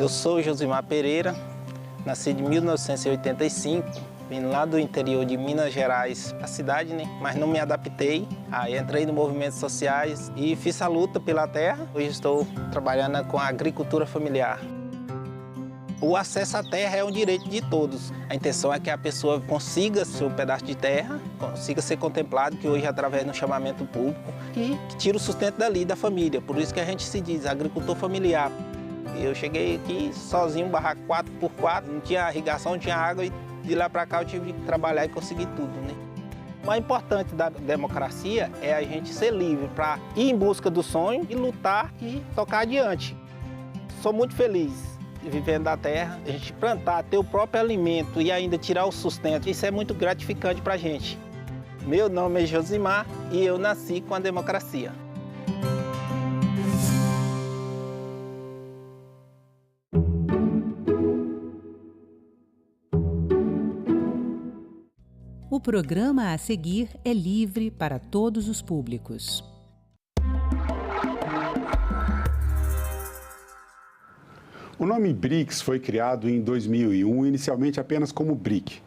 Eu sou Josimar Pereira, nasci em 1985, vim lá do interior de Minas Gerais, a cidade, né? Mas não me adaptei. Aí entrei no movimentos sociais e fiz a luta pela terra. Hoje estou trabalhando com a agricultura familiar. O acesso à terra é um direito de todos. A intenção é que a pessoa consiga seu pedaço de terra, consiga ser contemplado, que hoje é através do chamamento público, e que tira o sustento dali da família. Por isso que a gente se diz agricultor familiar. Eu cheguei aqui sozinho, barraco 4x4, não tinha irrigação, não tinha água, e de lá para cá eu tive que trabalhar e conseguir tudo, né? O mais importante da democracia é a gente ser livre para ir em busca do sonho e lutar e tocar adiante. Sou muito feliz vivendo da terra, a gente plantar, ter o próprio alimento e ainda tirar o sustento, isso é muito gratificante para a gente. Meu nome é Josimar e eu nasci com a democracia. O programa a seguir é livre para todos os públicos. O nome BRICS foi criado em 2001, inicialmente apenas como BRIC.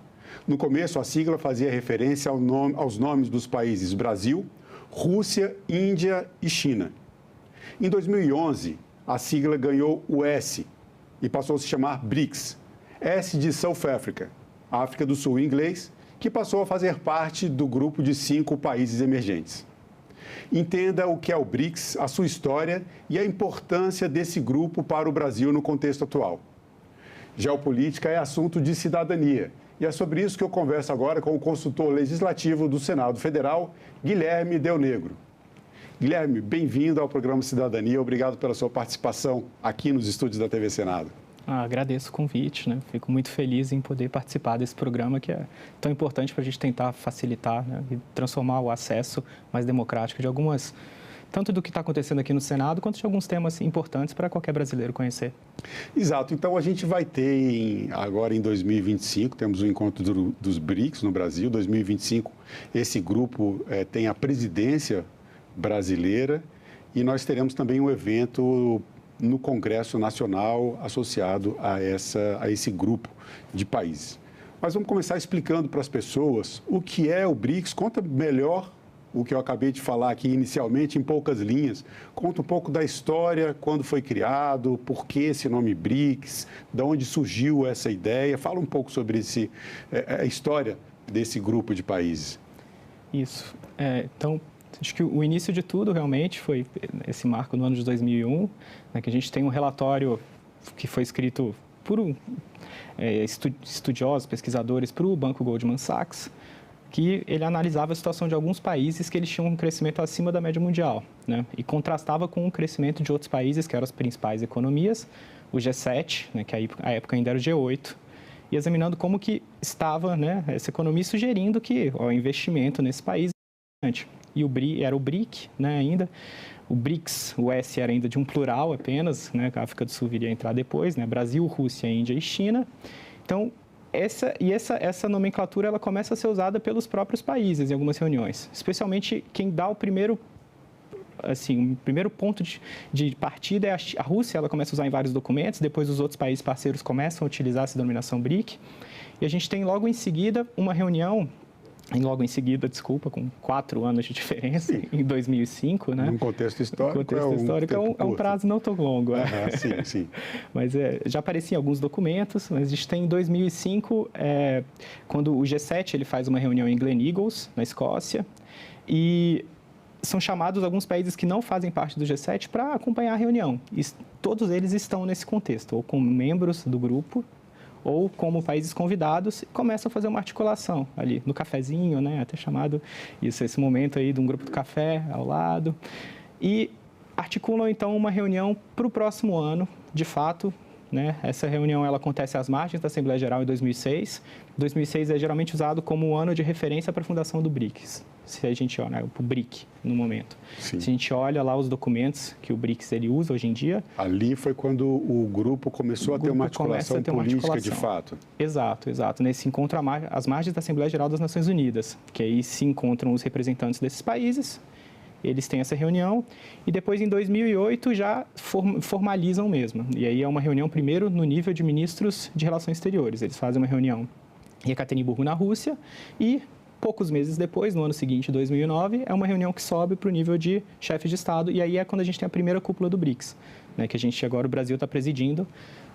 No começo, a sigla fazia referência aos nomes dos países Brasil, Rússia, Índia e China. Em 2011, a sigla ganhou o S e passou a se chamar BRICS. S de South Africa, África do Sul em inglês, que passou a fazer parte do grupo de 5 países emergentes. Entenda o que é o BRICS, a sua história e a importância desse grupo para o Brasil no contexto atual. Geopolítica é assunto de cidadania e é sobre isso que eu converso agora com o consultor legislativo do Senado Federal, Guilherme Del Negro. Guilherme, bem-vindo ao programa Cidadania, obrigado pela sua participação aqui nos estúdios da TV Senado. Agradeço o convite, né? Fico muito feliz em poder participar desse programa que é tão importante para a gente tentar facilitar, né? E transformar o acesso mais democrático de algumas, tanto do que está acontecendo aqui no Senado, quanto de alguns temas importantes para qualquer brasileiro conhecer. Exato. Então, a gente vai ter agora em 2025, temos o encontro dos BRICS no Brasil. 2025, esse grupo tem a presidência brasileira e nós teremos também um evento no Congresso Nacional associado a esse grupo de países. Mas vamos começar explicando para as pessoas o que é o BRICS. Conta melhor o que eu acabei de falar aqui inicialmente, em poucas linhas. Conta um pouco da história, quando foi criado, por que esse nome BRICS, de onde surgiu essa ideia. Fala um pouco sobre a história desse grupo de países. Isso. Então, acho que o início de tudo realmente foi esse marco no ano de 2001, né, que a gente tem um relatório que foi escrito por estudiosos, pesquisadores para o Banco Goldman Sachs, que ele analisava a situação de alguns países que eles tinham um crescimento acima da média mundial, né, e contrastava com o crescimento de outros países, que eram as principais economias, o G7, né, que à época ainda era o G8, e examinando como que estava, né, essa economia, sugerindo que o investimento nesse país e era o BRIC, né, ainda. O BRICS, o S era ainda de um plural apenas, né, que a África do Sul viria a entrar depois, né, Brasil, Rússia, Índia e China. Então, essa nomenclatura ela começa a ser usada pelos próprios países em algumas reuniões, especialmente quem dá o primeiro ponto de partida é a Rússia, ela começa a usar em vários documentos, depois os outros países parceiros começam a utilizar essa denominação BRIC, e a gente tem logo em seguida uma reunião, com 4 anos de diferença, sim, em 2005, né? Num contexto histórico, é um prazo não tão longo. Sim, sim. Mas já aparecia em alguns documentos, mas a gente tem em 2005, quando o G7 ele faz uma reunião em Gleneagles, na Escócia, e são chamados alguns países que não fazem parte do G7 para acompanhar a reunião. E todos eles estão nesse contexto, ou como membros do grupo, ou como países convidados, e começam a fazer uma articulação ali, no cafezinho, né, até chamado, esse momento aí de um grupo do café ao lado, e articulam, então, uma reunião para o próximo ano, de fato, né, essa reunião ela acontece às margens da Assembleia Geral em 2006. 2006 é geralmente usado como um ano de referência para a fundação do BRICS, se a gente olha, o BRIC no momento. Sim. Se a gente olha lá os documentos que o BRICS ele usa hoje em dia... Ali foi quando o grupo começou a ter uma articulação política de fato. Exato. Nesse encontro às margens da Assembleia Geral das Nações Unidas, que aí se encontram os representantes desses países eles têm essa reunião e depois, em 2008, já formalizam mesmo. E aí é uma reunião, primeiro, no nível de ministros de relações exteriores. Eles fazem uma reunião em Ekaterimburgo, na Rússia, e poucos meses depois, no ano seguinte, 2009, é uma reunião que sobe para o nível de chefes de Estado, e aí é quando a gente tem a primeira cúpula do BRICS, né, que agora o Brasil está presidindo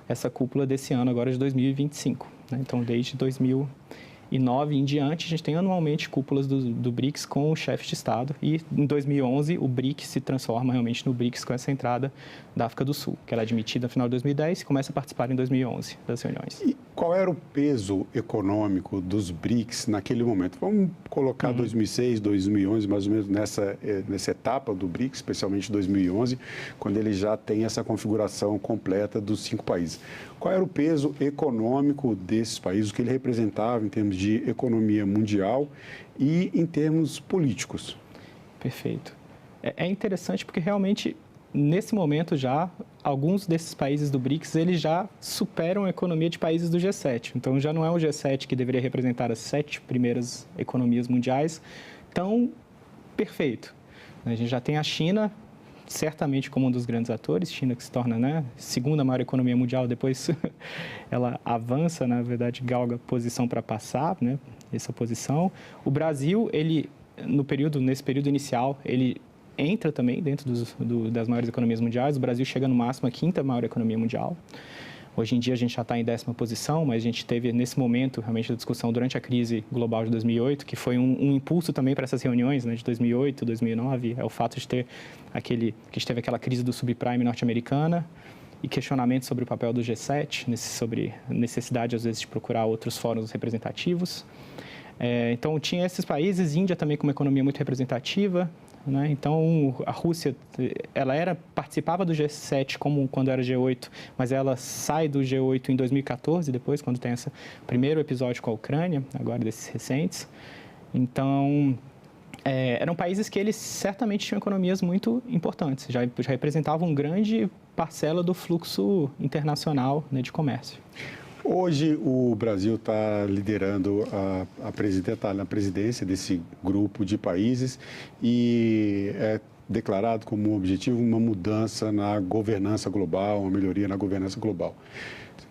essa cúpula desse ano, agora de 2025. Né? Então, desde 2009 em diante, a gente tem anualmente cúpulas do BRICS com os chefes de Estado, e em 2011 o BRICS se transforma realmente no BRICS com essa entrada da África do Sul, que ela é admitida no final de 2010 e começa a participar em 2011 das reuniões. E qual era o peso econômico dos BRICS naquele momento? Vamos colocar 2006, 2011, mais ou menos nessa etapa do BRICS, especialmente 2011, quando ele já tem essa configuração completa dos 5 países. Qual era o peso econômico desses países, o que ele representava em termos de economia mundial e em termos políticos? Perfeito. É interessante porque realmente, nesse momento já, alguns desses países do BRICS, eles já superam a economia de países do G7. Então, já não é o G7 que deveria representar as 7 primeiras economias mundiais tão perfeito. A gente já tem a China, certamente como um dos grandes atores, China que se torna, né, segunda maior economia mundial, depois ela avança, na verdade, galga posição para passar, né, essa posição. O Brasil, nesse período inicial, ele entra também dentro das maiores economias mundiais. O Brasil chega no máximo a 5ª maior economia mundial. Hoje em dia a gente já está em 10ª posição, mas a gente teve nesse momento realmente a discussão durante a crise global de 2008, que foi um impulso também para essas reuniões, né, de 2008, 2009, é o fato de ter que a gente teve aquela crise do subprime norte-americana e questionamentos sobre o papel do G7, sobre necessidade às vezes de procurar outros fóruns representativos. Então tinha esses países, Índia também com uma economia muito representativa. Né? Então, a Rússia, ela participava do G7 como quando era G8, mas ela sai do G8 em 2014, depois, quando tem esse primeiro episódio com a Ucrânia, agora desses recentes. Então, eram países que eles certamente tinham economias muito importantes, já representavam uma grande parcela do fluxo internacional, né, de comércio. Hoje, o Brasil está liderando na presidência desse grupo de países e é declarado como objetivo uma mudança na governança global, uma melhoria na governança global.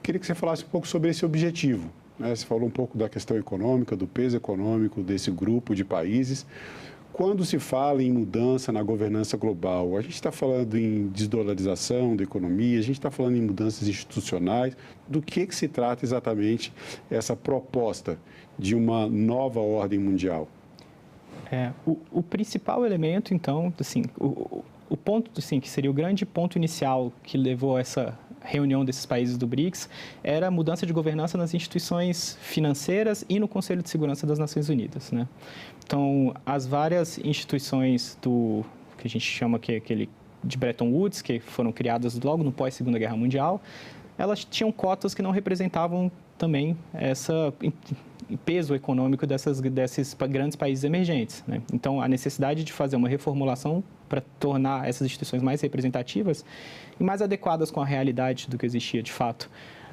Queria que você falasse um pouco sobre esse objetivo. Né? Você falou um pouco da questão econômica, do peso econômico desse grupo de países. Quando se fala em mudança na governança global, a gente está falando em desdolarização da economia, a gente está falando em mudanças institucionais. Do que se trata exatamente essa proposta de uma nova ordem mundial? O principal elemento, então, assim, o ponto, assim, que seria o grande ponto inicial que levou a essa reunião desses países do BRICS era a mudança de governança nas instituições financeiras e no Conselho de Segurança das Nações Unidas, né? Então, as várias instituições que a gente chama de Bretton Woods, que foram criadas logo no pós-Segunda Guerra Mundial, elas tinham cotas que não representavam também esse peso econômico desses grandes países emergentes, né? Então, a necessidade de fazer uma reformulação para tornar essas instituições mais representativas e mais adequadas com a realidade do que existia de fato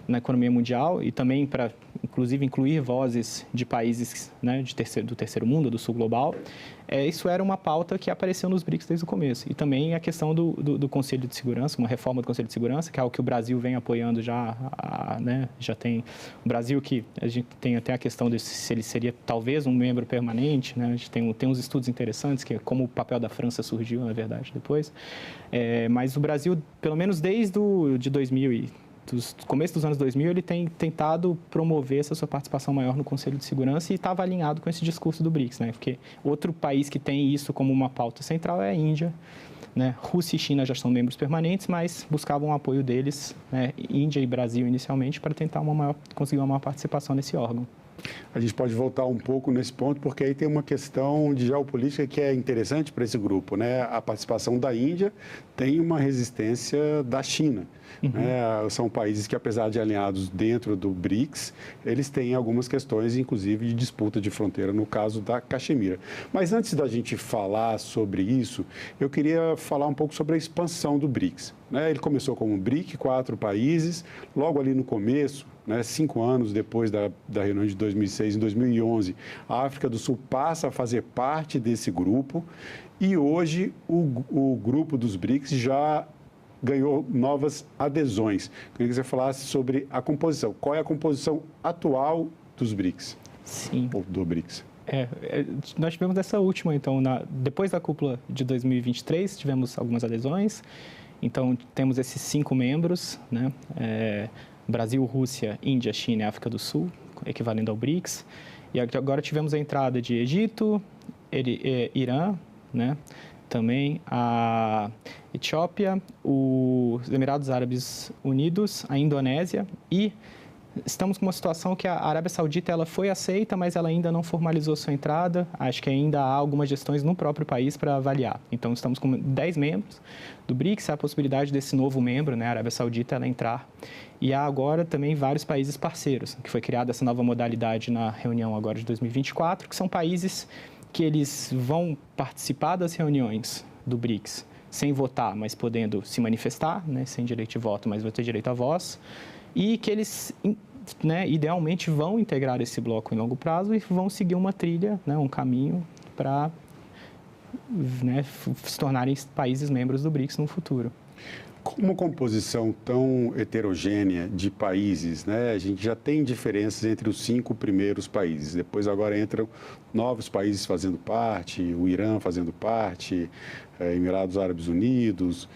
na economia mundial e também para, inclusive, incluir vozes de países, né, do terceiro mundo, do sul global. Isso era uma pauta que apareceu nos BRICS desde o começo. E também a questão do Conselho de Segurança, uma reforma do Conselho de Segurança, que é algo que o Brasil vem apoiando já, né, já tem o Brasil que a gente tem até a questão de se ele seria talvez um membro permanente, né? A gente tem uns estudos interessantes, que é como o papel da França surgiu, na verdade, depois. Mas o Brasil, pelo menos desde de 2000 do começo dos anos 2000, ele tem tentado promover essa sua participação maior no Conselho de Segurança e estava alinhado com esse discurso do BRICS, né? Porque outro país que tem isso como uma pauta central é a Índia, né? Rússia e China já são membros permanentes, mas buscavam o apoio deles, né? Índia e Brasil inicialmente, para tentar conseguir uma maior participação nesse órgão. A gente pode voltar um pouco nesse ponto, porque aí tem uma questão de geopolítica que é interessante para esse grupo, né? A participação da Índia tem uma resistência da China. Né? São países que, apesar de alinhados dentro do BRICS, eles têm algumas questões, inclusive de disputa de fronteira, no caso da Caxemira. Mas antes da gente falar sobre isso, eu queria falar um pouco sobre a expansão do BRICS. né? Ele começou como BRIC, 4 países, logo ali no começo, né, 5 anos depois da reunião de 2006, em 2011, a África do Sul passa a fazer parte desse grupo e hoje o grupo dos BRICS já ganhou novas adesões. Queria que você falasse sobre a composição. Qual é a composição atual dos BRICS? Sim. Ou do BRICS? Nós tivemos essa última, então, depois da cúpula de 2023, tivemos algumas adesões. Então, temos esses 5 membros, né? Brasil, Rússia, Índia, China e África do Sul, equivalendo ao BRICS. E agora tivemos a entrada de Egito, Irã, né? Também a Etiópia, os Emirados Árabes Unidos, a Indonésia e estamos com uma situação que a Arábia Saudita ela foi aceita, mas ela ainda não formalizou sua entrada. Acho que ainda há algumas gestões no próprio país para avaliar. Então, estamos com 10 membros do BRICS, há a possibilidade desse novo membro, né, a Arábia Saudita, ela entrar. E há agora também vários países parceiros, que foi criada essa nova modalidade na reunião agora de 2024, que são países que eles vão participar das reuniões do BRICS sem votar, mas podendo se manifestar, né, sem direito de voto, mas vão ter direito à voz, e que eles, né, idealmente vão integrar esse bloco em longo prazo e vão seguir uma trilha, né, um caminho para, né, se tornarem países membros do BRICS no futuro. Com uma composição tão heterogênea de países, né, a gente já tem diferenças entre os 5 primeiros países. Depois agora entram novos países fazendo parte, o Irã fazendo parte, Emirados Árabes Unidos.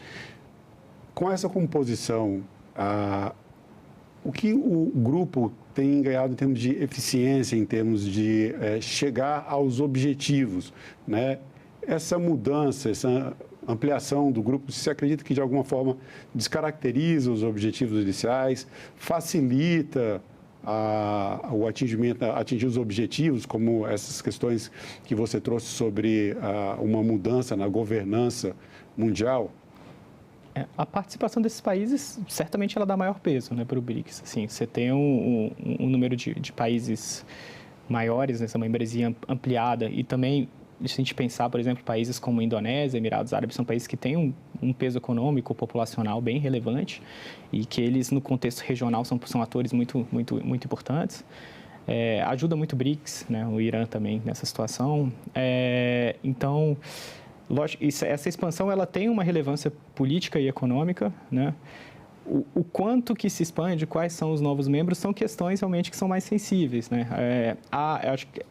Com essa composição, o que o grupo tem ganhado em termos de eficiência, em termos de chegar aos objetivos, né? Essa mudança, essa ampliação do grupo, você acredita que de alguma forma descaracteriza os objetivos iniciais, facilita o atingir os objetivos, como essas questões que você trouxe sobre uma mudança na governança mundial? A participação desses países, certamente, ela dá maior peso, né, para o BRICS. Assim, você tem um número de países maiores, nessa membresia ampliada, e também, se a gente pensar, por exemplo, países como Indonésia, Emirados Árabes, são países que têm um peso econômico, populacional bem relevante e que eles, no contexto regional, são atores muito importantes. Ajuda muito o BRICS, né, o Irã também nessa situação. Então, lógico, essa expansão ela tem uma relevância política e econômica, né? O quanto que se expande, quais são os novos membros, são questões realmente que são mais sensíveis, né? Acho que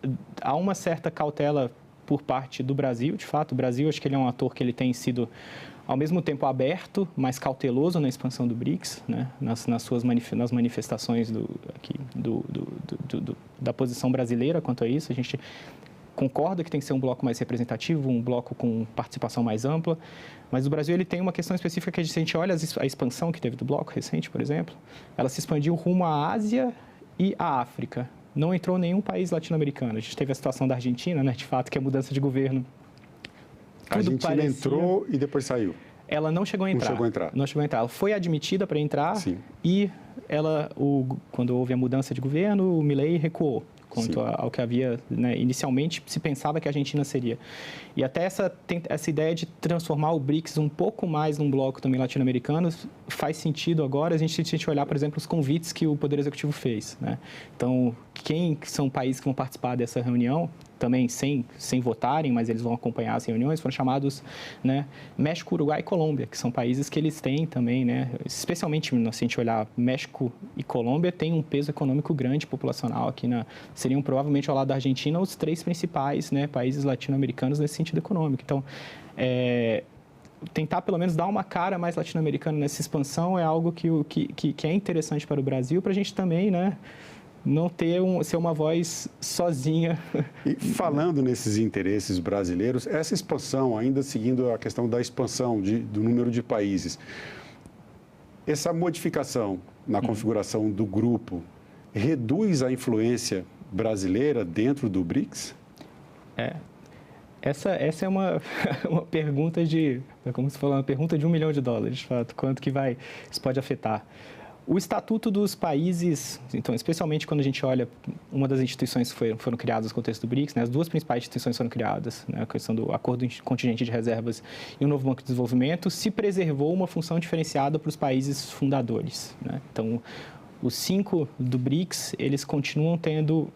há uma certa cautela por parte do Brasil, de fato. O Brasil, acho que ele é um ator que ele tem sido, ao mesmo tempo, aberto, mas cauteloso na expansão do BRICS, né? nas manifestações da posição brasileira quanto a isso. A gente concorda que tem que ser um bloco mais representativo, um bloco com participação mais ampla, mas o Brasil ele tem uma questão específica que se a gente olha a expansão que teve do bloco recente, por exemplo, ela se expandiu rumo à Ásia e à África. Não entrou nenhum país latino-americano. A gente teve a situação da Argentina, né, de fato, que é a mudança de governo. A Argentina entrou e depois saiu. Ela não chegou a entrar. Não chegou a entrar. Ela foi admitida para entrar. Sim. E quando houve a mudança de governo, o Milei recuou quanto ao que havia, né, inicialmente se pensava que a Argentina seria. E até essa ideia de transformar o BRICS um pouco mais num bloco também latino-americano faz sentido agora a gente olhar, por exemplo, os convites que o Poder Executivo fez, né? Então, quem são países que vão participar dessa reunião, também sem votarem, mas eles vão acompanhar as reuniões, foram chamados, né, México, Uruguai e Colômbia, que são países que eles têm também, né, especialmente se a gente olhar México e Colômbia, tem um peso econômico grande, populacional aqui seriam provavelmente ao lado da Argentina os 3 principais, né, países latino-americanos nesse sentido econômico. Então, tentar pelo menos dar uma cara mais latino-americana nessa expansão é algo que é interessante para o Brasil, para a gente também, né, não ser uma voz sozinha. E falando nesses interesses brasileiros, essa expansão, ainda seguindo a questão da expansão do número de países, essa modificação na configuração do grupo reduz a influência brasileira dentro do BRICS? Essa é uma pergunta como se falou, uma pergunta de $1 milhão, de fato, quanto que isso pode afetar. O Estatuto dos Países, então, especialmente quando a gente olha, uma das instituições que foram criadas no contexto do BRICS, né, as duas principais instituições foram criadas, né, a questão do Acordo Contingente de Reservas e o Novo Banco de Desenvolvimento, se preservou uma função diferenciada para os países fundadores, né? Então, os 5 do BRICS, eles continuam tendo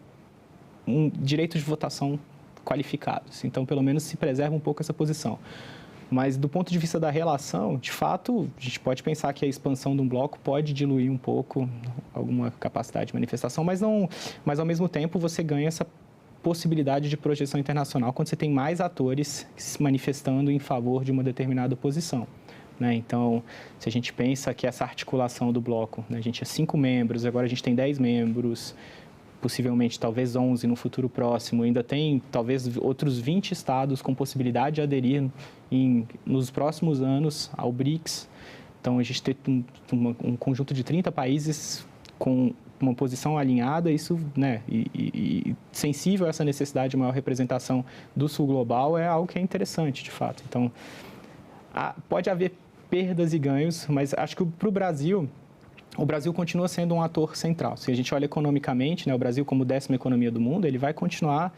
um direito de votação qualificados. Então, pelo menos, se preserva um pouco essa posição. Mas, do ponto de vista da relação, de fato, a gente pode pensar que a expansão de um bloco pode diluir um pouco alguma capacidade de manifestação, mas ao mesmo tempo, você ganha essa possibilidade de projeção internacional quando você tem mais atores se manifestando em favor de uma determinada posição, né? Então, se a gente pensa que essa articulação do bloco, né, a gente é 5 membros, agora a gente tem 10 membros, possivelmente talvez 11 no futuro próximo, ainda tem talvez outros 20 estados com possibilidade de aderir nos próximos anos ao BRICS. Então, a gente tem um conjunto de 30 países com uma posição alinhada, isso, né, e sensível a essa necessidade de maior representação do Sul global é algo que é interessante, de fato. Então, pode haver perdas e ganhos, mas acho que para o Brasil continua sendo um ator central. Se a gente olha economicamente, né, o Brasil como 10ª economia do mundo, ele vai continuar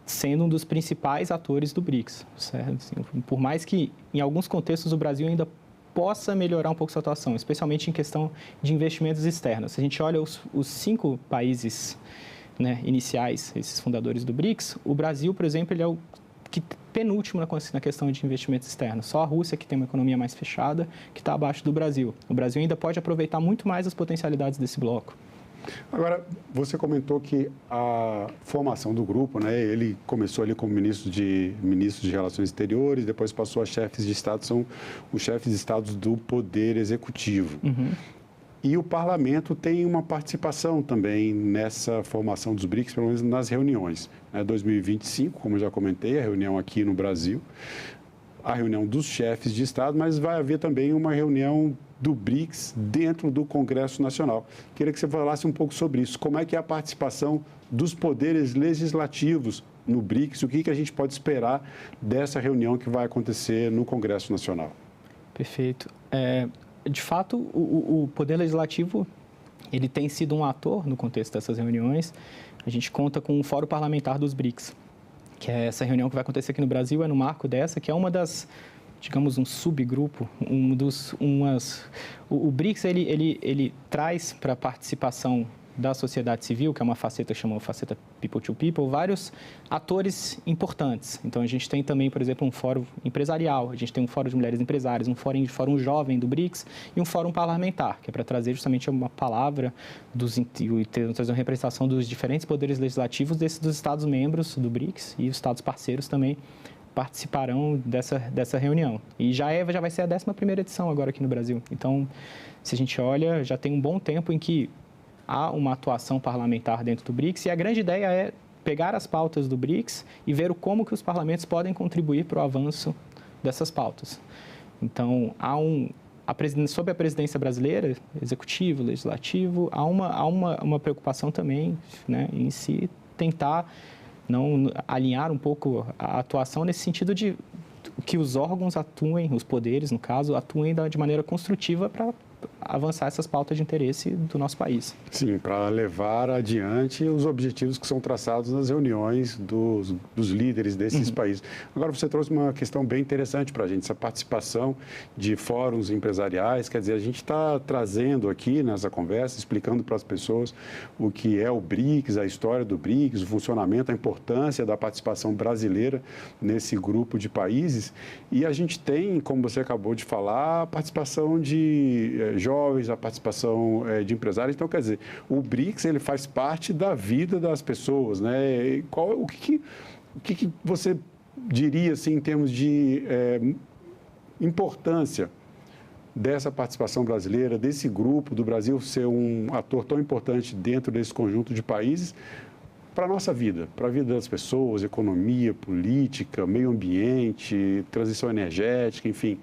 sendo um dos principais atores do BRICS, certo? Assim, por mais que, em alguns contextos, o Brasil ainda possa melhorar um pouco sua atuação, especialmente em questão de investimentos externos. Se a gente olha os 5 países, né, iniciais, esses fundadores do BRICS, o Brasil, por exemplo, ele é o penúltimo na questão de investimentos externos. Só a Rússia, que tem uma economia mais fechada, que está abaixo do Brasil. O Brasil ainda pode aproveitar muito mais as potencialidades desse bloco. Agora, você comentou que a formação do grupo, né, ele começou ali como ministro de Relações Exteriores, depois passou a chefes de Estado, são os chefes de Estado do Poder Executivo. Uhum. E o parlamento tem uma participação também nessa formação dos BRICS, pelo menos nas reuniões. 2025, como eu já comentei, a reunião aqui no Brasil, a reunião dos chefes de Estado, mas vai haver também uma reunião do BRICS dentro do Congresso Nacional. Queria que você falasse um pouco sobre isso. Como é que é a participação dos poderes legislativos no BRICS? O que a gente pode esperar dessa reunião que vai acontecer no Congresso Nacional? Perfeito. De fato, o Poder Legislativo, ele tem sido um ator no contexto dessas reuniões. A gente conta com o Fórum Parlamentar dos BRICS, que é essa reunião que vai acontecer aqui no Brasil, é no marco dessa, que é uma das, digamos, um subgrupo, o BRICS, ele traz para a participação da sociedade civil, que é uma faceta que chamamos faceta People to People, vários atores importantes. Então, a gente tem também, por exemplo, um fórum empresarial, a gente tem um fórum de mulheres empresárias, um fórum jovem do BRICS e um fórum parlamentar, que é para trazer justamente uma palavra e trazer uma representação dos diferentes poderes legislativos dos Estados-membros do BRICS e os Estados-parceiros também participarão dessa reunião. E já vai ser a 11ª edição agora aqui no Brasil. Então, se a gente olha, já tem um bom tempo em que há uma atuação parlamentar dentro do BRICS e a grande ideia é pegar as pautas do BRICS e ver como que os parlamentos podem contribuir para o avanço dessas pautas. Então, sob a presidência brasileira, executivo, legislativo, há uma preocupação também, né, em se tentar alinhar um pouco a atuação nesse sentido de que os órgãos atuem, os poderes, no caso, atuem de maneira construtiva para avançar essas pautas de interesse do nosso país. Sim, para levar adiante os objetivos que são traçados nas reuniões dos líderes desses países. Agora, você trouxe uma questão bem interessante para a gente, essa participação de fóruns empresariais. Quer dizer, a gente está trazendo aqui nessa conversa, explicando para as pessoas o que é o BRICS, a história do BRICS, o funcionamento, a importância da participação brasileira nesse grupo de países. E a gente tem, como você acabou de falar, a participação de jovens, a participação de empresários. Então, quer dizer, o BRICS ele faz parte da vida das pessoas, né? O que você diria, assim, em termos de importância dessa participação brasileira, desse grupo do Brasil ser um ator tão importante dentro desse conjunto de países para a nossa vida, para a vida das pessoas, economia, política, meio ambiente, transição energética, enfim.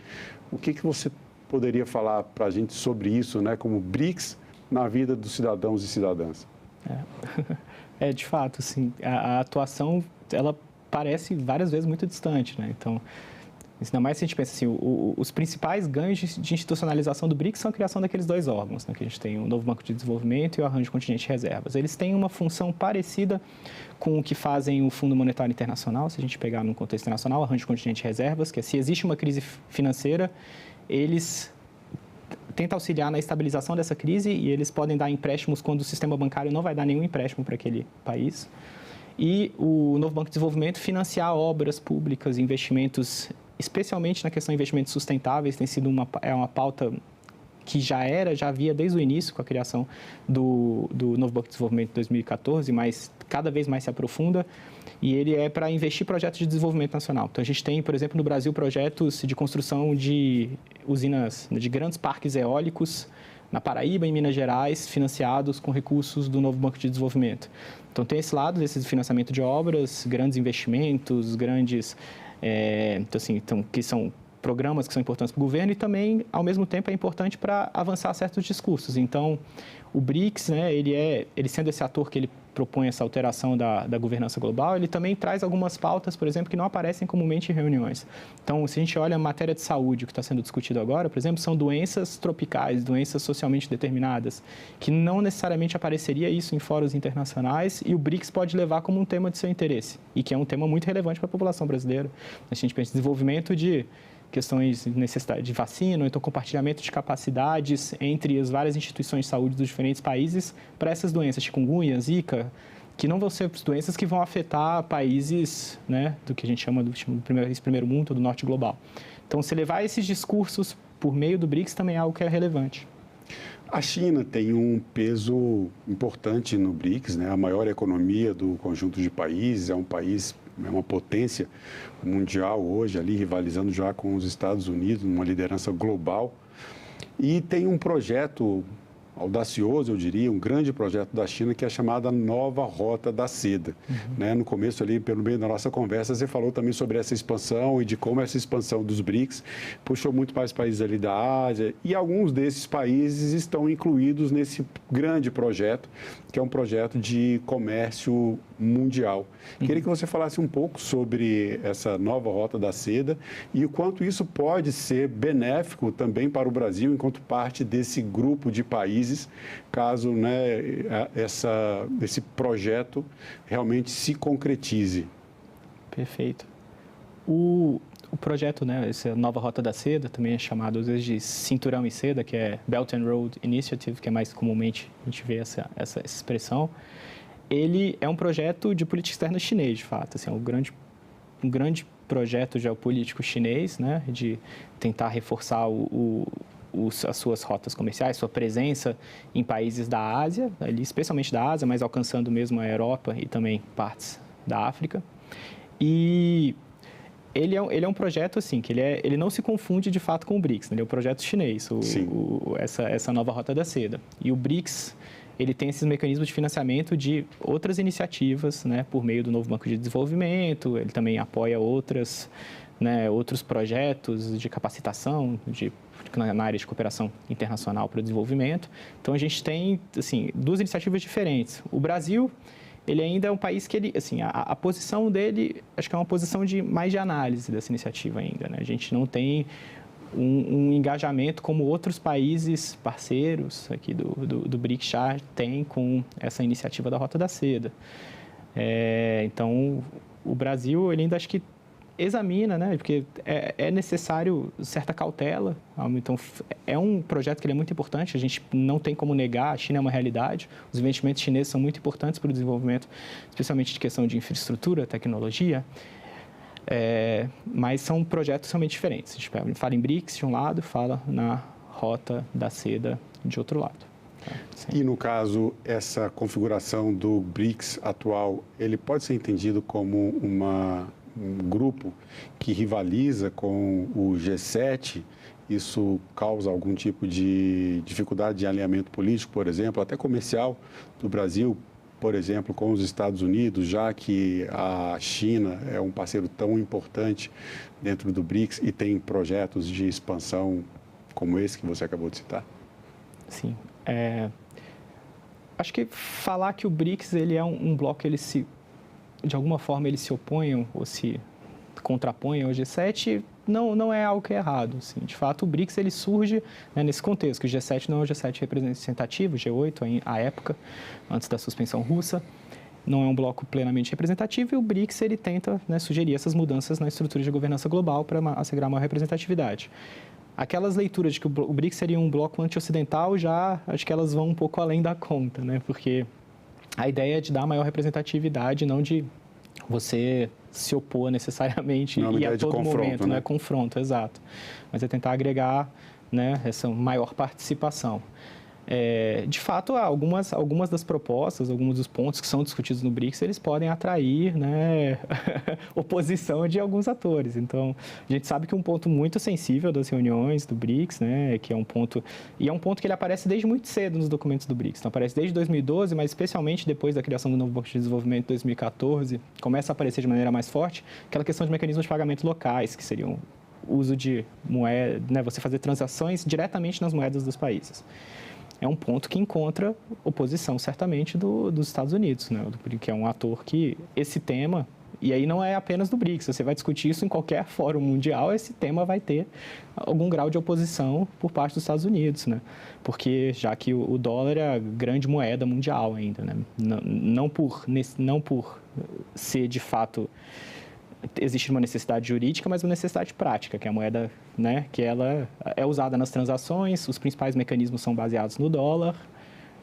O que você poderia falar para a gente sobre isso, né, como BRICS na vida dos cidadãos e cidadãs? De fato, sim. A atuação, ela parece várias vezes muito distante, né? Então, Ainda mais se a gente pensa assim, os principais ganhos de institucionalização do BRICS são a criação daqueles dois órgãos, né, que a gente tem o Novo Banco de Desenvolvimento e o Arranjo Contingente de Reservas. Eles têm uma função parecida com o que fazem o Fundo Monetário Internacional, se a gente pegar no contexto internacional, o Arranjo Contingente de Reservas, que é se existe uma crise financeira, eles tentam auxiliar na estabilização dessa crise e eles podem dar empréstimos quando o sistema bancário não vai dar nenhum empréstimo para aquele país. E o Novo Banco de Desenvolvimento financiar obras públicas, investimentos, especialmente na questão de investimentos sustentáveis, tem sido uma pauta que já havia desde o início com a criação do Novo Banco de Desenvolvimento em 2014, mas cada vez mais se aprofunda, e ele é para investir em projetos de desenvolvimento nacional. Então, a gente tem, por exemplo, no Brasil, projetos de construção de usinas, de grandes parques eólicos, na Paraíba, em Minas Gerais, financiados com recursos do Novo Banco de Desenvolvimento. Então, tem esse lado desse financiamento de obras, grandes investimentos, que são programas que são importantes para o governo e também, ao mesmo tempo, é importante para avançar certos discursos. Então, o BRICS, né, ele sendo esse ator que ele propõe essa alteração da governança global, ele também traz algumas pautas, por exemplo, que não aparecem comumente em reuniões. Então, se a gente olha a matéria de saúde, o que está sendo discutido agora, por exemplo, são doenças tropicais, doenças socialmente determinadas, que não necessariamente apareceria isso em fóruns internacionais e o BRICS pode levar como um tema de seu interesse, e que é um tema muito relevante para a população brasileira. A gente pensa em desenvolvimento de questões de necessidade de vacina, ou então compartilhamento de capacidades entre as várias instituições de saúde dos diferentes países para essas doenças, chikungunya, zika, que não vão ser doenças que vão afetar países, né, do que a gente chama do primeiro mundo, do norte global. Então, se levar esses discursos por meio do BRICS também é algo que é relevante. A China tem um peso importante no BRICS, né? A maior economia do conjunto de países, é uma potência mundial hoje, ali rivalizando já com os Estados Unidos, numa liderança global. E tem um projeto audacioso, eu diria, um grande projeto da China, que é a chamada Nova Rota da Seda. Né? No começo, ali, pelo meio da nossa conversa, você falou também sobre essa expansão e de como essa expansão dos BRICS puxou muito mais países ali da Ásia, e alguns desses países estão incluídos nesse grande projeto, que é um projeto de comércio mundial. Queria que você falasse um pouco sobre essa Nova Rota da Seda e o quanto isso pode ser benéfico também para o Brasil, enquanto parte desse grupo de países, caso, né, esse projeto realmente se concretize. Perfeito. O projeto, né, essa Nova Rota da Seda, também é chamado às vezes de Cinturão e Seda, que é Belt and Road Initiative, que é mais comumente a gente vê essa expressão. Ele é um projeto de política externa chinês, de fato. Assim, é um grande projeto geopolítico chinês, né, de tentar reforçar as suas rotas comerciais, sua presença em países da Ásia, ali, especialmente da Ásia, mas alcançando mesmo a Europa e também partes da África. E ele é um projeto assim, que ele não se confunde de fato com o BRICS, né? Ele é um projeto chinês, essa Nova Rota da Seda. E o BRICS, ele tem esses mecanismos de financiamento de outras iniciativas, né, por meio do Novo Banco de Desenvolvimento, ele também apoia outros projetos de capacitação, na área de cooperação internacional para o desenvolvimento. Então, a gente tem, assim, duas iniciativas diferentes. O Brasil, ele ainda é um país que, a posição dele, acho que é uma posição mais de análise dessa iniciativa ainda, né? A gente não tem um engajamento como outros países parceiros aqui do BRICS já têm com essa iniciativa da Rota da Seda. Então, o Brasil, ele ainda acho que examina, né? Porque é necessário certa cautela. Então, é um projeto que ele é muito importante, a gente não tem como negar, a China é uma realidade, os investimentos chineses são muito importantes para o desenvolvimento, especialmente de questão de infraestrutura, tecnologia, mas são projetos realmente diferentes. A gente fala em BRICS de um lado, fala na Rota da Seda de outro lado. E, no caso, essa configuração do BRICS atual, ele pode ser entendido como um grupo que rivaliza com o G7, isso causa algum tipo de dificuldade de alinhamento político, por exemplo, até comercial do Brasil, por exemplo, com os Estados Unidos, já que a China é um parceiro tão importante dentro do BRICS e tem projetos de expansão como esse que você acabou de citar? Sim. Acho que falar que o BRICS ele é um bloco, de alguma forma, eles se oponham ou se contrapõem ao G7, não é algo que é errado. Assim. De fato, o BRICS ele surge, né, nesse contexto, que o G7 não é o G7 representativo, o G8, à época, antes da suspensão russa, não é um bloco plenamente representativo, e o BRICS ele tenta, né, sugerir essas mudanças na estrutura de governança global para assegurar maior representatividade. Aquelas leituras de que o BRICS seria um bloco anti-ocidental, já acho que elas vão um pouco além da conta, né? Porque a ideia é de dar maior representatividade, não de você se opor necessariamente e a todo momento, né? Não é confronto, exato. Mas é tentar agregar, né, essa maior participação. De fato, algumas das propostas, alguns dos pontos que são discutidos no BRICS, eles podem atrair, né, oposição de alguns atores. Então, a gente sabe que um ponto muito sensível das reuniões do BRICS, né, que é um ponto que ele aparece desde muito cedo nos documentos do BRICS. Então, aparece desde 2012, mas especialmente depois da criação do novo Banco de Desenvolvimento em 2014, começa a aparecer de maneira mais forte aquela questão de mecanismos de pagamento locais, que seriam o uso de moeda, né, você fazer transações diretamente nas moedas dos países. É um ponto que encontra oposição, certamente, dos Estados Unidos, né? Que é um ator que esse tema, e aí não é apenas do BRICS, você vai discutir isso em qualquer fórum mundial, esse tema vai ter algum grau de oposição por parte dos Estados Unidos, né? Porque já que o dólar é a grande moeda mundial ainda, né? Não por ser, de fato, existe uma necessidade jurídica, mas uma necessidade prática, que é a moeda, né, que ela é usada nas transações, os principais mecanismos são baseados no dólar.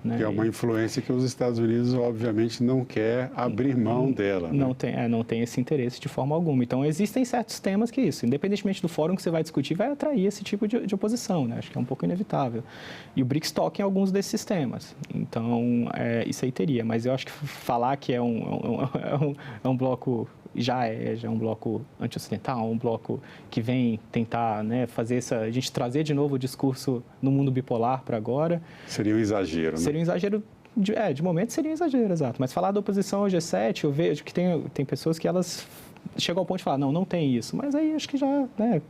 Né, que é uma influência que os Estados Unidos, obviamente, não quer abrir mão dela. Né? Não tem esse interesse de forma alguma. Então, existem certos temas que isso, independentemente do fórum que você vai discutir, vai atrair esse tipo de oposição, né? Acho que é um pouco inevitável. E o BRICS toca em alguns desses temas. Então, isso aí teria. Mas eu acho que falar que é um bloco... Já é um bloco anti-ocidental, um bloco que vem tentar, né, a gente trazer de novo o discurso no mundo bipolar para agora. Seria um exagero, né? Seria um exagero, de momento seria um exagero, exato. Mas falar da oposição ao G7, eu vejo que tem pessoas que elas chegam ao ponto de falar, não tem isso. Mas aí acho que já, né,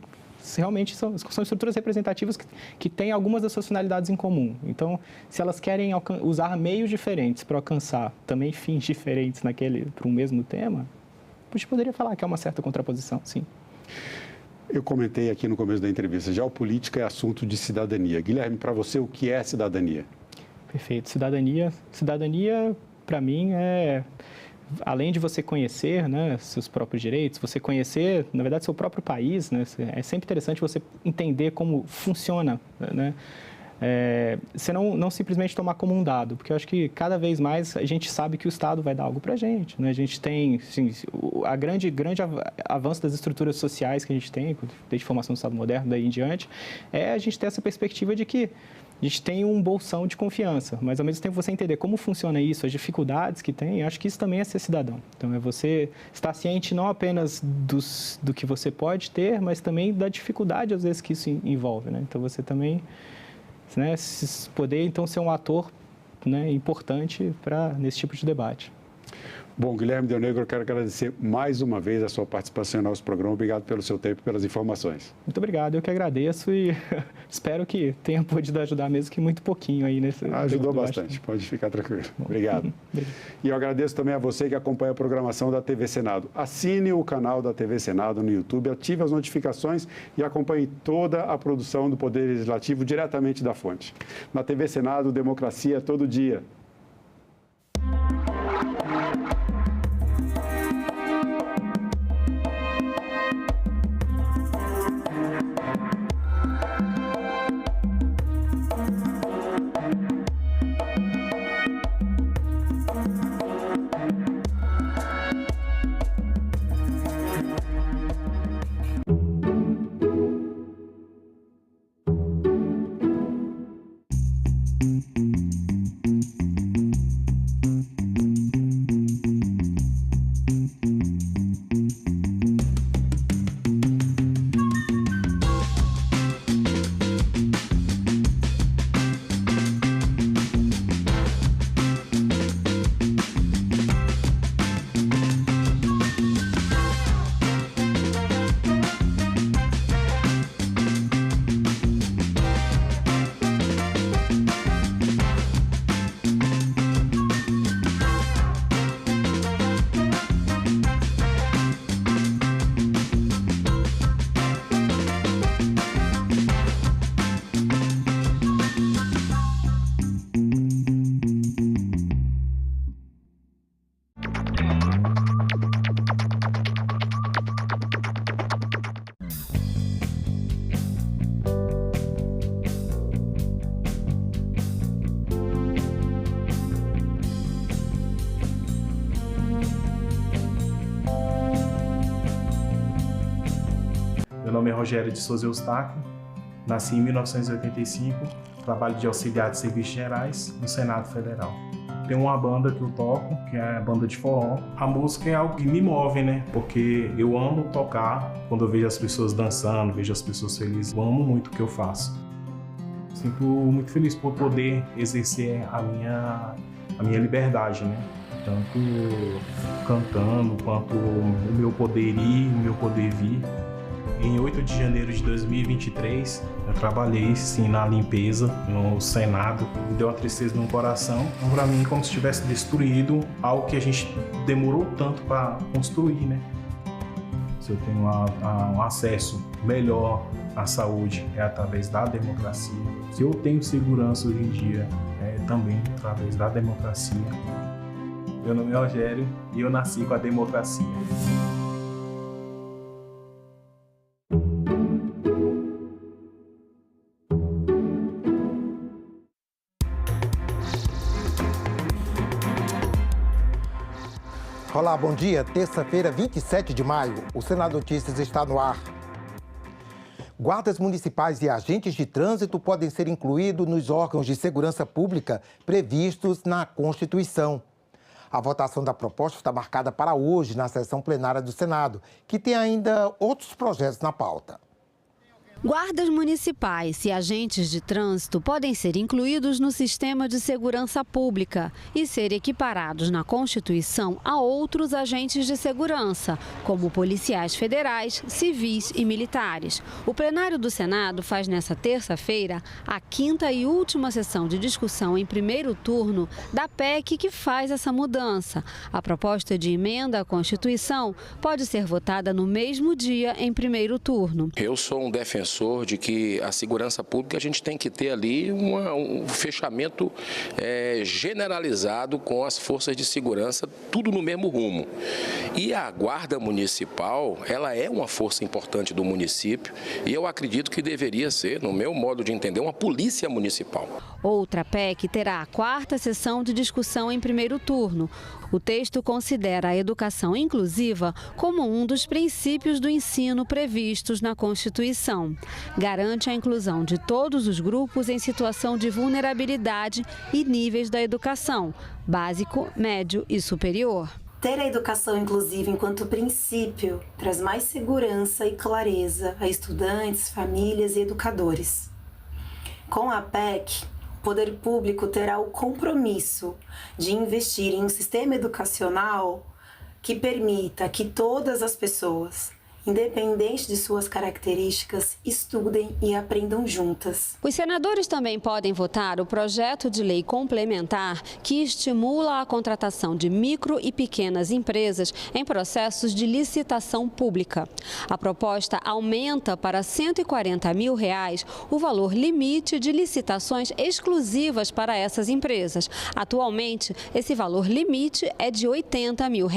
realmente são estruturas representativas que têm algumas das suas finalidades em comum. Então, se elas querem usar meios diferentes para alcançar também fins diferentes para um mesmo tema, a gente poderia falar que é uma certa contraposição, sim. Eu comentei aqui no começo da entrevista, geopolítica é assunto de cidadania. Guilherme, para você, o que é cidadania? Perfeito. Cidadania, para mim, além de você conhecer, né, seus próprios direitos, você conhecer, na verdade, seu próprio país, né, é sempre interessante você entender como funciona, né? Você não simplesmente tomar como um dado, porque eu acho que cada vez mais a gente sabe que o Estado vai dar algo para a gente, né? A gente tem, assim, a grande avanço das estruturas sociais que a gente tem, desde a formação do Estado moderno, daí em diante, a gente ter essa perspectiva de que a gente tem um bolsão de confiança, mas ao mesmo tempo você entender como funciona isso, as dificuldades que tem, acho que isso também é ser cidadão. Então, é você estar ciente não apenas do que você pode ter, mas também da dificuldade, às vezes, que isso envolve, né? Então, você também... Né, poder, então, ser um ator, né, importante nesse tipo de debate. Bom, Guilherme Del Negro, eu quero agradecer mais uma vez a sua participação no nosso programa. Obrigado pelo seu tempo e pelas informações. Muito obrigado, eu que agradeço e espero que tenha podido ajudar mesmo que muito pouquinho aí nesse... Ajudou bastante, pode ficar tranquilo. Bom. Obrigado. E eu agradeço também a você que acompanha a programação da TV Senado. Assine o canal da TV Senado no YouTube, ative as notificações e acompanhe toda a produção do Poder Legislativo diretamente da fonte. Na TV Senado, democracia todo dia. nome é Rogério de Souza Eustáquio, nasci em 1985, trabalho de auxiliar de serviços gerais no Senado Federal. Tem uma banda que eu toco, que é a banda de forró. A música é algo que me move, né? Porque eu amo tocar. Quando eu vejo as pessoas dançando, vejo as pessoas felizes, eu amo muito o que eu faço. Sinto muito feliz por poder exercer a minha liberdade, né? Tanto cantando, quanto o meu poder ir, o meu poder vir. Em 8 de janeiro de 2023, eu trabalhei sim na limpeza no Senado. Me deu uma tristeza no coração. Então, para mim, como se tivesse destruído algo que a gente demorou tanto para construir, né? Se eu tenho um acesso melhor à saúde, é através da democracia. Se eu tenho segurança hoje em dia, é também através da democracia. Meu nome é Rogério e eu nasci com a democracia. Olá, bom dia. Terça-feira, 27 de maio. O Senado Notícias está no ar. Guardas municipais e agentes de trânsito podem ser incluídos nos órgãos de segurança pública previstos na Constituição. A votação da proposta está marcada para hoje na sessão plenária do Senado, que tem ainda outros projetos na pauta. Guardas municipais e agentes de trânsito podem ser incluídos no sistema de segurança pública e ser equiparados na Constituição a outros agentes de segurança, como policiais federais, civis e militares. O plenário do Senado faz nesta terça-feira a 5ª e última sessão de discussão em primeiro turno da PEC que faz essa mudança. A proposta de emenda à Constituição pode ser votada no mesmo dia em primeiro turno. Eu sou um defensor de que a segurança pública a gente tem que ter ali um fechamento generalizado com as forças de segurança, tudo no mesmo rumo. E a Guarda Municipal, ela é uma força importante do município e eu acredito que deveria ser, no meu modo de entender, uma polícia municipal. Outra PEC terá a 4ª sessão de discussão em primeiro turno. O texto considera a educação inclusiva como um dos princípios do ensino previstos na Constituição. Garante a inclusão de todos os grupos em situação de vulnerabilidade e níveis da educação, básico, médio e superior. Ter a educação inclusiva enquanto princípio traz mais segurança e clareza a estudantes, famílias e educadores. Com a PEC, o poder público terá o compromisso de investir em um sistema educacional que permita que todas as pessoas, independente de suas características, estudem e aprendam juntas. Os senadores também podem votar o projeto de lei complementar que estimula a contratação de micro e pequenas empresas em processos de licitação pública. A proposta aumenta para R$ 140 mil o valor limite de licitações exclusivas para essas empresas. Atualmente, esse valor limite é de R$ 80 mil.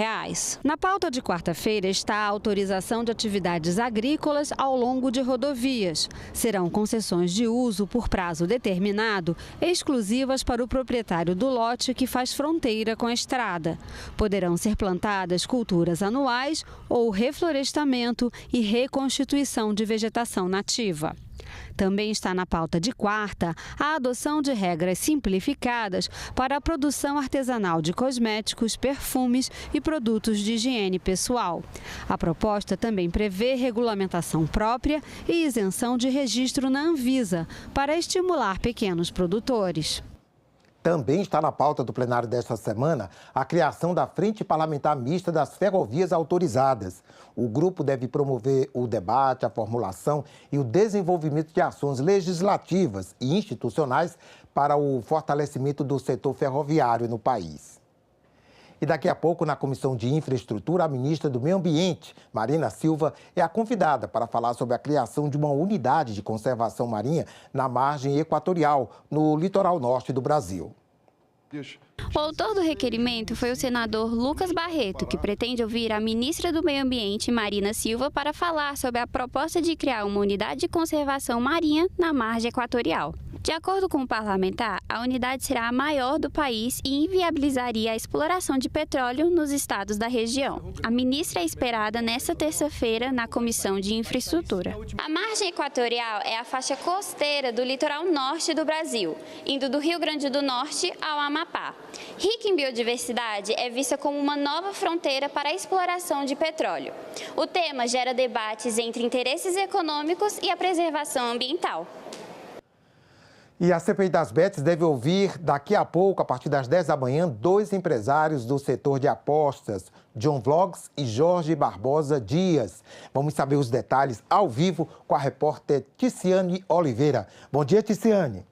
Na pauta de quarta-feira está a autorização de atividades agrícolas ao longo de rodovias. Serão concessões de uso por prazo determinado, exclusivas para o proprietário do lote que faz fronteira com a estrada. Poderão ser plantadas culturas anuais ou reflorestamento e reconstituição de vegetação nativa. Também está na pauta de quarta a adoção de regras simplificadas para a produção artesanal de cosméticos, perfumes e produtos de higiene pessoal. A proposta também prevê regulamentação própria e isenção de registro na Anvisa para estimular pequenos produtores. Também está na pauta do plenário desta semana a criação da Frente Parlamentar Mista das Ferrovias Autorizadas. O grupo deve promover o debate, a formulação e o desenvolvimento de ações legislativas e institucionais para o fortalecimento do setor ferroviário no país. E daqui a pouco, na Comissão de Infraestrutura, a ministra do Meio Ambiente, Marina Silva, é a convidada para falar sobre a criação de uma unidade de conservação marinha na margem equatorial, no litoral norte do Brasil. O autor do requerimento foi o senador Lucas Barreto, que pretende ouvir a ministra do Meio Ambiente, Marina Silva, para falar sobre a proposta de criar uma unidade de conservação marinha na margem equatorial. De acordo com o parlamentar, a unidade será a maior do país e inviabilizaria a exploração de petróleo nos estados da região. A ministra é esperada nesta terça-feira na Comissão de Infraestrutura. A margem equatorial é a faixa costeira do litoral norte do Brasil, indo do Rio Grande do Norte ao Amapá. Rica em biodiversidade, é vista como uma nova fronteira para a exploração de petróleo. O tema gera debates entre interesses econômicos e a preservação ambiental. E a CPI das Bets deve ouvir daqui a pouco, a partir das 10 da manhã, 2 empresários do setor de apostas, John Vlogs e Jorge Barbosa Dias. Vamos saber os detalhes ao vivo com a repórter Ticiane Oliveira. Bom dia, Ticiane.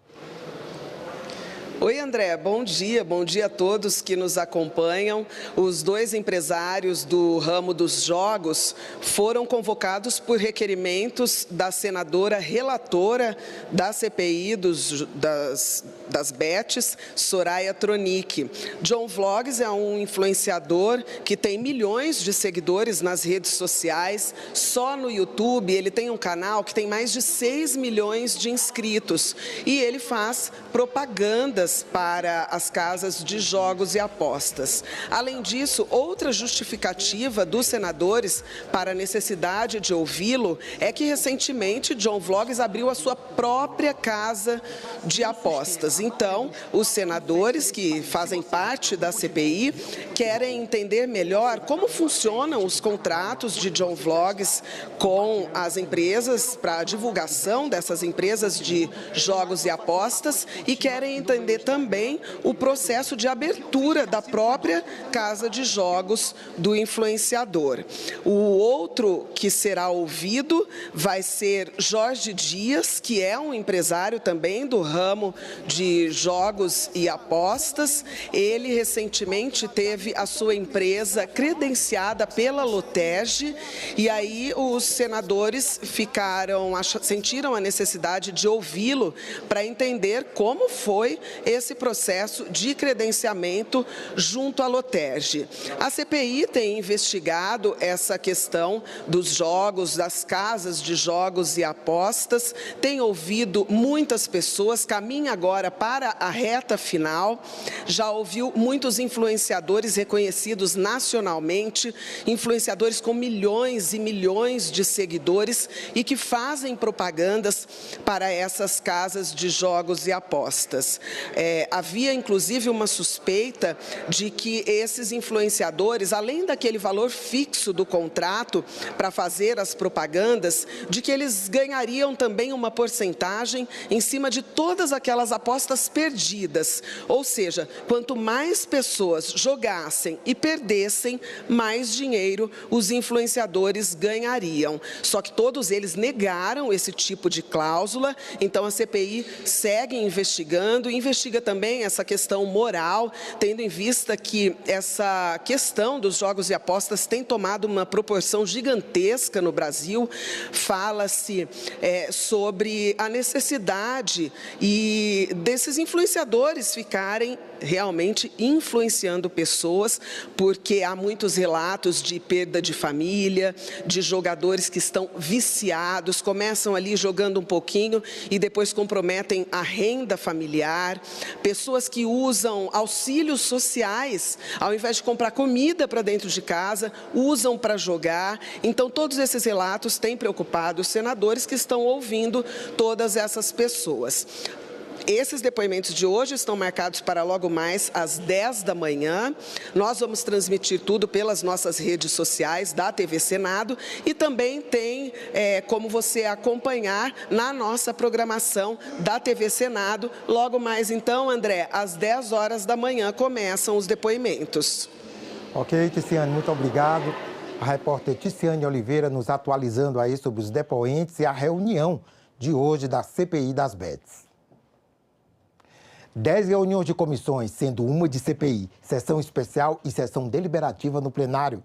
Oi, André. Bom dia a todos que nos acompanham. Os 2 empresários do ramo dos jogos foram convocados por requerimentos da senadora relatora da CPI das bets, Soraya Tronic. John Vlogs é um influenciador que tem milhões de seguidores nas redes sociais. Só no YouTube ele tem um canal que tem mais de 6 milhões de inscritos e ele faz propagandas para as casas de jogos e apostas. Além disso, outra justificativa dos senadores para a necessidade de ouvi-lo é que recentemente John Vlogs abriu a sua própria casa de apostas. Então, os senadores que fazem parte da CPI querem entender melhor como funcionam os contratos de John Vlogs com as empresas para a divulgação dessas empresas de jogos e apostas e querem entender também o processo de abertura da própria casa de jogos do influenciador. O outro que será ouvido vai ser Jorge Dias, que é um empresário também do ramo de jogos e apostas. Ele recentemente teve a sua empresa credenciada pela Lotege e aí os senadores sentiram a necessidade de ouvi-lo para entender como foi esse processo de credenciamento junto à Lotege. A CPI tem investigado essa questão dos jogos, das casas de jogos e apostas, tem ouvido muitas pessoas, caminha agora para a reta final, já ouviu muitos influenciadores reconhecidos nacionalmente, influenciadores com milhões e milhões de seguidores e que fazem propagandas para essas casas de jogos e apostas. Havia, inclusive, uma suspeita de que esses influenciadores, além daquele valor fixo do contrato para fazer as propagandas, de que eles ganhariam também uma porcentagem em cima de todas aquelas apostas perdidas. Ou seja, quanto mais pessoas jogassem e perdessem, mais dinheiro os influenciadores ganhariam. Só que todos eles negaram esse tipo de cláusula, então a CPI segue investigando, investiga também essa questão moral, tendo em vista que essa questão dos jogos e apostas tem tomado uma proporção gigantesca no Brasil. Fala-se sobre a necessidade e desses influenciadores ficarem realmente influenciando pessoas, porque há muitos relatos de perda de família, de jogadores que estão viciados, começam ali jogando um pouquinho e depois comprometem a renda familiar, pessoas que usam auxílios sociais, ao invés de comprar comida para dentro de casa, usam para jogar. Então, todos esses relatos têm preocupado os senadores que estão ouvindo todas essas pessoas. Esses depoimentos de hoje estão marcados para logo mais às 10 da manhã. Nós vamos transmitir tudo pelas nossas redes sociais da TV Senado e também tem como você acompanhar na nossa programação da TV Senado. Logo mais então, André, às 10 horas da manhã começam os depoimentos. Ok, Ticiane, muito obrigado. A repórter Ticiane Oliveira nos atualizando aí sobre os depoentes e a reunião de hoje da CPI das Bets. 10 reuniões de comissões, sendo uma de CPI, sessão especial e sessão deliberativa no plenário.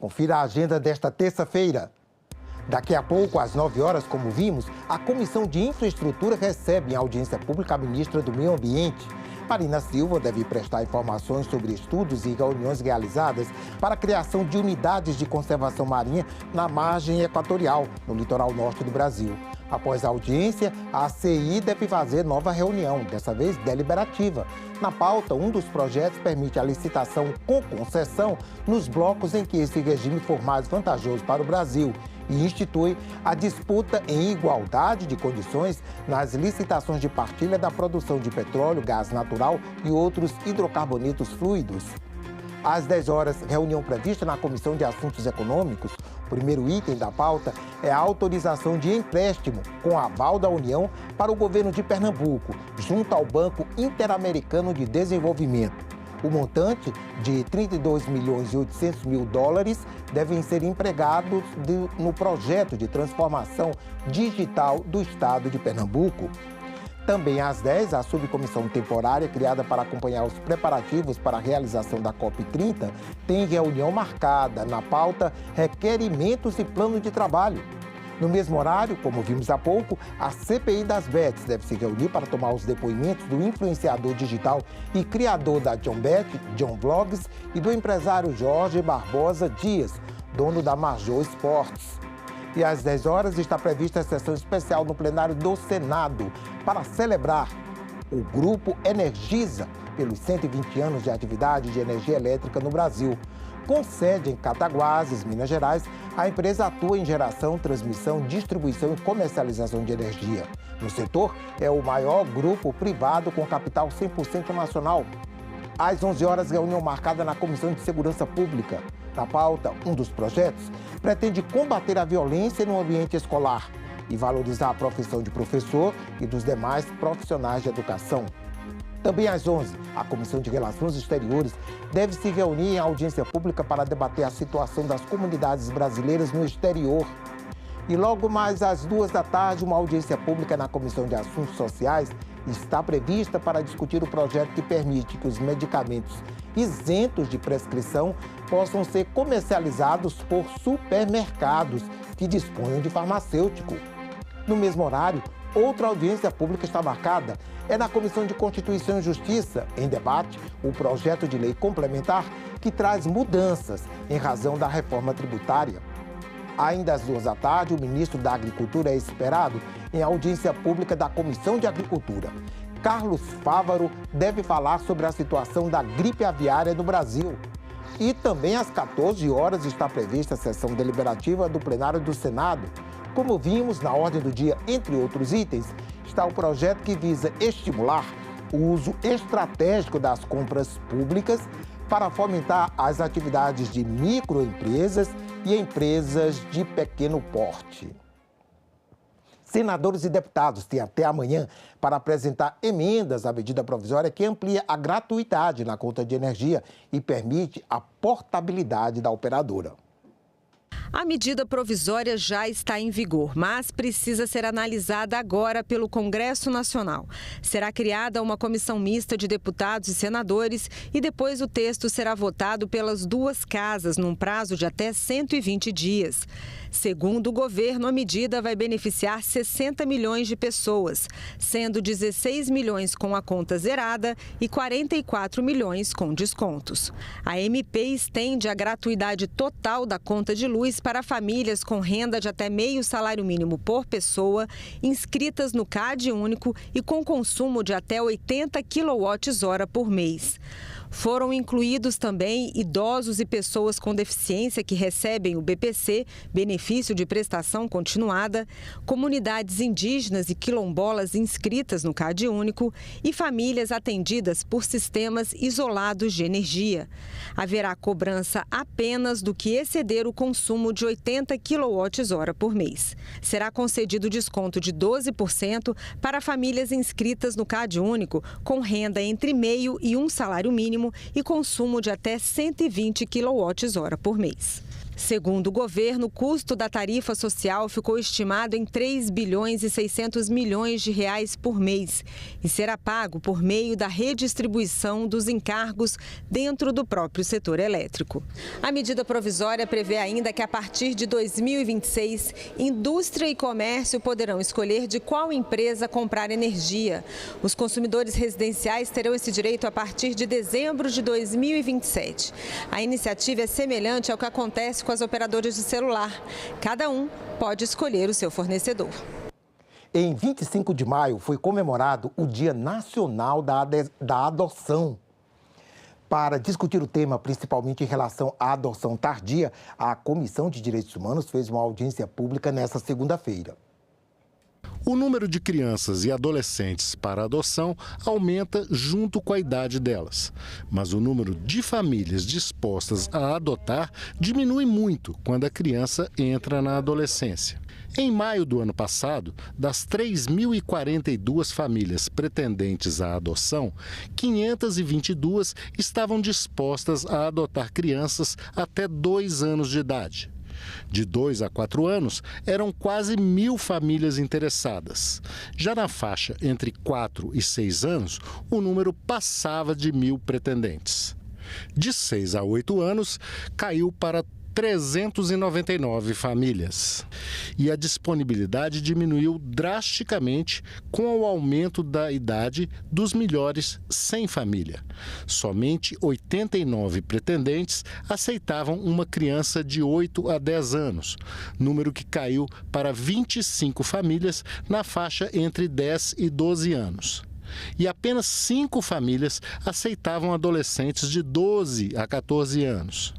Confira a agenda desta terça-feira. Daqui a pouco, às 9 horas, como vimos, a Comissão de Infraestrutura recebe em audiência pública a ministra do Meio Ambiente. Marina Silva deve prestar informações sobre estudos e reuniões realizadas para a criação de unidades de conservação marinha na margem equatorial, no litoral norte do Brasil. Após a audiência, a ACI deve fazer nova reunião, dessa vez deliberativa. Na pauta, um dos projetos permite a licitação com concessão nos blocos em que esse regime for mais vantajoso para o Brasil e institui a disputa em igualdade de condições nas licitações de partilha da produção de petróleo, gás natural e outros hidrocarbonetos fluidos. Às 10 horas, reunião prevista na Comissão de Assuntos Econômicos. O primeiro item da pauta é a autorização de empréstimo com aval da União para o governo de Pernambuco, junto ao Banco Interamericano de Desenvolvimento. O montante de 32.800.000 dólares devem ser empregados no projeto de transformação digital do estado de Pernambuco. Também às 10, a subcomissão temporária criada para acompanhar os preparativos para a realização da COP30 tem reunião marcada. Na pauta, requerimentos e plano de trabalho. No mesmo horário, como vimos há pouco, a CPI das Bets deve se reunir para tomar os depoimentos do influenciador digital e criador da John Bet, John Vlogs, e do empresário Jorge Barbosa Dias, dono da Major Esportes. E às 10 horas está prevista a sessão especial no plenário do Senado para celebrar o Grupo Energisa pelos 120 anos de atividade de energia elétrica no Brasil. Com sede em Cataguases, Minas Gerais, a empresa atua em geração, transmissão, distribuição e comercialização de energia. No setor, é o maior grupo privado com capital 100% nacional. Às 11 horas, reunião marcada na Comissão de Segurança Pública. Na pauta, um dos projetos pretende combater a violência no ambiente escolar e valorizar a profissão de professor e dos demais profissionais de educação. Também às 11, a Comissão de Relações Exteriores deve se reunir em audiência pública para debater a situação das comunidades brasileiras no exterior. E logo mais às 2 da tarde, uma audiência pública na Comissão de Assuntos Sociais está prevista para discutir o projeto que permite que os medicamentos isentos de prescrição possam ser comercializados por supermercados que disponham de farmacêutico. No mesmo horário, outra audiência pública está marcada. É na Comissão de Constituição e Justiça, em debate, o projeto de lei complementar que traz mudanças em razão da reforma tributária. Ainda às 2 da tarde, o ministro da Agricultura é esperado em audiência pública da Comissão de Agricultura. Carlos Fávaro deve falar sobre a situação da gripe aviária no Brasil. E também às 14 horas está prevista a sessão deliberativa do plenário do Senado. Como vimos, na ordem do dia, entre outros itens, está o projeto que visa estimular o uso estratégico das compras públicas para fomentar as atividades de microempresas e empresas de pequeno porte. Senadores e deputados têm até amanhã para apresentar emendas à medida provisória que amplia a gratuidade na conta de energia e permite a portabilidade da operadora. A medida provisória já está em vigor, mas precisa ser analisada agora pelo Congresso Nacional. Será criada uma comissão mista de deputados e senadores e depois o texto será votado pelas duas casas num prazo de até 120 dias. Segundo o governo, a medida vai beneficiar 60 milhões de pessoas, sendo 16 milhões com a conta zerada e 44 milhões com descontos. A MP estende a gratuidade total da conta de luz para famílias com renda de até meio salário mínimo por pessoa, inscritas no CAD único e com consumo de até 80 kWh por mês. Foram incluídos também idosos e pessoas com deficiência que recebem o BPC, benefício de prestação continuada, comunidades indígenas e quilombolas inscritas no CAD único e famílias atendidas por sistemas isolados de energia. Haverá cobrança apenas do que exceder o consumo de 80 kWh por mês. Será concedido desconto de 12% para famílias inscritas no CAD único com renda entre meio e um salário mínimo e consumo de até 120 kWh por mês. Segundo o governo, o custo da tarifa social ficou estimado em 3 bilhões e 600 milhões de reais por mês e será pago por meio da redistribuição dos encargos dentro do próprio setor elétrico. A medida provisória prevê ainda que a partir de 2026, indústria e comércio poderão escolher de qual empresa comprar energia. Os consumidores residenciais terão esse direito a partir de dezembro de 2027. A iniciativa é semelhante ao que acontece com as operadoras de celular. Cada um pode escolher o seu fornecedor. Em 25 de maio foi comemorado o Dia Nacional da Adoção. Para discutir o tema, principalmente em relação à adoção tardia, a Comissão de Direitos Humanos fez uma audiência pública nesta segunda-feira. O número de crianças e adolescentes para adoção aumenta junto com a idade delas. Mas o número de famílias dispostas a adotar diminui muito quando a criança entra na adolescência. Em maio do ano passado, das 3.042 famílias pretendentes à adoção, 522 estavam dispostas a adotar crianças até 2 anos de idade. De 2 a 4 anos, eram quase 1.000 famílias interessadas. Já na faixa entre 4 e 6 anos, o número passava de 1.000 pretendentes. De 6 a 8 anos, caiu para 399 famílias. E a disponibilidade diminuiu drasticamente com o aumento da idade dos melhores sem família. Somente 89 pretendentes aceitavam uma criança de 8 a 10 anos, número que caiu para 25 famílias na faixa entre 10 e 12 anos. E apenas 5 famílias aceitavam adolescentes de 12 a 14 anos.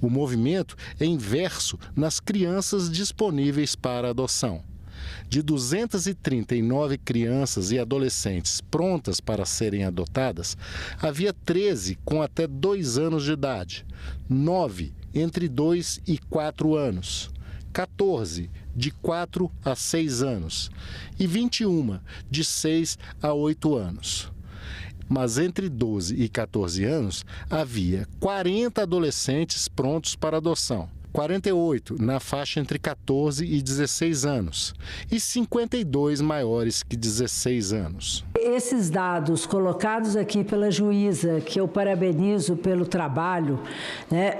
O movimento é inverso nas crianças disponíveis para adoção. De 239 crianças e adolescentes prontas para serem adotadas, havia 13 com até 2 anos de idade, 9 entre 2 e 4 anos, 14 de 4 a 6 anos e 21 de 6 a 8 anos. Mas entre 12 e 14 anos, havia 40 adolescentes prontos para adoção, 48 na faixa entre 14 e 16 anos e 52 maiores que 16 anos. Esses dados colocados aqui pela juíza, que eu parabenizo pelo trabalho,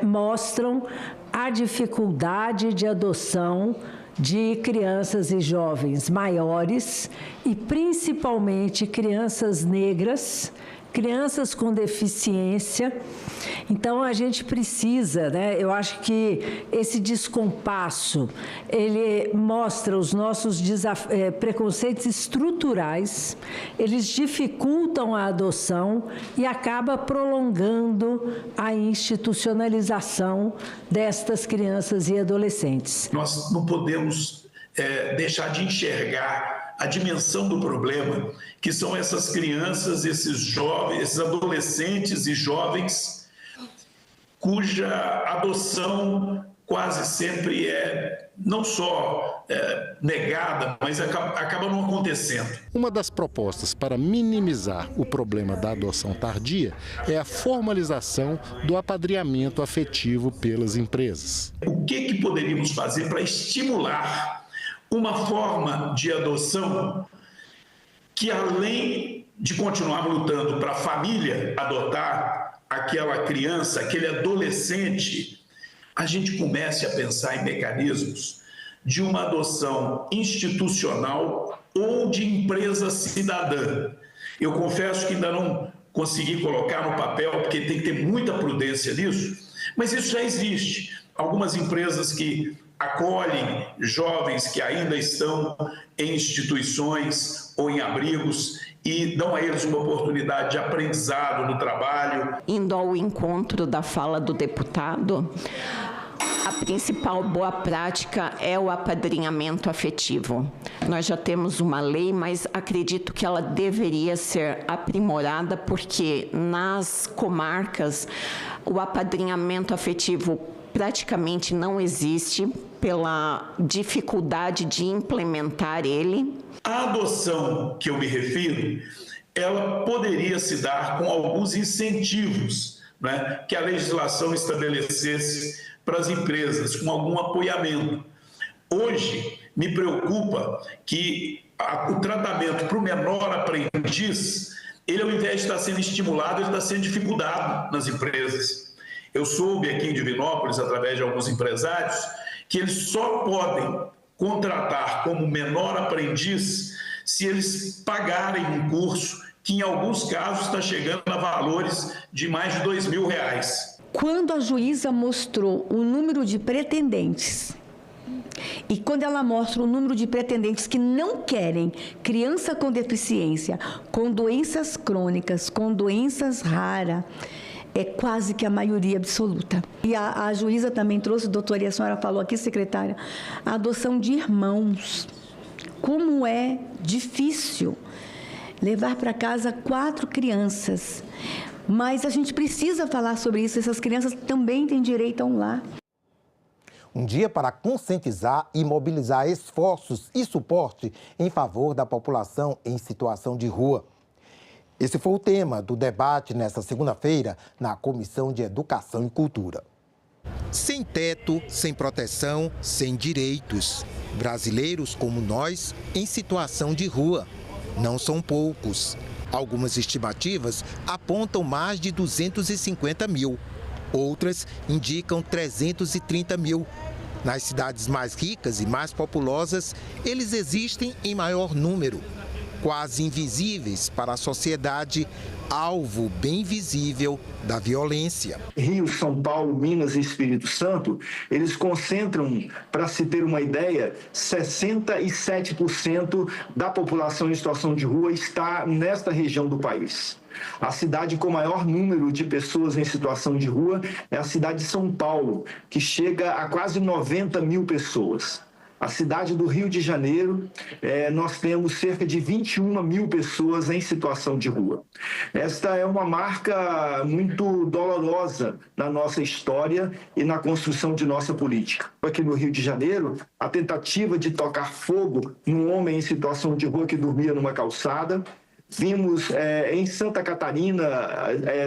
mostram a dificuldade de adoção de crianças e jovens maiores e principalmente crianças negras, crianças com deficiência. Então a gente precisa, eu acho que esse descompasso, ele mostra os nossos preconceitos estruturais, eles dificultam a adoção e acaba prolongando a institucionalização destas crianças e adolescentes. Nós não podemos deixar de enxergar a dimensão do problema, que são essas crianças, esses jovens, esses adolescentes e jovens, cuja adoção quase sempre é não só negada, mas acaba não acontecendo. Uma das propostas para minimizar o problema da adoção tardia é a formalização do apadrinhamento afetivo pelas empresas. O que poderíamos fazer para estimular uma forma de adoção que, além de continuar lutando para a família adotar aquela criança, aquele adolescente, a gente comece a pensar em mecanismos de uma adoção institucional ou de empresa cidadã. Eu confesso que ainda não consegui colocar no papel, porque tem que ter muita prudência nisso, mas isso já existe. Algumas empresas que acolhem jovens que ainda estão em instituições ou em abrigos e dão a eles uma oportunidade de aprendizado no trabalho. Indo ao encontro da fala do deputado, a principal boa prática é o apadrinhamento afetivo. Nós já temos uma lei, mas acredito que ela deveria ser aprimorada, porque nas comarcas o apadrinhamento afetivo praticamente não existe pela dificuldade de implementar ele. A adoção que eu me refiro, ela poderia se dar com alguns incentivos, que a legislação estabelecesse para as empresas com algum apoiamento. Hoje, me preocupa que o tratamento para o menor aprendiz, ele ao invés de estar sendo estimulado, ele está sendo dificultado nas empresas. Eu soube aqui em Divinópolis, através de alguns empresários, que eles só podem contratar como menor aprendiz se eles pagarem um curso que, em alguns casos, está chegando a valores de mais de R$2.000. Quando a juíza mostrou o número de pretendentes, e quando ela mostra o número de pretendentes que não querem criança com deficiência, com doenças crônicas, com doenças raras, é quase que a maioria absoluta. E a juíza também trouxe, doutora, e a senhora falou aqui, secretária, a adoção de irmãos. Como é difícil levar para casa 4 crianças. Mas a gente precisa falar sobre isso, essas crianças também têm direito a um lar. Um dia para conscientizar e mobilizar esforços e suporte em favor da população em situação de rua. Esse foi o tema do debate nesta segunda-feira na Comissão de Educação e Cultura. Sem teto, sem proteção, sem direitos. Brasileiros como nós em situação de rua. Não são poucos. Algumas estimativas apontam mais de 250 mil. Outras indicam 330 mil. Nas cidades mais ricas e mais populosas, eles existem em maior número. Quase invisíveis para a sociedade, alvo bem visível da violência. Rio, São Paulo, Minas e Espírito Santo, eles concentram, para se ter uma ideia, 67% da população em situação de rua está nesta região do país. A cidade com maior número de pessoas em situação de rua é a cidade de São Paulo, que chega a quase 90 mil pessoas. A cidade do Rio de Janeiro, nós temos cerca de 21 mil pessoas em situação de rua. Esta é uma marca muito dolorosa na nossa história e na construção de nossa política. Aqui no Rio de Janeiro, a tentativa de tocar fogo num homem em situação de rua que dormia numa calçada. Vimos em Santa Catarina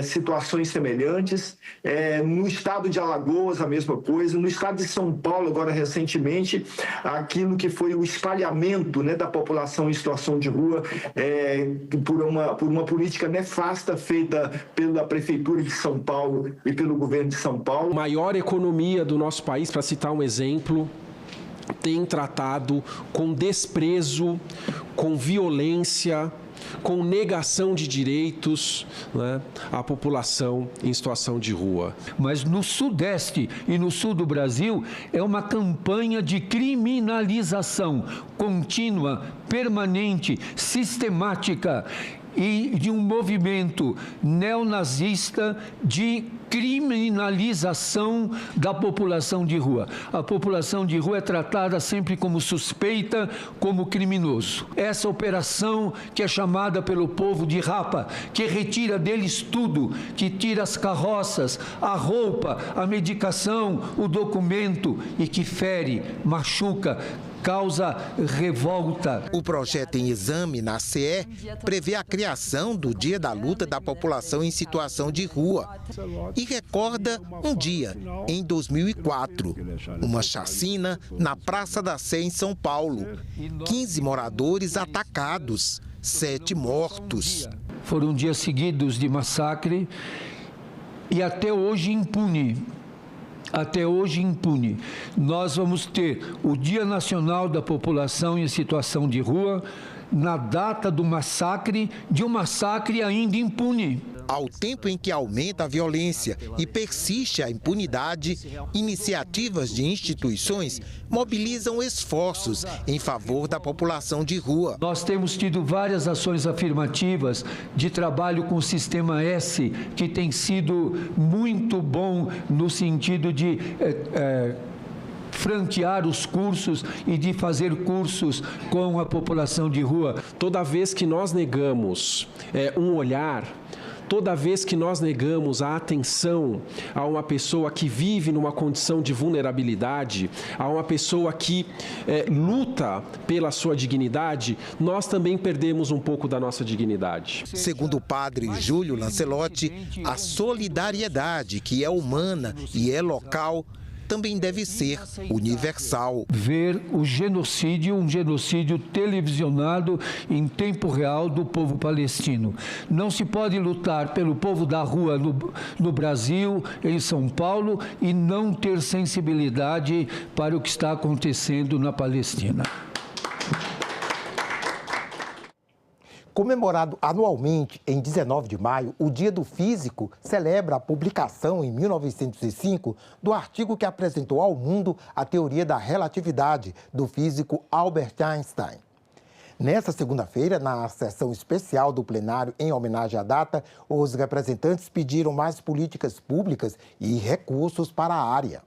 situações semelhantes, no estado de Alagoas a mesma coisa, no estado de São Paulo agora recentemente, aquilo que foi o espalhamento, né, da população em situação de rua por uma política nefasta feita pela Prefeitura de São Paulo e pelo governo de São Paulo. A maior economia do nosso país, para citar um exemplo, tem tratado com desprezo, com violência, com negação de direitos, né, à população em situação de rua. Mas no Sudeste e no Sul do Brasil é uma campanha de criminalização contínua, permanente, sistemática e de um movimento neonazista de criminalização da população de rua. A população de rua é tratada sempre como suspeita, como criminoso. Essa operação que é chamada pelo povo de rapa, que retira deles tudo, que tira as carroças, a roupa, a medicação, o documento e que fere, machuca, causa revolta. O projeto em exame na CE prevê a criação do Dia da Luta da População em Situação de Rua e recorda um dia, em 2004, uma chacina na Praça da Sé, em São Paulo. 15 moradores atacados, 7 mortos. Foram dias seguidos de massacre e até hoje impune. Até hoje impune. Nós vamos ter o Dia Nacional da População em Situação de Rua na data do massacre, de um massacre ainda impune. Ao tempo em que aumenta a violência e persiste a impunidade, iniciativas de instituições mobilizam esforços em favor da população de rua. Nós temos tido várias ações afirmativas de trabalho com o Sistema S, que tem sido muito bom no sentido de franquear os cursos e de fazer cursos com a população de rua. Toda vez que nós negamos um olhar, toda vez que nós negamos a atenção a uma pessoa que vive numa condição de vulnerabilidade, a uma pessoa que luta pela sua dignidade, nós também perdemos um pouco da nossa dignidade. Segundo o padre Júlio Lancelotti, a solidariedade, que é humana e é local, também deve ser universal. Ver o genocídio, um genocídio televisionado em tempo real do povo palestino. Não se pode lutar pelo povo da rua no Brasil, em São Paulo, e não ter sensibilidade para o que está acontecendo na Palestina. Comemorado anualmente em 19 de maio, o Dia do Físico celebra a publicação em 1905 do artigo que apresentou ao mundo a teoria da relatividade do físico Albert Einstein. Nesta segunda-feira, na sessão especial do plenário em homenagem à data, os representantes pediram mais políticas públicas e recursos para a área.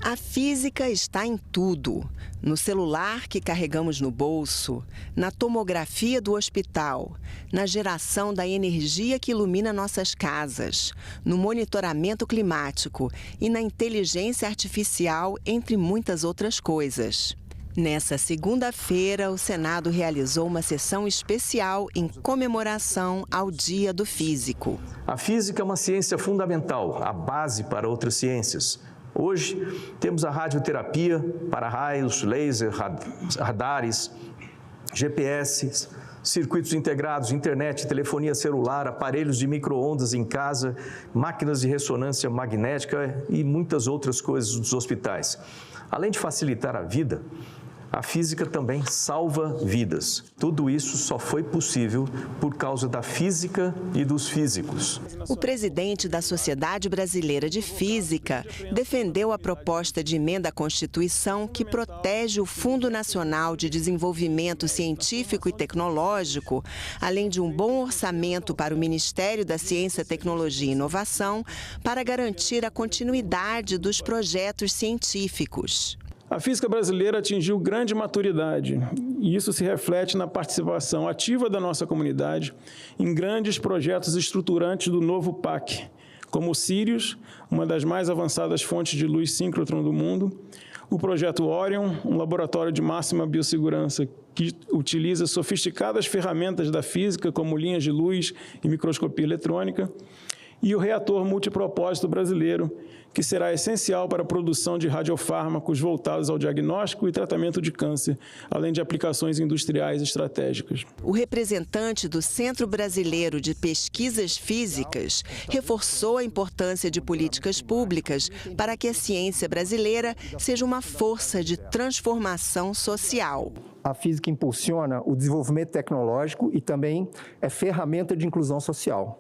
A física está em tudo. No celular que carregamos no bolso, na tomografia do hospital, na geração da energia que ilumina nossas casas, no monitoramento climático e na inteligência artificial, entre muitas outras coisas. Nessa segunda-feira, o Senado realizou uma sessão especial em comemoração ao Dia do Físico. A física é uma ciência fundamental, a base para outras ciências. Hoje, temos a radioterapia para raios, laser, radares, GPS, circuitos integrados, internet, telefonia celular, aparelhos de micro-ondas em casa, máquinas de ressonância magnética e muitas outras coisas dos hospitais. Além de facilitar a vida, a física também salva vidas. Tudo isso só foi possível por causa da física e dos físicos. O presidente da Sociedade Brasileira de Física defendeu a proposta de emenda à Constituição que protege o Fundo Nacional de Desenvolvimento Científico e Tecnológico, além de um bom orçamento para o Ministério da Ciência, Tecnologia e Inovação, para garantir a continuidade dos projetos científicos. A física brasileira atingiu grande maturidade e isso se reflete na participação ativa da nossa comunidade em grandes projetos estruturantes do novo PAC, como o Sirius, uma das mais avançadas fontes de luz síncrotron do mundo, o projeto Orion, um laboratório de máxima biossegurança que utiliza sofisticadas ferramentas da física, como linhas de luz e microscopia eletrônica, e o reator multipropósito brasileiro, que será essencial para a produção de radiofármacos voltados ao diagnóstico e tratamento de câncer, além de aplicações industriais estratégicas. O representante do Centro Brasileiro de Pesquisas Físicas reforçou a importância de políticas públicas para que a ciência brasileira seja uma força de transformação social. A física impulsiona o desenvolvimento tecnológico e também é ferramenta de inclusão social.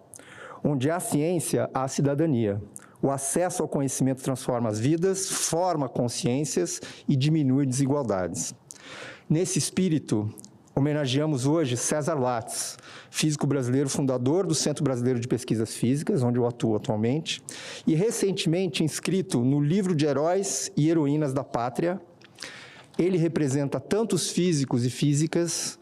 Onde há ciência, há cidadania. O acesso ao conhecimento transforma as vidas, forma consciências e diminui desigualdades. Nesse espírito, homenageamos hoje César Lattes, físico brasileiro, fundador do Centro Brasileiro de Pesquisas Físicas, onde eu atuo atualmente, e recentemente inscrito no livro de Heróis e Heroínas da Pátria. Ele representa tantos físicos e físicas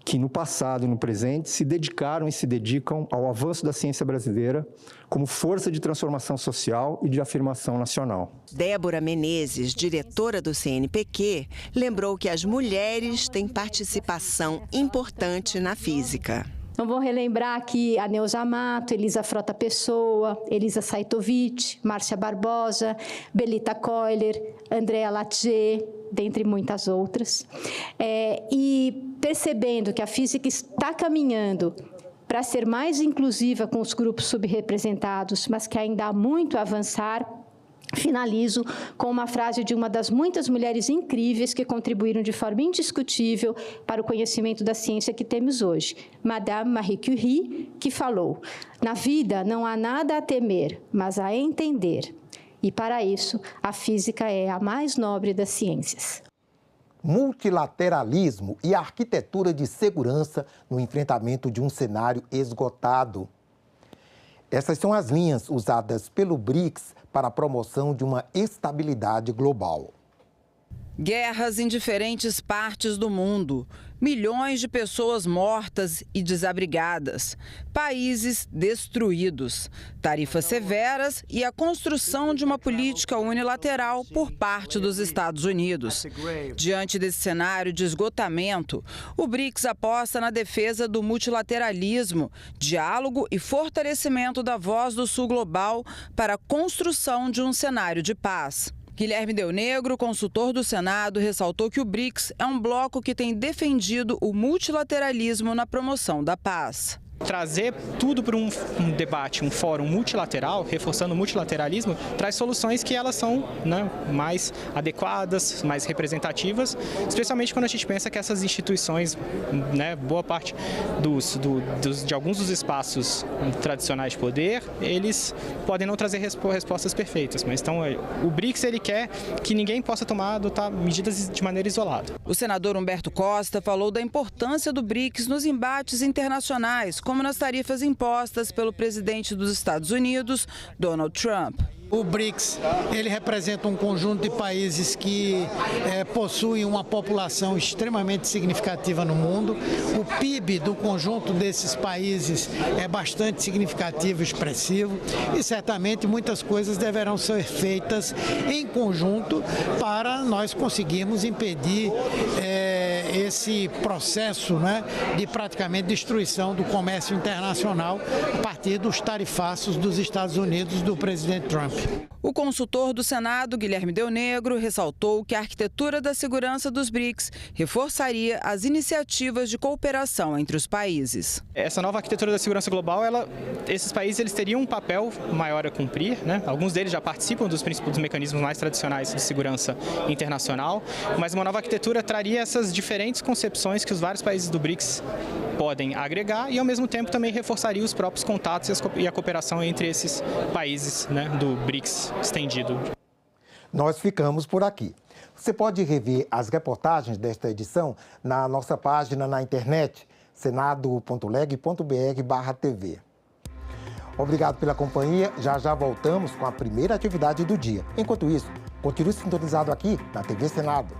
que no passado e no presente se dedicaram e se dedicam ao avanço da ciência brasileira como força de transformação social e de afirmação nacional. Débora Menezes, diretora do CNPq, lembrou que as mulheres têm participação importante na física. Então, vou relembrar aqui a Neuza Amato, Elisa Frota Pessoa, Elisa Saitovic, Márcia Barbosa, Belita Koiler, Andrea Latger, dentre muitas outras. E percebendo que a física está caminhando para ser mais inclusiva com os grupos subrepresentados, mas que ainda há muito a avançar, finalizo com uma frase de uma das muitas mulheres incríveis que contribuíram de forma indiscutível para o conhecimento da ciência que temos hoje. Madame Marie Curie, que falou: "Na vida não há nada a temer, mas a entender. E para isso, a física é a mais nobre das ciências." Multilateralismo e arquitetura de segurança no enfrentamento de um cenário esgotado. Essas são as linhas usadas pelo BRICS para a promoção de uma estabilidade global. Guerras em diferentes partes do mundo, milhões de pessoas mortas e desabrigadas, países destruídos, tarifas severas e a construção de uma política unilateral por parte dos Estados Unidos. Diante desse cenário de esgotamento, o BRICS aposta na defesa do multilateralismo, diálogo e fortalecimento da voz do Sul global para a construção de um cenário de paz. Guilherme Del Negro, consultor do Senado, ressaltou que o BRICS é um bloco que tem defendido o multilateralismo na promoção da paz. Trazer tudo para um debate, um fórum multilateral, reforçando o multilateralismo, traz soluções que elas são, né, mais adequadas, mais representativas, especialmente quando a gente pensa que essas instituições, né, boa parte de alguns dos espaços tradicionais de poder, eles podem não trazer respostas perfeitas, mas então o BRICS ele quer que ninguém possa adotar medidas de maneira isolada. O senador Humberto Costa falou da importância do BRICS nos embates internacionais, como nas tarifas impostas pelo presidente dos Estados Unidos, Donald Trump. O BRICS, ele representa um conjunto de países que possuem uma população extremamente significativa no mundo. O PIB do conjunto desses países é bastante significativo e expressivo e certamente muitas coisas deverão ser feitas em conjunto para nós conseguirmos impedir esse processo, né, de praticamente destruição do comércio internacional a partir dos tarifaços dos Estados Unidos do presidente Trump. O consultor do Senado, Guilherme Del Negro, ressaltou que a arquitetura da segurança dos BRICS reforçaria as iniciativas de cooperação entre os países. Essa nova arquitetura da segurança global, esses países eles teriam um papel maior a cumprir, né? Alguns deles já participam dos mecanismos mais tradicionais de segurança internacional, mas uma nova arquitetura traria essas diferentes concepções que os vários países do BRICS podem agregar e, ao mesmo tempo, também reforçaria os próprios contatos e a cooperação entre esses países, né, do BRICS estendido. Nós ficamos por aqui. Você pode rever as reportagens desta edição na nossa página na internet, senado.leg.br/TV. Obrigado pela companhia. Já voltamos com a primeira atividade do dia. Enquanto isso, continue sintonizado aqui na TV Senado.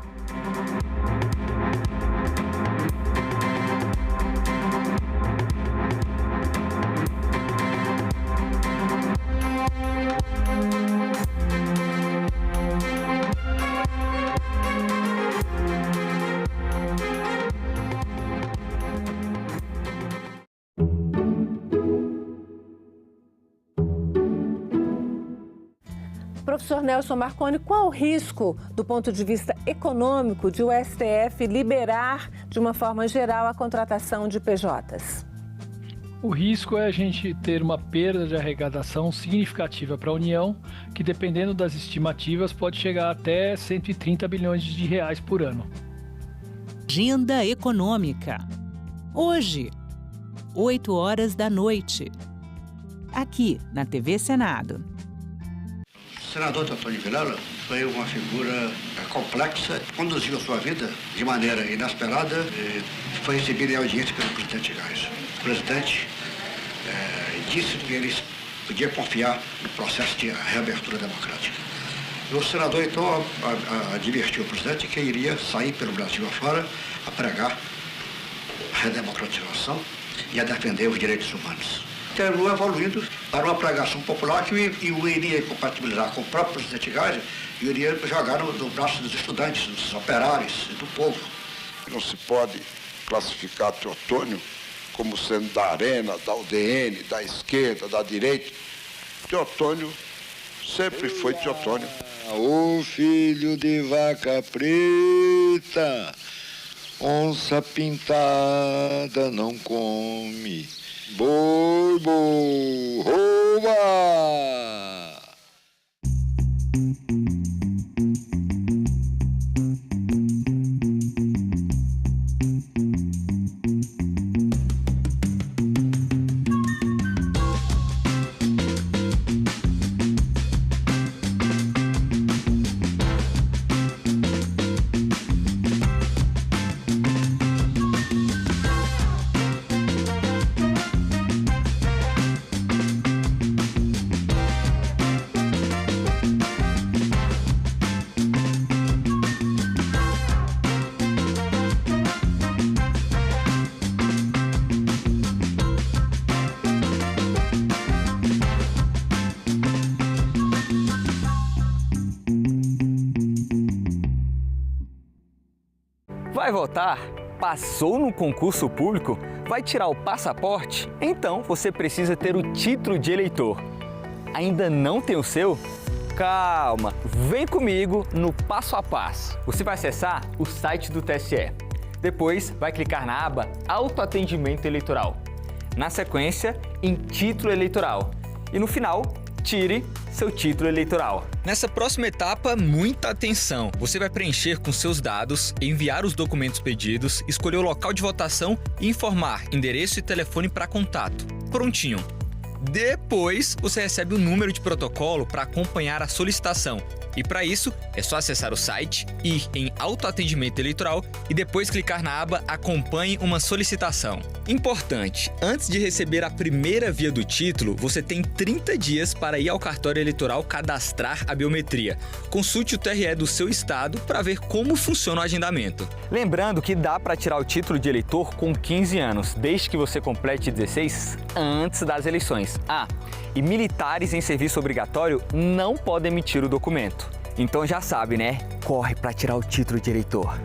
Professor Nelson Marconi, qual o risco, do ponto de vista econômico, de o STF liberar, de uma forma geral, a contratação de PJs? O risco é a gente ter uma perda de arrecadação significativa para a União, que, dependendo das estimativas, pode chegar até 130 bilhões de reais por ano. Agenda Econômica. Hoje, 20h, aqui na TV Senado. O senador Teotônio Vilela foi uma figura complexa, conduziu a sua vida de maneira inesperada e foi recebido em audiência pelo presidente Geisel. O presidente disse que ele podia confiar no processo de reabertura democrática. O senador, então, advertiu o presidente que iria sair pelo Brasil afora a pregar a redemocratização e a defender os direitos humanos. Terminou evoluindo para uma pregação popular que o iria compatibilizar com o próprio presidente Geisel e iria jogar no braço dos estudantes, dos operários e do povo. Não se pode classificar Teotônio como sendo da Arena, da UDN, da esquerda, da direita. Teotônio sempre foi Teotônio. O filho de vaca preta, onça pintada não come. Boi, boi, rouba! Vai votar? Passou no concurso público? Vai tirar o passaporte? Então você precisa ter o título de eleitor. Ainda não tem o seu? calma. Vem comigo no passo a passo. Você vai acessar o site do TSE. Depois, vai clicar na aba Autoatendimento Eleitoral. Na sequência, em Título Eleitoral. E no final, tire seu título eleitoral. Nessa próxima etapa, muita atenção. Você vai preencher com seus dados, enviar os documentos pedidos, escolher o local de votação e informar endereço e telefone para contato. Prontinho. Depois, você recebe o número de protocolo para acompanhar a solicitação. E para isso, é só acessar o site, ir em Autoatendimento Eleitoral e depois clicar na aba Acompanhe uma solicitação. Importante, antes de receber a primeira via do título, você tem 30 dias para ir ao cartório eleitoral cadastrar a biometria. Consulte o TRE do seu estado para ver como funciona o agendamento. Lembrando que dá para tirar o título de eleitor com 15 anos, desde que você complete 16 antes das eleições. E militares em serviço obrigatório não podem emitir o documento. Então já sabe, né? Corre para tirar o título de eleitor.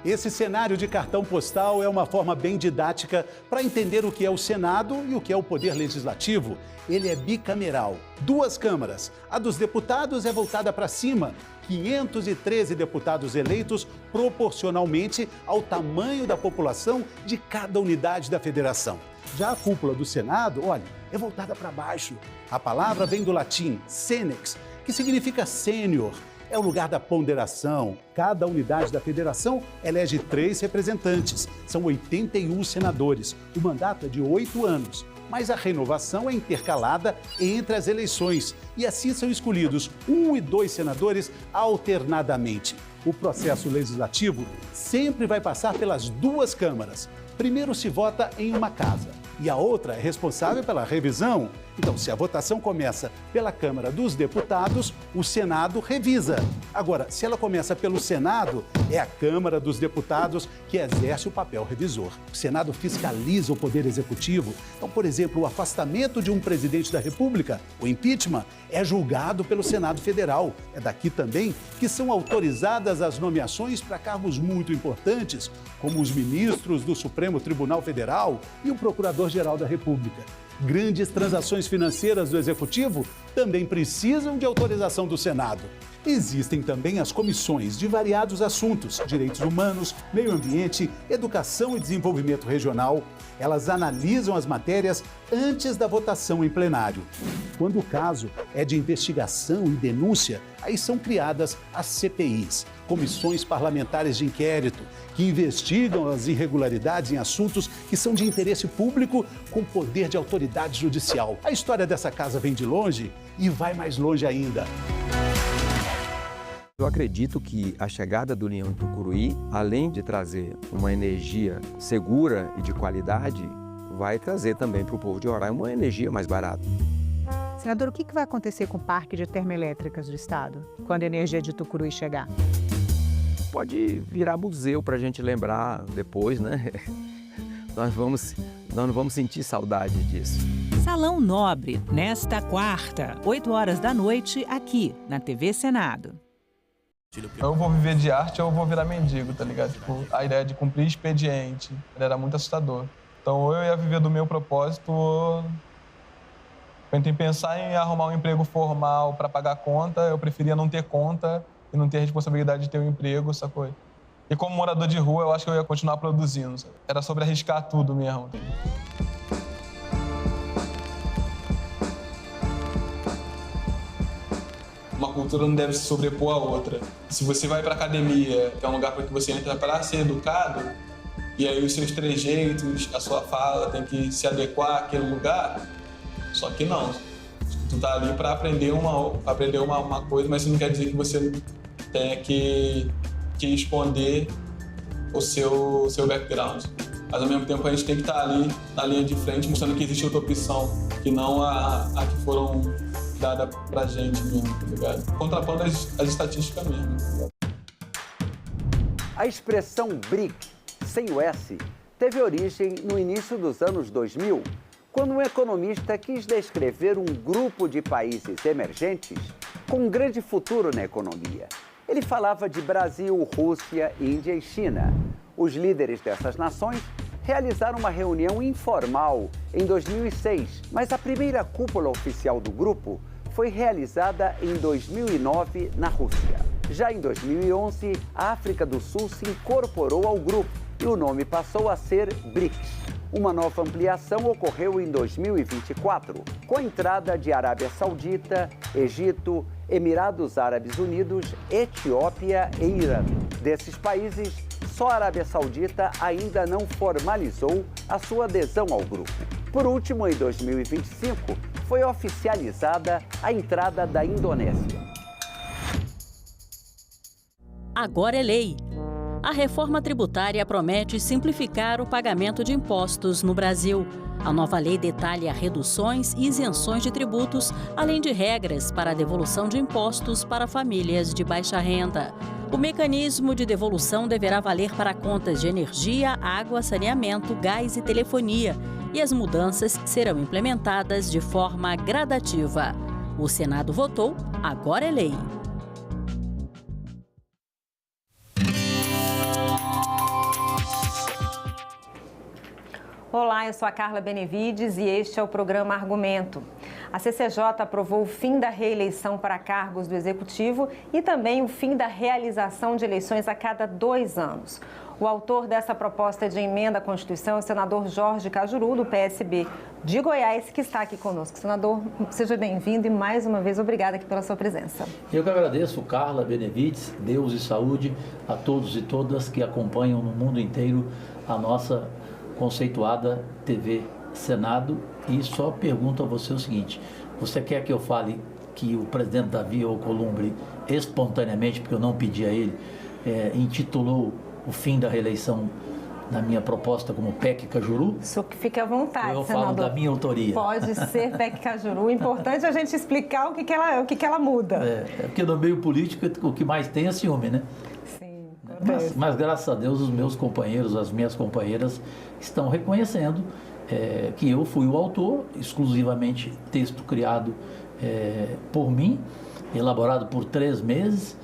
Esse cenário de cartão postal é uma forma bem didática para entender o que é o Senado e o que é o Poder Legislativo. Ele é bicameral, 2 câmaras. A dos deputados é voltada para cima, 513 deputados eleitos proporcionalmente ao tamanho da população de cada unidade da federação. Já a cúpula do Senado, olha, é voltada para baixo. A palavra vem do latim senex, que significa sênior. É o lugar da ponderação. Cada unidade da federação elege 3 representantes. São 81 senadores. O mandato é de 8 anos. Mas a renovação é intercalada entre as eleições. E assim são escolhidos 1 e 2 senadores alternadamente. O processo legislativo sempre vai passar pelas 2 câmaras. Primeiro se vota em uma casa e a outra é responsável pela revisão. Então, se a votação começa pela Câmara dos Deputados, o Senado revisa. Agora, se ela começa pelo Senado, é a Câmara dos Deputados que exerce o papel revisor. O Senado fiscaliza o Poder Executivo. Então, por exemplo, o afastamento de um presidente da República, o impeachment, é julgado pelo Senado Federal. É daqui também que são autorizadas as nomeações para cargos muito importantes, como os ministros do Supremo Tribunal Federal e o Procurador-Geral da República. Grandes transações financeiras do Executivo também precisam de autorização do Senado. Existem também as comissões de variados assuntos, direitos humanos, meio ambiente, educação e desenvolvimento regional. Elas analisam as matérias antes da votação em plenário. Quando o caso é de investigação e denúncia, aí são criadas as CPIs, comissões parlamentares de inquérito, que investigam as irregularidades em assuntos que são de interesse público com poder de autoridade judicial. A história dessa casa vem de longe e vai mais longe ainda. Eu acredito que a chegada do Leão em Tucuruí, além de trazer uma energia segura e de qualidade, vai trazer também para o povo de Roraima uma energia mais barata. Senador, o que vai acontecer com o parque de termoelétricas do estado quando a energia de Tucuruí chegar? Pode virar museu para a gente lembrar depois, né? Nós não vamos sentir saudade disso. Salão Nobre, nesta quarta, 8h, aqui na TV Senado. Eu vou viver de arte ou eu vou virar mendigo, tá ligado? Tipo, a ideia de cumprir expediente era muito assustador. Então, ou eu ia viver do meu propósito, ou em pensar em arrumar um emprego formal para pagar conta, eu preferia não ter conta e não ter a responsabilidade de ter um emprego, sacou? E como morador de rua, eu acho que eu ia continuar produzindo, sabe? Era sobre arriscar tudo mesmo. Uma cultura não deve se sobrepor à outra. Se você vai para academia, que é um lugar para que você entra para ser educado, e aí os seus trejeitos, a sua fala tem que se adequar àquele lugar, só que não. Tu tá ali para aprender uma coisa, mas isso não quer dizer que você tenha que esconder o seu background. Mas ao mesmo tempo a gente tem que estar ali na linha de frente, mostrando que existe outra opção, que não a que foram dada pra gente mesmo, tá ligado? Contrapondo as estatísticas mesmo. A expressão BRIC, sem o S, teve origem no início dos anos 2000, quando um economista quis descrever um grupo de países emergentes com um grande futuro na economia. Ele falava de Brasil, Rússia, Índia e China. Os líderes dessas nações realizaram uma reunião informal em 2006, mas a primeira cúpula oficial do grupo foi realizada em 2009 na Rússia. Já em 2011, a África do Sul se incorporou ao grupo e o nome passou a ser BRICS. Uma nova ampliação ocorreu em 2024, com a entrada de Arábia Saudita, Egito, Emirados Árabes Unidos, Etiópia e Irã. Desses países, só a Arábia Saudita ainda não formalizou a sua adesão ao grupo. Por último, em 2025, foi oficializada a entrada da Indonésia. Agora é lei. A reforma tributária promete simplificar o pagamento de impostos no Brasil. A nova lei detalha reduções e isenções de tributos, além de regras para a devolução de impostos para famílias de baixa renda. O mecanismo de devolução deverá valer para contas de energia, água, saneamento, gás e telefonia, e as mudanças serão implementadas de forma gradativa. O Senado votou, agora é lei. Olá, eu sou a Carla Benevides e este é o programa Argumento. A CCJ aprovou o fim da reeleição para cargos do Executivo e também o fim da realização de eleições a cada 2 anos. O autor dessa proposta de emenda à Constituição é o senador Jorge Cajuru, do PSB de Goiás, que está aqui conosco. Senador, seja bem-vindo e mais uma vez obrigada aqui pela sua presença. Eu que agradeço, Carla Benevides, Deus e saúde a todos e todas que acompanham no mundo inteiro a nossa conceituada TV Senado. E só pergunto a você o seguinte: você quer que eu fale que o presidente Davi Alcolumbre, espontaneamente, porque eu não pedi a ele, intitulou o fim da reeleição na minha proposta como PEC Cajuru? Isso que fique à vontade, eu senador. falo da minha autoria. Pode ser PEC Cajuru. O importante é a gente explicar o que ela muda. É porque no meio político o que mais tem é ciúme, né? Sim. Mas graças a Deus os meus companheiros, as minhas companheiras estão reconhecendo que eu fui o autor, exclusivamente texto criado por mim, elaborado por 3 meses,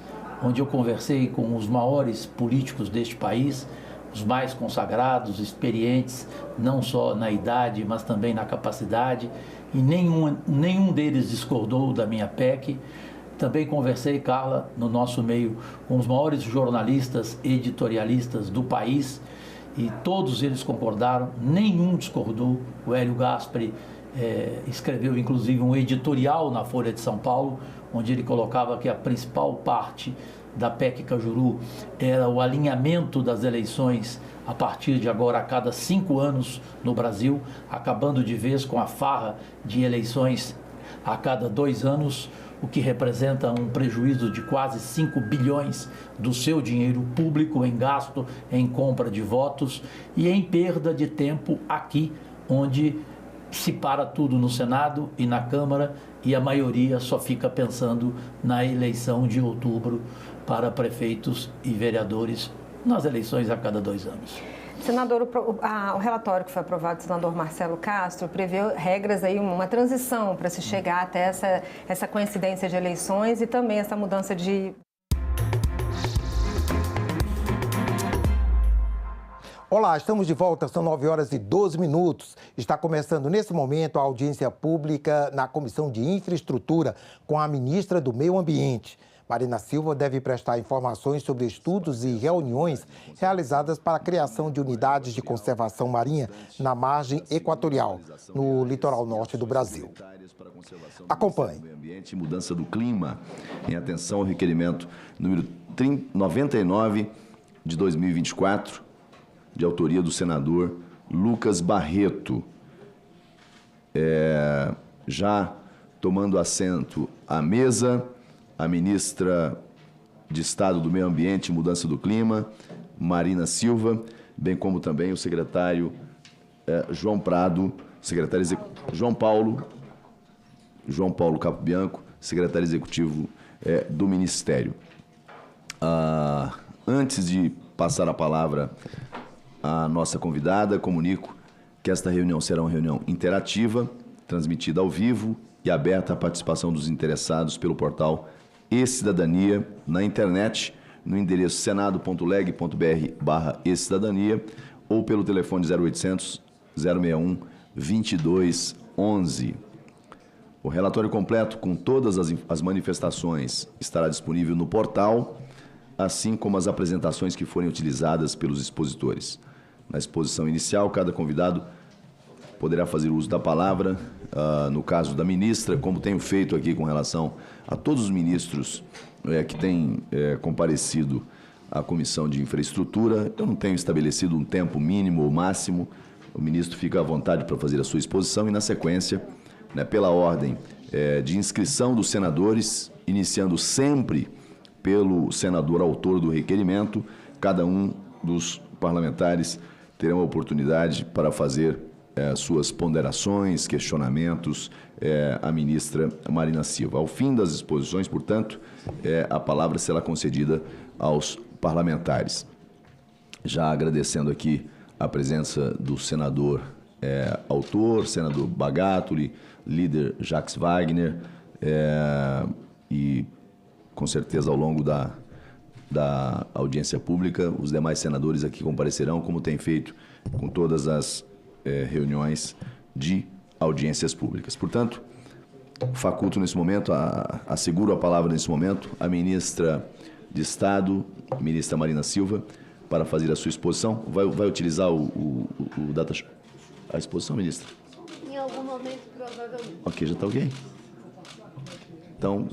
onde eu conversei com os maiores políticos deste país, os mais consagrados, experientes, não só na idade, mas também na capacidade, e nenhum deles discordou da minha PEC. Também conversei, Carla, no nosso meio, com os maiores jornalistas editorialistas do país, e todos eles concordaram, nenhum discordou. O Hélio Gaspari escreveu, inclusive, um editorial na Folha de São Paulo, onde ele colocava que a principal parte da PEC Cajuru era o alinhamento das eleições a partir de agora a cada 5 anos no Brasil, acabando de vez com a farra de eleições a cada 2 anos, o que representa um prejuízo de quase 5 bilhões do seu dinheiro público em gasto em compra de votos e em perda de tempo aqui, onde se para tudo no Senado e na Câmara e a maioria só fica pensando na eleição de outubro para prefeitos e vereadores nas eleições a cada 2 anos. Senador, o relatório que foi aprovado do senador Marcelo Castro prevê regras aí, uma transição para se chegar até essa coincidência de eleições e também essa mudança de... Olá, estamos de volta, são 9h12. Está começando nesse momento a audiência pública na Comissão de Infraestrutura com a ministra do Meio Ambiente. Marina Silva deve prestar informações sobre estudos e reuniões realizadas para a criação de unidades de conservação marinha na margem equatorial, no litoral norte do Brasil. Acompanhe. Meio Ambiente e Mudança do Clima, em atenção ao requerimento número 99 de 2024, de autoria do senador Lucas Barreto. Já tomando assento à mesa, a ministra de Estado do Meio Ambiente e Mudança do Clima, Marina Silva, bem como também o secretário João Prado, João Paulo Capobianco, secretário executivo do Ministério. Antes de passar a palavra à nossa convidada, comunico que esta reunião será uma reunião interativa, transmitida ao vivo e aberta à participação dos interessados pelo portal E-Cidadania na internet, no endereço senado.leg.br/e-cidadania ou pelo telefone 0800 061 2211. O relatório completo com todas as manifestações estará disponível no portal, assim como as apresentações que forem utilizadas pelos expositores. Na exposição inicial, cada convidado poderá fazer uso da palavra. No caso da ministra, como tenho feito aqui com relação a todos os ministros que têm comparecido à Comissão de Infraestrutura, eu não tenho estabelecido um tempo mínimo ou máximo. O ministro fica à vontade para fazer a sua exposição e, na sequência, pela ordem de inscrição dos senadores, iniciando sempre pelo senador autor do requerimento, cada um dos parlamentares terá a oportunidade para fazer suas ponderações, questionamentos à ministra Marina Silva. Ao fim das exposições, portanto, a palavra será concedida aos parlamentares. Já agradecendo aqui a presença do senador autor, senador Bagatoli, líder Jacques Wagner, e com certeza ao longo da audiência pública, os demais senadores aqui comparecerão, como tem feito com todas as reuniões de audiências públicas. Portanto, faculto nesse momento, asseguro a palavra nesse momento à ministra de Estado, ministra Marina Silva, para fazer a sua exposição. Vai utilizar a exposição, ministra? Em algum momento, provavelmente. Ok, já está ok? Então,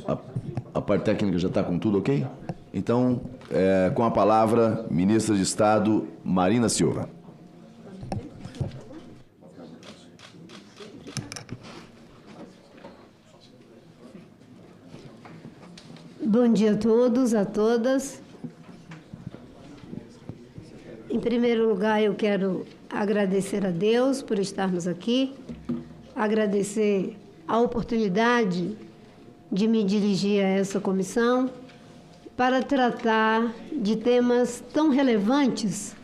a parte técnica já está com tudo ok? Então, com a palavra, ministra de Estado, Marina Silva. Bom dia a todos, a todas. Em primeiro lugar, eu quero agradecer a Deus por estarmos aqui, agradecer a oportunidade de me dirigir a essa comissão para tratar de temas tão relevantes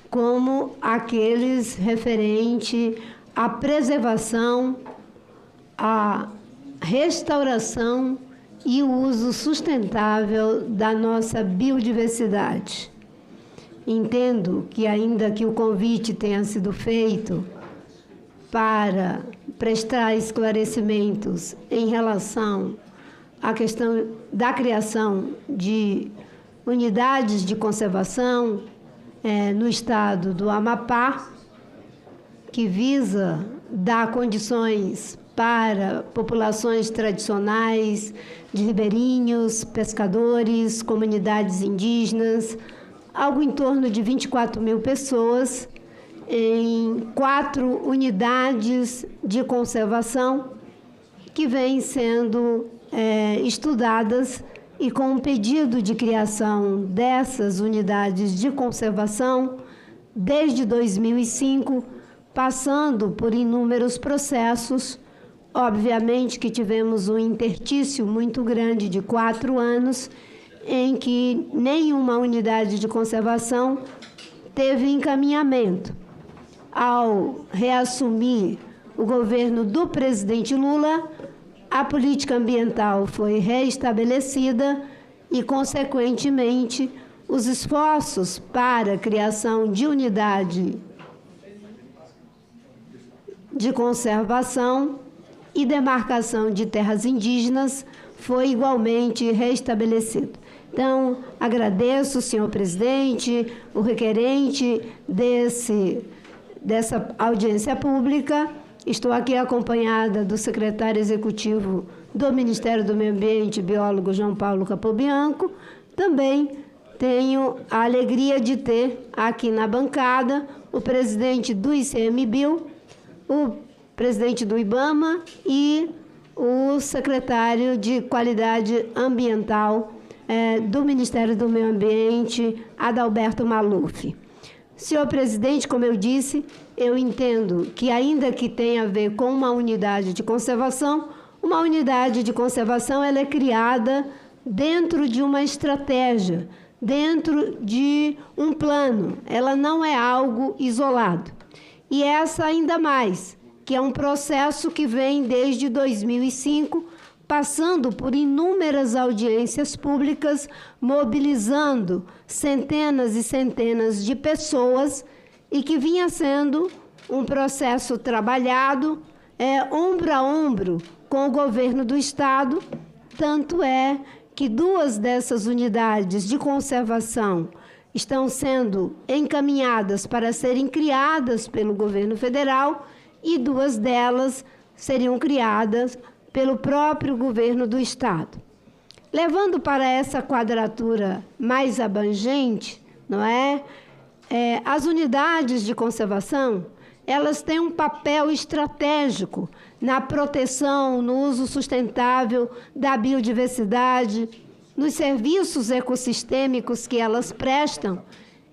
como aqueles referentes à preservação, à restauração e o uso sustentável da nossa biodiversidade. Entendo que, ainda que o convite tenha sido feito para prestar esclarecimentos em relação à questão da criação de unidades de conservação no estado do Amapá, que visa dar condições para populações tradicionais de ribeirinhos, pescadores, comunidades indígenas, algo em torno de 24 mil pessoas, em 4 unidades de conservação que vêm sendo estudadas, e com um pedido de criação dessas unidades de conservação desde 2005, passando por inúmeros processos. Obviamente que tivemos um interstício muito grande de 4 anos, em que nenhuma unidade de conservação teve encaminhamento. Ao reassumir o governo do presidente Lula, a política ambiental foi reestabelecida e, consequentemente, os esforços para a criação de unidade de conservação e demarcação de terras indígenas foi igualmente reestabelecido. Então, agradeço, senhor presidente, o requerente dessa audiência pública. Estou aqui acompanhada do secretário executivo do Ministério do Meio Ambiente, biólogo João Paulo Capobianco. Também tenho a alegria de ter aqui na bancada o presidente do ICMBio, o presidente do IBAMA e o secretário de Qualidade Ambiental do Ministério do Meio Ambiente, Adalberto Maluf. Senhor presidente, como eu disse, eu entendo que, ainda que tenha a ver com uma unidade de conservação ela é criada dentro de uma estratégia, dentro de um plano. Ela não é algo isolado. E essa ainda mais, que é um processo que vem desde 2005, passando por inúmeras audiências públicas, mobilizando centenas e centenas de pessoas e que vinha sendo um processo trabalhado ombro a ombro com o governo do Estado. Tanto é que 2 dessas unidades de conservação estão sendo encaminhadas para serem criadas pelo governo federal e 2 delas seriam criadas pelo próprio governo do Estado. Levando para essa quadratura mais abrangente, não é? As unidades de conservação, elas têm um papel estratégico na proteção, no uso sustentável da biodiversidade, nos serviços ecossistêmicos que elas prestam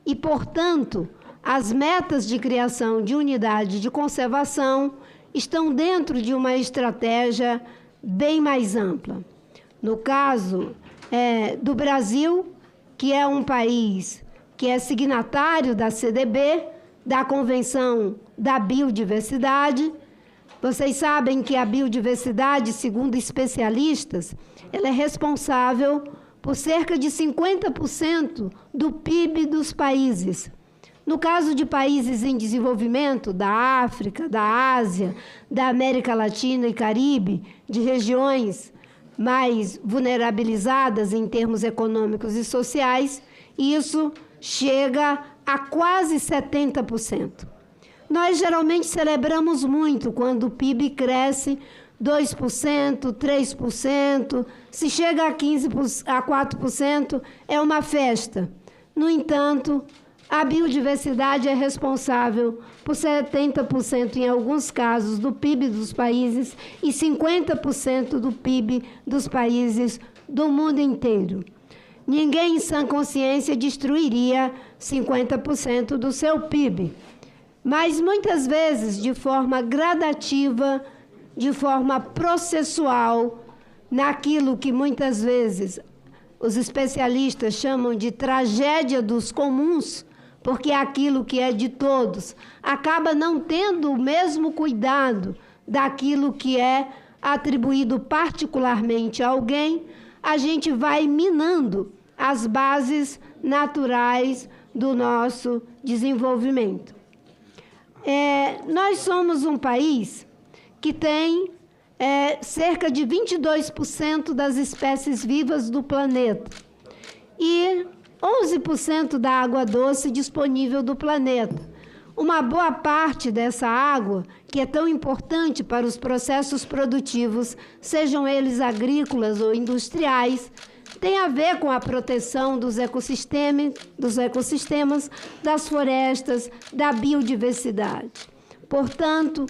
e, portanto, as metas de criação de unidade de conservação estão dentro de uma estratégia bem mais ampla. No caso do Brasil, que é um país que é signatário da CDB, da Convenção da Biodiversidade, vocês sabem que a biodiversidade, segundo especialistas, ela é responsável por cerca de 50% do PIB dos países. No caso de países em desenvolvimento, da África, da Ásia, da América Latina e Caribe, de regiões mais vulnerabilizadas em termos econômicos e sociais, isso chega a quase 70%. Nós geralmente celebramos muito quando o PIB cresce 2%, 3%, se chega a 4%, é uma festa. No entanto, a biodiversidade é responsável por 70% em alguns casos do PIB dos países e 50% do PIB dos países do mundo inteiro. Ninguém em sã consciência destruiria 50% do seu PIB, mas muitas vezes de forma gradativa, de forma processual, naquilo que muitas vezes os especialistas chamam de tragédia dos comuns, porque aquilo que é de todos acaba não tendo o mesmo cuidado daquilo que é atribuído particularmente a alguém, a gente vai minando as bases naturais do nosso desenvolvimento. Nós somos um país que tem cerca de 22% das espécies vivas do planeta e 11% da água doce disponível do planeta. Uma boa parte dessa água, que é tão importante para os processos produtivos, sejam eles agrícolas ou industriais, tem a ver com a proteção dos ecossistemas, das florestas, da biodiversidade. Portanto,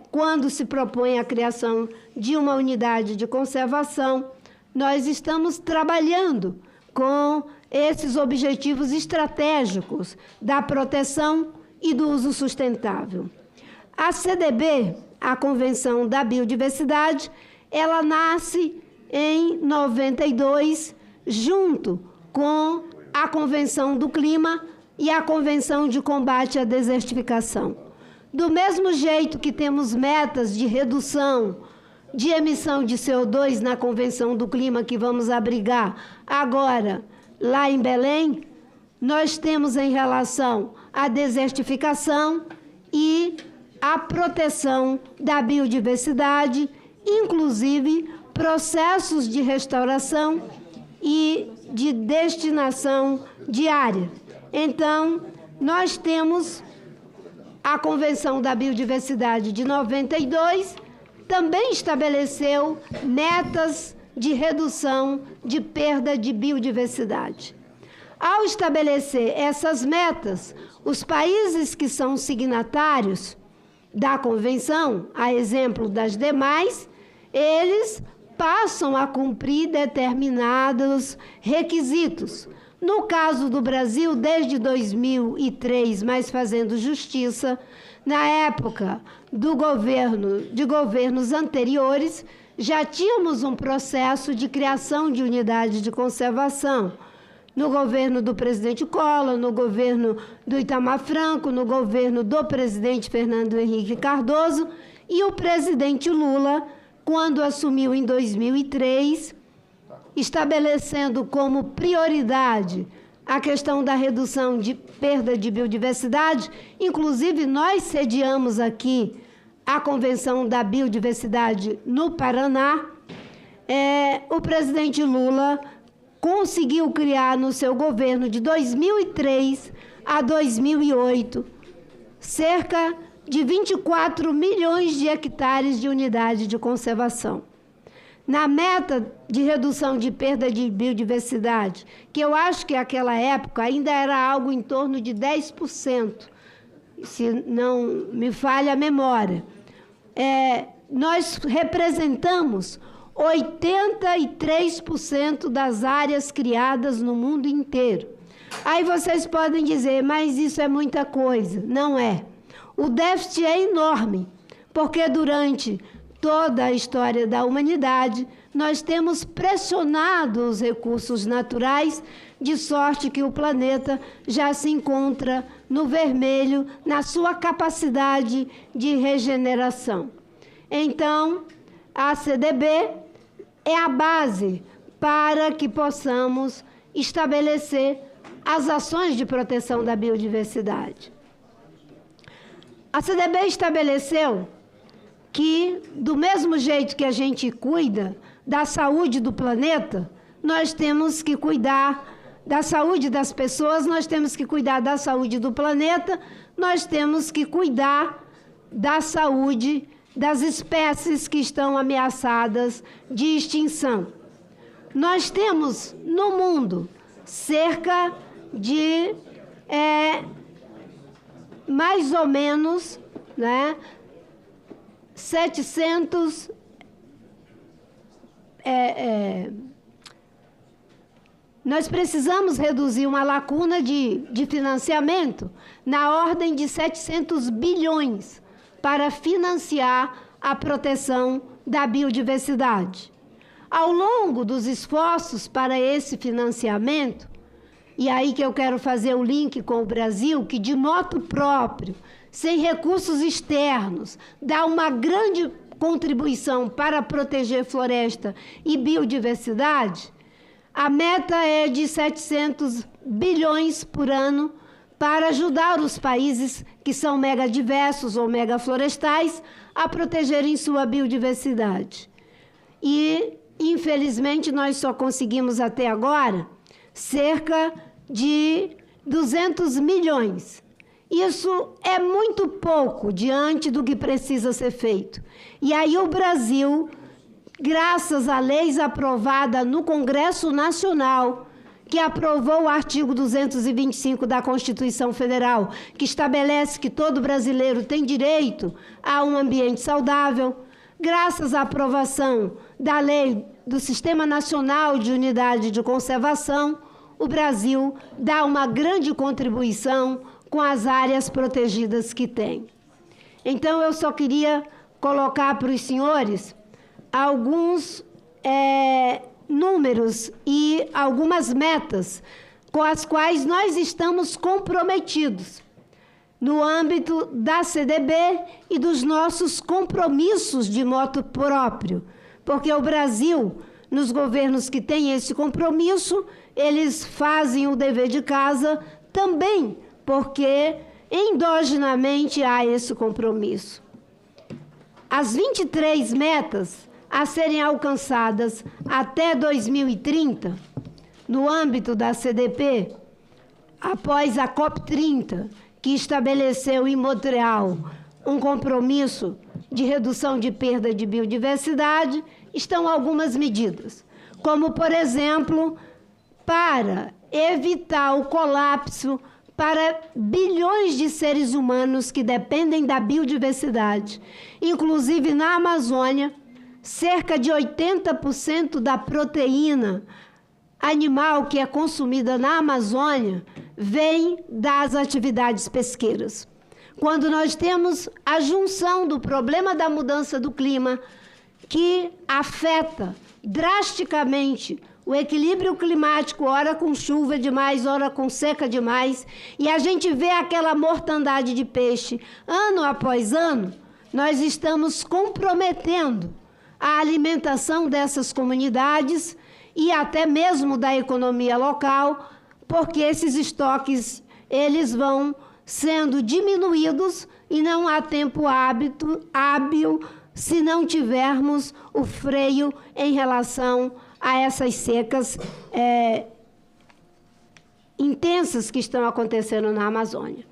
quando se propõe a criação de uma unidade de conservação, nós estamos trabalhando com esses objetivos estratégicos da proteção e do uso sustentável. A CDB, a Convenção da Biodiversidade, ela nasce em 92, junto com a Convenção do Clima e a Convenção de Combate à Desertificação. Do mesmo jeito que temos metas de redução de emissão de CO2 na Convenção do Clima, que vamos abrigar agora lá em Belém, nós temos em relação à desertificação e à proteção da biodiversidade, inclusive processos de restauração e de destinação de área. Então, nós temos a Convenção da Biodiversidade de 92, também estabeleceu metas de redução de perda de biodiversidade. Ao estabelecer essas metas, os países que são signatários da Convenção, a exemplo das demais, eles passam a cumprir determinados requisitos. No caso do Brasil, desde 2003, mas fazendo justiça, na época de governos anteriores, já tínhamos um processo de criação de unidade de conservação. No governo do presidente Collor, no governo do Itamar Franco, no governo do presidente Fernando Henrique Cardoso, e o presidente Lula, quando assumiu em 2003, estabelecendo como prioridade a questão da redução de perda de biodiversidade. Inclusive, nós sediamos aqui a Convenção da Biodiversidade no Paraná. O presidente Lula conseguiu criar no seu governo de 2003 a 2008 cerca de 24 milhões de hectares de unidade de conservação. Na meta de redução de perda de biodiversidade, que eu acho que naquela época ainda era algo em torno de 10%, se não me falha a memória, nós representamos 83% das áreas criadas no mundo inteiro. Aí vocês podem dizer, mas isso é muita coisa. Não é. O déficit é enorme, porque durante toda a história da humanidade, nós temos pressionado os recursos naturais, de sorte que o planeta já se encontra no vermelho na sua capacidade de regeneração. Então, a CDB é a base para que possamos estabelecer as ações de proteção da biodiversidade. A CDB estabeleceu que, do mesmo jeito que a gente cuida da saúde do planeta, nós temos que cuidar da saúde das pessoas, nós temos que cuidar da saúde do planeta, nós temos que cuidar da saúde das espécies que estão ameaçadas de extinção. Nós temos no mundo cerca de mais ou menos, né, 700 nós precisamos reduzir uma lacuna de financiamento na ordem de 700 bilhões para financiar a proteção da biodiversidade. Ao longo dos esforços para esse financiamento, e aí que eu quero fazer o link com o Brasil, que de moto próprio, sem recursos externos, dá uma grande contribuição para proteger floresta e biodiversidade, a meta é de 700 bilhões por ano para ajudar os países que são megadiversos ou megaflorestais a protegerem sua biodiversidade. E, infelizmente, nós só conseguimos até agora cerca de 200 milhões. Isso é muito pouco diante do que precisa ser feito. E aí o Brasil, graças a leis aprovadas no Congresso Nacional, que aprovou o artigo 225 da Constituição Federal, que estabelece que todo brasileiro tem direito a um ambiente saudável, graças à aprovação da lei do Sistema Nacional de Unidade de Conservação, o Brasil dá uma grande contribuição com as áreas protegidas que tem. Então, eu só queria colocar para os senhores alguns números e algumas metas com as quais nós estamos comprometidos no âmbito da CDB e dos nossos compromissos de moto próprio, porque o Brasil, nos governos que têm esse compromisso, eles fazem o dever de casa também, porque endogenamente há esse compromisso. As 23 metas a serem alcançadas até 2030, no âmbito da CDP, após a COP30, que estabeleceu em Montreal um compromisso de redução de perda de biodiversidade, estão algumas medidas, como, por exemplo, para evitar o colapso para bilhões de seres humanos que dependem da biodiversidade. Inclusive, na Amazônia, cerca de 80% da proteína animal que é consumida na Amazônia vem das atividades pesqueiras. Quando nós temos a junção do problema da mudança do clima, que afeta drasticamente o equilíbrio climático, ora com chuva demais, ora com seca demais, e a gente vê aquela mortandade de peixe ano após ano, nós estamos comprometendo a alimentação dessas comunidades e até mesmo da economia local porque esses estoques eles vão sendo diminuídos e não há tempo hábil se não tivermos o freio em relação a essas secas intensas que estão acontecendo na Amazônia.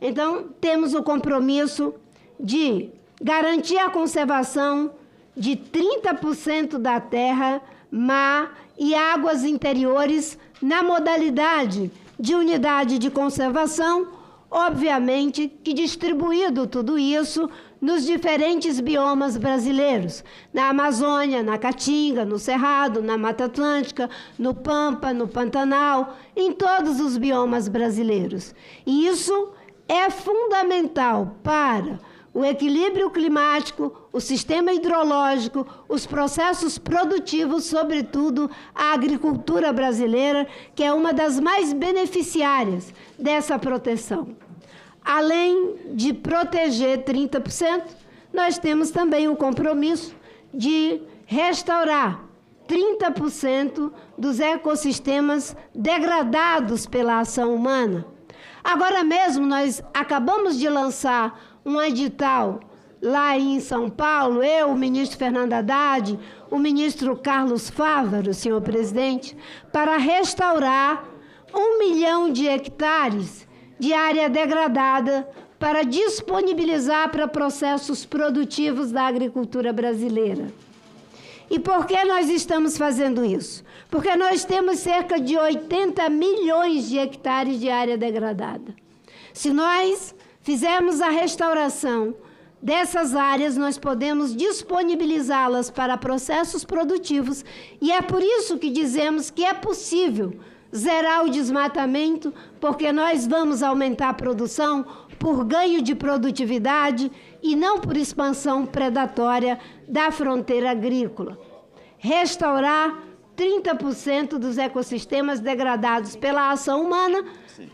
Então, temos o compromisso de garantir a conservação de 30% da terra, mar e águas interiores na modalidade de unidade de conservação, obviamente que distribuído tudo isso nos diferentes biomas brasileiros, na Amazônia, na Caatinga, no Cerrado, na Mata Atlântica, no Pampa, no Pantanal, em todos os biomas brasileiros. E isso é fundamental para o equilíbrio climático, o sistema hidrológico, os processos produtivos, sobretudo a agricultura brasileira, que é uma das mais beneficiárias dessa proteção. Além de proteger 30%, nós temos também o compromisso de restaurar 30% dos ecossistemas degradados pela ação humana. Agora mesmo, nós acabamos de lançar um edital lá em São Paulo, eu, o ministro Fernando Haddad, o ministro Carlos Fávaro, senhor presidente, para restaurar 1 milhão de hectares de área degradada para disponibilizar para processos produtivos da agricultura brasileira. E por que nós estamos fazendo isso? Porque nós temos cerca de 80 milhões de hectares de área degradada. Se nós fizermos a restauração dessas áreas, nós podemos disponibilizá-las para processos produtivos, e é por isso que dizemos que é possível zerar o desmatamento, porque nós vamos aumentar a produção por ganho de produtividade e não por expansão predatória da fronteira agrícola. Restaurar 30% dos ecossistemas degradados pela ação humana,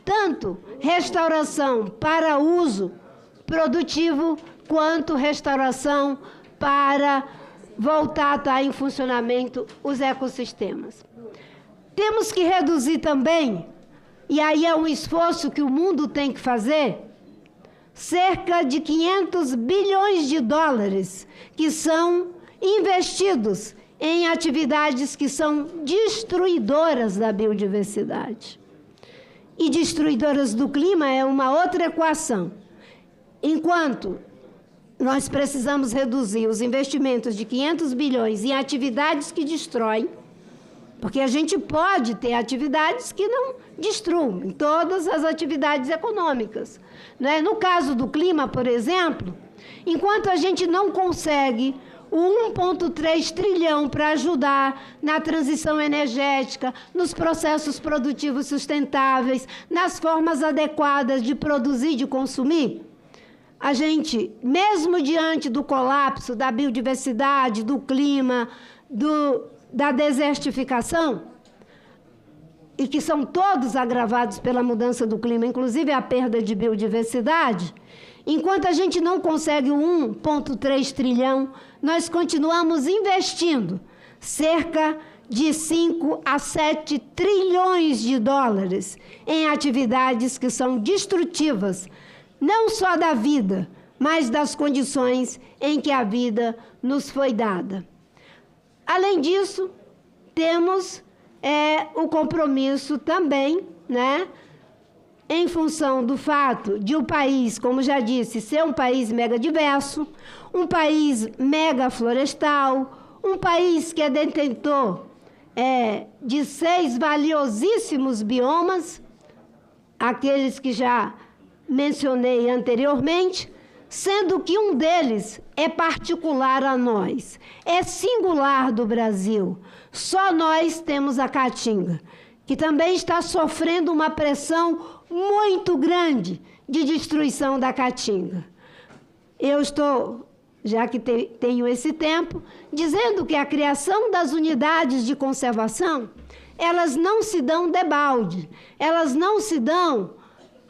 tanto restauração para uso produtivo, quanto restauração para voltar a estar em funcionamento os ecossistemas. Temos que reduzir também, e aí é um esforço que o mundo tem que fazer, cerca de 500 bilhões de dólares que são investidos em atividades que são destruidoras da biodiversidade. E destruidoras do clima é uma outra equação. Enquanto nós precisamos reduzir os investimentos de 500 bilhões em atividades que destroem, porque a gente pode ter atividades que não destruam, em todas as atividades econômicas. Né? No caso do clima, por exemplo, enquanto a gente não consegue o 1,3 trilhão para ajudar na transição energética, nos processos produtivos sustentáveis, nas formas adequadas de produzir e de consumir, a gente, mesmo diante do colapso da biodiversidade, do clima, da desertificação, e que são todos agravados pela mudança do clima, inclusive a perda de biodiversidade, enquanto a gente não consegue o 1,3 trilhão, nós continuamos investindo cerca de 5 a 7 trilhões de dólares em atividades que são destrutivas, não só da vida, mas das condições em que a vida nos foi dada. Além disso, temos o compromisso também, né, em função do fato de o país, como já disse, ser um país megadiverso, um país megaflorestal, um país que é detentor de 6 valiosíssimos biomas, aqueles que já mencionei anteriormente, sendo que um deles é particular a nós, é singular do Brasil. Só nós temos a Caatinga, que também está sofrendo uma pressão muito grande de destruição da Caatinga. Eu estou, já que tenho esse tempo, dizendo que a criação das unidades de conservação, elas não se dão debalde, elas não se dão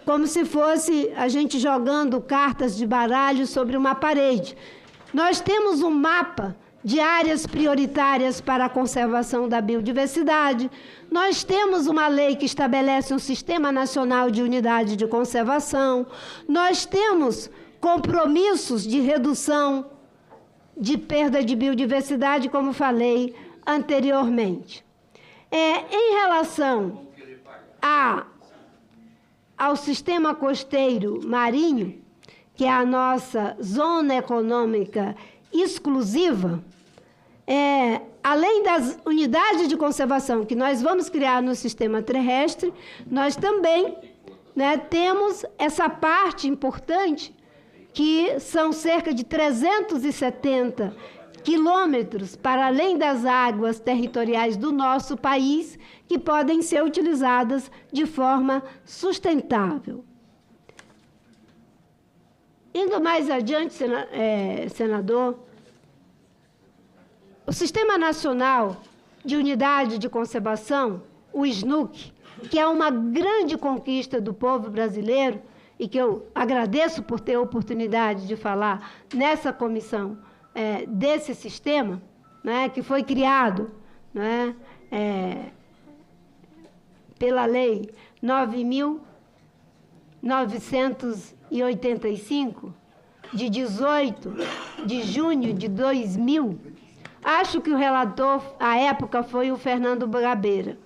como se fosse a gente jogando cartas de baralho sobre uma parede. Nós temos um mapa de áreas prioritárias para a conservação da biodiversidade. Nós temos uma lei que estabelece um Sistema Nacional de Unidade de Conservação. Nós temos compromissos de redução de perda de biodiversidade, como falei anteriormente. Em relação ao sistema costeiro marinho, que é a nossa zona econômica exclusiva, além das unidades de conservação que nós vamos criar no sistema terrestre, nós também, né, temos essa parte importante, que são cerca de 370 quilômetros para além das águas territoriais do nosso país, que podem ser utilizadas de forma sustentável. Indo mais adiante, senador, o Sistema Nacional de Unidade de Conservação, o SNUC, que é uma grande conquista do povo brasileiro e que eu agradeço por ter a oportunidade de falar nessa comissão desse sistema, né, que foi criado, né, pela Lei 9.985, de 18 de junho de 2000, acho que o relator, à época, foi o Fernando Gabeira,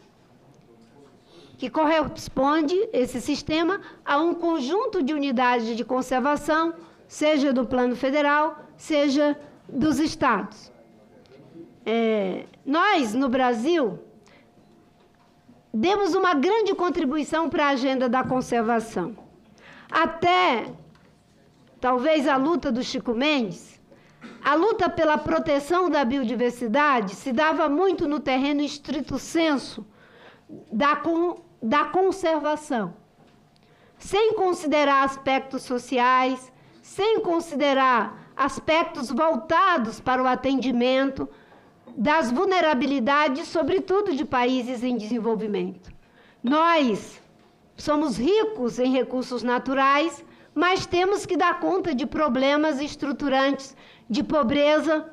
que corresponde, esse sistema, a um conjunto de unidades de conservação, seja do plano federal, seja dos estados. Nós, no Brasil, demos uma grande contribuição para a agenda da conservação. Até, talvez, a luta do Chico Mendes, a luta pela proteção da biodiversidade se dava muito no terreno estrito sensu da conservação, sem considerar aspectos sociais, sem considerar aspectos voltados para o atendimento das vulnerabilidades, sobretudo de países em desenvolvimento. Nós somos ricos em recursos naturais, mas temos que dar conta de problemas estruturantes de pobreza,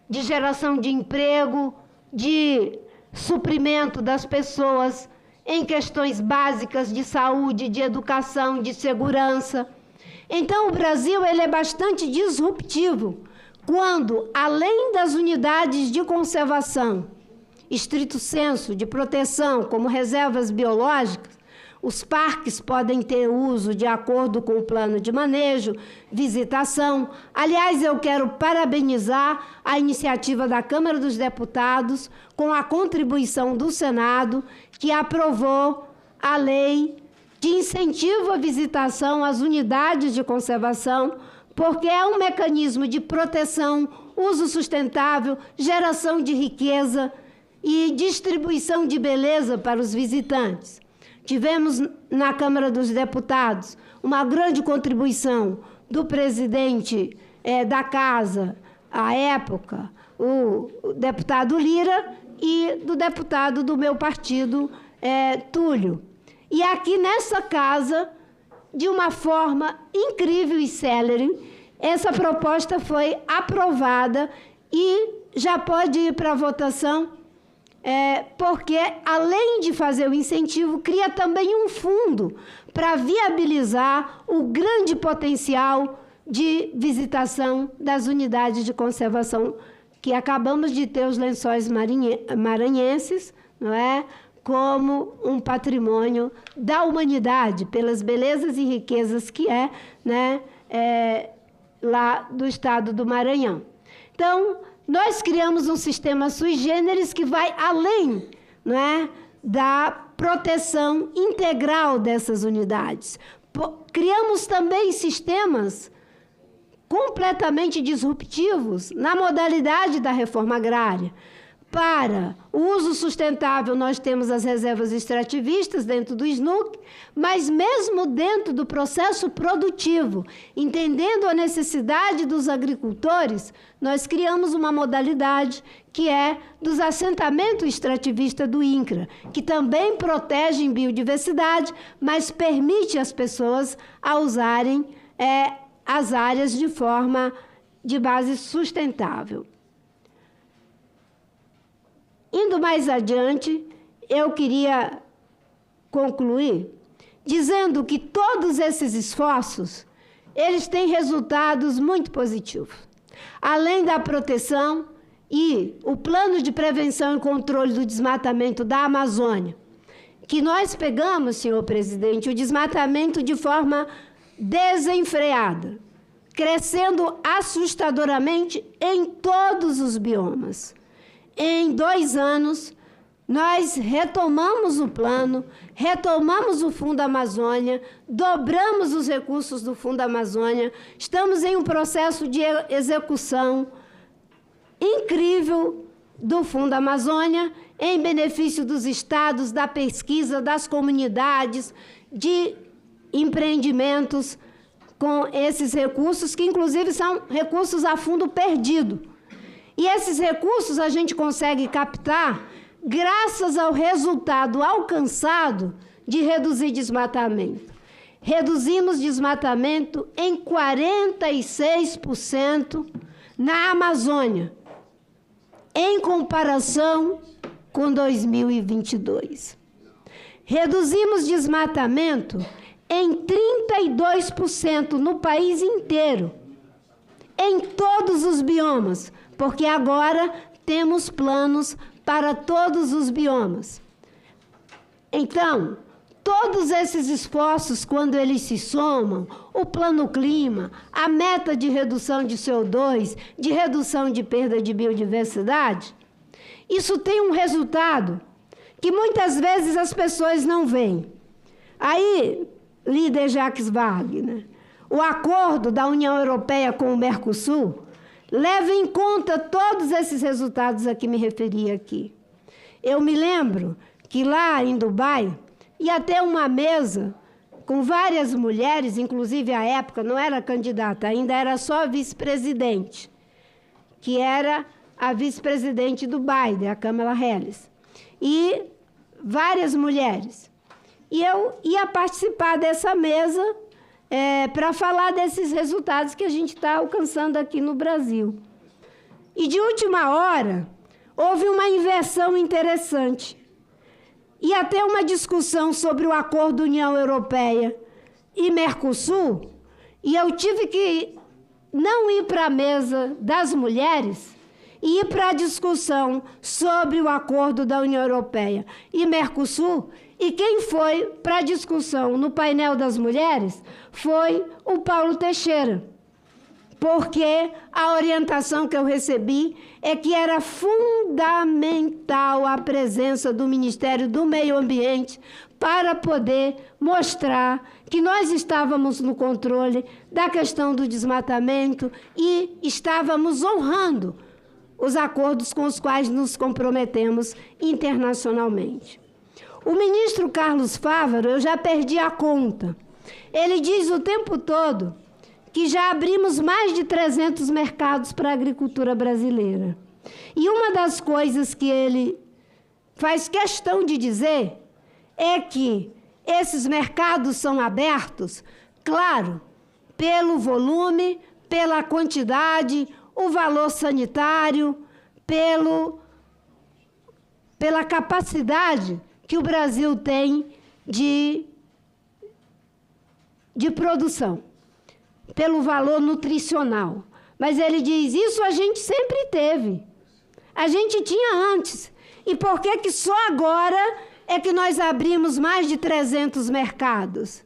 de geração de emprego, de suprimento das pessoas em questões básicas de saúde, de educação, de segurança. Então, o Brasil ele é bastante disruptivo quando, além das unidades de conservação, estrito sensu, de proteção, como reservas biológicas, os parques podem ter uso de acordo com o plano de manejo, visitação. Aliás, eu quero parabenizar a iniciativa da Câmara dos Deputados, com a contribuição do Senado, que aprovou a lei de incentivo à visitação às unidades de conservação, porque é um mecanismo de proteção, uso sustentável, geração de riqueza e distribuição de beleza para os visitantes. Tivemos na Câmara dos Deputados uma grande contribuição do presidente da Casa, à época, o deputado Lira, e do deputado do meu partido, Túlio. E aqui nessa Casa, de uma forma incrível e célere, essa proposta foi aprovada e já pode ir para a votação, porque, além de fazer o incentivo, cria também um fundo para viabilizar o grande potencial de visitação das unidades de conservação, que acabamos de ter os Lençóis Maranhenses, não é? Como um patrimônio da humanidade, pelas belezas e riquezas que né, lá do estado do Maranhão. Então, nós criamos um sistema sui generis que vai além, não é, da proteção integral dessas unidades. Criamos também sistemas completamente disruptivos na modalidade da reforma agrária. Para o uso sustentável, nós temos as reservas extrativistas dentro do SNUC, mas mesmo dentro do processo produtivo, entendendo a necessidade dos agricultores, nós criamos uma modalidade que é dos assentamentos extrativistas do INCRA, que também protegem biodiversidade, mas permite às pessoas a usarem as áreas de base sustentável. Indo mais adiante, eu queria concluir dizendo que todos esses esforços, eles têm resultados muito positivos. Além da proteção e o plano de prevenção e controle do desmatamento da Amazônia, que nós pegamos, senhor presidente, o desmatamento de forma desenfreada, crescendo assustadoramente em todos os biomas. Em 2 anos, nós retomamos o plano, retomamos o Fundo Amazônia, dobramos os recursos do Fundo Amazônia, estamos em um processo de execução incrível do Fundo Amazônia, em benefício dos estados, da pesquisa, das comunidades, de empreendimentos com esses recursos, que inclusive são recursos a fundo perdido. E esses recursos a gente consegue captar graças ao resultado alcançado de reduzir desmatamento. Reduzimos desmatamento em 46% na Amazônia, em comparação com 2022. Reduzimos desmatamento em 32% no país inteiro, em todos os biomas, porque agora temos planos para todos os biomas. Então, todos esses esforços, quando eles se somam, o Plano Clima, a meta de redução de CO2, de redução de perda de biodiversidade, isso tem um resultado que muitas vezes as pessoas não veem. Aí, líder Jacques Wagner, o acordo da União Europeia com o Mercosul leva em conta todos esses resultados a que me referi aqui. Eu me lembro que lá em Dubai ia ter uma mesa com várias mulheres, inclusive à época não era candidata, ainda era só vice-presidente, que era a vice-presidente do Biden, a Kamala Harris, e várias mulheres. E eu ia participar dessa mesa para falar desses resultados que a gente está alcançando aqui no Brasil. E, de última hora, houve uma inversão interessante. Ia até uma discussão sobre o acordo União Europeia e Mercosul, e eu tive que não ir para a mesa das mulheres e ir para a discussão sobre o acordo da União Europeia e Mercosul. E quem foi para a discussão no painel das mulheres foi o Paulo Teixeira, porque a orientação que eu recebi é que era fundamental a presença do Ministério do Meio Ambiente para poder mostrar que nós estávamos no controle da questão do desmatamento e estávamos honrando os acordos com os quais nos comprometemos internacionalmente. O ministro Carlos Fávaro, eu já perdi a conta. Ele diz o tempo todo que já abrimos mais de 300 mercados para a agricultura brasileira. E uma das coisas que ele faz questão de dizer é que esses mercados são abertos, claro, pelo volume, pela quantidade, o valor sanitário, pela capacidade que o Brasil tem de produção, pelo valor nutricional. Mas ele diz, isso a gente sempre teve. A gente tinha antes. E por que só agora é que nós abrimos mais de 300 mercados?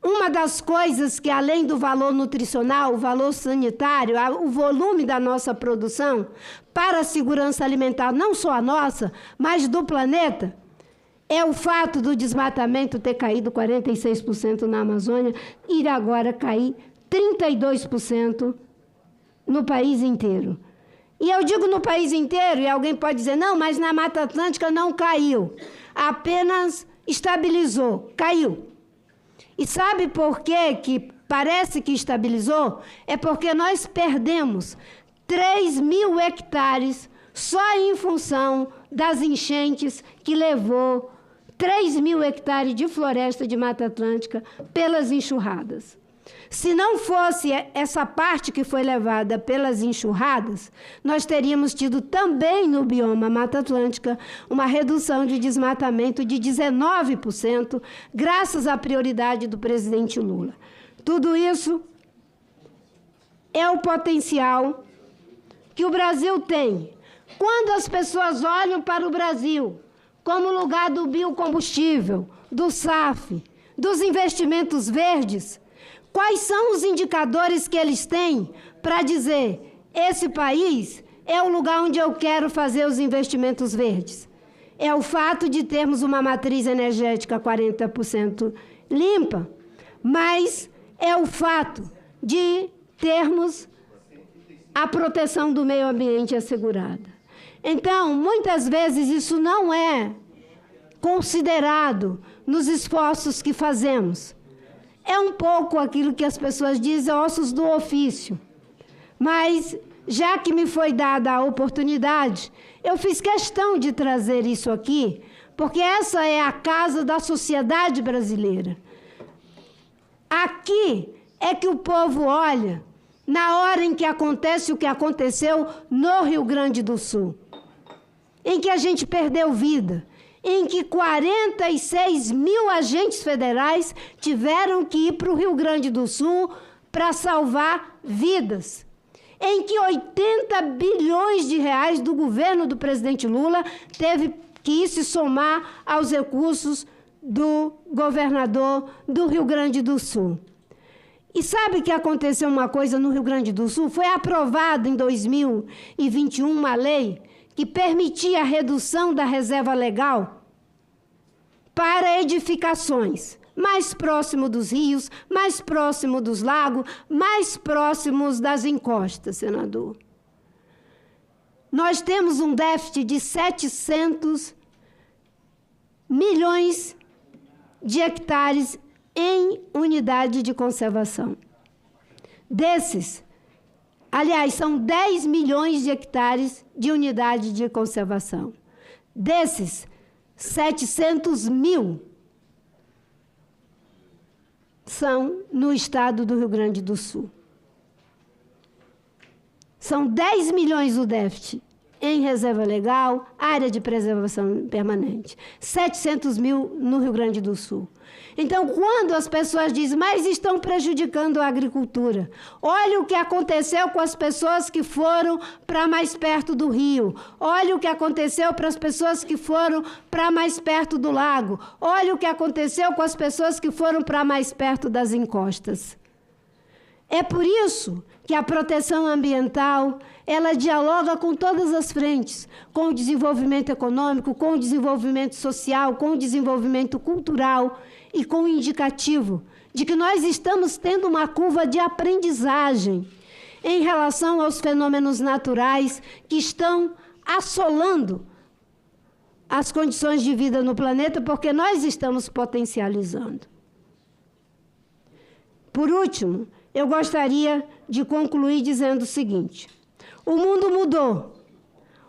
Uma das coisas que, além do valor nutricional, o valor sanitário, o volume da nossa produção para a segurança alimentar, não só a nossa, mas do planeta, é o fato do desmatamento ter caído 46% na Amazônia e agora cair 32% no país inteiro. E eu digo no país inteiro, e alguém pode dizer, não, mas na Mata Atlântica não caiu, apenas estabilizou, caiu. E sabe por que parece que estabilizou? É porque nós perdemos 3.000 hectares só em função das enchentes que levou 3.000 hectares de floresta de Mata Atlântica pelas enxurradas. Se não fosse essa parte que foi levada pelas enxurradas, nós teríamos tido também no bioma Mata Atlântica uma redução de desmatamento de 19%, graças à prioridade do presidente Lula. Tudo isso é o potencial que o Brasil tem. Quando as pessoas olham para o Brasil como lugar do biocombustível, do SAF, dos investimentos verdes, quais são os indicadores que eles têm para dizer: esse país é o lugar onde eu quero fazer os investimentos verdes? É o fato de termos uma matriz energética 40% limpa, mas é o fato de termos a proteção do meio ambiente assegurada. Então, muitas vezes isso não é considerado nos esforços que fazemos. É um pouco aquilo que as pessoas dizem, ossos do ofício. Mas, já que me foi dada a oportunidade, eu fiz questão de trazer isso aqui, porque essa é a casa da sociedade brasileira. Aqui é que o povo olha na hora em que acontece o que aconteceu no Rio Grande do Sul, em que a gente perdeu vida, em que 46 mil agentes federais tiveram que ir para o Rio Grande do Sul para salvar vidas, em que 80 bilhões de reais do governo do presidente Lula teve que se somar aos recursos do governador do Rio Grande do Sul. E sabe que aconteceu uma coisa no Rio Grande do Sul? Foi aprovada em 2021 uma lei que permitia a redução da reserva legal para edificações mais próximo dos rios, mais próximo dos lagos, mais próximos das encostas, senador. Nós temos um déficit de 700 milhões de hectares em unidade de conservação. Desses, aliás, são 10 milhões de hectares de unidade de conservação. Desses, 700 mil são no estado do Rio Grande do Sul. São 10 milhões o déficit em reserva legal, área de preservação permanente. 700 mil no Rio Grande do Sul. Então, quando as pessoas dizem, mas estão prejudicando a agricultura, olha o que aconteceu com as pessoas que foram para mais perto do rio, olha o que aconteceu para as pessoas que foram para mais perto do lago, olha o que aconteceu com as pessoas que foram para mais perto das encostas. É por isso que a proteção ambiental, ela dialoga com todas as frentes, com o desenvolvimento econômico, com o desenvolvimento social, com o desenvolvimento cultural e com o indicativo de que nós estamos tendo uma curva de aprendizagem em relação aos fenômenos naturais que estão assolando as condições de vida no planeta, porque nós estamos potencializando. Por último, eu gostaria de concluir dizendo o seguinte: o mundo mudou.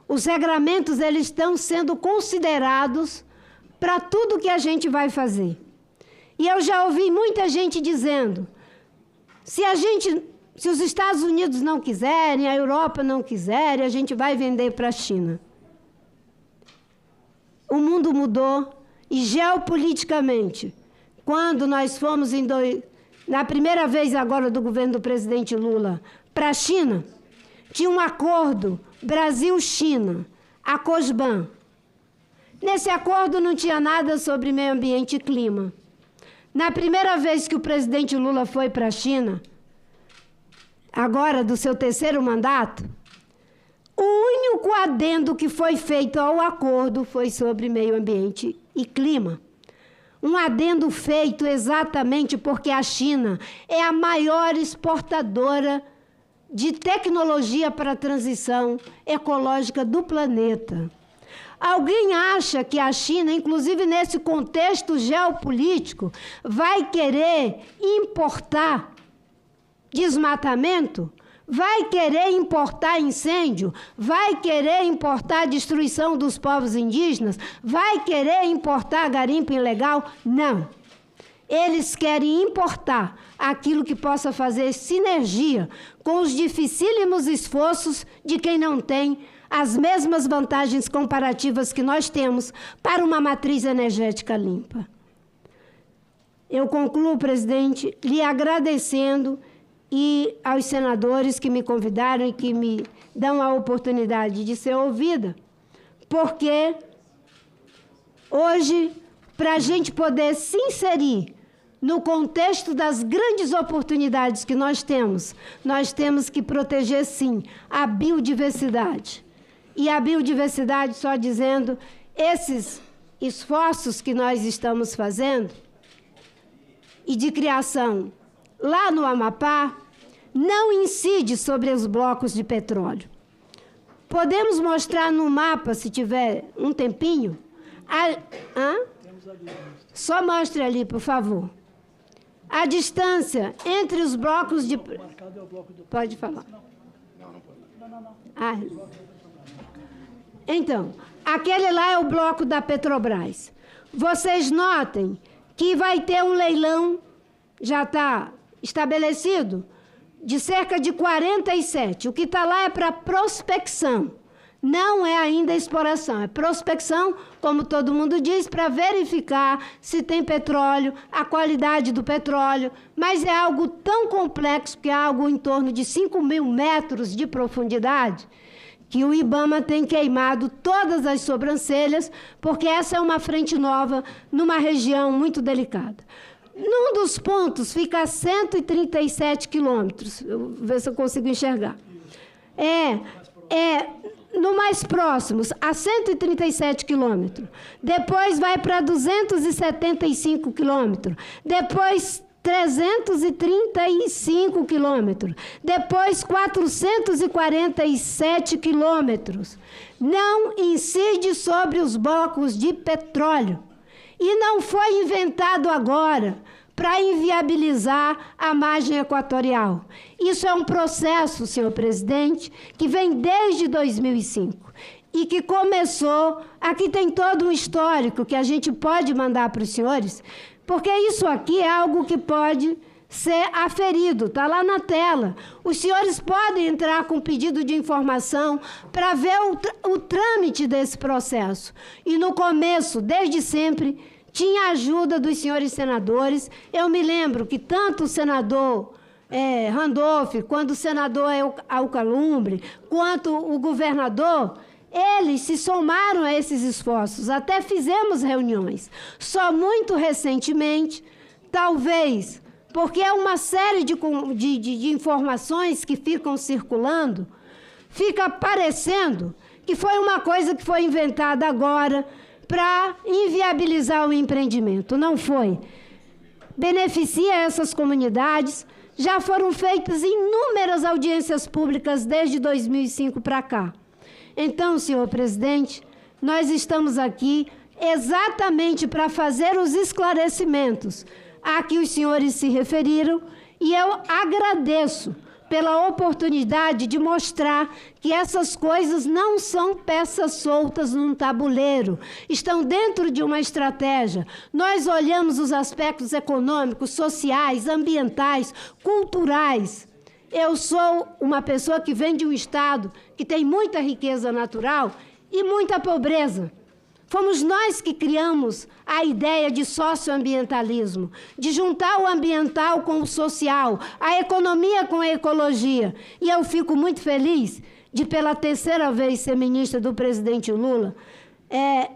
Os regramentos eles estão sendo considerados para tudo que a gente vai fazer. E eu já ouvi muita gente dizendo, se os Estados Unidos não quiserem, a Europa não quiser, a gente vai vender para a China. O mundo mudou e geopoliticamente, quando nós fomos na primeira vez agora do governo do presidente Lula para a China, tinha um acordo Brasil-China, a COSBAN. Nesse acordo não tinha nada sobre meio ambiente e clima. Na primeira vez que o presidente Lula foi para a China, agora do seu terceiro mandato, o único adendo que foi feito ao acordo foi sobre meio ambiente e clima. Um adendo feito exatamente porque a China é a maior exportadora de tecnologia para a transição ecológica do planeta. Alguém acha que a China, inclusive nesse contexto geopolítico, vai querer importar desmatamento? Vai querer importar incêndio? Vai querer importar destruição dos povos indígenas? Vai querer importar garimpo ilegal? Não. Eles querem importar aquilo que possa fazer sinergia com os dificílimos esforços de quem não tem as mesmas vantagens comparativas que nós temos para uma matriz energética limpa. Eu concluo, presidente, lhe agradecendo e aos senadores que me convidaram e que me dão a oportunidade de ser ouvida, porque hoje, para a gente poder se inserir no contexto das grandes oportunidades que nós temos que proteger, sim, a biodiversidade. E a biodiversidade, só dizendo, esses esforços que nós estamos fazendo e de criação lá no Amapá, não incide sobre os blocos de petróleo. Podemos mostrar no mapa, se tiver um tempinho? Só mostre ali, por favor. A distância entre os blocos de... Pode falar. Então, aquele lá é o bloco da Petrobras. Vocês notem que vai ter um leilão, já está estabelecido, de cerca de 47. O que está lá é para prospecção. Não é ainda exploração, é prospecção, como todo mundo diz, para verificar se tem petróleo, a qualidade do petróleo, mas é algo tão complexo, que é algo em torno de 5.000 metros de profundidade, que o IBAMA tem queimado todas as sobrancelhas, porque essa é uma frente nova numa região muito delicada. Num dos pontos fica a 137 quilômetros, vou ver se eu consigo enxergar. No mais próximos, a 137 quilômetros. Depois vai para 275 quilômetros. Depois 335 quilômetros. Depois 447 quilômetros. Não incide sobre os blocos de petróleo. E não foi inventado agora para inviabilizar a margem equatorial. Isso é um processo, senhor presidente, que vem desde 2005 e que começou... Aqui tem todo um histórico que a gente pode mandar para os senhores, porque isso aqui é algo que pode ser aferido, está lá na tela. Os senhores podem entrar com pedido de informação para ver o trâmite desse processo. E no começo, desde sempre, tinha ajuda dos senhores senadores. Eu me lembro que tanto o senador Randolph, quanto o senador Alcalumbre, quanto o governador, eles se somaram a esses esforços. Até fizemos reuniões. Só muito recentemente, talvez, porque é uma série de informações que ficam circulando, fica parecendo que foi uma coisa que foi inventada agora para inviabilizar o empreendimento. Não foi. Beneficia essas comunidades. Já foram feitas inúmeras audiências públicas desde 2005 para cá. Então, senhor presidente, nós estamos aqui exatamente para fazer os esclarecimentos a que os senhores se referiram, e eu agradeço pela oportunidade de mostrar que essas coisas não são peças soltas num tabuleiro, estão dentro de uma estratégia. Nós olhamos os aspectos econômicos, sociais, ambientais, culturais. Eu sou uma pessoa que vem de um estado que tem muita riqueza natural e muita pobreza. Fomos nós que criamos a ideia de socioambientalismo, de juntar o ambiental com o social, a economia com a ecologia. E eu fico muito feliz de, pela terceira vez, ser ministra do presidente Lula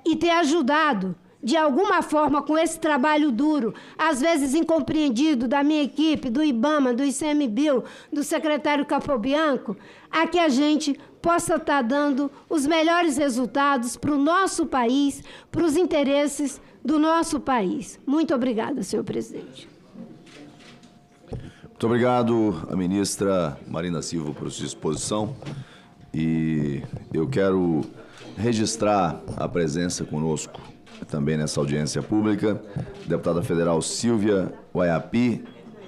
e ter ajudado, de alguma forma, com esse trabalho duro, às vezes incompreendido, da minha equipe, do IBAMA, do ICMBio, do secretário Capobianco, a que a gente possa estar dando os melhores resultados para o nosso país, para os interesses do nosso país. Muito obrigada, senhor presidente. Muito obrigado, a ministra Marina Silva, por sua exposição. E eu quero registrar a presença conosco também nessa audiência pública, deputada federal Silvia Waiapi,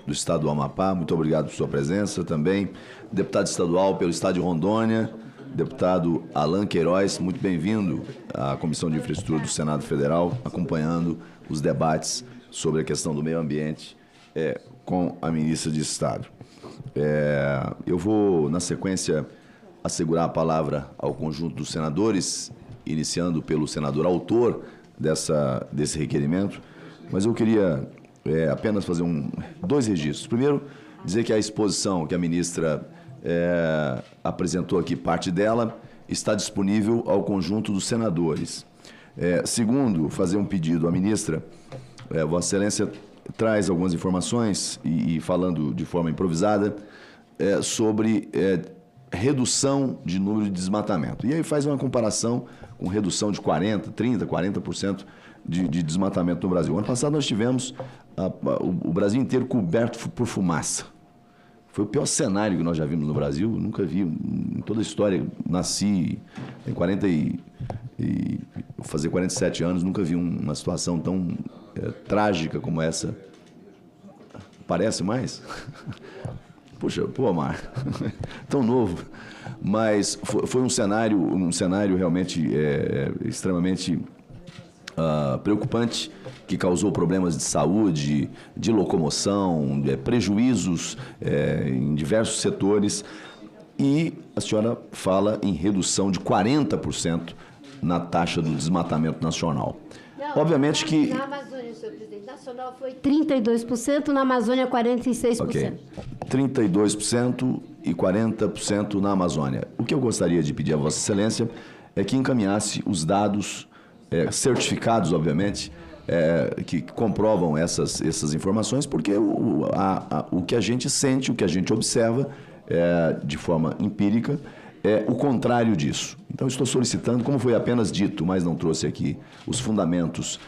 do estado do Amapá. Muito obrigado por sua presença também. Deputado estadual pelo estado de Rondônia, deputado Alan Queiroz, muito bem-vindo à Comissão de Infraestrutura do Senado Federal, acompanhando os debates sobre a questão do meio ambiente com a ministra de Estado. Eu vou, na sequência, assegurar a palavra ao conjunto dos senadores, iniciando pelo senador autor desse requerimento, mas eu queria apenas fazer dois registros. Primeiro, dizer que a exposição que a ministra apresentou aqui, parte dela, está disponível ao conjunto dos senadores. Segundo, fazer um pedido à ministra. Vossa Excelência traz algumas informações, e falando de forma improvisada, sobre redução de número de desmatamento. E aí faz uma comparação com redução de 40% de desmatamento no Brasil. Ano passado nós tivemos o Brasil inteiro coberto por fumaça. Foi o pior cenário que nós já vimos no Brasil. Nunca vi, em toda a história, nasci em vou fazer 47 anos, nunca vi uma situação tão trágica como essa. Parece mais? Puxa, pô, Mar, tão novo. Mas foi um cenário realmente extremamente preocupante, que causou problemas de saúde, de locomoção, prejuízos em diversos setores. E a senhora fala em redução de 40% na taxa do desmatamento nacional. Não, obviamente que... Na Amazônia, senhor presidente, nacional foi 32%, na Amazônia 46%. Ok. 32% e 40% na Amazônia. O que eu gostaria de pedir a Vossa Excelência é que encaminhasse os dados certificados, obviamente, que comprovam essas informações, porque o que a gente sente, o que a gente observa de forma empírica, é o contrário disso. Então, estou solicitando, como foi apenas dito, mas não trouxe aqui os fundamentos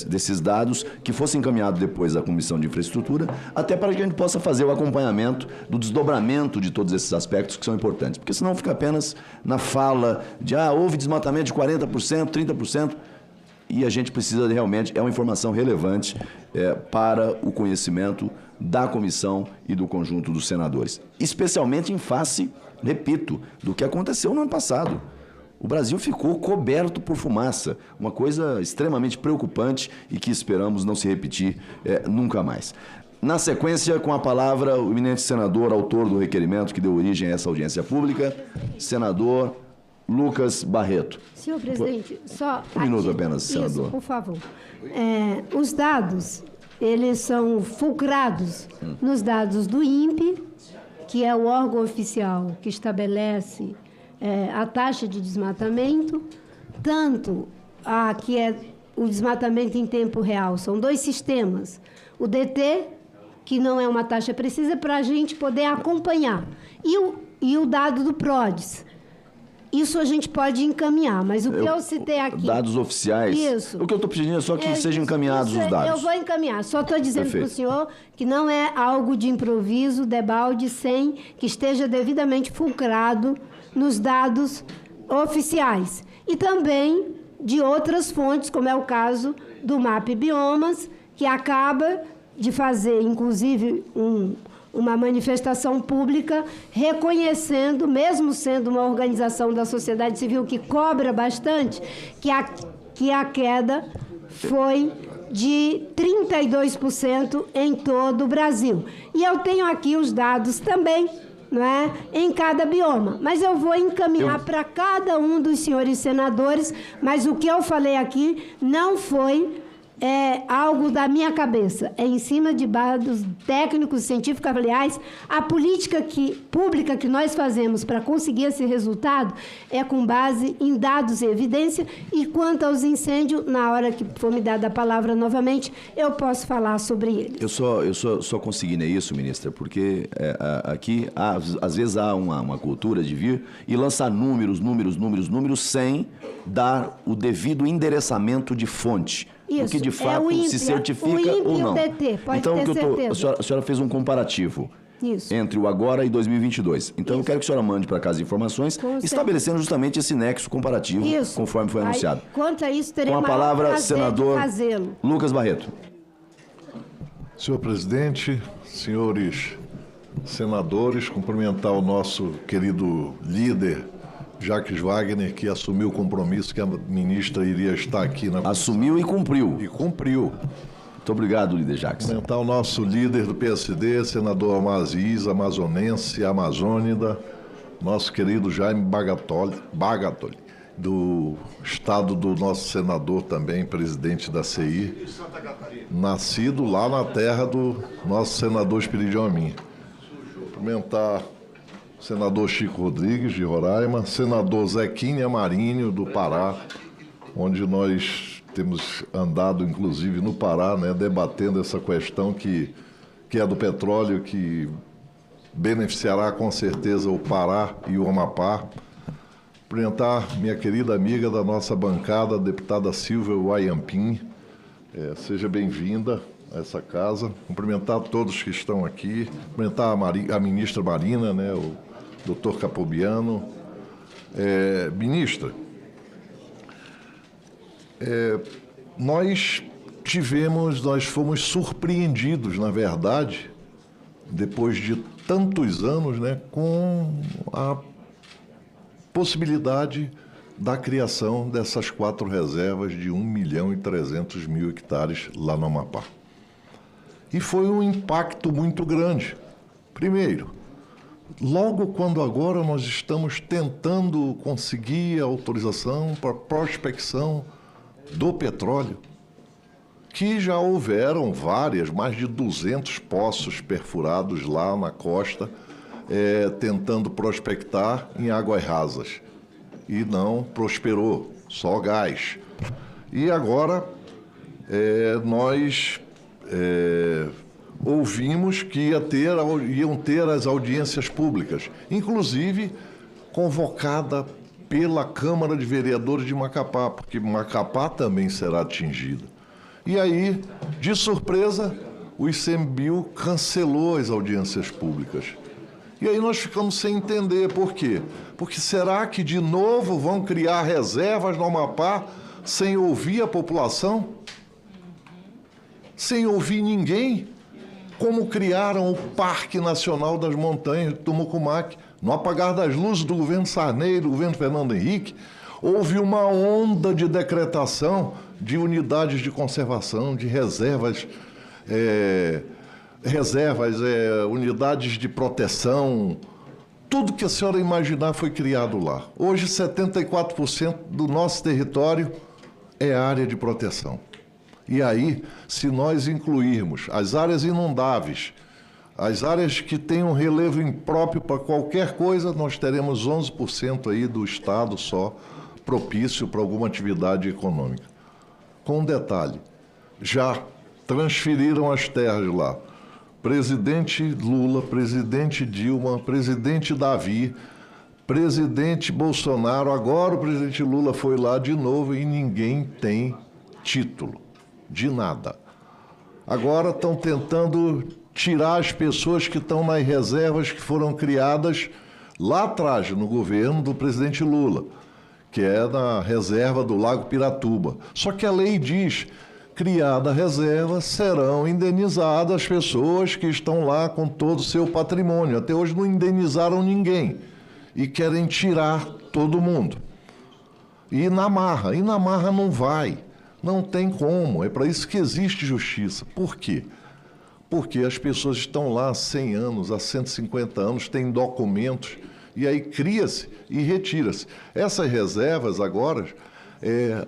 desses dados, que fosse encaminhado depois à Comissão de Infraestrutura, até para que a gente possa fazer o acompanhamento do desdobramento de todos esses aspectos que são importantes. Porque senão fica apenas na fala de, houve desmatamento de 40%, 30%, e a gente precisa realmente, é uma informação relevante para o conhecimento da comissão e do conjunto dos senadores. Especialmente em face, repito, do que aconteceu no ano passado. O Brasil ficou coberto por fumaça, uma coisa extremamente preocupante e que esperamos não se repetir nunca mais. Na sequência, com a palavra, o eminente senador, autor do requerimento que deu origem a essa audiência pública, senador Lucas Barreto. Senhor presidente, só... Um minuto apenas, senador. Isso, por favor. Os dados, eles são fulcrados nos dados do INPE, que é o órgão oficial que estabelece a taxa de desmatamento, tanto a que é o desmatamento em tempo real. São dois sistemas. O DT, que não é uma taxa precisa para a gente poder acompanhar, e o dado do PRODES. Isso a gente pode encaminhar, mas o que eu citei aqui... Dados oficiais. Isso. O que eu estou pedindo é só que sejam encaminhados os dados. Eu vou encaminhar. Só estou dizendo para o senhor que não é algo de improviso, debalde, sem que esteja devidamente fulcrado nos dados oficiais. E também de outras fontes, como é o caso do MAP Biomas, que acaba de fazer, inclusive, uma manifestação pública reconhecendo, mesmo sendo uma organização da sociedade civil que cobra bastante, que a queda foi de 32% em todo o Brasil. E eu tenho aqui os dados também, não é, em cada bioma. Mas eu vou encaminhar para cada um dos senhores senadores, mas o que eu falei aqui não foi... algo da minha cabeça, em cima de dados técnicos, científicos, aliás, a política pública que nós fazemos para conseguir esse resultado é com base em dados e evidência, e quanto aos incêndios, na hora que for me dada a palavra novamente, eu posso falar sobre eles. Eu só consegui isso, ministra, porque aqui, às vezes, há uma cultura de vir e lançar números, sem dar o devido endereçamento de fonte. Isso, o que de fato se certifica ou não. DT, pode então, ter certeza. A senhora fez um comparativo entre o agora e 2022. Então, eu quero que a senhora mande para casa informações, estabelecendo justamente esse nexo comparativo, conforme foi anunciado. Quanto a isso, terei com a palavra, senador Lucas Barreto. Senhor presidente, senhores senadores, cumprimentar o nosso querido líder Jacques Wagner, que assumiu o compromisso que a ministra iria estar aqui na... Assumiu e cumpriu. E cumpriu. Muito obrigado, líder Jacques. Cumprimentar o nosso líder do PSD, senador Amaziz, amazonense, amazônida, nosso querido Jaime Bagatoli, do estado do nosso senador também, presidente da CI, nascido lá na terra do nosso senador Espiridião Amin. Cumprimentar o senador Chico Rodrigues, de Roraima, senador Zequinha Marinho, do Pará, onde nós temos andado, inclusive, no Pará, né, debatendo essa questão que é do petróleo, que beneficiará com certeza o Pará e o Amapá. Cumprimentar minha querida amiga da nossa bancada, a deputada Silvia Wayampim. Seja bem-vinda a essa casa. Cumprimentar todos que estão aqui. Cumprimentar a ministra Marina, né, o doutor Capobiano. Ministra, nós fomos surpreendidos, na verdade, depois de tantos anos, né, com a possibilidade da criação dessas 4 reservas de 1.300.000 hectares lá no Amapá. E foi um impacto muito grande. Primeiro, logo quando agora nós estamos tentando conseguir a autorização para prospecção do petróleo, que já houveram mais de 200 poços perfurados lá na costa, tentando prospectar em águas rasas. E não prosperou, só gás. E agora nós ouvimos que iam ter as audiências públicas, inclusive convocada pela Câmara de Vereadores de Macapá, porque Macapá também será atingida. E aí, de surpresa, o ICMBio cancelou as audiências públicas. E aí nós ficamos sem entender por quê. Porque será que de novo vão criar reservas no Amapá sem ouvir a população? Sem ouvir ninguém? Como criaram o Parque Nacional das Montanhas de Tumucumaque, no apagar das luzes do governo Sarney, do governo Fernando Henrique, houve uma onda de decretação de unidades de conservação, de reservas, unidades de proteção. Tudo que a senhora imaginar foi criado lá. Hoje, 74% do nosso território é área de proteção. E aí, se nós incluirmos as áreas inundáveis, as áreas que têm um relevo impróprio para qualquer coisa, nós teremos 11% aí do estado só propício para alguma atividade econômica. Com um detalhe, já transferiram as terras lá. Presidente Lula, presidente Dilma, presidente Davi, presidente Bolsonaro, agora o presidente Lula foi lá de novo e ninguém tem título de nada. Agora estão tentando tirar as pessoas que estão nas reservas que foram criadas lá atrás, no governo do presidente Lula, que é na reserva do Lago Piratuba. Só que a lei diz, criada a reserva, serão indenizadas as pessoas que estão lá com todo o seu patrimônio. Até hoje não indenizaram ninguém e querem tirar todo mundo. E na marra não vai, não tem como, é para isso que existe justiça. Por quê? Porque as pessoas estão lá há 100 anos, há 150 anos, têm documentos, e aí cria-se e retira-se. Essas reservas agora,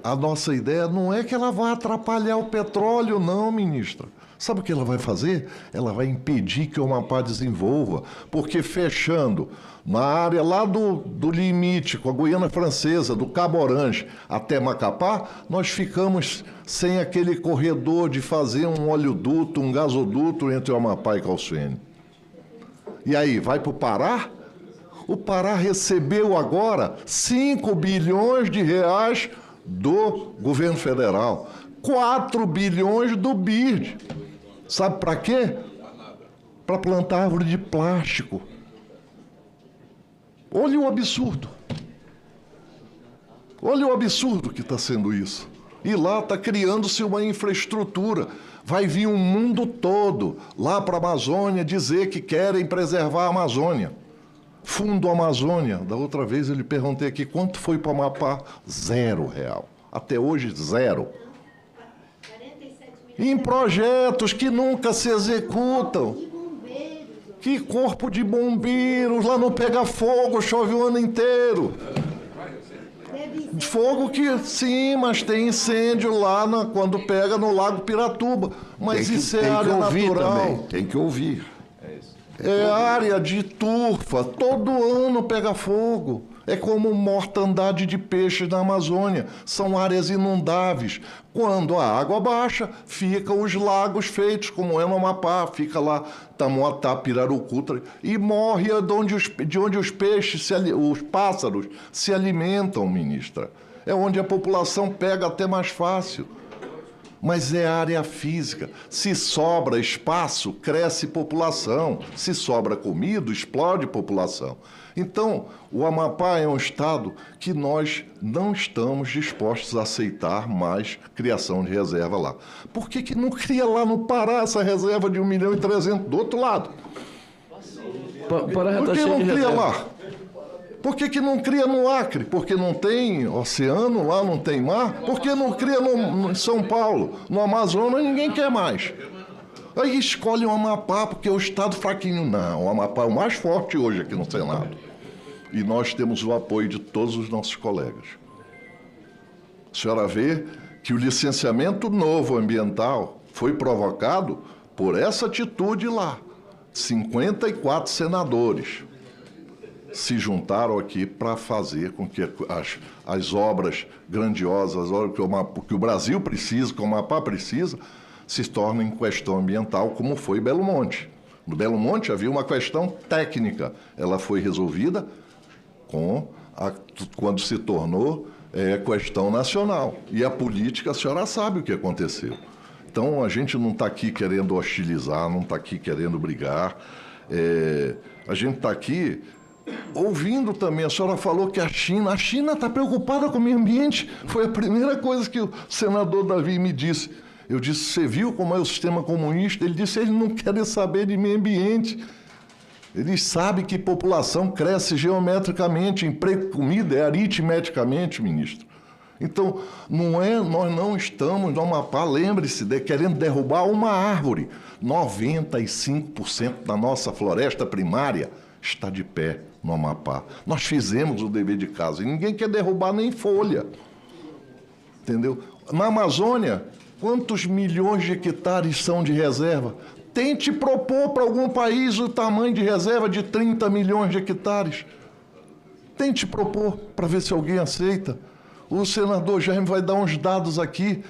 a nossa ideia não é que ela vai atrapalhar o petróleo, não, ministra. Sabe o que ela vai fazer? Ela vai impedir que o Amapá desenvolva, porque fechando na área lá do limite com a Guiana Francesa, do Cabo Orange até Macapá, nós ficamos sem aquele corredor de fazer um oleoduto, um gasoduto entre o Amapá e Calçoene. E aí, vai para o Pará? O Pará recebeu agora 5 bilhões de reais do governo federal, 4 bilhões do BIRD. Sabe para quê? Para plantar árvore de plástico. Olha o absurdo. Olha o absurdo que está sendo isso. E lá está criando-se uma infraestrutura. Vai vir um mundo todo lá para a Amazônia dizer que querem preservar a Amazônia. Fundo Amazônia, da outra vez eu lhe perguntei aqui quanto foi para o Amapá, R$0. Até hoje, 0. Em projetos que nunca se executam. Que corpo de bombeiros, lá não pega fogo, chove o ano inteiro. Fogo que, sim, mas tem incêndio lá quando pega no Lago Piratuba. Mas isso é área natural. Também. Tem que ouvir. É área de turfa, todo ano pega fogo. É como mortandade de peixes na Amazônia, são áreas inundáveis. Quando a água baixa, ficam os lagos feitos, como é no Amapá, fica lá Tamoatá, Pirarucu, e morre de onde os peixes, os pássaros se alimentam, ministra. É onde a população pega até mais fácil. Mas é área física. Se sobra espaço, cresce população. Se sobra comida, explode população. Então, o Amapá é um estado que nós não estamos dispostos a aceitar mais criação de reserva lá. Por que não cria lá no Pará essa reserva de 1.300.000 do outro lado? Por que não cria lá? Por que não cria no Acre? Porque não tem oceano lá, não tem mar? Por que não cria em São Paulo? No Amazonas ninguém quer mais. Aí escolhe o Amapá porque é o estado fraquinho. Não, o Amapá é o mais forte hoje aqui no Senado. E nós temos o apoio de todos os nossos colegas. A senhora vê que o licenciamento novo ambiental foi provocado por essa atitude lá. 54 senadores se juntaram aqui para fazer com que as obras grandiosas, as obras que o Brasil precisa, que o Amapá precisa, se tornem questão ambiental, como foi Belo Monte. No Belo Monte havia uma questão técnica. Ela foi resolvida quando se tornou questão nacional. E a política, a senhora sabe o que aconteceu. Então, a gente não está aqui querendo hostilizar, não está aqui querendo brigar. A gente está aqui ouvindo também. A senhora falou que a China está preocupada com o meio ambiente. Foi a primeira coisa que o senador Davi me disse. Eu disse, você viu como é o sistema comunista? Ele disse, eles não querem saber de meio ambiente. Eles sabem que população cresce geometricamente, emprego, comida é aritmeticamente, ministro. Então, nós não estamos no Amapá, lembre-se, querendo derrubar uma árvore. 95% da nossa floresta primária está de pé no Amapá. Nós fizemos o dever de casa e ninguém quer derrubar nem folha. Entendeu? Na Amazônia, quantos milhões de hectares são de reserva? Tente propor para algum país o tamanho de reserva de 30 milhões de hectares. Tente propor para ver se alguém aceita. O senador Jaime vai dar uns dados aqui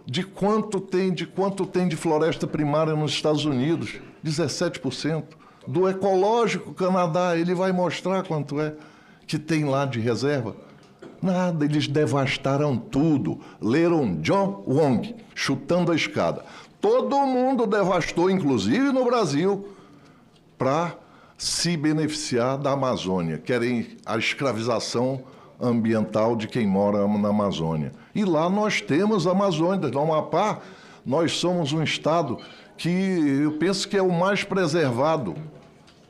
de quanto tem de floresta primária nos Estados Unidos. 17%. Do Ecológico Canadá, ele vai mostrar quanto é que tem lá de reserva. Nada, eles devastaram tudo. Leram John Wong, Chutando a Escada. Todo mundo devastou, inclusive no Brasil, para se beneficiar da Amazônia. Querem a escravização ambiental de quem mora na Amazônia. E lá nós temos a Amazônia. No Amapá, nós somos um estado que eu penso que é o mais preservado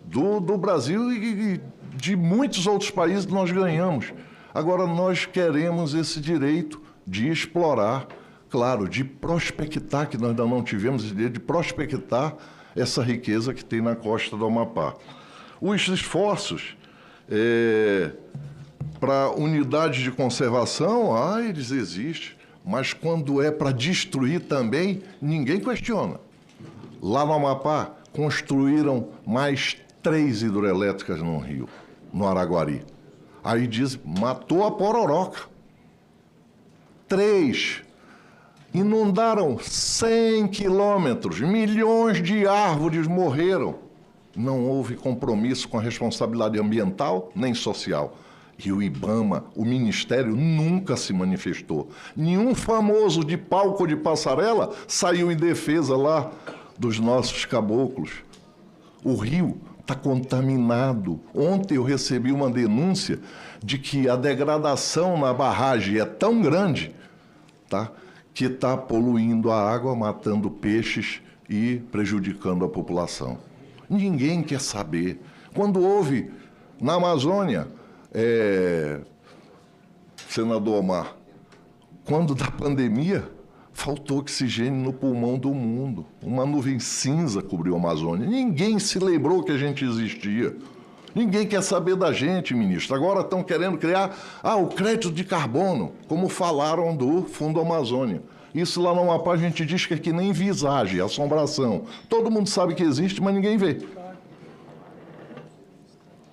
do Brasil e de muitos outros países que nós ganhamos. Agora, nós queremos esse direito de explorar, claro, de prospectar, que nós ainda não tivemos esse direito de prospectar essa riqueza que tem na costa do Amapá. Os esforços para unidades de conservação, eles existem, mas quando é para destruir também, ninguém questiona. Lá no Amapá, construíram mais 3 hidrelétricas no Rio, no Araguari. Aí diz, matou a pororoca. 3. Inundaram 100 quilômetros, milhões de árvores morreram. Não houve compromisso com a responsabilidade ambiental nem social. E o IBAMA, o Ministério, nunca se manifestou. Nenhum famoso de palco de passarela saiu em defesa lá dos nossos caboclos. O rio está contaminado. Ontem eu recebi uma denúncia de que a degradação na barragem é tão grande, tá, que está poluindo a água, matando peixes e prejudicando a população. Ninguém quer saber. Quando houve Na Amazônia, senador Omar, quando da pandemia, faltou oxigênio no pulmão do mundo. Uma nuvem cinza cobriu a Amazônia. Ninguém se lembrou que a gente existia. Ninguém quer saber da gente, ministro. Agora estão querendo criar o crédito de carbono, como falaram do Fundo Amazônia. Isso lá no Amapá a gente diz que é que nem visagem, assombração. Todo mundo sabe que existe, mas ninguém vê.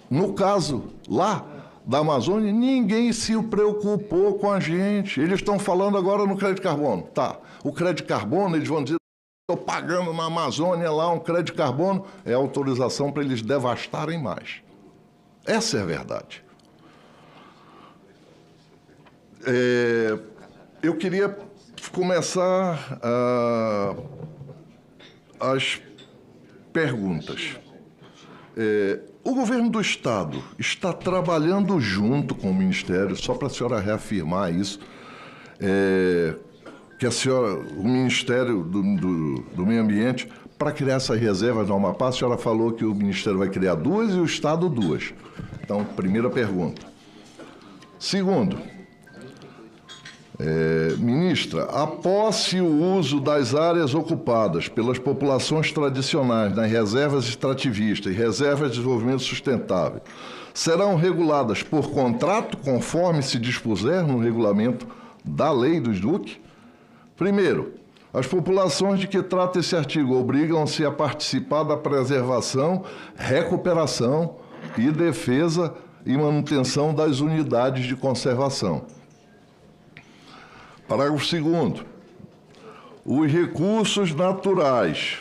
No caso lá da Amazônia, ninguém se preocupou com a gente. Eles estão falando agora no crédito de carbono. Tá, o crédito de carbono, eles vão dizer, estou pagando na Amazônia lá um crédito de carbono, é autorização para eles devastarem mais. Essa é a verdade. Eu queria começar as perguntas. O governo do Estado está trabalhando junto com o Ministério, só para a senhora reafirmar isso, que o Ministério do Meio Ambiente, para criar essas reservas no Amapá, a senhora falou que o Ministério vai criar 2 e o Estado 2. Então, primeira pergunta. Segundo, ministra, após o uso das áreas ocupadas pelas populações tradicionais nas reservas extrativistas e reservas de desenvolvimento sustentável, serão reguladas por contrato, conforme se dispuser no regulamento da lei do SDUC? Primeiro, as populações de que trata esse artigo obrigam-se a participar da preservação, recuperação e defesa e manutenção das unidades de conservação. Parágrafo 2º. Os recursos naturais.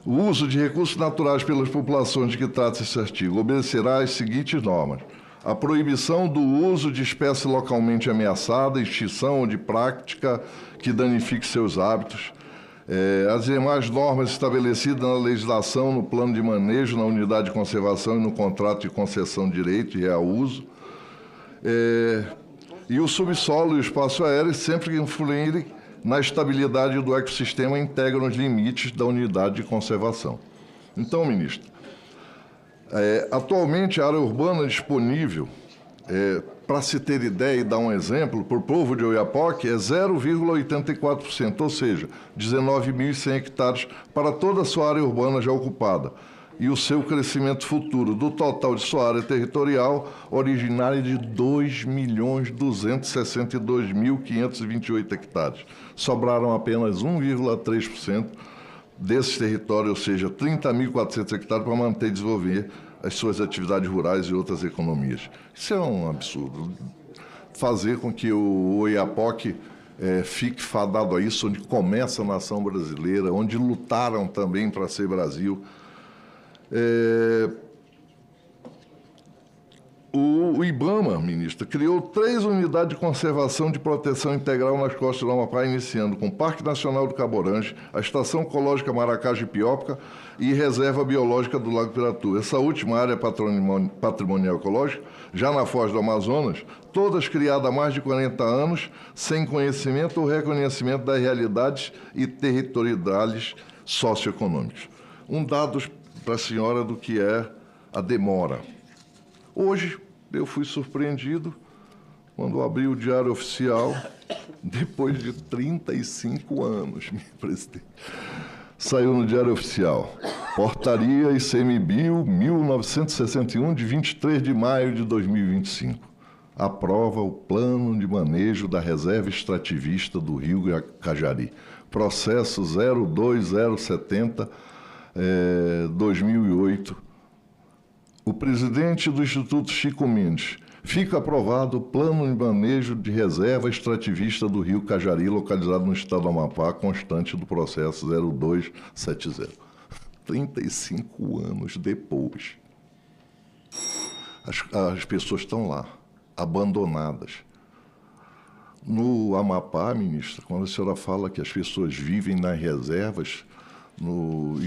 O uso de recursos naturais pelas populações de que trata esse artigo obedecerá às seguintes normas: a proibição do uso de espécie localmente ameaçada, extinção ou de prática que danifique seus hábitos, as demais normas estabelecidas na legislação, no plano de manejo, na unidade de conservação e no contrato de concessão de direito e uso, e o subsolo e o espaço aéreo, sempre que influírem na estabilidade do ecossistema, integram os limites da unidade de conservação. Então, ministro, atualmente a área urbana disponível, para se ter ideia e dar um exemplo, por povo de Oiapoque é 0,84%, ou seja, 19.100 hectares para toda a sua área urbana já ocupada. E o seu crescimento futuro do total de sua área territorial originária de 2.262.528 hectares. Sobraram apenas 1,3% desse território, ou seja, 30.400 hectares para manter e desenvolver as suas atividades rurais e outras economias. Isso é um absurdo. Fazer com que o Oiapoque fique fadado a isso, onde começa a nação brasileira, onde lutaram também para ser Brasil. O IBAMA, ministra, criou 3 unidades de conservação de proteção integral nas costas do Amapá, iniciando com o Parque Nacional do Cabo Orange, a Estação Ecológica Maracá-Jipiópoca e Reserva Biológica do Lago Piratu. Essa última área patrimonial ecológica, já na Foz do Amazonas, todas criadas há mais de 40 anos, sem conhecimento ou reconhecimento das realidades e territoriais socioeconômicos. Um dado para a senhora do que é a demora. Hoje, eu fui surpreendido quando abri o Diário Oficial, depois de 35 anos, meu presidente. Saiu no Diário Oficial, Portaria ICMBio 1961, de 23 de maio de 2025. Aprova o Plano de Manejo da Reserva Extrativista do Rio Cajari. Processo 02070, 2008. O presidente do Instituto Chico Mendes: fica aprovado o Plano de Manejo de Reserva Extrativista do Rio Cajari, localizado no estado do Amapá, constante do processo 0270. 35 anos depois. As pessoas estão lá, abandonadas. No Amapá, ministra, quando a senhora fala que as pessoas vivem nas reservas, do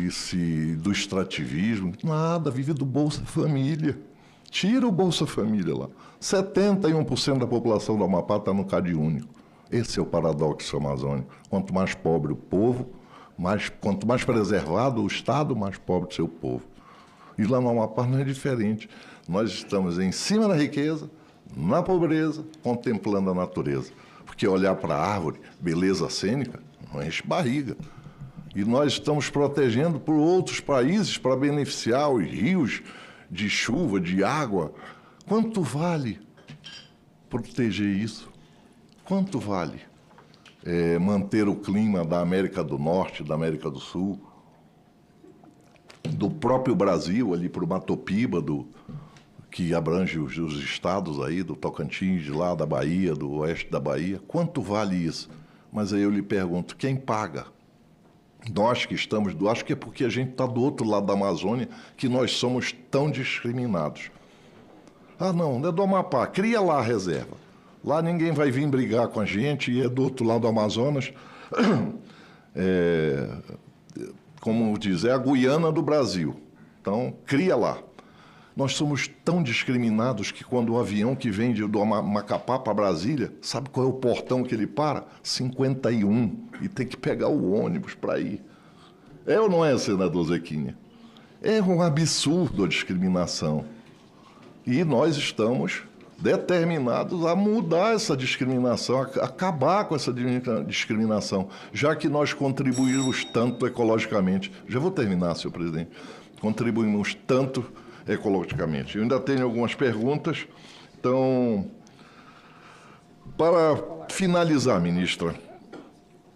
extrativismo, nada, vive do Bolsa Família. Tira o Bolsa Família lá. 71% da população do Amapá está no CadÚnico. Esse é o paradoxo amazônico. Quanto mais pobre o povo, Quanto mais preservado o Estado, mais pobre o seu povo. E lá no Amapá não é diferente. Nós estamos em cima da riqueza, na pobreza, contemplando a natureza. Porque olhar para a árvore, beleza cênica, não enche barriga. E nós estamos protegendo por outros países para beneficiar os rios de chuva, de água. Quanto vale proteger isso? Quanto vale manter o clima da América do Norte, da América do Sul, do próprio Brasil, ali para o Mato Piba, que abrange os estados aí, do Tocantins, de lá da Bahia, do oeste da Bahia? Quanto vale isso? Mas aí eu lhe pergunto, quem paga? Nós que estamos acho que é porque a gente está do outro lado da Amazônia que nós somos tão discriminados. Ah, não é do Amapá, cria lá a reserva. Lá ninguém vai vir brigar com a gente e é do outro lado do Amazonas. Como diz, é a Guiana do Brasil. Então, cria lá. Nós somos tão discriminados que quando o avião que vem do Macapá para Brasília, sabe qual é o portão que ele para? 51. E tem que pegar o ônibus para ir. É ou não é, senador Zequinha? É um absurdo a discriminação. E nós estamos determinados a mudar essa discriminação, a acabar com essa discriminação, já que nós contribuímos tanto ecologicamente. Já vou terminar, senhor presidente. Contribuímos tanto ecologicamente. Eu ainda tenho algumas perguntas. Então, para finalizar, ministra,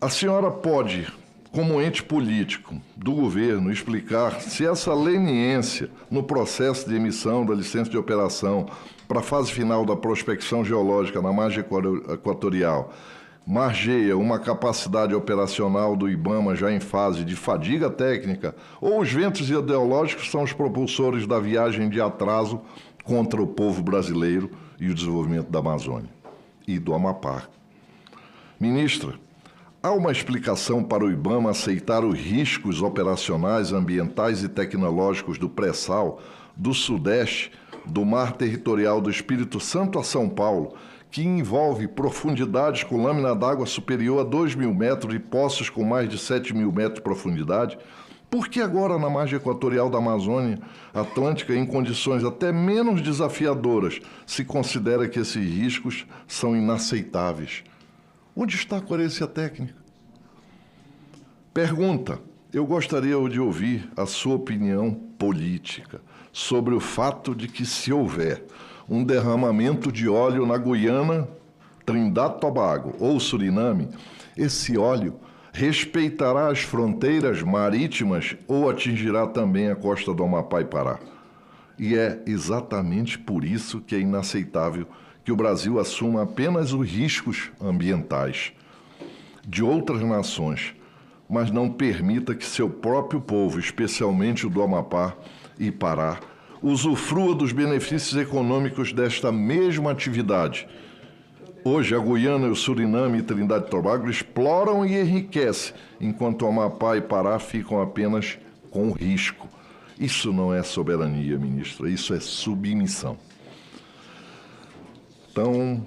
a senhora pode, como ente político do governo, explicar se essa leniência no processo de emissão da licença de operação para a fase final da prospecção geológica na margem equatorial margeia uma capacidade operacional do IBAMA já em fase de fadiga técnica, ou os ventos ideológicos são os propulsores da viagem de atraso contra o povo brasileiro e o desenvolvimento da Amazônia e do Amapá. Ministra, há uma explicação para o IBAMA aceitar os riscos operacionais, ambientais e tecnológicos do pré-sal do Sudeste, do mar territorial do Espírito Santo a São Paulo, que envolve profundidades com lâmina d'água superior a 2.000 metros e poços com mais de 7.000 metros de profundidade? Por que agora, na margem equatorial da Amazônia Atlântica, em condições até menos desafiadoras, se considera que esses riscos são inaceitáveis? Onde está a coerência técnica? Pergunta: eu gostaria de ouvir a sua opinião política sobre o fato de que, se houver um derramamento de óleo na Guiana, Trindade e Tobago ou Suriname, esse óleo respeitará as fronteiras marítimas ou atingirá também a costa do Amapá e Pará? E é exatamente por isso que é inaceitável que o Brasil assuma apenas os riscos ambientais de outras nações, mas não permita que seu próprio povo, especialmente o do Amapá e Pará, usufrua dos benefícios econômicos desta mesma atividade. Hoje, a Guiana, o Suriname e Trindade e Tobago exploram e enriquecem, enquanto o Amapá e Pará ficam apenas com risco. Isso não é soberania, ministra, isso é submissão. Então,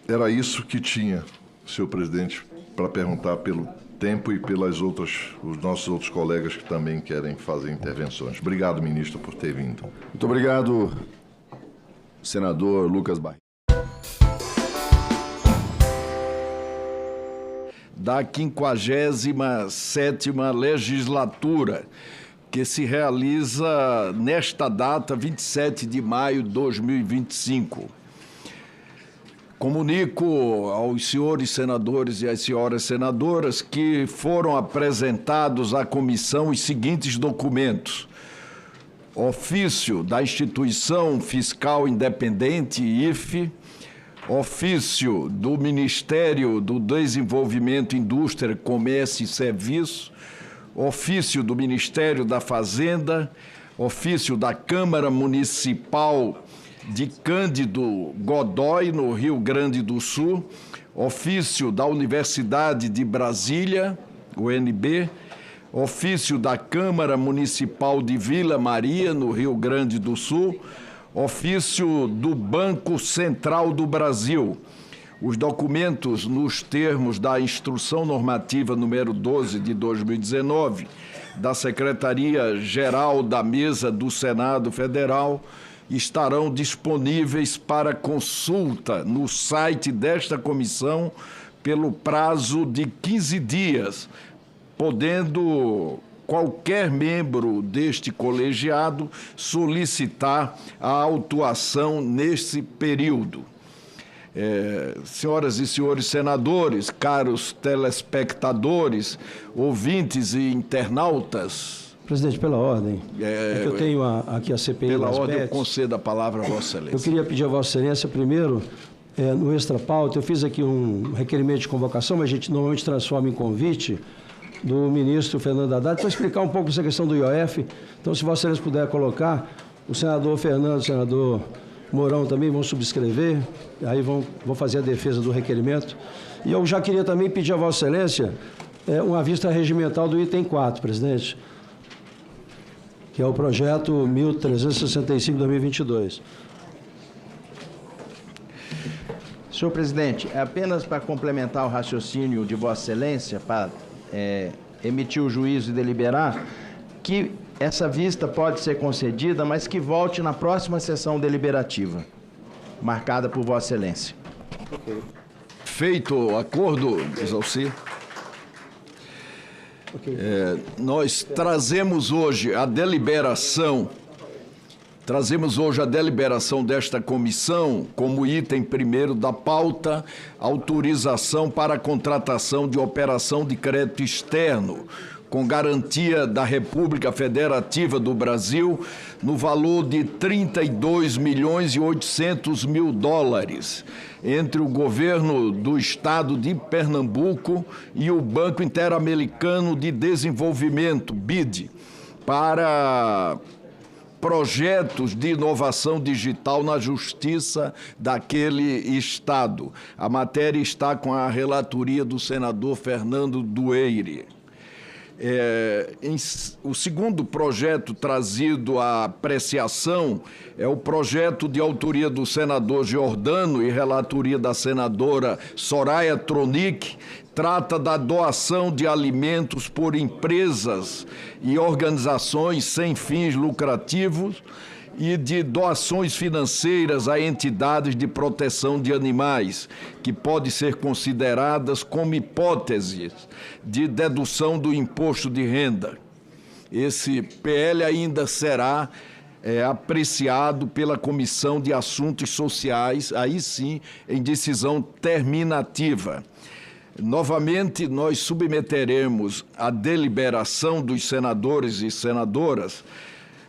era isso que tinha, senhor presidente, para perguntar pelo tempo e pelas os nossos outros colegas que também querem fazer intervenções. Obrigado, ministro, por ter vindo. Muito obrigado, senador Lucas Barreto. Da 57ª legislatura, que se realiza nesta data, 27 de maio de 2025. Comunico aos senhores senadores e às senhoras senadoras que foram apresentados à comissão os seguintes documentos: ofício da Instituição Fiscal Independente, IFE, ofício do Ministério do Desenvolvimento, Indústria, Comércio e Serviço, ofício do Ministério da Fazenda, ofício da Câmara Municipal de Cândido Godói, no Rio Grande do Sul, ofício da Universidade de Brasília, UNB, ofício da Câmara Municipal de Vila Maria, no Rio Grande do Sul, ofício do Banco Central do Brasil, Os documentos, nos termos da Instrução Normativa número 12 de 2019, da Secretaria-Geral da Mesa do Senado Federal, estarão disponíveis para consulta no site desta comissão pelo prazo de 15 dias, podendo qualquer membro deste colegiado solicitar a autuação nesse período. Senhoras e senhores senadores, caros telespectadores, ouvintes e internautas. Presidente, pela ordem, que eu tenho aqui a CPI pela das ordem, PETs, eu concedo a palavra a Vossa Excelência. Eu queria pedir a Vossa Excelência, primeiro, no extra pauta, eu fiz aqui um requerimento de convocação, mas a gente normalmente transforma em convite, do ministro Fernando Haddad, para explicar um pouco essa questão do IOF. Então, se Vossa Excelência puder colocar, o senador Fernando, o senador Mourão também vão subscrever, aí vão fazer a defesa do requerimento. E eu já queria também pedir a Vossa Excelência uma vista regimental do item 4, presidente, que é o projeto 1365/2022. Senhor presidente, apenas para complementar o raciocínio de Vossa Excelência, para emitir o juízo e deliberar, que essa vista pode ser concedida, mas que volte na próxima sessão deliberativa, marcada por Vossa Excelência. Okay. Feito o acordo, Exalci. Okay. Nós trazemos hoje a deliberação desta comissão como item primeiro da pauta, autorização para a contratação de operação de crédito externo, com garantia da República Federativa do Brasil, no valor de $32.800.000, entre o governo do estado de Pernambuco e o Banco Interamericano de Desenvolvimento, BID, para projetos de inovação digital na justiça daquele estado. A matéria está com a relatoria do senador Fernando Dueire. O segundo projeto trazido à apreciação é o projeto de autoria do senador Giordano e relatoria da senadora Soraya Tronic. Trata da doação de alimentos por empresas e organizações sem fins lucrativos e de doações financeiras a entidades de proteção de animais, que podem ser consideradas como hipóteses de dedução do imposto de renda. Esse PL ainda será apreciado pela Comissão de Assuntos Sociais, aí sim, em decisão terminativa. Novamente, nós submeteremos a deliberação dos senadores e senadoras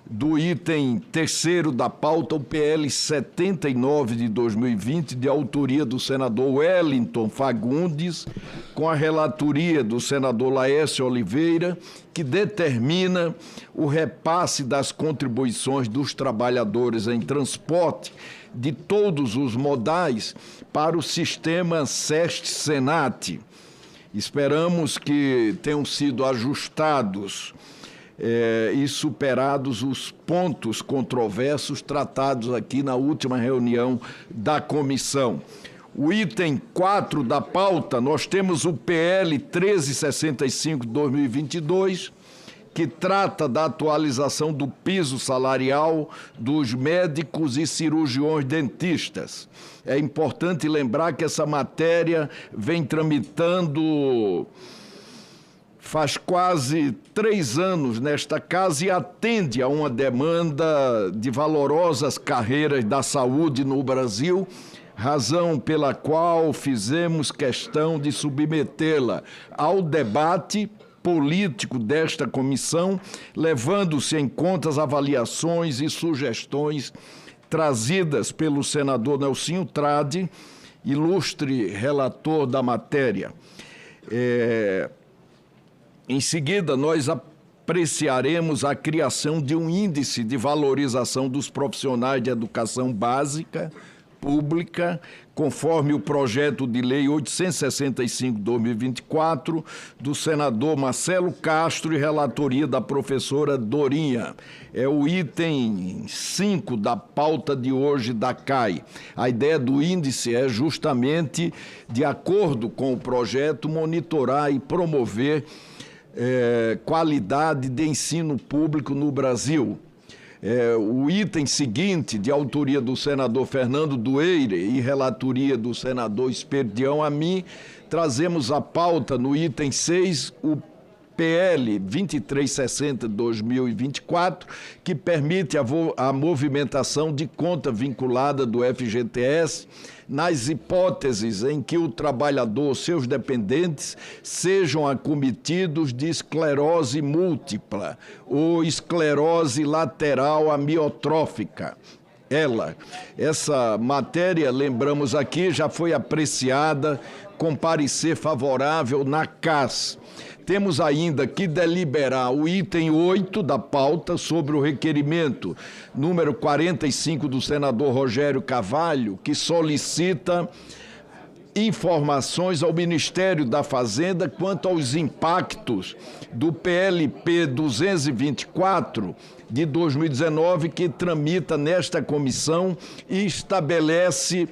do item terceiro da pauta, o PL 79 de 2020, de autoria do senador Wellington Fagundes, com a relatoria do senador Laércio Oliveira, que determina o repasse das contribuições dos trabalhadores em transporte de todos os modais para o sistema SEST-SENAT. Esperamos que tenham sido ajustados e superados os pontos controversos tratados aqui na última reunião da comissão. O item 4 da pauta, nós temos o PL 1365/2022, que trata da atualização do piso salarial dos médicos e cirurgiões dentistas. É importante lembrar que essa matéria vem tramitando faz quase 3 anos nesta casa e atende a uma demanda de valorosas carreiras da saúde no Brasil, razão pela qual fizemos questão de submetê-la ao debate político desta comissão, levando-se em conta as avaliações e sugestões trazidas pelo senador Nelsinho Trade, ilustre relator da matéria. Em seguida, nós apreciaremos a criação de um índice de valorização dos profissionais de educação básica, pública, conforme o projeto de lei 865/2024, do senador Marcelo Castro e relatoria da professora Dorinha. É o item 5 da pauta de hoje da CAI. A ideia do índice é justamente, de acordo com o projeto, monitorar e promover qualidade de ensino público no Brasil. O item seguinte, de autoria do senador Fernando Dueire e relatoria do senador Esperdião a mim, trazemos a pauta no item 6, o PL 2360/2024, que permite a movimentação de conta vinculada do FGTS nas hipóteses em que o trabalhador ou seus dependentes sejam acometidos de esclerose múltipla ou esclerose lateral amiotrófica. Essa matéria, lembramos aqui, já foi apreciada com parecer favorável na CAS. Temos ainda que deliberar o item 8 da pauta sobre o requerimento número 45 do senador Rogério Carvalho, que solicita informações ao Ministério da Fazenda quanto aos impactos do PLP 224 de 2019, que tramita nesta comissão e estabelece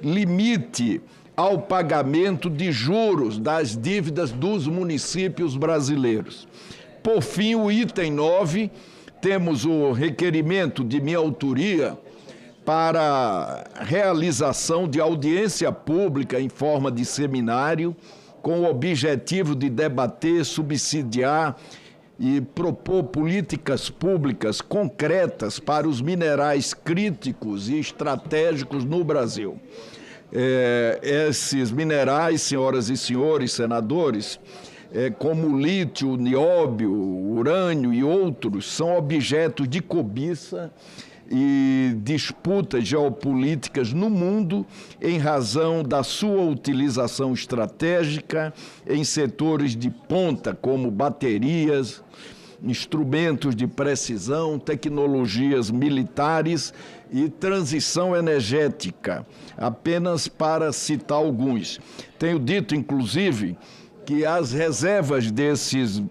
limite ao pagamento de juros das dívidas dos municípios brasileiros. Por fim, o item 9, temos o requerimento de minha autoria para realização de audiência pública em forma de seminário, com o objetivo de debater, subsidiar e propor políticas públicas concretas para os minerais críticos e estratégicos no Brasil. Esses minerais, senhoras e senhores senadores, como lítio, nióbio, urânio e outros, são objetos de cobiça e disputas geopolíticas no mundo em razão da sua utilização estratégica em setores de ponta, como baterias, instrumentos de precisão, tecnologias militares e transição energética, apenas para citar alguns. Tenho dito, inclusive, que as reservas desses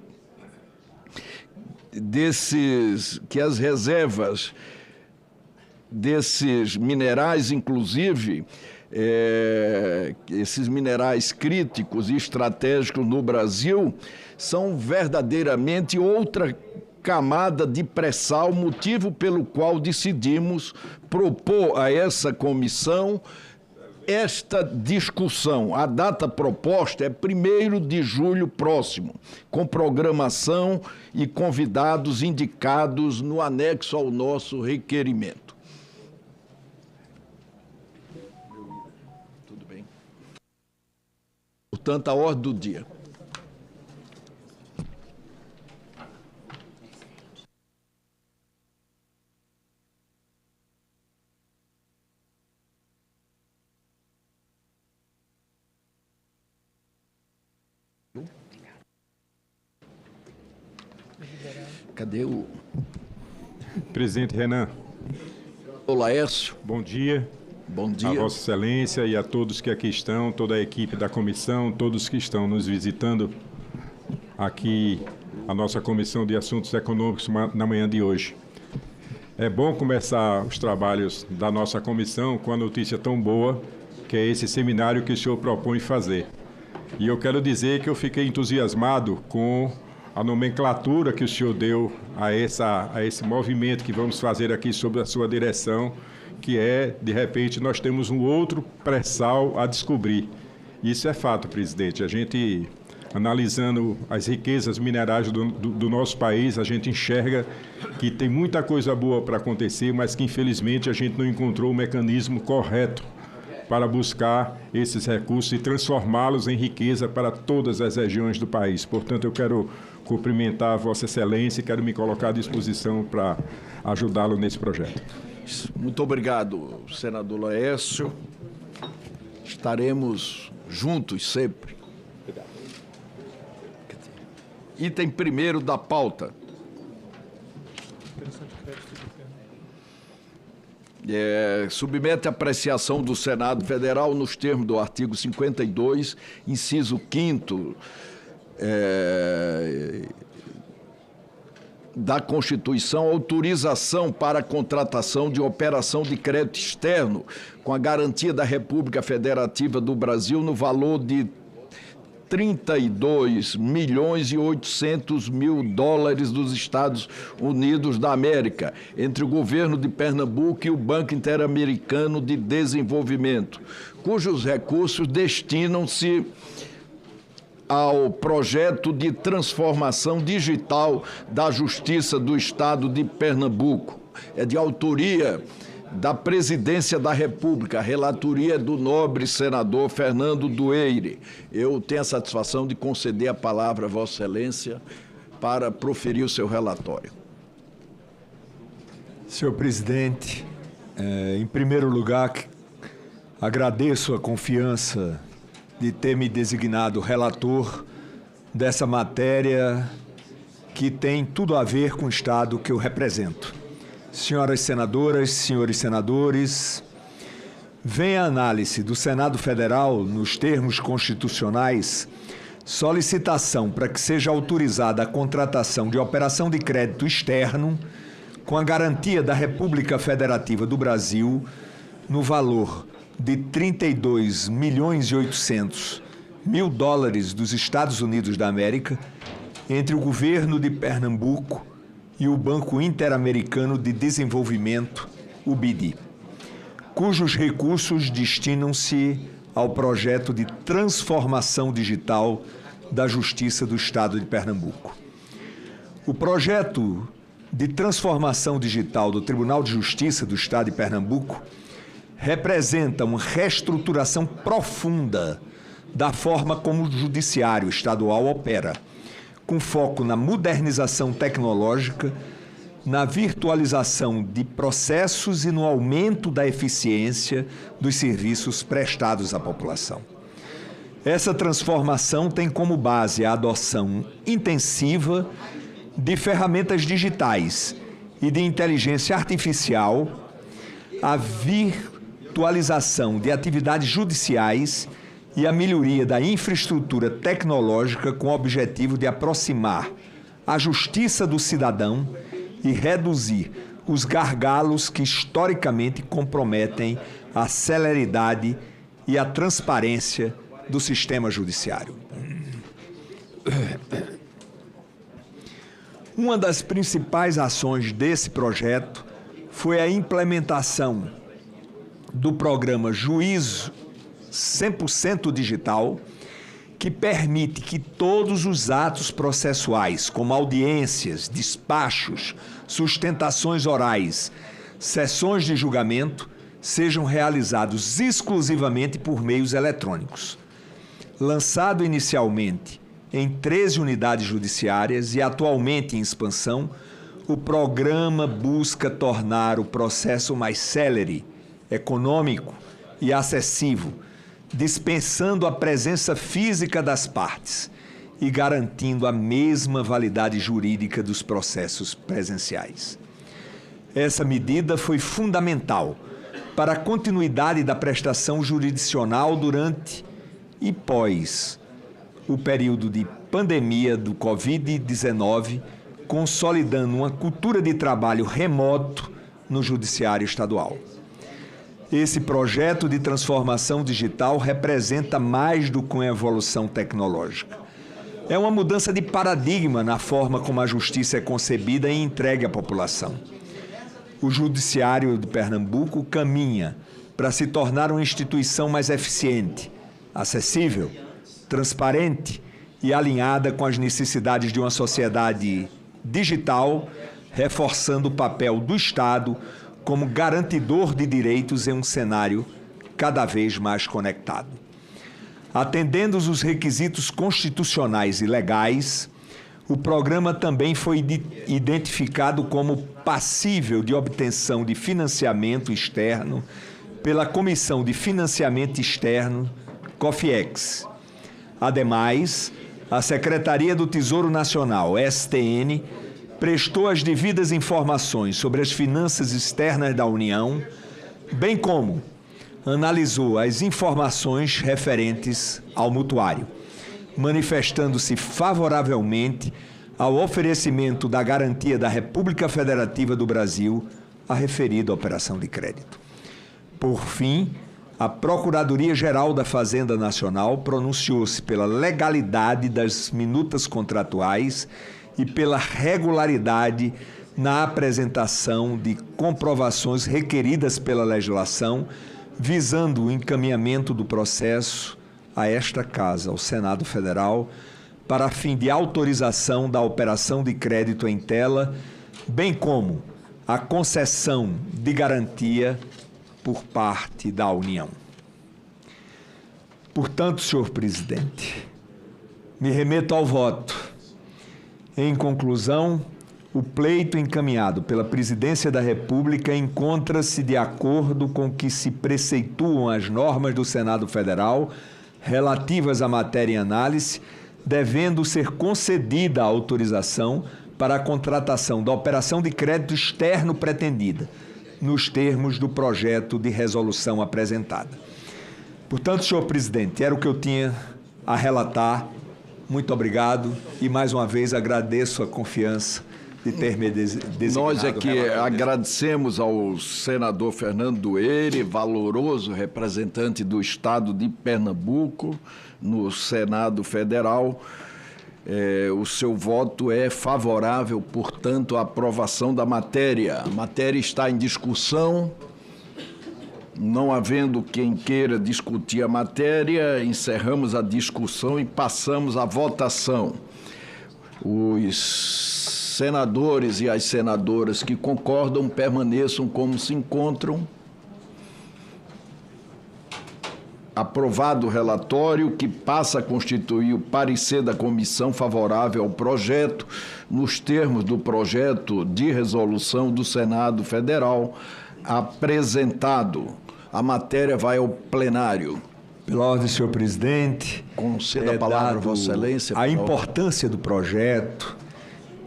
minerais, inclusive, esses minerais críticos e estratégicos no Brasil, são verdadeiramente outra camada de pré-sal, motivo pelo qual decidimos propor a essa comissão esta discussão. A data proposta é 1º de julho próximo, com programação e convidados indicados no anexo ao nosso requerimento. Tudo bem. Portanto, a ordem do dia. Cadê o... Presidente Renan. Olá, Laércio. Bom dia. Bom dia. A Vossa Excelência e a todos que aqui estão, toda a equipe da comissão, todos que estão nos visitando aqui, a nossa Comissão de Assuntos Econômicos na manhã de hoje. É bom começar os trabalhos da nossa comissão com a notícia tão boa, que é esse seminário que o senhor propõe fazer. E eu quero dizer que eu fiquei entusiasmado com a nomenclatura que o senhor deu a esse movimento que vamos fazer aqui sob a sua direção, que é, de repente, nós temos um outro pré-sal a descobrir. Isso é fato, presidente. A gente, analisando as riquezas minerais do nosso país, a gente enxerga que tem muita coisa boa para acontecer, mas que, infelizmente, a gente não encontrou o mecanismo correto para buscar esses recursos e transformá-los em riqueza para todas as regiões do país. Portanto, eu quero cumprimentar a Vossa Excelência e quero me colocar à disposição para ajudá-lo nesse projeto. Muito obrigado, senador Laércio. Estaremos juntos sempre. Obrigado. Item 1º da pauta. submete à apreciação do Senado Federal nos termos do artigo 52, inciso 5º da Constituição, autorização para a contratação de operação de crédito externo com a garantia da República Federativa do Brasil no valor de 32.800.000 dólares dos Estados Unidos da América, entre o governo de Pernambuco e o Banco Interamericano de Desenvolvimento, cujos recursos destinam-se ao projeto de transformação digital da Justiça do Estado de Pernambuco. É de autoria da Presidência da República, a relatoria do nobre senador Fernando Dueire. Eu tenho a satisfação de conceder a palavra a Vossa Excelência para proferir o seu relatório. Senhor presidente, em primeiro lugar, agradeço a confiança de ter me designado relator dessa matéria que tem tudo a ver com o Estado que eu represento. Senhoras senadoras, senhores senadores, vem a análise do Senado Federal, nos termos constitucionais, solicitação para que seja autorizada a contratação de operação de crédito externo com a garantia da República Federativa do Brasil no valor de 32.800.000 dólares dos Estados Unidos da América entre o governo de Pernambuco e o Banco Interamericano de Desenvolvimento, o BID, cujos recursos destinam-se ao projeto de transformação digital da Justiça do Estado de Pernambuco. O projeto de transformação digital do Tribunal de Justiça do Estado de Pernambuco representa uma reestruturação profunda da forma como o Judiciário Estadual opera, com foco na modernização tecnológica, na virtualização de processos e no aumento da eficiência dos serviços prestados à população. Essa transformação tem como base a adoção intensiva de ferramentas digitais e de inteligência artificial, a virtualização de atividades judiciais e a melhoria da infraestrutura tecnológica com o objetivo de aproximar a justiça do cidadão e reduzir os gargalos que historicamente comprometem a celeridade e a transparência do sistema judiciário. Uma das principais ações desse projeto foi a implementação do programa Juízo 100% Digital, que permite que todos os atos processuais, como audiências, despachos, sustentações orais, sessões de julgamento, sejam realizados exclusivamente por meios eletrônicos. Lançado inicialmente em 13 unidades judiciárias e atualmente em expansão, o programa busca tornar o processo mais célere, econômico e acessível, dispensando a presença física das partes e garantindo a mesma validade jurídica dos processos presenciais. Essa medida foi fundamental para a continuidade da prestação jurisdicional durante e pós o período de pandemia do Covid-19, consolidando uma cultura de trabalho remoto no Judiciário Estadual. Esse projeto de transformação digital representa mais do que uma evolução tecnológica. É uma mudança de paradigma na forma como a justiça é concebida e entregue à população. O Judiciário de Pernambuco caminha para se tornar uma instituição mais eficiente, acessível, transparente e alinhada com as necessidades de uma sociedade digital, reforçando o papel do Estado como garantidor de direitos em um cenário cada vez mais conectado. Atendendo os requisitos constitucionais e legais, o programa também foi identificado como passível de obtenção de financiamento externo pela Comissão de Financiamento Externo, COFIEX. Ademais, a Secretaria do Tesouro Nacional, STN, prestou as devidas informações sobre as finanças externas da União, bem como analisou as informações referentes ao mutuário, manifestando-se favoravelmente ao oferecimento da garantia da República Federativa do Brasil à referida operação de crédito. Por fim, a Procuradoria-Geral da Fazenda Nacional pronunciou-se pela legalidade das minutas contratuais e pela regularidade na apresentação de comprovações requeridas pela legislação, visando o encaminhamento do processo a esta Casa, ao Senado Federal, para fim de autorização da operação de crédito em tela, bem como a concessão de garantia por parte da União. Portanto, senhor presidente, me remeto ao voto. Em conclusão, o pleito encaminhado pela Presidência da República encontra-se de acordo com que se preceituam as normas do Senado Federal relativas à matéria em análise, devendo ser concedida a autorização para a contratação da operação de crédito externo pretendida, nos termos do projeto de resolução apresentada. Portanto, senhor presidente, era o que eu tinha a relatar. Muito obrigado e, mais uma vez, agradeço a confiança de ter me designado. Nós é que agradecemos ao senador Fernando Dueire, valoroso representante do Estado de Pernambuco no Senado Federal. O seu voto é favorável, portanto, à aprovação da matéria. A matéria está em discussão. Não havendo quem queira discutir a matéria, encerramos a discussão e passamos à votação. Os senadores e as senadoras que concordam permaneçam como se encontram. Aprovado o relatório, que passa a constituir o parecer da comissão favorável ao projeto, nos termos do projeto de resolução do Senado Federal apresentado. A matéria vai ao plenário. Pela ordem, senhor presidente, conceda a palavra a Vossa Excelência. A importância do projeto,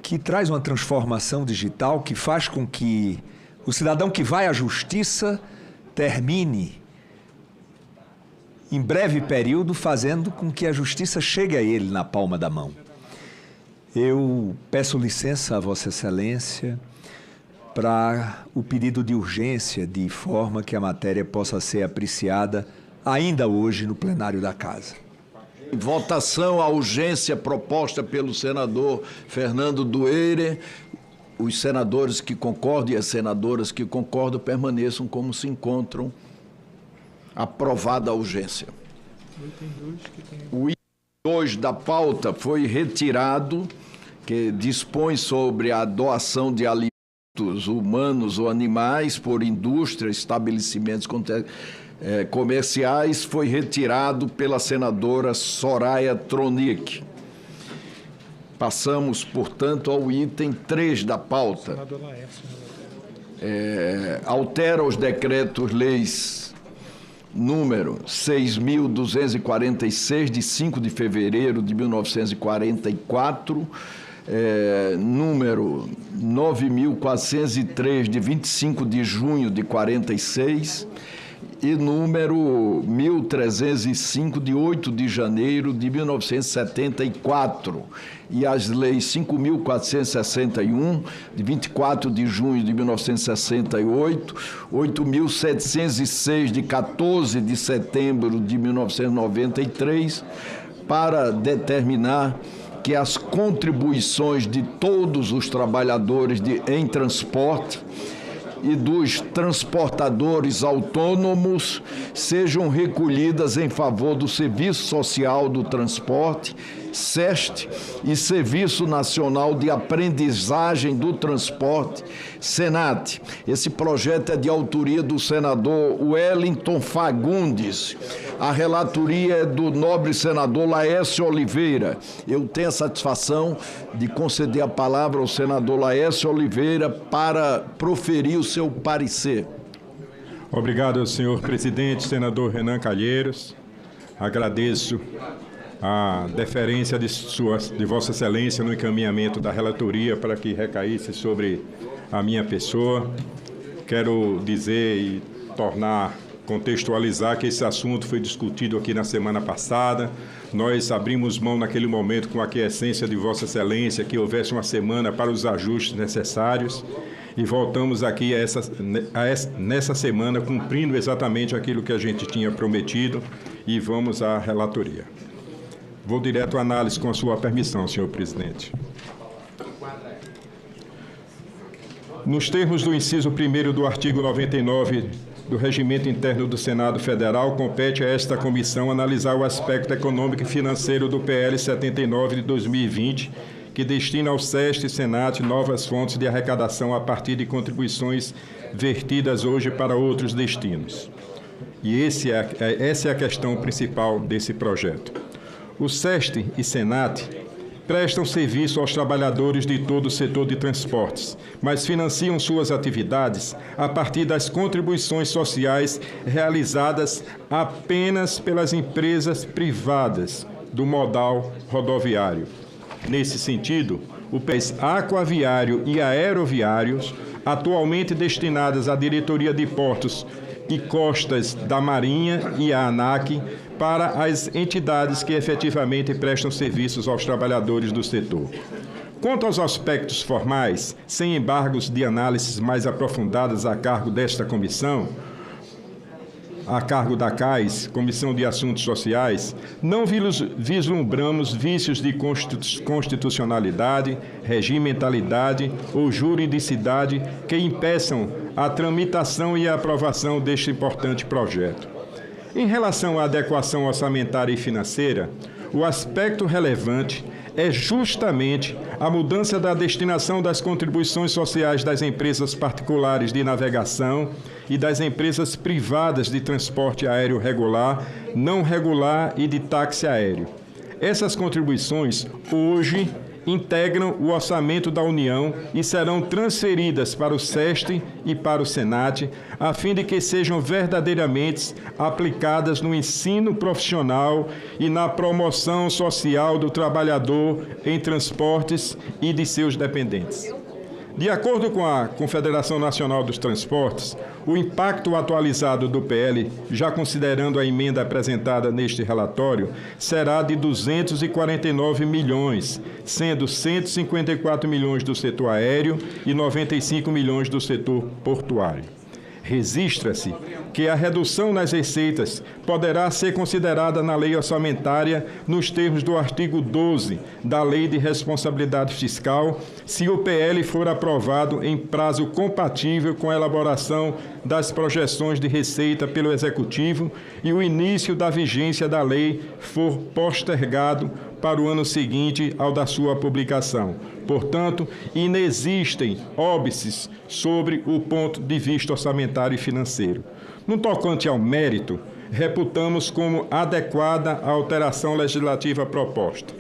que traz uma transformação digital, que faz com que o cidadão que vai à justiça termine em breve período, fazendo com que a justiça chegue a ele na palma da mão. Eu peço licença a Vossa Excelência para o pedido de urgência, de forma que a matéria possa ser apreciada ainda hoje no plenário da Casa. Em votação, a urgência proposta pelo senador Fernando Dueire. Os senadores que concordam e as senadoras que concordam permaneçam como se encontram. Aprovada a urgência. O item 2 da pauta foi retirado, que dispõe sobre a doação de alimentos humanos ou animais por indústrias, estabelecimentos comerciais, foi retirado pela senadora Soraya Tronic. Passamos, portanto, ao item 3 da pauta. Altera os decretos-leis número 6.246, de 5 de fevereiro de 1944, número 9.403, de 25 de junho de 46, e número 1.305, de 8 de janeiro de 1974, e as leis 5.461, de 24 de junho de 1968, 8.706, de 14 de setembro de 1993, para determinar que as contribuições de todos os trabalhadores em transporte e dos transportadores autônomos sejam recolhidas em favor do Serviço Social do Transporte, SEST, e Serviço Nacional de Aprendizagem do Transporte, SENAT. Esse projeto é de autoria do senador Wellington Fagundes. A relatoria é do nobre senador Laércio Oliveira. Eu tenho a satisfação de conceder a palavra ao senador Laércio Oliveira para proferir o seu parecer. Obrigado, senhor presidente, senador Renan Calheiros. Agradeço a deferência de Vossa Excelência no encaminhamento da relatoria para que recaísse sobre a minha pessoa. Quero dizer e tornar contextualizar que esse assunto foi discutido aqui na semana passada. Nós abrimos mão naquele momento com a aquiescência de Vossa Excelência que houvesse uma semana para os ajustes necessários e voltamos aqui nessa semana cumprindo exatamente aquilo que a gente tinha prometido e vamos à relatoria. Vou direto à análise com a sua permissão, senhor presidente. Nos termos do inciso 1º do artigo 99 do Regimento Interno do Senado Federal, compete a esta comissão analisar o aspecto econômico e financeiro do PL 79 de 2020, que destina ao SEST e SENAT novas fontes de arrecadação a partir de contribuições vertidas hoje para outros destinos. E essa é a questão principal desse projeto. O SEST e SENAT prestam serviço aos trabalhadores de todo o setor de transportes, mas financiam suas atividades a partir das contribuições sociais realizadas apenas pelas empresas privadas do modal rodoviário. Nesse sentido, o PES aquaviário e aeroviários, atualmente destinadas à Diretoria de Portos e Costas da Marinha e à ANAC, para as entidades que efetivamente prestam serviços aos trabalhadores do setor. Quanto aos aspectos formais, sem embargos de análises mais aprofundadas a cargo desta comissão, a cargo da CAIS, Comissão de Assuntos Sociais, não vislumbramos vícios de constitucionalidade, regimentalidade ou juridicidade que impeçam a tramitação e a aprovação deste importante projeto. Em relação à adequação orçamentária e financeira, o aspecto relevante é justamente a mudança da destinação das contribuições sociais das empresas particulares de navegação e das empresas privadas de transporte aéreo regular, não regular e de táxi aéreo. Essas contribuições, hoje, integram o orçamento da União e serão transferidas para o SEST e para o SENAT, a fim de que sejam verdadeiramente aplicadas no ensino profissional e na promoção social do trabalhador em transportes e de seus dependentes. De acordo com a Confederação Nacional dos Transportes, o impacto atualizado do PL, já considerando a emenda apresentada neste relatório, será de 249 milhões, sendo 154 milhões do setor aéreo e 95 milhões do setor portuário. Registra-se que a redução nas receitas poderá ser considerada na lei orçamentária nos termos do artigo 12 da Lei de Responsabilidade Fiscal, se o PL for aprovado em prazo compatível com a elaboração das projeções de receita pelo Executivo e o início da vigência da lei for postergado para o ano seguinte ao da sua publicação. Portanto, inexistem óbices sobre o ponto de vista orçamentário e financeiro. No tocante ao mérito, reputamos como adequada a alteração legislativa proposta.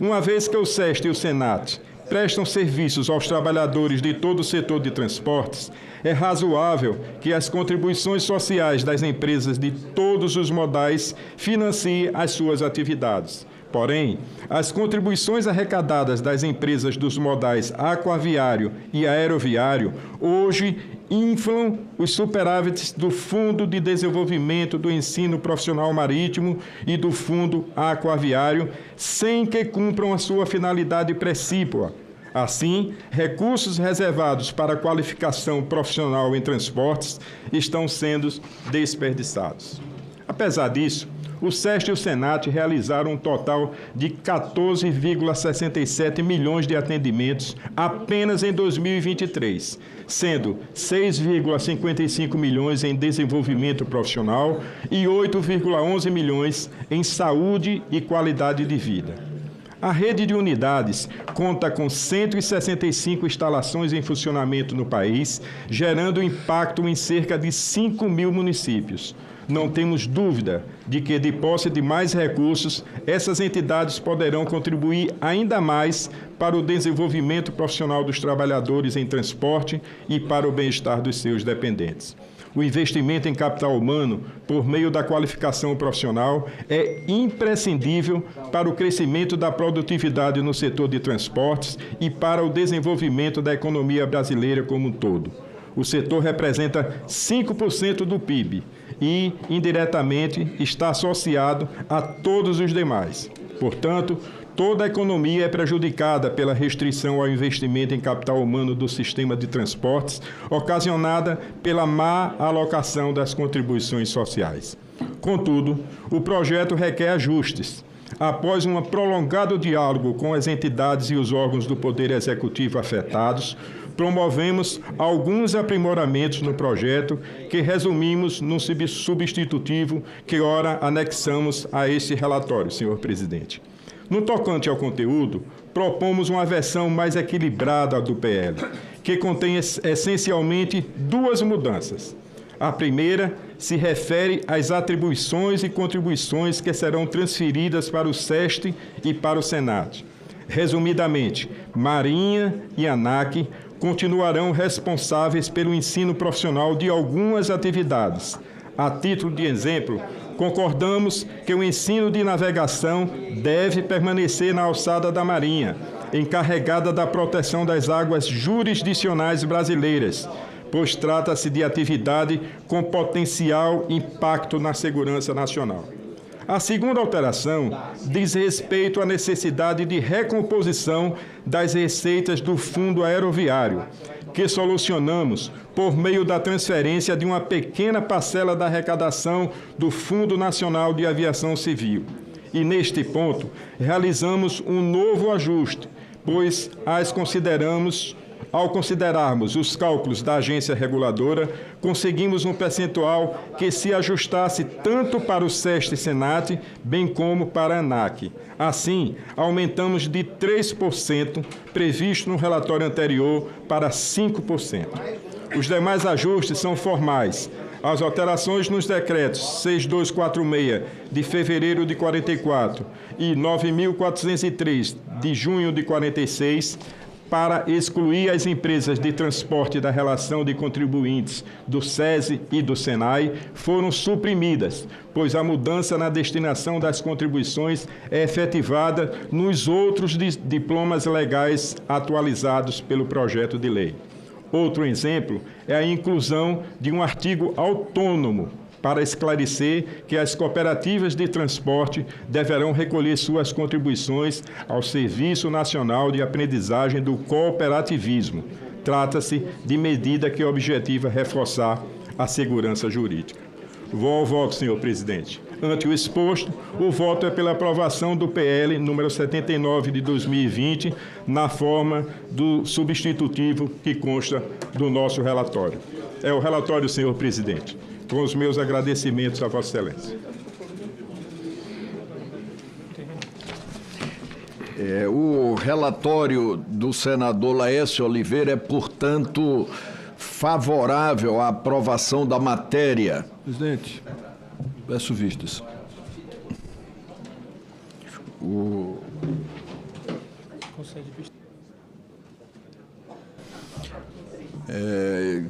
Uma vez que o SEST e o SENAT prestam serviços aos trabalhadores de todo o setor de transportes, é razoável que as contribuições sociais das empresas de todos os modais financiem as suas atividades. Porém, as contribuições arrecadadas das empresas dos modais aquaviário e aeroviário hoje inflam os superávites do Fundo de Desenvolvimento do Ensino Profissional Marítimo e do Fundo Aquaviário, sem que cumpram a sua finalidade precípua. Assim, recursos reservados para qualificação profissional em transportes estão sendo desperdiçados. Apesar disso, o SEST e o SENAT realizaram um total de 14,67 milhões de atendimentos apenas em 2023, sendo 6,55 milhões em desenvolvimento profissional e 8,11 milhões em saúde e qualidade de vida. A rede de unidades conta com 165 instalações em funcionamento no país, gerando impacto em cerca de 5 mil municípios. Não temos dúvida de que, de posse de mais recursos, essas entidades poderão contribuir ainda mais para o desenvolvimento profissional dos trabalhadores em transporte e para o bem-estar dos seus dependentes. O investimento em capital humano, por meio da qualificação profissional, é imprescindível para o crescimento da produtividade no setor de transportes e para o desenvolvimento da economia brasileira como um todo. O setor representa 5% do PIB e, indiretamente, está associado a todos os demais. Portanto, toda a economia é prejudicada pela restrição ao investimento em capital humano do sistema de transportes, ocasionada pela má alocação das contribuições sociais. Contudo, o projeto requer ajustes. Após um prolongado diálogo com as entidades e os órgãos do Poder Executivo afetados, promovemos alguns aprimoramentos no projeto que resumimos num substitutivo que ora anexamos a este relatório, senhor presidente. No tocante ao conteúdo, propomos uma versão mais equilibrada do PL, que contém essencialmente duas mudanças. A primeira se refere às atribuições e contribuições que serão transferidas para o SEST e para o Senat. Resumidamente, Marinha e ANAC continuarão responsáveis pelo ensino profissional de algumas atividades. A título de exemplo, concordamos que o ensino de navegação deve permanecer na alçada da Marinha, encarregada da proteção das águas jurisdicionais brasileiras, pois trata-se de atividade com potencial impacto na segurança nacional. A segunda alteração diz respeito à necessidade de recomposição das receitas do Fundo Aeroviário, que solucionamos por meio da transferência de uma pequena parcela da arrecadação do Fundo Nacional de Aviação Civil. E, neste ponto, realizamos um novo ajuste, pois ao considerarmos os cálculos da agência reguladora, conseguimos um percentual que se ajustasse tanto para o SEST e Senat, bem como para a ANAC. Assim, aumentamos de 3%, previsto no relatório anterior, para 5%. Os demais ajustes são formais. As alterações nos decretos 6246, de fevereiro de 44, e 9.403, de junho de 46, para excluir as empresas de transporte da relação de contribuintes do SESI e do SENAI, foram suprimidas, pois a mudança na destinação das contribuições é efetivada nos outros diplomas legais atualizados pelo projeto de lei. Outro exemplo é a inclusão de um artigo autônomo para esclarecer que as cooperativas de transporte deverão recolher suas contribuições ao Serviço Nacional de Aprendizagem do Cooperativismo. Trata-se de medida que objetiva reforçar a segurança jurídica. Vou ao voto, senhor presidente. Ante o exposto, o voto é pela aprovação do PL número 79 de 2020, na forma do substitutivo que consta do nosso relatório. É o relatório, senhor presidente. Com os meus agradecimentos a Vossa Excelência. O relatório do senador Laércio Oliveira é, portanto, favorável à aprovação da matéria. Presidente, peço vistas.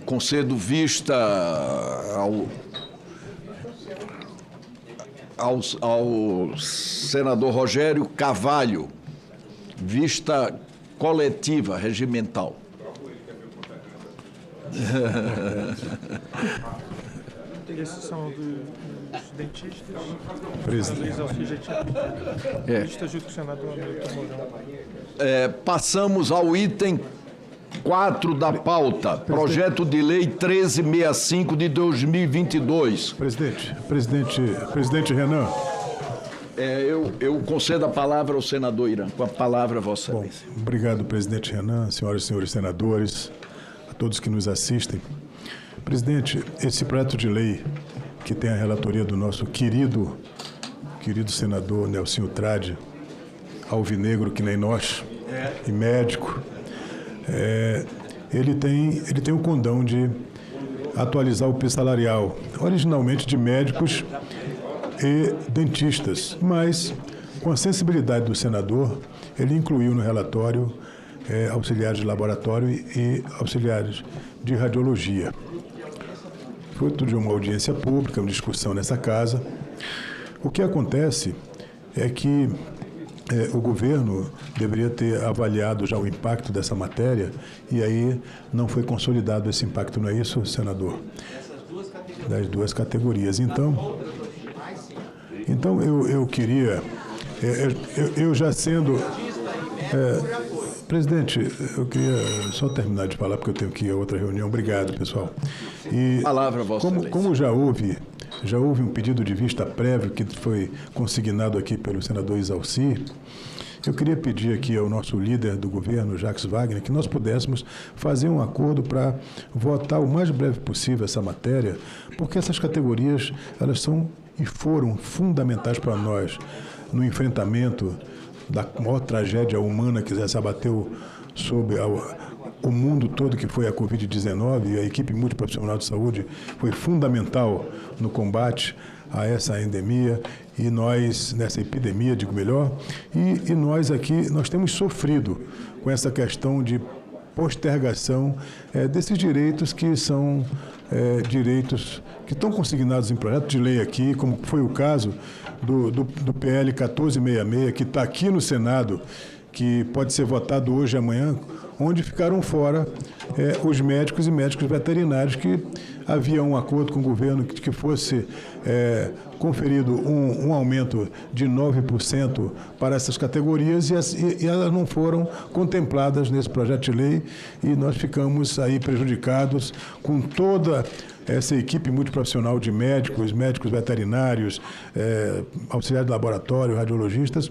Concedo vista ao senador Rogério Carvalho, vista coletiva, regimental. Tem exceção dos dentistas, Presidente. junto com o senador Hamilton Mourão. Passamos ao item 4 da pauta, projeto de lei 1365 de 2022. Presidente Renan. Eu concedo a palavra ao senador Irã. Com a palavra, Vossa Excelência. Obrigado, presidente Renan, senhoras e senhores senadores, a todos que nos assistem. Presidente, esse projeto de lei que tem a relatoria do nosso querido senador Nelsinho Trade, alvinegro que nem nós, e médico, ele tem o condão de atualizar o piso salarial, originalmente de médicos e dentistas, mas com a sensibilidade do senador, ele incluiu no relatório auxiliares de laboratório e auxiliares de radiologia. Fruto de uma audiência pública, uma discussão nessa casa. O que acontece é que o governo deveria ter avaliado já o impacto dessa matéria e aí não foi consolidado esse impacto, não é isso, senador? Das duas categorias. Então eu queria, eu já sendo... presidente, eu queria só terminar de falar, porque eu tenho que ir a outra reunião. Obrigado, pessoal. E palavra, Vossa Excelência. Como já houve um pedido de vista prévio que foi consignado aqui pelo senador Isalci, eu queria pedir aqui ao nosso líder do governo, Jacques Wagner, que nós pudéssemos fazer um acordo para votar o mais breve possível essa matéria, porque essas categorias, elas são e foram fundamentais para nós no enfrentamento da maior tragédia humana que já se abateu sobre o mundo todo, que foi a Covid-19, e a equipe multiprofissional de saúde foi fundamental no combate a essa endemia, e nós, nessa epidemia, digo melhor, e nós aqui, nós temos sofrido com essa questão de postergação desses direitos que são direitos que estão consignados em projeto de lei aqui, como foi o caso do PL 1466, que está aqui no Senado, que pode ser votado hoje e amanhã, onde ficaram fora os médicos e médicos veterinários, que havia um acordo com o governo que fosse conferido um aumento de 9% para essas categorias e elas não foram contempladas nesse projeto de lei e nós ficamos aí prejudicados com toda essa equipe multiprofissional de médicos veterinários, auxiliares de laboratório, radiologistas,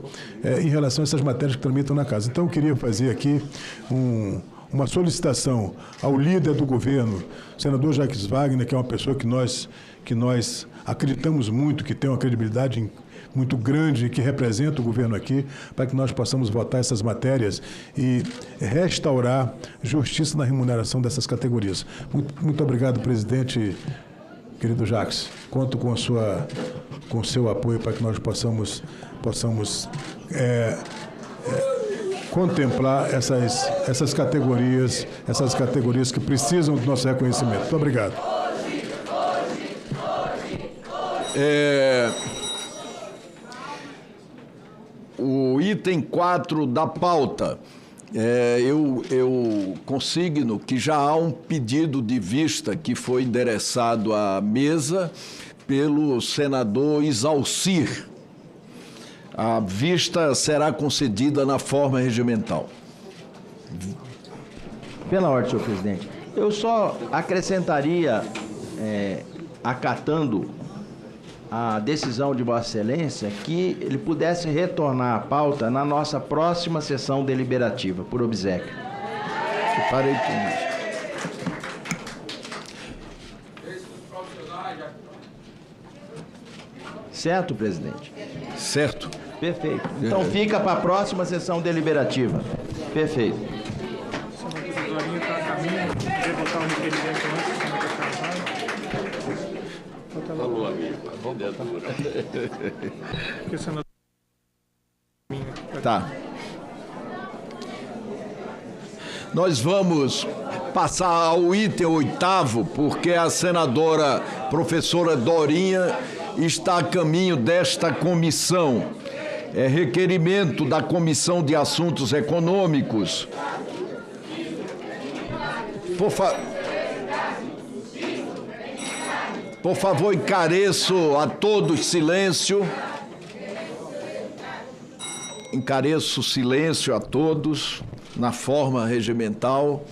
em relação a essas matérias que tramitam na casa. Então, eu queria fazer aqui uma solicitação ao líder do governo, senador Jacques Wagner, que é uma pessoa que nós acreditamos muito, que tem uma credibilidade muito grande, que representa o governo aqui, para que nós possamos votar essas matérias e restaurar justiça na remuneração dessas categorias. Muito obrigado, presidente, querido Jacques. Conto com o seu apoio para que nós possamos contemplar essas categorias que precisam do nosso reconhecimento. Muito obrigado. O item 4 da pauta, eu consigno que já há um pedido de vista que foi endereçado à mesa pelo senador Isalci. A vista será concedida na forma regimental. Pela ordem, senhor presidente. Eu só acrescentaria, acatando a decisão de Vossa Excelência, que ele pudesse retornar à pauta na nossa próxima sessão deliberativa, por obséquio. Eu parei com isso. Certo, presidente? Certo. Perfeito. Então fica para a próxima sessão deliberativa. Perfeito. Senador Dorinha está a caminho, queria botar o requerimento antes, senador Carvalho. Falou, amigo. Porque o senador... Tá. Nós vamos passar ao item 8º, porque a senadora professora Dorinha está a caminho desta comissão. É requerimento da Comissão de Assuntos Econômicos. Por favor, encareço a todos silêncio. Encareço silêncio a todos, na forma regimental.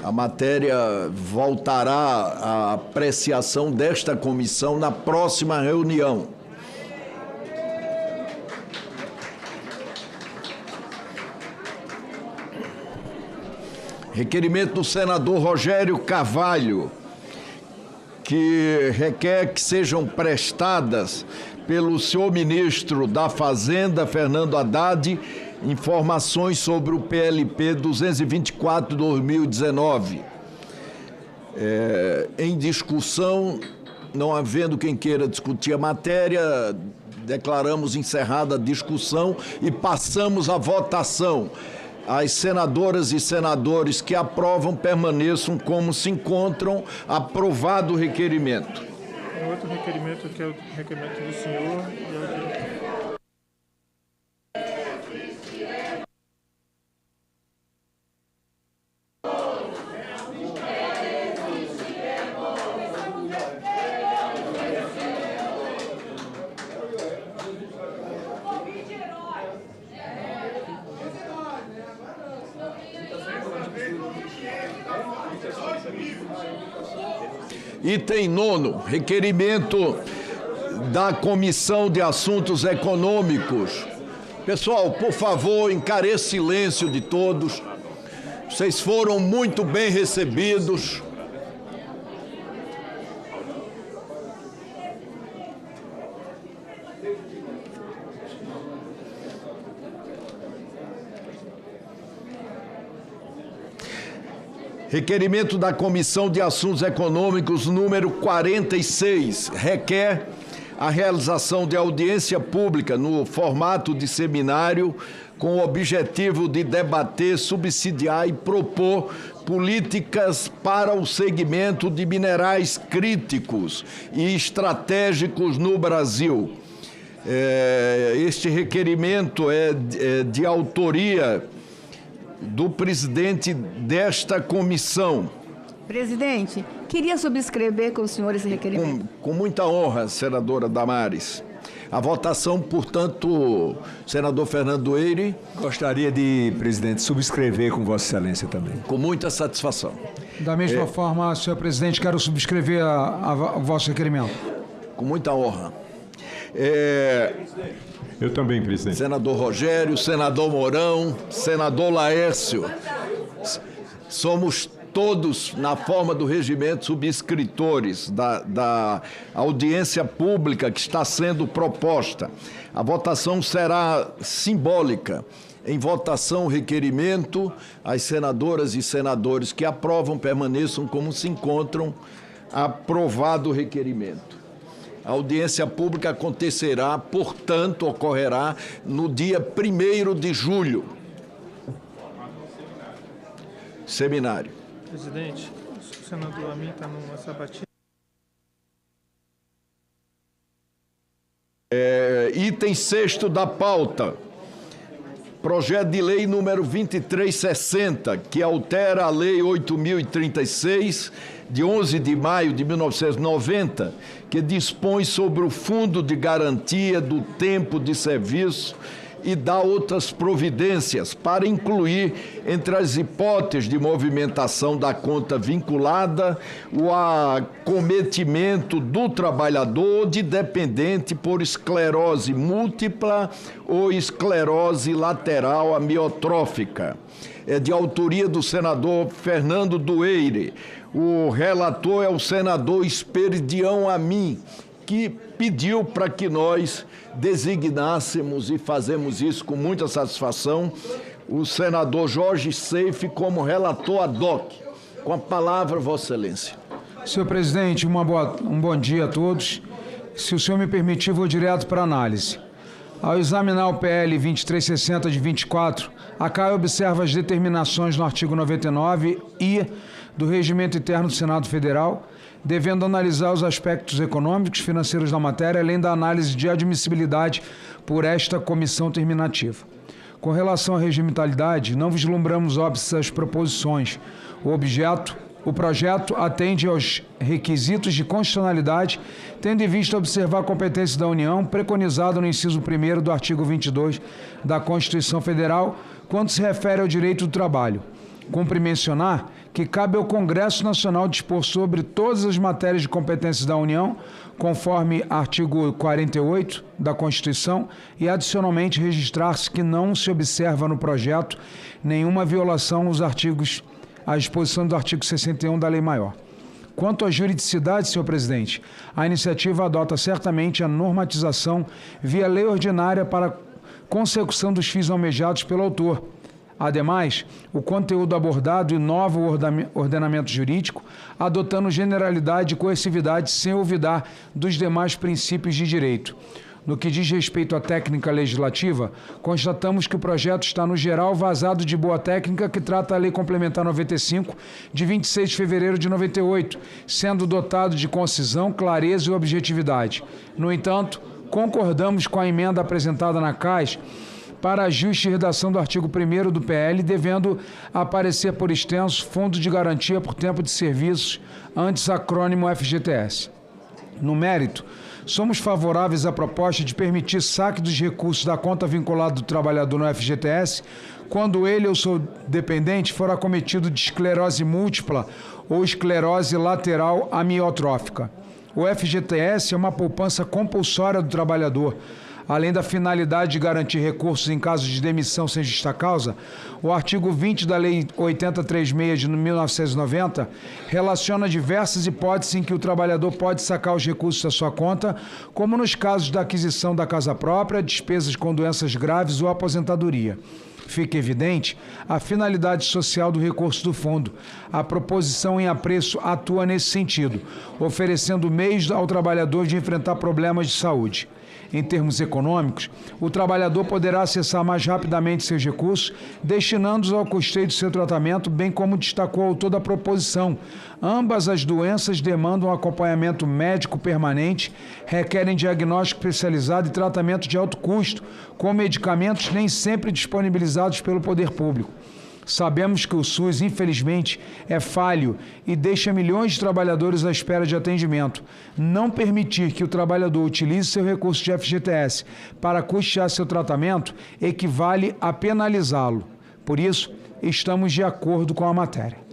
A matéria voltará à apreciação desta comissão na próxima reunião. Requerimento do senador Rogério Carvalho, que requer que sejam prestadas pelo senhor ministro da Fazenda, Fernando Haddad, informações sobre o PLP 224/2019. Em discussão, não havendo quem queira discutir a matéria, declaramos encerrada a discussão e passamos à votação. As senadoras e senadores que aprovam permaneçam como se encontram. Aprovado o requerimento. Tem outro requerimento que é o requerimento do senhor e Item 9, requerimento da Comissão de Assuntos Econômicos. Pessoal, por favor, encareça silêncio de todos. Vocês foram muito bem recebidos. Requerimento da Comissão de Assuntos Econômicos número 46 requer a realização de audiência pública no formato de seminário com o objetivo de debater, subsidiar e propor políticas para o segmento de minerais críticos e estratégicos no Brasil. Este requerimento é de autoria do presidente desta comissão. Presidente, queria subscrever com o senhor esse requerimento. Com muita honra, senadora Damares. A votação, portanto, senador Fernando Eire. Gostaria de, presidente, subscrever com Vossa Excelência também. Com muita satisfação. Da mesma forma, senhor presidente, quero subscrever o vosso requerimento. Com muita honra. Eu também, presidente. Senador Rogério, senador Mourão, senador Laércio. Somos todos, na forma do regimento, subscritores da audiência pública que está sendo proposta. A votação será simbólica. Em votação, requerimento, as senadoras e senadores que aprovam permaneçam como se encontram. Aprovado o requerimento. A audiência pública acontecerá, portanto, ocorrerá no dia 1º de julho. Seminário. Presidente, o senador Amin está numa sabatina. Item 6º da pauta. Projeto de lei número 2360, que altera a lei 8.036, de 11 de maio de 1990, que dispõe sobre o Fundo de Garantia do Tempo de Serviço e dá outras providências para incluir entre as hipóteses de movimentação da conta vinculada o acometimento do trabalhador de dependente por esclerose múltipla ou esclerose lateral amiotrófica. É de autoria do senador Fernando Dueire. O relator é o senador Esperidião Amin, que pediu para que nós designássemos, e fazemos isso com muita satisfação, o senador Jorge Seife como relator ad hoc. Com a palavra, Vossa Excelência. Senhor presidente, um bom dia a todos. Se o senhor me permitir, vou direto para a análise. Ao examinar o PL 2360 de 24, a CAI observa as determinações no artigo 99-I do Regimento Interno do Senado Federal, devendo analisar os aspectos econômicos e financeiros da matéria, além da análise de admissibilidade por esta comissão terminativa. Com relação à regimentalidade, não vislumbramos óbices às proposições. O projeto atende aos requisitos de constitucionalidade, tendo em vista observar a competência da União, preconizada no inciso 1º do artigo 22 da Constituição Federal, quando se refere ao direito do trabalho. Cumpre mencionar que cabe ao Congresso Nacional dispor sobre todas as matérias de competências da União, conforme artigo 48 da Constituição, e adicionalmente registrar-se que não se observa no projeto nenhuma violação à disposição do artigo 61 da Lei Maior. Quanto à juridicidade, senhor presidente, a iniciativa adota certamente a normatização via lei ordinária para consecução dos fins almejados pelo autor. Ademais, o conteúdo abordado inova o ordenamento jurídico, adotando generalidade e coercividade sem olvidar dos demais princípios de direito. No que diz respeito à técnica legislativa, constatamos que o projeto está, no geral, vazado de boa técnica que trata a Lei Complementar 95, de 26 de fevereiro de 98, sendo dotado de concisão, clareza e objetividade. No entanto, concordamos com a emenda apresentada na CAS para ajuste e redação do artigo 1º do PL, devendo aparecer por extenso Fundo de Garantia por Tempo de Serviços, antes acrônimo FGTS. No mérito, somos favoráveis à proposta de permitir saque dos recursos da conta vinculada do trabalhador no FGTS quando ele ou seu dependente for acometido de esclerose múltipla ou esclerose lateral amiotrófica. O FGTS é uma poupança compulsória do trabalhador. Além da finalidade de garantir recursos em caso de demissão sem justa causa, o artigo 20 da Lei 8036 de 1990 relaciona diversas hipóteses em que o trabalhador pode sacar os recursos da sua conta, como nos casos da aquisição da casa própria, despesas com doenças graves ou aposentadoria. Fica evidente a finalidade social do recurso do fundo. A proposição em apreço atua nesse sentido, oferecendo meios ao trabalhador de enfrentar problemas de saúde. Em termos econômicos, o trabalhador poderá acessar mais rapidamente seus recursos, destinando-os ao custeio do seu tratamento, bem como destacou o autor da proposição. Ambas as doenças demandam acompanhamento médico permanente, requerem diagnóstico especializado e tratamento de alto custo, com medicamentos nem sempre disponibilizados pelo poder público. Sabemos que o SUS, infelizmente, é falho e deixa milhões de trabalhadores à espera de atendimento. Não permitir que o trabalhador utilize seu recurso de FGTS para custear seu tratamento equivale a penalizá-lo. Por isso, estamos de acordo com a matéria.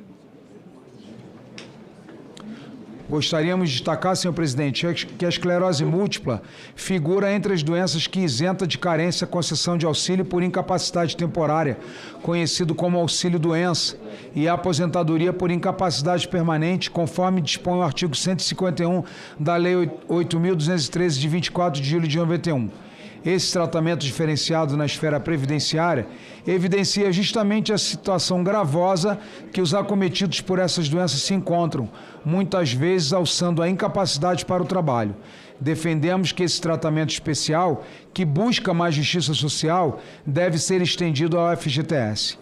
Gostaríamos de destacar, senhor presidente, que a esclerose múltipla figura entre as doenças que isenta de carência a concessão de auxílio por incapacidade temporária, conhecido como auxílio-doença, e a aposentadoria por incapacidade permanente, conforme dispõe o artigo 151 da Lei 8.213, de 24 de julho de 91. Esse tratamento diferenciado na esfera previdenciária evidencia justamente a situação gravosa que os acometidos por essas doenças se encontram, muitas vezes alçando a incapacidade para o trabalho. Defendemos que esse tratamento especial, que busca mais justiça social, deve ser estendido ao FGTS.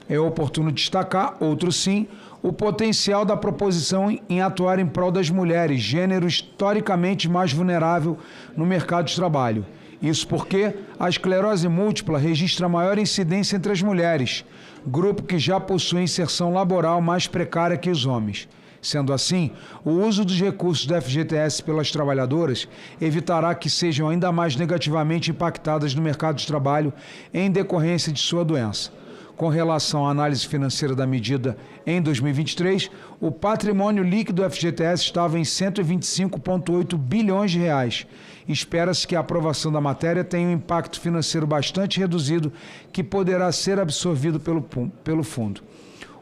É oportuno destacar, outro sim, o potencial da proposição em atuar em prol das mulheres, gênero historicamente mais vulnerável no mercado de trabalho. Isso porque a esclerose múltipla registra maior incidência entre as mulheres, grupo que já possui inserção laboral mais precária que os homens. Sendo assim, o uso dos recursos do FGTS pelas trabalhadoras evitará que sejam ainda mais negativamente impactadas no mercado de trabalho em decorrência de sua doença. Com relação à análise financeira da medida em 2023, o patrimônio líquido do FGTS estava em 125,8 bilhões de reais. Espera-se que a aprovação da matéria tenha um impacto financeiro bastante reduzido que poderá ser absorvido pelo fundo.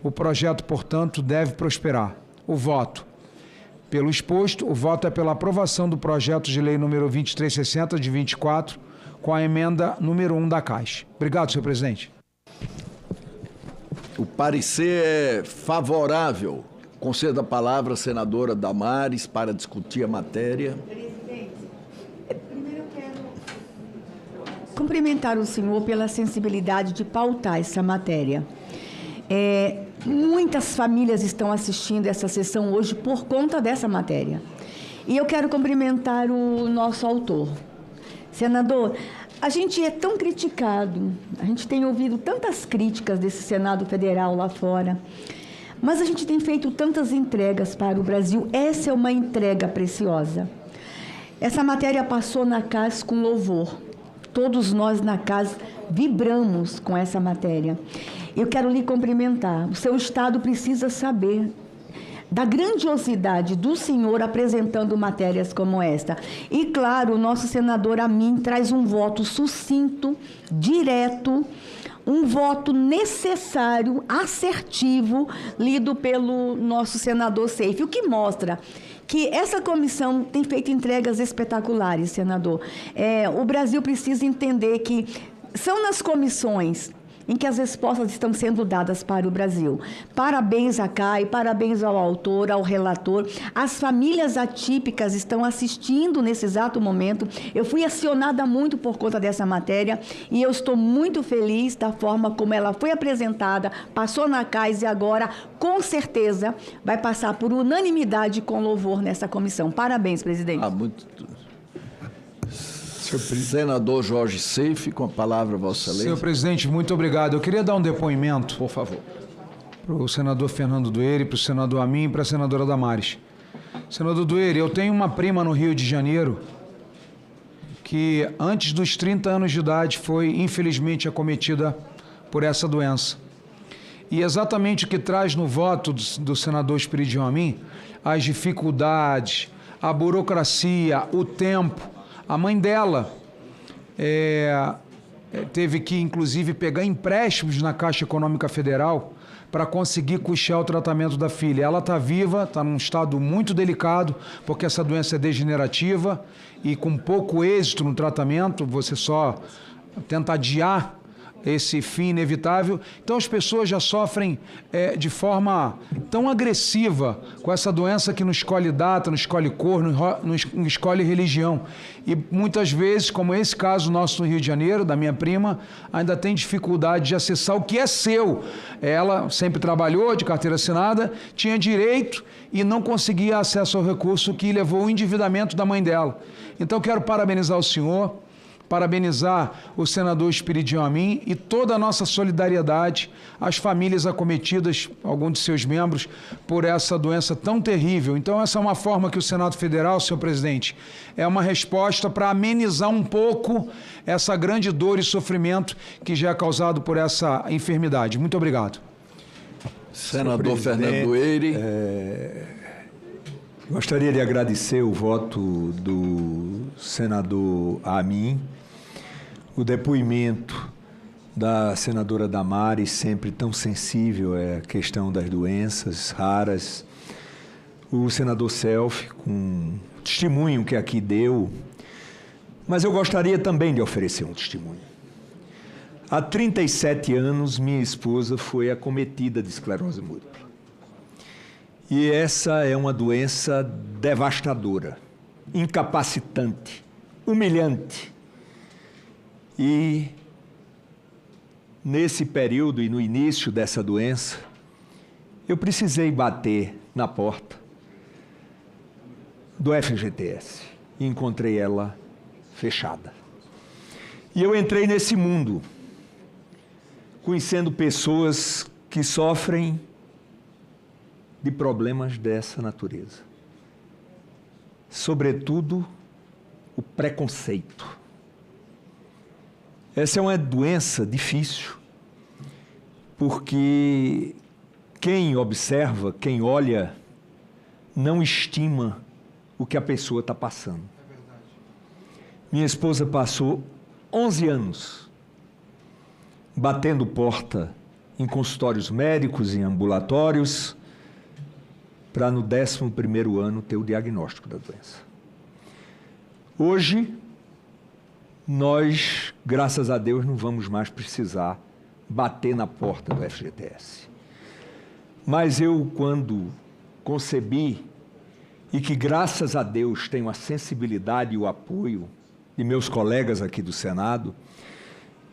O projeto, portanto, deve prosperar. O voto. Pelo exposto, o voto é pela aprovação do projeto de lei número 2360 de 24, com a emenda número 1 da Caixa. Obrigado, senhor presidente. O parecer é favorável. Concedo a palavra à senadora Damares para discutir a matéria. Presidente, primeiro eu quero cumprimentar o senhor pela sensibilidade de pautar essa matéria. Muitas famílias estão assistindo essa sessão hoje por conta dessa matéria. E eu quero cumprimentar o nosso autor. Senador, a gente é tão criticado, a gente tem ouvido tantas críticas desse Senado Federal lá fora, mas a gente tem feito tantas entregas para o Brasil. Essa é uma entrega preciosa. Essa matéria passou na casa com louvor. Todos nós na casa vibramos com essa matéria. Eu quero lhe cumprimentar. O seu Estado precisa saber da grandiosidade do senhor apresentando matérias como esta. E, claro, o nosso senador Amin traz um voto sucinto, direto, um voto necessário, assertivo, lido pelo nosso senador Seif, o que mostra que essa comissão tem feito entregas espetaculares, senador. O Brasil precisa entender que são nas comissões em que as respostas estão sendo dadas para o Brasil. Parabéns à CAI, parabéns ao autor, ao relator. As famílias atípicas estão assistindo nesse exato momento. Eu fui acionada muito por conta dessa matéria e eu estou muito feliz da forma como ela foi apresentada, passou na CAI e agora, com certeza, vai passar por unanimidade com louvor nessa comissão. Parabéns, presidente. Senador Jorge Seif, com a palavra, Vossa Excelência. Senhor presidente, muito obrigado. Eu queria dar um depoimento. Por favor. Para o senador Fernando Doeire, para o senador Amin e para a senadora Damares. Senador Dueire, eu tenho uma prima no Rio de Janeiro que antes dos 30 anos de idade foi infelizmente acometida por essa doença. E exatamente o que traz no voto do senador Espiridião Amin, as dificuldades, a burocracia, o tempo. A mãe dela teve que, inclusive, pegar empréstimos na Caixa Econômica Federal para conseguir custear o tratamento da filha. Ela está viva, está num estado muito delicado, porque essa doença é degenerativa e com pouco êxito no tratamento, você só tenta adiar esse fim inevitável. Então as pessoas já sofrem de forma tão agressiva com essa doença que não escolhe data, não escolhe cor, não escolhe religião. E muitas vezes, como esse caso nosso no Rio de Janeiro, da minha prima, ainda tem dificuldade de acessar o que é seu. Ela sempre trabalhou de carteira assinada, tinha direito e não conseguia acesso ao recurso, que levou ao endividamento da mãe dela. Então quero parabenizar o senhor, parabenizar o senador Espiridião Amin e toda a nossa solidariedade às famílias acometidas, alguns de seus membros, por essa doença tão terrível. Então essa é uma forma que o Senado Federal, senhor presidente, é uma resposta para amenizar um pouco essa grande dor e sofrimento que já é causado por essa enfermidade. Muito obrigado. Senador Fernando Dueire. Gostaria de agradecer o voto do senador Amin, o depoimento da senadora Damares, sempre tão sensível à questão das doenças raras, o senador Self, com o testemunho que aqui deu, mas eu gostaria também de oferecer um testemunho. Há 37 anos, minha esposa foi acometida de esclerose múltipla. E essa é uma doença devastadora, incapacitante, humilhante. E nesse período e no início dessa doença, eu precisei bater na porta do FGTS e encontrei ela fechada. E eu entrei nesse mundo, conhecendo pessoas que sofrem de problemas dessa natureza. Sobretudo, o preconceito. Essa é uma doença difícil, porque quem observa, quem olha, não estima o que a pessoa está passando. Minha esposa passou 11 anos batendo porta em consultórios médicos, em ambulatórios, para no 11º ano ter o diagnóstico da doença. Hoje, nós, graças a Deus, não vamos mais precisar bater na porta do FGTS. Mas eu, quando concebi, e que graças a Deus tenho a sensibilidade e o apoio de meus colegas aqui do Senado,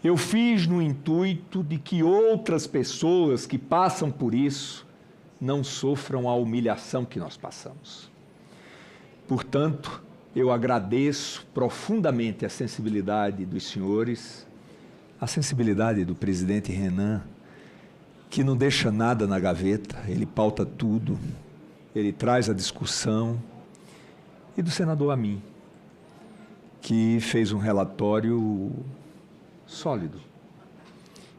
eu fiz no intuito de que outras pessoas que passam por isso não sofram a humilhação que nós passamos. Portanto, eu agradeço profundamente a sensibilidade dos senhores, a sensibilidade do presidente Renan, que não deixa nada na gaveta, ele pauta tudo, ele traz a discussão, e do senador Amin, que fez um relatório sólido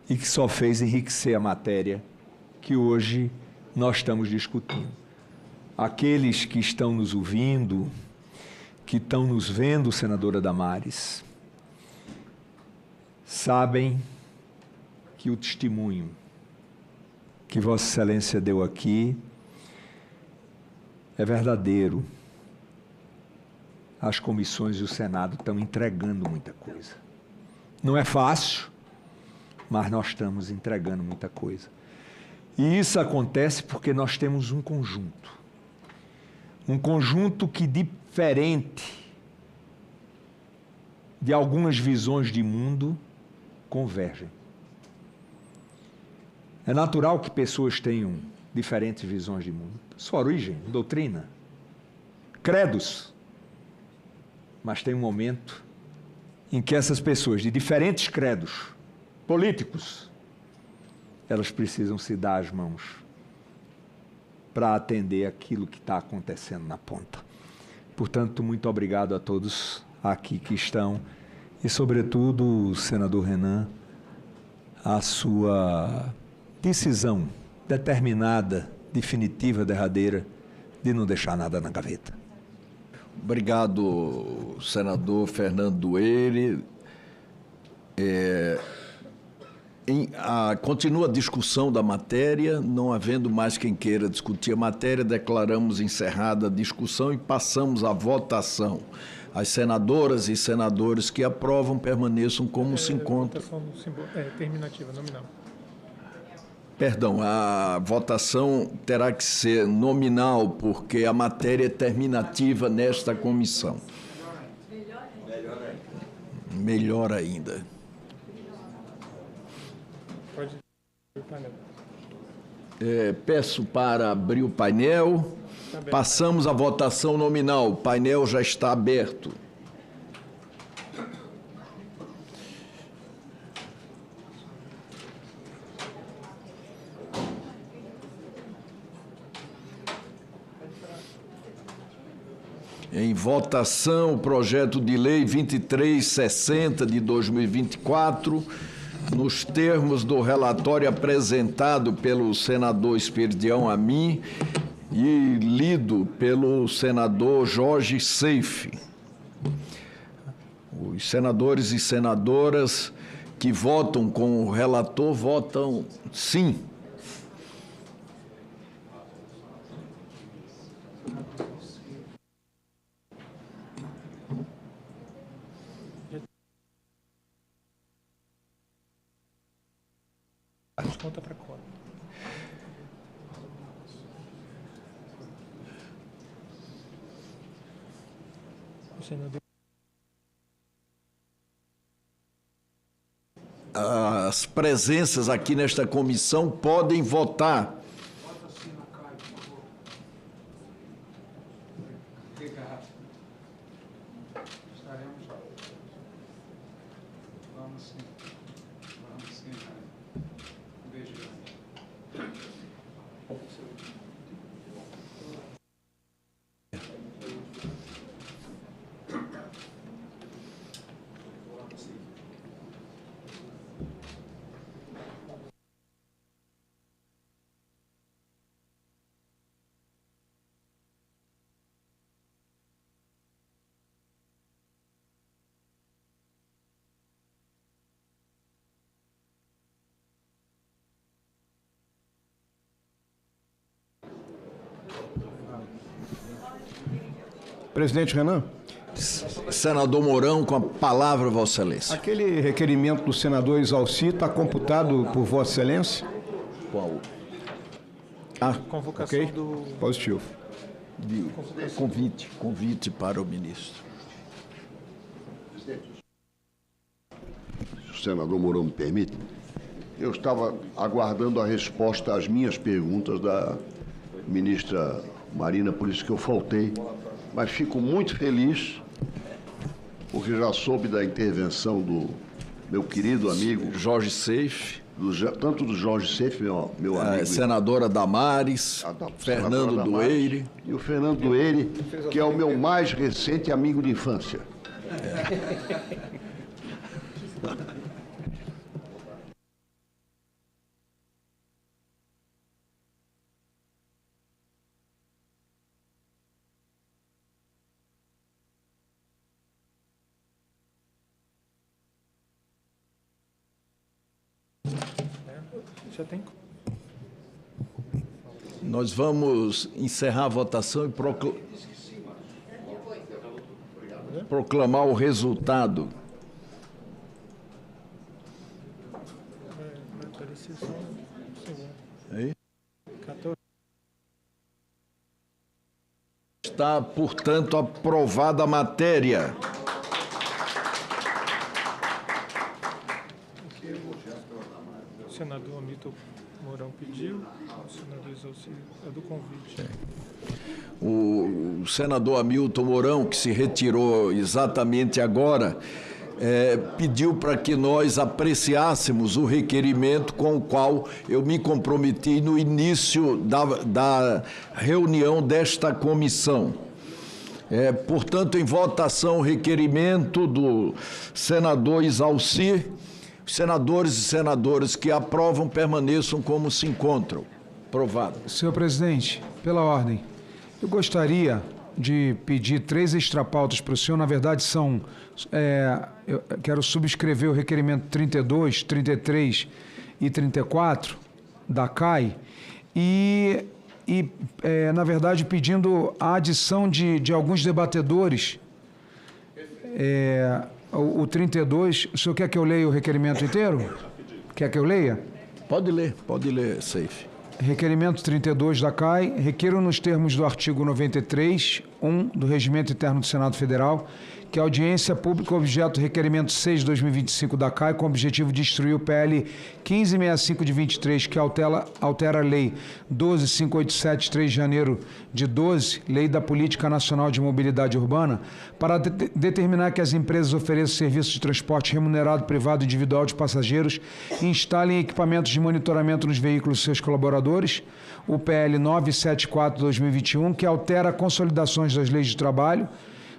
e que só fez enriquecer a matéria que hoje nós estamos discutindo. Aqueles que estão nos ouvindo, que estão nos vendo, senadora Damares, sabem que o testemunho que Vossa Excelência deu aqui é verdadeiro. As comissões e o Senado estão entregando muita coisa. Não é fácil, mas nós estamos entregando muita coisa. E isso acontece porque nós temos um conjunto que, diferente de algumas visões de mundo, convergem. É natural que pessoas tenham diferentes visões de mundo, sua origem, doutrina, credos, mas tem um momento em que essas pessoas de diferentes credos políticos, elas precisam se dar as mãos para atender aquilo que está acontecendo na ponta. Portanto, muito obrigado a todos aqui que estão e, sobretudo, senador Renan, a sua decisão determinada, definitiva, derradeira, de não deixar nada na gaveta. Obrigado, senador Fernando Dueire. Continua a discussão da matéria, não havendo mais quem queira discutir a matéria, declaramos encerrada a discussão e passamos à votação. As senadoras e senadores que aprovam permaneçam como se encontram. Terminativa, nominal. Perdão, a votação terá que ser nominal, porque a matéria é terminativa nesta comissão. Melhor ainda. Pode abrir o painel. Peço para abrir o painel. Passamos à votação nominal. O painel já está aberto. Em votação, o projeto de lei 2360 de 2024, nos termos do relatório apresentado pelo senador Esperidião Amin e lido pelo senador Jorge Seife. Os senadores e senadoras que votam com o relator votam sim. Conta para qual? As presenças aqui nesta comissão podem votar. Presidente Renan. Senador Mourão, com a palavra, Vossa Excelência. Aquele requerimento do senador Exalci está computado por Vossa Excelência? Qual? Convocação ok. Positivo. Convite para o ministro. Se o senador Mourão me permite, eu estava aguardando a resposta às minhas perguntas da ministra Marina, por isso que eu faltei. Mas fico muito feliz, porque já soube da intervenção do meu querido amigo Jorge Seife, tanto do Jorge Seife, meu amigo. Senadora Damares, Fernando Dueire. E o Fernando Dueire, que é o meu mais recente amigo de infância. Já tem. Nós vamos encerrar a votação e proclamar o resultado. Aí. Está, portanto, aprovada a matéria. O senador Hamilton Mourão pediu, o senador Exalci é do convite. O senador Hamilton Mourão, que se retirou exatamente agora, pediu para que nós apreciássemos o requerimento com o qual eu me comprometi no início da reunião desta comissão. Portanto, em votação, o requerimento do senador Isalci. Os senadores e senadoras que aprovam permaneçam como se encontram. Aprovado. Senhor presidente, pela ordem, eu gostaria de pedir 3 extrapautas para o senhor. Na verdade, eu quero subscrever o requerimento 32, 33 e 34 da CAI e na verdade, pedindo a adição de alguns debatedores. O 32, o senhor quer que eu leia o requerimento inteiro? Quer que eu leia? Pode ler, Seif. Requerimento 32 da CAI, requeiro nos termos do artigo 93.1 do Regimento Interno do Senado Federal, que a audiência pública objeto do requerimento 6 de 2025 da CAI, com o objetivo de instruir o PL 1565 de 23, que altera a Lei 12.587, 3 de janeiro de 12, Lei da Política Nacional de Mobilidade Urbana, para determinar que as empresas ofereçam serviços de transporte remunerado privado individual de passageiros e instalem equipamentos de monitoramento nos veículos de seus colaboradores, o PL 974/2021, que altera consolidações das leis de trabalho,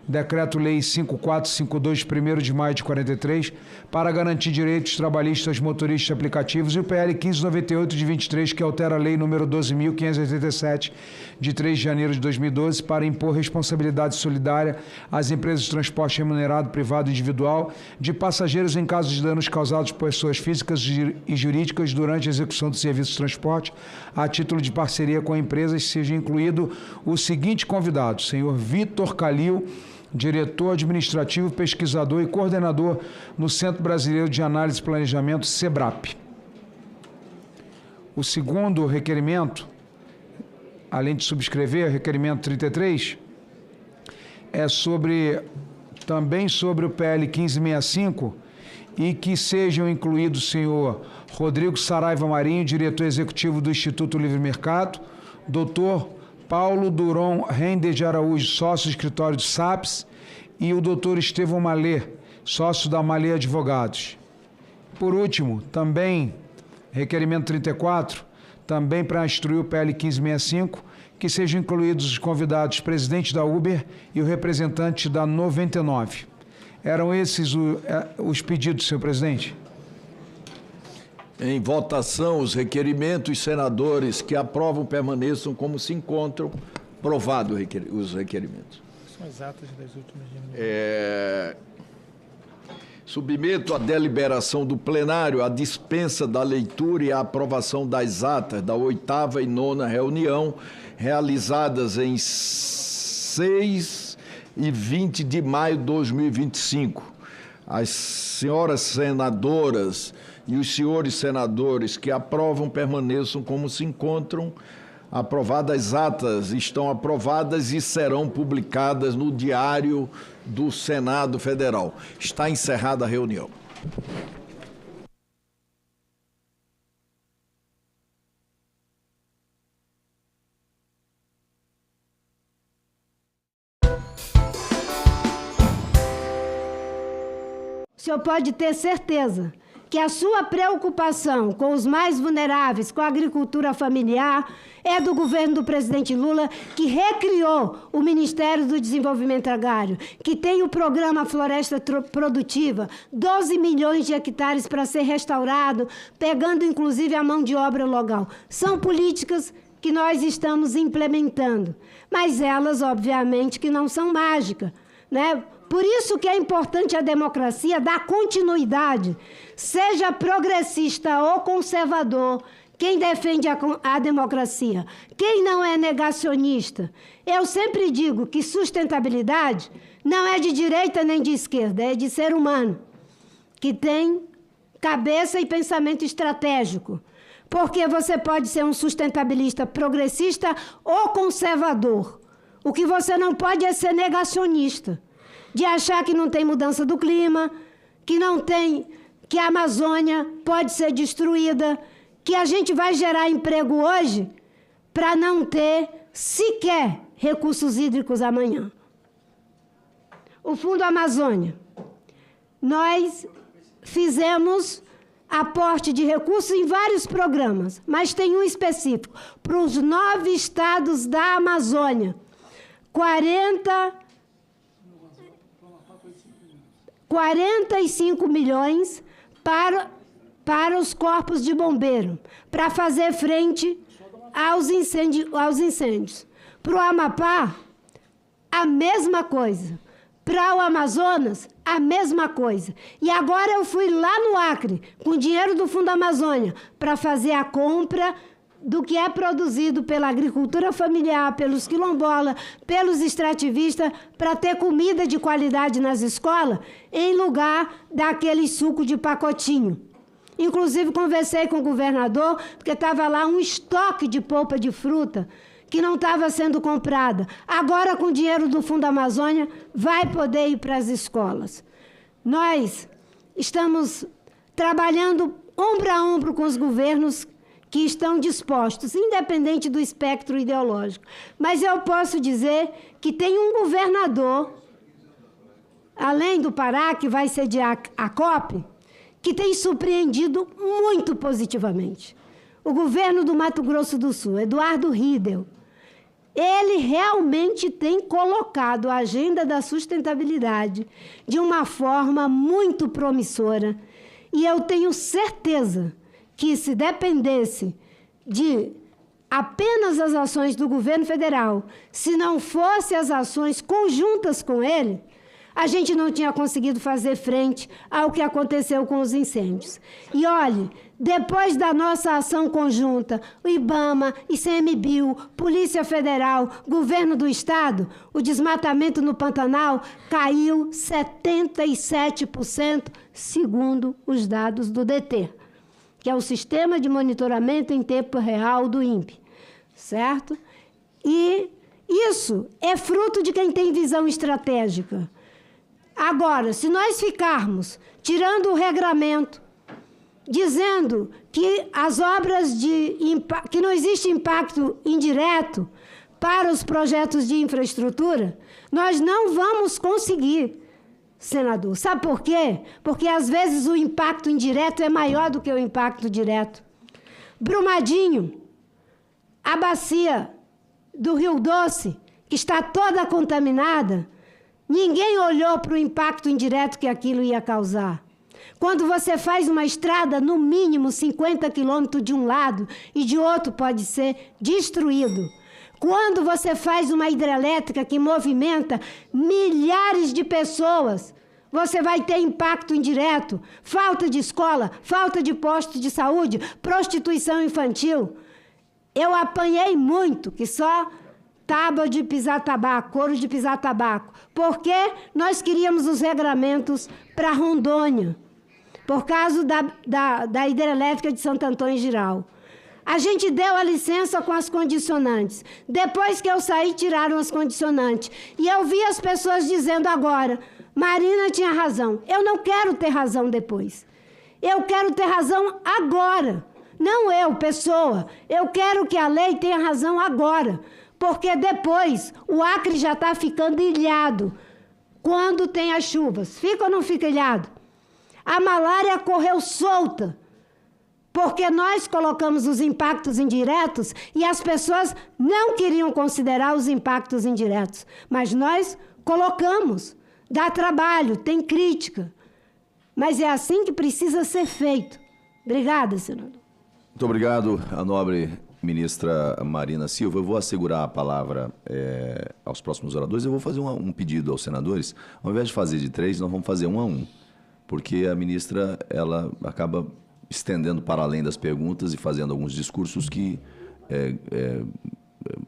Decreto-Lei 5452, 1º de maio de 43, para garantir direitos trabalhistas aos motoristas de aplicativos, e o PL 1598 de 23, que altera a Lei número 12.587, de 3 de janeiro de 2012, para impor responsabilidade solidária às empresas de transporte remunerado privado individual de passageiros em caso de danos causados por pessoas físicas e jurídicas durante a execução do serviço de transporte, a título de parceria com empresas, seja incluído o seguinte convidado, senhor Vitor Calil, diretor administrativo, pesquisador e coordenador no Centro Brasileiro de Análise e Planejamento, SEBRAP. O segundo requerimento, além de subscrever, requerimento 33, é também sobre o PL 1565 e que sejam incluídos o senhor Rodrigo Saraiva Marinho, diretor executivo do Instituto Livre Mercado, doutor Paulo Duron Render de Araújo, sócio do escritório de SAPS, e o doutor Estevão Malê, sócio da Malê Advogados. Por último, também, requerimento 34, também para instruir o PL 1565, que sejam incluídos os convidados presidente da Uber e o representante da 99. Eram esses os pedidos, senhor presidente? Em votação, os requerimentos, os senadores que aprovam permaneçam como se encontram. Aprovado os requerimentos. São as atas das últimas reuniões. Submeto à deliberação do plenário a dispensa da leitura e a aprovação das atas da 8ª e 9ª reunião, realizadas em 6 e 20 de maio de 2025. As senhoras senadoras e os senhores senadores que aprovam permaneçam como se encontram. Aprovadas atas estão aprovadas e serão publicadas no Diário do Senado Federal. Está encerrada a reunião. O senhor pode ter certeza que a sua preocupação com os mais vulneráveis, com a agricultura familiar, é do governo do presidente Lula, que recriou o Ministério do Desenvolvimento Agrário, que tem o programa Floresta Produtiva, 12 milhões de hectares para ser restaurado, pegando inclusive a mão de obra local. São políticas que nós estamos implementando, mas elas, obviamente, que não são mágicas, né? Por isso que é importante a democracia dar continuidade, seja progressista ou conservador, quem defende a democracia, quem não é negacionista. Eu sempre digo que sustentabilidade não é de direita nem de esquerda, é de ser humano, que tem cabeça e pensamento estratégico. Porque você pode ser um sustentabilista progressista ou conservador. O que você não pode é ser negacionista, de achar que não tem mudança do clima, que a Amazônia pode ser destruída, que a gente vai gerar emprego hoje para não ter sequer recursos hídricos amanhã. O Fundo Amazônia nós fizemos aporte de recursos em vários programas, mas tem um específico, para os 9 estados da Amazônia. 45 milhões para os corpos de bombeiro, para fazer frente aos incêndios. Para o Amapá, a mesma coisa. Para o Amazonas, a mesma coisa. E agora eu fui lá no Acre, com dinheiro do Fundo Amazônia, para fazer a compra do que é produzido pela agricultura familiar, pelos quilombolas, pelos extrativistas, para ter comida de qualidade nas escolas, em lugar daquele suco de pacotinho. Inclusive, conversei com o governador, porque estava lá um estoque de polpa de fruta que não estava sendo comprada. Agora, com o dinheiro do Fundo Amazônia, vai poder ir para as escolas. Nós estamos trabalhando ombro a ombro com os governos que estão dispostos, independente do espectro ideológico. Mas eu posso dizer que tem um governador, além do Pará, que vai sediar a COP, que tem surpreendido muito positivamente. O governo do Mato Grosso do Sul, Eduardo Riedel, ele realmente tem colocado a agenda da sustentabilidade de uma forma muito promissora. E eu tenho certeza que, se dependesse de apenas as ações do governo federal, se não fossem as ações conjuntas com ele, a gente não tinha conseguido fazer frente ao que aconteceu com os incêndios. E olhe, depois da nossa ação conjunta, o IBAMA, ICMBio, Polícia Federal, Governo do Estado, o desmatamento no Pantanal caiu 77%, segundo os dados do DT, que é o Sistema de Monitoramento em Tempo Real do INPE, certo? E isso é fruto de quem tem visão estratégica. Agora, se nós ficarmos tirando o regramento, dizendo que as obras que não existe impacto indireto para os projetos de infraestrutura, nós não vamos conseguir, senador. Sabe por quê? Porque, às vezes, o impacto indireto é maior do que o impacto direto. Brumadinho, a bacia do Rio Doce, que está toda contaminada, ninguém olhou para o impacto indireto que aquilo ia causar. Quando você faz uma estrada, no mínimo 50 quilômetros de um lado e de outro pode ser destruído. Quando você faz uma hidrelétrica que movimenta milhares de pessoas, você vai ter impacto indireto. Falta de escola, falta de posto de saúde, prostituição infantil. Eu apanhei muito, que só tábua de pisar tabaco, couro de pisar tabaco, porque nós queríamos os regramentos para Rondônia, por causa da hidrelétrica de Santo Antônio Giral. A gente deu a licença com as condicionantes. Depois que eu saí, tiraram as condicionantes. E eu vi as pessoas dizendo agora, Marina tinha razão. Eu não quero ter razão depois. Eu quero ter razão agora. Não eu, pessoa. Eu quero que a lei tenha razão agora. Porque depois o Acre já está ficando ilhado quando tem as chuvas. Fica ou não fica ilhado? A malária correu solta, porque nós colocamos os impactos indiretos e as pessoas não queriam considerar os impactos indiretos. Mas nós colocamos. Dá trabalho, tem crítica. Mas é assim que precisa ser feito. Obrigada, senador. Muito obrigado, a nobre ministra Marina Silva. Eu vou assegurar a palavra aos próximos oradores. Eu vou fazer um pedido aos senadores. Ao invés de fazer de 3, nós vamos fazer 1 a 1, porque a ministra ela acaba estendendo para além das perguntas e fazendo alguns discursos que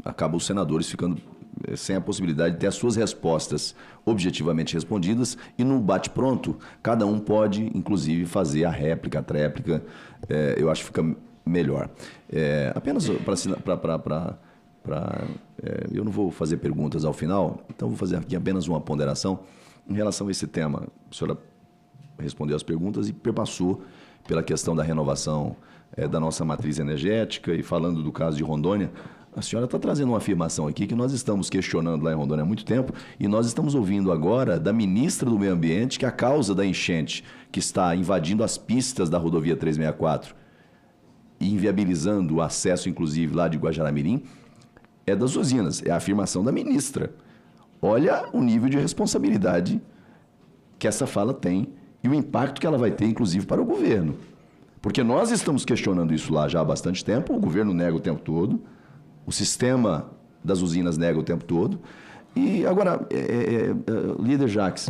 acabam os senadores ficando sem a possibilidade de ter as suas respostas objetivamente respondidas, e no bate-pronto, cada um pode, inclusive, fazer a réplica, a tréplica. Eu acho que fica melhor. Apenas para eu não vou fazer perguntas ao final, então vou fazer aqui apenas uma ponderação em relação a esse tema. A senhora respondeu as perguntas e perpassou pela questão da renovação da nossa matriz energética, e falando do caso de Rondônia, A senhora está trazendo uma afirmação aqui que nós estamos questionando lá em Rondônia há muito tempo e nós estamos ouvindo agora da ministra do Meio Ambiente que a causa da enchente que está invadindo as pistas da rodovia 364 e inviabilizando o acesso, inclusive, lá de Guajará-Mirim, é das usinas. É a afirmação da ministra. Olha o nível de responsabilidade que essa fala tem e o impacto que ela vai ter, inclusive, para o governo. Porque nós estamos questionando isso lá já há bastante tempo, o governo nega o tempo todo, o sistema das usinas nega o tempo todo. E agora, líder Jacques,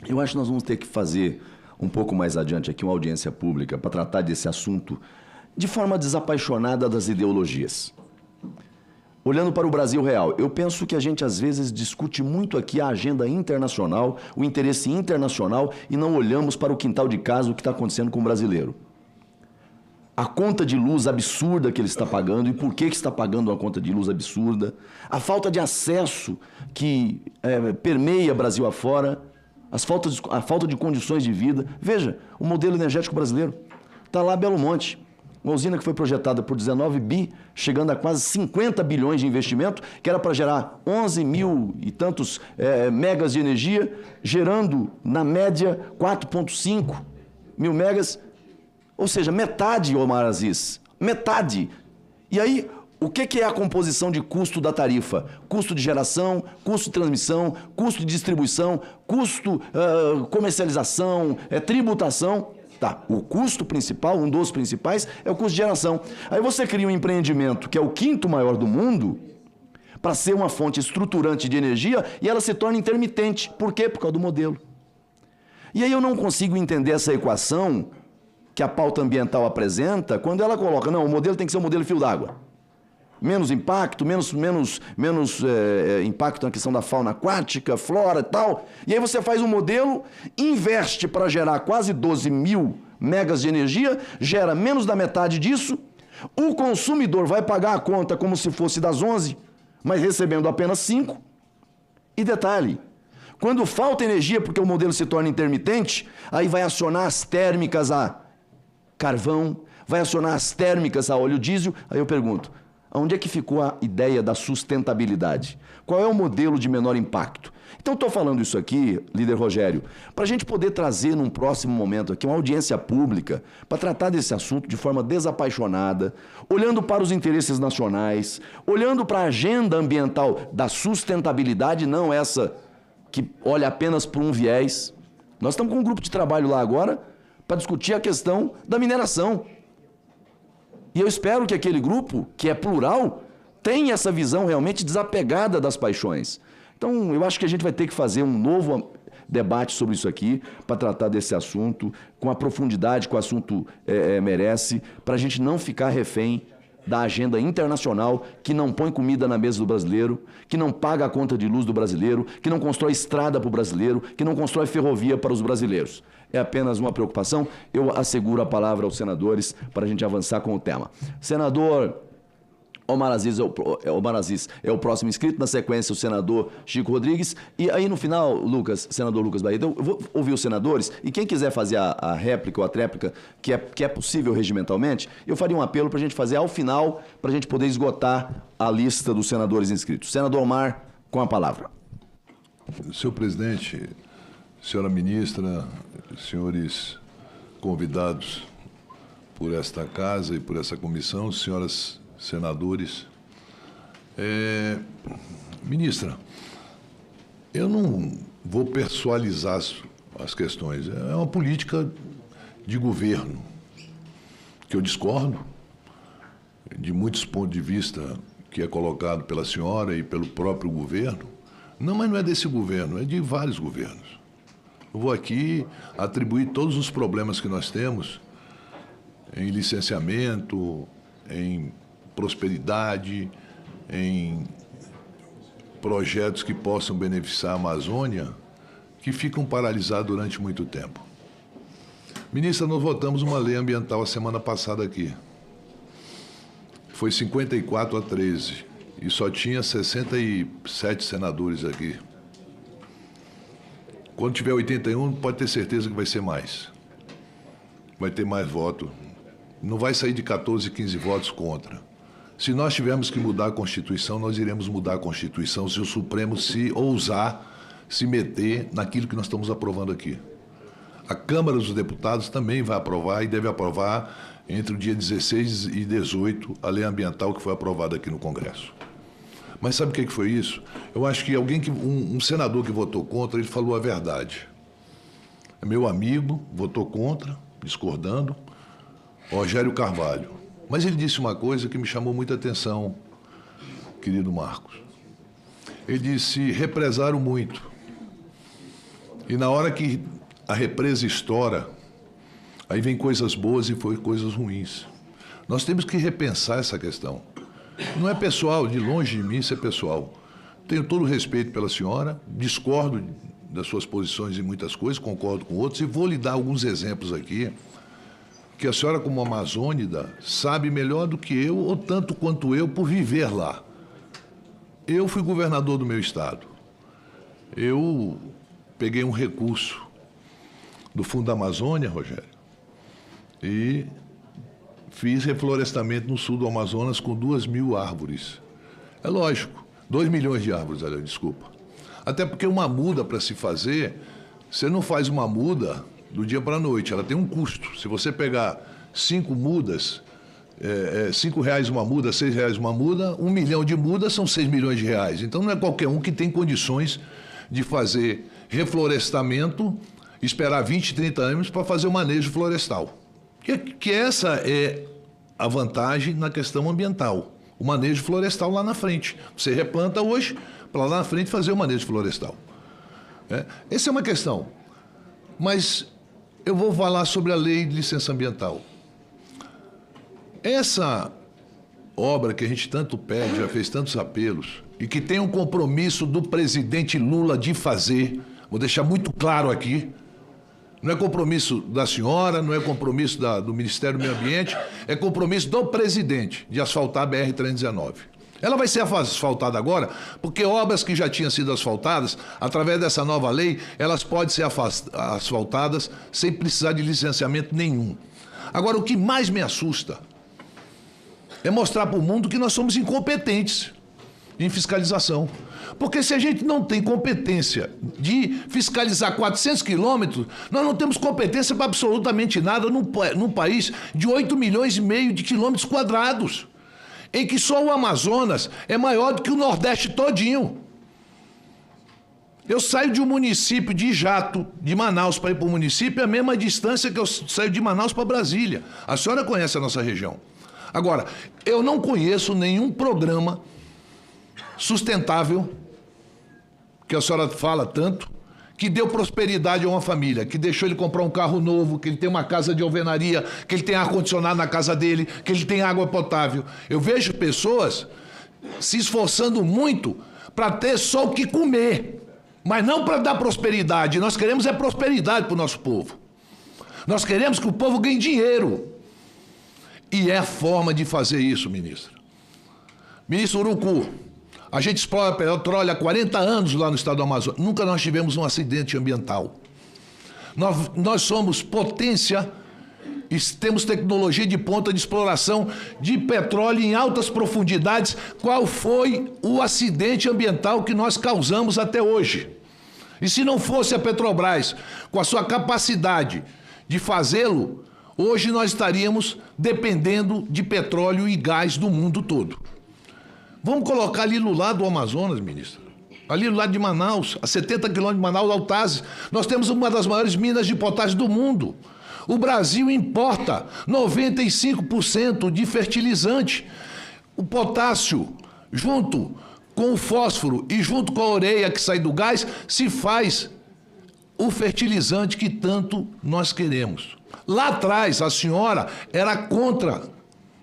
eu acho que nós vamos ter que fazer um pouco mais adiante aqui uma audiência pública para tratar desse assunto de forma desapaixonada das ideologias. Olhando para o Brasil real, eu penso que a gente às vezes discute muito aqui a agenda internacional, o interesse internacional e não olhamos para o quintal de casa, o que está acontecendo com o brasileiro. A conta de luz absurda que ele está pagando e por que está pagando uma conta de luz absurda, a falta de acesso que permeia Brasil afora, a falta de condições de vida. Veja, o modelo energético brasileiro está lá Belo Monte, uma usina que foi projetada por 19 bi, chegando a quase 50 bilhões de investimento, que era para gerar 11 mil e tantos megas de energia, gerando, na média, 4,5 mil megas. Ou seja, metade, Omar Aziz, metade. E aí, o que é a composição de custo da tarifa? Custo de geração, custo de transmissão, custo de distribuição, custo comercialização, tributação. Tá, o custo principal, um dos principais, é o custo de geração. Aí você cria um empreendimento que é o 5º maior do mundo para ser uma fonte estruturante de energia e ela se torna intermitente. Por quê? Por causa do modelo. E aí eu não consigo entender essa equação que a pauta ambiental apresenta quando ela coloca, não, o modelo tem que ser um modelo fio d'água. Menos impacto, menos impacto na questão da fauna aquática, flora e tal. E aí você faz um modelo, investe para gerar quase 12 mil megas de energia, gera menos da metade disso, o consumidor vai pagar a conta como se fosse das 11, mas recebendo apenas 5. E detalhe, quando falta energia porque o modelo se torna intermitente, aí vai acionar as térmicas a carvão, vai acionar as térmicas a óleo diesel. Aí eu pergunto, onde é que ficou a ideia da sustentabilidade? Qual é o modelo de menor impacto? Então, estou falando isso aqui, líder Rogério, para a gente poder trazer num próximo momento aqui uma audiência pública para tratar desse assunto de forma desapaixonada, olhando para os interesses nacionais, olhando para a agenda ambiental da sustentabilidade, não essa que olha apenas por um viés. Nós estamos com um grupo de trabalho lá agora para discutir a questão da mineração. E eu espero que aquele grupo, que é plural, tenha essa visão realmente desapegada das paixões. Então, eu acho que a gente vai ter que fazer um novo debate sobre isso aqui, para tratar desse assunto, com a profundidade que o assunto merece, para a gente não ficar refém da agenda internacional que não põe comida na mesa do brasileiro, que não paga a conta de luz do brasileiro, que não constrói estrada para o brasileiro, que não constrói ferrovia para os brasileiros. É apenas uma preocupação. Eu asseguro a palavra aos senadores para a gente avançar com o tema. Senador Omar Aziz é o próximo inscrito, na sequência o senador Chico Rodrigues, e aí no final, senador Lucas Barreto, eu vou ouvir os senadores, e quem quiser fazer a réplica ou a tréplica, que é possível regimentalmente, eu faria um apelo para a gente fazer ao final, para a gente poder esgotar a lista dos senadores inscritos. Senador Omar, com a palavra. Senhor presidente, senhora ministra, senhores convidados por esta casa e por essa comissão, senhoras senadores. Ministra, eu não vou pessoalizar as questões. É uma política de governo que eu discordo de muitos pontos de vista que é colocado pela senhora e pelo próprio governo. Não, mas não é desse governo, é de vários governos. Eu vou aqui atribuir todos os problemas que nós temos em licenciamento, em prosperidade, em projetos que possam beneficiar a Amazônia, que ficam paralisados durante muito tempo. Ministra, nós votamos uma lei ambiental a semana passada aqui. Foi 54-13 e só tinha 67 senadores aqui. Quando tiver 81, pode ter certeza que vai ser mais. Vai ter mais voto. Não vai sair de 14, 15 votos contra. Se nós tivermos que mudar a Constituição, nós iremos mudar a Constituição se o Supremo se ousar se meter naquilo que nós estamos aprovando aqui. A Câmara dos Deputados também vai aprovar e deve aprovar entre o dia 16 e 18 a lei ambiental que foi aprovada aqui no Congresso. Mas sabe o que foi isso? Eu acho que um senador que votou contra, ele falou a verdade. É meu amigo, votou contra, discordando, Rogério Carvalho. Mas ele disse uma coisa que me chamou muita atenção, querido Marcos. Ele disse, represaram muito. E na hora que a represa estoura, aí vem coisas boas e foi coisas ruins. Nós temos que repensar essa questão. Não é pessoal, de longe de mim isso é pessoal. Tenho todo o respeito pela senhora, discordo das suas posições em muitas coisas, concordo com outros, e vou lhe dar alguns exemplos aqui, que a senhora, como amazônida, sabe melhor do que eu, ou tanto quanto eu, por viver lá. Eu fui governador do meu estado. Eu peguei um recurso do Fundo da Amazônia, Rogério, e fiz reflorestamento no sul do Amazonas com 2.000 árvores. É lógico, 2 milhões de árvores, aliás, desculpa. Até porque uma muda para se fazer, você não faz uma muda do dia para a noite, ela tem um custo. Se você pegar 5 mudas, R$5 uma muda, R$6 uma muda, 1 milhão de mudas são 6 milhões de reais. Então não é qualquer um que tem condições de fazer reflorestamento, esperar 20, 30 anos para fazer o manejo florestal. Que essa é a vantagem na questão ambiental, o manejo florestal lá na frente. Você replanta hoje, para lá na frente fazer o manejo florestal. Essa é uma questão. Mas eu vou falar sobre a lei de licença ambiental. Essa obra que a gente tanto pede, já fez tantos apelos, e que tem um compromisso do presidente Lula de fazer, vou deixar muito claro aqui, não é compromisso da senhora, não é compromisso do Ministério do Meio Ambiente, é compromisso do presidente de asfaltar a BR-319. Ela vai ser asfaltada agora, porque obras que já tinham sido asfaltadas, através dessa nova lei, elas podem ser asfaltadas sem precisar de licenciamento nenhum. Agora, o que mais me assusta é mostrar para o mundo que nós somos incompetentes em fiscalização. Porque se a gente não tem competência de fiscalizar 400 quilômetros, nós não temos competência para absolutamente nada num país de 8 milhões e meio de quilômetros quadrados, em que só o Amazonas é maior do que o Nordeste todinho. Eu saio de um município de Jato, de Manaus, para ir para o município, é a mesma distância que eu saio de Manaus para Brasília. A senhora conhece a nossa região. Agora, eu não conheço nenhum programa sustentável, que a senhora fala tanto, que deu prosperidade a uma família, que deixou ele comprar um carro novo, que ele tem uma casa de alvenaria, que ele tem ar-condicionado na casa dele, que ele tem água potável. Eu vejo pessoas se esforçando muito para ter só o que comer, mas não para dar prosperidade. Nós queremos é prosperidade para o nosso povo. Nós queremos que o povo ganhe dinheiro. E é a forma de fazer isso, ministro. Ministro Urucu, a gente explora petróleo há 40 anos lá no estado do Amazonas. Nunca nós tivemos um acidente ambiental. Nós somos potência e temos tecnologia de ponta de exploração de petróleo em altas profundidades. Qual foi o acidente ambiental que nós causamos até hoje? E se não fosse a Petrobras, com a sua capacidade de fazê-lo, hoje nós estaríamos dependendo de petróleo e gás do mundo todo. Vamos colocar ali no lado do Amazonas, ministro. Ali no lado de Manaus, a 70 quilômetros de Manaus, Altazes, nós temos uma das maiores minas de potássio do mundo. O Brasil importa 95% de fertilizante. O potássio, junto com o fósforo e junto com a ureia que sai do gás, se faz o fertilizante que tanto nós queremos. Lá atrás, a senhora era contra,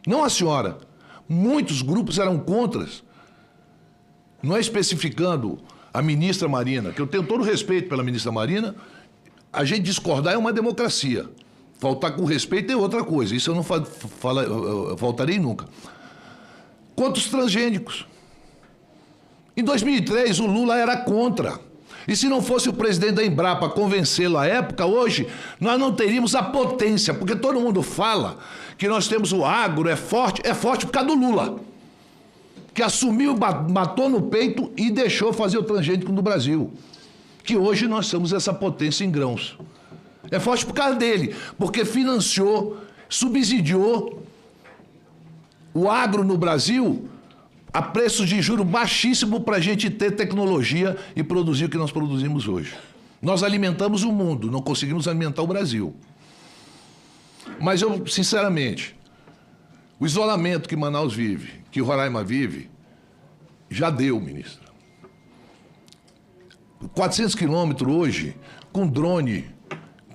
não a senhora, muitos grupos eram contra. Não é especificando a ministra Marina, que eu tenho todo o respeito pela ministra Marina, a gente discordar é uma democracia. Faltar com respeito é outra coisa, isso eu não faltarei nunca. Quanto os transgênicos. Em 2003, o Lula era contra. E se não fosse o presidente da Embrapa convencê-lo à época, hoje, nós não teríamos a potência, porque todo mundo fala que nós temos o agro, é forte por causa do Lula. que assumiu, matou no peito e deixou fazer o transgênico no Brasil. Que hoje nós somos essa potência em grãos. É forte por causa dele, porque financiou, subsidiou o agro no Brasil a preços de juros baixíssimo para a gente ter tecnologia e produzir o que nós produzimos hoje. Nós alimentamos o mundo, não conseguimos alimentar o Brasil. Mas eu, sinceramente, o isolamento que Manaus vive, que Roraima vive, já deu, ministra. 400 quilômetros hoje, com drone,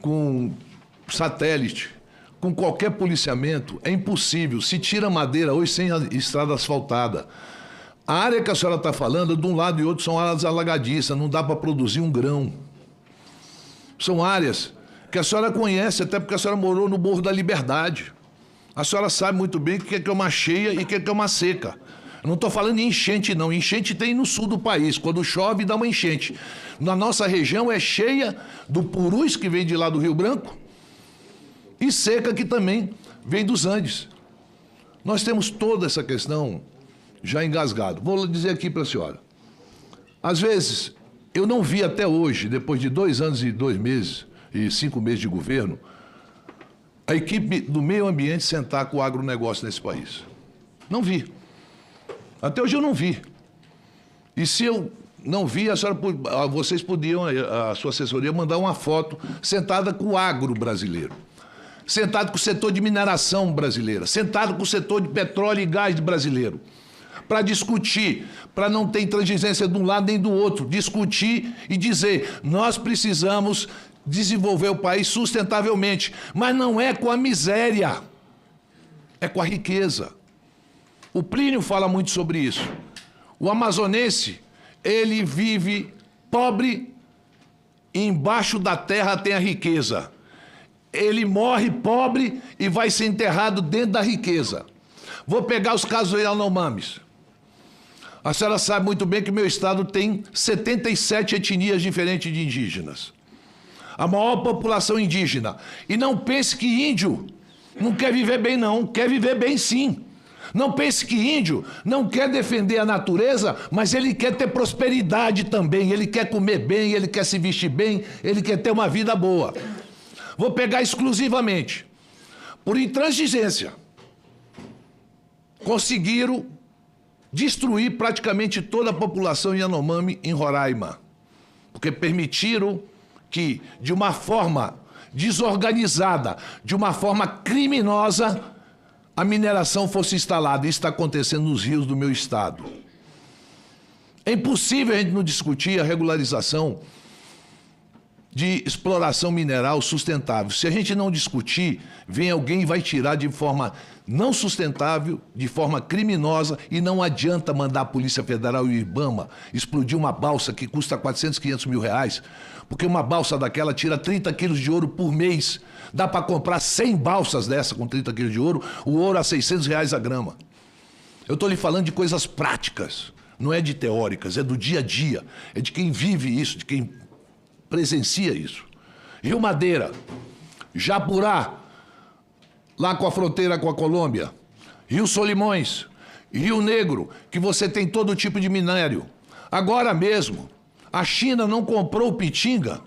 com satélite, com qualquer policiamento, é impossível. Se tira madeira hoje sem a estrada asfaltada. A área que a senhora está falando, de um lado e outro, são áreas alagadiças, não dá para produzir um grão. São áreas que a senhora conhece, até porque a senhora morou no Morro da Liberdade. A senhora sabe muito bem o que é uma cheia e o que é uma seca. Eu não estou falando em enchente, não. Enchente tem no sul do país. Quando chove, dá uma enchente. Na nossa região é cheia do purus, que vem de lá do Rio Branco, e seca, que também vem dos Andes. Nós temos toda essa questão já engasgado. Vou dizer aqui para a senhora. Às vezes, eu não vi até hoje, depois de 2 anos e 2 meses, e 5 meses de governo, a equipe do meio ambiente sentar com o agronegócio nesse país. Não vi. Até hoje eu não vi. E se eu não vi, vocês podiam, a sua assessoria, mandar uma foto sentada com o agro brasileiro, sentado com o setor de mineração brasileira, sentado com o setor de petróleo e gás brasileiro, para discutir, para não ter intransigência de um lado nem do outro, discutir e dizer, nós precisamos desenvolver o país sustentavelmente, mas não é com a miséria, é com a riqueza. O Plínio fala muito sobre isso. O amazonense, ele vive pobre e embaixo da terra tem a riqueza. Ele morre pobre e vai ser enterrado dentro da riqueza. Vou pegar os casos do Yanomamis. A senhora sabe muito bem que meu estado tem 77 etnias diferentes de indígenas. A maior população indígena. E não pense que índio não quer viver bem, não. Quer viver bem, sim. Não pense que índio não quer defender a natureza, mas ele quer ter prosperidade também. Ele quer comer bem, ele quer se vestir bem, ele quer ter uma vida boa. Vou pegar exclusivamente. Por intransigência, conseguiram destruir praticamente toda a população Yanomami em Roraima. Porque permitiram que, de uma forma desorganizada, de uma forma criminosa, a mineração fosse instalada. Isso está acontecendo nos rios do meu estado. É impossível a gente não discutir a regularização de exploração mineral sustentável. Se a gente não discutir, vem alguém e vai tirar de forma não sustentável, de forma criminosa, e não adianta mandar a Polícia Federal e o IBAMA explodir uma balsa que custa 400, 500 mil reais, porque uma balsa daquela tira 30 quilos de ouro por mês. Dá para comprar 100 balsas dessa com 30 quilos de ouro, o ouro a 600 reais a grama. Eu estou lhe falando de coisas práticas, não é de teóricas, é do dia a dia, é de quem vive isso, de quem presencia isso. Rio Madeira, Japurá, lá com a fronteira com a Colômbia, Rio Solimões, Rio Negro, que você tem todo tipo de minério. Agora mesmo, a China não comprou o Pitinga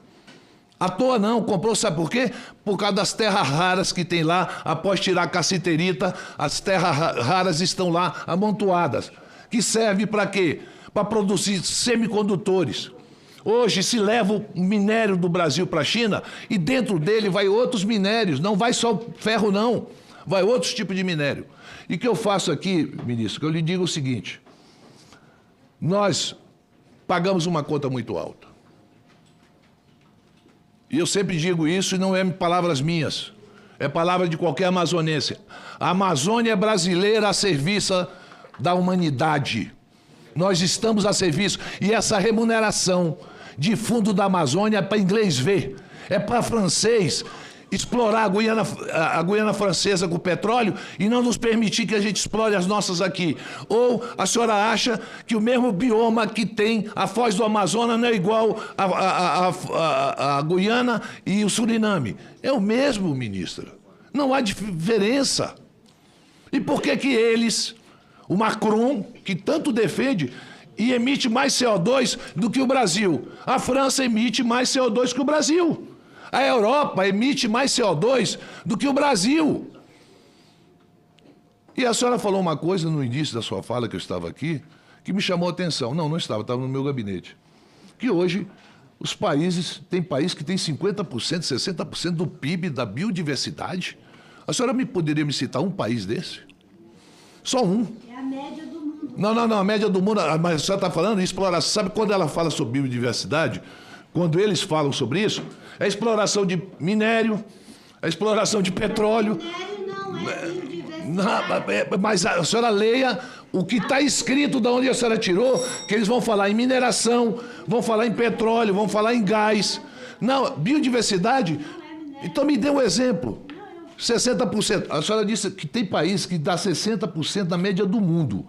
à toa, não. Comprou, sabe por quê? Por causa das terras raras que tem lá. Após tirar a cassiterita, as terras raras estão lá amontoadas. Que serve para quê? Para produzir semicondutores. Hoje se leva o minério do Brasil para a China e dentro dele vai outros minérios. Não vai só ferro, não. Vai outros tipos de minério. E o que eu faço aqui, ministro, que eu lhe digo o seguinte. Nós pagamos uma conta muito alta. E eu sempre digo isso e não é palavras minhas. É palavra de qualquer amazonense. A Amazônia é brasileira a serviço da humanidade. Nós estamos a serviço. E essa remuneração de fundo da Amazônia é para inglês ver. É para francês explorar a Guiana Francesa com petróleo e não nos permitir que a gente explore as nossas aqui. Ou a senhora acha que o mesmo bioma que tem a Foz do Amazonas não é igual a Guiana e o Suriname? É o mesmo, ministra. Não há diferença. E por que eles, O Macron, que tanto defende, e emite mais CO2 do que o Brasil. A França emite mais CO2 que o Brasil. A Europa emite mais CO2 do que o Brasil. E a senhora falou uma coisa no início da sua fala, que eu estava aqui, que me chamou a atenção. Não estava no meu gabinete. Que hoje os países, tem país que tem 50%, 60% do PIB da biodiversidade. A senhora poderia me citar um país desse? Só um. É a média do mundo. Não, a média do mundo, mas a senhora está falando em exploração. Sabe quando ela fala sobre biodiversidade? Quando eles falam sobre isso, é a exploração de minério, a exploração de petróleo. Minério não é biodiversidade. Não, mas a senhora leia o que está escrito de onde a senhora tirou, que eles vão falar em mineração, vão falar em petróleo, vão falar em gás. Não, biodiversidade. Então me dê um exemplo. 60%. A senhora disse que tem país que dá 60% da média do mundo.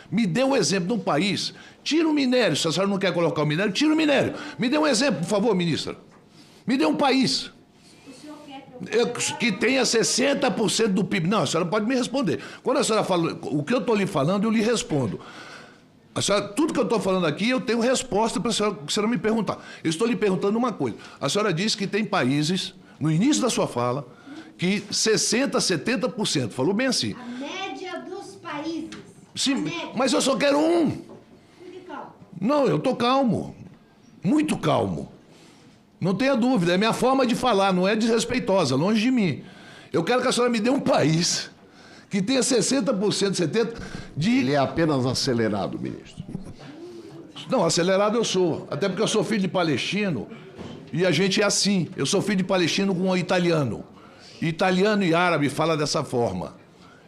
Me dê um exemplo de um país. Tira o minério. Se a senhora não quer colocar o minério, tira o minério. Me dê um exemplo, por favor, ministra. Me dê um país que tenha 60% do PIB. Não, a senhora pode me responder. Quando a senhora fala o que eu estou lhe falando, eu lhe respondo. A senhora, tudo que eu estou falando aqui, eu tenho resposta para a senhora me perguntar. Eu estou lhe perguntando uma coisa. A senhora disse que tem países, no início da sua fala, que 60%, 70%. Falou bem assim. A média dos países. Sim, mas eu só quero um. Fique calmo. Não, eu estou calmo. Muito calmo. Não tenha dúvida. É minha forma de falar, não é desrespeitosa, longe de mim. Eu quero que a senhora me dê um país que tenha 60%, 70% de... Ele é apenas acelerado, ministro. Não, acelerado eu sou. Até porque eu sou filho de palestino e a gente é assim. Eu sou filho de palestino com um italiano. Italiano e árabe fala dessa forma.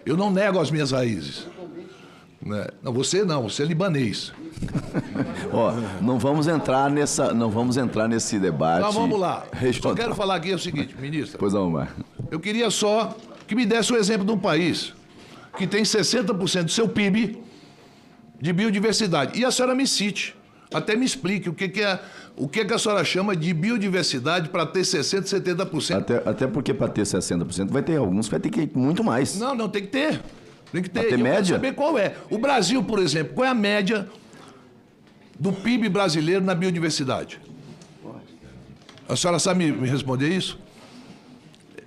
Eu não nego as minhas raízes. Né? Não, você é libanês. Ó, não vamos entrar nesse debate. Então vamos lá. Regional. Só quero falar aqui o seguinte, ministra. Pois não, Omar. Eu queria só que me desse o exemplo de um país que tem 60% do seu PIB de biodiversidade. E a senhora me cite, até me explique o que a senhora chama de biodiversidade para ter 60%, 70%. Até porque para ter 60% vai ter alguns, vai ter que ir muito mais. Não, tem que ter. Tem que ter. Pra ter média? Quero saber qual é. O Brasil, por exemplo, qual é a média do PIB brasileiro na biodiversidade? A senhora sabe me responder isso?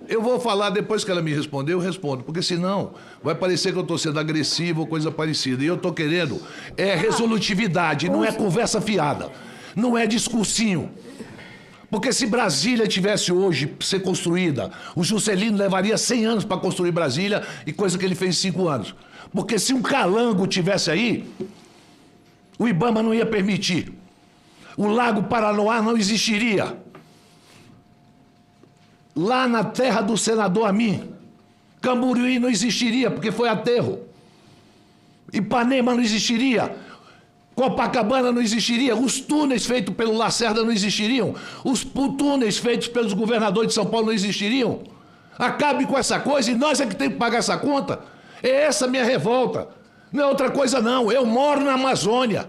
Eu vou falar, depois que ela me responder, eu respondo. Porque senão vai parecer que eu estou sendo agressivo ou coisa parecida. E eu estou querendo resolutividade, não é conversa fiada. Não é discursinho. Porque se Brasília tivesse hoje ser construída, o Juscelino levaria 100 anos para construir Brasília, e coisa que ele fez em 5 anos. Porque se um calango tivesse aí, o Ibama não ia permitir. O Lago Paranoá não existiria. Lá na terra do senador Amin, Camboriú não existiria, porque foi aterro. Ipanema não existiria. Copacabana não existiria. Os túneis feitos pelo Lacerda não existiriam. Os túneis feitos pelos governadores de São Paulo não existiriam. Acabe com essa coisa e nós é que temos que pagar essa conta. É essa a minha revolta. Não é outra coisa, não. Eu moro na Amazônia.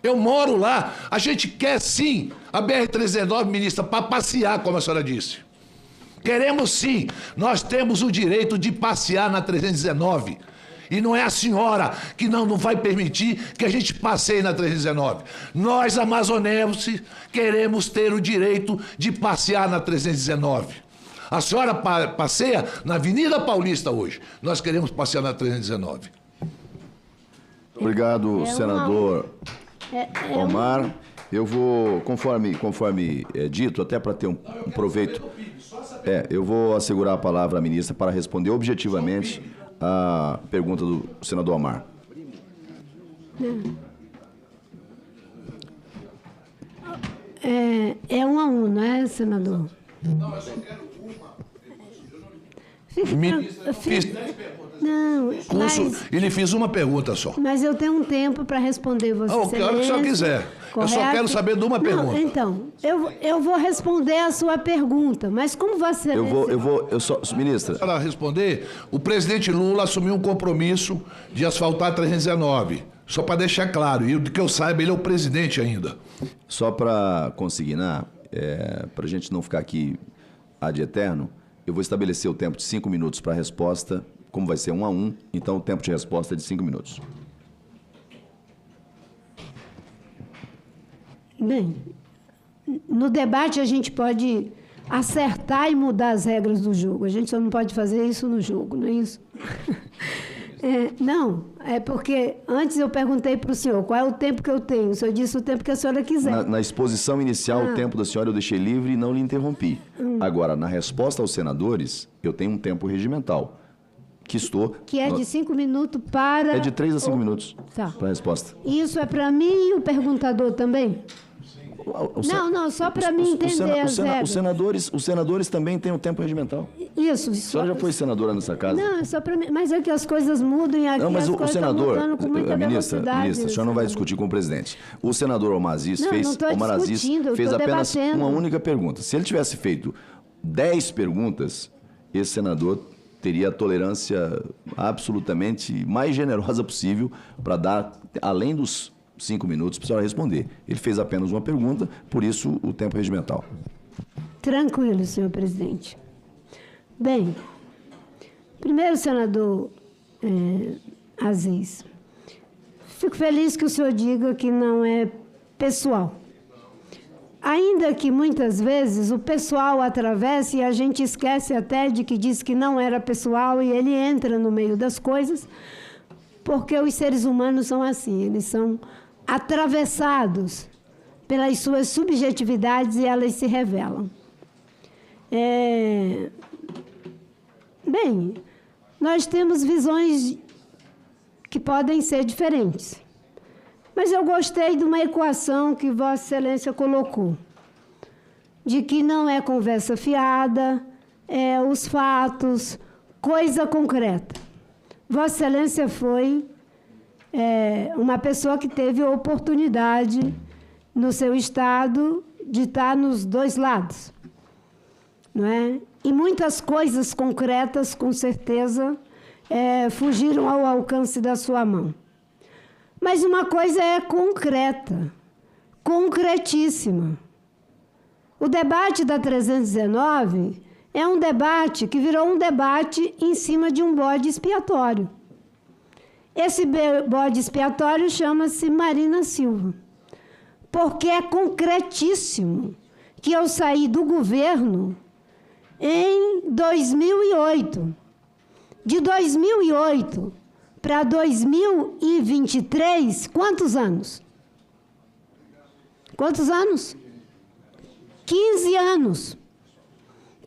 Eu moro lá. A gente quer, sim, a BR-319, ministra, para passear, como a senhora disse. Queremos, sim. Nós temos o direito de passear na 319. E não é a senhora que não vai permitir que a gente passeie na 319. Nós, amazonenses, queremos ter o direito de passear na 319. A senhora passeia na Avenida Paulista hoje. Nós queremos passear na 319. Obrigado, senador Omar. Eu vou, conforme dito, até para ter um proveito, eu vou assegurar a palavra à ministra para responder objetivamente a pergunta do senador Omar. É 1 a 1, não é, senador? Não, eu só quero uma. Não, Ele fez uma pergunta só. Mas eu tenho um tempo para responder você. O que o senhor quiser. Correto? Eu só quero saber de uma pergunta. Então, eu vou responder a sua pergunta, mas como você... Ministra. Para responder, o presidente Lula assumiu um compromisso de asfaltar 319. Só para deixar claro, e do que eu saiba, ele é o presidente ainda. Só para consignar, para a gente não ficar aqui ad eterno, eu vou estabelecer o tempo de 5 minutos para a resposta, como vai ser 1 a 1, então o tempo de resposta é de 5 minutos. Bem, no debate a gente pode acertar e mudar as regras do jogo. A gente só não pode fazer isso no jogo, não é isso? Não, é porque antes eu perguntei para o senhor qual é o tempo que eu tenho. O senhor disse o tempo que a senhora quiser. Na exposição inicial, o tempo da senhora eu deixei livre e não lhe interrompi. Agora, na resposta aos senadores, eu tenho um tempo regimental. Que é de 5 minutos para... É de 3 a 5 minutos tá. para a resposta. Isso é para mim e o perguntador também? Não, só para mim entender as regras. Os senadores também têm o tempo regimental. Isso. A senhora já foi senadora nessa casa? Não, é só para mim. Mas é que as coisas mudam e aqui não, mas as o coisas senador, estão mudando com muita velocidade. Ministra, a senhora não vai discutir com o presidente. O senador Omar Aziz fez apenas uma única pergunta. Se ele tivesse feito 10 perguntas, esse senador teria a tolerância absolutamente mais generosa possível para dar, além dos 5 minutos, para a senhora responder. Ele fez apenas uma pergunta, por isso o tempo regimental. Tranquilo, senhor presidente. Bem, primeiro, senador Aziz, fico feliz que o senhor diga que não é pessoal. Ainda que muitas vezes o pessoal atravesse e a gente esquece até de que diz que não era pessoal e ele entra no meio das coisas, porque os seres humanos são assim, eles são atravessados pelas suas subjetividades e elas se revelam. Bem, nós temos visões que podem ser diferentes. Mas eu gostei de uma equação que Vossa Excelência colocou, de que não é conversa fiada, é os fatos, coisa concreta. Vossa Excelência foi uma pessoa que teve a oportunidade, no seu estado, de estar nos dois lados. Não é? E muitas coisas concretas, com certeza, fugiram ao alcance da sua mão. Mas uma coisa é concreta, concretíssima. O debate da 319 é um debate que virou um debate em cima de um bode expiatório. Esse bode expiatório chama-se Marina Silva, porque é concretíssimo que eu saí do governo em 2008. De 2008 para 2023, quantos anos? Quantos anos? 15 anos.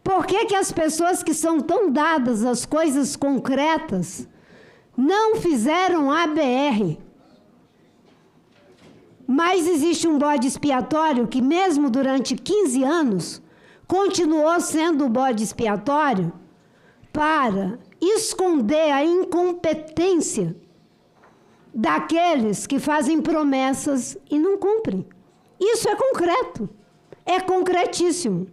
Por que as pessoas que são tão dadas às coisas concretas não fizeram a BR? Mas existe um bode expiatório que, mesmo durante 15 anos, continuou sendo o bode expiatório para esconder a incompetência daqueles que fazem promessas e não cumprem. Isso é concreto, é concretíssimo.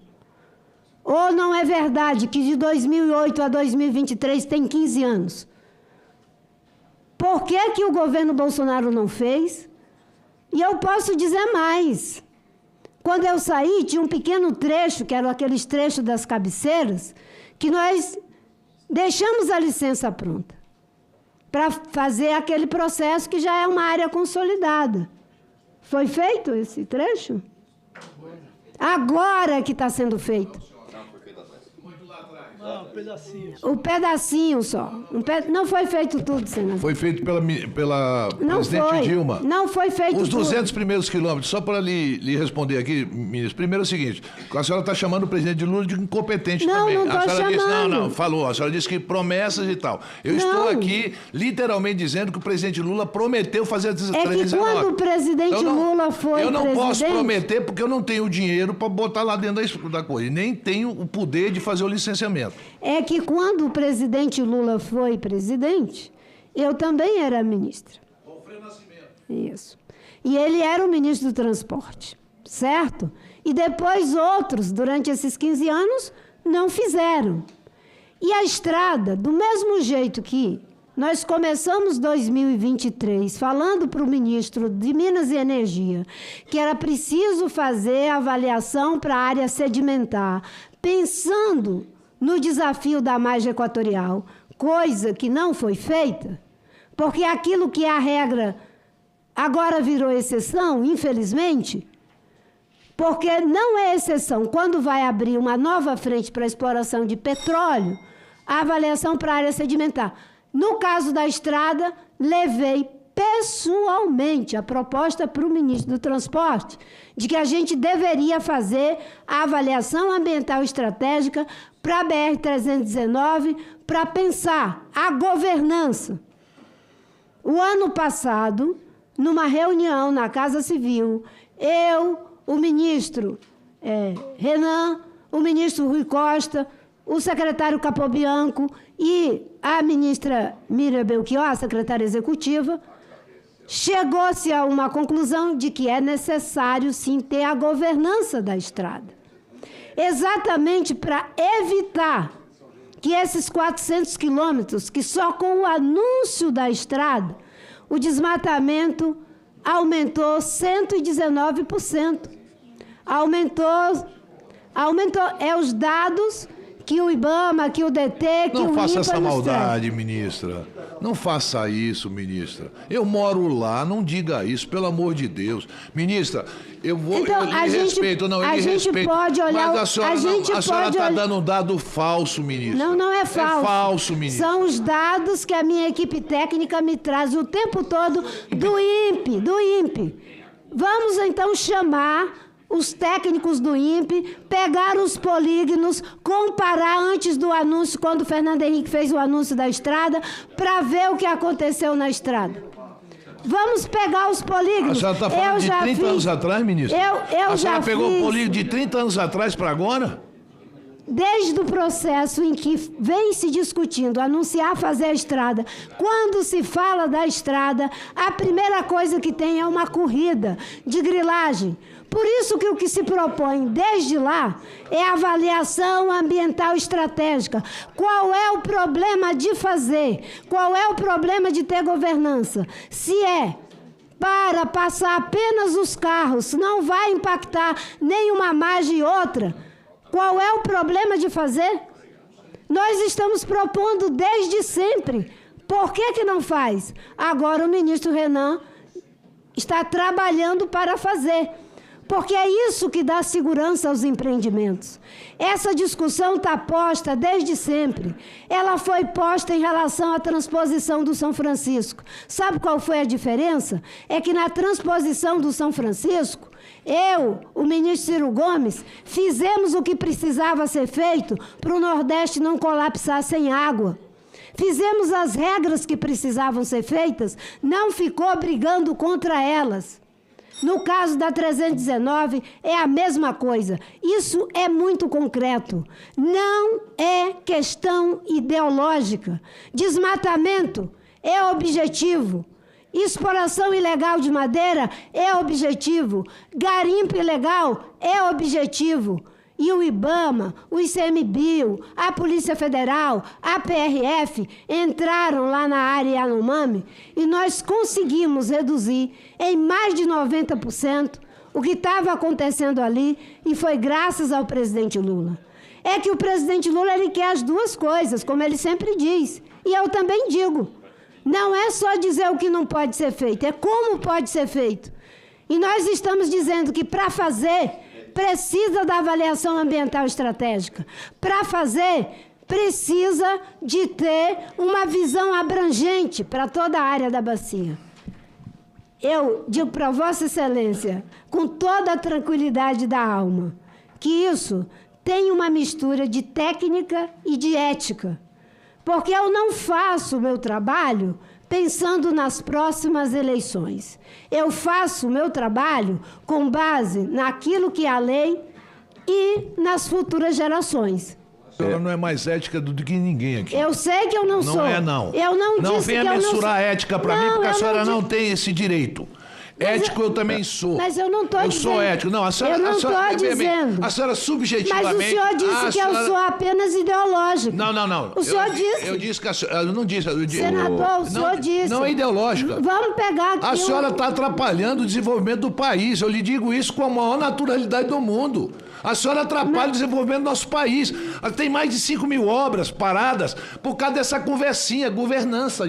Ou não é verdade que de 2008 a 2023 tem 15 anos? Por que o governo Bolsonaro não fez? E eu posso dizer mais. Quando eu saí, tinha um pequeno trecho, que eram aqueles trechos das cabeceiras, que nós deixamos a licença pronta para fazer aquele processo que já é uma área consolidada. Foi feito esse trecho? Agora que está sendo feito. Não, um pedacinho. O pedacinho só. Não foi feito tudo, senador. Foi feito pela presidente Dilma. Não foi feito Os 200 tudo. primeiros quilômetros, só para lhe responder aqui, ministro. Primeiro é o seguinte, a senhora está chamando o presidente Lula de incompetente também. Não estou chamando. Disse, não, falou. A senhora disse que promessas e tal. Eu estou aqui literalmente dizendo que o presidente Lula prometeu fazer a 319. É que quando o presidente Lula foi Eu não presidente... posso prometer porque eu não tenho dinheiro para botar lá dentro da coisa. E nem tenho o poder de fazer o licenciamento. É que quando o presidente Lula foi presidente, eu também era ministra. Isso. E ele era o ministro do transporte, certo? E depois outros, durante esses 15 anos, não fizeram. E a estrada, do mesmo jeito que nós começamos 2023 falando para o ministro de Minas e Energia que era preciso fazer avaliação para a área sedimentar, pensando no desafio da margem equatorial, coisa que não foi feita, porque aquilo que é a regra agora virou exceção, infelizmente, porque não é exceção. Quando vai abrir uma nova frente para a exploração de petróleo, a avaliação para a área sedimentar. No caso da estrada, levei pessoalmente a proposta para o ministro do Transporte de que a gente deveria fazer a avaliação ambiental estratégica para a BR-319 para pensar a governança. O ano passado, numa reunião na Casa Civil, eu, o ministro Renan, o ministro Rui Costa, o secretário Capobianco e a ministra Miriam Belchior, secretária executiva, chegou-se a uma conclusão de que é necessário, sim, ter a governança da estrada. Exatamente para evitar que esses 400 quilômetros, que só com o anúncio da estrada, o desmatamento aumentou 119%. Aumentou. É os dados que o IBAMA, que o DT, que o INPA... Não faça essa maldade, ministra. Não faça isso, ministra. Eu moro lá, não diga isso, pelo amor de Deus. Ministra, eu vou... Então, eu lhe respeito, não, eu lhe respeito. Pode olhar, mas a senhora está dando um dado falso, ministra. Não, não é falso. É falso, ministra. São os dados que a minha equipe técnica me traz o tempo todo do INPE. Vamos, então, chamar os técnicos do INPE, pegar os polígonos, comparar antes do anúncio, quando o Fernando Henrique fez o anúncio da estrada, para ver o que aconteceu na estrada. Vamos pegar os polígonos. A senhora está falando de 30 anos atrás, ministra? A senhora pegou o polígono de 30 anos atrás para agora? Desde o processo em que vem se discutindo anunciar fazer a estrada, quando se fala da estrada, a primeira coisa que tem é uma corrida de grilagem. Por isso que o que se propõe desde lá é a avaliação ambiental estratégica. Qual é o problema de fazer? Qual é o problema de ter governança? Se é para passar apenas os carros, não vai impactar nenhuma margem e outra, qual é o problema de fazer? Nós estamos propondo desde sempre. Por que não faz? Agora o ministro Renan está trabalhando para fazer. Porque é isso que dá segurança aos empreendimentos. Essa discussão está posta desde sempre. Ela foi posta em relação à transposição do São Francisco. Sabe qual foi a diferença? É que na transposição do São Francisco, o ministro Ciro Gomes, fizemos o que precisava ser feito para o Nordeste não colapsar sem água. Fizemos as regras que precisavam ser feitas, não ficou brigando contra elas. No caso da 319, é a mesma coisa. Isso é muito concreto. Não é questão ideológica. Desmatamento é objetivo. Exploração ilegal de madeira é objetivo. Garimpo ilegal é objetivo. E o IBAMA, o ICMBio, a Polícia Federal, a PRF entraram lá na área Yanomami e nós conseguimos reduzir em mais de 90% o que estava acontecendo ali, e foi graças ao presidente Lula. É que o presidente Lula ele quer as duas coisas, como ele sempre diz, e eu também digo. Não é só dizer o que não pode ser feito, é como pode ser feito. E nós estamos dizendo que para fazer precisa da avaliação ambiental estratégica. Para fazer, precisa de ter uma visão abrangente para toda a área da bacia. Eu digo para Vossa Excelência, com toda a tranquilidade da alma, que isso tem uma mistura de técnica e de ética. Porque eu não faço o meu trabalho pensando nas próximas eleições. Eu faço o meu trabalho com base naquilo que é a lei e nas futuras gerações. A senhora não é mais ética do que ninguém aqui. Eu sei que eu não sou. Não é, não. Eu não disse que eu não sou. Não venha mensurar a ética para mim, porque a senhora não tem esse direito. Ético eu também sou. Mas eu não estou dizendo. Eu sou ético. Não, a senhora, eu não estou dizendo. A senhora subjetivamente... Mas o senhor disse que eu sou apenas ideológico. Não. O senhor disse. Eu disse que a senhora... Eu não disse... Senador, o senhor disse. Não é ideológica. Vamos pegar aqui... A senhora está atrapalhando o desenvolvimento do país. Eu lhe digo isso com a maior naturalidade do mundo. A senhora atrapalha o desenvolvimento do nosso país. Tem mais de 5 mil obras paradas por causa dessa conversinha, governança,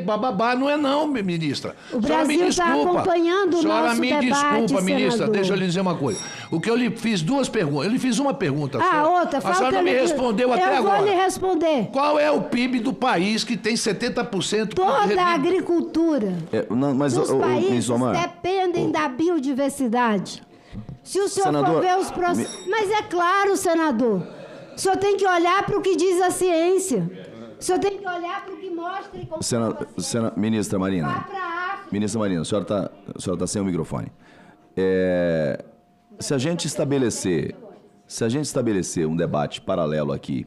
bababá. Não é não, ministra. O Brasil está acompanhando o nosso debate, desculpa, ministra, senador. deixa eu lhe dizer uma coisa. O que eu lhe fiz duas perguntas. Eu lhe fiz uma pergunta só. Outra. A senhora não me respondeu até agora. Eu vou lhe responder. Qual é o PIB do país que tem 70%? Toda a agricultura dos países dependem da biodiversidade. Se o senhor for ver os processos... Mas é claro, senador. O senhor tem que olhar para o que diz a ciência. O senhor tem que olhar para o que mostra e comprova. Ministra Marina. Ministra Marina, a senhora está sem o microfone. Se a gente estabelecer um debate paralelo aqui,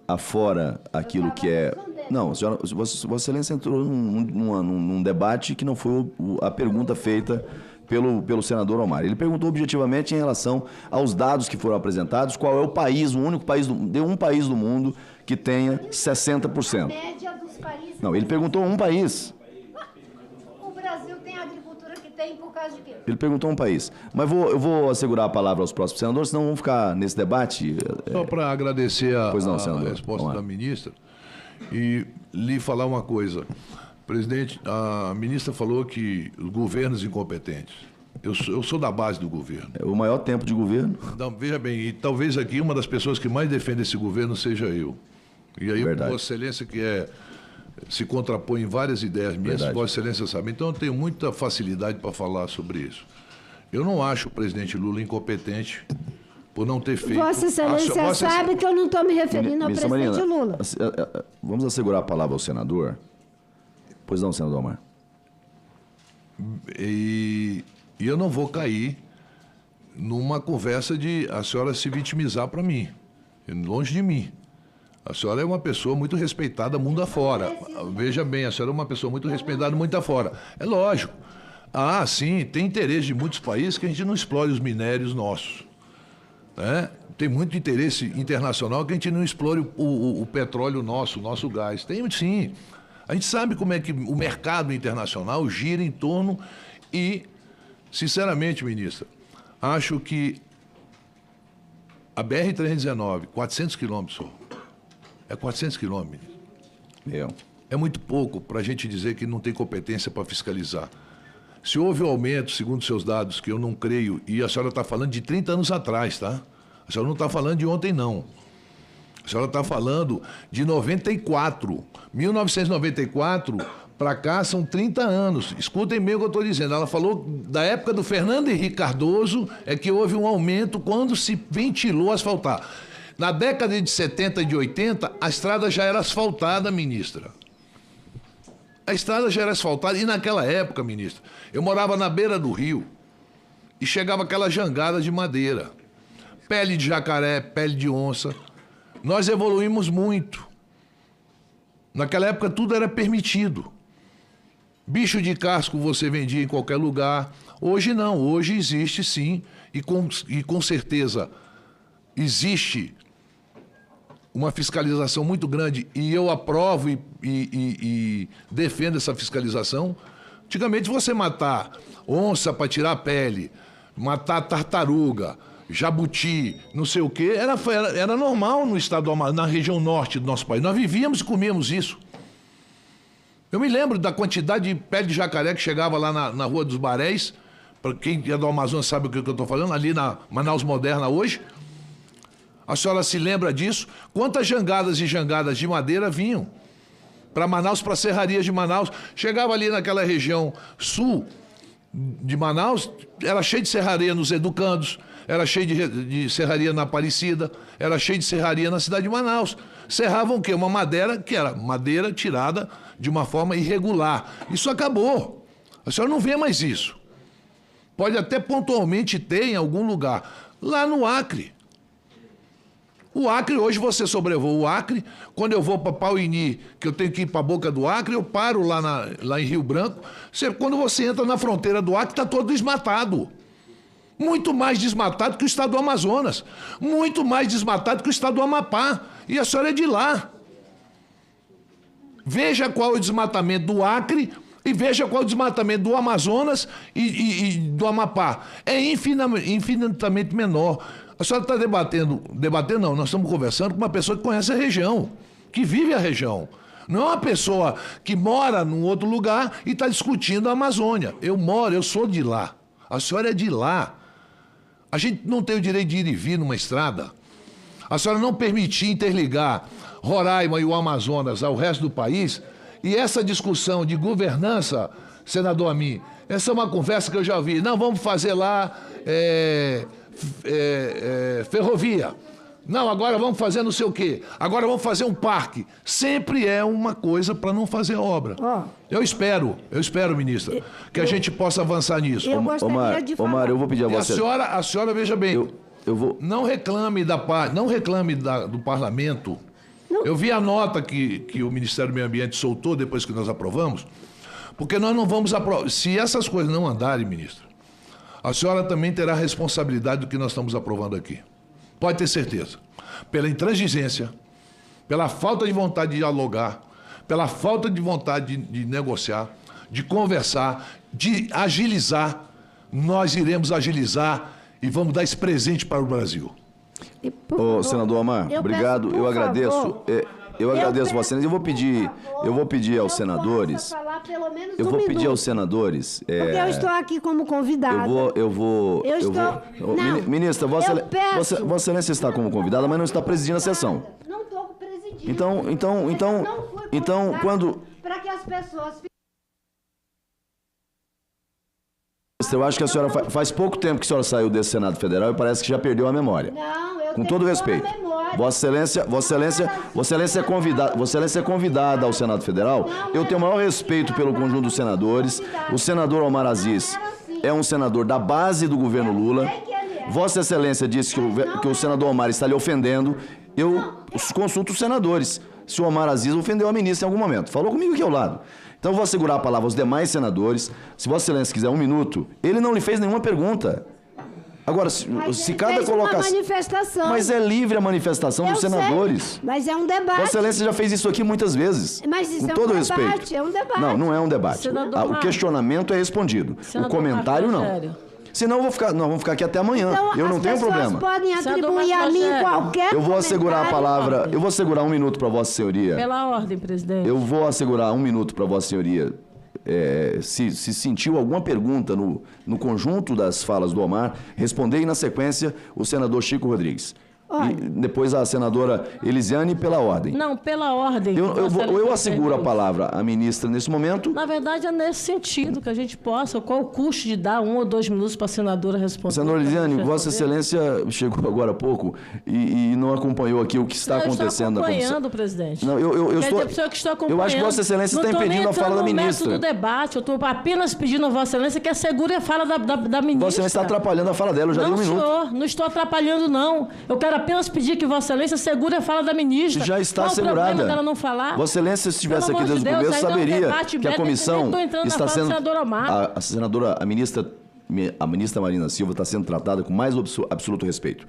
afora aquilo que é... Não, senhora, Vossa Excelência entrou num debate que não foi a pergunta feita pelo senador Omar. Ele perguntou objetivamente em relação aos dados que foram apresentados, qual é o país, o único país, de um país do mundo que tenha 60%. A média dos países... Não, ele perguntou um país. O Brasil tem a agricultura que tem por causa de quê? Ele perguntou um país. Mas eu vou assegurar a palavra aos próximos senadores, senão vamos ficar nesse debate. Só para agradecer a resposta da ministra e lhe falar uma coisa. Presidente, a ministra falou que os governos incompetentes. Eu sou da base do governo. É o maior tempo de governo. Então, veja bem, e talvez aqui uma das pessoas que mais defende esse governo seja eu. E aí, Vossa Excelência, que se contrapõe em várias ideias minhas, Vossa Excelência sabe. Então, eu tenho muita facilidade para falar sobre isso. Eu não acho o presidente Lula incompetente por não ter feito... Vossa Excelência sabe que eu não estou me referindo ao presidente Marina, Lula. Vamos assegurar a palavra ao senador? Pois não, senador Omar. E eu não vou cair numa conversa de a senhora se vitimizar para mim. Longe de mim. A senhora é uma pessoa muito respeitada mundo afora. Veja bem, a senhora é uma pessoa muito respeitada mundo afora. É lógico. Ah, sim, tem interesse de muitos países que a gente não explore os minérios nossos. Né? Tem muito interesse internacional que a gente não explore o petróleo nosso, o nosso gás. Tem sim. A gente sabe como é que o mercado internacional gira em torno e, sinceramente, ministra, acho que a BR-319, 400 quilômetros só. É 400 quilômetros. É muito pouco para a gente dizer que não tem competência para fiscalizar. Se houve um aumento, segundo seus dados, que eu não creio, e a senhora está falando de 30 anos atrás, tá? A senhora não está falando de ontem, não. A senhora está falando de 94. 1994 para cá são 30 anos. Escutem bem o que eu estou dizendo. Ela falou da época do Fernando Henrique Cardoso é que houve um aumento quando se ventilou asfaltar. Na década de 70 e de 80, a estrada já era asfaltada, ministra. A estrada já era asfaltada e naquela época, ministra, eu morava na beira do rio e chegava aquela jangada de madeira. Pele de jacaré, pele de onça. Nós evoluímos muito. Naquela época tudo era permitido. Bicho de casco você vendia em qualquer lugar. Hoje não, hoje existe sim, e com certeza existe uma fiscalização muito grande, e eu aprovo e defendo essa fiscalização. Antigamente você matar onça para tirar a pele, matar tartaruga, jabuti, não sei o quê, era normal no estado do Amazonas, na região norte do nosso país. Nós vivíamos e comíamos isso. Eu me lembro da quantidade de pele de jacaré que chegava lá na Rua dos Baréis. Para quem é do Amazonas sabe o que eu estou falando, ali na Manaus Moderna hoje. A senhora se lembra disso? Quantas jangadas e jangadas de madeira vinham para Manaus, para serrarias de Manaus? Chegava ali naquela região sul de Manaus, era cheio de serraria nos Educandos, era cheio de serraria na Aparecida, era cheio de serraria na cidade de Manaus. Serravam o quê? Uma madeira que era madeira tirada de uma forma irregular. Isso acabou. A senhora não vê mais isso. Pode até pontualmente ter em algum lugar. Lá no Acre. O Acre, hoje você sobrevoa o Acre. Quando eu vou para Pauini, que eu tenho que ir para a boca do Acre, eu paro lá em Rio Branco. Quando você entra na fronteira do Acre, está todo desmatado. Muito mais desmatado que o estado do Amazonas. Muito mais desmatado que o estado do Amapá. E a senhora é de lá. Veja qual é o desmatamento do Acre e veja qual é o desmatamento do Amazonas e do Amapá. É infinitamente menor. A senhora está debatendo não, nós estamos conversando com uma pessoa que conhece a região, que vive a região. Não é uma pessoa que mora num outro lugar e está discutindo a Amazônia. Eu sou de lá. A senhora é de lá. A gente não tem o direito de ir e vir numa estrada. A senhora não permitir interligar Roraima e o Amazonas ao resto do país. E essa discussão de governança, senador Amin, essa é uma conversa que eu já vi. Não, vamos fazer lá ferrovia. Não, agora vamos fazer não sei o quê. Agora vamos fazer um parque. Sempre é uma coisa para não fazer obra. Eu espero, ministra, que a gente possa avançar nisso. Eu gostaria de falar. Omar, eu vou pedir a você. A senhora veja bem, não reclame, do parlamento. Não. Eu vi a nota que o Ministério do Meio Ambiente soltou depois que nós aprovamos, porque nós não vamos aprovar. Se essas coisas não andarem, ministra, a senhora também terá responsabilidade do que nós estamos aprovando aqui. Pode ter certeza. Pela intransigência, pela falta de vontade de dialogar, pela falta de vontade de negociar, de conversar, de agilizar, nós iremos agilizar e vamos dar esse presente para o Brasil. Senador Omar, obrigado. Eu agradeço. Eu agradeço Vossa Excelência. Eu vou pedir aos senadores. Eu vou pedir aos senadores. Porque eu estou aqui como convidada. Ministra, Vossa Excelência está como convidada, mas não está presidindo a sessão. Não estou presidindo. Então, quando. Para que as pessoas. Eu acho que a senhora faz pouco tempo que a senhora saiu desse Senado Federal e parece que já perdeu a memória. Não, eu com todo respeito. Vossa Excelência é convidada ao Senado Federal. Eu tenho o maior respeito pelo conjunto dos senadores. O senador Omar Aziz é um senador da base do governo Lula. Vossa Excelência disse que o senador Omar está lhe ofendendo. Eu consulto os senadores. Se o Omar Aziz ofendeu a ministra em algum momento. Falou comigo aqui ao lado. Então eu vou assegurar a palavra aos demais senadores. Se Vossa Excelência quiser um minuto, ele não lhe fez nenhuma pergunta. Agora, se cada colocação... Uma manifestação. Mas é livre a manifestação dos senadores. Sei, mas é um debate. Vossa Excelência já fez isso aqui muitas vezes. Mas isso com é todo um respeito. Debate, é um debate. Não é um debate. O questionamento é respondido. O comentário não. Senão nós vamos ficar aqui até amanhã. Então, eu não tenho problema. As pessoas podem atribuir a mim qualquer Eu vou assegurar a palavra. Eu vou assegurar um minuto para Vossa Senhoria. Pela ordem, presidente. Eu vou assegurar um minuto para Vossa Senhoria. Se sentiu alguma pergunta no conjunto das falas do Omar, responder e, na sequência, o senador Chico Rodrigues. E depois a senadora Elisiane, pela ordem. Não, pela ordem. Eu asseguro a palavra à ministra nesse momento. Na verdade, é nesse sentido que a gente possa. Qual o custo de dar 1 ou 2 minutos para a senadora responder? Senadora Elisiane, Vossa Excelência chegou agora há pouco e não acompanhou aqui o que está acontecendo na comissão. Eu estou acompanhando, presidente. Não, eu acho que Vossa Excelência está impedindo a fala da ministra. No debate, eu estou apenas pedindo a Vossa Excelência que assegure a fala da ministra. Vossa Excelência está atrapalhando a fala dela, eu já dei um minuto. Não, senhor, não estou atrapalhando, não. Eu quero apenas pedir que Vossa Excelência segure a fala da ministra. Já está assegurada. Qual o problema dela não falar? Vossa Excelência, se estivesse aqui desde o começo, saberia que a comissão está sendo... A ministra Marina Silva está sendo tratada com mais absoluto respeito.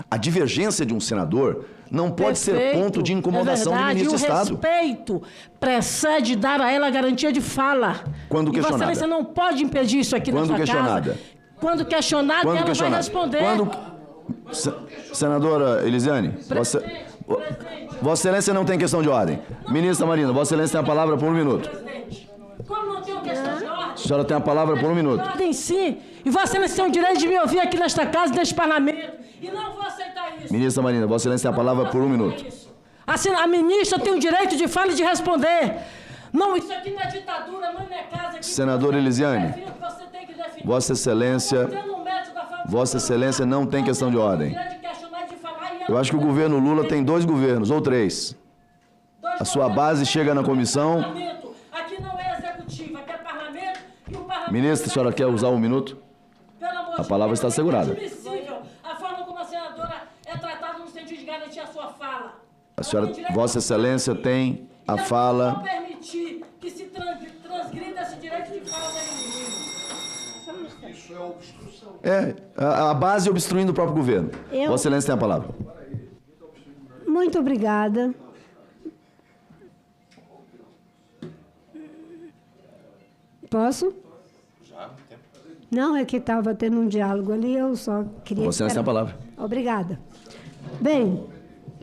A divergência de um senador não pode ser ponto de incomodação do ministro de Estado. O respeito precede dar a ela a garantia de fala. Quando questionada. Vossa Excelência não pode impedir isso aqui na sua casa. Quando questionada, ela vai responder. Senadora Elisiane, Vossa Excelência não tem questão de ordem. Ministra Marina, Vossa Excelência tem a palavra por 1 minuto. Como não tenho questão de ordem? A senhora tem a palavra por 1 minuto. Ordem sim. E Vossa Excelência tem o direito de me ouvir aqui nesta casa, neste parlamento. E não vou aceitar isso. Ministra Marina, Vossa Excelência tem a palavra por 1 minuto. A ministra tem o direito de fala e de responder. Não, isso aqui não é ditadura, não é casa. Senadora Elisiane, Vossa Excelência não tem questão de ordem. Eu acho que o governo Lula tem 2 governos, ou 3. A sua base chega na comissão. Aqui não é executivo, aqui é parlamento e o parlamento... Ministra, a senhora quer usar 1 minuto? A palavra está assegurada. É inadmissível a forma como a senadora é tratada no sentido de garantir a sua fala. A senhora, Vossa Excelência tem a fala... Não permitir que se transgrida esse direito de fala da ministra. Isso é obstrução. A base obstruindo o próprio governo. Vossa Excelência tem a palavra. Muito obrigada. Posso? Não, é que estava tendo um diálogo ali, eu só queria... Você tem a palavra. Obrigada. Bem,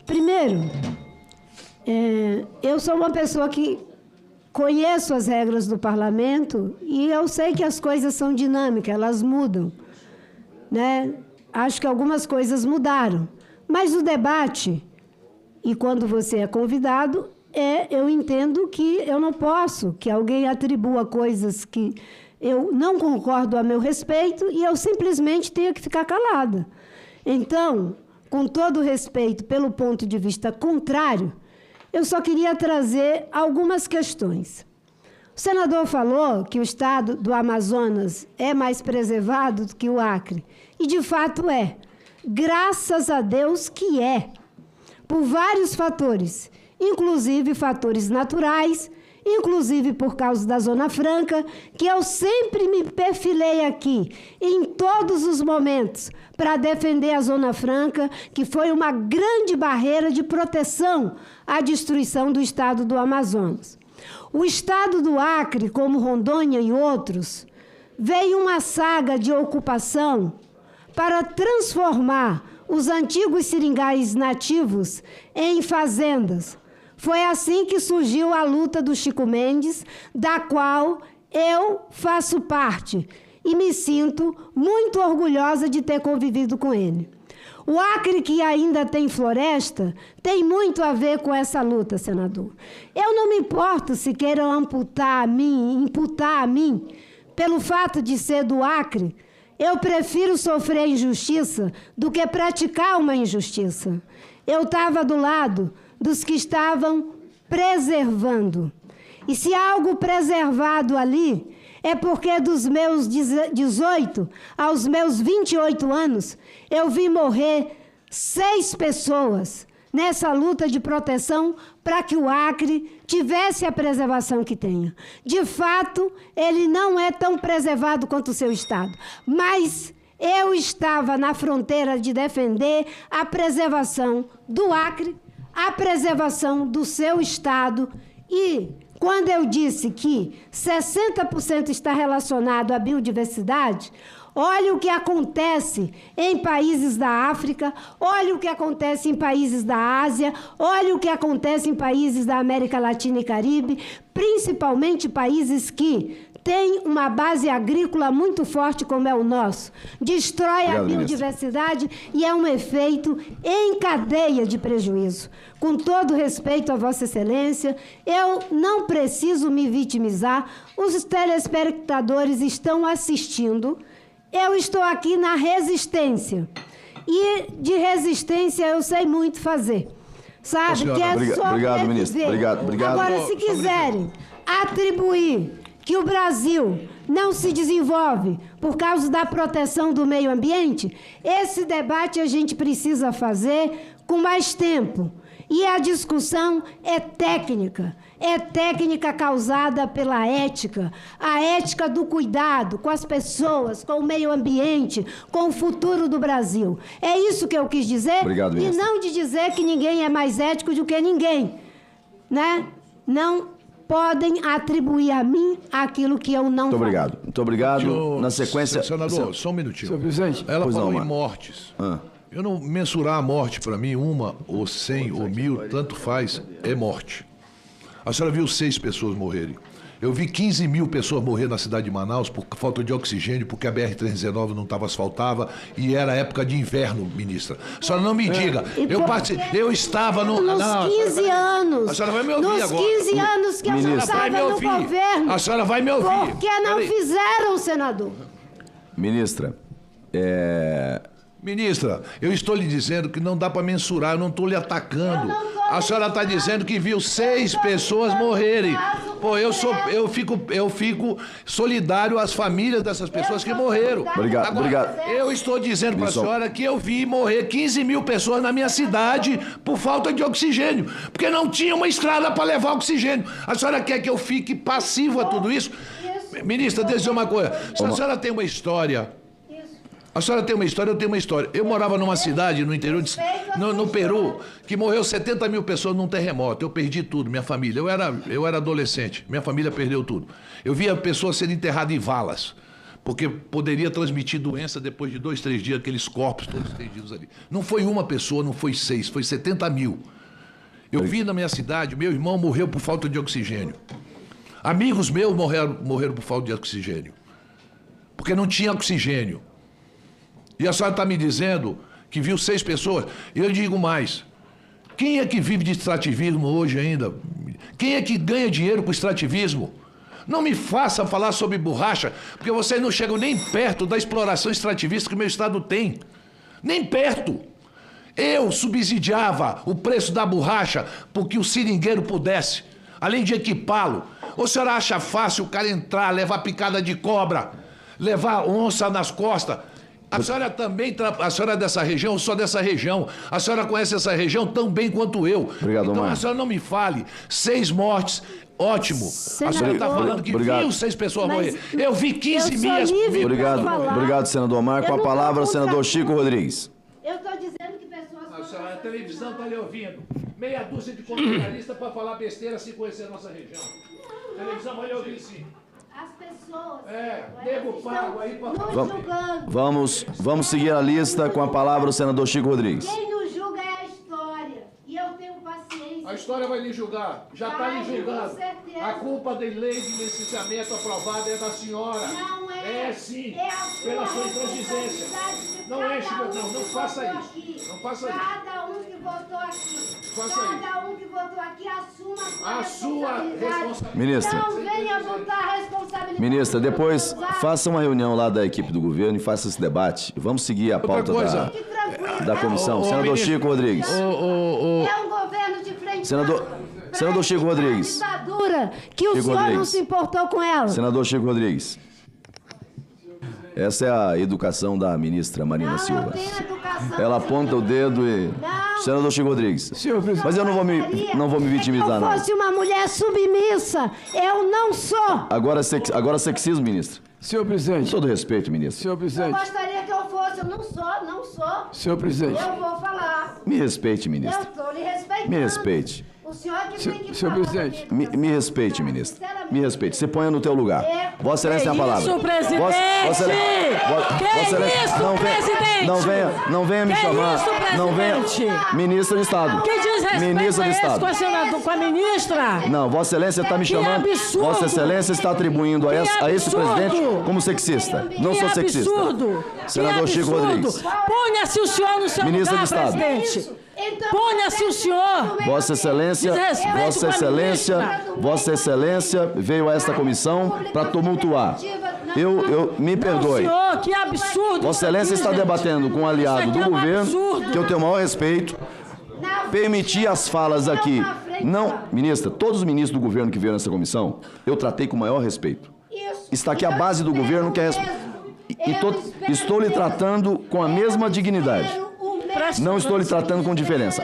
primeiro, eu sou uma pessoa que conheço as regras do parlamento e eu sei que as coisas são dinâmicas, elas mudam, né? Acho que algumas coisas mudaram, mas o debate, e quando você é convidado, eu entendo que eu não posso que alguém atribua coisas que eu não concordo a meu respeito e eu simplesmente tenho que ficar calada. Então, com todo respeito pelo ponto de vista contrário, eu só queria trazer algumas questões. O senador falou que o estado do Amazonas é mais preservado do que o Acre. E, de fato, é. Graças a Deus que é. Por vários fatores, inclusive fatores naturais, inclusive por causa da Zona Franca, que eu sempre me perfilei aqui, em todos os momentos, para defender a Zona Franca, que foi uma grande barreira de proteção à destruição do estado do Amazonas. O estado do Acre, como Rondônia e outros, veio uma saga de ocupação para transformar os antigos seringais nativos em fazendas. Foi assim que surgiu a luta do Chico Mendes, da qual eu faço parte e me sinto muito orgulhosa de ter convivido com ele. O Acre, que ainda tem floresta, tem muito a ver com essa luta, senador. Eu não me importo se queiram imputar a mim, pelo fato de ser do Acre. Eu prefiro sofrer injustiça do que praticar uma injustiça. Eu estava do lado dos que estavam preservando. E se há algo preservado ali, é porque dos meus 18 aos meus 28 anos, eu vi morrer 6 pessoas nessa luta de proteção para que o Acre tivesse a preservação que tenha. De fato, ele não é tão preservado quanto o seu estado, mas eu estava na fronteira de defender a preservação do Acre, a preservação do seu estado. E quando eu disse que 60% está relacionado à biodiversidade, olha o que acontece em países da África, olha o que acontece em países da Ásia, olha o que acontece em países da América Latina e Caribe, principalmente países que têm uma base agrícola muito forte como é o nosso. Destrói a biodiversidade e é um efeito em cadeia de prejuízo. Com todo respeito a Vossa Excelência, eu não preciso me vitimizar, os telespectadores estão assistindo, eu estou aqui na resistência. E de resistência eu sei muito fazer. Sabe? Senhora, que é sobreviver. Obrigado, ministro. Obrigado. Agora, se quiserem atribuir que o Brasil não se desenvolve por causa da proteção do meio ambiente, esse debate a gente precisa fazer com mais tempo. E a discussão é técnica causada pela ética, a ética do cuidado com as pessoas, com o meio ambiente, com o futuro do Brasil. É isso que eu quis dizer. Obrigado, e não de dizer que ninguém é mais ético do que ninguém, né? Não podem atribuir a mim aquilo que eu não faço. Muito obrigado. Na sequência... Senador, só um minutinho. Senhor presidente. Ela falou em mortes. Eu não mensurar a morte, para mim, 1, ou 100, ou 1000, tanto faz, é morte. A senhora viu 6 pessoas morrerem. Eu vi 15 mil pessoas morrer na cidade de Manaus por falta de oxigênio, porque a BR-319 não estava asfaltada e era época de inverno, ministra. A senhora não me diga. Eu estava no... Nos 15 anos. A senhora vai me ouvir nos agora. Nos 15 anos que eu estava no governo. A senhora vai me ouvir. Por que não fizeram, senador? Ministra, Ministra, eu estou lhe dizendo que não dá para mensurar, eu não estou lhe atacando. A senhora está dizendo que viu 6 pessoas morrerem. Pô, eu fico solidário às famílias dessas pessoas que morreram. Obrigado. Eu estou dizendo para a senhora que eu vi morrer 15 mil pessoas na minha cidade por falta de oxigênio, porque não tinha uma estrada para levar oxigênio. A senhora quer que eu fique passivo a tudo isso? Ministra, deixa eu dizer uma coisa. Se a senhora tem uma história... A senhora tem uma história, eu tenho uma história. Eu morava numa cidade no interior, no Peru, que morreu 70 mil pessoas num terremoto. Eu perdi tudo, minha família. Eu era adolescente, minha família perdeu tudo. Eu via pessoas sendo enterradas em valas. porque poderia transmitir doença depois de 2, 3 dias, aqueles corpos todos estendidos ali. Não foi uma pessoa, não foi 6, foi 70 mil. Eu vi na minha cidade, meu irmão morreu por falta de oxigênio. Amigos meus morreram por falta de oxigênio. Porque não tinha oxigênio. E a senhora está me dizendo que viu 6 pessoas. Eu digo mais. Quem é que vive de extrativismo hoje ainda? Quem é que ganha dinheiro com extrativismo? Não me faça falar sobre borracha, porque vocês não chegam nem perto da exploração extrativista que o meu estado tem. Nem perto. Eu subsidiava o preço da borracha porque o seringueiro pudesse, além de equipá-lo. Ou a senhora acha fácil o cara entrar, levar picada de cobra, levar onça nas costas? A senhora também, a senhora é dessa região, eu sou dessa região. A senhora conhece essa região tão bem quanto eu. Obrigado, então Omar. a senhora não me fale. 6 mortes, ótimo. A senhora está falando que viu 6 pessoas morrer. Eu vi 15 milhas comigo. Obrigado, senador Omar. Com a palavra, o senador Chico Rodrigues. Eu estou dizendo que pessoas... A televisão está lhe ouvindo. Meia dúzia de comentaristas para falar besteira sem conhecer a nossa região. A televisão vai lhe ouvir, sim. As pessoas... nego pago aí para Vamos seguir a lista. Com a palavra, o senador Chico Rodrigues. Quem nos julga é a história. E eu tenho paciência. A história vai lhe julgar. Já está lhe julgando. Com certeza. A culpa da lei de licenciamento aprovada é da senhora. Não é. É sim. É a sua pela sua intransigência. Não enche, não faça isso. Não faça isso. Cada um que votou aqui. Faça Cada um que votou aqui assuma a sua responsabilidade. Ministra. Não venha botar a responsabilidade. Ministra, depois faça uma reunião lá da equipe do governo e faça esse debate. Vamos seguir a pauta da comissão. Senador Chico Rodrigues. É um governo de frente. Senador Chico Rodrigues. Ditadura que o senhor não se importou com ela. Senador Chico Rodrigues. Essa é a educação da ministra Marina Silva. Ela aponta o dedo e... Senador Chico Rodrigues. Mas eu não vou me vitimizar, não. Se eu fosse uma mulher submissa, eu não sou. Agora sexismo, ministro. Senhor presidente. Com todo respeito, ministro. Senhor presidente. Eu gostaria que eu fosse, eu não sou. Senhor presidente. Eu vou falar. Me respeite, ministro. Eu estou lhe respeitando. Me respeite. O senhor que tem que Senhor falar. presidente. Me respeite, ministro. Me respeite. Você ponha no teu lugar. Vossa Excelência tem a palavra. Isso, presidente! Não venha me chamar. Não venha. Ministro de Estado. Que desrespeito Ministro de é esse Estado. com a ministra? Não, Vossa Excelência está me chamando. Absurdo. Vossa Excelência está atribuindo a esse presidente como sexista. Não sou sexista. Absurdo. Senador Chico Rodrigues. Ponha-se o senhor no seu Ministro lugar, de Estado. presidente. Ponha-se o senhor. Vossa Excelência, Vossa Excelência veio a esta comissão para tumultuar. Me perdoe. Senhor, que absurdo. Vossa Excelência está debatendo com um aliado do governo, que eu tenho o maior respeito, permitir as falas aqui. Não, ministra, todos os ministros do governo que vieram nessa comissão, eu tratei com o maior respeito. Está aqui a base do governo, que é... Estou lhe tratando com a mesma dignidade. Não estou lhe tratando com diferença.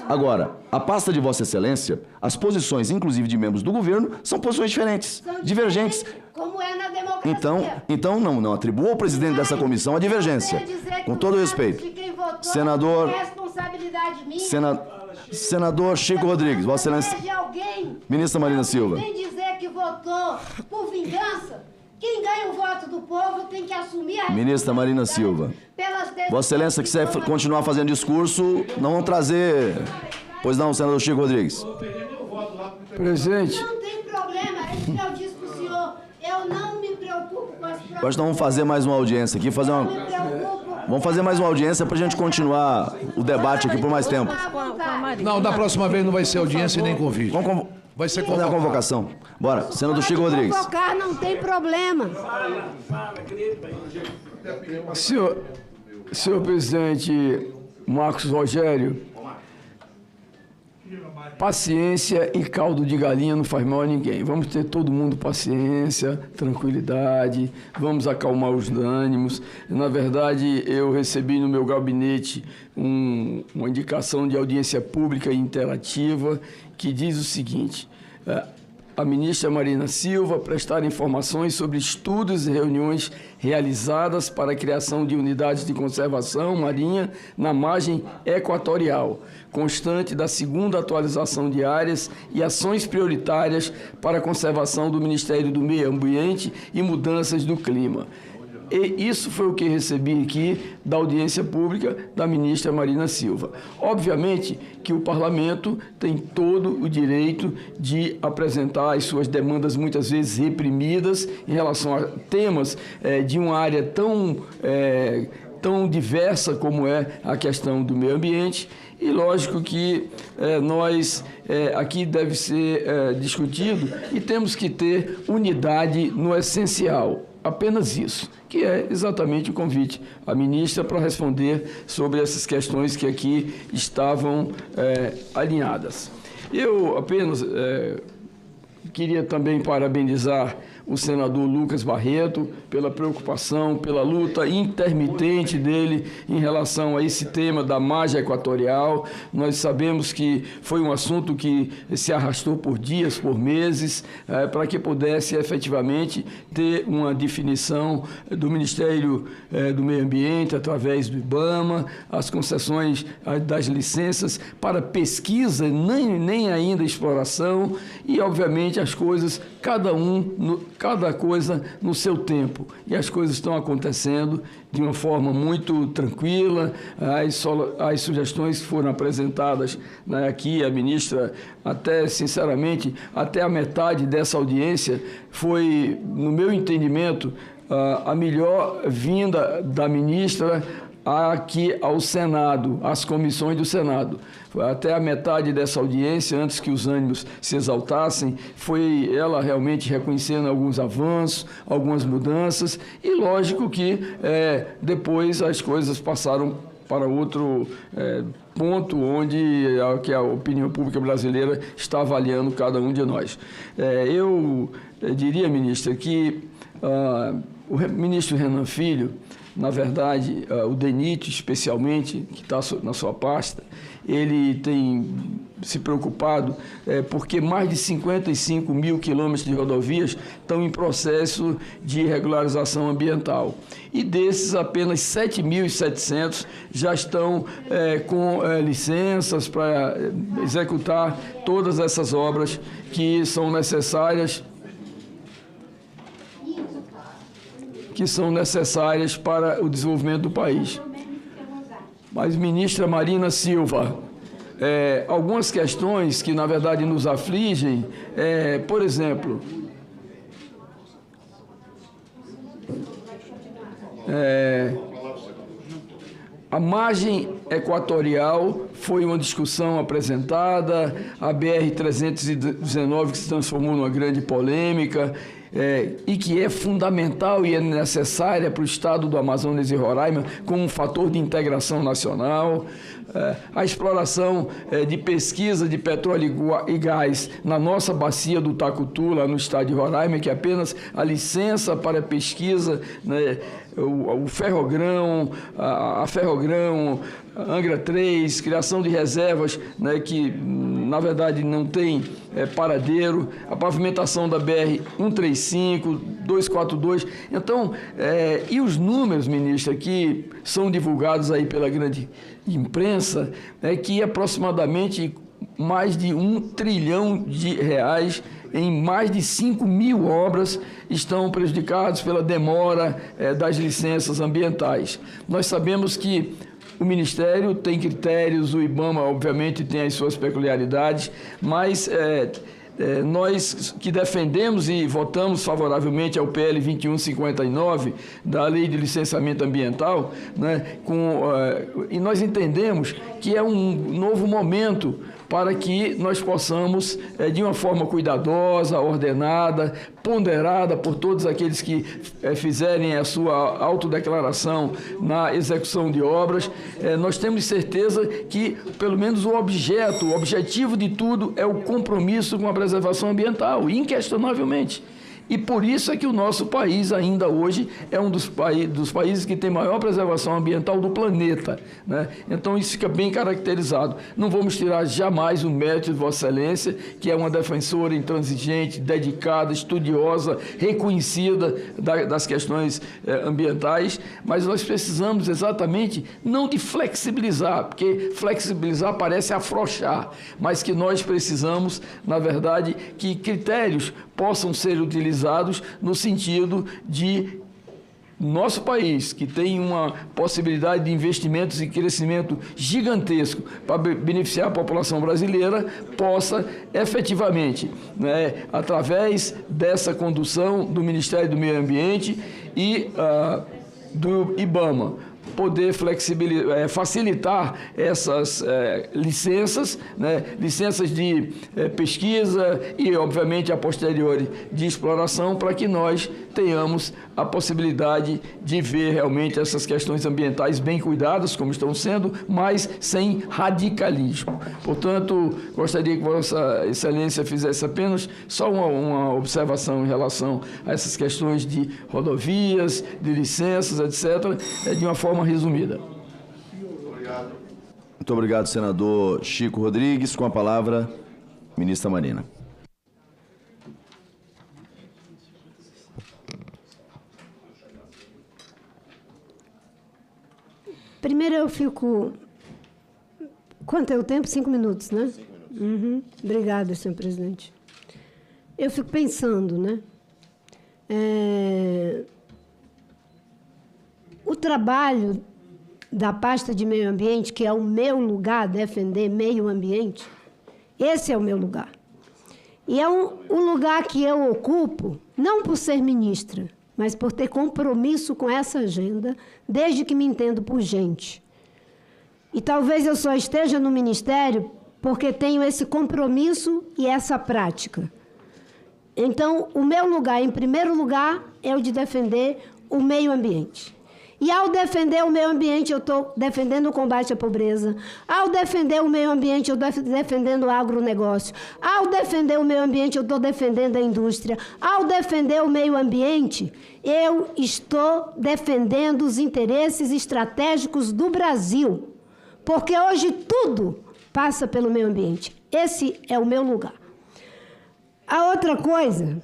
Agora, a pasta de Vossa Excelência, as posições, inclusive de membros do governo, são posições diferentes, divergentes. Como é na democracia. Então não atribua ao presidente dessa comissão a divergência. Com todo respeito. Senador... Responsabilidade minha. Senador Chico Rodrigues, Vossa Excelência... Ministra Marina Silva. Sem dizer que votou por vingança. Quem ganha o voto do povo tem que assumir a Ministra Marina Silva. Vossa Excelência, quiser continuar fazendo discurso, não vão trazer... Pois não, senador Chico Rodrigues. Presidente. Não tem problema, eu disse para o senhor, eu não me preocupo com as próprias... Nós vamos fazer mais uma audiência aqui, Vamos fazer mais uma audiência para a gente continuar o debate aqui por mais tempo. Não, da próxima vez não vai ser audiência e nem convite. Vai ser convocação. Bora, senador Chico Rodrigues. Convocar não tem problema. Senhor presidente Marcos Rogério, paciência e caldo de galinha não faz mal a ninguém. Vamos ter todo mundo paciência, tranquilidade, vamos acalmar os ânimos. Na verdade, eu recebi no meu gabinete uma indicação de audiência pública e interativa que diz o seguinte: a ministra Marina Silva prestar informações sobre estudos e reuniões realizadas para a criação de unidades de conservação marinha na margem equatorial, constante da segunda atualização de áreas e ações prioritárias para a conservação do Ministério do Meio Ambiente e Mudanças do Clima. E isso foi o que recebi aqui da audiência pública da ministra Marina Silva. Obviamente que o parlamento tem todo o direito de apresentar as suas demandas, muitas vezes reprimidas, em relação a temas de uma área tão diversa como é a questão do meio ambiente. E lógico que aqui deve ser discutido e temos que ter unidade no essencial. Apenas isso, que é exatamente o convite à ministra para responder sobre essas questões que aqui estavam alinhadas. Eu apenas queria também parabenizar o senador Lucas Barreto pela preocupação, pela luta intermitente dele em relação a esse tema da margem equatorial. Nós sabemos que foi um assunto que se arrastou por dias, por meses, para que pudesse efetivamente ter uma definição do Ministério do Meio Ambiente, através do IBAMA, as concessões das licenças para pesquisa, nem ainda exploração, e, obviamente, as coisas, cada coisa no seu tempo. E as coisas estão acontecendo de uma forma muito tranquila. As sugestões que foram apresentadas aqui, a ministra, até sinceramente, até a metade dessa audiência foi, no meu entendimento, a melhor vinda da ministra aqui ao Senado, às comissões do Senado. Até a metade dessa audiência, antes que os ânimos se exaltassem, foi ela realmente reconhecendo alguns avanços, algumas mudanças, e lógico que depois as coisas passaram para outro ponto onde que a opinião pública brasileira está avaliando cada um de nós. Eu diria, ministra, que o ministro Renan Filho, na verdade, o DENIT, especialmente, que está na sua pasta, ele tem se preocupado porque mais de 55 mil quilômetros de rodovias estão em processo de regularização ambiental. E desses, apenas 7.700 já estão com licenças para executar todas essas obras que são necessárias para o desenvolvimento do país. Mas, ministra Marina Silva, algumas questões que, na verdade, nos afligem, por exemplo, a margem equatorial foi uma discussão apresentada, a BR-319 que se transformou numa grande polêmica, e que é fundamental e é necessária para o estado do Amazonas e Roraima como um fator de integração nacional. A exploração de pesquisa de petróleo e gás na nossa bacia do Tacutu, lá no estado de Roraima, que apenas a licença para pesquisa, o ferrogrão, a Ferrogrão, Angra 3, criação de reservas que, na verdade, não tem paradeiro, a pavimentação da BR-135, 242. Então, e os números, ministra, que são divulgados aí pela grande imprensa, que aproximadamente mais de R$1 trilhão em mais de 5 mil obras estão prejudicados pela demora das licenças ambientais. Nós sabemos que o Ministério tem critérios, o IBAMA, obviamente, tem as suas peculiaridades, mas nós que defendemos e votamos favoravelmente ao PL 2159, da Lei de Licenciamento Ambiental, e nós entendemos que é um novo momento para que nós possamos, de uma forma cuidadosa, ordenada, ponderada por todos aqueles que fizerem a sua autodeclaração na execução de obras, nós temos certeza que, pelo menos, o objetivo de tudo é o compromisso com a preservação ambiental, inquestionavelmente. E por isso é que o nosso país ainda hoje é um dos países que tem maior preservação ambiental do planeta, né? Então isso fica bem caracterizado. Não vamos tirar jamais o mérito de Vossa Excelência, que é uma defensora intransigente, dedicada, estudiosa, reconhecida das questões ambientais, mas nós precisamos exatamente não de flexibilizar, porque flexibilizar parece afrouxar, mas que nós precisamos, na verdade, que critérios possam ser utilizados no sentido de nosso país, que tem uma possibilidade de investimentos e crescimento gigantesco para beneficiar a população brasileira, possa efetivamente, né, através dessa condução do Ministério do Meio Ambiente e do IBAMA, poder facilitar essas licenças, né, licenças de pesquisa e, obviamente, a posteriori de exploração, para que nós tenhamos a possibilidade de ver realmente essas questões ambientais bem cuidadas, como estão sendo, mas sem radicalismo. Portanto, gostaria que Vossa Excelência fizesse apenas só uma observação em relação a essas questões de rodovias, de licenças, etc., de uma forma resumida. Muito obrigado, senador Chico Rodrigues. Com a palavra, ministra Marina. Primeiro eu fico... Quanto é o tempo? 5 minutos, né? 5 minutos. Uhum. Obrigada, senhor presidente. Eu fico pensando, né? O trabalho da pasta de meio ambiente, que é o meu lugar, defender meio ambiente, esse é o meu lugar. E é o lugar que eu ocupo, não por ser ministra, mas por ter compromisso com essa agenda, desde que me entendo por gente. E talvez eu só esteja no ministério porque tenho esse compromisso e essa prática. Então, o meu lugar, em primeiro lugar, é o de defender o meio ambiente. E ao defender o meio ambiente, eu estou defendendo o combate à pobreza. Ao defender o meio ambiente, eu estou defendendo o agronegócio. Ao defender o meio ambiente, eu estou defendendo a indústria. Ao defender o meio ambiente, eu estou defendendo os interesses estratégicos do Brasil. Porque hoje tudo passa pelo meio ambiente. Esse é o meu lugar. A outra coisa,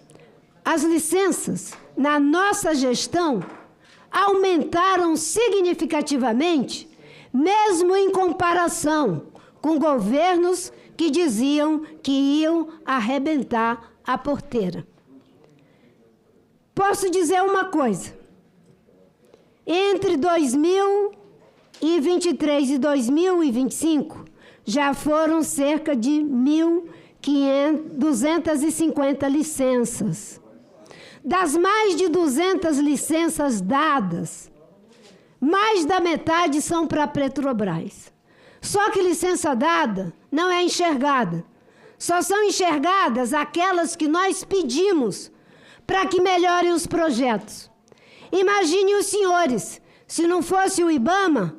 as licenças na nossa gestão aumentaram significativamente, mesmo em comparação com governos que diziam que iam arrebentar a porteira. Posso dizer uma coisa. Entre 2023 e 2025, já foram cerca de 1.250 licenças. Das mais de 200 licenças dadas, mais da metade são para a Petrobras. Só que licença dada não é enxergada. Só são enxergadas aquelas que nós pedimos para que melhorem os projetos. Imaginem os senhores, se não fosse o IBAMA,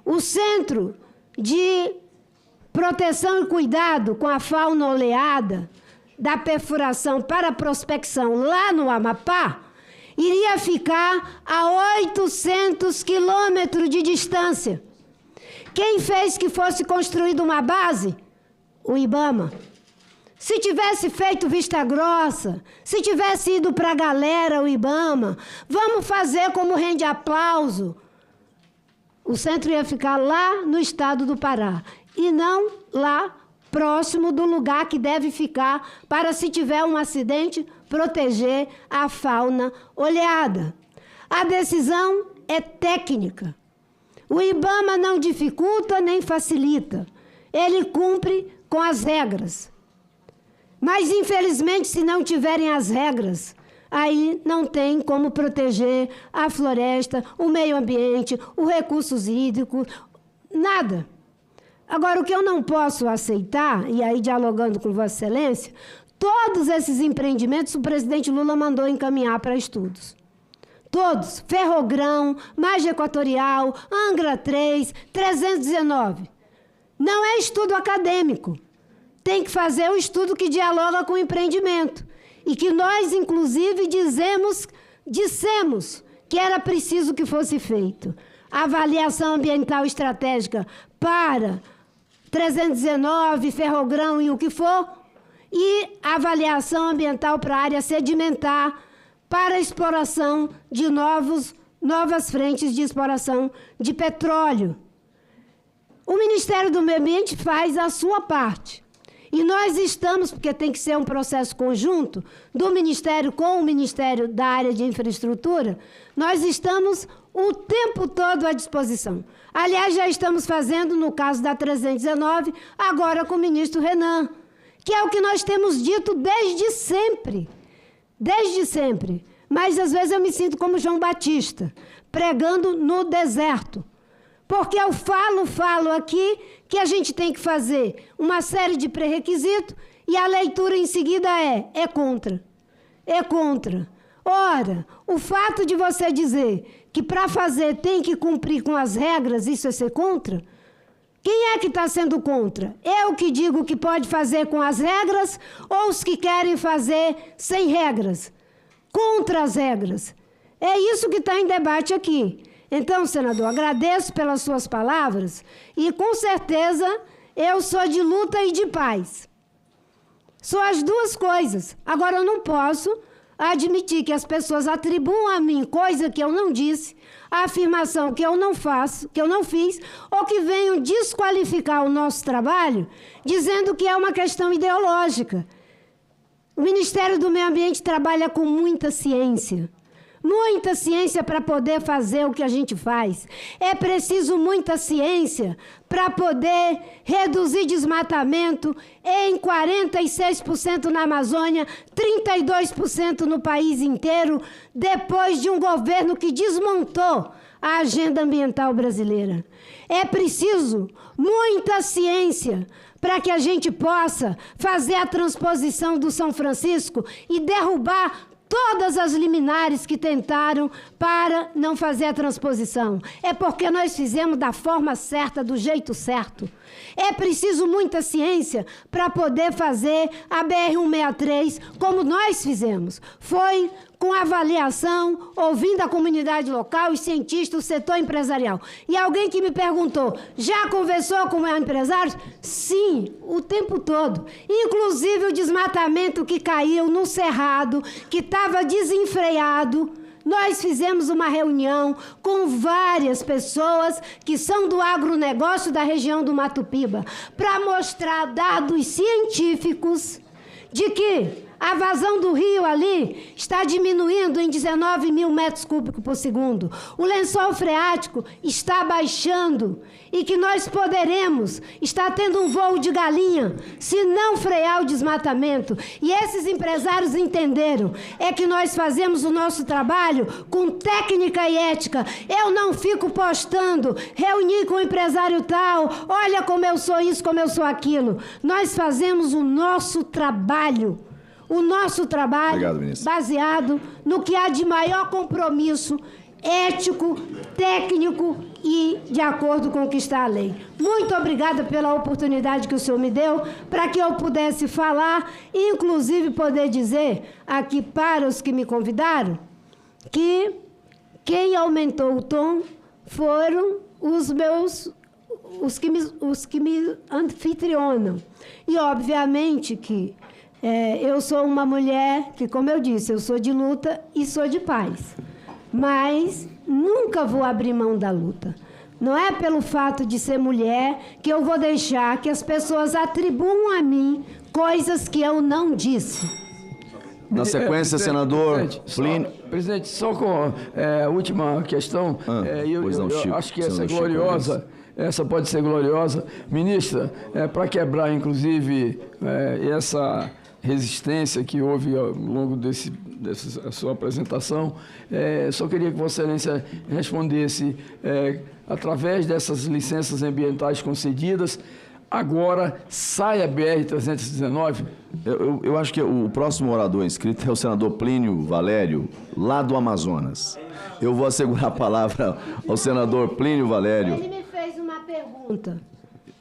o Centro de Proteção e Cuidado com a Fauna Oleada, da perfuração para a prospecção lá no Amapá, iria ficar a 800 quilômetros de distância. Quem fez que fosse construída uma base? O IBAMA. Se tivesse feito Vista Grossa, se tivesse ido para a galera, o IBAMA, vamos fazer como rende aplauso. O centro ia ficar lá no estado do Pará, e não lá próximo do lugar que deve ficar para, se tiver um acidente, proteger a fauna oleada. A decisão é técnica. O IBAMA não dificulta nem facilita. Ele cumpre com as regras. Mas, infelizmente, se não tiverem as regras, aí não tem como proteger a floresta, o meio ambiente, os recursos hídricos, nada. Agora, o que eu não posso aceitar, e aí dialogando com Vossa Excelência, todos esses empreendimentos o presidente Lula mandou encaminhar para estudos. Todos. Ferrogrão, Margem Equatorial, Angra 3, 319. Não é estudo acadêmico. Tem que fazer um estudo que dialoga com o empreendimento. e que nós, inclusive, dissemos que era preciso que fosse feito. Avaliação ambiental estratégica para 319, Ferrogrão e o que for, e avaliação ambiental para a área sedimentar, para a exploração de novas frentes de exploração de petróleo. O Ministério do Meio Ambiente faz a sua parte. E nós estamos, porque tem que ser um processo conjunto, do Ministério com o Ministério da área de infraestrutura, nós estamos o tempo todo à disposição. Aliás, já estamos fazendo, no caso da 319, agora com o ministro Renan, que é o que nós temos dito desde sempre. Desde sempre. Mas, às vezes, eu me sinto como João Batista, pregando no deserto. Porque eu falo aqui que a gente tem que fazer uma série de pré-requisitos e a leitura em seguida é contra. É contra. Ora, o fato de você dizer que para fazer tem que cumprir com as regras, isso é ser contra? Quem é que está sendo contra? Eu que digo que pode fazer com as regras ou os que querem fazer sem regras? Contra as regras. É isso que está em debate aqui. Então, senador, agradeço pelas suas palavras e, com certeza, eu sou de luta e de paz. Sou as duas coisas. Agora, eu não posso admitir que as pessoas atribuam a mim coisa que eu não disse, a afirmação que eu não faço, que eu não fiz, ou que venham desqualificar o nosso trabalho, dizendo que é uma questão ideológica. O Ministério do Meio Ambiente trabalha com muita ciência para poder fazer o que a gente faz. É preciso muita ciência para poder reduzir desmatamento em 46% na Amazônia, 32% no país inteiro, depois de um governo que desmontou a agenda ambiental brasileira. É preciso muita ciência para que a gente possa fazer a transposição do São Francisco e derrubar todas as liminares que tentaram para não fazer a transposição. É porque nós fizemos da forma certa, do jeito certo. É preciso muita ciência para poder fazer a BR-163 como nós fizemos. Foi com avaliação, ouvindo a comunidade local, os cientistas, o setor empresarial. E alguém que me perguntou, já conversou com empresários? Sim, o tempo todo. Inclusive o desmatamento que caiu no Cerrado, que estava desenfreado. Nós fizemos uma reunião com várias pessoas que são do agronegócio da região do Mato Piba, para mostrar dados científicos de que a vazão do rio ali está diminuindo em 19 mil metros cúbicos por segundo. O lençol freático está baixando e que nós poderemos estar tendo um voo de galinha se não frear o desmatamento. E esses empresários entenderam. É que nós fazemos o nosso trabalho com técnica e ética. Eu não fico postando, reunir com o empresário tal, olha como eu sou isso, como eu sou aquilo. Nós fazemos o nosso trabalho. O nosso trabalho baseado no que há de maior compromisso ético, técnico e de acordo com o que está a lei. Muito obrigada pela oportunidade que o senhor me deu para que eu pudesse falar e, inclusive, poder dizer aqui para os que me convidaram que quem aumentou o tom foram os que me anfitrionam. E, obviamente, que eu sou uma mulher que, como eu disse, eu sou de luta e sou de paz. Mas nunca vou abrir mão da luta. Não é pelo fato de ser mulher que eu vou deixar que as pessoas atribuam a mim coisas que eu não disse. Na sequência, senador Plínio. Presidente, só com a última questão. Eu acho que essa é gloriosa. Essa pode ser gloriosa. Ministra, para quebrar, inclusive, essa resistência que houve ao longo dessa sua apresentação, só queria que Vossa Excelência respondesse, através dessas licenças ambientais concedidas, agora sai a BR-319? Eu acho que o próximo orador inscrito é o senador Plínio Valério, lá do Amazonas. Eu vou assegurar a palavra ao senador Plínio Valério. Ele me fez uma pergunta.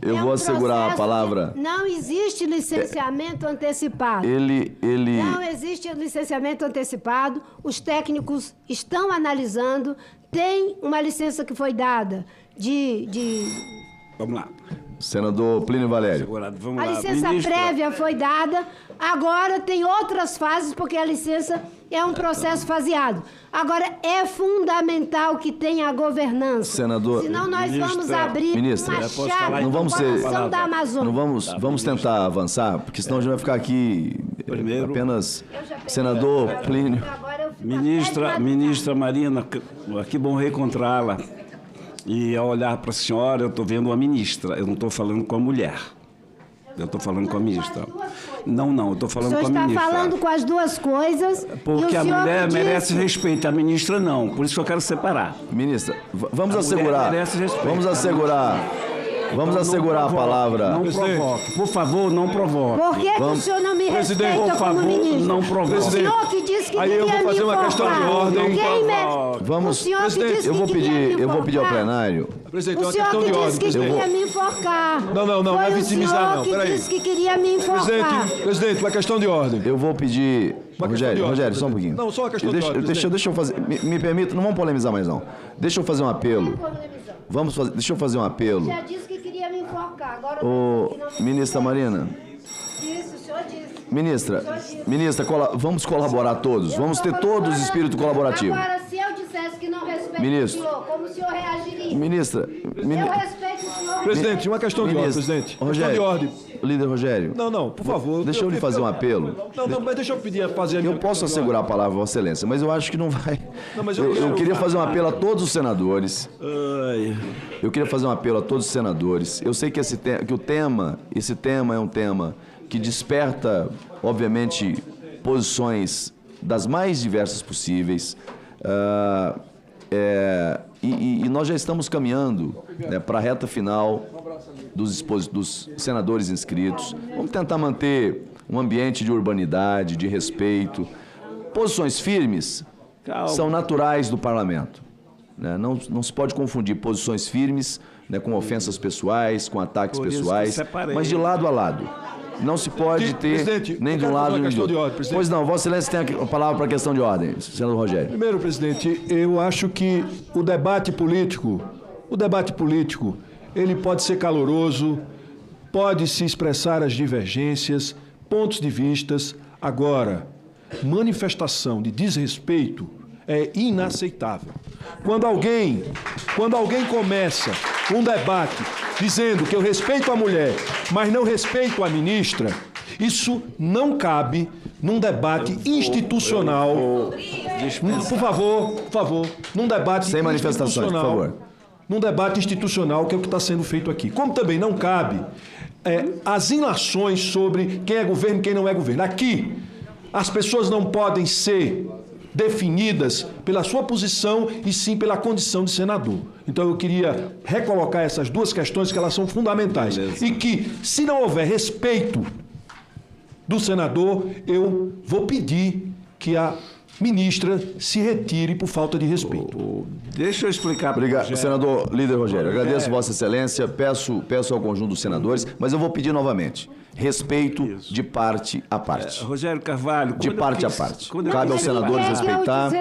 Eu vou assegurar a palavra. Não existe licenciamento antecipado. Não existe licenciamento antecipado. Os técnicos estão analisando. Tem uma licença que foi dada Vamos lá. Senador Plínio Valério. A licença prévia foi dada, agora tem outras fases, porque a licença é um processo faseado. Agora, é fundamental que tenha a governança. Senador, senão nós vamos abrir uma chave não vamos de formação da Amazônia. Não vamos tentar avançar, porque senão a gente vai ficar aqui apenas... Senador Plínio. Ministra Marina, que bom reencontrá-la. E ao olhar para a senhora, eu estou vendo uma ministra, eu não estou falando com a mulher. Eu estou falando com a ministra. Não, eu estou falando com a ministra. O senhor está falando com as duas coisas. Porque a mulher merece respeito, a ministra não. Por isso que eu quero separar. Ministra, vamos assegurar. Vamos assegurar a palavra. Não provoque. Por favor, não provoque. Por que o senhor não me respeita como ministro? Não provoque. O senhor que disse que queria me informar. Aí eu vou fazer uma questão de ordem. Vamos. Presidente, eu vou pedir ao plenário. Presidente, o senhor que disse que queria me enforcar. Não é vitimizar, não. Foi o senhor que disse que queria me enforcar. Presidente, uma questão de ordem. Eu vou pedir... Rogério, só um pouquinho. Não, só uma questão de ordem. Deixa eu fazer... Me permita, não vamos polemizar mais, não. Deixa eu fazer um apelo. Deixa eu fazer um apelo. Já disse que queria me enforcar. Agora Ministra Marina. Isso, o senhor disse. Ministra, vamos colaborar todos. Vamos ter todos espírito colaborativo. Agora, se eu dissesse que não respeito Ministro. o senhor, como o senhor reagiria? Ministra. Eu respeito o senhor. Presidente, uma questão de ordem, presidente. Rogério, questão de ordem. Líder Rogério. Não, por favor. Deixa eu lhe fazer um apelo. Não, mas deixa eu pedir fazer a minha... Eu posso assegurar a palavra, Vossa Excelência, mas eu acho que não vai. Não, mas eu queria fazer um apelo a todos os senadores. Eu queria fazer um apelo a todos os senadores. Eu sei que esse tema é um tema que desperta, obviamente, posições das mais diversas possíveis. E nós já estamos caminhando, né, para a reta final dos senadores inscritos. Vamos tentar manter um ambiente de urbanidade, de respeito. Posições firmes são naturais do parlamento, né? Não se pode confundir posições firmes, né, com ofensas pessoais, com ataques pessoais, mas de lado a lado. Não se pode ter nem de um lado nem do outro. Pois não, Vossa Excelência tem a palavra para a questão de ordem, senador Rogério. Primeiro, presidente, eu acho que o debate político, ele pode ser caloroso, pode se expressar as divergências, pontos de vistas. Agora, manifestação de desrespeito é inaceitável. Quando alguém começa um debate dizendo que eu respeito a mulher, mas não respeito a ministra, isso não cabe num debate institucional. Por favor, num debate sem manifestações, por favor. Num debate institucional, que é o que está sendo feito aqui. Como também não cabe as ilações sobre quem é governo e quem não é governo. Aqui, as pessoas não podem ser definidas pela sua posição e sim pela condição de senador. Então eu queria recolocar essas duas questões, que elas são fundamentais. Beleza. E que, se não houver respeito do senador, eu vou pedir que a ministra se retire por falta de respeito. Deixa eu explicar para Obrigado, senador líder Rogério. Agradeço Vossa Excelência, peço ao conjunto dos senadores, mas eu vou pedir novamente. Respeito de parte a parte. Rogério Carvalho... De parte a parte. Cabe aos senadores respeitar.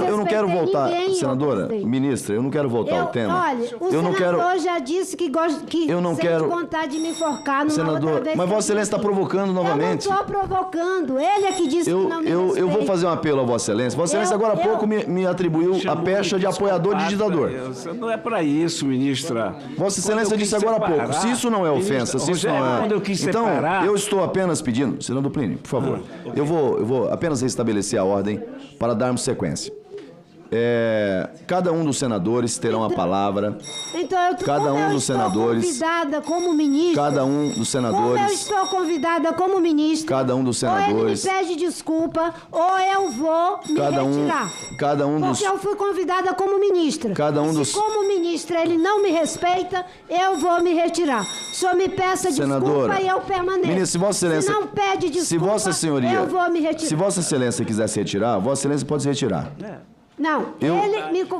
Eu não quero voltar, senadora, ministra, eu não quero voltar ao tema. Olha, o senador já disse que sente vontade de me enforcar numa outra vez. Mas Vossa Excelência está provocando novamente. Eu não estou provocando. Ele é que disse que não me respeita. Eu vou fazer um apelo a Vossa Excelência. Vossa Excelência agora há pouco me atribuiu a pecha de apoiador de ditador. Não é para isso, ministra. Vossa Excelência disse agora há pouco. Se isso não é ofensa, se isso não é... Então, eu estou apenas pedindo, senador Plínio, por favor, eu vou apenas restabelecer a ordem para darmos sequência. Cada um dos senadores terão a palavra. Então, cada um dos senadores. Convidada como ministra. Cada um dos senadores. Como eu estou convidada como ministra. Cada um dos senadores. Ou ele me pede desculpa, ou eu vou me retirar. Porque eu fui convidada como ministra. Se como ministra ele não me respeita, eu vou me retirar. O senhor me peça desculpa e eu permaneço. Ministra, se Vossa Excelência, se não pede desculpa, se Vossa Senhoria, eu vou me retirar. Se Vossa Excelência quiser se retirar, Vossa Excelência pode se retirar. Não,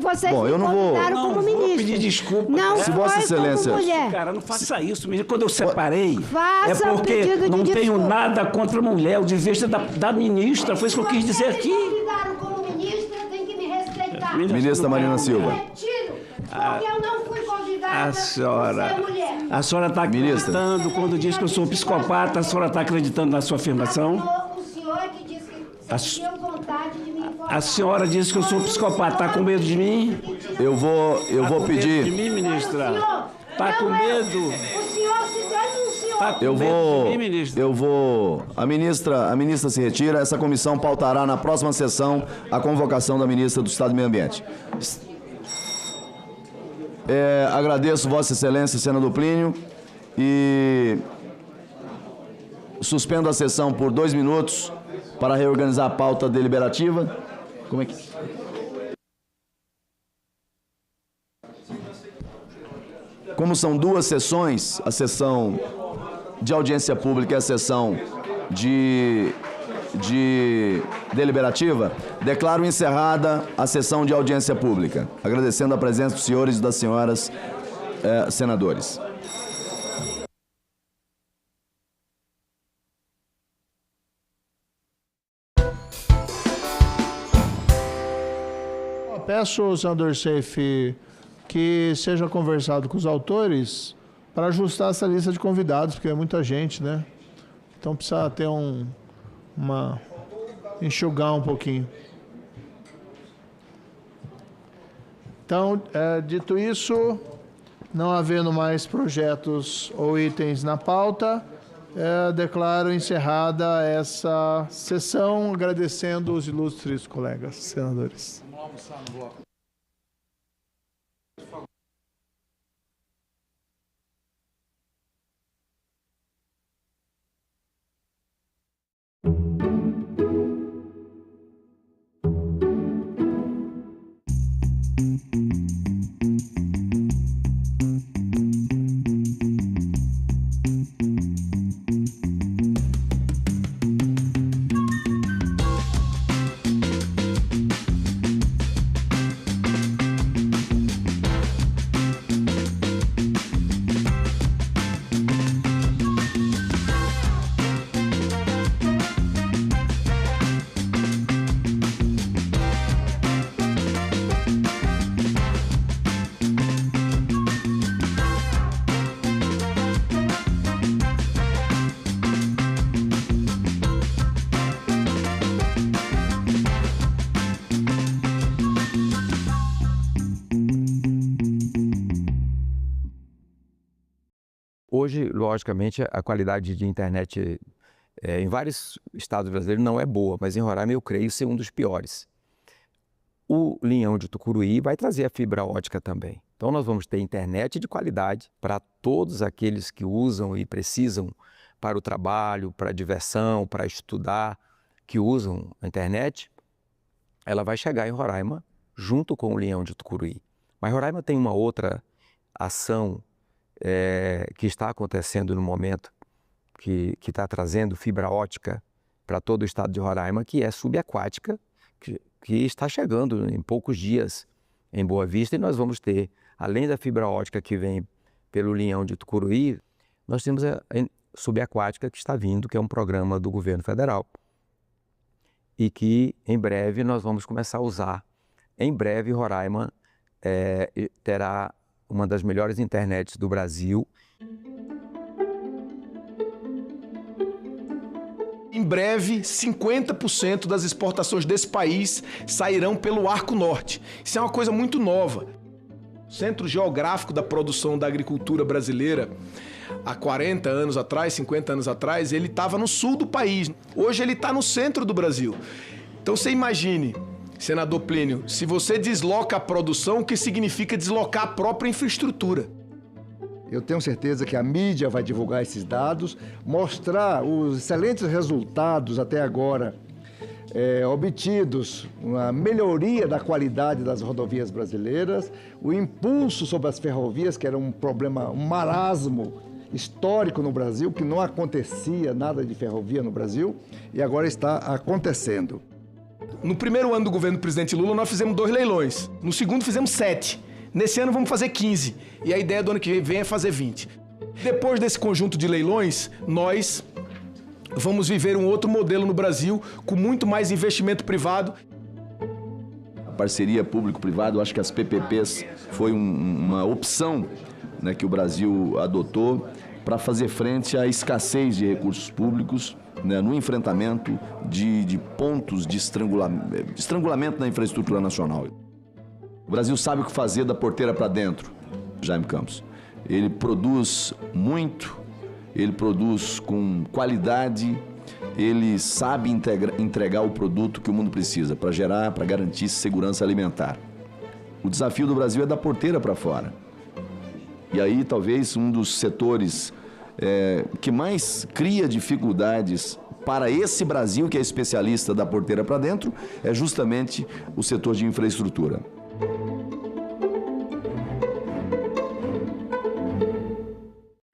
vocês Bom, me eu não vou- convidaram Não, como vou ministro. pedir desculpa. Não Se Vossa foi Excelência- como mulher. Cara, não faça isso, ministro. Quando eu separei, Faça é o porque pedido de não tenho desculpa. nada contra a mulher. O dever da ministra, foi isso que eu quis dizer aqui. Me convidaram como ministra, tem que me respeitar. Ministra Marina Silva. Retiro, porque eu não fui convidada A senhora, por ser mulher. a senhora está acreditando quando diz que eu sou psicopata, a senhora está acreditando na sua afirmação? O senhor é que disse que sentiu vontade de me informar. A senhora disse que eu sou psicopata, está com medo de mim? Eu vou Tá pedir... com medo de mim, ministra? Está com medo? O senhor se denunciou. Tá com Eu medo de mim, ministra? A ministra se retira. Essa comissão pautará na próxima sessão a convocação da ministra do Estado do Meio Ambiente. Agradeço Vossa Excelência, senador Plínio, e suspendo a sessão por 2 minutos para reorganizar a pauta deliberativa. Como é que... Como são 2 sessões, a sessão de audiência pública e a sessão de deliberativa, declaro encerrada a sessão de audiência pública, agradecendo a presença dos senhores e das senhoras senadores. Peço, senador Seif, que seja conversado com os autores para ajustar essa lista de convidados, porque é muita gente, né? Então precisa ter enxugar um pouquinho. Então, dito isso, não havendo mais projetos ou itens na pauta, declaro encerrada essa sessão, agradecendo os ilustres colegas senadores. Vamos almoçar no bloco. Hoje, logicamente, a qualidade de internet em vários estados brasileiros não é boa, mas em Roraima eu creio ser um dos piores. O Linhão de Tucuruí vai trazer a fibra ótica também. Então nós vamos ter internet de qualidade para todos aqueles que usam e precisam para o trabalho, para a diversão, para estudar, que usam a internet. Ela vai chegar em Roraima junto com o Linhão de Tucuruí. Mas Roraima tem uma outra ação que está acontecendo no momento, que está trazendo fibra ótica para todo o estado de Roraima, que é subaquática, que está chegando em poucos dias em Boa Vista, e nós vamos ter, além da fibra ótica que vem pelo Linhão de Tucuruí, nós temos a subaquática que está vindo, que é um programa do governo federal, e que em breve nós vamos começar a usar. Em breve Roraima terá uma das melhores internets do Brasil. Em breve, 50% das exportações desse país sairão pelo Arco Norte. Isso é uma coisa muito nova. O Centro Geográfico da Produção da Agricultura Brasileira, há 40 anos atrás, 50 anos atrás, ele estava no sul do país. Hoje ele está no centro do Brasil. Então você imagine, senador Plínio, se você desloca a produção, o que significa deslocar a própria infraestrutura? Eu tenho certeza que a mídia vai divulgar esses dados, mostrar os excelentes resultados até agora obtidos, uma melhoria da qualidade das rodovias brasileiras, o impulso sobre as ferrovias, que era um problema, um marasmo histórico no Brasil, que não acontecia nada de ferrovia no Brasil, e agora está acontecendo. No primeiro ano do governo do presidente Lula, nós fizemos 2 leilões. No segundo, fizemos 7. Nesse ano, vamos fazer 15. E a ideia do ano que vem é fazer 20. Depois desse conjunto de leilões, nós vamos viver um outro modelo no Brasil, com muito mais investimento privado. A parceria público-privado, acho que as PPPs foi uma opção, né, que o Brasil adotou para fazer frente à escassez de recursos públicos, né, no enfrentamento de pontos de estrangulamento na infraestrutura nacional. O Brasil sabe o que fazer da porteira para dentro, Jaime Campos. Ele produz muito, ele produz com qualidade, ele sabe entregar o produto que o mundo precisa para garantir segurança alimentar. O desafio do Brasil é da porteira para fora. E aí, talvez, um dos setores que mais cria dificuldades para esse Brasil, que é especialista da porteira para dentro, é justamente o setor de infraestrutura.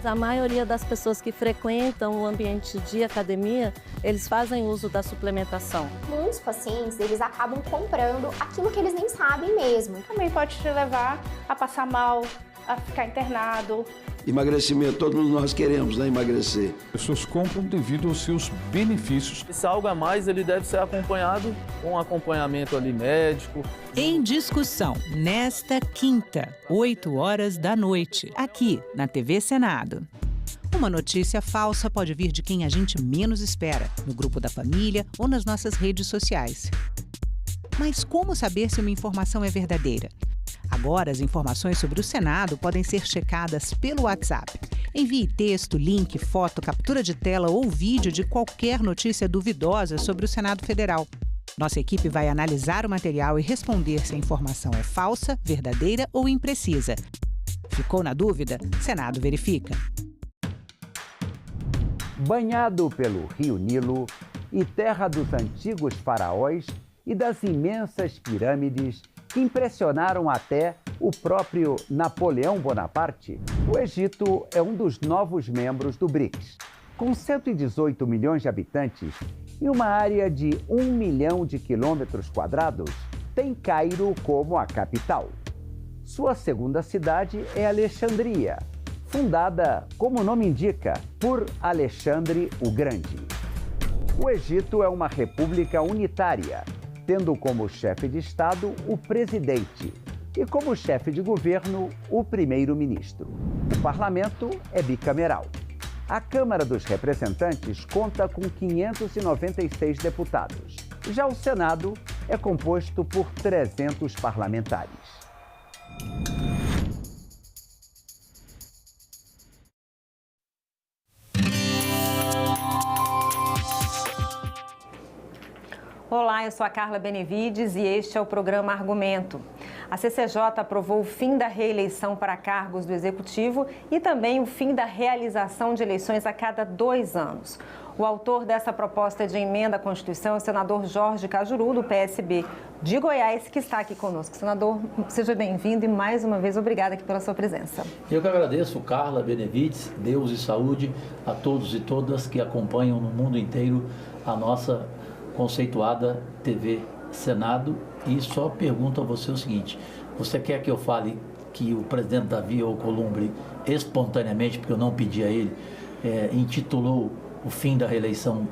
A maioria das pessoas que frequentam o ambiente de academia, eles fazem uso da suplementação. Muitos pacientes, eles acabam comprando aquilo que eles nem sabem mesmo. Também pode te levar a passar mal, a ficar internado. Emagrecimento, todos nós queremos, né, emagrecer. As pessoas compram devido aos seus benefícios. Esse algo a mais, ele deve ser acompanhado com um acompanhamento ali médico. Em discussão, nesta quinta, 20h, aqui na TV Senado. Uma notícia falsa pode vir de quem a gente menos espera, no grupo da família ou nas nossas redes sociais. Mas como saber se uma informação é verdadeira? Agora, as informações sobre o Senado podem ser checadas pelo WhatsApp. Envie texto, link, foto, captura de tela ou vídeo de qualquer notícia duvidosa sobre o Senado Federal. Nossa equipe vai analisar o material e responder se a informação é falsa, verdadeira ou imprecisa. Ficou na dúvida? Senado verifica. Banhado pelo Rio Nilo e terra dos antigos faraós e das imensas pirâmides que impressionaram até o próprio Napoleão Bonaparte, o Egito é um dos novos membros do BRICS. Com 118 milhões de habitantes e uma área de 1 milhão de quilômetros quadrados, tem Cairo como a capital. Sua segunda cidade é Alexandria, fundada, como o nome indica, por Alexandre o Grande. O Egito é uma república unitária, tendo como chefe de Estado o presidente e como chefe de governo o primeiro-ministro. O parlamento é bicameral. A Câmara dos Representantes conta com 596 deputados. Já o Senado é composto por 300 parlamentares. Olá, eu sou a Carla Benevides e este é o programa Argumento. A CCJ aprovou o fim da reeleição para cargos do Executivo e também o fim da realização de eleições a cada 2 anos. O autor dessa proposta de emenda à Constituição é o senador Jorge Cajuru, do PSB de Goiás, que está aqui conosco. Senador, seja bem-vindo e mais uma vez obrigada aqui pela sua presença. Eu que agradeço, Carla Benevides, Deus e saúde a todos e todas que acompanham no mundo inteiro a nossa conceituada TV Senado. E só pergunto a você o seguinte: você quer que eu fale que o presidente Davi Alcolumbre, espontaneamente, porque eu não pedi a ele, intitulou o fim da reeleição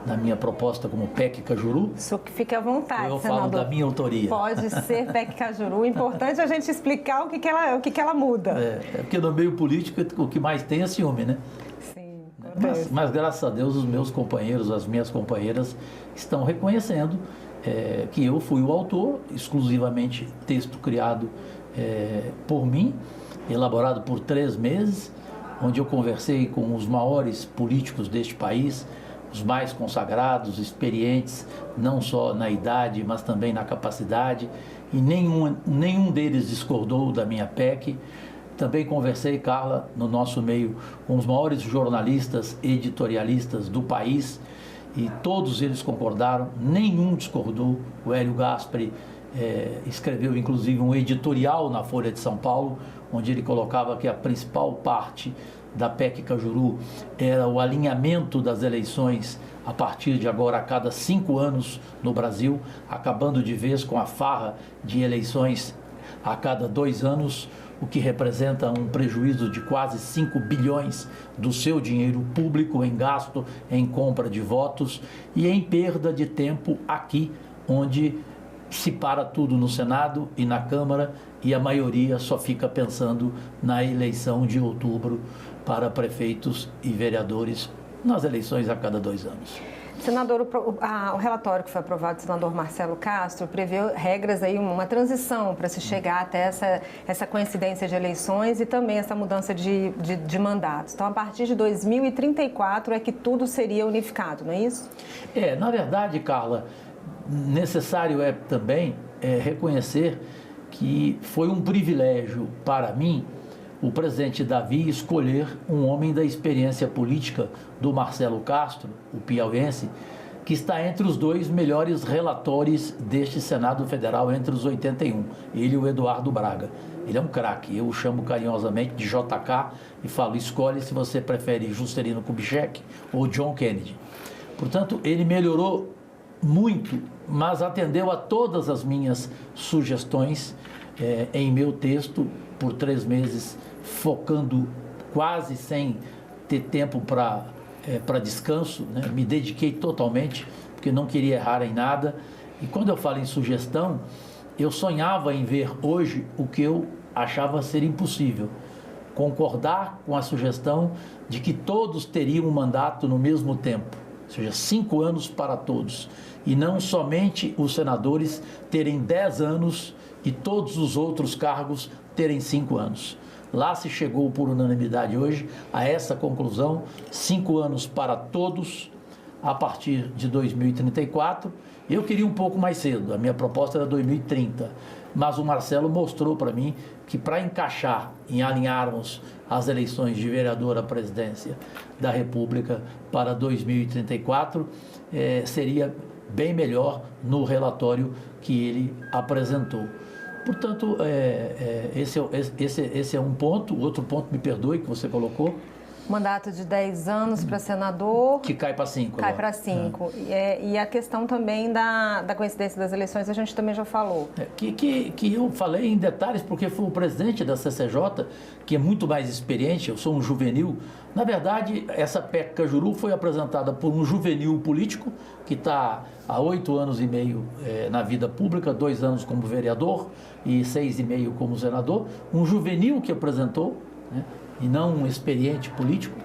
da minha proposta como PEC Cajuru? Só que fique à vontade, eu senador. falo da minha autoria. Pode ser PEC Cajuru. O importante é a gente explicar o que ela muda. É porque no meio político o que mais tem é ciúme, né? Sim. Mas graças a Deus os meus companheiros, as minhas companheiras estão reconhecendo que eu fui o autor, exclusivamente texto criado por mim, elaborado por 3 meses, onde eu conversei com os maiores políticos deste país, os mais consagrados, experientes, não só na idade, mas também na capacidade, e nenhum deles discordou da minha PEC. Também conversei, Carla, no nosso meio, com os maiores jornalistas editorialistas do país, e todos eles concordaram, nenhum discordou. O Hélio Gaspari escreveu, inclusive, um editorial na Folha de São Paulo, onde ele colocava que a principal parte da PEC Cajuru era o alinhamento das eleições a partir de agora, a cada 5 anos no Brasil, acabando de vez com a farra de eleições a cada 2 anos, o que representa um prejuízo de quase 5 bilhões do seu dinheiro público em gasto, em compra de votos e em perda de tempo aqui, onde se para tudo no Senado e na Câmara e a maioria só fica pensando na eleição de outubro para prefeitos e vereadores nas eleições a cada 2 anos. Senador, o relatório que foi aprovado do senador Marcelo Castro prevê regras aí, uma transição para se chegar até essa coincidência de eleições e também essa mudança de mandatos. Então, a partir de 2034 é que tudo seria unificado, não é isso? Na verdade, Carla, necessário é também reconhecer que foi um privilégio para mim o presidente Davi escolher um homem da experiência política do Marcelo Castro, o piauiense, que está entre os 2 melhores relatores deste Senado Federal, entre os 81, ele e o Eduardo Braga. Ele é um craque, eu o chamo carinhosamente de JK e falo, escolhe se você prefere Juscelino Kubitschek ou John Kennedy. Portanto, ele melhorou muito, mas atendeu a todas as minhas sugestões em meu texto por 3 meses, focando quase sem ter tempo para descanso, né? Me dediquei totalmente, porque não queria errar em nada. E quando eu falo em sugestão, eu sonhava em ver hoje o que eu achava ser impossível. Concordar com a sugestão de que todos teriam um mandato no mesmo tempo, ou seja, 5 anos para todos. E não somente os senadores terem 10 anos e todos os outros cargos terem 5 anos. Lá se chegou por unanimidade hoje a essa conclusão, 5 anos para todos a partir de 2034. Eu queria um pouco mais cedo, a minha proposta era 2030, mas o Marcelo mostrou para mim que para encaixar em alinharmos as eleições de vereador à presidência da República para 2034, seria bem melhor no relatório que ele apresentou. Portanto, esse é um ponto. O outro ponto, me perdoe, que você colocou. Mandato de 10 anos para senador. Que cai para 5. Cai para 5. E a questão também da coincidência das eleições, a gente também já falou. Que eu falei em detalhes, porque foi o presidente da CCJ, que é muito mais experiente, eu sou um juvenil. Na verdade, essa PEC Cajuru foi apresentada por um juvenil político, que está há 8 anos e meio na vida pública, 2 anos como vereador e 6,5 como senador. Um juvenil que apresentou, né? E não um experiente político,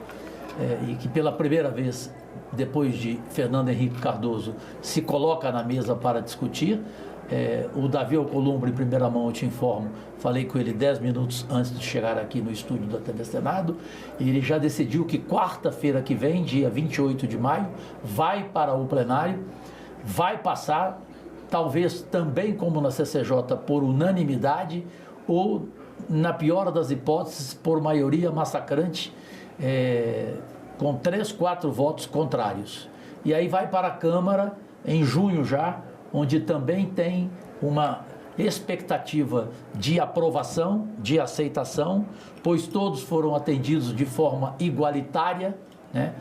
e que pela primeira vez, depois de Fernando Henrique Cardoso, se coloca na mesa para discutir. O Davi Alcolumbre, em primeira mão, eu te informo, falei com ele 10 minutos antes de chegar aqui no estúdio da TV Senado, e ele já decidiu que quarta-feira que vem, dia 28 de maio, vai para o plenário, vai passar, talvez também como na CCJ, por unanimidade, ou na pior das hipóteses, por maioria massacrante, com 3, 4 votos contrários. E aí vai para a Câmara, em junho já, onde também tem uma expectativa de aprovação, de aceitação, pois todos foram atendidos de forma igualitária, né?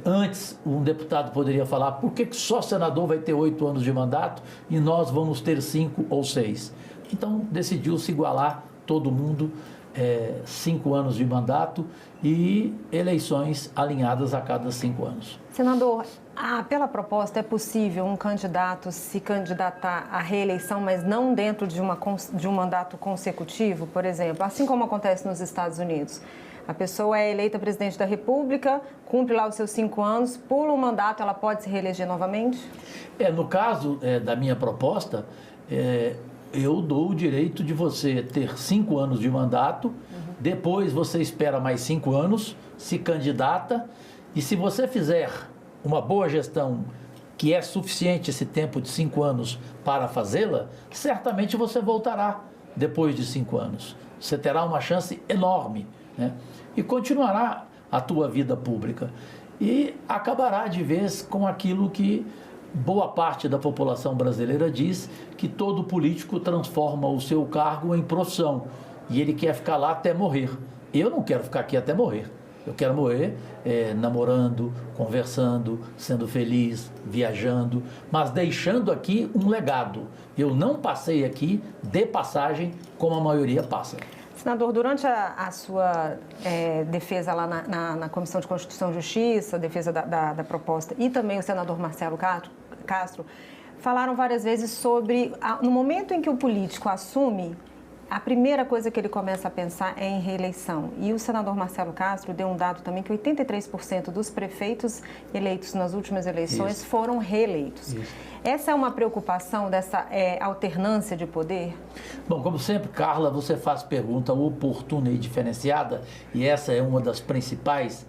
Antes, um deputado poderia falar, por que só senador vai ter 8 anos de mandato e nós vamos ter 5 ou 6? Então, decidiu-se igualar todo mundo, 5 anos de mandato e eleições alinhadas a cada 5 anos. Senador, pela proposta é possível um candidato se candidatar à reeleição, mas não dentro de um mandato consecutivo, por exemplo, assim como acontece nos Estados Unidos? A pessoa é eleita presidente da República, cumpre lá os seus 5 anos, pula um mandato, ela pode se reeleger novamente? No caso da minha proposta, eu dou o direito de você ter 5 anos de mandato, depois você espera mais 5 anos, se candidata, e se você fizer uma boa gestão, que é suficiente esse tempo de 5 anos para fazê-la, certamente você voltará depois de 5 anos. Você terá uma chance enorme, né? E continuará a tua vida pública. E acabará de vez com aquilo que boa parte da população brasileira diz, que todo político transforma o seu cargo em profissão e ele quer ficar lá até morrer. Eu não quero ficar aqui até morrer. Eu quero morrer namorando, conversando, sendo feliz, viajando, mas deixando aqui um legado. Eu não passei aqui de passagem como a maioria passa. Senador, durante a sua defesa lá na Comissão de Constituição e Justiça, defesa da proposta, e também o senador Marcelo Castro, falaram várias vezes sobre, no momento em que o político assume, a primeira coisa que ele começa a pensar é em reeleição. E o senador Marcelo Castro deu um dado também que 83% dos prefeitos eleitos nas últimas eleições foram reeleitos. Essa é uma preocupação dessa alternância de poder? Bom, como sempre, Carla, você faz pergunta oportuna e diferenciada, e essa é uma das principais.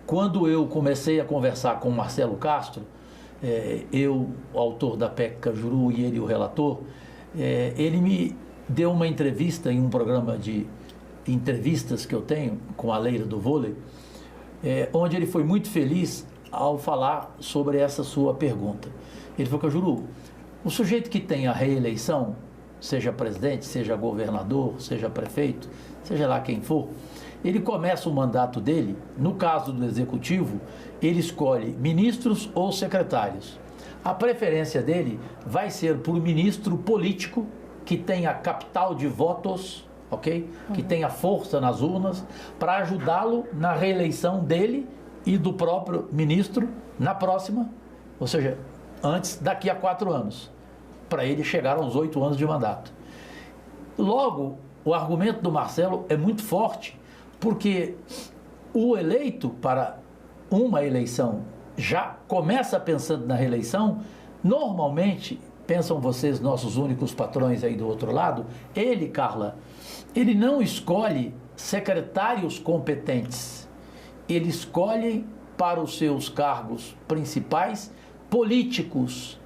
Quando eu comecei a conversar com o Marcelo Castro, eu, o autor da PEC Cajuru, e ele, o relator, ele me deu uma entrevista em um programa de entrevistas que eu tenho com a Leila do Vôlei, onde ele foi muito feliz ao falar sobre essa sua pergunta. Ele falou: Cajuru, o sujeito que tem a reeleição, seja presidente, seja governador, seja prefeito, seja lá quem for, ele começa o mandato dele, no caso do executivo, ele escolhe ministros ou secretários. A preferência dele vai ser por ministro político, que tenha capital de votos, ok? Que tenha força nas urnas, para ajudá-lo na reeleição dele e do próprio ministro na próxima, ou seja, daqui a 4 anos, para ele chegar aos 8 anos de mandato. Logo, o argumento do Marcelo é muito forte, porque o eleito para uma eleição já começa pensando na reeleição, normalmente, pensam vocês, nossos únicos patrões aí do outro lado, ele, Carla, ele não escolhe secretários competentes, ele escolhe para os seus cargos principais políticos,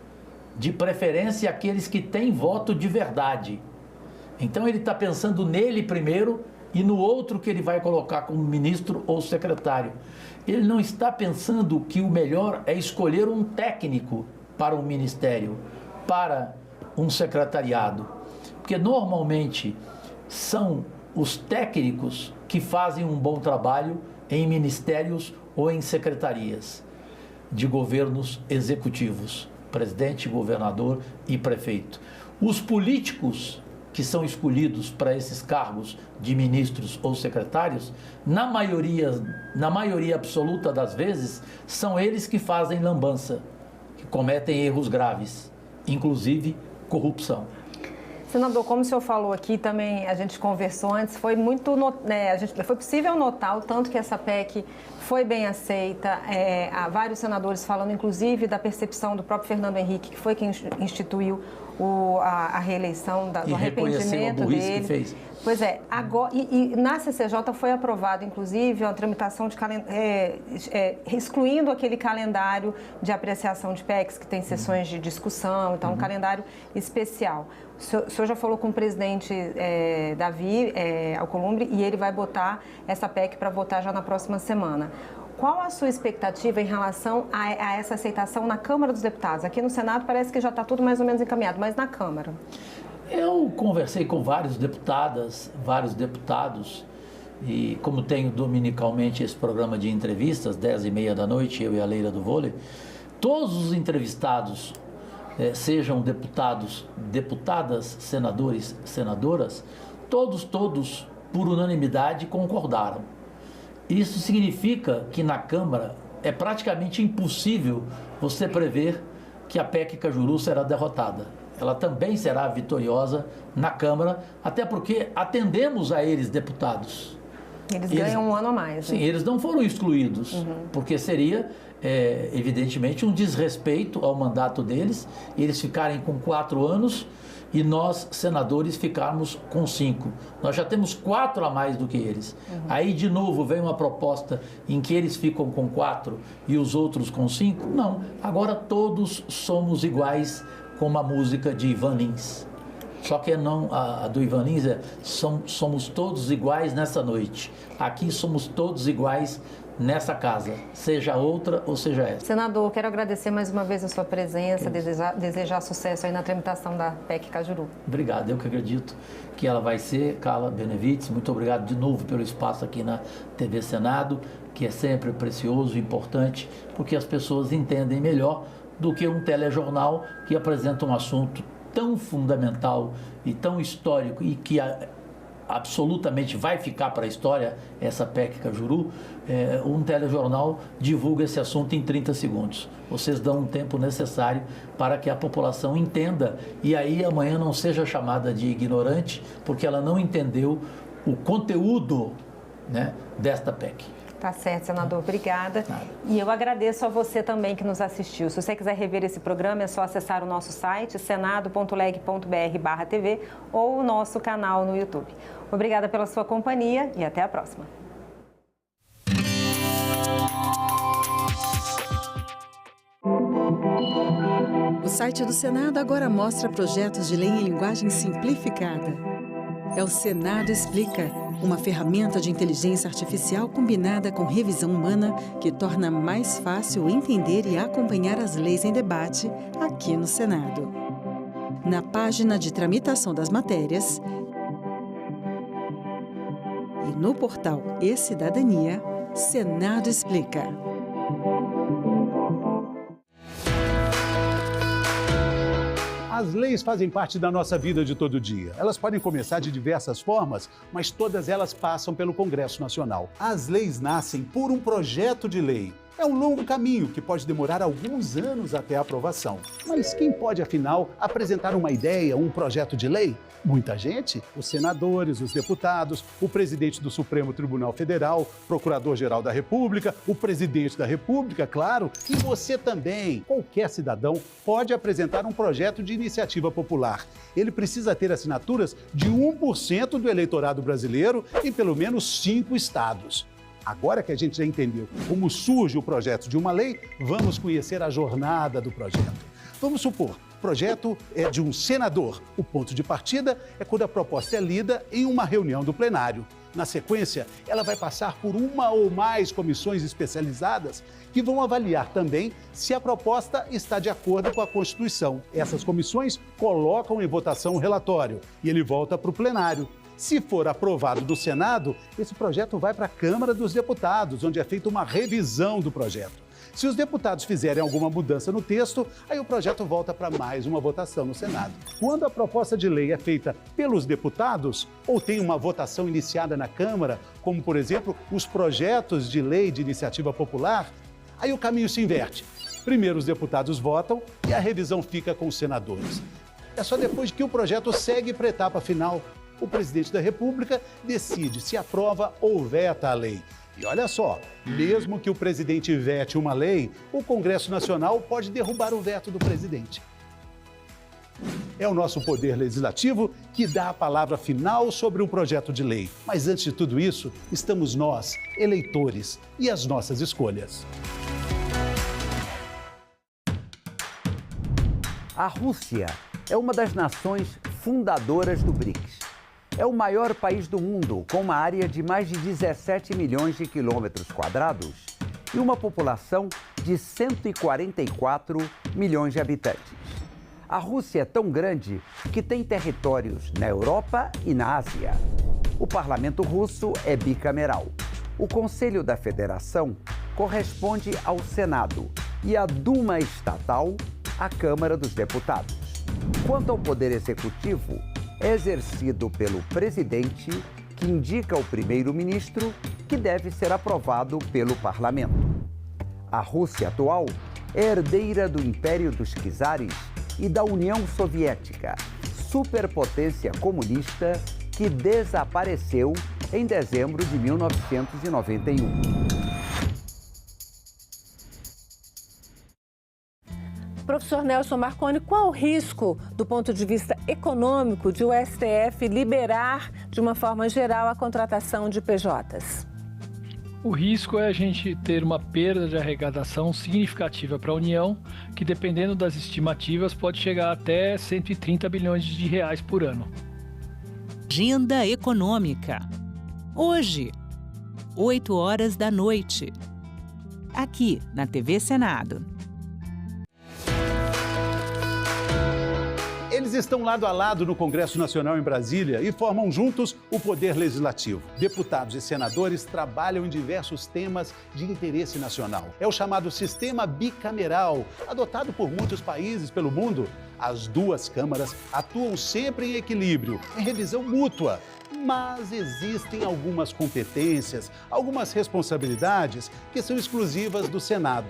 de preferência aqueles que têm voto de verdade. Então ele está pensando nele primeiro e no outro que ele vai colocar como ministro ou secretário. Ele não está pensando que o melhor é escolher um técnico para um ministério, para um secretariado, porque normalmente são os técnicos que fazem um bom trabalho em ministérios ou em secretarias de governos executivos, presidente, governador e prefeito. Os políticos que são escolhidos para esses cargos de ministros ou secretários, na maioria absoluta das vezes, são eles que fazem lambança, que cometem erros graves, inclusive corrupção. Senador, como o senhor falou aqui, também a gente conversou antes, foi possível notar o tanto que essa PEC foi bem aceita, há vários senadores falando, inclusive, da percepção do próprio Fernando Henrique, que foi quem instituiu a reeleição, do arrependimento dele. Que fez. Pois é, agora, e na CCJ foi aprovado, inclusive, a tramitação de excluindo aquele calendário de apreciação de PECs, que tem sessões de discussão, então um calendário especial. O senhor já falou com o presidente Davi Alcolumbre e ele vai botar essa PEC para votar já na próxima semana. Qual a sua expectativa em relação a essa aceitação na Câmara dos Deputados? Aqui no Senado parece que já está tudo mais ou menos encaminhado, mas na Câmara? Eu conversei com vários deputados, e como tenho dominicalmente esse programa de entrevistas, 10h30 da noite, eu e a Leila do Vôlei, todos os entrevistados, sejam deputados, deputadas, senadores, senadoras, todos, por unanimidade, concordaram. Isso significa que na Câmara é praticamente impossível você prever que a PEC Cajuru será derrotada. Ela também será vitoriosa na Câmara, até porque atendemos a eles, deputados. Eles ganham um ano a mais. Sim, eles não foram excluídos, porque seria, evidentemente, um desrespeito ao mandato deles, eles ficarem com 4 anos e nós, senadores, ficarmos com 5. Nós já temos 4 a mais do que eles. Aí, de novo, vem uma proposta em que eles ficam com 4 e os outros com 5? Não, agora todos somos iguais, como a música de Ivan Lins. Só que não, a do Ivan Lins somos todos iguais nessa noite. Aqui somos todos iguais nessa casa, seja outra ou seja essa. Senador, quero agradecer mais uma vez a sua presença, desejar sucesso aí na tramitação da PEC Cajuru. Obrigado, eu que acredito que ela vai ser. Carla Benevides, muito obrigado de novo pelo espaço aqui na TV Senado, que é sempre precioso e importante, porque as pessoas entendem melhor do que um telejornal que apresenta um assunto tão fundamental e tão histórico e que absolutamente vai ficar para a história, essa PEC Cajuru. Um telejornal divulga esse assunto em 30 segundos. Vocês dão um tempo necessário para que a população entenda e aí amanhã não seja chamada de ignorante porque ela não entendeu o conteúdo, né, desta PEC. Tá certo, senador. Obrigada. E eu agradeço a você também que nos assistiu. Se você quiser rever esse programa, é só acessar o nosso site, senado.leg.br/TV ou o nosso canal no YouTube. Obrigada pela sua companhia e até a próxima. O site do Senado agora mostra projetos de lei em linguagem simplificada. É o Senado Explica, uma ferramenta de inteligência artificial combinada com revisão humana que torna mais fácil entender e acompanhar as leis em debate aqui no Senado. Na página de tramitação das matérias e no portal E-Cidadania, Senado Explica. As leis fazem parte da nossa vida de todo dia. Elas podem começar de diversas formas, mas todas elas passam pelo Congresso Nacional. As leis nascem por um projeto de lei. É um longo caminho que pode demorar alguns anos até a aprovação. Mas quem pode, afinal, apresentar uma ideia, um projeto de lei? Muita gente. Os senadores, os deputados, o presidente do Supremo Tribunal Federal, procurador-geral da República, o presidente da República, claro, e você também. Qualquer cidadão pode apresentar um projeto de iniciativa popular. Ele precisa ter assinaturas de 1% do eleitorado brasileiro em pelo menos 5 estados. Agora que a gente já entendeu como surge o projeto de uma lei, vamos conhecer a jornada do projeto. Vamos supor, o projeto é de um senador. O ponto de partida é quando a proposta é lida em uma reunião do plenário. Na sequência, ela vai passar por uma ou mais comissões especializadas que vão avaliar também se a proposta está de acordo com a Constituição. Essas comissões colocam em votação o relatório e ele volta para o plenário. Se for aprovado do Senado, esse projeto vai para a Câmara dos Deputados, onde é feita uma revisão do projeto. Se os deputados fizerem alguma mudança no texto, aí o projeto volta para mais uma votação no Senado. Quando a proposta de lei é feita pelos deputados, ou tem uma votação iniciada na Câmara, como, por exemplo, os projetos de lei de iniciativa popular, aí o caminho se inverte. Primeiro os deputados votam e a revisão fica com os senadores. É só depois que o projeto segue para a etapa final. O presidente da República decide se aprova ou veta a lei. E olha só, mesmo que o presidente vete uma lei, o Congresso Nacional pode derrubar o veto do presidente. É o nosso poder legislativo que dá a palavra final sobre um projeto de lei. Mas antes de tudo isso, estamos nós, eleitores, e as nossas escolhas. A Rússia é uma das nações fundadoras do BRICS. É o maior país do mundo, com uma área de mais de 17 milhões de quilômetros quadrados e uma população de 144 milhões de habitantes. A Rússia é tão grande que tem territórios na Europa e na Ásia. O parlamento russo é bicameral. O Conselho da Federação corresponde ao Senado e a Duma estatal à Câmara dos Deputados. Quanto ao poder executivo, é exercido pelo presidente, que indica o primeiro-ministro, que deve ser aprovado pelo parlamento. A Rússia atual é herdeira do Império dos Czares e da União Soviética, superpotência comunista que desapareceu em dezembro de 1991. Professor Nelson Marconi, qual o risco, do ponto de vista econômico, de o STF liberar, de uma forma geral, a contratação de PJs? O risco é a gente ter uma perda de arrecadação significativa para a União, que, dependendo das estimativas, pode chegar até 130 bilhões de reais por ano. Agenda Econômica. Hoje, 8 horas da noite. aqui na TV Senado. Eles estão lado a lado no Congresso Nacional em Brasília e formam juntos o Poder Legislativo. Deputados e senadores trabalham em diversos temas de interesse nacional. É o chamado sistema bicameral, adotado por muitos países pelo mundo. As duas câmaras atuam sempre em equilíbrio, em revisão mútua. Mas existem algumas competências, algumas responsabilidades que são exclusivas do Senado.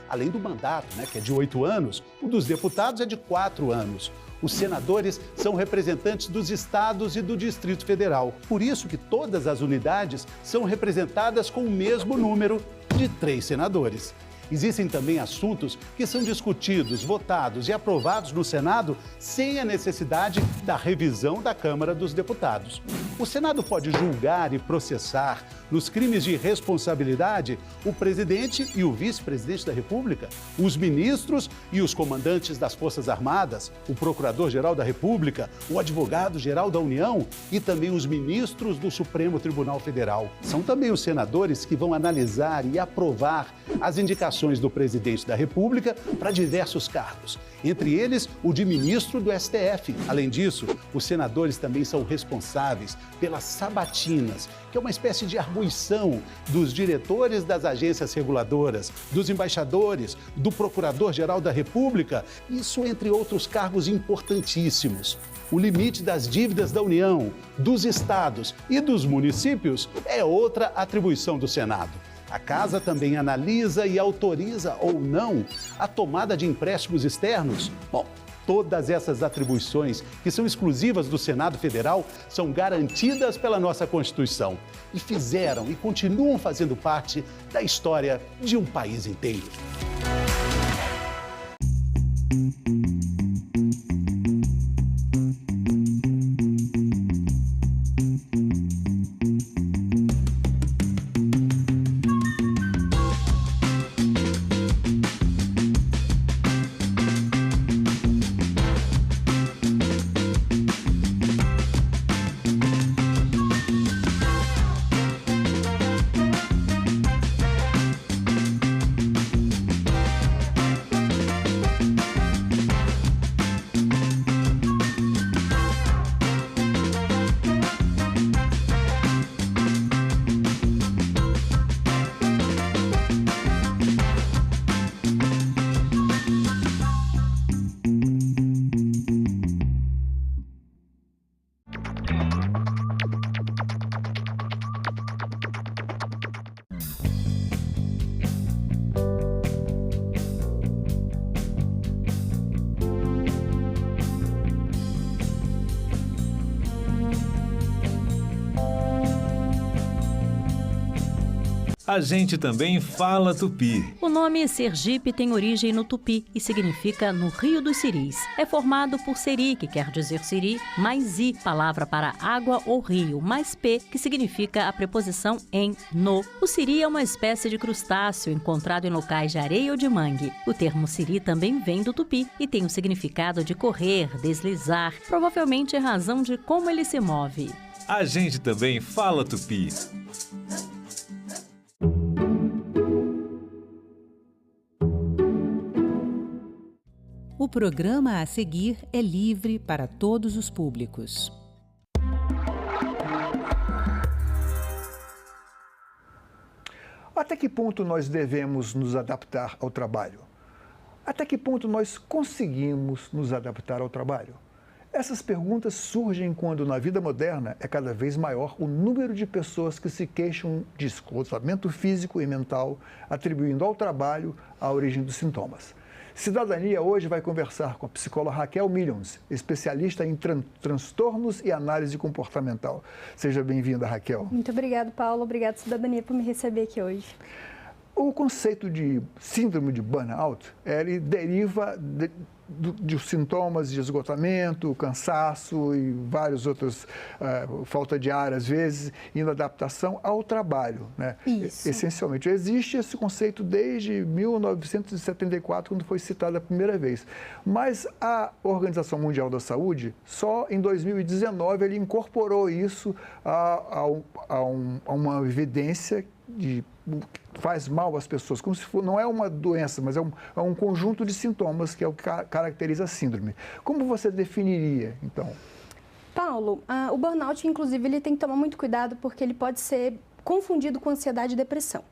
Além do mandato, que é de 8 anos, o dos deputados é de 4 anos. Os senadores são representantes dos estados e do Distrito Federal. Por isso que todas as unidades são representadas com o mesmo número de 3 senadores. Existem também assuntos que são discutidos, votados e aprovados no Senado sem a necessidade da revisão da Câmara dos Deputados. O Senado pode julgar e processar nos crimes de responsabilidade o presidente e o vice-presidente da República, os ministros e os comandantes das Forças Armadas, o procurador-geral da República, o advogado-geral da União e também os ministros do Supremo Tribunal Federal. São também os senadores que vão analisar e aprovar as indicações do presidente da República para diversos cargos, entre eles o de ministro do STF. Além disso, os senadores também são responsáveis pelas sabatinas, que é uma espécie de arguição dos diretores das agências reguladoras, dos embaixadores, do Procurador-Geral da República, isso entre outros cargos importantíssimos. O limite das dívidas da União, dos estados e dos municípios é outra atribuição do Senado. A Casa também analisa e autoriza ou não a tomada de empréstimos externos. Bom, todas essas atribuições, que são exclusivas do Senado Federal, são garantidas pela nossa Constituição e fizeram e continuam fazendo parte da história de um país inteiro. A gente também fala tupi. O nome Sergipe tem origem no tupi e significa no Rio dos Siris. É formado por seri, que quer dizer siri, mais i, palavra para água ou rio, mais p, que significa a preposição em, no. O siri é uma espécie de crustáceo encontrado em locais de areia ou de mangue. O termo siri também vem do tupi e tem o significado de correr, deslizar, provavelmente em razão de como ele se move. A gente também fala tupi. O programa a seguir é livre para todos os públicos. Até que ponto nós devemos nos adaptar ao trabalho? Até que ponto nós conseguimos nos adaptar ao trabalho? Essas perguntas surgem quando, na vida moderna, é cada vez maior o número de pessoas que se queixam de esgotamento físico e mental, atribuindo ao trabalho a origem dos sintomas. Cidadania hoje vai conversar com a psicóloga Raquel Millions, especialista em transtornos e análise comportamental. Seja bem-vinda, Raquel. Muito obrigada, Paulo. Obrigada, Cidadania, por me receber aqui hoje. O conceito de síndrome de burnout, ele deriva de sintomas de esgotamento, cansaço e vários outros, falta de ar às vezes, inadaptação ao trabalho, né? Isso. Essencialmente. Existe esse conceito desde 1974, quando foi citado a primeira vez. Mas a Organização Mundial da Saúde, só em 2019, ele incorporou isso a uma evidência faz mal às pessoas, como se for, não é uma doença, mas é um conjunto de sintomas que é o que caracteriza a síndrome. Como você definiria, então? Paulo, o burnout, inclusive, ele tem que tomar muito cuidado porque ele pode ser confundido com ansiedade e depressão.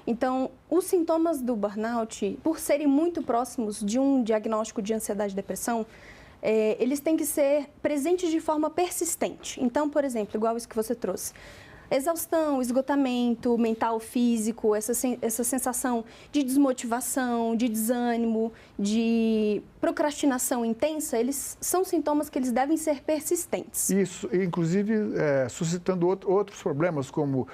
Então, os sintomas do burnout, por serem muito próximos de um diagnóstico de ansiedade e depressão, eles têm que ser presentes de forma persistente. Então, por exemplo, igual isso que você trouxe, exaustão, esgotamento mental, físico, essa sensação de desmotivação, de desânimo, de procrastinação intensa, eles são sintomas que eles devem ser persistentes. Isso, inclusive suscitando outros problemas, como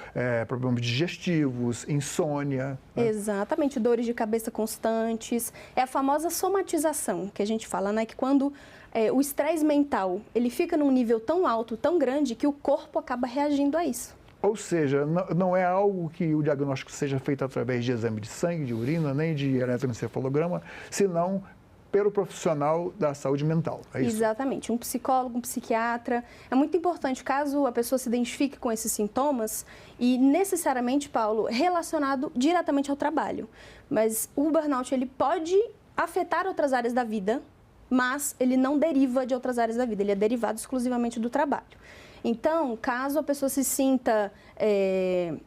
problemas digestivos, insônia. Né? Exatamente, dores de cabeça constantes. É a famosa somatização que a gente fala, né? Que quando o estresse mental ele fica num nível tão alto, tão grande, que o corpo acaba reagindo a isso. Ou seja, não é algo que o diagnóstico seja feito através de exame de sangue, de urina, nem de eletroencefalograma, senão pelo profissional da saúde mental. É isso? Exatamente. Um psicólogo, um psiquiatra. É muito importante, caso a pessoa se identifique com esses sintomas, e necessariamente, Paulo, relacionado diretamente ao trabalho. Mas o burnout, ele pode afetar outras áreas da vida, mas ele não deriva de outras áreas da vida, ele é derivado exclusivamente do trabalho. Então, caso a pessoa se sinta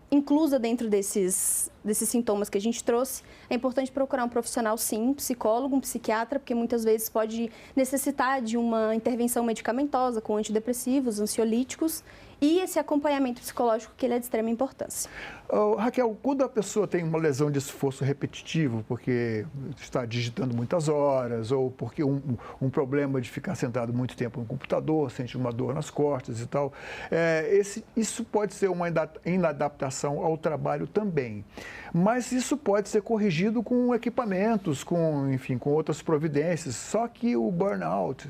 inclusa dentro desses sintomas que a gente trouxe, é importante procurar um profissional, sim, um psicólogo, um psiquiatra, porque muitas vezes pode necessitar de uma intervenção medicamentosa com antidepressivos, ansiolíticos, e esse acompanhamento psicológico que ele é de extrema importância. Raquel, quando a pessoa tem uma lesão de esforço repetitivo, porque está digitando muitas horas, ou porque um problema de ficar sentado muito tempo no computador, sente uma dor nas costas e tal, isso pode ser uma inadaptação ao trabalho também. Mas isso pode ser corrigido com equipamentos, com outras providências. Só que o burnout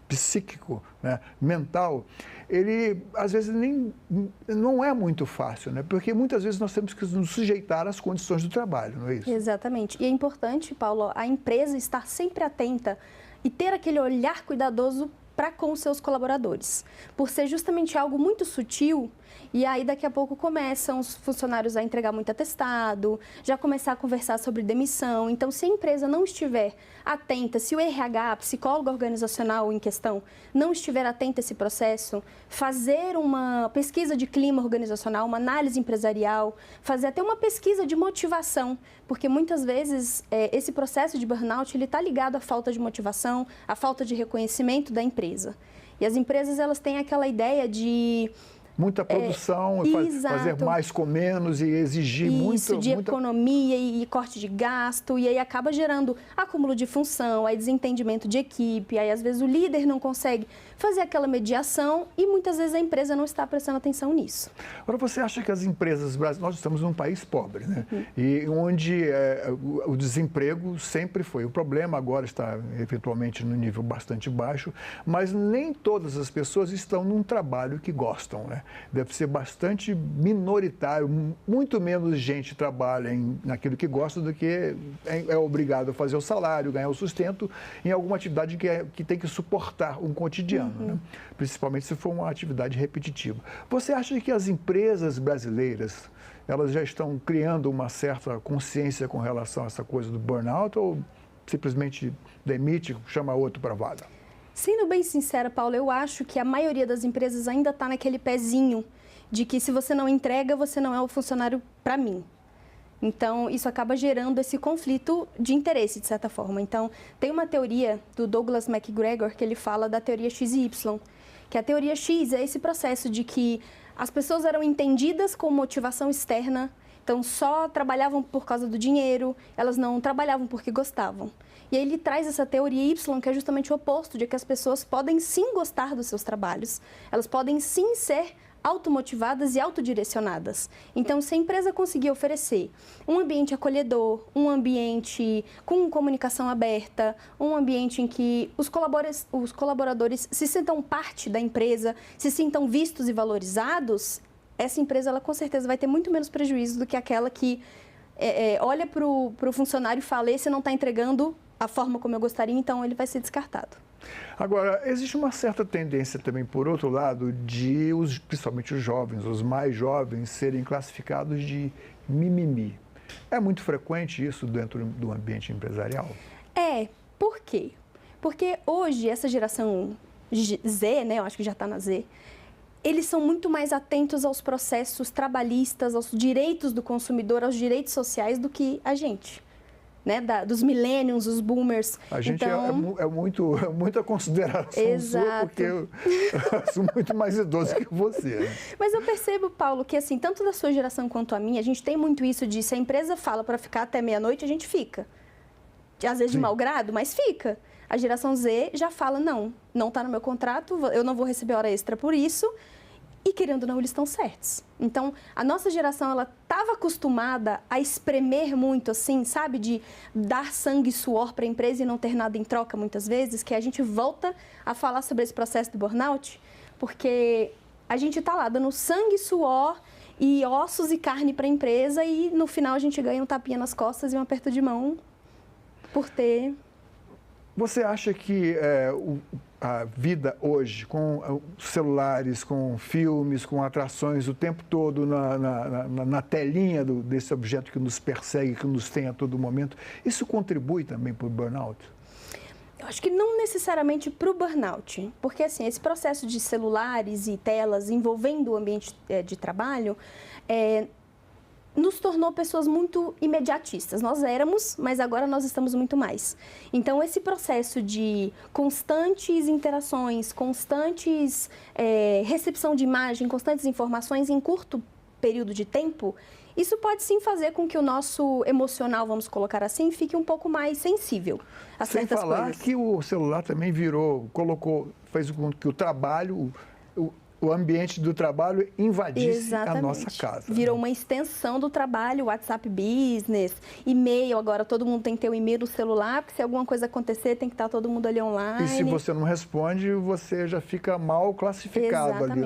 psíquico, né, mental, ele às vezes não é muito fácil, né? Porque muitas vezes nós temos que nos sujeitar às condições do trabalho, não é isso? Exatamente. E é importante, Paulo, a empresa estar sempre atenta e ter aquele olhar cuidadoso para com os seus colaboradores, por ser justamente algo muito sutil. E aí, daqui a pouco, começam os funcionários a entregar muito atestado, já começar a conversar sobre demissão. Então, se a empresa não estiver atenta, se o RH, a psicóloga organizacional em questão, não estiver atenta a esse processo, fazer uma pesquisa de clima organizacional, uma análise empresarial, fazer até uma pesquisa de motivação, porque muitas vezes esse processo de burnout está ligado à falta de motivação, à falta de reconhecimento da empresa. E as empresas, elas têm aquela ideia de muita produção, fazer mais com menos e exigir isso, de economia e corte de gasto, e aí acaba gerando acúmulo de função, aí desentendimento de equipe, aí às vezes o líder não consegue fazer aquela mediação e muitas vezes a empresa não está prestando atenção nisso. Agora, você acha que as empresas brasileiras, nós estamos num país pobre, né? E onde o desemprego sempre foi o problema, agora está eventualmente no nível bastante baixo, mas nem todas as pessoas estão num trabalho que gostam, né? Deve ser bastante minoritário, muito menos gente trabalha naquilo que gosta do que é obrigado a fazer o salário, ganhar o sustento em alguma atividade que tem que suportar um cotidiano, né? Principalmente se for uma atividade repetitiva. Você acha que as empresas brasileiras, elas já estão criando uma certa consciência com relação a essa coisa do burnout ou simplesmente demite, chama outro para a vaga? Sendo bem sincera, Paulo, eu acho que a maioria das empresas ainda está naquele pezinho de que se você não entrega, você não é o funcionário para mim. Então, isso acaba gerando esse conflito de interesse, de certa forma. Então, tem uma teoria do Douglas McGregor que ele fala da teoria X e Y, que a teoria X é esse processo de que as pessoas eram entendidas com motivação externa, então só trabalhavam por causa do dinheiro, elas não trabalhavam porque gostavam. E aí ele traz essa teoria Y, que é justamente o oposto, de que as pessoas podem sim gostar dos seus trabalhos, elas podem sim ser automotivadas e autodirecionadas. Então, se a empresa conseguir oferecer um ambiente acolhedor, um ambiente com comunicação aberta, um ambiente em que os colaboradores se sintam parte da empresa, se sintam vistos e valorizados, essa empresa, ela com certeza vai ter muito menos prejuízo do que aquela que olha para o funcionário e fala: esse não está entregando a forma como eu gostaria, então ele vai ser descartado. Agora, existe uma certa tendência também, por outro lado, de principalmente os jovens, os mais jovens, serem classificados de mimimi. É muito frequente isso dentro do ambiente empresarial? Por quê? Porque hoje, essa geração Z, né, eu acho que já está na Z, eles são muito mais atentos aos processos trabalhistas, aos direitos do consumidor, aos direitos sociais do que a gente. Né, dos millennials, os boomers. A gente muita consideração sua, porque eu sou muito mais idoso que você. Né? Mas eu percebo, Paulo, que assim, tanto da sua geração quanto a minha, a gente tem muito isso de se a empresa fala para ficar até meia-noite, a gente fica. Às vezes de mau grado, mas fica. A geração Z já fala, não está no meu contrato, eu não vou receber hora extra por isso. E, querendo ou não, eles estão certos. Então, a nossa geração, ela estava acostumada a espremer muito, assim, sabe? De dar sangue e suor para a empresa e não ter nada em troca, muitas vezes, que a gente volta a falar sobre esse processo do burnout, porque a gente está lá dando sangue, suor e ossos e carne para a empresa e, no final, a gente ganha um tapinha nas costas e um aperto de mão por ter... Você acha que a vida hoje, com celulares, com filmes, com atrações o tempo todo na telinha desse objeto que nos persegue, que nos tem a todo momento, isso contribui também para o burnout? Eu acho que não necessariamente para o burnout, porque assim, esse processo de celulares e telas envolvendo o ambiente de trabalho nos tornou pessoas muito imediatistas. Nós éramos, mas agora nós estamos muito mais. Então, esse processo de constantes interações, constantes recepção de imagem, constantes informações em curto período de tempo, isso pode sim fazer com que o nosso emocional, vamos colocar assim, fique um pouco mais sensível a certas coisas. Sem falar que o celular também fez com que o trabalho... O ambiente do trabalho invadisse a nossa casa. Virou uma extensão do trabalho, WhatsApp Business, e-mail. Agora todo mundo tem que ter o e-mail no celular, porque se alguma coisa acontecer, tem que estar todo mundo ali online. E se você não responde, você já fica mal classificado ali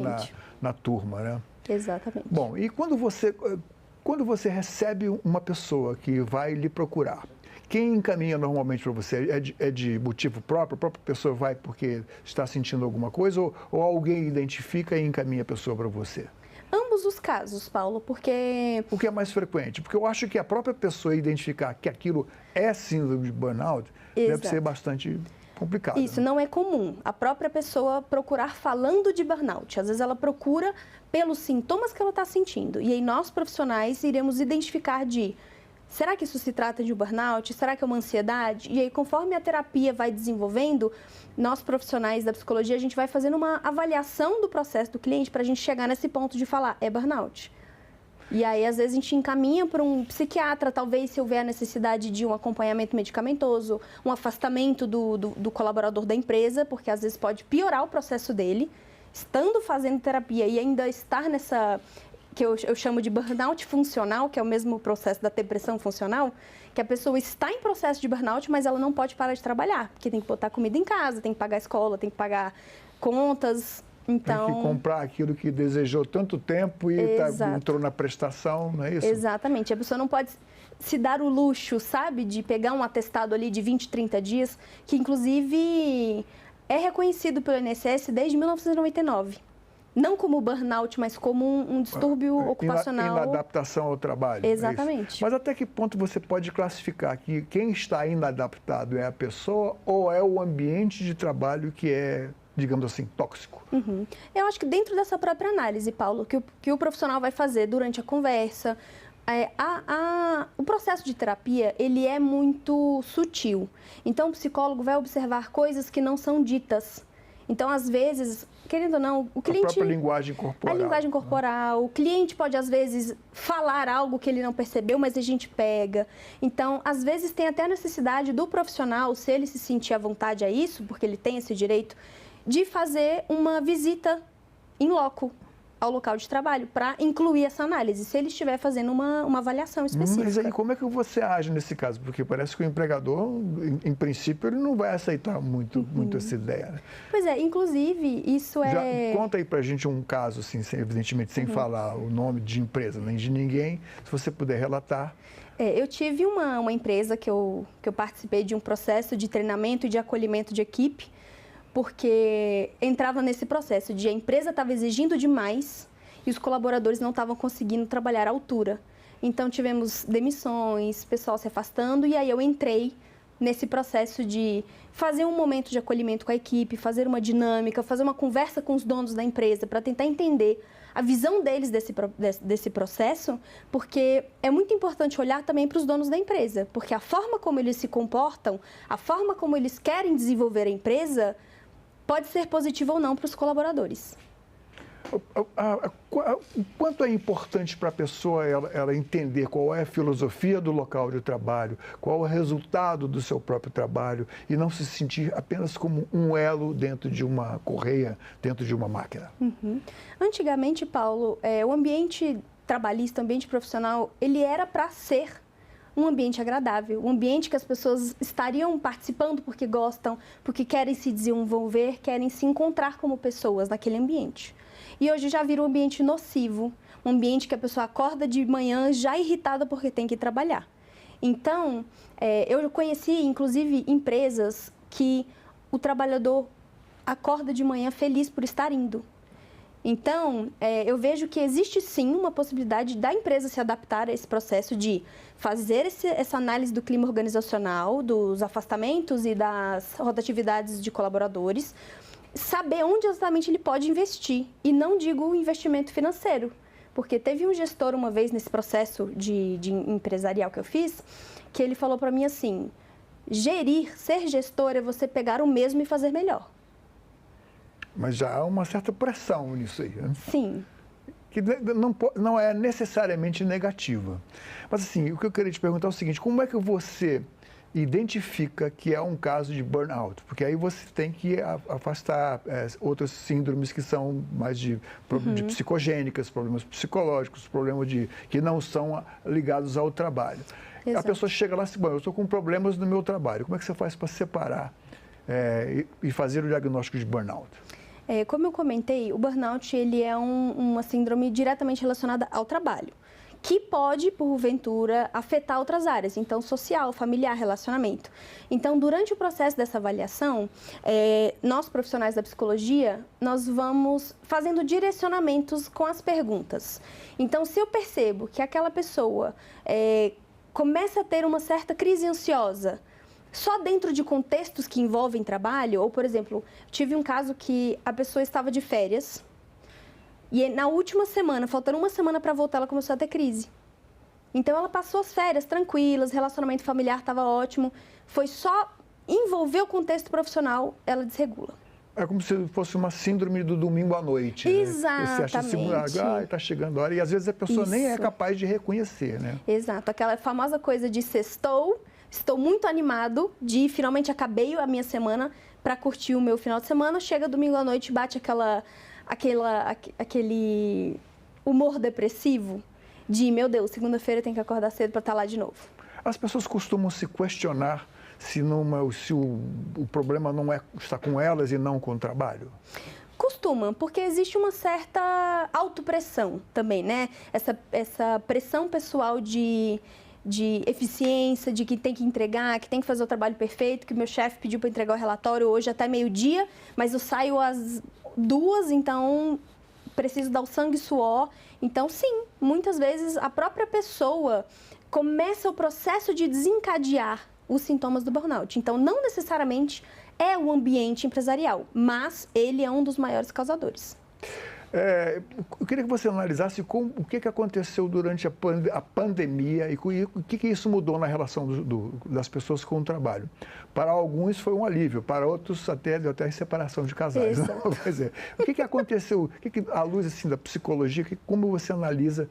na turma, né? Exatamente. Bom, e quando você recebe uma pessoa que vai lhe procurar, quem encaminha normalmente para você? É de motivo próprio? A própria pessoa vai porque está sentindo alguma coisa ou alguém identifica e encaminha a pessoa para você? Ambos os casos, Paulo, porque... O que é mais frequente? Porque eu acho que a própria pessoa identificar que aquilo é síndrome de burnout deve ser bastante complicado. Isso, não é comum. A própria pessoa procurar falando de burnout. Às vezes ela procura pelos sintomas que ela está sentindo. E aí nós, profissionais, iremos identificar será que isso se trata de um burnout? Será que é uma ansiedade? E aí, conforme a terapia vai desenvolvendo, nós profissionais da psicologia, a gente vai fazendo uma avaliação do processo do cliente para a gente chegar nesse ponto de falar, é burnout. E aí, às vezes, a gente encaminha para um psiquiatra, talvez se houver a necessidade de um acompanhamento medicamentoso, um afastamento do colaborador da empresa, porque às vezes pode piorar o processo dele, estando fazendo terapia e ainda estar nessa... que eu chamo de burnout funcional, que é o mesmo processo da depressão funcional, que a pessoa está em processo de burnout, mas ela não pode parar de trabalhar, porque tem que botar comida em casa, tem que pagar a escola, tem que pagar contas, então... Tem que comprar aquilo que desejou tanto tempo e entrou na prestação, não é isso? Exatamente, a pessoa não pode se dar o luxo, sabe, de pegar um atestado ali de 20, 30 dias, que inclusive é reconhecido pelo INSS desde 1999. Não como burnout, mas como um distúrbio ocupacional. Inadaptação ao trabalho. Exatamente. Mas até que ponto você pode classificar que quem está inadaptado é a pessoa ou é o ambiente de trabalho que é, digamos assim, tóxico? Uhum. Eu acho que dentro dessa própria análise, Paulo, que o profissional vai fazer durante a conversa, o processo de terapia, ele é muito sutil. Então, o psicólogo vai observar coisas que não são ditas. Então, às vezes, querendo ou não, o cliente... A própria linguagem corporal. A linguagem corporal. O cliente pode, às vezes, falar algo que ele não percebeu, mas a gente pega. Então, às vezes, tem até a necessidade do profissional, se ele se sentir à vontade a isso, porque ele tem esse direito, de fazer uma visita in loco ao local de trabalho, para incluir essa análise, se ele estiver fazendo uma avaliação específica. Mas aí, como é que você age nesse caso? Porque parece que o empregador, em princípio, ele não vai aceitar muito essa ideia. Né? Pois é, inclusive, isso é... Conta aí pra gente um caso, assim, evidentemente, sem falar o nome de empresa, nem de ninguém, se você puder relatar. Eu tive uma empresa que eu participei de um processo de treinamento e de acolhimento de equipe, porque entrava nesse processo de a empresa estava exigindo demais e os colaboradores não estavam conseguindo trabalhar à altura. Então, tivemos demissões, pessoal se afastando, e aí eu entrei nesse processo de fazer um momento de acolhimento com a equipe, fazer uma dinâmica, fazer uma conversa com os donos da empresa para tentar entender a visão deles desse processo, porque é muito importante olhar também para os donos da empresa, porque a forma como eles se comportam, a forma como eles querem desenvolver a empresa, pode ser positiva ou não para os colaboradores. O quanto é importante para a pessoa ela entender qual é a filosofia do local de trabalho, qual é o resultado do seu próprio trabalho e não se sentir apenas como um elo dentro de uma correia, dentro de uma máquina? Antigamente, Paulo, o ambiente trabalhista, o ambiente profissional, ele era para ser um ambiente agradável, um ambiente que as pessoas estariam participando porque gostam, porque querem se desenvolver, querem se encontrar como pessoas naquele ambiente. E hoje já vira um ambiente nocivo, um ambiente que a pessoa acorda de manhã já irritada porque tem que trabalhar. Então, eu conheci, inclusive, empresas que o trabalhador acorda de manhã feliz por estar indo. Então, eu vejo que existe sim uma possibilidade da empresa se adaptar a esse processo de fazer essa análise do clima organizacional, dos afastamentos e das rotatividades de colaboradores, saber onde exatamente ele pode investir. E não digo investimento financeiro, porque teve um gestor uma vez nesse processo de empresarial que eu fiz, que ele falou para mim assim, ser gestor é você pegar o mesmo e fazer melhor. Mas já há uma certa pressão nisso aí, né? Sim. Que não é necessariamente negativa. Mas assim, o que eu queria te perguntar é o seguinte, como é que você identifica que é um caso de burnout? Porque aí você tem que afastar outras síndromes que são mais de psicogênicas, problemas psicológicos, problemas que não são ligados ao trabalho. Exato. A pessoa chega lá e diz, bom, eu estou com problemas no meu trabalho. Como é que você faz para separar e fazer o diagnóstico de burnout? Como eu comentei, o burnout ele é uma síndrome diretamente relacionada ao trabalho, que pode, porventura, afetar outras áreas, então social, familiar, relacionamento. Então, durante o processo dessa avaliação, nós profissionais da psicologia, nós vamos fazendo direcionamentos com as perguntas. Então, se eu percebo que aquela pessoa começa a ter uma certa crise ansiosa, só dentro de contextos que envolvem trabalho, ou, por exemplo, tive um caso que a pessoa estava de férias, e na última semana, faltando uma semana para voltar, ela começou a ter crise. Então, ela passou as férias tranquilas, relacionamento familiar estava ótimo. Foi só envolver o contexto profissional, ela desregula. É como se fosse uma síndrome do domingo à noite. Exatamente. Né? Você acha está chegando a hora. E, às vezes, a pessoa nem é capaz de reconhecer, né? Aquela famosa coisa de sextou, estou muito animado de finalmente acabei a minha semana para curtir o meu final de semana. Chega domingo à noite, bate aquele humor depressivo de, meu Deus, segunda-feira tem que acordar cedo para estar lá de novo. As pessoas costumam se questionar se o problema não está com elas e não com o trabalho? Costumam, porque existe uma certa autopressão também, né? Essa pressão pessoal de eficiência, de que tem que entregar, que tem que fazer o trabalho perfeito, que o meu chefe pediu para entregar o relatório hoje até meio-dia, mas eu saio às 2, então preciso dar o sangue e suor. Então, sim, muitas vezes a própria pessoa começa o processo de desencadear os sintomas do burnout. Então, não necessariamente é o ambiente empresarial, mas ele é um dos maiores causadores. Eu queria que você analisasse o que aconteceu durante a pandemia e o que isso mudou na relação das pessoas com o trabalho. Para alguns foi um alívio, para outros até deu até separação de casais. O que aconteceu? À luz assim, da psicologia, como você analisa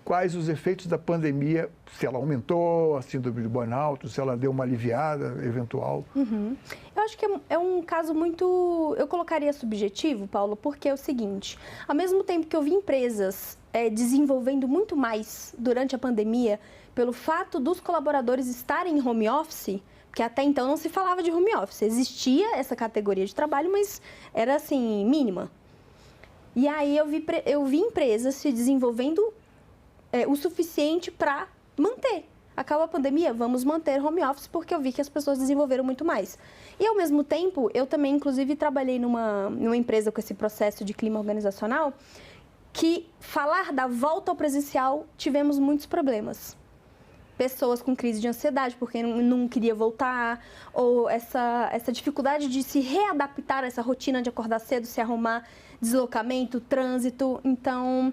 quais os efeitos da pandemia, se ela aumentou a síndrome de burnout, se ela deu uma aliviada eventual? Eu acho que é um caso muito, eu colocaria subjetivo, Paulo, porque é o seguinte, ao mesmo tempo que eu vi empresas desenvolvendo muito mais durante a pandemia, pelo fato dos colaboradores estarem em home office, porque até então não se falava de home office, existia essa categoria de trabalho, mas era assim, mínima. E aí eu vi empresas se desenvolvendo o suficiente para manter Acaba a pandemia, vamos manter home office, porque eu vi que as pessoas desenvolveram muito mais. E, ao mesmo tempo, eu também, inclusive, trabalhei numa empresa com esse processo de clima organizacional, que falar da volta ao presencial, tivemos muitos problemas. Pessoas com crise de ansiedade, porque não queria voltar, ou essa dificuldade de se readaptar a essa rotina de acordar cedo, se arrumar, deslocamento, trânsito. Então,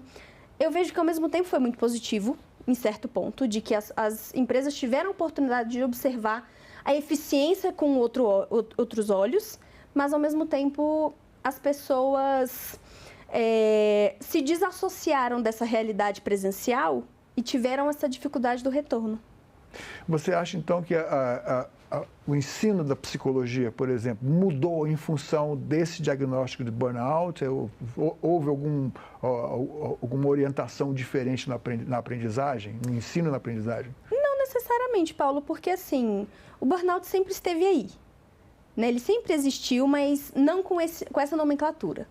eu vejo que, ao mesmo tempo, foi muito positivo, em certo ponto, de que as empresas tiveram a oportunidade de observar a eficiência com outros olhos, mas, ao mesmo tempo, as pessoas se desassociaram dessa realidade presencial e tiveram essa dificuldade do retorno. Você acha, então, que o ensino da psicologia, por exemplo, mudou em função desse diagnóstico de burnout? Houve alguma orientação diferente na aprendizagem, no ensino e na aprendizagem? Não necessariamente, Paulo, porque, assim, o burnout sempre esteve aí, né? Ele sempre existiu, mas não com essa nomenclatura.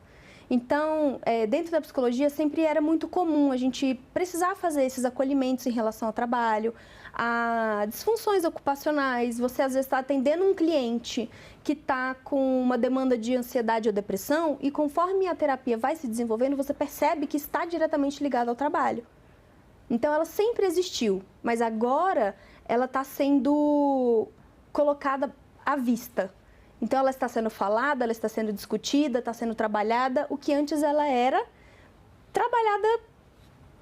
Então, dentro da psicologia, sempre era muito comum a gente precisar fazer esses acolhimentos em relação ao trabalho, a disfunções ocupacionais. Você, às vezes, está atendendo um cliente que está com uma demanda de ansiedade ou depressão e, conforme a terapia vai se desenvolvendo, você percebe que está diretamente ligado ao trabalho. Então, ela sempre existiu, mas agora ela está sendo colocada à vista. Então, ela está sendo falada, ela está sendo discutida, está sendo trabalhada, o que antes ela era trabalhada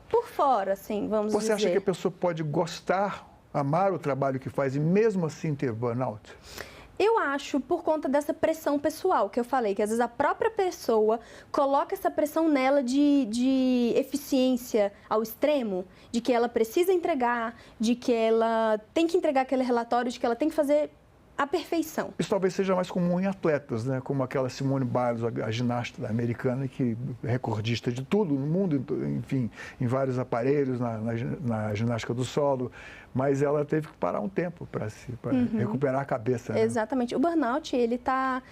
por fora, assim, vamos dizer. Você acha que a pessoa pode gostar, amar o trabalho que faz e mesmo assim ter burnout? Eu acho, por conta dessa pressão pessoal que eu falei, que às vezes a própria pessoa coloca essa pressão nela de eficiência ao extremo, de que ela precisa entregar, de que ela tem que entregar aquele relatório, de que ela tem que fazer a perfeição. Isso talvez seja mais comum em atletas, né? Como aquela Simone Biles, a ginasta americana, que é recordista de tudo no mundo, enfim, em vários aparelhos, na ginástica do solo, mas ela teve que parar um tempo para recuperar a cabeça. Né? Exatamente. O burnout, ele tá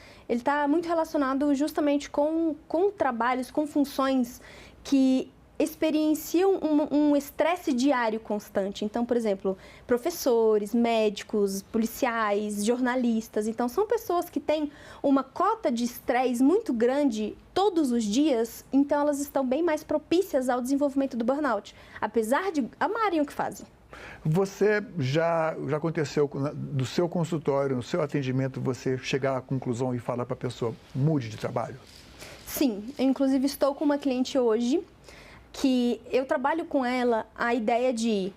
muito relacionado justamente com trabalhos, com funções que experienciam um estresse diário constante. Então, por exemplo, professores, médicos, policiais, jornalistas. Então, são pessoas que têm uma cota de estresse muito grande todos os dias, então elas estão bem mais propícias ao desenvolvimento do burnout, apesar de amarem o que fazem. Você já aconteceu do seu consultório, no seu atendimento, você chegar à conclusão e falar para a pessoa, mude de trabalho? Sim, eu inclusive estou com uma cliente hoje que eu trabalho com ela a ideia de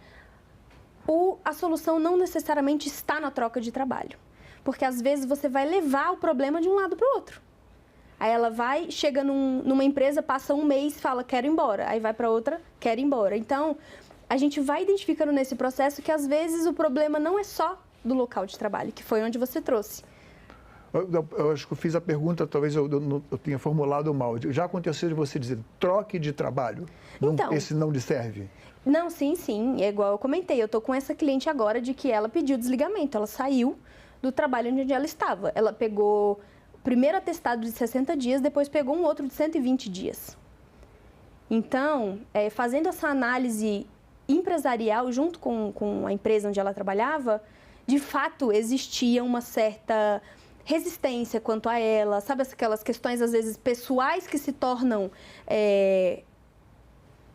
a solução não necessariamente está na troca de trabalho. Porque às vezes você vai levar o problema de um lado para o outro. Aí ela chega numa empresa, passa um mês, fala, quero ir embora. Aí vai para outra, quero ir embora. Então, a gente vai identificando nesse processo que às vezes o problema não é só do local de trabalho, que foi onde você trouxe. Eu acho que eu fiz a pergunta, talvez eu tenha formulado mal. Já aconteceu de você dizer, troque de trabalho? Então, esse não lhe serve? Não, sim. É igual eu comentei. Eu estou com essa cliente agora de que ela pediu desligamento. Ela saiu do trabalho onde ela estava. Ela pegou o primeiro atestado de 60 dias, depois pegou um outro de 120 dias. Então, fazendo essa análise empresarial junto com a empresa onde ela trabalhava, de fato existia uma certa resistência quanto a ela, sabe aquelas questões, às vezes, pessoais que se tornam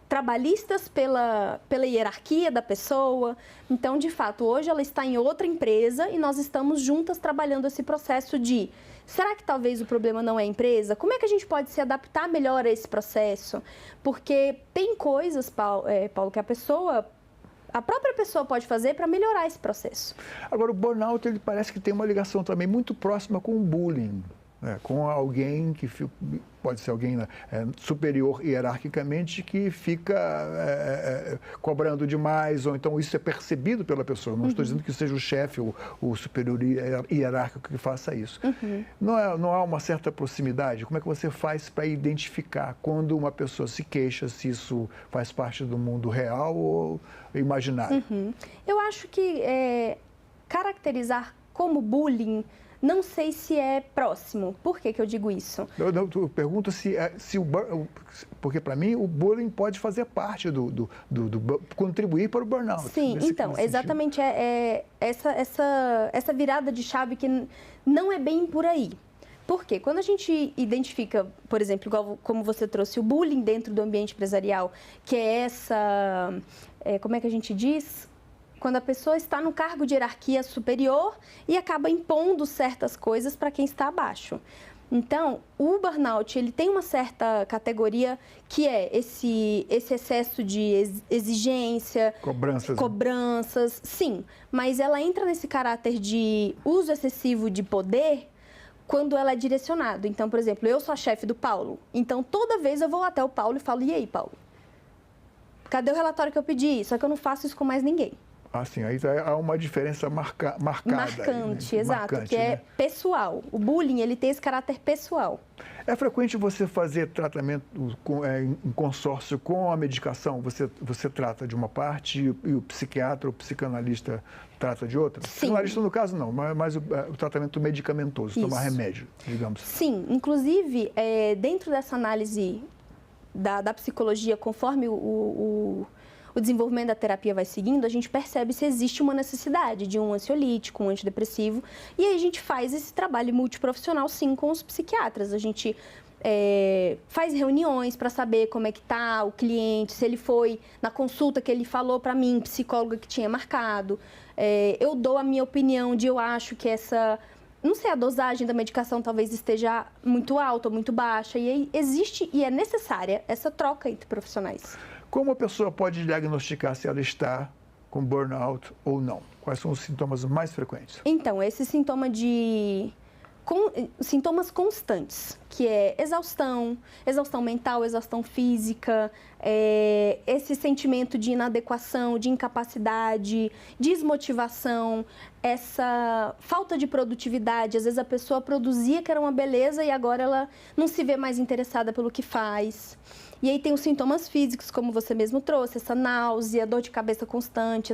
trabalhistas pela hierarquia da pessoa. Então, de fato, hoje ela está em outra empresa e nós estamos juntas trabalhando esse processo de será que talvez o problema não é a empresa? Como é que a gente pode se adaptar melhor a esse processo? Porque tem coisas, Paulo, que a própria pessoa pode fazer para melhorar esse processo. Agora, o burnout, ele parece que tem uma ligação também muito próxima com o bullying, né? Com alguém que pode ser alguém superior hierarquicamente que fica cobrando demais, ou então isso é percebido pela pessoa. Não estou dizendo que seja o chefe ou o superior hierárquico que faça isso. Não há uma certa proximidade? Como é que você faz para identificar quando uma pessoa se queixa, se isso faz parte do mundo real ou imaginário? Eu acho que caracterizar como bullying Não sei se é próximo. Por que eu digo isso? Eu pergunto se porque para mim o bullying pode fazer parte contribuir para o burnout. Sim, então, exatamente essa virada de chave que não é bem por aí. Por quê? Quando a gente identifica, por exemplo, igual como você trouxe, o bullying dentro do ambiente empresarial, que é como é que a gente diz? Quando a pessoa está no cargo de hierarquia superior e acaba impondo certas coisas para quem está abaixo. Então, o burnout, ele tem uma certa categoria que é esse excesso de exigência, cobranças, sim, mas ela entra nesse caráter de uso excessivo de poder quando ela é direcionado. Então, por exemplo, eu sou a chefe do Paulo, então toda vez eu vou até o Paulo e falo, e aí, Paulo? Cadê o relatório que eu pedi? Só que eu não faço isso com mais ninguém. Assim, aí há uma diferença marcada. Marcante, aí, né? exato, que é pessoal. O bullying, ele tem esse caráter pessoal. É frequente você fazer tratamento em consórcio com a medicação? Você trata de uma parte e o psiquiatra ou psicanalista trata de outra? Sim. Psicanalista, no caso, não, mas o tratamento medicamentoso, tomar remédio, digamos. Sim, inclusive, dentro dessa análise da psicologia, conforme o desenvolvimento da terapia vai seguindo, a gente percebe se existe uma necessidade de um ansiolítico, um antidepressivo, e aí a gente faz esse trabalho multiprofissional, sim, com os psiquiatras. A gente faz reuniões para saber como é que está o cliente, se ele foi na consulta que ele falou para mim, psicóloga que tinha marcado. Eu dou a minha opinião de eu acho que não sei, a dosagem da medicação talvez esteja muito alta ou muito baixa, e aí existe e é necessária essa troca entre profissionais. Como a pessoa pode diagnosticar se ela está com burnout ou não? Quais são os sintomas mais frequentes? Então, esse sintoma sintomas constantes, que é exaustão mental, exaustão física, esse sentimento de inadequação, de incapacidade, desmotivação, essa falta de produtividade. Às vezes a pessoa produzia que era uma beleza e agora ela não se vê mais interessada pelo que faz. E aí tem os sintomas físicos, como você mesmo trouxe, essa náusea, dor de cabeça constante,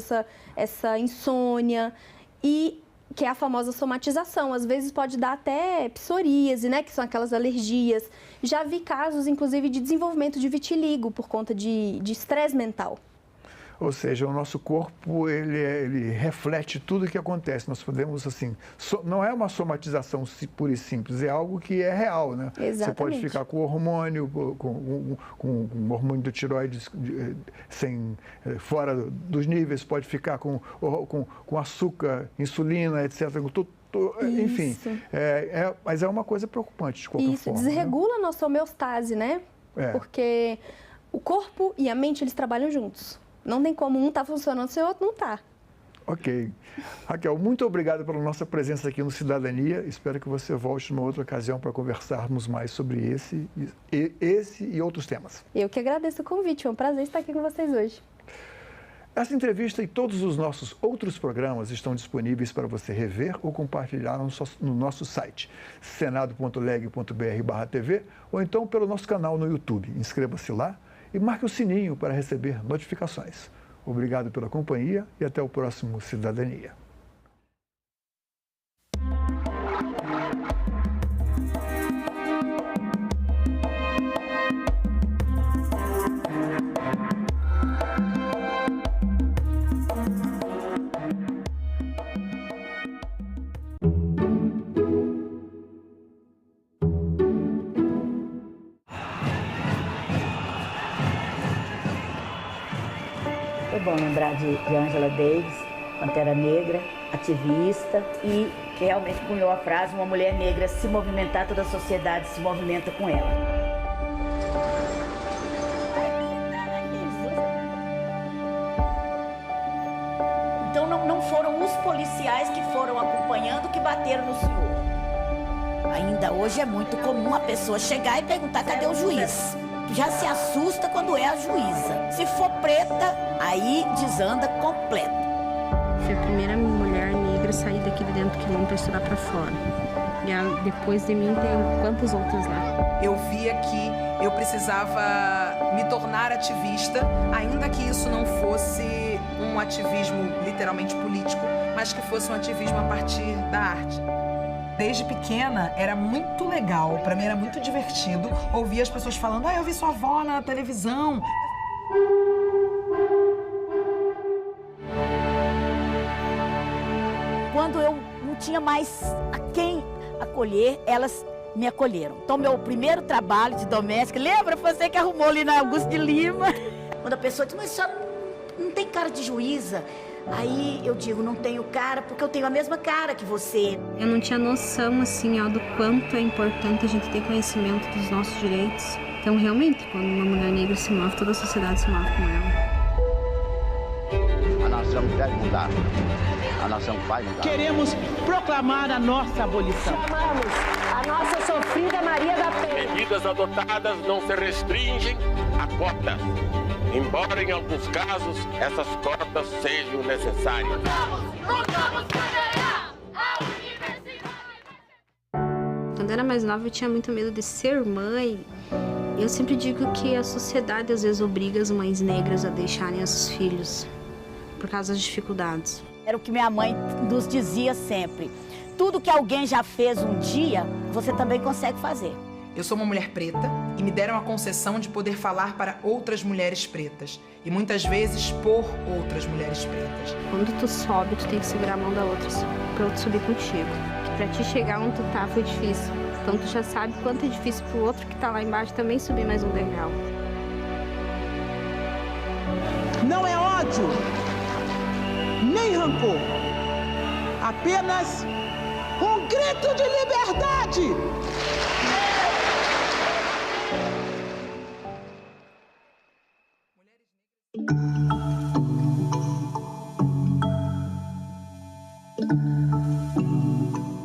essa insônia, e que é a famosa somatização. Às vezes pode dar até psoríase, né, que são aquelas alergias. Já vi casos, inclusive, de desenvolvimento de vitiligo por conta de estresse mental. Ou seja, o nosso corpo, ele reflete tudo o que acontece. Nós podemos, assim, não é uma somatização pura e simples, é algo que é real, né? Exatamente. Você pode ficar com hormônio, com hormônio do tireoide fora dos níveis, pode ficar com açúcar, insulina, etc. Enfim, mas é uma coisa preocupante de qualquer forma. Isso, desregula a nossa homeostase, né? Porque o corpo e a mente, eles trabalham juntos. Não tem como um estar funcionando se o outro não está. Ok. Raquel, muito obrigado pela nossa presença aqui no Cidadania. Espero que você volte numa outra ocasião para conversarmos mais sobre esse e outros temas. Eu que agradeço o convite. Foi um prazer estar aqui com vocês hoje. Essa entrevista e todos os nossos outros programas estão disponíveis para você rever ou compartilhar no nosso site, senado.leg.br/TV, ou então pelo nosso canal no YouTube. Inscreva-se lá e marque o sininho para receber notificações. Obrigado pela companhia e até o próximo Cidadania. É bom lembrar de Angela Davis, Pantera Negra, ativista, e realmente cunhou a frase: uma mulher negra se movimentar, toda a sociedade se movimenta com ela. Então não foram os policiais que foram acompanhando que bateram no senhor. Ainda hoje é muito comum a pessoa chegar e perguntar cadê o juiz. Já se assusta quando é a juíza. Se for preta, aí desanda completo. Fui a primeira mulher negra a sair daqui de dentro do quilombo para estudar para fora. E depois de mim tem quantas outras lá. Eu via que eu precisava me tornar ativista, ainda que isso não fosse um ativismo literalmente político, mas que fosse um ativismo a partir da arte. Desde pequena era muito legal, pra mim era muito divertido ouvir as pessoas falando: eu vi sua avó na televisão. Quando eu não tinha mais a quem acolher, elas me acolheram. Então, meu primeiro trabalho de doméstica, lembra? Você que arrumou ali na Augusto de Lima. Quando a pessoa diz: mas a senhora não tem cara de juíza. Aí eu digo: não tenho cara porque eu tenho a mesma cara que você. Eu não tinha noção, assim, do quanto é importante a gente ter conhecimento dos nossos direitos. Então, realmente, quando uma mulher negra se move, toda a sociedade se move com ela. A nação deve mudar. A nação vai mudar. Queremos proclamar a nossa abolição. Chamamos a nossa sofrida Maria da Penha. Medidas adotadas não se restringem a cotas, embora em alguns casos essas cotas sejam necessárias. Lutamos para ganhar a universidade. Quando eu era mais nova, eu tinha muito medo de ser mãe. Eu sempre digo que a sociedade às vezes obriga as mães negras a deixarem os filhos por causa das dificuldades. Era o que minha mãe nos dizia sempre: tudo que alguém já fez um dia, você também consegue fazer. Eu sou uma mulher preta e me deram a concessão de poder falar para outras mulheres pretas e muitas vezes por outras mulheres pretas. Quando tu sobe, tu tem que segurar a mão da outra pra outra subir contigo. Pra ti chegar onde tu tá foi difícil. Então tu já sabe quanto é difícil pro outro que tá lá embaixo também subir mais um degrau. Não é ódio, nem rancor. Apenas um grito de liberdade.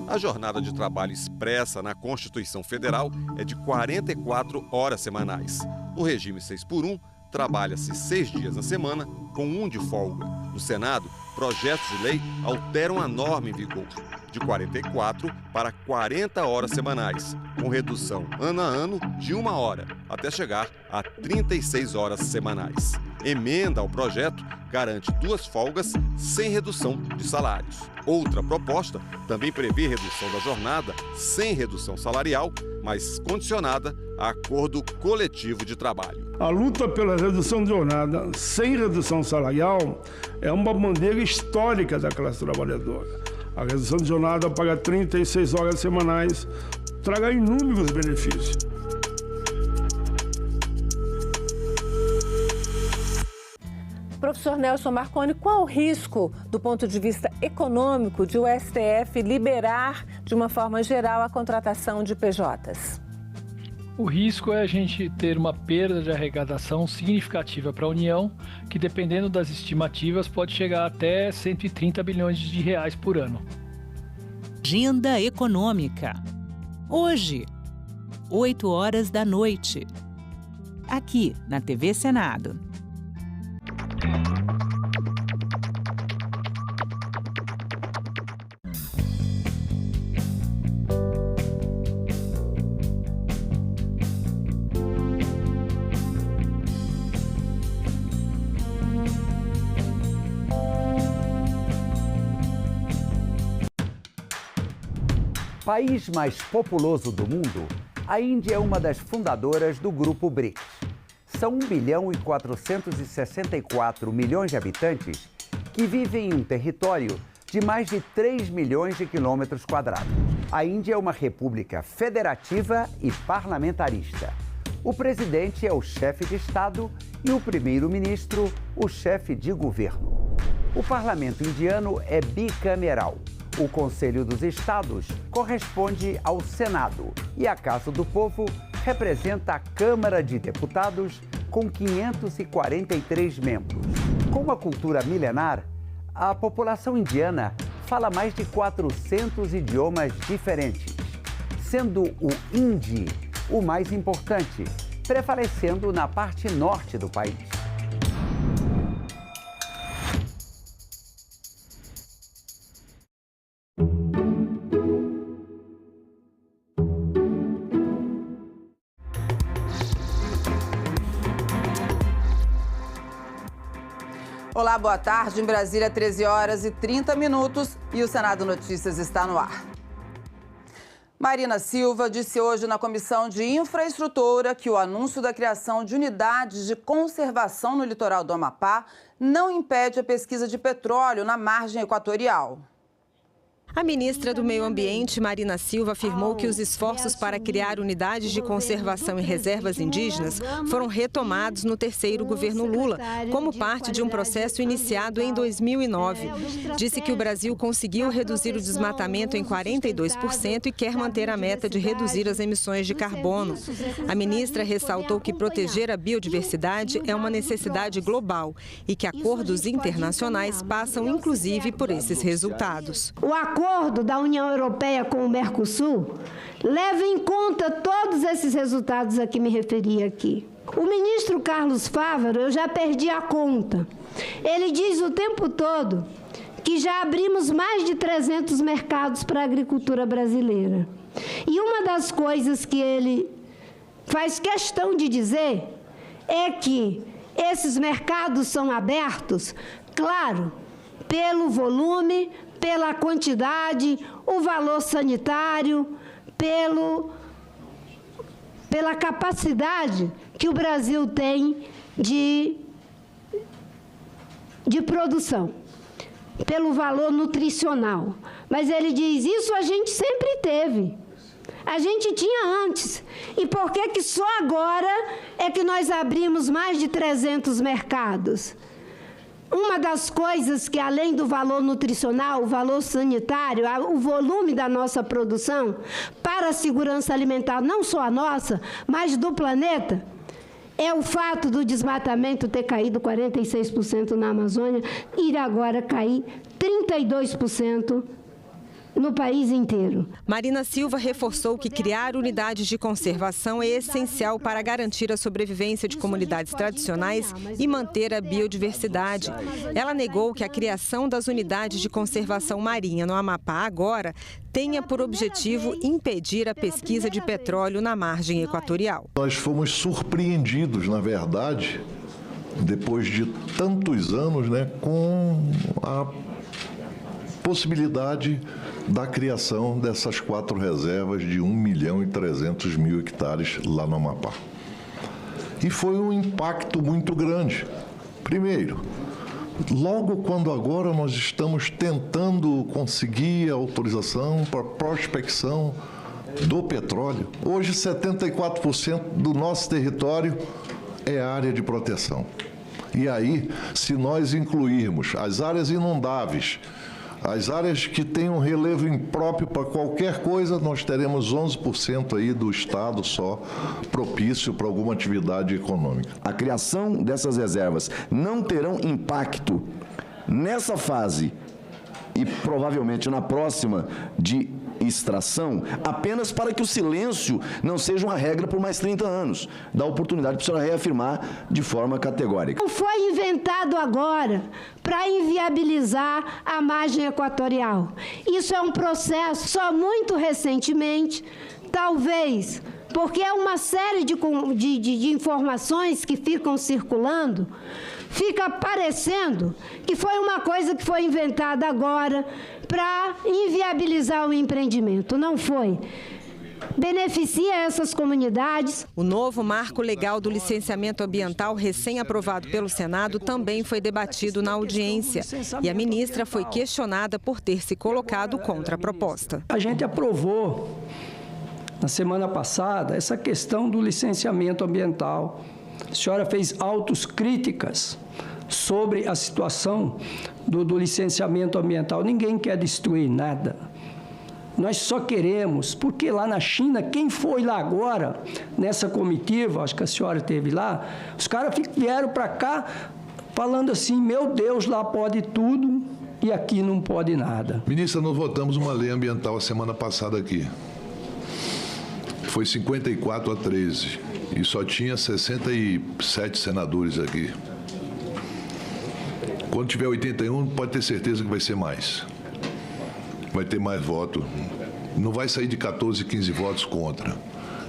A jornada de trabalho expressa na Constituição Federal é de 44 horas semanais. No regime 6x1, trabalha-se 6 dias na semana, com 1 de folga. No Senado, projetos de lei alteram a norma em vigor, de 44 para 40 horas semanais, com redução ano a ano de 1 hora, até chegar a 36 horas semanais. Emenda ao projeto garante 2 folgas sem redução de salários. Outra proposta também prevê redução da jornada sem redução salarial, mas condicionada a acordo coletivo de trabalho. A luta pela redução de jornada sem redução salarial é uma bandeira histórica da classe trabalhadora. A redução de jornada para 36 horas semanais trará inúmeros benefícios. Professor Nelson Marconi, qual o risco, do ponto de vista econômico, de o STF liberar, de uma forma geral, a contratação de PJs? O risco é a gente ter uma perda de arrecadação significativa para a União, que, dependendo das estimativas, pode chegar até 130 bilhões de reais por ano. Agenda Econômica. Hoje, 8 horas da noite. Aqui, na TV Senado. País mais populoso do mundo, a Índia é uma das fundadoras do Grupo BRICS. São 1 bilhão e 464 milhões de habitantes que vivem em um território de mais de 3 milhões de quilômetros quadrados. A Índia é uma república federativa e parlamentarista. O presidente é o chefe de Estado e o primeiro-ministro, o chefe de governo. O parlamento indiano é bicameral. O Conselho dos Estados corresponde ao Senado e a Casa do Povo representa a Câmara de Deputados com 543 membros. Com uma cultura milenar, a população indiana fala mais de 400 idiomas diferentes, sendo o hindi o mais importante, prevalecendo na parte norte do país. Olá, boa tarde. Em Brasília, 13 horas e 30 minutos e o Senado Notícias está no ar. Marina Silva disse hoje na Comissão de Infraestrutura que o anúncio da criação de unidades de conservação no litoral do Amapá não impede a pesquisa de petróleo na margem equatorial. A ministra do Meio Ambiente, Marina Silva, afirmou que os esforços para criar unidades de conservação e reservas indígenas foram retomados no terceiro governo Lula, como parte de um processo iniciado em 2009. Disse que o Brasil conseguiu reduzir o desmatamento em 42% e quer manter a meta de reduzir as emissões de carbono. A ministra ressaltou que proteger a biodiversidade é uma necessidade global e que acordos internacionais passam, inclusive, por esses resultados. O acordo da União Europeia com o Mercosul leva em conta todos esses resultados a que me referi aqui. O ministro Carlos Fávaro, eu já perdi a conta. Ele diz o tempo todo que já abrimos mais de 300 mercados para a agricultura brasileira. E uma das coisas que ele faz questão de dizer é que esses mercados são abertos, claro, pelo volume, pela quantidade, o valor sanitário, pela capacidade que o Brasil tem de produção, pelo valor nutricional. Mas ele diz, isso a gente sempre teve. A gente tinha antes. E por que só agora é que nós abrimos mais de 300 mercados? Uma das coisas que, além do valor nutricional, o valor sanitário, o volume da nossa produção para a segurança alimentar, não só a nossa, mas do planeta, é o fato do desmatamento ter caído 46% na Amazônia e agora cair 32% no país inteiro. Marina Silva reforçou que criar unidades de conservação é essencial para garantir a sobrevivência de comunidades tradicionais e manter a biodiversidade. Ela negou que a criação das unidades de conservação marinha no Amapá agora tenha por objetivo impedir a pesquisa de petróleo na margem equatorial. Nós fomos surpreendidos, na verdade, depois de tantos anos, com a possibilidade da criação dessas 4 reservas de 1.300.000 hectares lá no Amapá. E foi um impacto muito grande. Primeiro, logo quando agora nós estamos tentando conseguir a autorização para prospecção do petróleo, hoje 74% do nosso território é área de proteção. E aí, se nós incluirmos as áreas inundáveis, as áreas que têm um relevo impróprio para qualquer coisa, nós teremos 11% aí do estado só propício para alguma atividade econômica. A criação dessas reservas não terão impacto nessa fase e provavelmente na próxima de extração, apenas para que o silêncio não seja uma regra por mais 30 anos. Dá oportunidade para a senhora reafirmar de forma categórica. Não foi inventado agora para inviabilizar a margem equatorial. Isso é um processo só muito recentemente, talvez porque é uma série de informações que ficam circulando, fica parecendo que foi uma coisa que foi inventada agora para inviabilizar o empreendimento. Não foi. Beneficia essas comunidades. O novo marco legal do licenciamento ambiental recém-aprovado pelo Senado também foi debatido na audiência. E a ministra foi questionada por ter se colocado contra a proposta. A gente aprovou, na semana passada, essa questão do licenciamento ambiental. A senhora fez autocríticas sobre a situação do licenciamento ambiental. Ninguém quer destruir nada. Nós só queremos, porque lá na China, quem foi lá agora, nessa comitiva, acho que a senhora esteve lá, os caras vieram para cá falando assim, meu Deus, lá pode tudo e aqui não pode nada. Ministra, nós votamos uma lei ambiental a semana passada aqui. Foi 54-13 e só tinha 67 senadores aqui. Quando tiver 81, pode ter certeza que vai ser mais. Vai ter mais voto. Não vai sair de 14, 15 votos contra.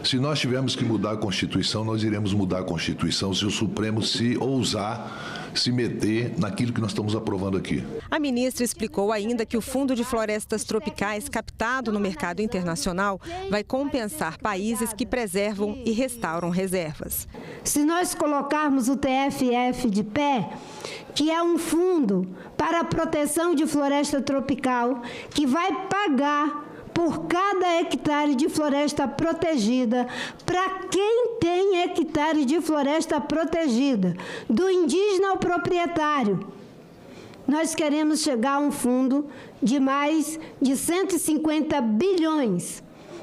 Se nós tivermos que mudar a Constituição, nós iremos mudar a Constituição se o Supremo se ousar se meter naquilo que nós estamos aprovando aqui. A ministra explicou ainda que o Fundo de Florestas Tropicais, captado no mercado internacional, vai compensar países que preservam e restauram reservas. Se nós colocarmos o TFF de pé, que é um fundo para a proteção de floresta tropical, que vai pagar por cada hectare de floresta protegida, para quem tem hectare de floresta protegida, do indígena ao proprietário. Nós queremos chegar a um fundo de mais de 150 bilhões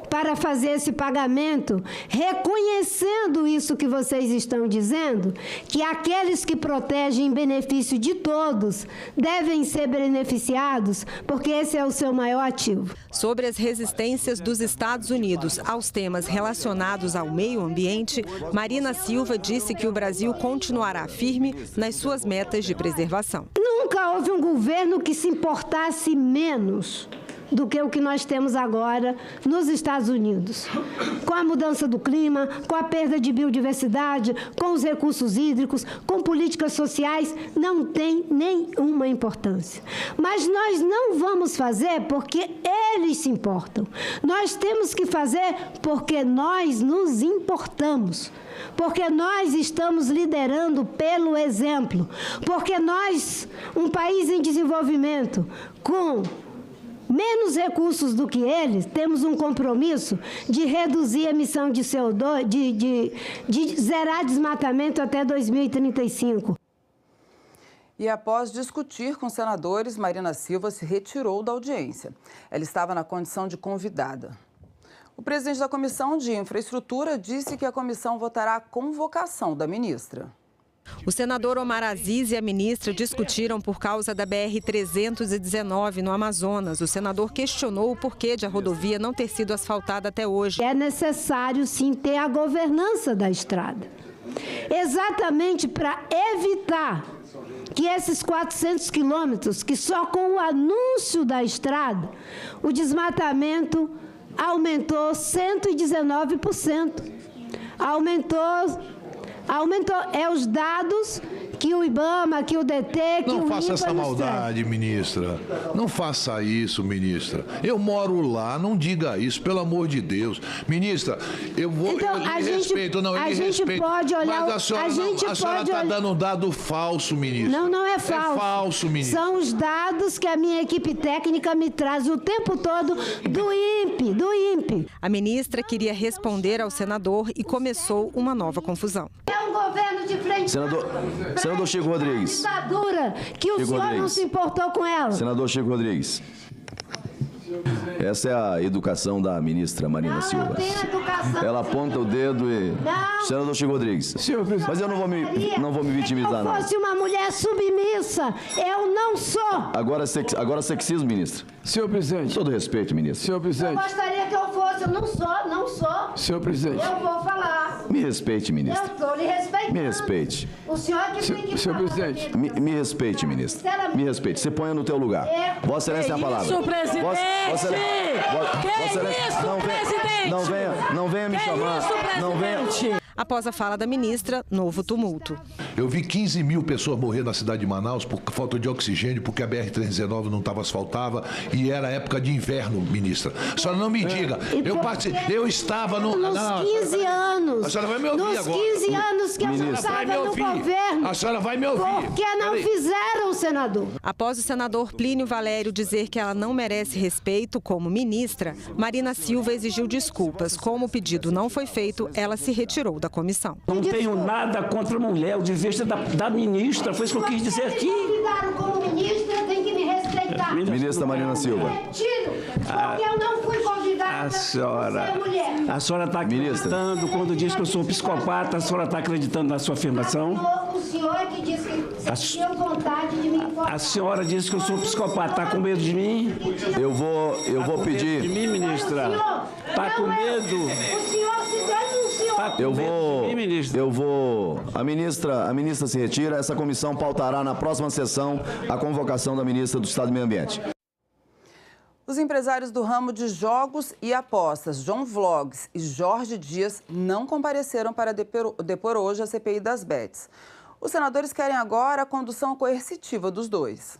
para fazer esse pagamento, reconhecendo isso que vocês estão dizendo, que aqueles que protegem em benefício de todos devem ser beneficiados, porque esse é o seu maior ativo. Sobre as resistências dos Estados Unidos aos temas relacionados ao meio ambiente, Marina Silva disse que o Brasil continuará firme nas suas metas de preservação. Nunca houve um governo que se importasse menos do que o que nós temos agora nos Estados Unidos. Com a mudança do clima, com a perda de biodiversidade, com os recursos hídricos, com políticas sociais, não tem nenhuma importância. Mas nós não vamos fazer porque eles se importam. Nós temos que fazer porque nós nos importamos. Porque nós estamos liderando pelo exemplo. Porque nós, um país em desenvolvimento, com menos recursos do que eles, temos um compromisso de reduzir a emissão de CO2, de zerar desmatamento até 2035. E após discutir com senadores, Marina Silva se retirou da audiência. Ela estava na condição de convidada. O presidente da Comissão de Infraestrutura disse que a comissão votará a convocação da ministra. O senador Omar Aziz e a ministra discutiram por causa da BR-319 no Amazonas. O senador questionou o porquê de a rodovia não ter sido asfaltada até hoje. É necessário, sim, ter a governança da estrada. Exatamente para evitar que esses 400 quilômetros, que só com o anúncio da estrada, o desmatamento aumentou 119%. Aumentou, os dados que o IBAMA, que o DT, que o INPA... Não faça essa maldade, ministra. Não faça isso, ministra. Eu moro lá, não diga isso, pelo amor de Deus. Ministra, eu lhe respeito. Não, eu lhe respeito. Pode olhar, mas a senhora está dando um dado falso, ministra. Não é falso. É falso, ministra. São os dados que a minha equipe técnica me traz o tempo todo do INPE. A ministra queria responder ao senador e começou uma nova confusão. É um governo de frente... Senador Chico Rodrigues. Ditadura que o senhor não se importou com ela. Senador Chico Rodrigues. Essa é a educação da ministra Marina Silva. Não tem educação. Ela aponta o dedo e... Não. Senador Chico Rodrigues. Mas eu não vou me vitimizar, não. Se eu fosse uma mulher submissa, eu não sou. Agora sexismo, ministro. Senhor presidente. Todo respeito, ministro. Senhor presidente. Eu gostaria que eu fosse, eu não sou. Senhor presidente. Eu vou falar. Me respeite, ministro. Eu estou lhe respeitando. Me respeite. O senhor que tem que Senhor presidente. Me respeite, ministro. Me respeite. Você ponha no teu lugar. Vossa Excelência é a palavra. Isso, presidente! Não venha me chamar. Não venha. Após a fala da ministra, novo tumulto. Eu vi 15 mil pessoas morrer na cidade de Manaus por falta de oxigênio, porque a BR-319 não estava asfaltada e era época de inverno, ministra. A senhora não me diga. Eu estava no... Nos 15 anos. A senhora vai me ouvir agora. Nos 15 anos que eu estava no governo. A senhora vai me ouvir. Por que não fizeram, senador? Após o senador Plínio Valério dizer que ela não merece respeito como ministra, Marina Silva exigiu desculpas. Como o pedido não foi feito, ela se retirou da comissão. Não tenho nada contra a mulher, o dever da ministra, foi isso que eu quis dizer aqui. Se me convidaram como ministra, tem que me respeitar. Ministra Marina Silva. Porque eu não fui convidada por ser mulher. A senhora está acreditando quando diz que eu sou psicopata, a senhora está acreditando na sua afirmação? O senhor é que disse que tinha vontade de me informar. A senhora disse que eu sou psicopata, está com medo de mim? Eu vou pedir... De mim, ministra? Está com medo? O senhor se denunciou. A ministra se retira, essa comissão pautará na próxima sessão a convocação da ministra do Estado do Meio Ambiente. Os empresários do ramo de jogos e apostas, João Vlogs e Jorge Dias, não compareceram para depor hoje a CPI das bets. Os senadores querem agora a condução coercitiva dos dois.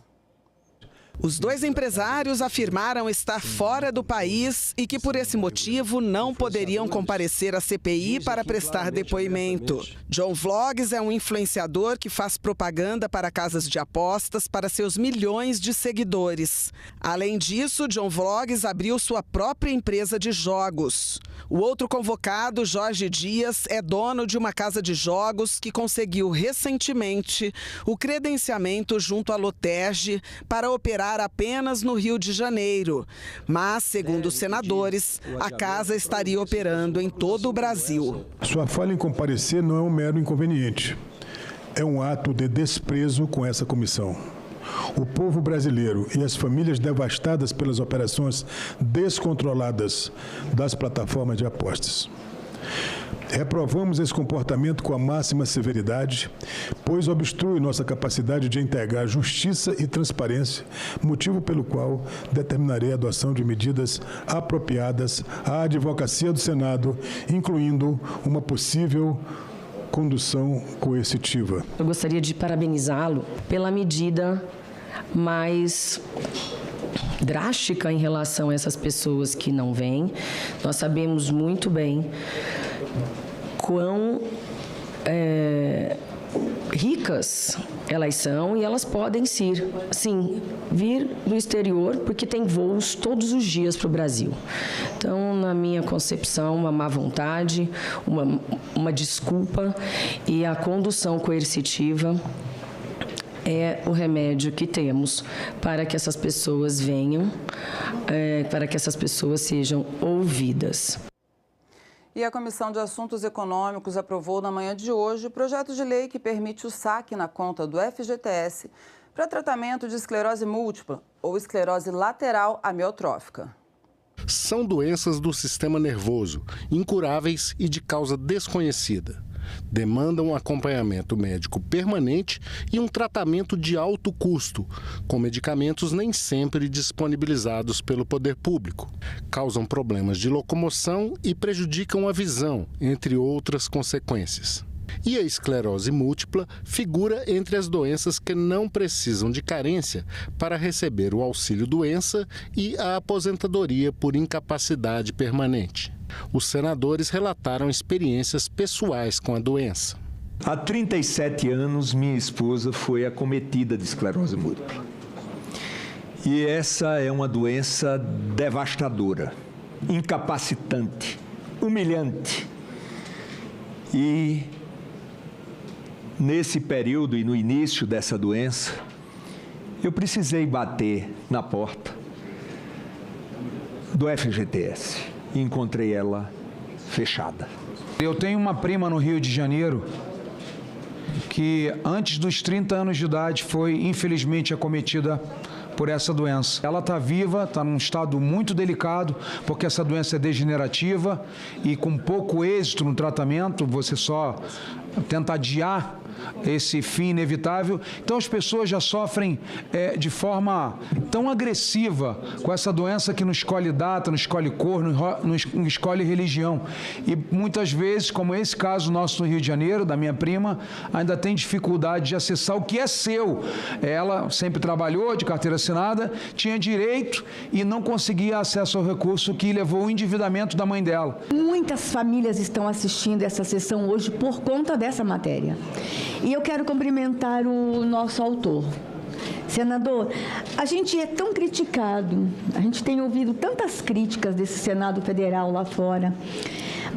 Os dois empresários afirmaram estar fora do país e que, por esse motivo, não poderiam comparecer à CPI para prestar depoimento. John Vlogs é um influenciador que faz propaganda para casas de apostas para seus milhões de seguidores. Além disso, John Vlogs abriu sua própria empresa de jogos. O outro convocado, Jorge Dias, é dono de uma casa de jogos que conseguiu recentemente o credenciamento junto à Lotege para operar apenas no Rio de Janeiro. Mas, segundo os senadores, a casa estaria operando em todo o Brasil. Sua falha em comparecer não é um mero inconveniente. É um ato de desprezo com essa comissão. O povo brasileiro e as famílias devastadas pelas operações descontroladas das plataformas de apostas. Reprovamos esse comportamento com a máxima severidade, pois obstrui nossa capacidade de integrar justiça e transparência, motivo pelo qual determinarei a adoção de medidas apropriadas à advocacia do Senado, incluindo uma possível condução coercitiva. Eu gostaria de parabenizá-lo pela medida mais drástica em relação a essas pessoas que não vêm. Nós sabemos muito bem quão ricas elas são e elas podem sim, vir do exterior, porque tem voos todos os dias para o Brasil. Então, na minha concepção, uma má vontade, uma desculpa e a condução coercitiva é o remédio que temos para que essas pessoas venham, para que essas pessoas sejam ouvidas. E a Comissão de Assuntos Econômicos aprovou na manhã de hoje o projeto de lei que permite o saque na conta do FGTS para tratamento de esclerose múltipla ou esclerose lateral amiotrófica. São doenças do sistema nervoso, incuráveis e de causa desconhecida. Demandam um acompanhamento médico permanente e um tratamento de alto custo, com medicamentos nem sempre disponibilizados pelo poder público. Causam problemas de locomoção e prejudicam a visão, entre outras consequências. E a esclerose múltipla figura entre as doenças que não precisam de carência para receber o auxílio-doença e a aposentadoria por incapacidade permanente. Os senadores relataram experiências pessoais com a doença. Há 37 anos, minha esposa foi acometida de esclerose múltipla. E essa é uma doença devastadora, incapacitante, humilhante. E nesse período e no início dessa doença, eu precisei bater na porta do FGTS. E encontrei ela fechada. Eu tenho uma prima no Rio de Janeiro que antes dos 30 anos de idade foi infelizmente acometida por essa doença. Ela está viva, está num estado muito delicado, porque essa doença é degenerativa e com pouco êxito no tratamento, você só tenta adiar esse fim inevitável. Então as pessoas já sofrem de forma tão agressiva com essa doença que não escolhe data, não escolhe cor, não escolhe religião. E muitas vezes, como esse caso nosso no Rio de Janeiro, da minha prima, ainda tem dificuldade de acessar o que é seu. Ela sempre trabalhou de carteira assinada, tinha direito e não conseguia acesso ao recurso, que levou ao endividamento da mãe dela. Muitas famílias estão assistindo essa sessão hoje por conta dessa matéria. E eu quero cumprimentar o nosso autor. Senador, a gente é tão criticado, a gente tem ouvido tantas críticas desse Senado Federal lá fora,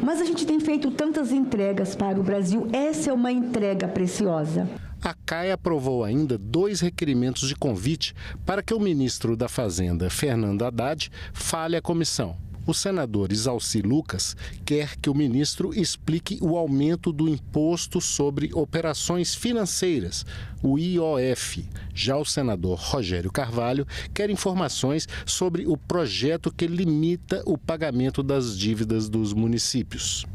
mas a gente tem feito tantas entregas para o Brasil. Essa é uma entrega preciosa. A CAI aprovou ainda 2 requerimentos de convite para que o ministro da Fazenda, Fernando Haddad, fale à comissão. O senador Isalci Lucas quer que o ministro explique o aumento do Imposto sobre Operações Financeiras, o IOF. Já o senador Rogério Carvalho quer informações sobre o projeto que limita o pagamento das dívidas dos municípios.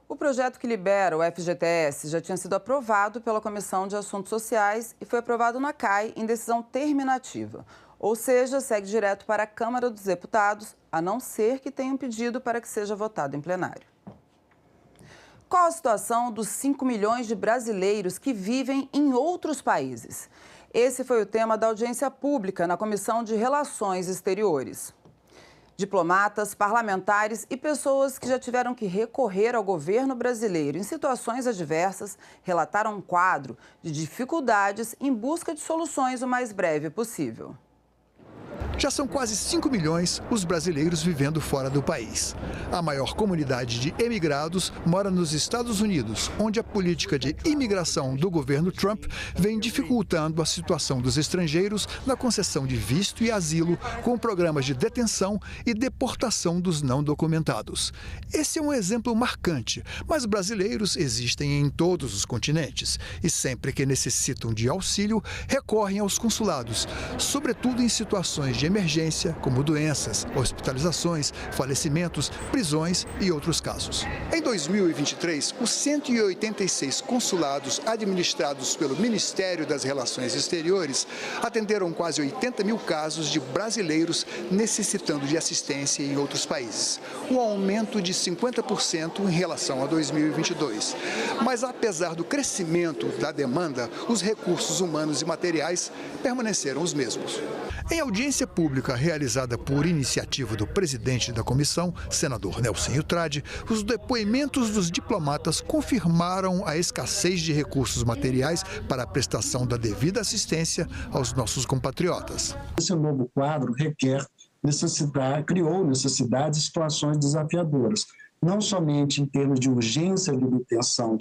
O projeto que libera o FGTS já tinha sido aprovado pela Comissão de Assuntos Sociais e foi aprovado na CAI em decisão terminativa. Ou seja, segue direto para a Câmara dos Deputados, a não ser que tenham pedido para que seja votado em plenário. Qual a situação dos 5 milhões de brasileiros que vivem em outros países? Esse foi o tema da audiência pública na Comissão de Relações Exteriores. Diplomatas, parlamentares e pessoas que já tiveram que recorrer ao governo brasileiro em situações adversas relataram um quadro de dificuldades em busca de soluções o mais breve possível. Já são quase 5 milhões os brasileiros vivendo fora do país. A maior comunidade de emigrados mora nos Estados Unidos, onde a política de imigração do governo Trump vem dificultando a situação dos estrangeiros na concessão de visto e asilo, com programas de detenção e deportação dos não documentados. Esse é um exemplo marcante, mas brasileiros existem em todos os continentes e sempre que necessitam de auxílio, recorrem aos consulados, sobretudo em situações de emergência, como doenças, hospitalizações, falecimentos, prisões e outros casos. Em 2023, os 186 consulados administrados pelo Ministério das Relações Exteriores atenderam quase 80 mil casos de brasileiros necessitando de assistência em outros países, um aumento de 50% em relação a 2022. Mas apesar do crescimento da demanda, os recursos humanos e materiais permaneceram os mesmos. Em audiência pública realizada por iniciativa do presidente da comissão, senador Nelson Iltrade, os depoimentos dos diplomatas confirmaram a escassez de recursos materiais para a prestação da devida assistência aos nossos compatriotas. Esse novo quadro criou necessidades e situações desafiadoras, não somente em termos de urgência de obtenção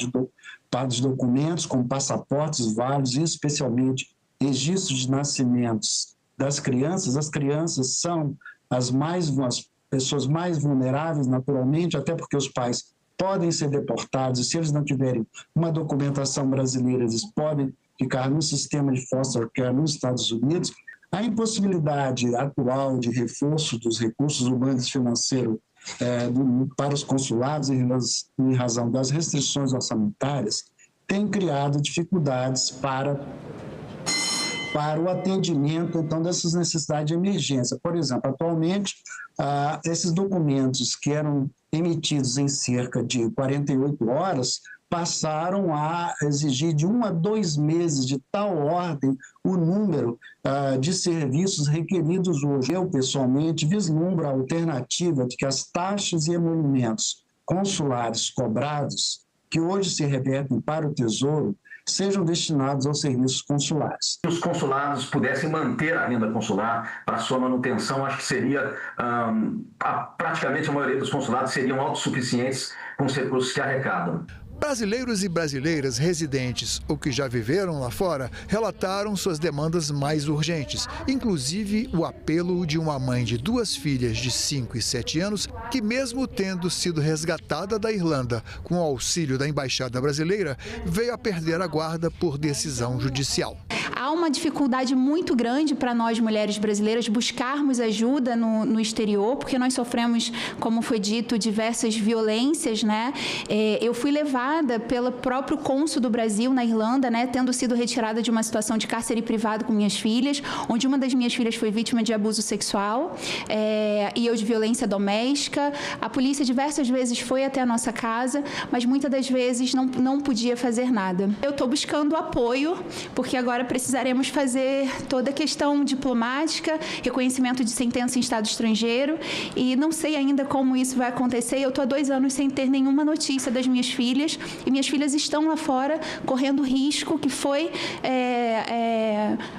para os documentos, como passaportes válidos e especialmente registros de nascimentos das crianças. As crianças são as pessoas mais vulneráveis, naturalmente, até porque os pais podem ser deportados e se eles não tiverem uma documentação brasileira, eles podem ficar no sistema de foster care nos Estados Unidos. A impossibilidade atual de reforço dos recursos humanos e financeiros para os consulados em razão das restrições orçamentárias tem criado dificuldades para o atendimento, então, dessas necessidades de emergência. Por exemplo, atualmente, esses documentos que eram emitidos em cerca de 48 horas passaram a exigir de 1 a 2 meses, de tal ordem, o número de serviços requeridos hoje. Eu, pessoalmente, vislumbro a alternativa de que as taxas e emolumentos consulares cobrados, que hoje se revertem para o Tesouro, sejam destinados aos serviços consulares. Se os consulados pudessem manter a renda consular para sua manutenção, acho que seria, praticamente a maioria dos consulados seriam autossuficientes com os recursos que arrecadam. Brasileiros e brasileiras residentes ou que já viveram lá fora relataram suas demandas mais urgentes, inclusive o apelo de uma mãe de 2 filhas de 5 e 7 anos que, mesmo tendo sido resgatada da Irlanda com o auxílio da Embaixada Brasileira, veio a perder a guarda por decisão judicial. Há uma dificuldade muito grande para nós, mulheres brasileiras, buscarmos ajuda no exterior, porque nós sofremos, como foi dito, diversas violências, né? Eu fui levada pelo próprio cônsul do Brasil na Irlanda, né, tendo sido retirada de uma situação de cárcere privado com minhas filhas, onde uma das minhas filhas foi vítima de abuso sexual e eu de violência doméstica. A polícia diversas vezes foi até a nossa casa, mas muitas das vezes não podia fazer nada. Eu estou buscando apoio, porque agora precisaremos fazer toda a questão diplomática, reconhecimento de sentença em estado estrangeiro, e não sei ainda como isso vai acontecer. Eu estou há 2 anos sem ter nenhuma notícia das minhas filhas, e minhas filhas estão lá fora correndo risco que foi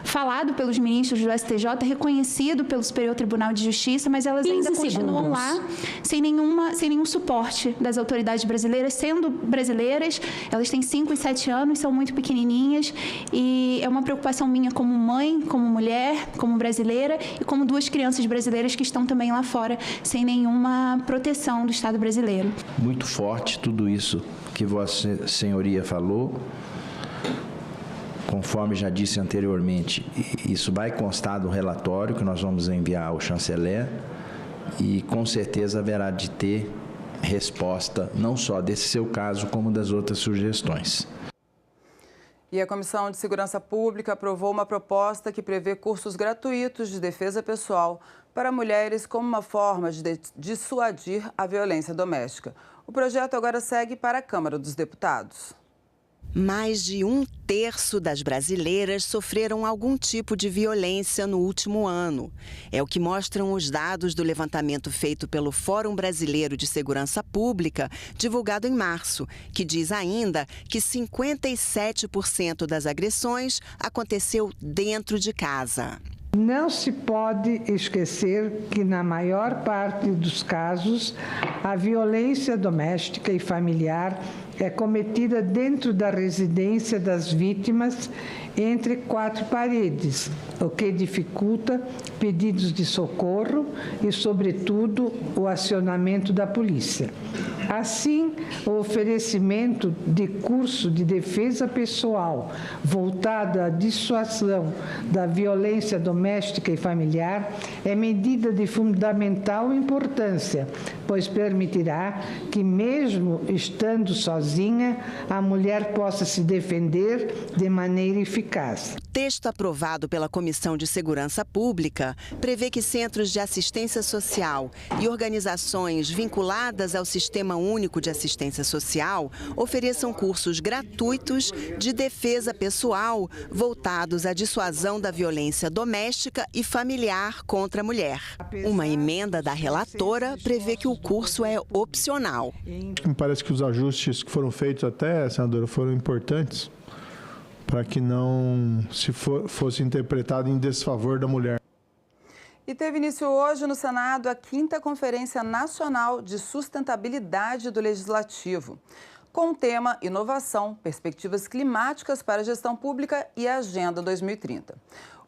falado pelos ministros do STJ, reconhecido pelo Superior Tribunal de Justiça, mas elas ainda continuam lá sem nenhum suporte das autoridades brasileiras, sendo brasileiras. Elas têm 5 e 7 anos, são muito pequenininhas, e é uma preocupação minha como mãe, como mulher, como brasileira e como 2 crianças brasileiras que estão também lá fora sem nenhuma proteção do Estado brasileiro. Muito forte tudo isso que Vossa Senhoria falou. Conforme já disse anteriormente, isso vai constar do relatório que nós vamos enviar ao chanceler e com certeza haverá de ter resposta não só desse seu caso, como das outras sugestões. E a Comissão de Segurança Pública aprovou uma proposta que prevê cursos gratuitos de defesa pessoal para mulheres como uma forma de dissuadir a violência doméstica. O projeto agora segue para a Câmara dos Deputados. Mais de 1/3 das brasileiras sofreram algum tipo de violência no último ano. É o que mostram os dados do levantamento feito pelo Fórum Brasileiro de Segurança Pública, divulgado em março, que diz ainda que 57% das agressões aconteceu dentro de casa. Não se pode esquecer que, na maior parte dos casos, a violência doméstica e familiar é cometida dentro da residência das vítimas, entre 4 paredes, o que dificulta pedidos de socorro e, sobretudo, o acionamento da polícia. Assim, o oferecimento de curso de defesa pessoal voltado à dissuasão da violência doméstica e familiar é medida de fundamental importância, pois permitirá que, mesmo estando sozinha, a mulher possa se defender de maneira eficaz. Texto aprovado pela Comissão de Segurança Pública prevê que centros de assistência social e organizações vinculadas ao Sistema Único de Assistência Social ofereçam cursos gratuitos de defesa pessoal voltados à dissuasão da violência doméstica e familiar contra a mulher. Uma emenda da relatora prevê que o curso é opcional. Me parece que os ajustes que foram feitos até, senadora, foram importantes para que não fosse interpretado em desfavor da mulher. E teve início hoje no Senado a 5ª Conferência Nacional de Sustentabilidade do Legislativo, com o tema Inovação, Perspectivas Climáticas para a Gestão Pública e Agenda 2030.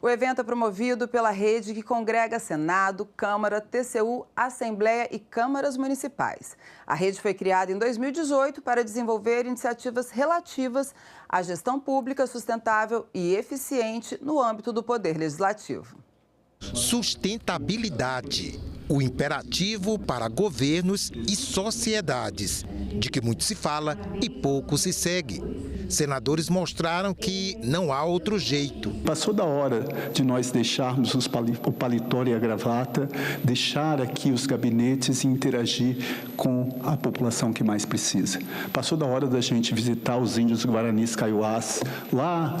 O evento é promovido pela rede que congrega Senado, Câmara, TCU, Assembleia e câmaras municipais. A rede foi criada em 2018 para desenvolver iniciativas relativas à gestão pública sustentável e eficiente no âmbito do Poder Legislativo. Sustentabilidade, o imperativo para governos e sociedades, de que muito se fala e pouco se segue. Senadores mostraram que não há outro jeito. Passou da hora de nós deixarmos o paletó e a gravata, deixar aqui os gabinetes e interagir com a população que mais precisa. Passou da hora da gente visitar os índios guaranis kaiowás, lá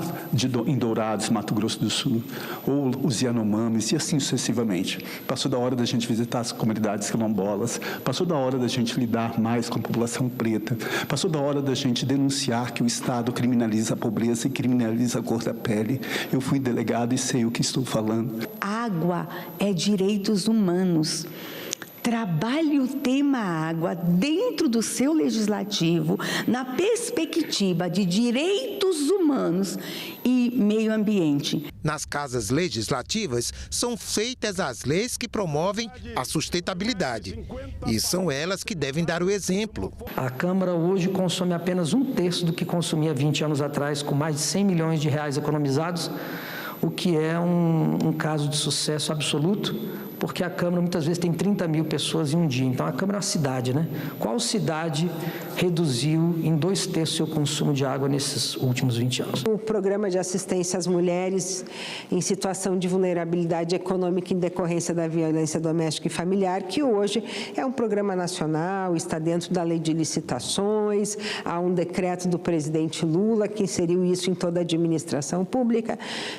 em Dourados, Mato Grosso do Sul, ou os Yanomamis, e assim sucessivamente. Passou da hora da gente visitar as comunidades quilombolas, passou da hora da gente lidar mais com a população preta, passou da hora da gente denunciar que o Estado criminaliza a pobreza e criminaliza a cor da pele. Eu fui delegado e sei o que estou falando. Água é direitos humanos. Trabalhe o tema água dentro do seu legislativo, na perspectiva de direitos humanos e meio ambiente. Nas casas legislativas são feitas as leis que promovem a sustentabilidade. E são elas que devem dar o exemplo. A Câmara hoje consome apenas 1/3 do que consumia 20 anos atrás, com mais de 100 milhões de reais economizados, o que é um caso de sucesso absoluto, porque a Câmara muitas vezes tem 30 mil pessoas em um dia. Então, a Câmara é uma cidade, né? Qual cidade reduziu em 2/3 seu consumo de água nesses últimos 20 anos? O Programa de Assistência às Mulheres em Situação de Vulnerabilidade Econômica em decorrência da violência doméstica e familiar, que hoje é um programa nacional, está dentro da lei de licitações, há um decreto do presidente Lula que inseriu isso em toda a administração pública,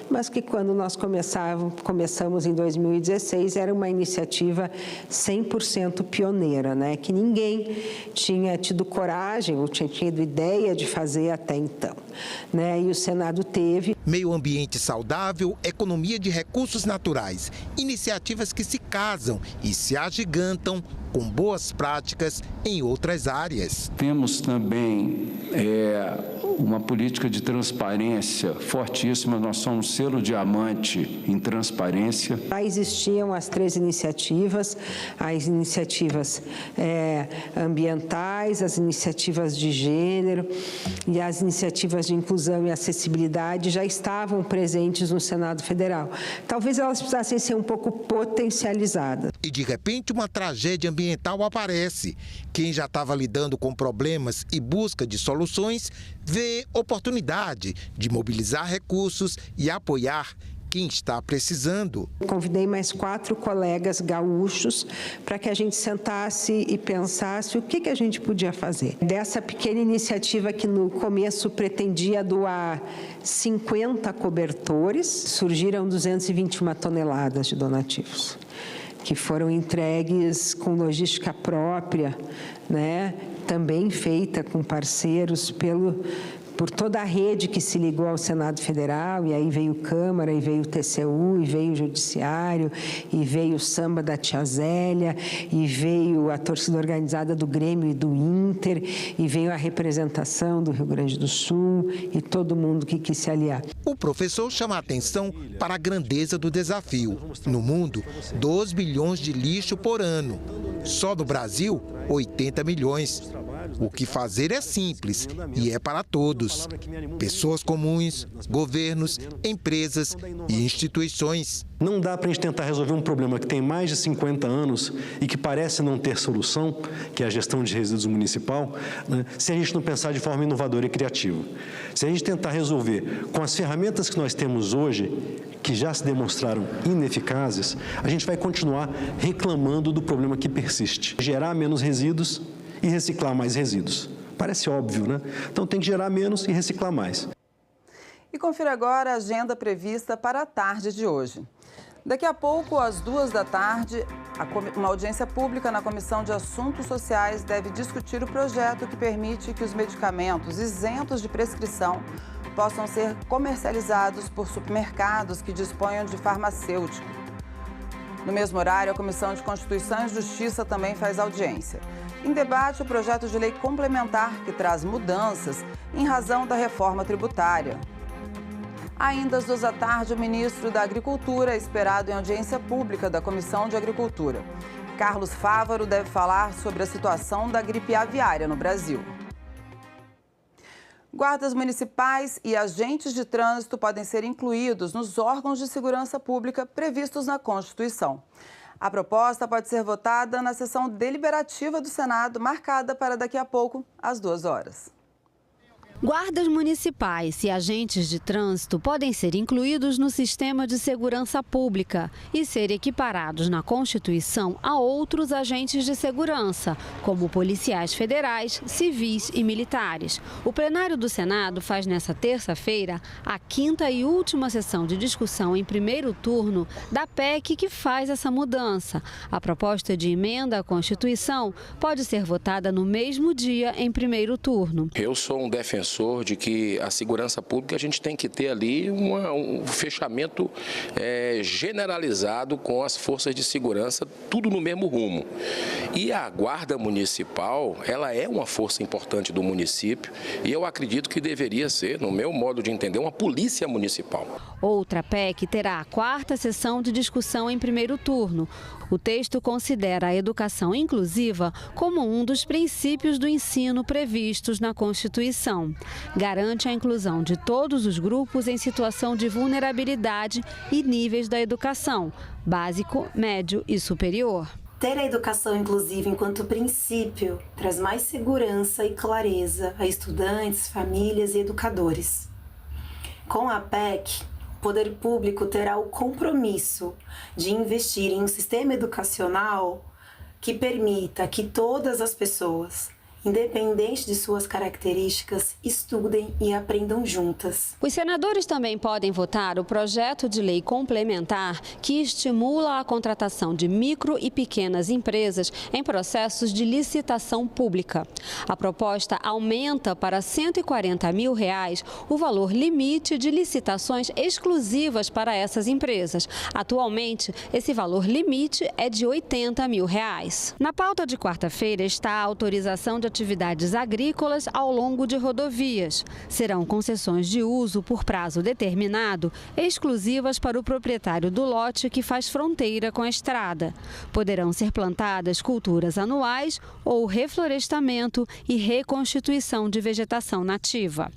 mas que quando nós começamos em 2016, era uma iniciativa 100% pioneira, né? Que ninguém tinha tido coragem ou tinha tido ideia de fazer até então, né? E o Senado teve. Meio ambiente saudável, economia de recursos naturais, iniciativas que se casam e se agigantam com boas práticas em outras áreas. Temos também uma política de transparência fortíssima. Nós somos selo diamante em transparência. Já existiam as 3 iniciativas, as iniciativas ambientais, as iniciativas de gênero e as iniciativas de inclusão e acessibilidade já estavam presentes no Senado Federal. Talvez elas precisassem ser um pouco potencializadas. E de repente uma tragédia ambiental aparece. Quem já estava lidando com problemas e busca de soluções vê oportunidade de mobilizar recursos e apoiar quem está precisando. Convidei mais 4 colegas gaúchos para que a gente sentasse e pensasse o que a gente podia fazer. Dessa pequena iniciativa que no começo pretendia doar 50 cobertores, surgiram 221 toneladas de donativos, que foram entregues com logística própria, né? Também feita com parceiros por toda a rede que se ligou ao Senado Federal, e aí veio Câmara, e veio o TCU, e veio o Judiciário, e veio o Samba da Tia Zélia, e veio a torcida organizada do Grêmio e do Inter, e veio a representação do Rio Grande do Sul, e todo mundo que quis se aliar. O professor chama a atenção para a grandeza do desafio. No mundo, 2 bilhões de lixo por ano. Só no Brasil, 80 milhões. O que fazer é simples e é para todos. Pessoas comuns, governos, empresas e instituições. Não dá para a gente tentar resolver um problema que tem mais de 50 anos e que parece não ter solução, que é a gestão de resíduos municipal, né, se a gente não pensar de forma inovadora e criativa. Se a gente tentar resolver com as ferramentas que nós temos hoje, que já se demonstraram ineficazes, a gente vai continuar reclamando do problema que persiste. Gerar menos resíduos e reciclar mais resíduos. Parece óbvio, né? Então tem que gerar menos e reciclar mais. E confira agora a agenda prevista para a tarde de hoje. Daqui a pouco, às 14h, uma audiência pública na Comissão de Assuntos Sociais deve discutir o projeto que permite que os medicamentos isentos de prescrição possam ser comercializados por supermercados que disponham de farmacêutico. No mesmo horário, a Comissão de Constituição e Justiça também faz audiência. Em debate, o projeto de lei complementar que traz mudanças em razão da reforma tributária. Ainda às 14h, o ministro da Agricultura é esperado em audiência pública da Comissão de Agricultura. Carlos Fávaro deve falar sobre a situação da gripe aviária no Brasil. Guardas municipais e agentes de trânsito podem ser incluídos nos órgãos de segurança pública previstos na Constituição. A proposta pode ser votada na sessão deliberativa do Senado, marcada para daqui a pouco, às 14h. Guardas municipais e agentes de trânsito podem ser incluídos no sistema de segurança pública e ser equiparados na Constituição a outros agentes de segurança, como policiais federais, civis e militares. O plenário do Senado faz nesta terça-feira a 5ª e última sessão de discussão em primeiro turno da PEC que faz essa mudança. A proposta de emenda à Constituição pode ser votada no mesmo dia em primeiro turno. Eu sou um defensor de que a segurança pública a gente tem que ter ali um fechamento generalizado com as forças de segurança, tudo no mesmo rumo. E a Guarda Municipal, ela é uma força importante do município e eu acredito que deveria ser, no meu modo de entender, uma polícia municipal. Outra PEC terá a 4ª sessão de discussão em primeiro turno. O texto considera a educação inclusiva como um dos princípios do ensino previstos na Constituição. Garante a inclusão de todos os grupos em situação de vulnerabilidade e níveis da educação, básico, médio e superior. Ter a educação inclusiva enquanto princípio traz mais segurança e clareza a estudantes, famílias e educadores. Com a PEC, o poder público terá o compromisso de investir em um sistema educacional que permita que todas as pessoas, independente de suas características, estudem e aprendam juntas. Os senadores também podem votar o projeto de lei complementar que estimula a contratação de micro e pequenas empresas em processos de licitação pública. A proposta aumenta para R$ 140 mil o valor limite de licitações exclusivas para essas empresas. Atualmente, esse valor limite é de R$ 80 mil. Na pauta de quarta-feira está a autorização de atividades agrícolas ao longo de rodovias. Serão concessões de uso por prazo determinado, exclusivas para o proprietário do lote que faz fronteira com a estrada. Poderão ser plantadas culturas anuais ou reflorestamento e reconstituição de vegetação nativa.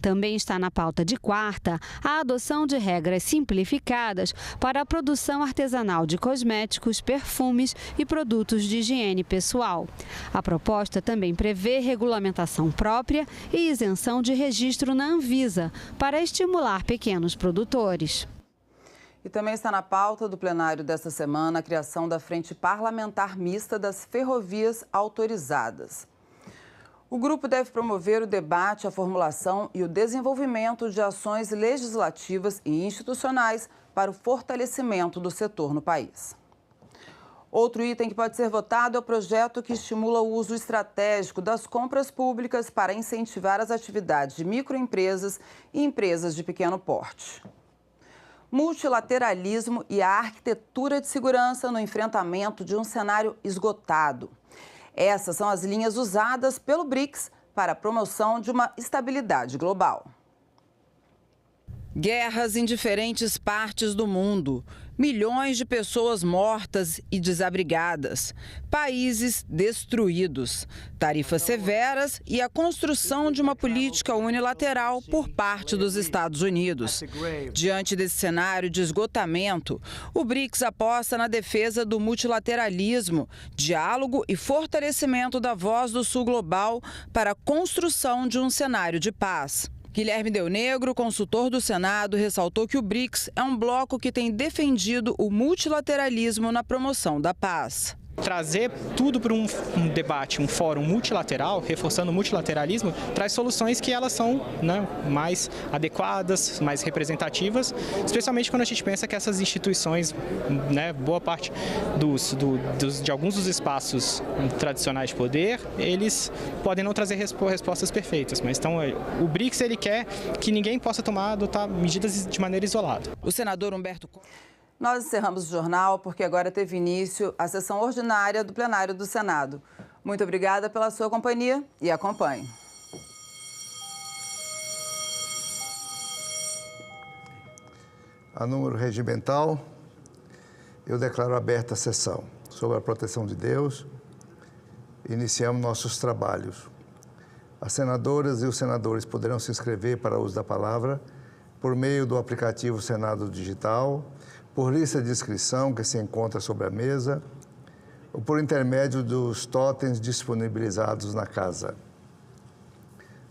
Também está na pauta de quarta a adoção de regras simplificadas para a produção artesanal de cosméticos, perfumes e produtos de higiene pessoal. A proposta também prevê regulamentação própria e isenção de registro na Anvisa para estimular pequenos produtores. E também está na pauta do plenário desta semana a criação da Frente Parlamentar Mista das Ferrovias Autorizadas. O grupo deve promover o debate, a formulação e o desenvolvimento de ações legislativas e institucionais para o fortalecimento do setor no país. Outro item que pode ser votado é o projeto que estimula o uso estratégico das compras públicas para incentivar as atividades de microempresas e empresas de pequeno porte. Multilateralismo e a arquitetura de segurança no enfrentamento de um cenário esgotado. Essas são as linhas usadas pelo BRICS para a promoção de uma estabilidade global. Guerras em diferentes partes do mundo, milhões de pessoas mortas e desabrigadas, países destruídos, tarifas severas e a construção de uma política unilateral por parte dos Estados Unidos. Diante desse cenário de esgotamento, o BRICS aposta na defesa do multilateralismo, diálogo e fortalecimento da voz do Sul global para a construção de um cenário de paz. Guilherme Del Negro, consultor do Senado, ressaltou que o BRICS é um bloco que tem defendido o multilateralismo na promoção da paz. Trazer tudo para um debate, um fórum multilateral, reforçando o multilateralismo, traz soluções que elas são, né, mais adequadas, mais representativas, especialmente quando a gente pensa que essas instituições, né, boa parte de alguns dos espaços tradicionais de poder, eles podem não trazer respostas perfeitas, mas então o BRICS ele quer que ninguém possa adotar medidas de maneira isolada. O senador Humberto... Nós encerramos o jornal porque agora teve início a sessão ordinária do plenário do Senado. Muito obrigada pela sua companhia e acompanhe. A número regimental, eu declaro aberta a sessão. Sob a proteção de Deus, iniciamos nossos trabalhos. As senadoras e os senadores poderão se inscrever para o uso da palavra por meio do aplicativo Senado Digital, por lista de inscrição que se encontra sobre a mesa ou por intermédio dos totens disponibilizados na casa.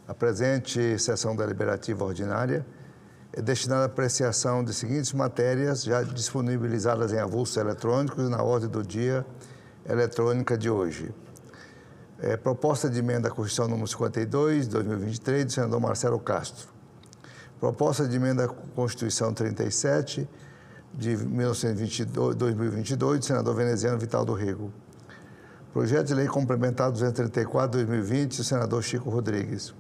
A presente sessão deliberativa ordinária é destinada à apreciação de seguintes matérias já disponibilizadas em avulsos eletrônicos na ordem do dia eletrônica de hoje. Proposta de emenda à Constituição número 52, de 2023, do senador Marcelo Castro. Proposta de emenda à Constituição 37, de 2022, do senador veneziano Vital do Rego. Projeto de lei complementar 234, de 2020, do senador Chico Rodrigues.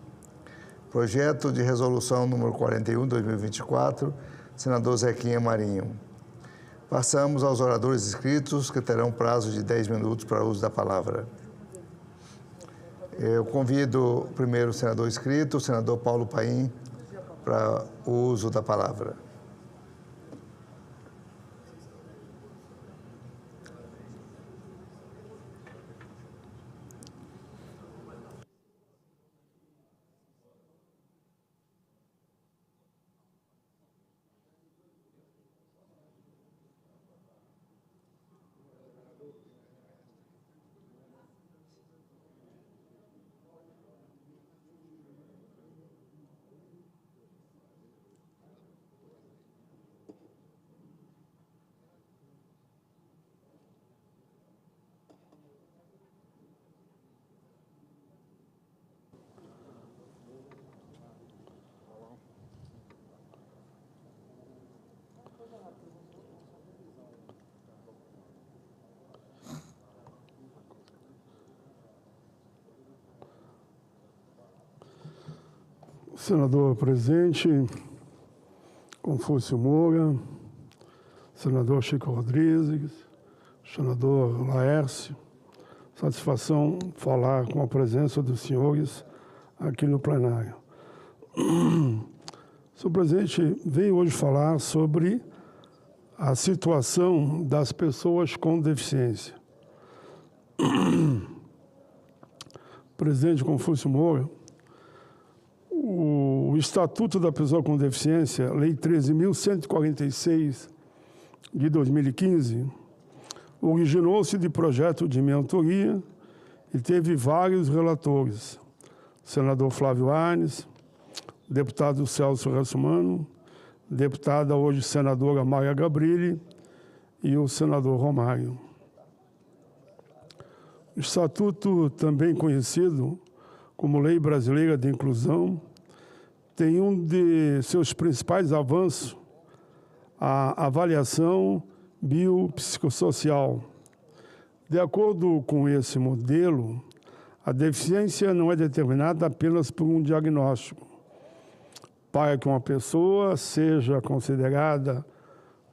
Projeto de resolução número 41, de 2024, do senador Zequinha Marinho. Passamos aos oradores inscritos, que terão prazo de 10 minutos para o uso da palavra. Eu convido o primeiro senador inscrito, o senador Paulo Paim, para o uso da palavra. Senador presidente, Confúcio Moura, senador Chico Rodrigues, senador Laércio, satisfação falar com a presença dos senhores aqui no plenário. Senhor presidente, veio hoje falar sobre a situação das pessoas com deficiência. Presidente Confúcio Moura, o Estatuto da Pessoa com Deficiência, Lei 13.146, de 2015, originou-se de projeto de minha autoria e teve vários relatores. Senador Flávio Arnes, deputado Celso Russomano, deputada, hoje senadora Maria Gabrilli, e o senador Romário. O Estatuto, também conhecido como Lei Brasileira de Inclusão, tem um de seus principais avanços, a avaliação biopsicossocial. De acordo com esse modelo, a deficiência não é determinada apenas por um diagnóstico. Para que uma pessoa seja considerada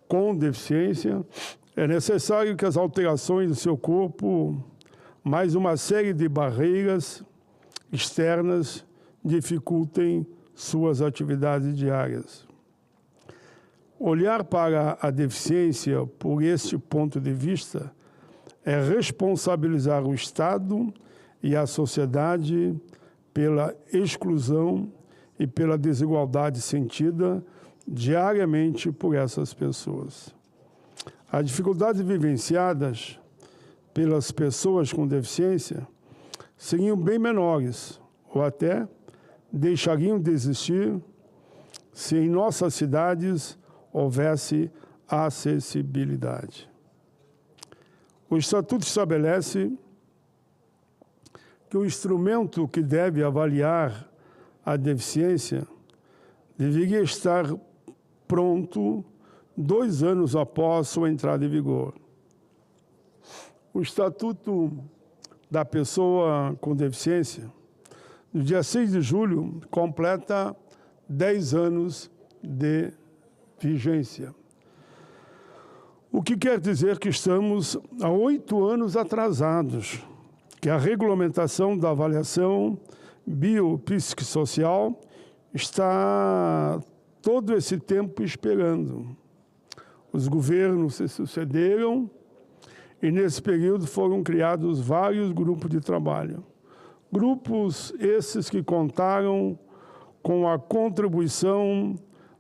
com deficiência, é necessário que as alterações do seu corpo, mais uma série de barreiras externas, dificultem suas atividades diárias. Olhar para a deficiência por este ponto de vista é responsabilizar o Estado e a sociedade pela exclusão e pela desigualdade sentida diariamente por essas pessoas. As dificuldades vivenciadas pelas pessoas com deficiência seriam bem menores ou até deixariam de existir se em nossas cidades houvesse acessibilidade. O Estatuto estabelece que o instrumento que deve avaliar a deficiência deveria estar pronto 2 anos após sua entrada em vigor. O Estatuto da Pessoa com Deficiência, no dia 6 de julho, completa 10 anos de vigência. O que quer dizer que estamos há 8 anos atrasados, que a regulamentação da avaliação biopsicossocial está todo esse tempo esperando. Os governos se sucederam e, nesse período, foram criados vários grupos de trabalho. Grupos esses que contaram com a contribuição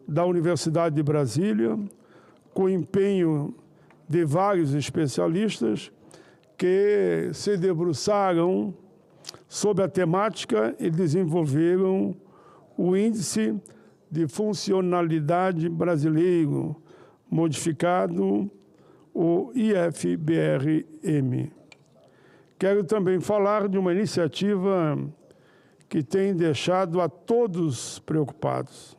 da Universidade de Brasília, com o empenho de vários especialistas que se debruçaram sobre a temática e desenvolveram o Índice de Funcionalidade Brasileiro, modificado, o IFBRM. Quero também falar de uma iniciativa que tem deixado a todos preocupados.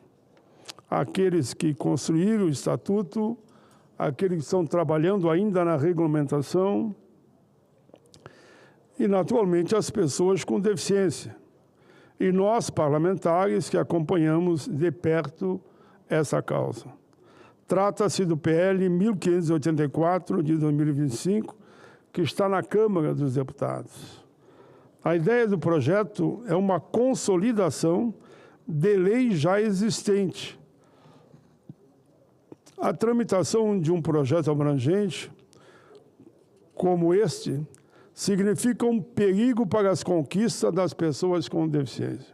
Aqueles que construíram o Estatuto, aqueles que estão trabalhando ainda na regulamentação e, naturalmente, as pessoas com deficiência. E nós, parlamentares, que acompanhamos de perto essa causa. Trata-se do PL 1584, de 2025, que está na Câmara dos Deputados. A ideia do projeto é uma consolidação de lei já existente. A tramitação de um projeto abrangente como este significa um perigo para as conquistas das pessoas com deficiência.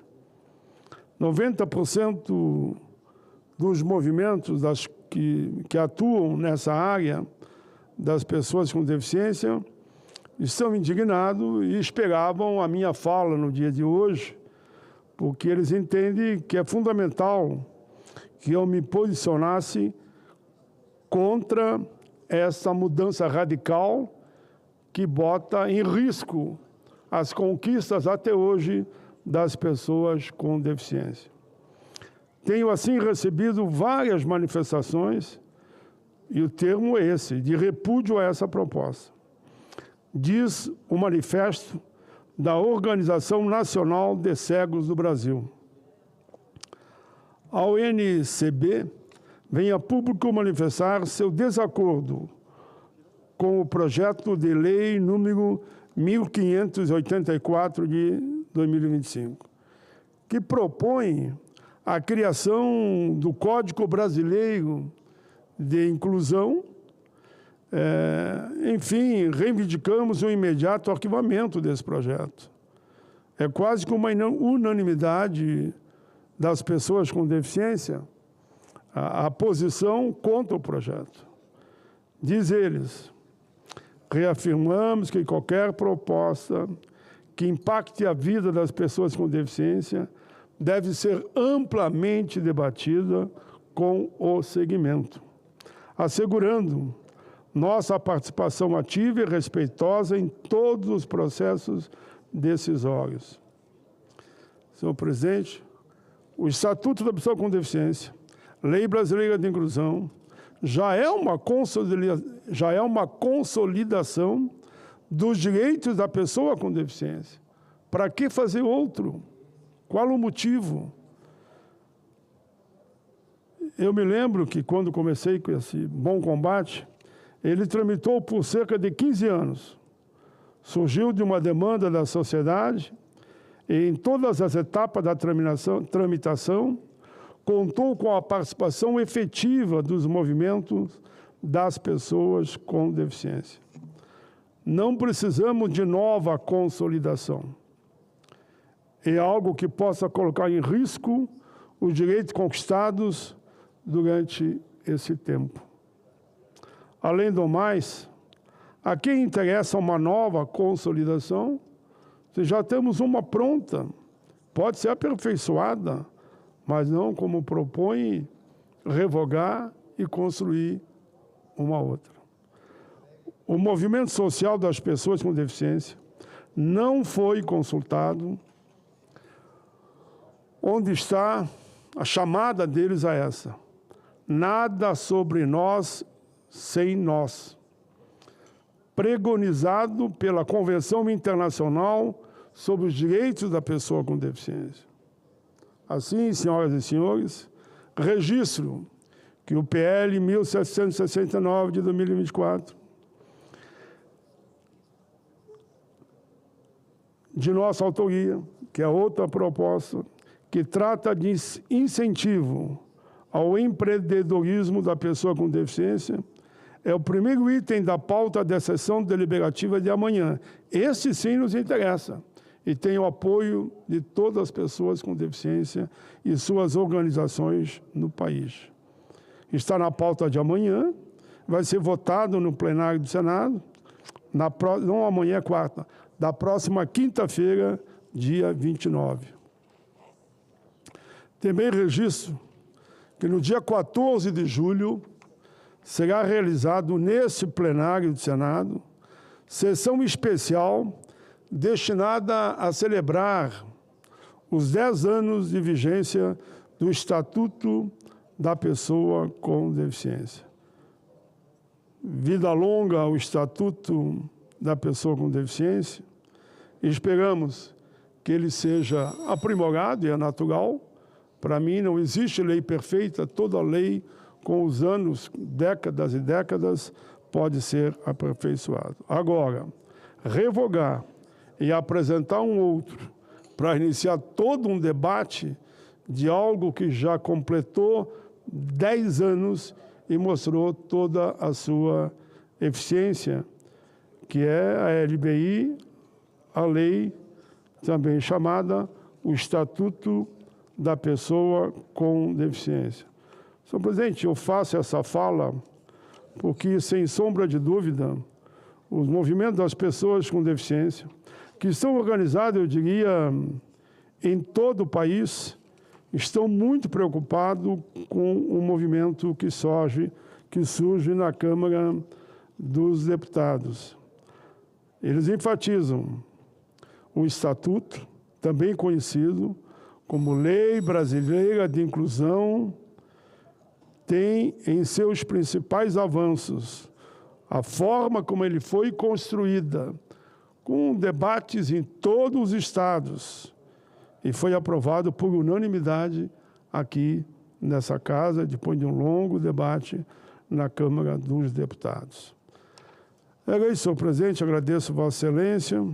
90% dos movimentos que atuam nessa área das pessoas com deficiência estão indignados e esperavam a minha fala no dia de hoje, porque eles entendem que é fundamental que eu me posicionasse contra essa mudança radical que bota em risco as conquistas até hoje das pessoas com deficiência. Tenho, assim, recebido várias manifestações, e o termo é esse, de repúdio a essa proposta. Diz o manifesto da Organização Nacional de Cegos do Brasil. A ONCB vem a público manifestar seu desacordo com o projeto de lei número 1584 de 2025, que propõe a criação do Código Brasileiro de Inclusão. Enfim, reivindicamos o imediato arquivamento desse projeto. É quase que uma unanimidade das pessoas com deficiência a posição contra o projeto. Diz eles: reafirmamos que qualquer proposta que impacte a vida das pessoas com deficiência deve ser amplamente debatida com o segmento, assegurando nossa participação ativa e respeitosa em todos os processos decisórios. Senhor presidente, o Estatuto da Pessoa com Deficiência, Lei Brasileira de Inclusão, já é uma consolidação dos direitos da pessoa com deficiência. Para que fazer outro? Qual o motivo? Eu me lembro que, quando comecei com esse bom combate, ele tramitou por cerca de 15 anos. Surgiu de uma demanda da sociedade e, em todas as etapas da tramitação, contou com a participação efetiva dos movimentos das pessoas com deficiência. Não precisamos de nova consolidação. É algo que possa colocar em risco os direitos conquistados durante esse tempo. Além do mais, a quem interessa uma nova consolidação, se já temos uma pronta, pode ser aperfeiçoada, mas não como propõe revogar e construir uma outra. O movimento social das pessoas com deficiência não foi consultado. Onde está a chamada deles a essa? Nada sobre nós sem nós. Pregonizado pela Convenção Internacional sobre os Direitos da Pessoa com Deficiência. Assim, senhoras e senhores, registro que o PL 1769 de 2024, de nossa autoria, que é outra proposta, que trata de incentivo ao empreendedorismo da pessoa com deficiência, é o primeiro item da pauta da sessão deliberativa de amanhã. Esse sim nos interessa e tem o apoio de todas as pessoas com deficiência e suas organizações no país. Está na pauta de amanhã, vai ser votado no plenário do Senado, não amanhã, é quarta, da próxima quinta-feira, dia 29. Também registro que no dia 14 de julho será realizado nesse plenário do Senado sessão especial destinada a celebrar os 10 anos de vigência do Estatuto da Pessoa com Deficiência. Vida longa ao Estatuto da Pessoa com Deficiência. Esperamos que ele seja aprimorado, e é natural. Para mim, não existe lei perfeita, toda lei, com os anos, décadas e décadas, pode ser aperfeiçoada. Agora, revogar e apresentar um outro para iniciar todo um debate de algo que já completou 10 anos e mostrou toda a sua eficiência, que é a LBI, a lei também chamada o Estatuto da Pessoa com Deficiência. Senhor presidente, eu faço essa fala porque, sem sombra de dúvida, os movimentos das pessoas com deficiência, que estão organizados, eu diria, em todo o país, estão muito preocupados com o movimento que surge na Câmara dos Deputados. Eles enfatizam o Estatuto, também conhecido como Lei Brasileira de Inclusão, tem em seus principais avanços a forma como ele foi construída, com debates em todos os estados, e foi aprovado por unanimidade aqui nessa casa, depois de um longo debate na Câmara dos Deputados. É isso, senhor presidente, agradeço Vossa Excelência.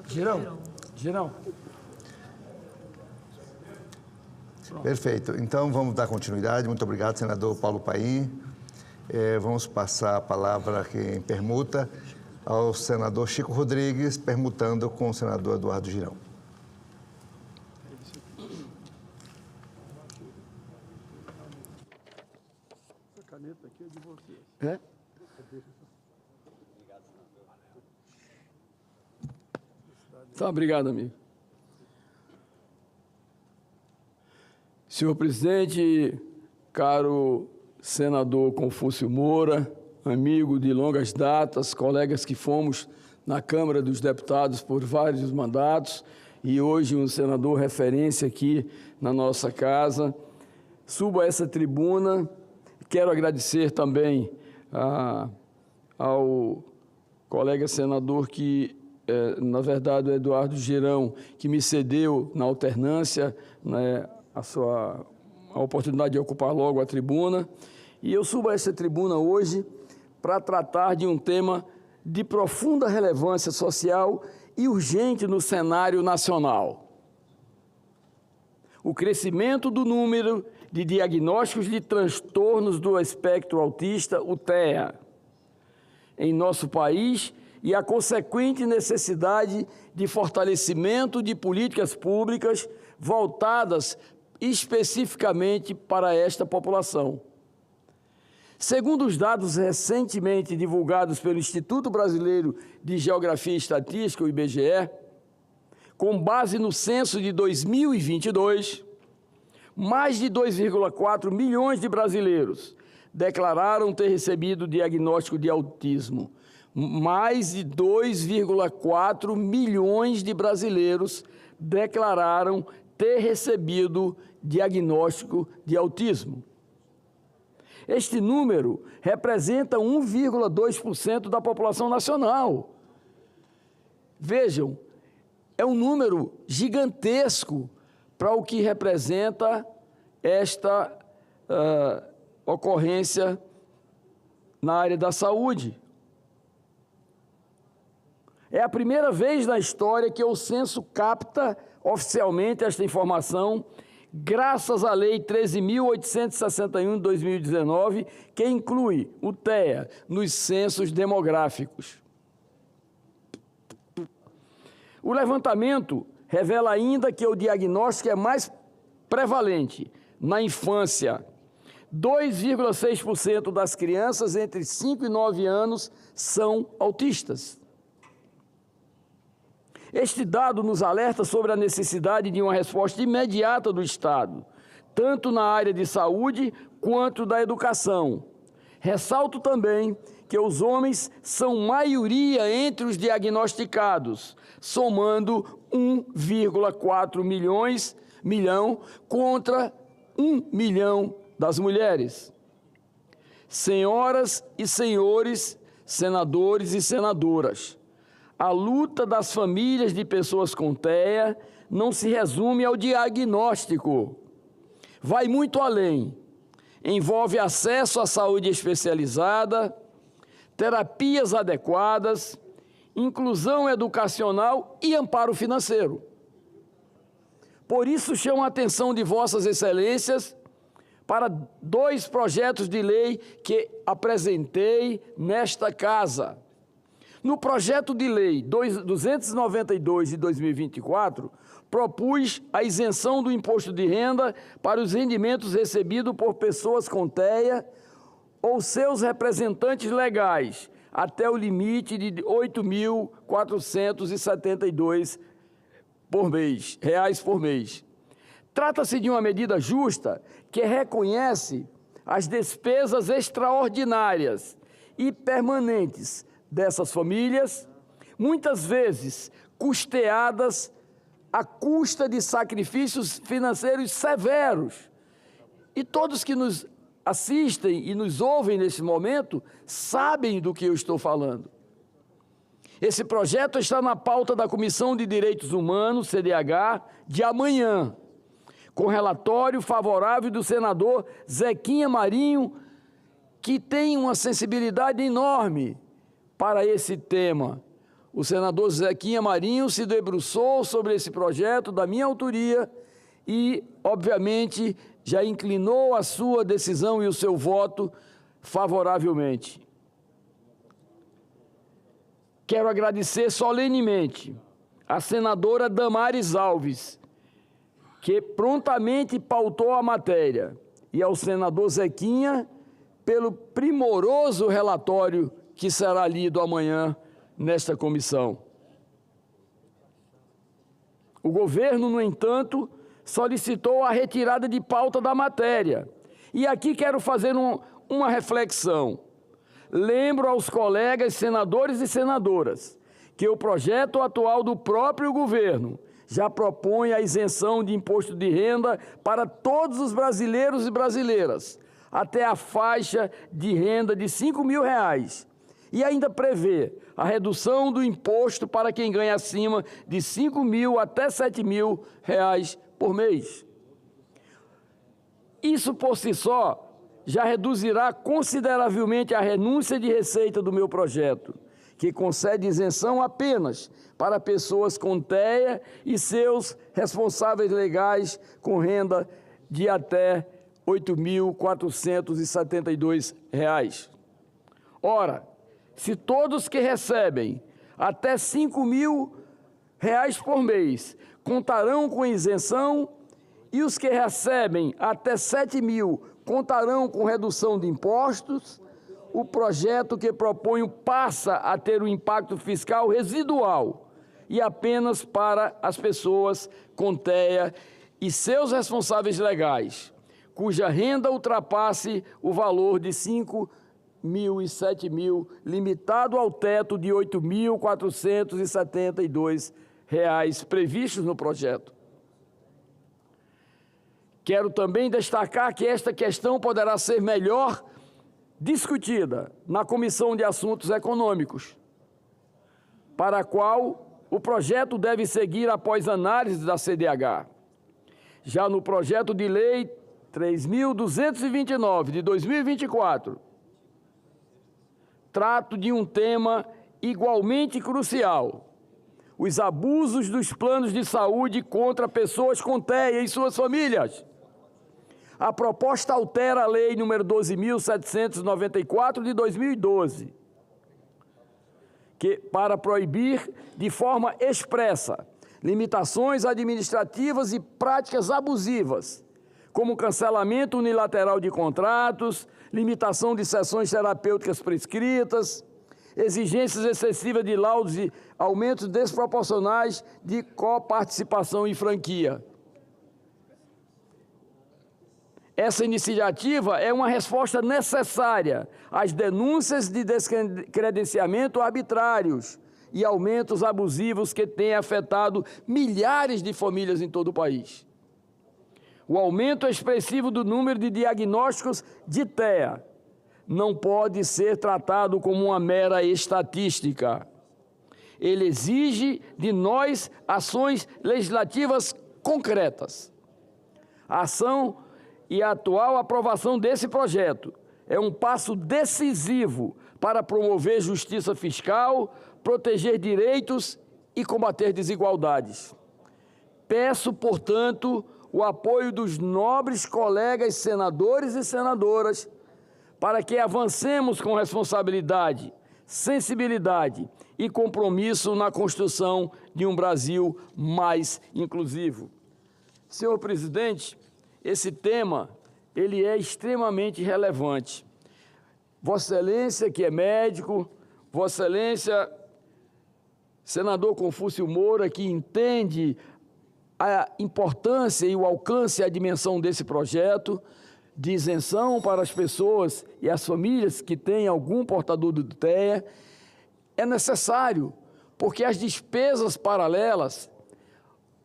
Girão. Perfeito. Então, vamos dar continuidade. Muito obrigado, senador Paulo Paim. Vamos passar a palavra aqui em permuta ao senador Chico Rodrigues, permutando com o senador Eduardo Girão. Essa caneta aqui é de vocês. É? Tá, obrigado, amigo. Senhor presidente, caro senador Confúcio Moura, amigo de longas datas, colegas que fomos na Câmara dos Deputados por vários mandatos e hoje um senador referência aqui na nossa casa. Subo a essa tribuna, quero agradecer também ao colega senador que, na verdade, o Eduardo Girão, que me cedeu na alternância, né, a oportunidade de ocupar logo a tribuna. E eu subo a essa tribuna hoje para tratar de um tema de profunda relevância social e urgente no cenário nacional. O crescimento do número de diagnósticos de transtornos do espectro autista, o TEA, em nosso país e a consequente necessidade de fortalecimento de políticas públicas voltadas especificamente para esta população. Segundo os dados recentemente divulgados pelo Instituto Brasileiro de Geografia e Estatística, o IBGE, com base no censo de 2022, mais de 2,4 milhões de brasileiros declararam ter recebido diagnóstico de autismo. Mais de 2,4 milhões de brasileiros declararam ter recebido diagnóstico de autismo. Este número representa 1,2% da população nacional. Vejam, é um número gigantesco para o que representa esta ocorrência na área da saúde. É a primeira vez na história que o censo capta oficialmente esta informação, graças à Lei 13.861 de 2019, que inclui o TEA nos censos demográficos. O levantamento revela ainda que o diagnóstico é mais prevalente na infância. 2,6% das crianças entre 5 e 9 anos são autistas. Este dado nos alerta sobre a necessidade de uma resposta imediata do Estado, tanto na área de saúde quanto da educação. Ressalto também que os homens são maioria entre os diagnosticados, somando 1,4 milhão contra 1 milhão das mulheres. Senhoras e senhores, senadores e senadoras, a luta das famílias de pessoas com TEA não se resume ao diagnóstico. Vai muito além. Envolve acesso à saúde especializada, terapias adequadas, inclusão educacional e amparo financeiro. Por isso, chamo a atenção de Vossas Excelências para 2 projetos de lei que apresentei nesta casa. No projeto de lei 292 de 2024, propus a isenção do imposto de renda para os rendimentos recebidos por pessoas com TEA ou seus representantes legais, até o limite de R$ 8.472 reais por mês. Trata-se de uma medida justa que reconhece as despesas extraordinárias e permanentes dessas famílias, muitas vezes custeadas à custa de sacrifícios financeiros severos. E todos que nos assistem e nos ouvem nesse momento sabem do que eu estou falando. Esse projeto está na pauta da Comissão de Direitos Humanos, CDH, de amanhã, com relatório favorável do senador Zequinha Marinho, que tem uma sensibilidade enorme para esse tema. O senador Zequinha Marinho se debruçou sobre esse projeto da minha autoria e, obviamente, já inclinou a sua decisão e o seu voto favoravelmente. Quero agradecer solenemente à senadora Damares Alves, que prontamente pautou a matéria, e ao senador Zequinha pelo primoroso relatório que será lido amanhã nesta comissão. O governo, no entanto, solicitou a retirada de pauta da matéria E aqui quero fazer uma reflexão. Lembro aos colegas senadores e senadoras que o projeto atual do próprio governo já propõe a isenção de imposto de renda para todos os brasileiros e brasileiras, até a faixa de renda de R$ 5.000, e ainda prevê a redução do imposto para quem ganha acima de R$ 5.000 até R$ 7.000 por mês. Isso por si só já reduzirá consideravelmente a renúncia de receita do meu projeto, que concede isenção apenas para pessoas com TEA e seus responsáveis legais com renda de até R$ 8.472. Ora, se todos que recebem até R$ 5.000 por mês contarão com isenção e os que recebem até R$ 7.000 contarão com redução de impostos, o projeto que proponho passa a ter um impacto fiscal residual e apenas para as pessoas com TEA e seus responsáveis legais, cuja renda ultrapasse o valor de R$ 5.000 e R$ 7.000, limitado ao teto de R$ 8.472 previstos no projeto. Quero também destacar que esta questão poderá ser melhor discutida na Comissão de Assuntos Econômicos, para a qual o projeto deve seguir após análise da CDH. Já no projeto de lei 3.229 de 2024, trato de um tema igualmente crucial: os abusos dos planos de saúde contra pessoas com TEA e suas famílias. A proposta altera a Lei nº 12.794 de 2012, para proibir de forma expressa limitações administrativas e práticas abusivas, como cancelamento unilateral de contratos, limitação de sessões terapêuticas prescritas, exigências excessivas de laudos e aumentos desproporcionais de coparticipação e franquia. Essa iniciativa é uma resposta necessária às denúncias de descredenciamento arbitrários e aumentos abusivos que têm afetado milhares de famílias em todo o país. O aumento expressivo do número de diagnósticos de TEA não pode ser tratado como uma mera estatística. Ele exige de nós ações legislativas concretas. A ação e a atual aprovação desse projeto é um passo decisivo para promover justiça fiscal, proteger direitos e combater desigualdades. Peço, portanto, o apoio dos nobres colegas senadores e senadoras para que avancemos com responsabilidade, sensibilidade e compromisso na construção de um Brasil mais inclusivo. Senhor presidente, esse tema, ele é extremamente relevante. Vossa Excelência, que é médico, Vossa Excelência, senador Confúcio Moura, que entende a importância e o alcance e a dimensão desse projeto de isenção para as pessoas e as famílias que têm algum portador do TEA, é necessário, porque as despesas paralelas,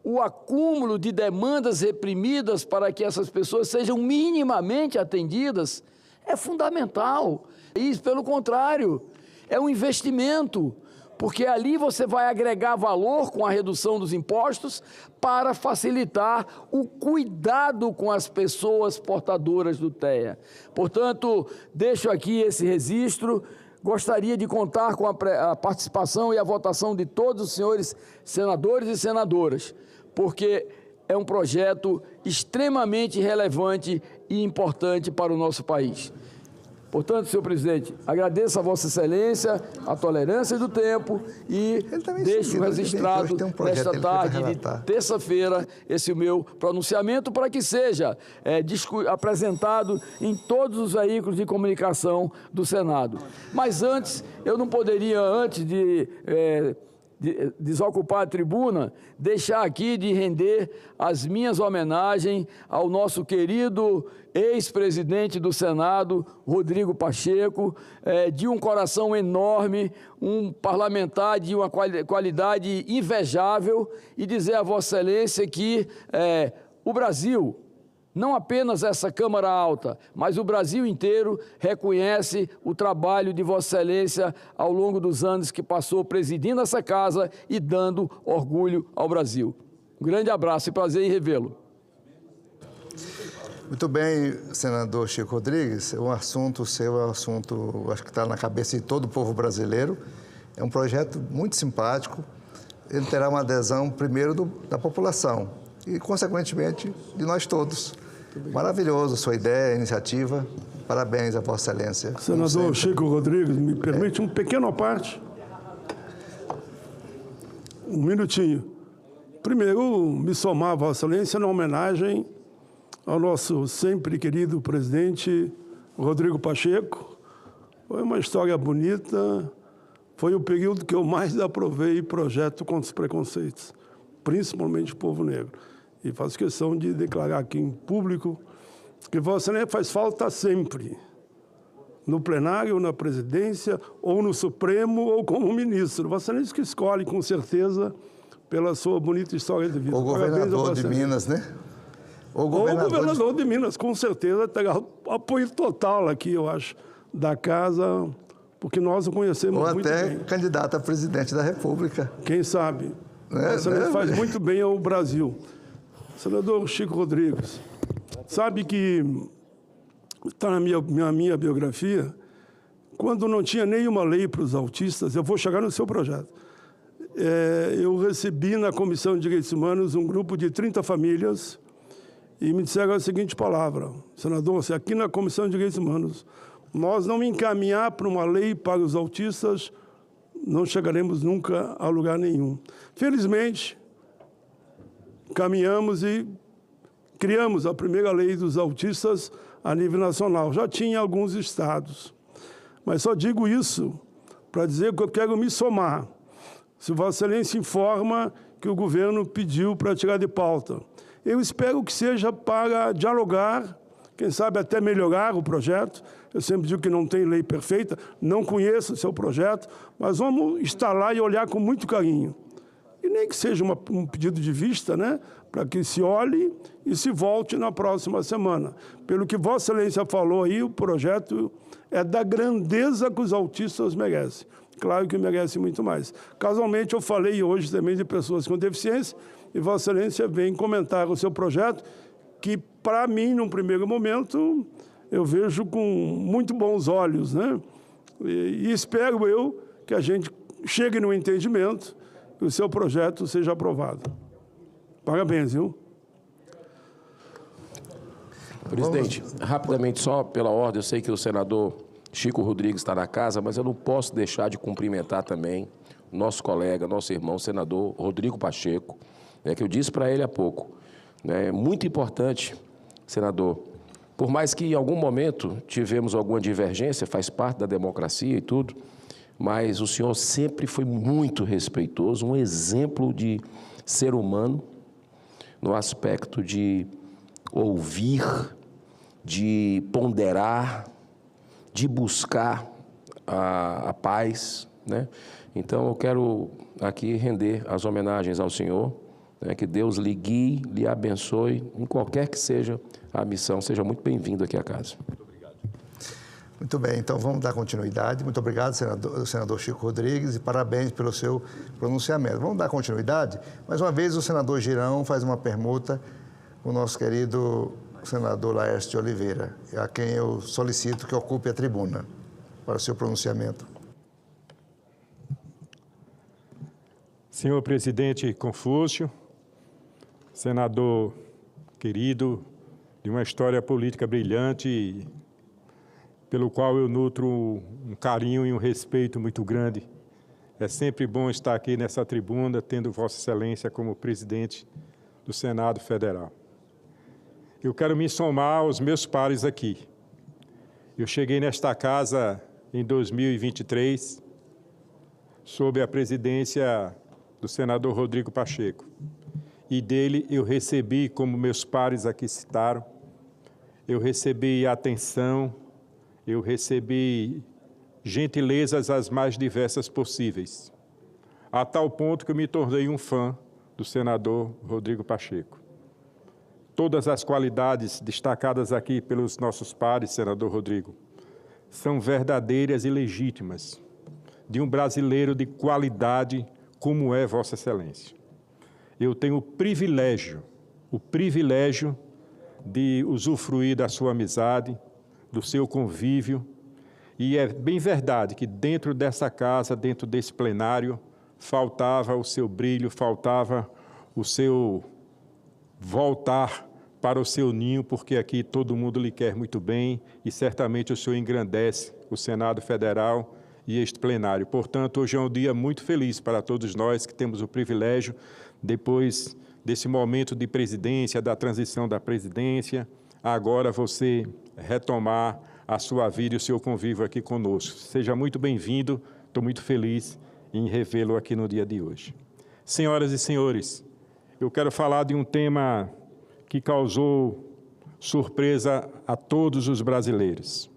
o acúmulo de demandas reprimidas para que essas pessoas sejam minimamente atendidas é fundamental. E, pelo contrário, é um investimento, porque ali você vai agregar valor com a redução dos impostos para facilitar o cuidado com as pessoas portadoras do TEA. Portanto, deixo aqui esse registro. Gostaria de contar com a participação e a votação de todos os senhores senadores e senadoras, porque é um projeto extremamente relevante e importante para o nosso país. Portanto, senhor presidente, agradeço a Vossa Excelência a tolerância do tempo e deixo registrado nesta tarde de terça-feira esse meu pronunciamento para que seja apresentado em todos os veículos de comunicação do Senado. Mas antes, eu não poderia, antes de desocupar a tribuna, deixar aqui de render as minhas homenagens ao nosso querido ex-presidente do Senado, Rodrigo Pacheco, de um coração enorme, um parlamentar de uma qualidade invejável, e dizer a Vossa Excelência que o Brasil, não apenas essa Câmara Alta, mas o Brasil inteiro reconhece o trabalho de Vossa Excelência ao longo dos anos que passou presidindo essa casa e dando orgulho ao Brasil. Um grande abraço e prazer em revê-lo. Muito bem, senador Chico Rodrigues. O assunto seu é um assunto, acho que está na cabeça de todo o povo brasileiro. É um projeto muito simpático. Ele terá uma adesão, primeiro, da população e, consequentemente, de nós todos. Maravilhoso sua ideia, iniciativa. Parabéns a Vossa Excelência. Senador Chico Rodrigues, me permite um pequeno parte? Um minutinho. Primeiro, me somar a Vossa Excelência na homenagem ao nosso sempre querido presidente Rodrigo Pacheco. Foi uma história bonita, foi o período que eu mais aprovei projeto contra os preconceitos, principalmente o povo negro. E faço questão de declarar aqui em público que Vossa Excelência faz falta sempre, no plenário, na presidência, ou no Supremo, ou como ministro. Vossa Excelência que escolhe, com certeza, pela sua bonita história de vida. O governador de Minas, né? Ou o governador de Minas, com certeza, terá apoio total aqui, eu acho, da casa, porque nós o conhecemos muito bem. Ou até candidato a presidente da República. Quem sabe? Vossa Excelência faz muito bem ao Brasil. Senador Chico Rodrigues, sabe que está na minha biografia, quando não tinha nenhuma lei para os autistas, eu vou chegar no seu projeto, eu recebi na Comissão de Direitos Humanos um grupo de 30 famílias e me disseram a seguinte palavra: senador, se aqui na Comissão de Direitos Humanos nós não encaminhar para uma lei para os autistas, não chegaremos nunca a lugar nenhum. Felizmente, caminhamos e criamos a primeira lei dos autistas a nível nacional. Já tinha em alguns estados. Mas só digo isso para dizer que eu quero me somar. Se Vossa Excelência informa que o governo pediu para tirar de pauta, eu espero que seja para dialogar, quem sabe até melhorar o projeto. Eu sempre digo que não tem lei perfeita, não conheço o seu projeto, mas vamos estar lá e olhar com muito carinho. E nem que seja um pedido de vista, né, para que se olhe e se volte na próxima semana. Pelo que Vossa Excelência falou aí, o projeto é da grandeza que os autistas merecem. Claro que merecem muito mais. Casualmente, eu falei hoje também de pessoas com deficiência, e Vossa Excelência vem comentar o seu projeto, que, para mim, num primeiro momento, eu vejo com muito bons olhos, né? E espero eu que a gente chegue no entendimento que o seu projeto seja aprovado. Parabéns, viu? Presidente, rapidamente, só pela ordem, eu sei que o senador Chico Rodrigues está na casa, mas eu não posso deixar de cumprimentar também nosso colega, nosso irmão, senador Rodrigo Pacheco, que eu disse para ele há pouco. É muito importante, senador, por mais que em algum momento tivemos alguma divergência, faz parte da democracia e tudo, mas o senhor sempre foi muito respeitoso, um exemplo de ser humano, no aspecto de ouvir, de ponderar, de buscar a paz, né? Então, eu quero aqui render as homenagens ao senhor, né? Que Deus lhe guie, lhe abençoe, em qualquer que seja a missão. Seja muito bem-vindo aqui à casa. Muito bem, então vamos dar continuidade. Muito obrigado, senador Chico Rodrigues, e parabéns pelo seu pronunciamento. Vamos dar continuidade. Mais uma vez, o senador Girão faz uma permuta com o nosso querido senador Laércio de Oliveira, a quem eu solicito que ocupe a tribuna para o seu pronunciamento. Senhor presidente Confúcio, senador querido, de uma história política brilhante, pelo qual eu nutro um carinho e um respeito muito grande. É sempre bom estar aqui nessa tribuna, tendo Vossa Excelência como presidente do Senado Federal. Eu quero me somar aos meus pares aqui. Eu cheguei nesta casa em 2023, sob a presidência do senador Rodrigo Pacheco. E dele eu recebi, como meus pares aqui citaram, eu recebi atenção, eu recebi gentilezas as mais diversas possíveis, a tal ponto que eu me tornei um fã do senador Rodrigo Pacheco. Todas as qualidades destacadas aqui pelos nossos pares, senador Rodrigo, são verdadeiras e legítimas de um brasileiro de qualidade como é Vossa Excelência. Eu tenho o privilégio de usufruir da sua amizade, do seu convívio, e é bem verdade que dentro dessa casa, dentro desse plenário, faltava o seu brilho, faltava o seu voltar para o seu ninho, porque aqui todo mundo lhe quer muito bem e certamente o senhor engrandece o Senado Federal e este plenário. Portanto, hoje é um dia muito feliz para todos nós que temos o privilégio, depois desse momento de presidência, da transição da presidência, agora você retomar a sua vida e o seu convívio aqui conosco. Seja muito bem-vindo, estou muito feliz em revê-lo aqui no dia de hoje. Senhoras e senhores, eu quero falar de um tema que causou surpresa a todos os brasileiros.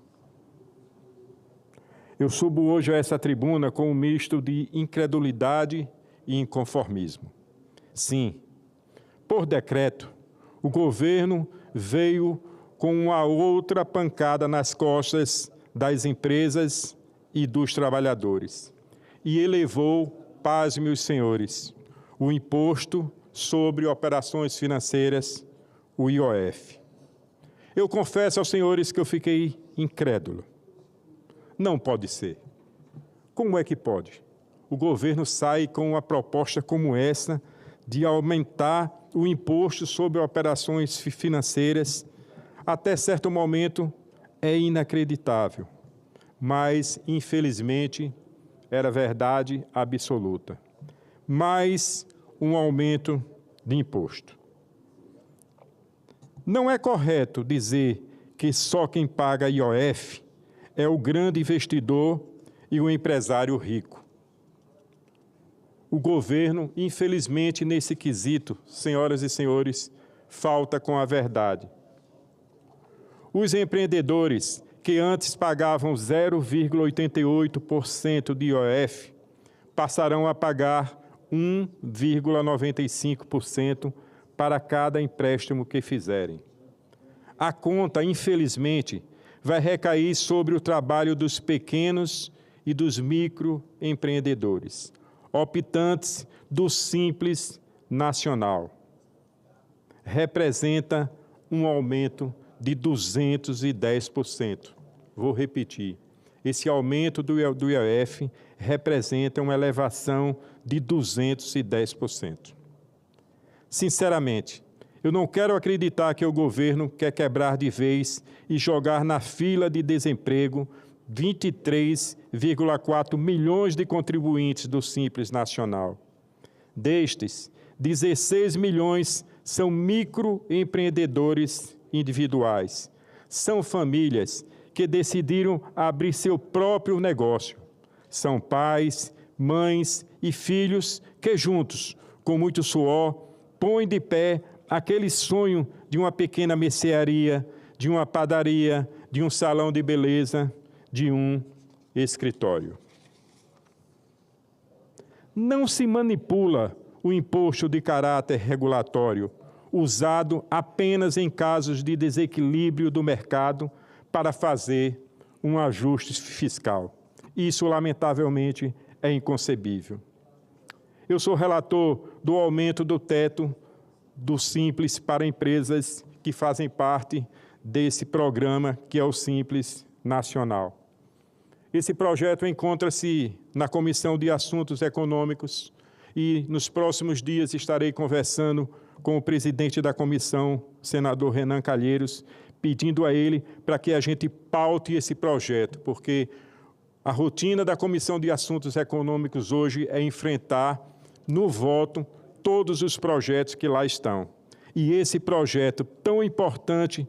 Eu subo hoje a essa tribuna com um misto de incredulidade e inconformismo. Sim, por decreto, o governo veio com uma outra pancada nas costas das empresas e dos trabalhadores e elevou, pasme os senhores, o imposto sobre operações financeiras, o IOF. Eu confesso aos senhores que eu fiquei incrédulo. Não pode ser. Como é que pode? O governo sai com uma proposta como essa de aumentar o imposto sobre operações financeiras. Até certo momento é inacreditável, mas, infelizmente, era verdade absoluta. Mais um aumento de imposto. Não é correto dizer que só quem paga IOF é o grande investidor e o empresário rico. O governo, infelizmente, nesse quesito, senhoras e senhores, falta com a verdade. Os empreendedores que antes pagavam 0,88% de IOF passarão a pagar 1,95% para cada empréstimo que fizerem. A conta, infelizmente, vai recair sobre o trabalho dos pequenos e dos microempreendedores, optantes do Simples Nacional. Representa um aumento de 210%. Vou repetir. Esse aumento do IOF representa uma elevação de 210%. Sinceramente, eu não quero acreditar que o governo quer quebrar de vez e jogar na fila de desemprego 23,4 milhões de contribuintes do Simples Nacional. Destes, 16 milhões são microempreendedores individuais. São famílias que decidiram abrir seu próprio negócio. São pais, mães e filhos que juntos, com muito suor, põe de pé aquele sonho de uma pequena mercearia, de uma padaria, de um salão de beleza, de um escritório. Não se manipula o imposto de caráter regulatório, usado apenas em casos de desequilíbrio do mercado para fazer um ajuste fiscal. Isso, lamentavelmente, é inconcebível. Eu sou relator do aumento do teto do Simples para empresas que fazem parte desse programa que é o Simples Nacional. Esse projeto encontra-se na Comissão de Assuntos Econômicos e nos próximos dias estarei conversando com o presidente da comissão, senador Renan Calheiros, pedindo a ele para que a gente paute esse projeto, porque a rotina da Comissão de Assuntos Econômicos hoje é enfrentar no voto todos os projetos que lá estão. E esse projeto tão importante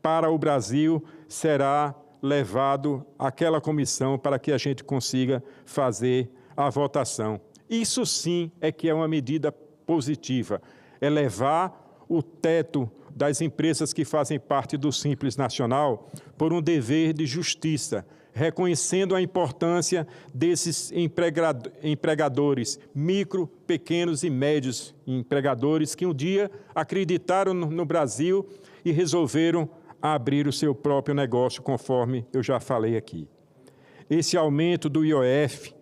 para o Brasil será levado àquela comissão para que a gente consiga fazer a votação. Isso sim é que é uma medida positiva, elevar o teto das empresas que fazem parte do Simples Nacional por um dever de justiça, reconhecendo a importância desses empregadores, micro, pequenos e médios empregadores que um dia acreditaram no Brasil e resolveram abrir o seu próprio negócio, conforme eu já falei aqui. Esse aumento do IOF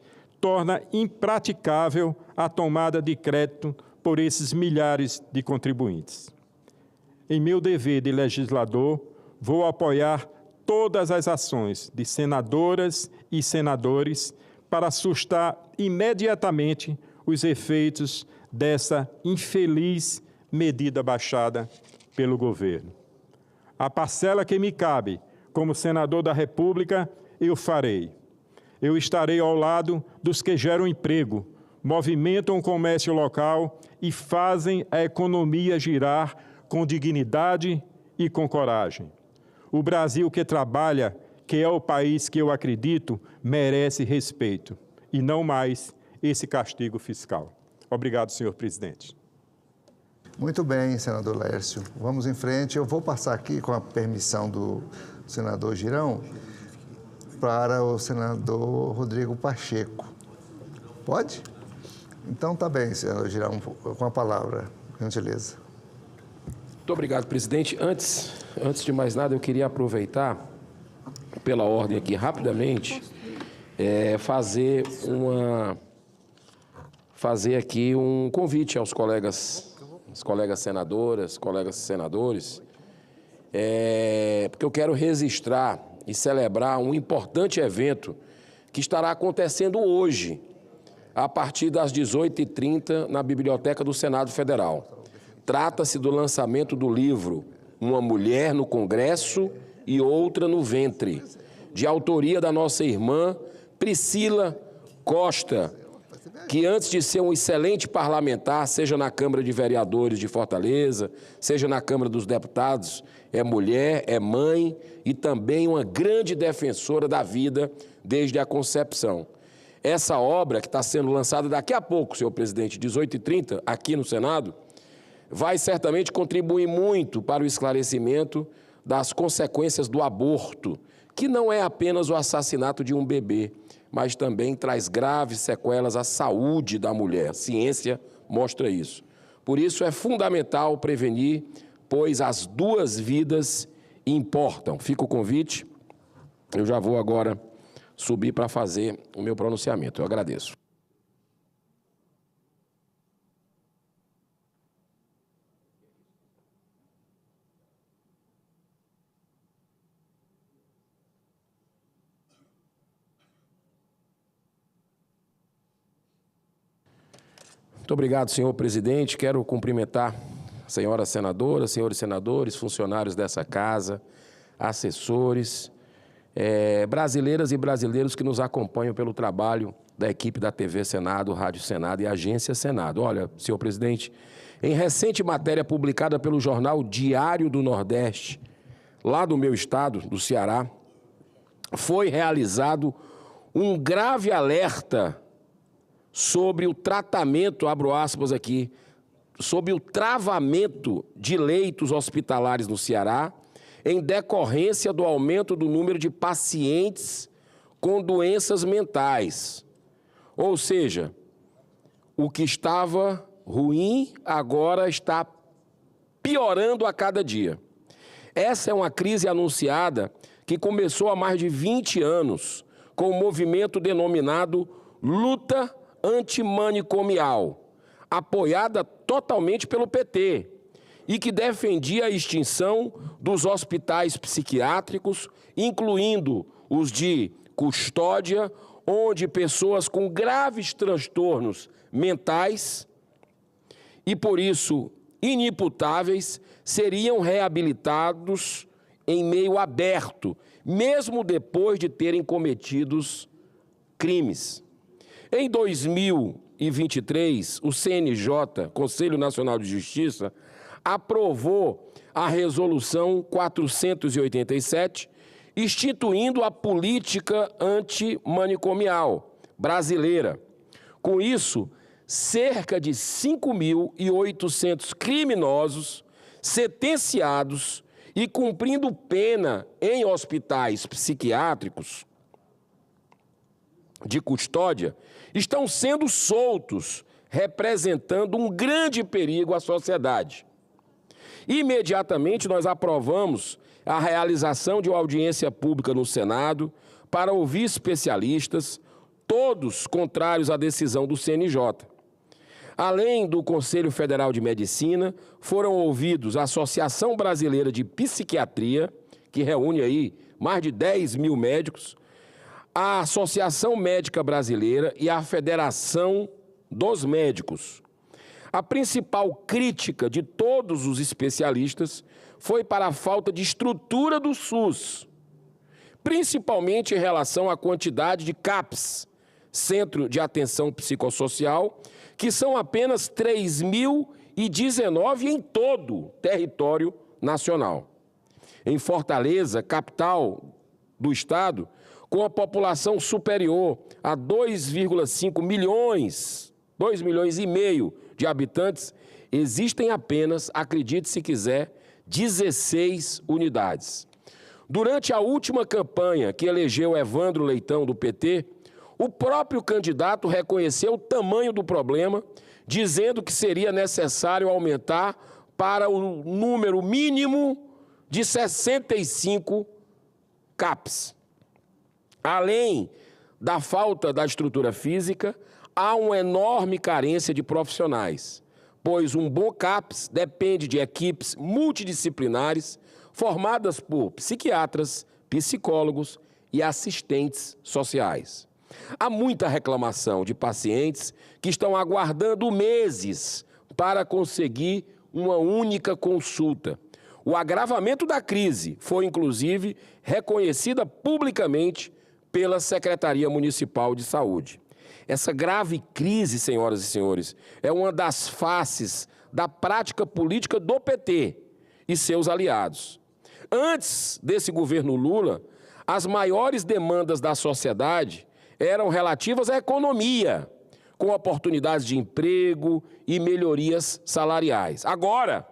torna impraticável a tomada de crédito por esses milhares de contribuintes. Em meu dever de legislador, vou apoiar todas as ações de senadoras e senadores para assustar imediatamente os efeitos dessa infeliz medida baixada pelo governo. A parcela que me cabe como senador da República, eu farei. Eu estarei ao lado dos que geram emprego, movimentam o comércio local e fazem a economia girar com dignidade e com coragem. O Brasil que trabalha, que é o país que eu acredito, merece respeito e não mais esse castigo fiscal. Obrigado, senhor presidente. Muito bem, senador Laércio. Vamos em frente. Eu vou passar aqui, com a permissão do senador Girão, para o senador Rodrigo Pacheco. Pode? Então, tá bem, senador Girão, com a palavra. Gentileza. Muito obrigado, presidente. Antes de mais nada, eu queria aproveitar, pela ordem aqui, rapidamente, fazer aqui um convite aos colegas senadoras, colegas senadores, porque eu quero registrar e celebrar um importante evento que estará acontecendo hoje, a partir das 18h30, na Biblioteca do Senado Federal. Trata-se do lançamento do livro Uma Mulher no Congresso e Outra no Ventre, de autoria da nossa irmã Priscila Costa, que antes de ser um excelente parlamentar, seja na Câmara de Vereadores de Fortaleza, seja na Câmara dos Deputados, é mulher, é mãe e também uma grande defensora da vida desde a concepção. Essa obra, que está sendo lançada daqui a pouco, senhor presidente, 18h30, aqui no Senado, vai certamente contribuir muito para o esclarecimento das consequências do aborto, que não é apenas o assassinato de um bebê, mas também traz graves sequelas à saúde da mulher. A ciência mostra isso. Por isso é fundamental prevenir, pois as duas vidas importam. Fica o convite. Eu já vou agora subir para fazer o meu pronunciamento. Eu agradeço. Muito obrigado, senhor presidente. Quero cumprimentar senhoras senadoras, senhores senadores, funcionários dessa casa, assessores, brasileiras e brasileiros que nos acompanham pelo trabalho da equipe da TV Senado, Rádio Senado e Agência Senado. Olha, senhor presidente, em recente matéria publicada pelo jornal Diário do Nordeste, lá do meu estado, do Ceará, foi realizado um grave alerta sobre o tratamento, abro aspas aqui, sobre o travamento de leitos hospitalares no Ceará, em decorrência do aumento do número de pacientes com doenças mentais. Ou seja, o que estava ruim agora está piorando a cada dia. Essa é uma crise anunciada que começou há mais de 20 anos, com o movimento denominado Luta Antimanicomial, apoiada totalmente pelo PT, e que defendia a extinção dos hospitais psiquiátricos, incluindo os de custódia, onde pessoas com graves transtornos mentais e, por isso, inimputáveis, seriam reabilitados em meio aberto, mesmo depois de terem cometidos crimes. Em 2023, o CNJ, Conselho Nacional de Justiça, aprovou a Resolução 487, instituindo a política antimanicomial brasileira, Com isso, cerca de 5.800 criminosos sentenciados e cumprindo pena em hospitais psiquiátricos de custódia estão sendo soltos, representando um grande perigo à sociedade. Imediatamente nós aprovamos a realização de uma audiência pública no Senado para ouvir especialistas, todos contrários à decisão do CNJ. Além do Conselho Federal de Medicina, foram ouvidos a Associação Brasileira de Psiquiatria, que reúne aí mais de 10 mil médicos, a Associação Médica Brasileira e a Federação dos Médicos. A principal crítica de todos os especialistas foi para a falta de estrutura do SUS, principalmente em relação à quantidade de CAPs, Centro de Atenção Psicossocial, que são apenas 3.019 em todo o território nacional. Em Fortaleza, capital do estado, com a população superior a 2,5 milhões, 2,5 milhões de habitantes, existem apenas, acredite se quiser, 16 unidades. Durante a última campanha que elegeu Evandro Leitão, do PT, o próprio candidato reconheceu o tamanho do problema, dizendo que seria necessário aumentar para o número mínimo de 65 CAPs. Além da falta da estrutura física, há uma enorme carência de profissionais, pois um bom CAPs depende de equipes multidisciplinares formadas por psiquiatras, psicólogos e assistentes sociais. Há muita reclamação de pacientes que estão aguardando meses para conseguir uma única consulta. O agravamento da crise foi, inclusive, reconhecida publicamente pela Secretaria Municipal de Saúde. Essa grave crise, senhoras e senhores, é uma das faces da prática política do PT e seus aliados. Antes desse governo Lula, as maiores demandas da sociedade eram relativas à economia, com oportunidades de emprego e melhorias salariais. Agora,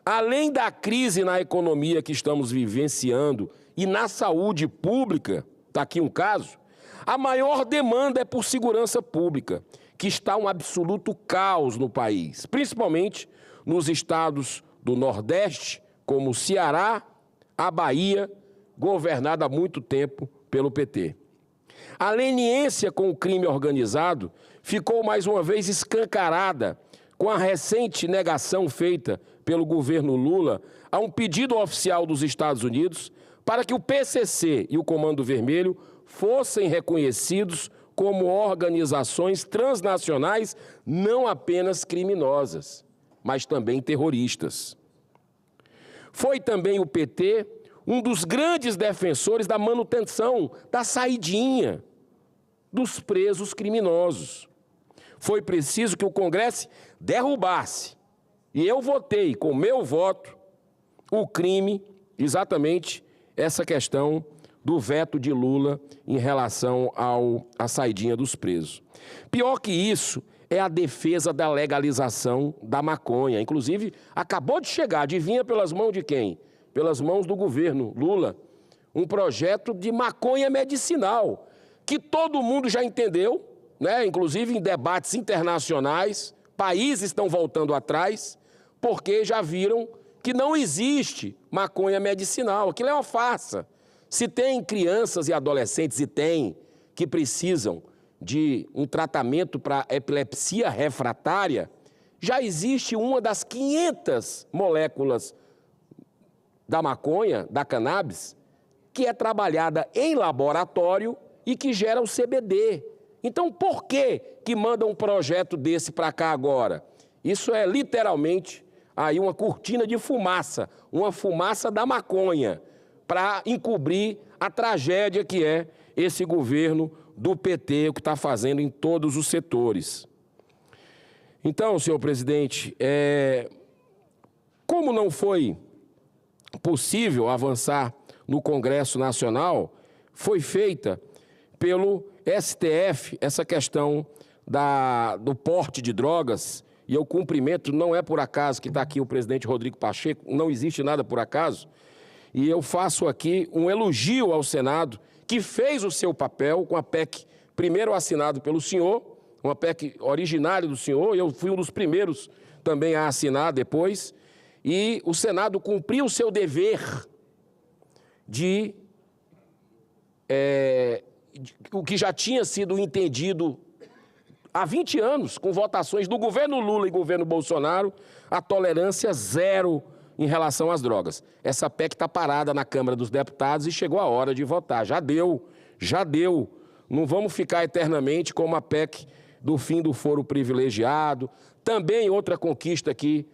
além da crise na economia que estamos vivenciando e na saúde pública, está aqui um caso, a maior demanda é por segurança pública, que está um absoluto caos no país, principalmente nos estados do Nordeste, como o Ceará, a Bahia, governada há muito tempo pelo PT. A leniência com o crime organizado ficou mais uma vez escancarada com a recente negação feita pelo governo Lula a um pedido oficial dos Estados Unidos para que o PCC e o Comando Vermelho fossem reconhecidos como organizações transnacionais não apenas criminosas, mas também terroristas. Foi também o PT um dos grandes defensores da manutenção, da saidinha dos presos criminosos. Foi preciso que o Congresso derrubasse, e eu votei com meu voto, o crime, exatamente essa questão do veto de Lula em relação à saidinha dos presos. Pior que isso é a defesa da legalização da maconha. Inclusive, acabou de chegar, adivinha pelas mãos de quem? Pelas mãos do governo Lula, um projeto de maconha medicinal, que todo mundo já entendeu, né? Inclusive em debates internacionais, países estão voltando atrás, porque já viram que não existe maconha medicinal, aquilo é uma farsa. Se tem crianças e adolescentes, e tem, que precisam de um tratamento para epilepsia refratária, já existe uma das 500 moléculas da maconha, da cannabis, que é trabalhada em laboratório e que gera o CBD. Então, por que manda um projeto desse para cá agora? Isso é literalmente aí uma cortina de fumaça, uma fumaça da maconha, para encobrir a tragédia que é esse governo do PT, o que está fazendo em todos os setores. Então, senhor presidente, como não foi possível avançar no Congresso Nacional, foi feita pelo STF essa questão do porte de drogas, e eu cumprimento, não é por acaso que está aqui o presidente Rodrigo Pacheco, não existe nada por acaso, e eu faço aqui um elogio ao Senado, que fez o seu papel com a PEC, primeiro assinado pelo senhor, uma PEC originária do senhor, e eu fui um dos primeiros também a assinar depois, e o Senado cumpriu o seu dever de o que já tinha sido entendido há 20 anos, com votações do governo Lula e governo Bolsonaro, a tolerância zero em relação às drogas. Essa PEC está parada na Câmara dos Deputados e chegou a hora de votar. Já deu. Não vamos ficar eternamente com uma PEC do fim do foro privilegiado. Também outra conquista aqui,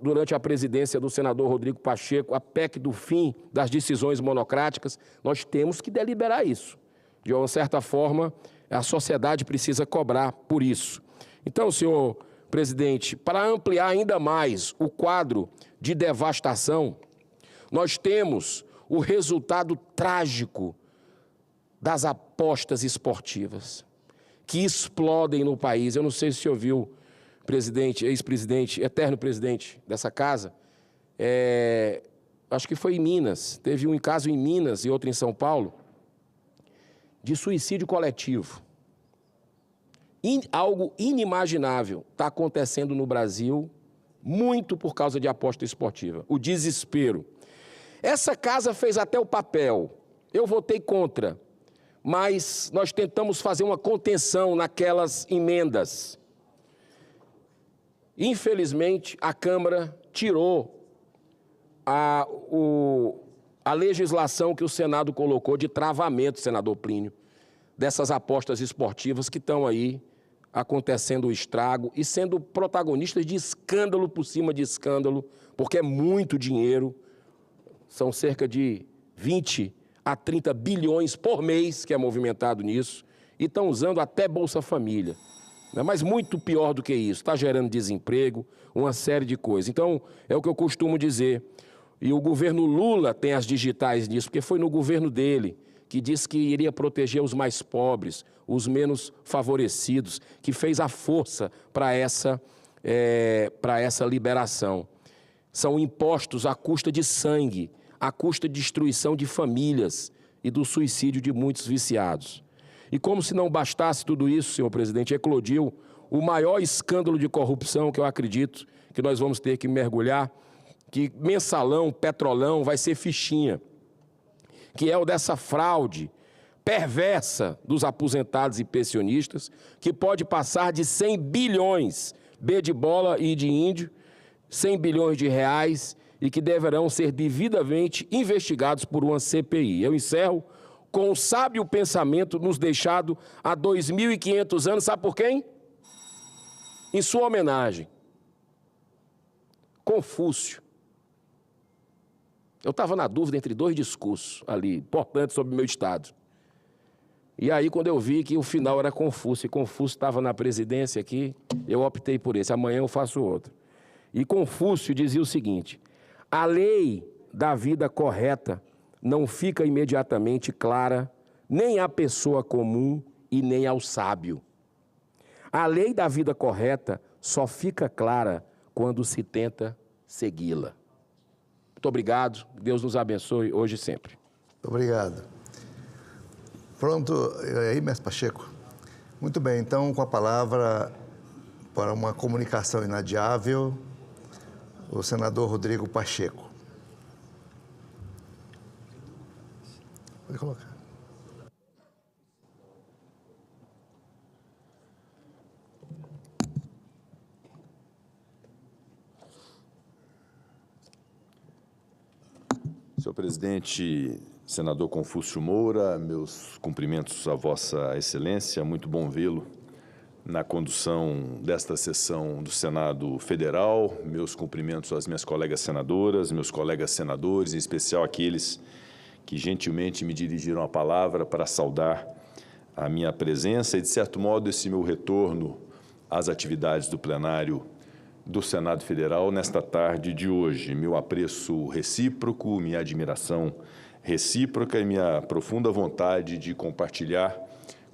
durante a presidência do senador Rodrigo Pacheco, a PEC do fim das decisões monocráticas. Nós temos que deliberar isso. De uma certa forma, a sociedade precisa cobrar por isso. Então, senhor presidente, para ampliar ainda mais o quadro de devastação, nós temos o resultado trágico das apostas esportivas, que explodem no país. Eu não sei se o senhor viu, presidente, ex-presidente, eterno presidente dessa casa, acho que foi em Minas, teve um caso em Minas e outro em São Paulo, de suicídio coletivo. Algo inimaginável está acontecendo no Brasil, muito por causa de aposta esportiva. O desespero. Essa casa fez até o papel. Eu votei contra, mas nós tentamos fazer uma contenção naquelas emendas. Infelizmente, a Câmara tirou a legislação que o Senado colocou de travamento, senador Plínio, dessas apostas esportivas que estão aí acontecendo o estrago e sendo protagonistas de escândalo por cima de escândalo, porque é muito dinheiro, são cerca de 20 a 30 bilhões por mês que é movimentado nisso, e estão usando até Bolsa Família. Mas muito pior do que isso, está gerando desemprego, uma série de coisas. Então, é o que eu costumo dizer, e o governo Lula tem as digitais nisso, porque foi no governo dele que disse que iria proteger os mais pobres, os menos favorecidos, que fez a força para essa liberação. São impostos à custa de sangue, à custa de destruição de famílias e do suicídio de muitos viciados. E como se não bastasse tudo isso, senhor presidente, eclodiu o maior escândalo de corrupção que eu acredito que nós vamos ter que mergulhar, que mensalão, petrolão, vai ser fichinha, que é o dessa fraude perversa dos aposentados e pensionistas, que pode passar de 100 bilhões, B de bola e de índio, 100 bilhões de reais, e que deverão ser devidamente investigados por uma CPI. Eu encerro com o sábio pensamento nos deixado há 2.500 anos, sabe por quem? Em sua homenagem. Confúcio. Eu estava na dúvida entre dois discursos ali, importantes sobre o meu estado. E aí, quando eu vi que o final era Confúcio, e Confúcio estava na presidência aqui, eu optei por esse. Amanhã eu faço outro. E Confúcio dizia o seguinte: a lei da vida correta não fica imediatamente clara nem à pessoa comum e nem ao sábio. A lei da vida correta só fica clara quando se tenta segui-la. Muito obrigado. Deus nos abençoe hoje e sempre. Obrigado. Pronto, e aí, mestre Pacheco? Muito bem, então, com a palavra para uma comunicação inadiável, o senador Rodrigo Pacheco. Pode colocar. Senhor presidente, senador Confúcio Moura, meus cumprimentos a Vossa Excelência, muito bom vê-lo na condução desta sessão do Senado Federal, meus cumprimentos às minhas colegas senadoras, meus colegas senadores, em especial aqueles que gentilmente me dirigiram a palavra para saudar a minha presença e, de certo modo, esse meu retorno às atividades do plenário do Senado Federal nesta tarde de hoje. Meu apreço recíproco, minha admiração recíproca e minha profunda vontade de compartilhar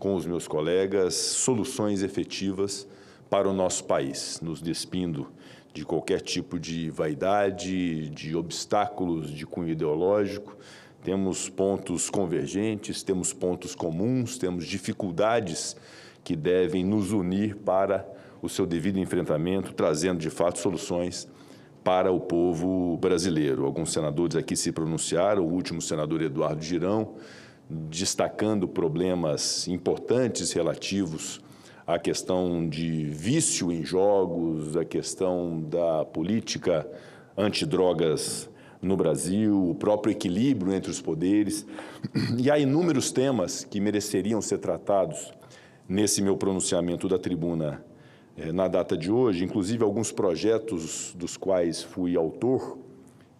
com os meus colegas, soluções efetivas para o nosso país, nos despindo de qualquer tipo de vaidade, de obstáculos de cunho ideológico. Temos pontos convergentes, temos pontos comuns, temos dificuldades que devem nos unir para o seu devido enfrentamento, trazendo, de fato, soluções para o povo brasileiro. Alguns senadores aqui se pronunciaram, o último senador Eduardo Girão, destacando problemas importantes relativos à questão de vício em jogos, a questão da política antidrogas no Brasil, o próprio equilíbrio entre os poderes. E há inúmeros temas que mereceriam ser tratados nesse meu pronunciamento da tribuna na data de hoje, inclusive alguns projetos dos quais fui autor,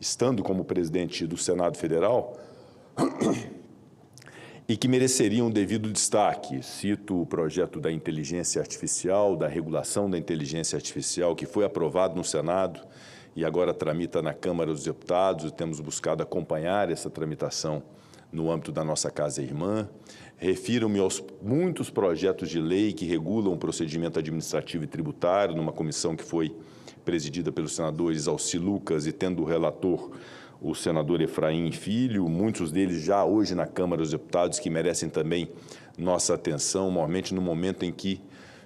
estando como presidente do Senado Federal, e que mereceriam devido destaque. Cito o projeto da inteligência artificial, da regulação da inteligência artificial, que foi aprovado no Senado e agora tramita na Câmara dos Deputados, e temos buscado acompanhar essa tramitação no âmbito da nossa Casa Irmã. Refiro-me aos muitos projetos de lei que regulam o procedimento administrativo e tributário, numa comissão que foi presidida pelos senadores Alci Lucas e tendo o relator o senador Efraim Filho, muitos deles já hoje na Câmara dos Deputados, que merecem também nossa atenção, normalmente no momento em que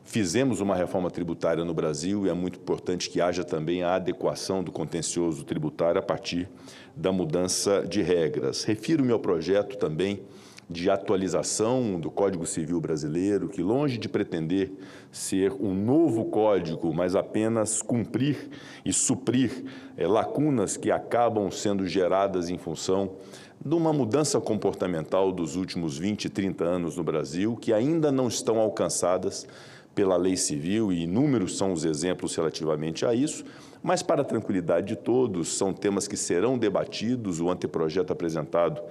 fizemos uma reforma tributária no Brasil, e é muito importante que haja também a adequação do contencioso tributário a partir da mudança de regras. Refiro-me ao projeto também de atualização do Código Civil brasileiro, que, longe de pretender ser um novo código, mas apenas cumprir e suprir lacunas que acabam sendo geradas em função de uma mudança comportamental dos últimos 20, 30 anos no Brasil, que ainda não estão alcançadas pela lei civil, e inúmeros são os exemplos relativamente a isso, mas, para a tranquilidade de todos, são temas que serão debatidos. O anteprojeto apresentado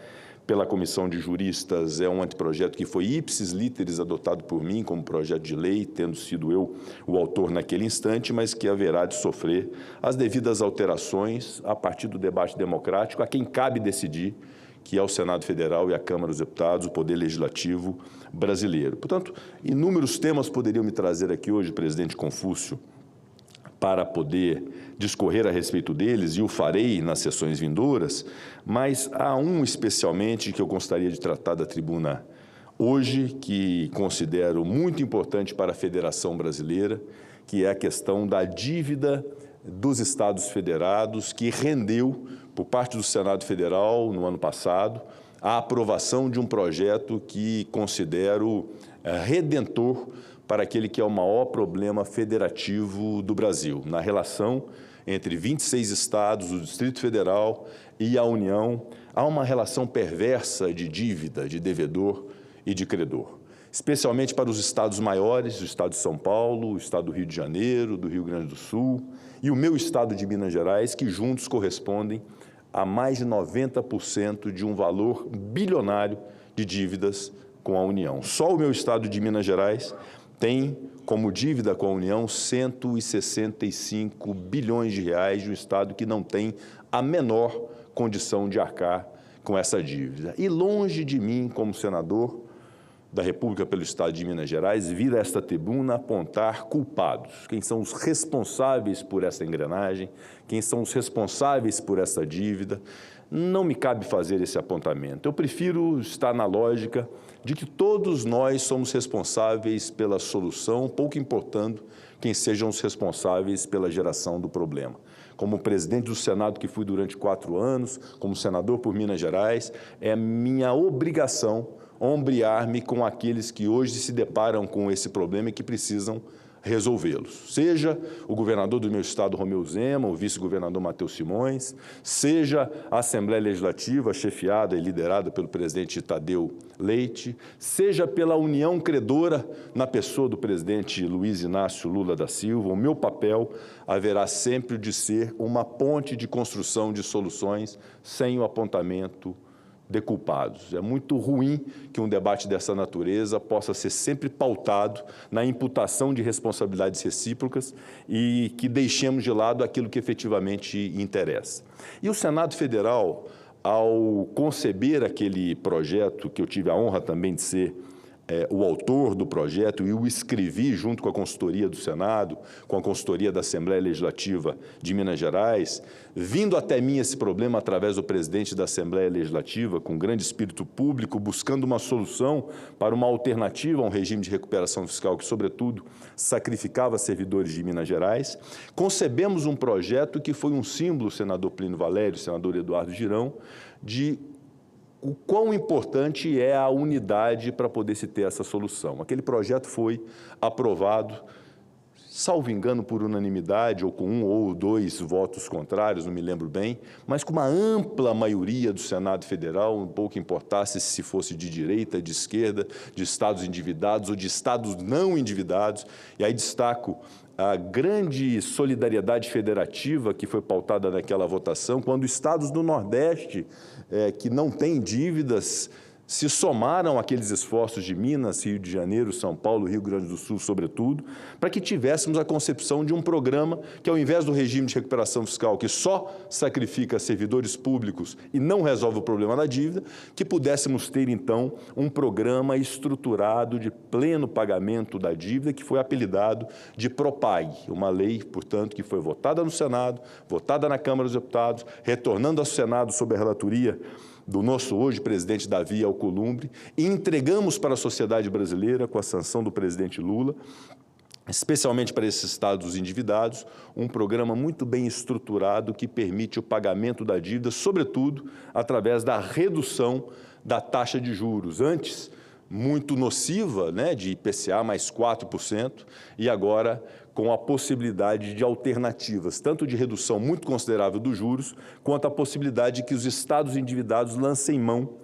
pela Comissão de Juristas é um anteprojeto que foi ipsis literis adotado por mim como projeto de lei, tendo sido eu o autor naquele instante, mas que haverá de sofrer as devidas alterações a partir do debate democrático, a quem cabe decidir, que é o Senado Federal e a Câmara dos Deputados, o Poder Legislativo brasileiro. Portanto, inúmeros temas poderiam me trazer aqui hoje, presidente Confúcio, para poder discorrer a respeito deles, e o farei nas sessões vindouras, mas há um especialmente que eu gostaria de tratar da tribuna hoje, que considero muito importante para a Federação Brasileira, que é a questão da dívida dos Estados Federados, que rendeu, por parte do Senado Federal, no ano passado, a aprovação de um projeto que considero redentor para aquele que é o maior problema federativo do Brasil, na relação entre 26 estados, o Distrito Federal e a União. Há uma relação perversa de dívida, de devedor e de credor, especialmente para os estados maiores, o estado de São Paulo, o estado do Rio de Janeiro, do Rio Grande do Sul e o meu estado de Minas Gerais, que juntos correspondem a mais de 90% de um valor bilionário de dívidas com a União. Só o meu estado de Minas Gerais tem como dívida com a União 165 bilhões de reais, de um estado que não tem a menor condição de arcar com essa dívida. E longe de mim, como senador da República pelo estado de Minas Gerais, vir a esta tribuna apontar culpados, quem são os responsáveis por essa engrenagem, quem são os responsáveis por essa dívida. Não me cabe fazer esse apontamento. Eu prefiro estar na lógica de que todos nós somos responsáveis pela solução, pouco importando quem sejam os responsáveis pela geração do problema. Como presidente do Senado, que fui durante 4 anos, como senador por Minas Gerais, é minha obrigação ombrear-me com aqueles que hoje se deparam com esse problema e que precisam resolvê-los. Seja o governador do meu estado, Romeu Zema, o vice-governador Matheus Simões, seja a Assembleia Legislativa, chefiada e liderada pelo presidente Tadeu Leite, seja pela União Credora, na pessoa do presidente Luiz Inácio Lula da Silva. O meu papel haverá sempre de ser uma ponte de construção de soluções sem o apontamento de culpados. É muito ruim que um debate dessa natureza possa ser sempre pautado na imputação de responsabilidades recíprocas e que deixemos de lado aquilo que efetivamente interessa. E o Senado Federal, ao conceber aquele projeto, que eu tive a honra também de ser o autor do projeto e o escrevi junto com a consultoria do Senado, com a consultoria da Assembleia Legislativa de Minas Gerais, vindo até mim esse problema através do presidente da Assembleia Legislativa, com grande espírito público, buscando uma solução para uma alternativa a um regime de recuperação fiscal que, sobretudo, sacrificava servidores de Minas Gerais. Concebemos um projeto que foi um símbolo, senador Plínio Valério, senador Eduardo Girão, de o quão importante é a unidade para poder se ter essa solução. Aquele projeto foi aprovado, salvo engano, por unanimidade, ou com 1 ou 2 votos contrários, não me lembro bem, mas com uma ampla maioria do Senado Federal, um pouco importasse se fosse de direita, de esquerda, de estados endividados ou de estados não endividados. E aí destaco a grande solidariedade federativa que foi pautada naquela votação, quando estados do Nordeste, que não têm dívidas, se somaram àqueles esforços de Minas, Rio de Janeiro, São Paulo, Rio Grande do Sul, sobretudo, para que tivéssemos a concepção de um programa que, ao invés do regime de recuperação fiscal, que só sacrifica servidores públicos e não resolve o problema da dívida, que pudéssemos ter, então, um programa estruturado de pleno pagamento da dívida, que foi apelidado de PROPAG, uma lei, portanto, que foi votada no Senado, votada na Câmara dos Deputados, retornando ao Senado sob a relatoria do nosso hoje presidente Davi Alcolumbre, e entregamos para a sociedade brasileira, com a sanção do presidente Lula, especialmente para esses estados endividados, um programa muito bem estruturado que permite o pagamento da dívida, sobretudo através da redução da taxa de juros. Antes, muito nociva, né, de IPCA mais 4%, e agora com a possibilidade de alternativas, tanto de redução muito considerável dos juros, quanto a possibilidade de que os estados endividados lancem mão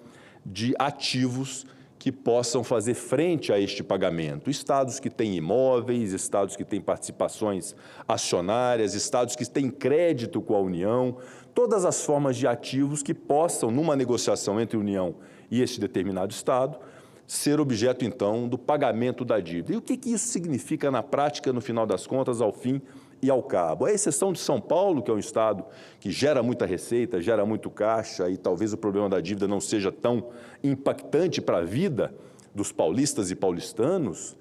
de ativos que possam fazer frente a este pagamento. Estados que têm imóveis, estados que têm participações acionárias, estados que têm crédito com a União, todas as formas de ativos que possam, numa negociação entre a União e este determinado estado, ser objeto, então, do pagamento da dívida. E o que isso significa na prática, no final das contas, ao fim e ao cabo? A exceção de São Paulo, que é um estado que gera muita receita, gera muito caixa, e talvez o problema da dívida não seja tão impactante para a vida dos paulistas e paulistanos,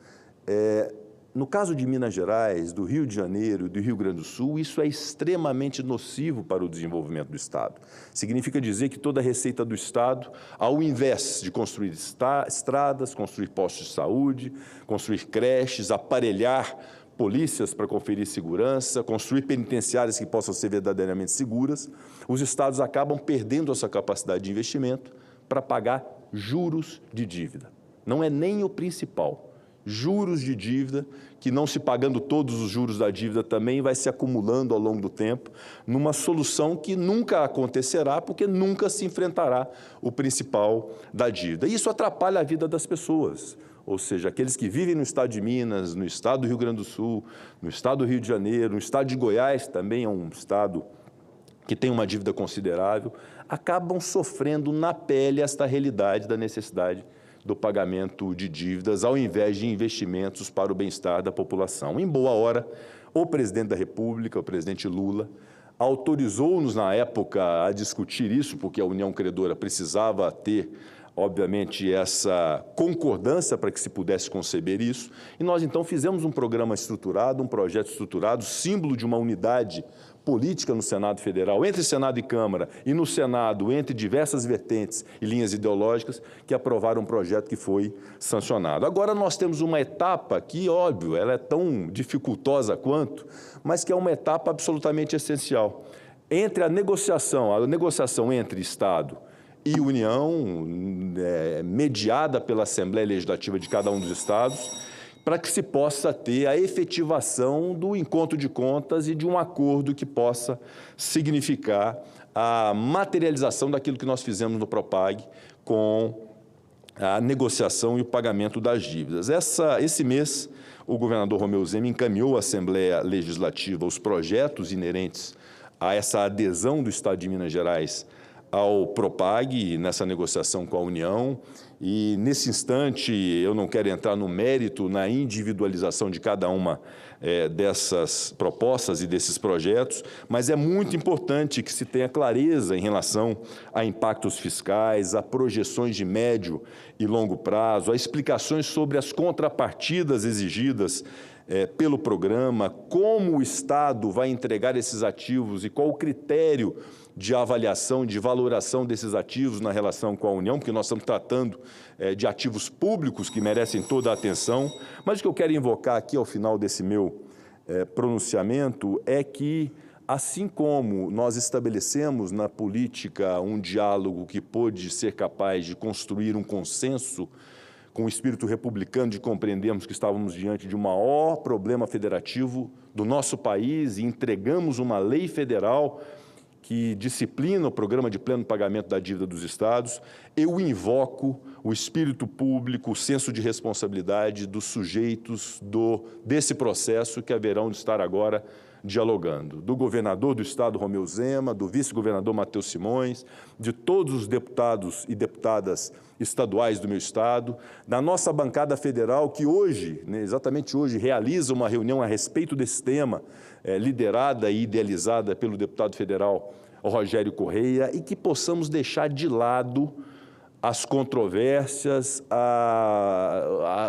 no caso de Minas Gerais, do Rio de Janeiro e do Rio Grande do Sul, isso é extremamente nocivo para o desenvolvimento do Estado. Significa dizer que toda a receita do Estado, ao invés de construir estradas, construir postos de saúde, construir creches, aparelhar polícias para conferir segurança, construir penitenciárias que possam ser verdadeiramente seguras, os estados acabam perdendo essa capacidade de investimento para pagar juros de dívida. Não é nem o principal. Juros de dívida, que não se pagando todos os juros da dívida também vai se acumulando ao longo do tempo, numa solução que nunca acontecerá, porque nunca se enfrentará o principal da dívida. E isso atrapalha a vida das pessoas, ou seja, aqueles que vivem no estado de Minas, no estado do Rio Grande do Sul, no estado do Rio de Janeiro, no estado de Goiás, também é um estado que tem uma dívida considerável, acabam sofrendo na pele esta realidade da necessidade do pagamento de dívidas, ao invés de investimentos para o bem-estar da população. Em boa hora, o presidente da República, o presidente Lula, autorizou-nos, na época, a discutir isso, porque a União Credora precisava ter, obviamente, essa concordância para que se pudesse conceber isso, e nós, então, fizemos um programa estruturado, um projeto estruturado, símbolo de uma unidade política no Senado Federal, entre Senado e Câmara, e no Senado, entre diversas vertentes e linhas ideológicas, que aprovaram um projeto que foi sancionado. Agora nós temos uma etapa que, óbvio, ela é tão dificultosa quanto, mas que é uma etapa absolutamente essencial. Entre a negociação entre Estado e União, mediada pela Assembleia Legislativa de cada um dos estados, para que se possa ter a efetivação do encontro de contas e de um acordo que possa significar a materialização daquilo que nós fizemos no PROPAG com a negociação e o pagamento das dívidas. Esse mês, o governador Romeu Zema encaminhou à Assembleia Legislativa os projetos inerentes a essa adesão do Estado de Minas Gerais ao Propag nessa negociação com a União. E, nesse instante, eu não quero entrar no mérito, na individualização de cada uma dessas propostas e desses projetos, mas é muito importante que se tenha clareza em relação a impactos fiscais, a projeções de médio e longo prazo, a explicações sobre as contrapartidas exigidas pelo programa, como o Estado vai entregar esses ativos e qual o critério de avaliação, de valoração desses ativos na relação com a União, porque nós estamos tratando de ativos públicos que merecem toda a atenção. Mas o que eu quero invocar aqui ao final desse meu pronunciamento é que, assim como nós estabelecemos na política um diálogo que pôde ser capaz de construir um consenso com o espírito republicano de compreendermos que estávamos diante de um maior problema federativo do nosso país e entregamos uma lei federal que disciplina o programa de pleno pagamento da dívida dos estados, eu invoco o espírito público, o senso de responsabilidade dos sujeitos desse processo que haverão de estar agora dialogando, do governador do estado, Romeu Zema, do vice-governador Matheus Simões, de todos os deputados e deputadas estaduais do meu estado, da nossa bancada federal, que hoje, exatamente hoje, realiza uma reunião a respeito desse tema, liderada e idealizada pelo deputado federal Rogério Correia, e que possamos deixar de lado as controvérsias,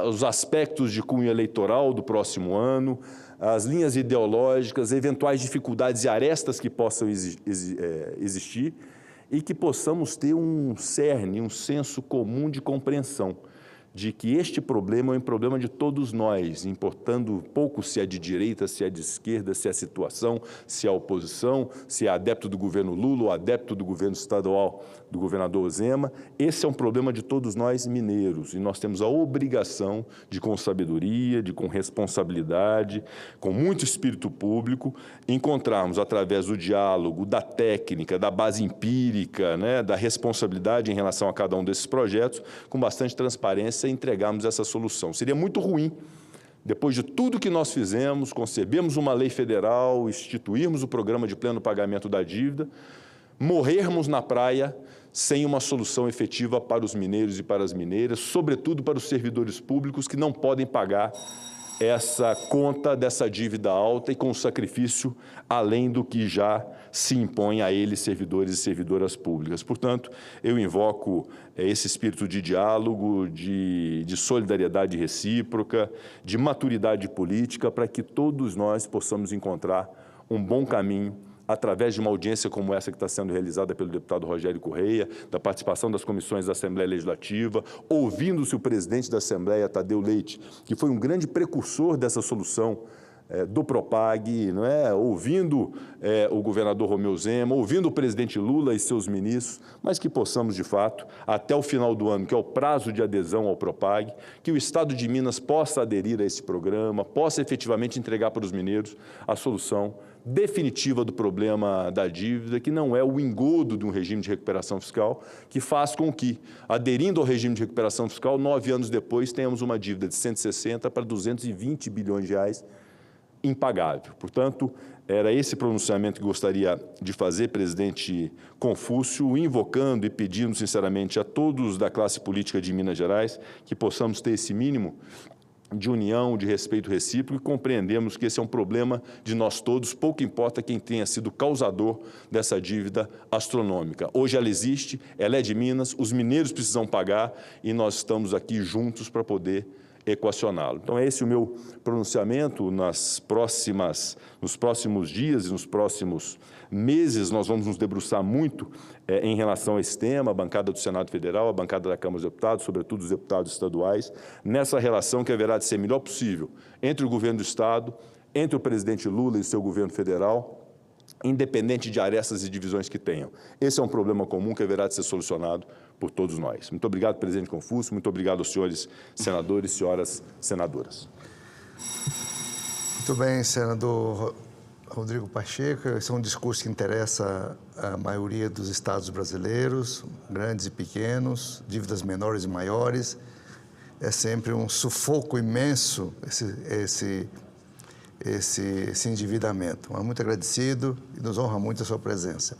os aspectos de cunho eleitoral do próximo ano, as linhas ideológicas, eventuais dificuldades e arestas que possam existir, e que possamos ter um cerne, um senso comum de compreensão de que este problema é um problema de todos nós, importando pouco se é de direita, se é de esquerda, se é a situação, se é a oposição, se é adepto do governo Lula ou adepto do governo estadual do governador Zema. Esse é um problema de todos nós mineiros, e nós temos a obrigação de, com sabedoria, com responsabilidade, com muito espírito público, encontrarmos, através do diálogo, da técnica, da base empírica, da responsabilidade em relação a cada um desses projetos, com bastante transparência, entregarmos essa solução. Seria muito ruim, depois de tudo que nós fizemos, concebemos uma lei federal, instituirmos o programa de pleno pagamento da dívida, morrermos na praia sem uma solução efetiva para os mineiros e para as mineiras, sobretudo para os servidores públicos que não podem pagar essa conta dessa dívida alta e com o sacrifício além do que já se impõe a eles, servidores e servidoras públicas. Portanto, eu invoco esse espírito de diálogo, de solidariedade recíproca, de maturidade política, para que todos nós possamos encontrar um bom caminho através de uma audiência como essa que está sendo realizada pelo deputado Rogério Correia, da participação das comissões da Assembleia Legislativa, ouvindo-se o presidente da Assembleia, Tadeu Leite, que foi um grande precursor dessa solução do Propag, ouvindo o governador Romeu Zema, ouvindo o presidente Lula e seus ministros, mas que possamos, de fato, até o final do ano, que é o prazo de adesão ao Propag, que o Estado de Minas possa aderir a esse programa, possa efetivamente entregar para os mineiros a solução definitiva do problema da dívida, que não é o engodo de um regime de recuperação fiscal, que faz com que, aderindo ao regime de recuperação fiscal, 9 anos depois, tenhamos uma dívida de 160 para 220 bilhões de reais impagável. Portanto, era esse pronunciamento que gostaria de fazer, presidente Confúcio, invocando e pedindo sinceramente a todos da classe política de Minas Gerais que possamos ter esse mínimo de união, de respeito recíproco, e compreendemos que esse é um problema de nós todos, pouco importa quem tenha sido causador dessa dívida astronômica. Hoje ela existe, ela é de Minas, os mineiros precisam pagar e nós estamos aqui juntos para poder equacioná-lo. Então, é esse o meu pronunciamento. Nos próximos dias e nos próximos meses, nós vamos nos debruçar muito em relação a esse tema, a bancada do Senado Federal, a bancada da Câmara dos Deputados, sobretudo os deputados estaduais, nessa relação que haverá de ser melhor possível entre o governo do Estado, entre o presidente Lula e o seu governo federal, independente de arestas e divisões que tenham. Esse é um problema comum que haverá de ser solucionado por todos nós. Muito obrigado, presidente Confúcio, muito obrigado aos senhores senadores e senhoras senadoras. Muito bem, senador Rodrigo Pacheco. Esse é um discurso que interessa a maioria dos estados brasileiros, grandes e pequenos, dívidas menores e maiores. É sempre um sufoco imenso esse endividamento. Mas muito agradecido e nos honra muito a sua presença.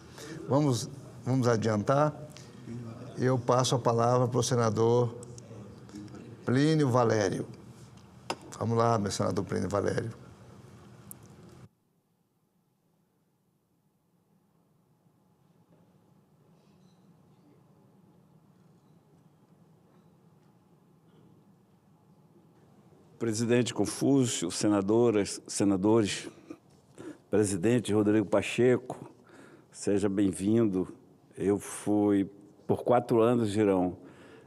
Vamos vamos adiantar. Eu passo a palavra para o senador Plínio Valério. Vamos lá, meu senador Plínio Valério. Presidente Confúcio, senadoras, senadores, presidente Rodrigo Pacheco, seja bem-vindo. Eu fui, por 4 anos, Girão,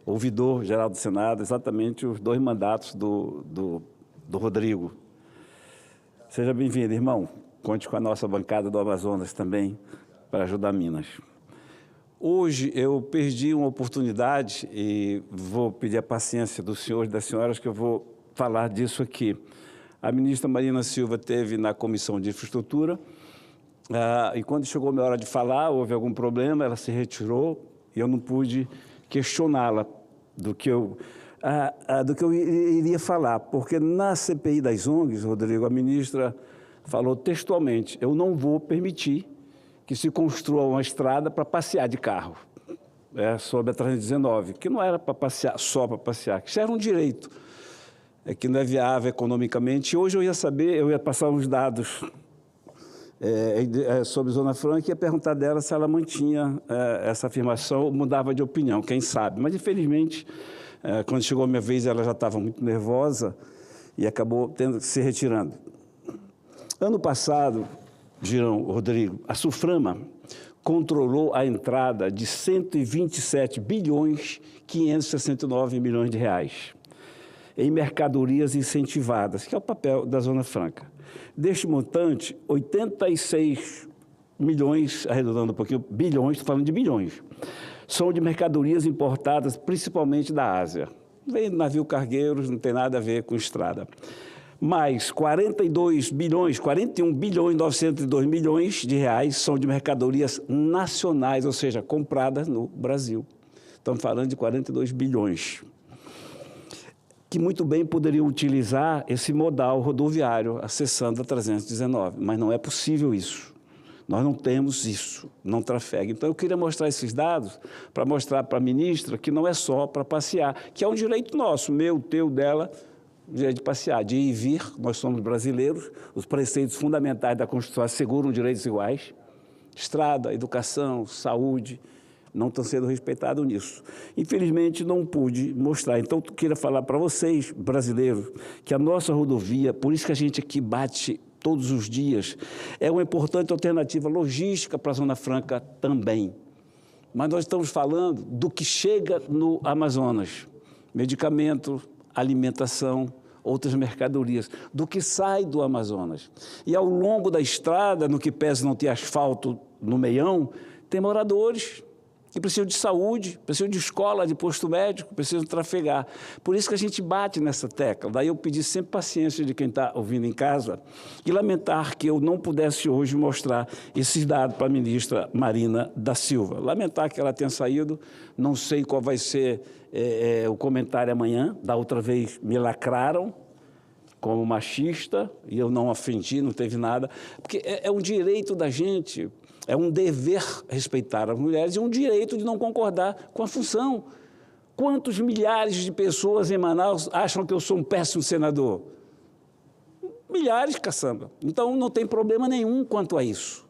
ouvidor geral do Senado, exatamente os 2 mandatos do Rodrigo. Seja bem-vindo, irmão. Conte com a nossa bancada do Amazonas também para ajudar Minas. Hoje eu perdi uma oportunidade e vou pedir a paciência dos senhores e das senhoras que eu vou falar disso aqui. A ministra Marina Silva esteve na Comissão de Infraestrutura e quando chegou a minha hora de falar, houve algum problema, ela se retirou e eu não pude questioná-la do que eu iria falar, porque na CPI das ONGs, Rodrigo, a ministra falou textualmente: eu não vou permitir que se construa uma estrada para passear de carro, sobre a 319, que não era para passear, só para passear, que isso era um direito, que não é viável economicamente. Hoje eu ia passar uns dados sobre Zona Franca e ia perguntar dela se ela mantinha essa afirmação ou mudava de opinião, quem sabe. Mas, infelizmente, quando chegou a minha vez, ela já estava muito nervosa e acabou se retirando. Ano passado, Girão, Rodrigo, a Suframa controlou a entrada de 127 bilhões 569 milhões de reais em mercadorias incentivadas, que é o papel da Zona Franca. Deste montante, 86 milhões, arredondando um pouquinho, bilhões, estou falando de bilhões, são de mercadorias importadas principalmente da Ásia. Vem navio cargueiros, não tem nada a ver com estrada. Mais 42 bilhões, 41 bilhões 902 milhões de reais são de mercadorias nacionais, ou seja, compradas no Brasil. Estamos falando de 42 bilhões. Que muito bem poderiam utilizar esse modal rodoviário acessando a 319, mas não é possível isso. Nós não temos isso, não trafega. Então, eu queria mostrar esses dados para mostrar para a ministra que não é só para passear, que é um direito nosso, meu, teu, dela, direito de passear, de ir e vir. Nós somos brasileiros, os preceitos fundamentais da Constituição asseguram direitos iguais. Estrada, educação, saúde, não estão sendo respeitados nisso. Infelizmente, não pude mostrar. Então, eu queria falar para vocês, brasileiros, que a nossa rodovia, por isso que a gente aqui bate todos os dias, é uma importante alternativa logística para a Zona Franca também. Mas nós estamos falando do que chega no Amazonas, medicamento, alimentação, outras mercadorias, do que sai do Amazonas. E ao longo da estrada, no que pesa não ter asfalto no meião, tem moradores que precisam de saúde, precisam de escola, de posto médico, precisam trafegar. Por isso que a gente bate nessa tecla. Daí eu pedi sempre paciência de quem está ouvindo em casa e lamentar que eu não pudesse hoje mostrar esses dados para a ministra Marina da Silva. Lamentar que ela tenha saído, não sei qual vai ser o comentário amanhã. Da outra vez me lacraram como machista e eu não ofendi, não teve nada, porque é um direito da gente. É um dever respeitar as mulheres e um direito de não concordar com a função. Quantos milhares de pessoas em Manaus acham que eu sou um péssimo senador? Milhares, caçamba. Então, não tem problema nenhum quanto a isso.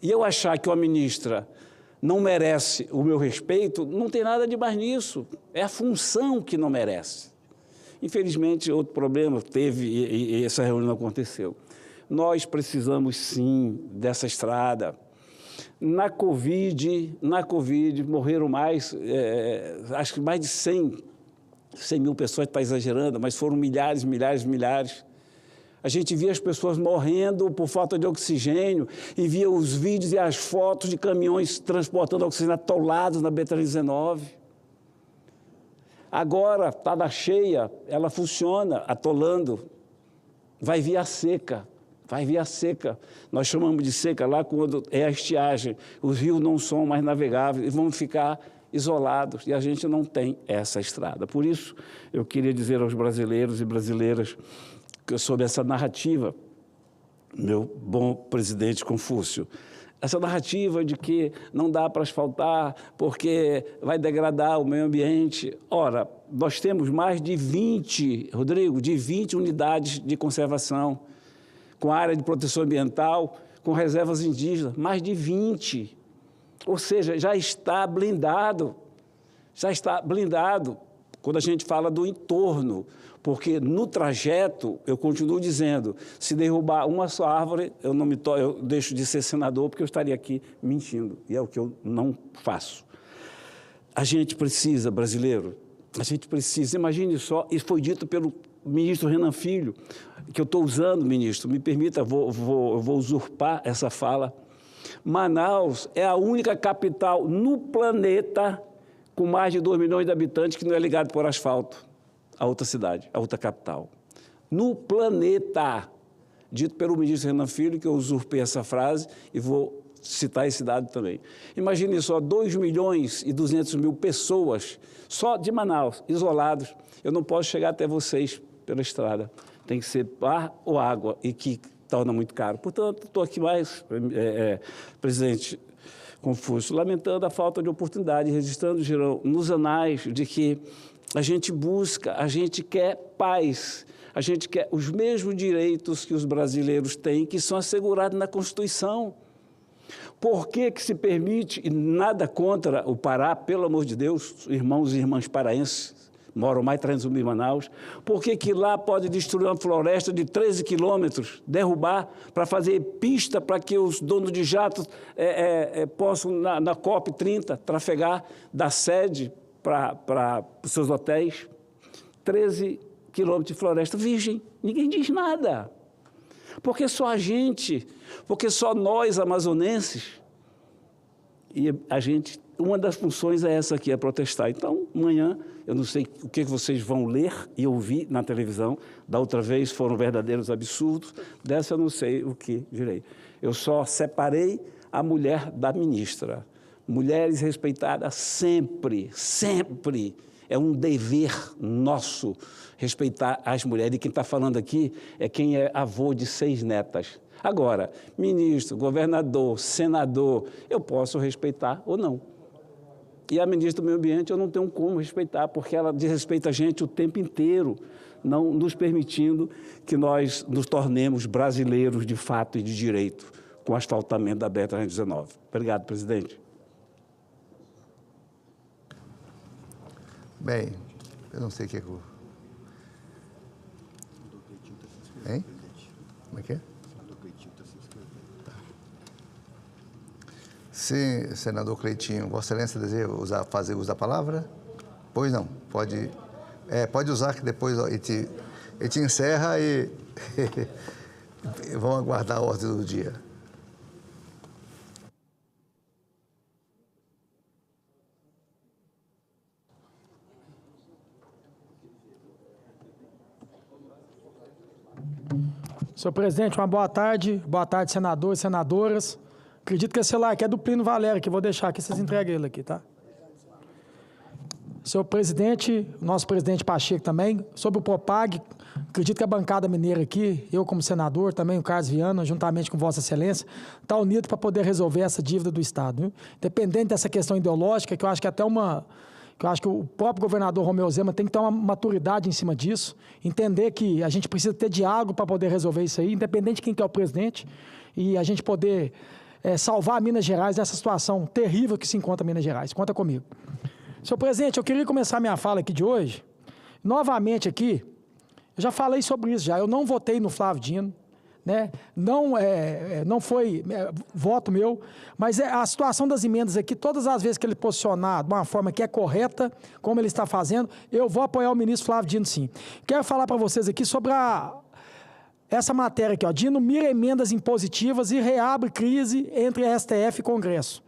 E eu achar que uma ministra não merece o meu respeito, não tem nada de mais nisso. É a função que não merece. Infelizmente, outro problema teve e essa reunião não aconteceu. Nós precisamos, sim, dessa estrada. Na Covid morreram mais, acho que mais de 100 mil pessoas, está exagerando, mas foram milhares. A gente via as pessoas morrendo por falta de oxigênio e via os vídeos e as fotos de caminhões transportando oxigênio atolados na B319. Agora, está na cheia, ela funciona, atolando. Vai vir a seca. Nós chamamos de seca lá quando é a estiagem. Os rios não são mais navegáveis e vão ficar isolados. E a gente não tem essa estrada. Por isso, eu queria dizer aos brasileiros e brasileiras que sobre essa narrativa, meu bom presidente Confúcio, essa narrativa de que não dá para asfaltar porque vai degradar o meio ambiente. Ora, nós temos mais de 20, Rodrigo, de 20 unidades de conservação, com área de proteção ambiental, com reservas indígenas, mais de 20. Ou seja, já está blindado. Já está blindado quando a gente fala do entorno, porque no trajeto, eu continuo dizendo, se derrubar uma só árvore, eu deixo de ser senador porque eu estaria aqui mentindo, e é o que eu não faço. A gente precisa, brasileiro, a gente precisa, imagine só, isso foi dito pelo ministro Renan Filho, que eu estou usando, ministro, me permita, eu vou usurpar essa fala. Manaus é a única capital no planeta com mais de 2 milhões de habitantes que não é ligado por asfalto a outra cidade, a outra capital. No planeta, dito pelo ministro Renan Filho, que eu usurpei essa frase e vou citar esse dado também. Imagine só, 2 milhões e 200 mil pessoas, só de Manaus, isolados. Eu não posso chegar até vocês pela estrada. Tem que ser ar ou água, e que torna muito caro. Portanto, estou aqui mais, presidente Confúcio, lamentando a falta de oportunidade, registrando, Girão, nos anais de que a gente busca, a gente quer paz, a gente quer os mesmos direitos que os brasileiros têm, que são assegurados na Constituição. Por que se permite, e nada contra o Pará, pelo amor de Deus, irmãos e irmãs paraenses, moram mais de 300 mil em Manaus, por que lá pode destruir uma floresta de 13 quilômetros, derrubar, para fazer pista para que os donos de jatos possam, na COP30, trafegar da sede para os seus hotéis? 13 quilômetros de floresta virgem, ninguém diz nada. Porque só a gente, porque só nós amazonenses, e a gente, uma das funções é essa aqui, é protestar. Então, amanhã, eu não sei o que vocês vão ler e ouvir na televisão, da outra vez foram verdadeiros absurdos, dessa eu não sei o que direi. Eu só separei a mulher da ministra. Mulheres respeitadas sempre, sempre. É um dever nosso respeitar as mulheres. E quem está falando aqui é quem é avô de 6 netas. Agora, ministro, governador, senador, eu posso respeitar ou não. E a ministra do Meio Ambiente eu não tenho como respeitar, porque ela desrespeita a gente o tempo inteiro, não nos permitindo que nós nos tornemos brasileiros de fato e de direito com o asfaltamento da BR-319. Obrigado, presidente. Bem, eu não sei o que é que... Hein? Como é que é? Sim, senador Cleitinho, Vossa Excelência deseja fazer uso da palavra? Pois não, pode usar, que depois ele te encerra e vão aguardar a ordem do dia. Senhor presidente, uma boa tarde, senadores e senadoras. Acredito que esse celular aqui é do Plínio Valério, que vou deixar aqui, vocês entregam ele aqui, tá? Senhor presidente, nosso presidente Pacheco também, sobre o Propag, acredito que a bancada mineira aqui, eu como senador, também o Carlos Viana, juntamente com Vossa Excelência, está unido para poder resolver essa dívida do Estado, viu? Independente dessa questão ideológica, que eu acho que até que eu acho que o próprio governador Romeu Zema tem que ter uma maturidade em cima disso, entender que a gente precisa ter diálogo para poder resolver isso aí, independente de quem que é o presidente, e a gente poder salvar Minas Gerais dessa situação terrível que se encontra Minas Gerais. Conta comigo. Senhor presidente, eu queria começar minha fala aqui de hoje, novamente aqui, eu já falei sobre isso já, eu não votei no Flávio Dino, né? Não foi voto meu, mas a situação das emendas aqui, todas as vezes que ele posicionar de uma forma que é correta, como ele está fazendo, eu vou apoiar o ministro Flávio Dino, sim. Quero falar para vocês aqui sobre essa matéria aqui, ó. Dino mira emendas impositivas e reabre crise entre STF e Congresso.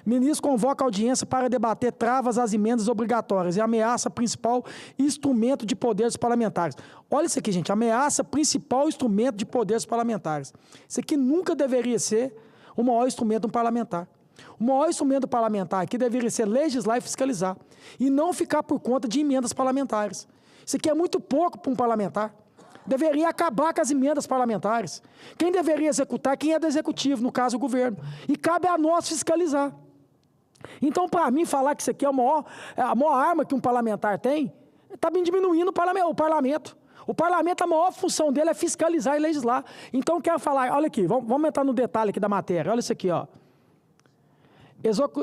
Ministro convoca audiência para debater travas às emendas obrigatórias e ameaça principal instrumento de poderes parlamentares. Olha isso aqui, gente, ameaça principal instrumento de poderes parlamentares. Isso aqui nunca deveria ser o maior instrumento de um parlamentar. O maior instrumento parlamentar aqui deveria ser legislar e fiscalizar, e não ficar por conta de emendas parlamentares. Isso aqui é muito pouco para um parlamentar. Deveria acabar com as emendas parlamentares. Quem deveria executar? Quem é do executivo, no caso o governo. E cabe a nós fiscalizar. Então, para mim, falar que isso aqui é a maior arma que um parlamentar tem, está bem diminuindo o parlamento. O parlamento, a maior função dele é fiscalizar e legislar. Então, quero falar, olha aqui, vamos entrar no detalhe aqui da matéria. Olha isso aqui, ó.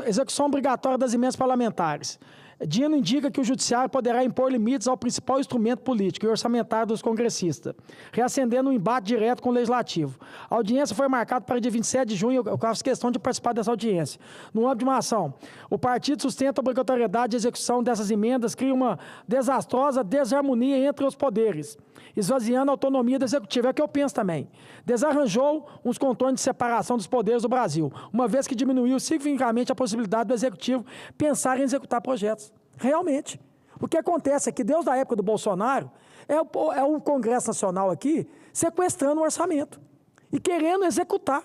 Execução obrigatória das emendas parlamentares. Dino indica que o Judiciário poderá impor limites ao principal instrumento político e orçamentário dos congressistas, reacendendo um embate direto com o Legislativo. A audiência foi marcada para dia 27 de junho, eu faço questão de participar dessa audiência. No âmbito de uma ação, o partido sustenta a obrigatoriedade de execução dessas emendas, cria uma desastrosa desarmonia entre os poderes, esvaziando a autonomia do Executivo. É o que eu penso também. Desarranjou uns contornos de separação dos poderes do Brasil, uma vez que diminuiu significativamente a possibilidade do Executivo pensar em executar projetos. Realmente. O que acontece é que desde a época do Bolsonaro, é o Congresso Nacional aqui sequestrando o orçamento e querendo executar.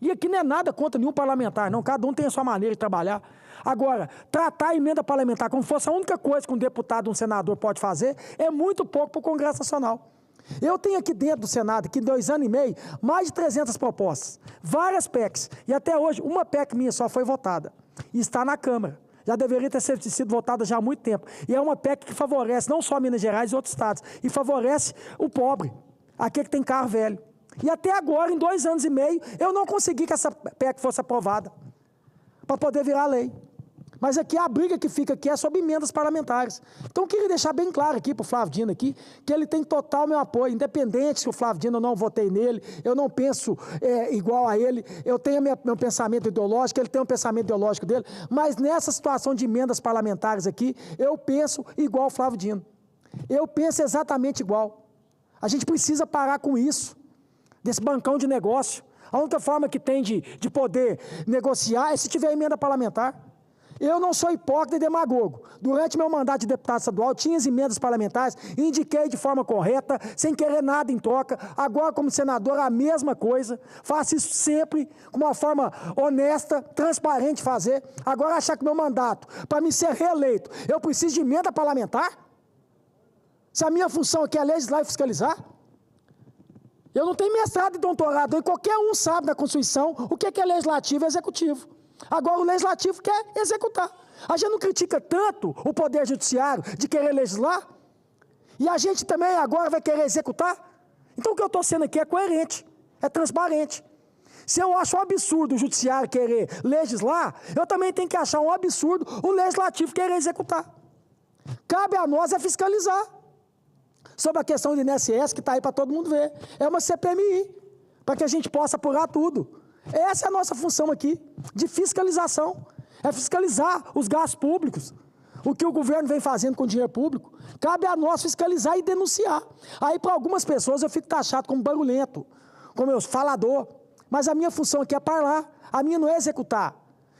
E aqui não é nada contra nenhum parlamentar, não. Cada um tem a sua maneira de trabalhar. Agora, tratar a emenda parlamentar como se fosse a única coisa que um deputado, um senador pode fazer, é muito pouco para o Congresso Nacional. Eu tenho aqui dentro do Senado, aqui em 2 anos e meio, mais de 300 propostas, várias PECs, e até hoje uma PEC minha só foi votada, e está na Câmara. Já deveria ter sido votada já há muito tempo. E é uma PEC que favorece não só Minas Gerais e outros estados, e favorece o pobre, aquele que tem carro velho. E até agora, em 2 anos e meio, eu não consegui que essa PEC fosse aprovada, para poder virar lei. Mas aqui a briga que fica aqui é sobre emendas parlamentares. Então eu queria deixar bem claro aqui para o Flávio Dino aqui, que ele tem total meu apoio, independente se o Flávio Dino eu não votei nele, eu não penso igual a ele, eu tenho meu pensamento ideológico, ele tem um pensamento ideológico dele, mas nessa situação de emendas parlamentares aqui, eu penso igual ao Flávio Dino. Eu penso exatamente igual. A gente precisa parar com isso, desse bancão de negócio. A única forma que tem de poder negociar é se tiver emenda parlamentar. Eu não sou hipócrita e demagogo. Durante meu mandato de deputado estadual, tinha as emendas parlamentares, indiquei de forma correta, sem querer nada em troca. Agora, como senador, a mesma coisa. Faço isso sempre, com uma forma honesta, transparente fazer. Agora, achar que meu mandato, para me ser reeleito, eu preciso de emenda parlamentar? Se a minha função aqui é legislar e fiscalizar? Eu não tenho mestrado e doutorado, e qualquer um sabe na Constituição o que é legislativo e executivo. Agora o legislativo quer executar. A gente não critica tanto o poder judiciário de querer legislar, e a gente também agora vai querer executar. Então o que eu estou sendo aqui é coerente, é transparente. Se eu acho um absurdo o judiciário querer legislar, eu também tenho que achar um absurdo o legislativo querer executar. Cabe a nós fiscalizar. Sobre a questão do INSS, que está aí para todo mundo ver. É uma CPMI, para que a gente possa apurar tudo. Essa é a nossa função aqui, de fiscalização. É fiscalizar os gastos públicos, o que o governo vem fazendo com o dinheiro público. Cabe a nós fiscalizar e denunciar. Aí, para algumas pessoas, eu fico taxado como barulhento, como falador. Mas a minha função aqui é falar, a minha não é executar.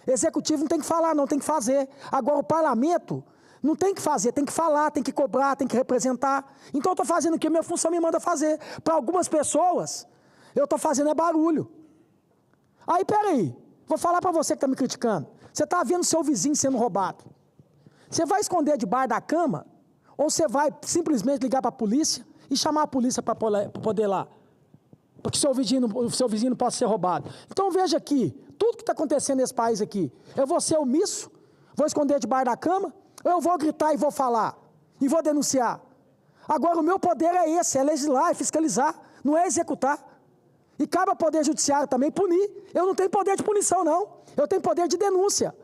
Executivo não tem que falar, não, tem que fazer. Agora, o parlamento não tem que fazer, tem que falar, tem que cobrar, tem que representar. Então, eu estou fazendo o que a minha função me manda fazer. Para algumas pessoas, eu estou fazendo barulho. Aí, peraí, vou falar para você que está me criticando. Você está vendo seu vizinho sendo roubado. Você vai esconder debaixo da cama ou você vai simplesmente ligar para a polícia e chamar a polícia para poder ir lá? Porque o seu vizinho não pode ser roubado. Então, veja aqui, tudo que está acontecendo nesse país aqui, eu vou ser omisso, vou esconder debaixo da cama, ou eu vou gritar e vou falar, e vou denunciar. Agora, o meu poder é esse, é legislar, é fiscalizar, não é executar. E cabe ao Poder Judiciário também punir. Eu não tenho poder de punição, não. Eu tenho poder de denúncia.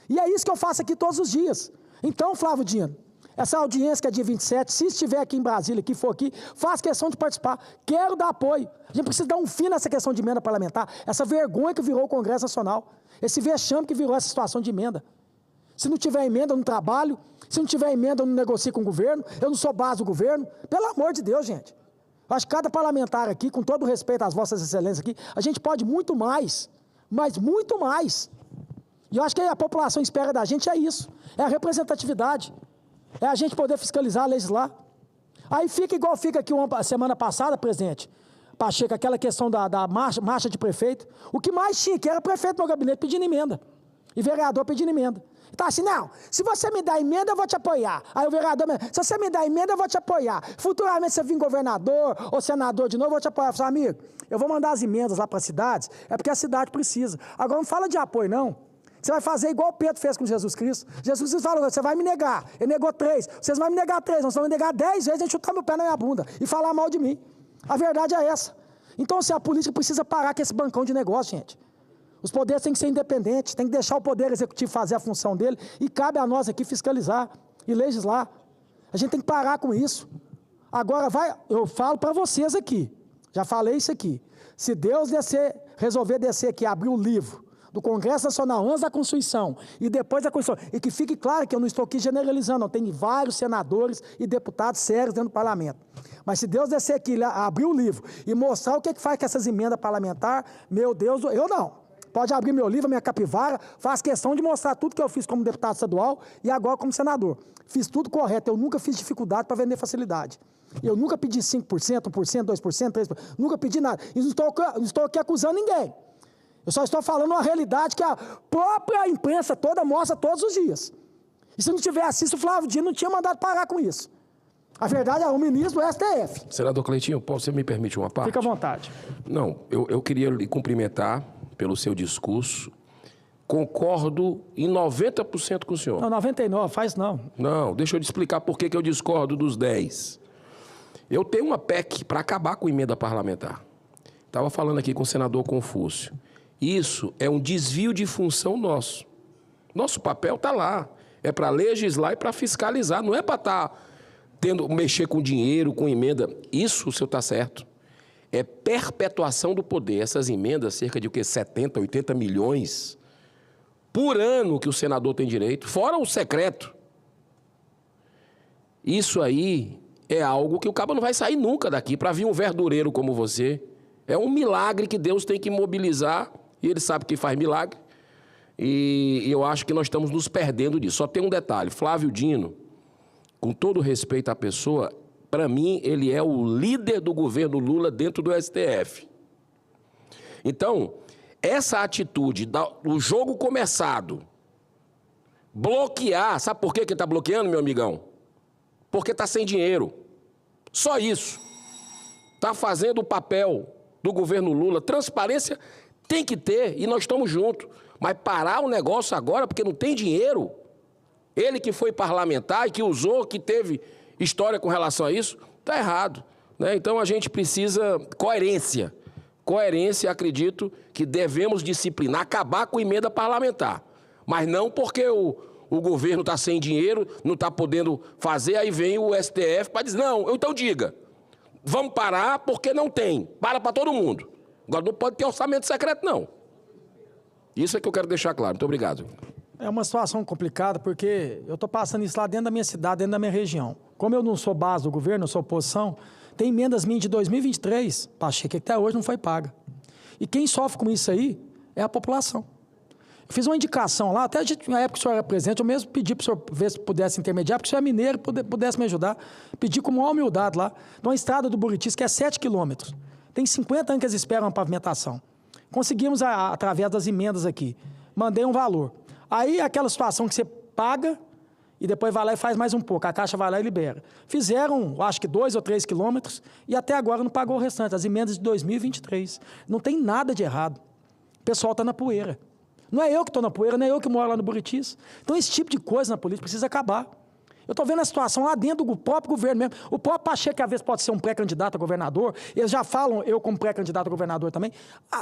E é isso que eu faço aqui todos os dias. Então, Flávio Dino, essa audiência que é dia 27, se estiver aqui em Brasília, que for aqui, faço questão de participar. Quero dar apoio. A gente precisa dar um fim nessa questão de emenda parlamentar, essa vergonha que virou o Congresso Nacional, esse vexame que virou essa situação de emenda. Se não tiver emenda, eu não trabalho. Se não tiver emenda, eu não negocio com o governo. Eu não sou base do governo. Pelo amor de Deus, gente. Acho que cada parlamentar aqui, com todo o respeito às vossas excelências aqui, a gente pode muito mais, mas muito mais. E eu acho que a população espera da gente é isso, é a representatividade, é a gente poder fiscalizar, legislar. Aí fica igual fica aqui uma semana passada, presidente Pacheco, aquela questão da marcha de prefeito. O que mais tinha aqui era prefeito no gabinete pedindo emenda, e vereador pedindo emenda. Então assim, não, se você me dá emenda, eu vou te apoiar. Aí o vereador, se você me dá emenda, eu vou te apoiar. Futuramente, se você vir governador ou senador de novo, eu vou te apoiar. Eu falo, amigo, eu vou mandar as emendas lá para as cidades, é porque a cidade precisa. Agora, não fala de apoio, não. Você vai fazer igual o Pedro fez com Jesus Cristo. Jesus Cristo falou, você vai me negar. Ele negou 3. Vocês vão me negar 3, nós vamos me negar 10 vezes, a gente chutar meu pé na minha bunda e falar mal de mim. A verdade é essa. Então, assim, a política precisa parar com esse bancão de negócio, gente. Os poderes têm que ser independentes, tem que deixar o poder executivo fazer a função dele e cabe a nós aqui fiscalizar e legislar. A gente tem que parar com isso. Agora, eu falo para vocês aqui, já falei isso aqui, se Deus resolver descer aqui, abrir o livro do Congresso Nacional, antes da Constituição e depois da Constituição, e que fique claro que eu não estou aqui generalizando, não, tem vários senadores e deputados sérios dentro do parlamento. Mas se Deus descer aqui, abrir o livro e mostrar o que faz com essas emendas parlamentares, meu Deus, eu não. Pode abrir meu livro, minha capivara, faz questão de mostrar tudo que eu fiz como deputado estadual e agora como senador. Fiz tudo correto, eu nunca fiz dificuldade para vender facilidade. Eu nunca pedi 5%, 1%, 2%, 3%, nunca pedi nada. E não estou aqui acusando ninguém. Eu só estou falando uma realidade que a própria imprensa toda mostra todos os dias. E se não tivesse isso, o Flávio Dino não tinha mandado parar com isso. A verdade é o ministro do STF. Senador Cleitinho, você me permite uma parte? Fica à vontade. Não, eu queria lhe cumprimentar pelo seu discurso. Concordo em 90% com o senhor. Não, 99%, faz não. Não, deixa eu te explicar por que eu discordo dos 10%. Eu tenho uma PEC para acabar com a emenda parlamentar. Estava falando aqui com o senador Confúcio. Isso é um desvio de função nosso. Nosso papel está lá. É para legislar e para fiscalizar. Não é para estar mexer com dinheiro, com emenda. Isso o senhor está certo. É perpetuação do poder. Essas emendas, cerca de 70, 80 milhões por ano que o senador tem direito, fora o secreto. Isso aí é algo que o cabo não vai sair nunca daqui para vir um verdureiro como você. É um milagre que Deus tem que mobilizar, e Ele sabe que faz milagre, e eu acho que nós estamos nos perdendo disso. Só tem um detalhe, Flávio Dino, com todo respeito à pessoa, para mim, ele é o líder do governo Lula dentro do STF. Então, essa atitude do jogo começado, bloquear, sabe por que ele está bloqueando, meu amigão? Porque está sem dinheiro. Só isso. Está fazendo o papel do governo Lula. Transparência tem que ter, e nós estamos juntos. Mas parar o negócio agora porque não tem dinheiro, ele que foi parlamentar e que usou, que teve história com relação a isso, está errado, né? Então a gente precisa coerência. Coerência, acredito que devemos disciplinar, acabar com emenda parlamentar. Mas não porque o governo está sem dinheiro, não está podendo fazer, aí vem o STF para dizer, não, então diga, vamos parar porque não tem, para todo mundo. Agora não pode ter orçamento secreto, não. Isso é que eu quero deixar claro. Muito obrigado. É uma situação complicada, porque eu estou passando isso lá dentro da minha cidade, dentro da minha região. Como eu não sou base do governo, eu sou oposição, tem emendas minhas de 2023, Pacheco, que até hoje não foi paga. E quem sofre com isso aí é a população. Eu fiz uma indicação lá, até na época que o senhor era presidente, eu mesmo pedi para o senhor ver se pudesse intermediar, porque o senhor é mineiro e pudesse me ajudar. Pedi com maior humildade lá. Então, a estrada do Buritis, que é 7 quilômetros. Tem 50 anos que eles esperam a pavimentação. Conseguimos, através das emendas aqui. Mandei um valor. Aí, aquela situação que você paga e depois vai lá e faz mais um pouco. A Caixa vai lá e libera. Fizeram, acho que 2 ou 3 quilômetros e até agora não pagou o restante. As emendas de 2023. Não tem nada de errado. O pessoal está na poeira. Não é eu que estou na poeira, não é eu que moro lá no Buritis. Então, esse tipo de coisa na política precisa acabar. Eu estou vendo a situação lá dentro do próprio governo mesmo. O próprio Pacheco, que às vezes pode ser um pré-candidato a governador, eles já falam, eu como pré-candidato a governador também,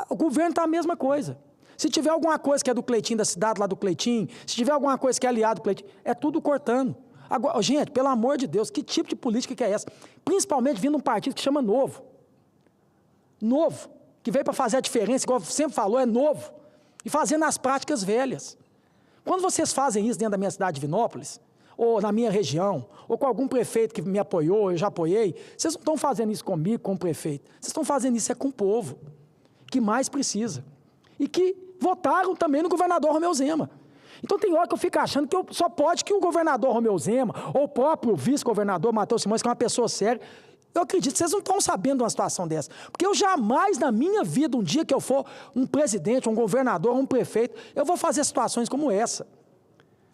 o governo está a mesma coisa. Se tiver alguma coisa que é do Cleitinho, da cidade lá do Cleitinho, se tiver alguma coisa que é aliado do Cleitinho, é tudo cortando. Agora, gente, pelo amor de Deus, que tipo de política que é essa? Principalmente vindo de um partido que chama Novo. Novo, que veio para fazer a diferença, igual sempre falou, é novo. E fazendo as práticas velhas. Quando vocês fazem isso dentro da minha cidade de Divinópolis, ou na minha região, ou com algum prefeito que me apoiou, eu já apoiei, vocês não estão fazendo isso comigo, com o prefeito. Vocês estão fazendo isso com o povo, que mais precisa. E que votaram também no governador Romeu Zema. Então tem hora que eu fico achando que só pode que o governador Romeu Zema, ou o próprio vice-governador Matheus Simões, que é uma pessoa séria, eu acredito que vocês não estão sabendo de uma situação dessa. Porque eu jamais, na minha vida, um dia que eu for um presidente, um governador, um prefeito, eu vou fazer situações como essa.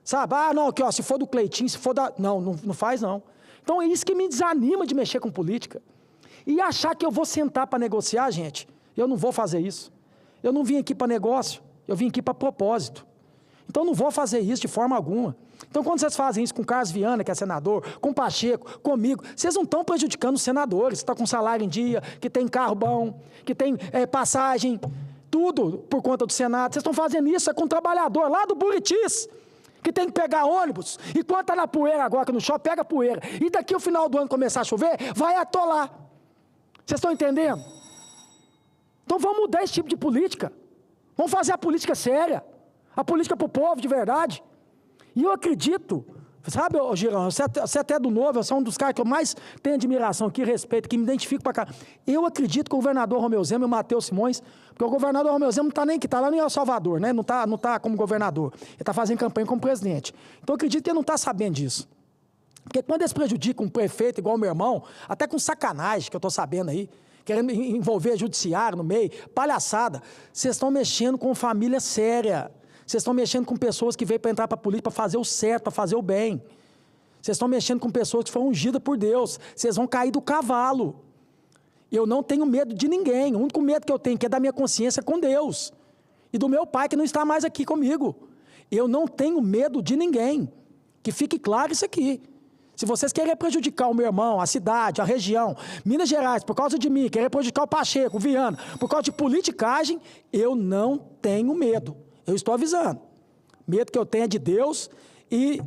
Sabe? Ah, não, aqui, ó, se for do Cleitinho, se for da... Não faz, não. Então é isso que me desanima de mexer com política. E achar que eu vou sentar para negociar, gente, eu não vou fazer isso. Eu não vim aqui para negócio, eu vim aqui para propósito. Então não vou fazer isso de forma alguma. Então quando vocês fazem isso com o Carlos Viana, que é senador, com o Pacheco, comigo, vocês não estão prejudicando os senadores, que estão com salário em dia, que tem carro bom, que tem passagem, tudo por conta do Senado. Vocês estão fazendo isso com um trabalhador lá do Buritis, que tem que pegar ônibus, e quando está na poeira agora, que no shopping, pega poeira. E daqui ao final do ano começar a chover, vai atolar. Vocês estão entendendo? Então vamos mudar esse tipo de política. Vamos fazer a política séria. A política para o povo, de verdade. E eu acredito, sabe, Girão, você até é do Novo, você é um dos caras que eu mais tenho admiração aqui, respeito, que me identifico para cá. Eu acredito que o governador Romeu Zema e o Matheus Simões, porque o governador Romeu Zema não está nem aqui, está lá em El Salvador, né? Não tá como governador, ele está fazendo campanha como presidente. Então eu acredito que ele não está sabendo disso. Porque quando eles prejudicam um prefeito igual o meu irmão, até com sacanagem, que eu estou sabendo aí, querendo envolver judiciário no meio, palhaçada, vocês estão mexendo com família séria. Vocês estão mexendo com pessoas que veio para entrar para a política para fazer o certo, para fazer o bem. Vocês estão mexendo com pessoas que foram ungidas por Deus. Vocês vão cair do cavalo. Eu não tenho medo de ninguém. O único medo que eu tenho que é da minha consciência com Deus. E do meu pai que não está mais aqui comigo. Eu não tenho medo de ninguém. Que fique claro isso aqui. Se vocês querem prejudicar o meu irmão, a cidade, a região, Minas Gerais, por causa de mim, querem prejudicar o Pacheco, o Viana, por causa de politicagem, eu não tenho medo. Eu estou avisando. Medo que eu tenho é de Deus e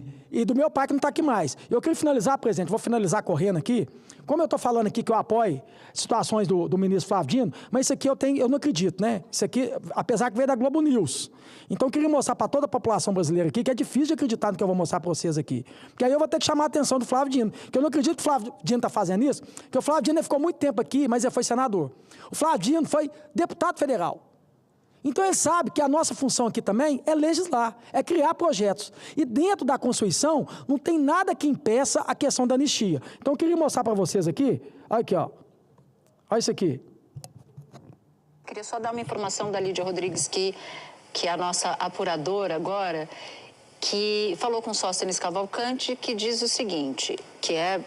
do meu pai que não está aqui mais. Eu queria finalizar, presidente, vou finalizar correndo aqui. Como eu estou falando aqui que eu apoio situações do ministro Flávio Dino, mas isso aqui eu não acredito, né? Isso aqui, apesar que veio da Globo News. Então eu queria mostrar para toda a população brasileira aqui que é difícil de acreditar no que eu vou mostrar para vocês aqui. Porque aí eu vou ter que chamar a atenção do Flávio Dino. Que eu não acredito que o Flávio Dino está fazendo isso, porque o Flávio Dino ficou muito tempo aqui, mas ele foi senador. O Flávio Dino foi deputado federal. Então ele sabe que a nossa função aqui também é legislar, é criar projetos. E dentro da Constituição não tem nada que impeça a questão da anistia. Então eu queria mostrar para vocês aqui, olha aqui, ó. Olha isso aqui. Queria só dar uma informação da Lídia Rodrigues, que é a nossa apuradora agora, que falou com o Sóstenes Cavalcante, que diz o seguinte, que é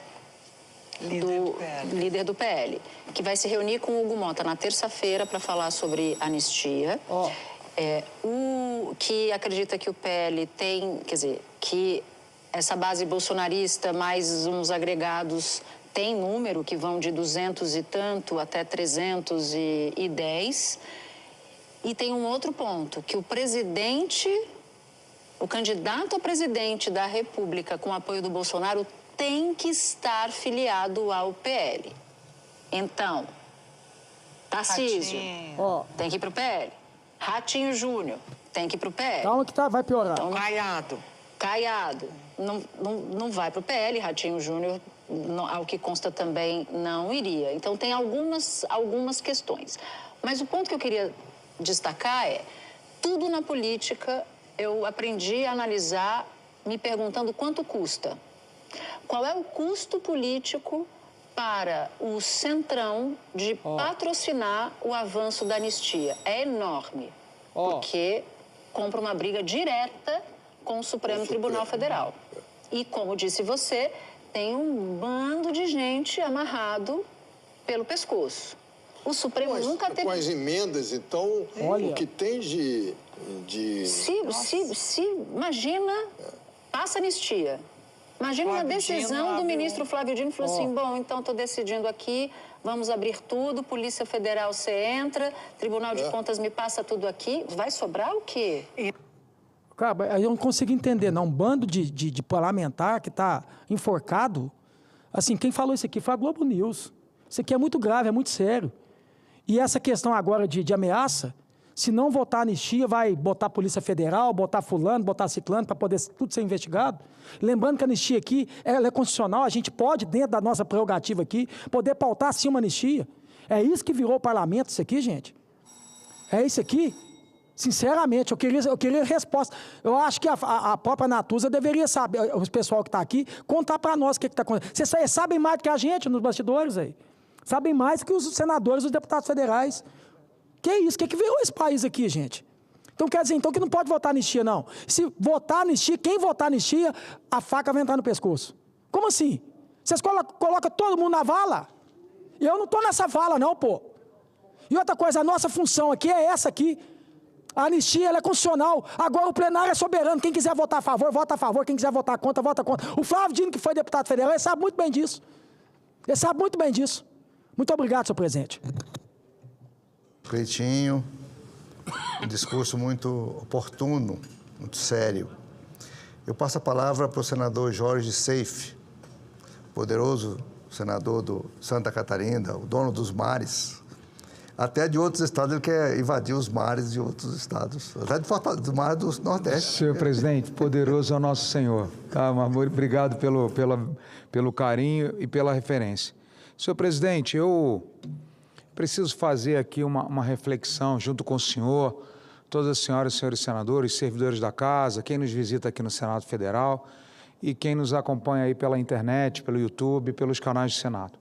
líder do PL, que vai se reunir com o Hugo Mota na terça-feira para falar sobre anistia. Que acredita que o PL tem, quer dizer, que essa base bolsonarista mais uns agregados tem número que vão de 200 e tanto até 310. E tem um outro ponto, que o candidato a presidente da República com apoio do Bolsonaro tem que estar filiado ao PL. Então, Tarcísio tem que ir para o PL. Ratinho Júnior tem que ir para o PL. Calma que vai piorar. Então, Caiado. Não vai para o PL. Ratinho Júnior, ao que consta também, não iria. Então, tem algumas questões. Mas o ponto que eu queria destacar é, tudo na política eu aprendi a analisar me perguntando quanto custa. Qual é o custo político para o Centrão de patrocinar o avanço da anistia? É enorme, porque compra uma briga direta com o Supremo Tribunal Federal. E, como disse você, tem um bando de gente amarrado pelo pescoço. O Supremo nunca teve... Com as emendas, então, o que tem de... Imagina, passa anistia. Imagina uma decisão do ministro Flávio Dino, falou assim, bom, então estou decidindo aqui, vamos abrir tudo, Polícia Federal você entra, Tribunal de Contas me passa tudo aqui, vai sobrar o quê? Cara, eu não consigo entender, não. Um bando de parlamentar que está enforcado. Assim, quem falou isso aqui foi a Globo News. Isso aqui é muito grave, é muito sério. E essa questão agora de ameaça, se não votar anistia, vai botar a Polícia Federal, botar fulano, botar ciclano, para poder tudo ser investigado. Lembrando que a anistia aqui, ela é constitucional, a gente pode, dentro da nossa prerrogativa aqui, poder pautar sim uma anistia. É isso que virou o parlamento, isso aqui, gente? É isso aqui? Sinceramente, eu queria resposta. Eu acho que a própria Natuza deveria saber, o pessoal que está aqui, contar para nós o que está acontecendo. Vocês sabem mais do que a gente nos bastidores aí. Sabem mais que os senadores, os deputados federais. Que é isso? O que virou esse país aqui, gente? Então quer dizer então que não pode votar anistia, não. Se votar anistia, quem votar anistia, a faca vai entrar no pescoço. Como assim? Vocês colocam todo mundo na vala? Eu não estou nessa vala, não, pô. E outra coisa, a nossa função aqui é essa aqui. A anistia, ela é constitucional. Agora o plenário é soberano. Quem quiser votar a favor, vota a favor. Quem quiser votar contra, vota contra. O Flávio Dino, que foi deputado federal, ele sabe muito bem disso. Ele sabe muito bem disso. Muito obrigado, senhor presidente. Cleitinho, um discurso muito oportuno, muito sério. Eu passo a palavra para o senador Jorge Seife, poderoso senador do Santa Catarina, o dono dos mares. Até de outros estados, ele quer invadir os mares de outros estados, até do mar do Nordeste. Senhor presidente, poderoso é o nosso Senhor. Tá, amor, obrigado pelo carinho e pela referência. Senhor presidente, eu preciso fazer aqui uma reflexão junto com o senhor, todas as senhoras e senhores senadores, servidores da casa, quem nos visita aqui no Senado Federal e quem nos acompanha aí pela internet, pelo YouTube, pelos canais do Senado.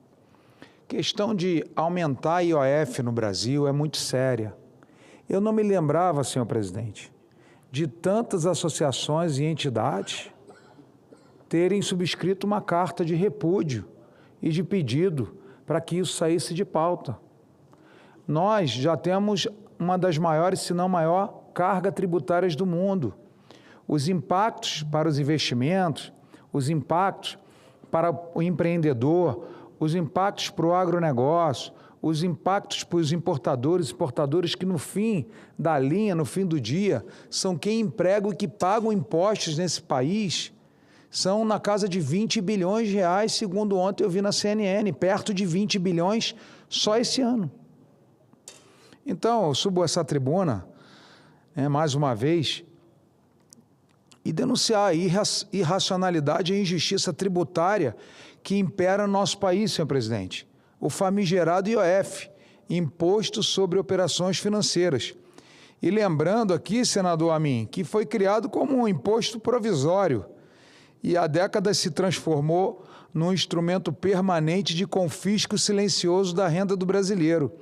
Questão de aumentar a IOF no Brasil é muito séria. Eu não me lembrava, senhor presidente, de tantas associações e entidades terem subscrito uma carta de repúdio e de pedido para que isso saísse de pauta. Nós já temos uma das maiores, se não maior, carga tributárias do mundo. Os impactos para os investimentos, os impactos para o empreendedor, os impactos para o agronegócio, os impactos para os importadores e exportadores que no fim da linha, no fim do dia, são quem empregam e que pagam impostos nesse país, são na casa de 20 bilhões de reais, segundo ontem eu vi na CNN, perto de 20 bilhões só esse ano. Então, eu subo essa tribuna, mais uma vez, e denunciar a irracionalidade e a injustiça tributária que impera no nosso país, senhor presidente. O famigerado IOF, Imposto sobre Operações Financeiras. E lembrando aqui, senador Amin, que foi criado como um imposto provisório e há décadas se transformou num instrumento permanente de confisco silencioso da renda do brasileiro.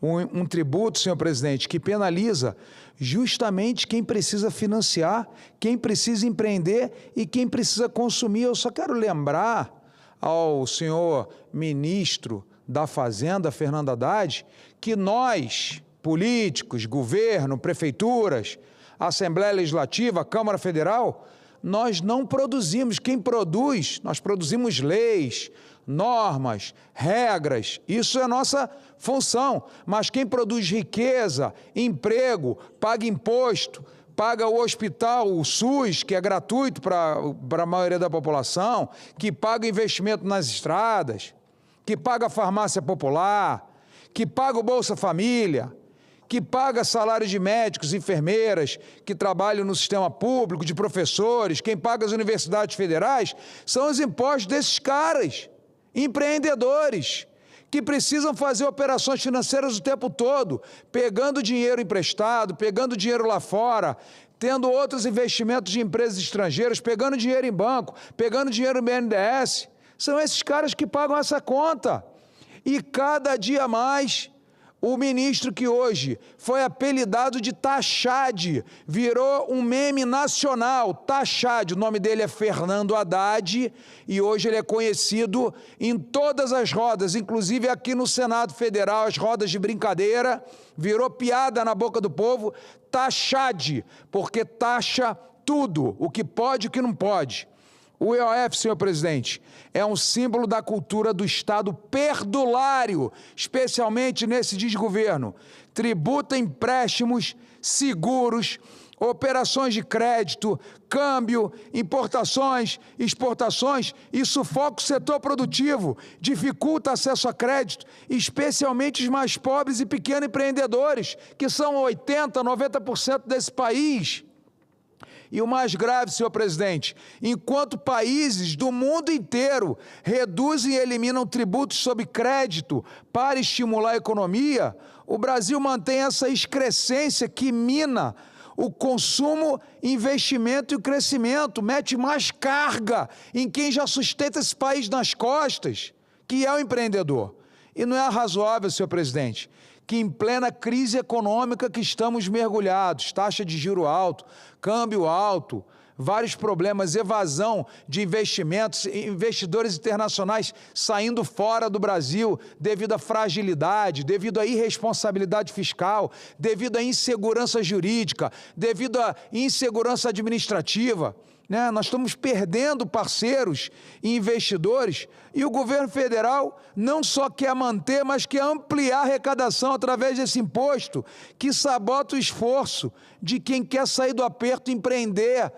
Um tributo, senhor presidente, que penaliza justamente quem precisa financiar, quem precisa empreender e quem precisa consumir. Eu só quero lembrar ao senhor ministro da Fazenda, Fernando Haddad, que nós, políticos, governo, prefeituras, Assembleia Legislativa, Câmara Federal, nós não produzimos. Quem produz, nós produzimos leis, normas, regras, isso é nossa função. Mas quem produz riqueza, emprego, paga imposto, paga o hospital, o SUS, que é gratuito para a maioria da população, que paga investimento nas estradas, que paga a farmácia popular, que paga o Bolsa Família, que paga salário de médicos, enfermeiras, que trabalham no sistema público, de professores, quem paga as universidades federais, são os impostos desses caras, empreendedores, que precisam fazer operações financeiras o tempo todo, pegando dinheiro emprestado, pegando dinheiro lá fora, tendo outros investimentos de empresas estrangeiras, pegando dinheiro em banco, pegando dinheiro no BNDES. São esses caras que pagam essa conta. E cada dia mais, o ministro que hoje foi apelidado de Taxade, virou um meme nacional, Taxade, o nome dele é Fernando Haddad, e hoje ele é conhecido em todas as rodas, inclusive aqui no Senado Federal, as rodas de brincadeira, virou piada na boca do povo, Taxade, porque taxa tudo, o que pode e o que não pode. O IOF, senhor presidente, é um símbolo da cultura do Estado perdulário, especialmente nesse desgoverno. Tributa empréstimos, seguros, operações de crédito, câmbio, importações, exportações e sufoca o setor produtivo, dificulta acesso a crédito, especialmente os mais pobres e pequenos empreendedores, que são 80%, 90% desse país. E o mais grave, senhor presidente, enquanto países do mundo inteiro reduzem e eliminam tributos sobre crédito para estimular a economia, o Brasil mantém essa excrescência que mina o consumo, investimento e o crescimento, mete mais carga em quem já sustenta esse país nas costas, que é o empreendedor. E não é razoável, senhor presidente, que em plena crise econômica que estamos mergulhados, taxa de juro alto, câmbio alto, vários problemas, evasão de investimentos, investidores internacionais saindo fora do Brasil devido à fragilidade, devido à irresponsabilidade fiscal, devido à insegurança jurídica, devido à insegurança administrativa. Nós estamos perdendo parceiros e investidores e o governo federal não só quer manter, mas quer ampliar a arrecadação através desse imposto que sabota o esforço de quem quer sair do aperto, empreender,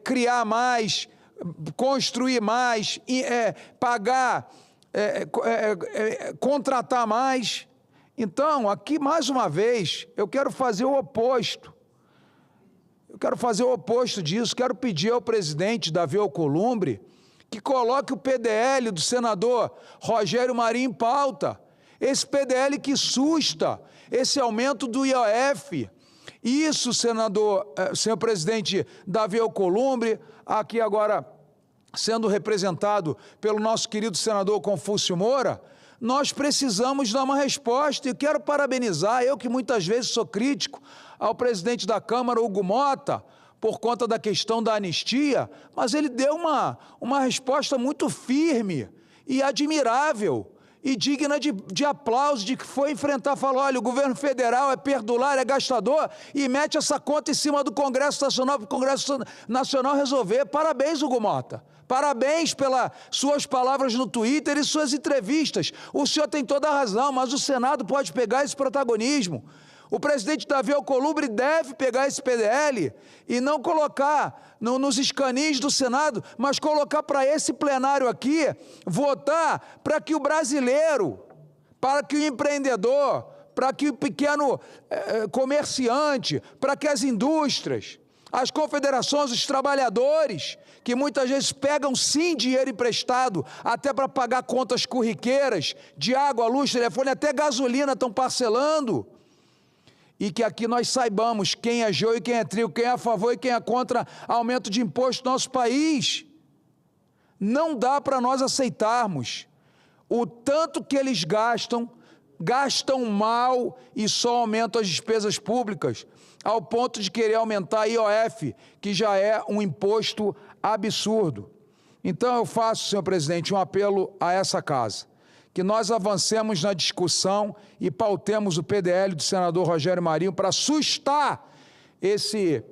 criar mais, construir mais, pagar, contratar mais. Então, aqui mais uma vez, eu quero fazer o oposto. Eu quero fazer o oposto disso, quero pedir ao presidente Davi Alcolumbre que coloque o PDL do senador Rogério Marinho em pauta. Esse PDL que susta esse aumento do IOF. Isso, senhor presidente Davi Alcolumbre, aqui agora sendo representado pelo nosso querido senador Confúcio Moura, nós precisamos dar uma resposta. E quero parabenizar, eu que muitas vezes sou crítico ao presidente da Câmara, Hugo Mota, por conta da questão da anistia, mas ele deu uma resposta muito firme e admirável e digna de aplauso, de que foi enfrentar, falou, olha, o governo federal é perdulário, é gastador, e mete essa conta em cima do Congresso Nacional, para o Congresso Nacional resolver. Parabéns, Hugo Mota. Parabéns pelas suas palavras no Twitter e suas entrevistas. O senhor tem toda a razão, mas o Senado pode pegar esse protagonismo. O presidente Davi Alcolumbre deve pegar esse PDL e não colocar nos escaninhos do Senado, mas colocar para esse plenário aqui, votar para que o brasileiro, para que o empreendedor, para que o pequeno comerciante, para que as indústrias, as confederações, os trabalhadores, que muitas vezes pegam sim dinheiro emprestado, até para pagar contas corriqueiras, de água, luz, telefone, até gasolina estão parcelando. E que aqui nós saibamos quem é joio e quem é trigo, quem é a favor e quem é contra aumento de imposto no nosso país. Não dá para nós aceitarmos o tanto que eles gastam mal e só aumentam as despesas públicas, ao ponto de querer aumentar a IOF, que já é um imposto absurdo. Então eu faço, senhor presidente, um apelo a essa casa, que nós avancemos na discussão e pautemos o PDL do senador Rogério Marinho para sustar esse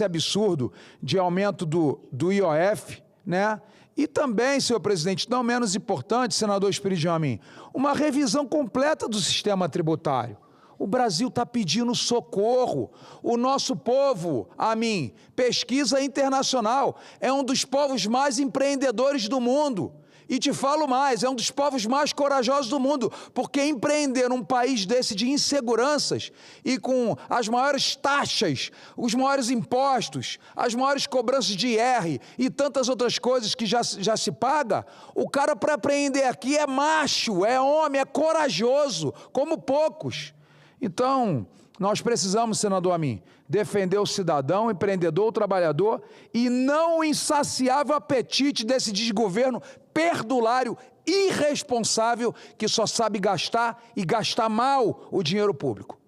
absurdo de aumento do IOF, né? E também, senhor presidente, não menos importante, senador Espírito Amin, uma revisão completa do sistema tributário. O Brasil está pedindo socorro. O nosso povo, Amin, pesquisa internacional, é um dos povos mais empreendedores do mundo. E te falo mais, é um dos povos mais corajosos do mundo, porque empreender num país desse de inseguranças e com as maiores taxas, os maiores impostos, as maiores cobranças de IR e tantas outras coisas que já se paga, o cara para empreender aqui é macho, é homem, é corajoso, como poucos. Então, nós precisamos, senador Amin, defender o cidadão, o empreendedor, o trabalhador e não o insaciável apetite desse desgoverno perdulário, irresponsável, que só sabe gastar e gastar mal o dinheiro público.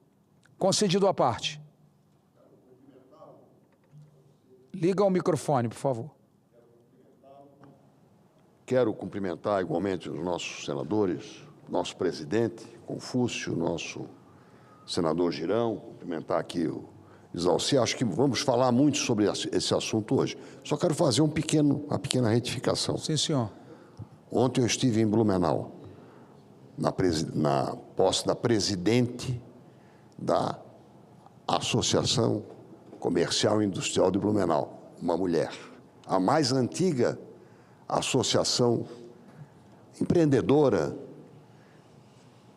Concedido à parte. Liga o microfone, por favor. Quero cumprimentar igualmente os nossos senadores, nosso presidente, Confúcio, nosso senador Girão, cumprimentar aqui o Isalci. Acho que vamos falar muito sobre esse assunto hoje. Só quero fazer uma pequena retificação. Sim, senhor. Ontem eu estive em Blumenau, na posse da presidente da Associação Comercial e Industrial de Blumenau, uma mulher. A mais antiga associação empreendedora,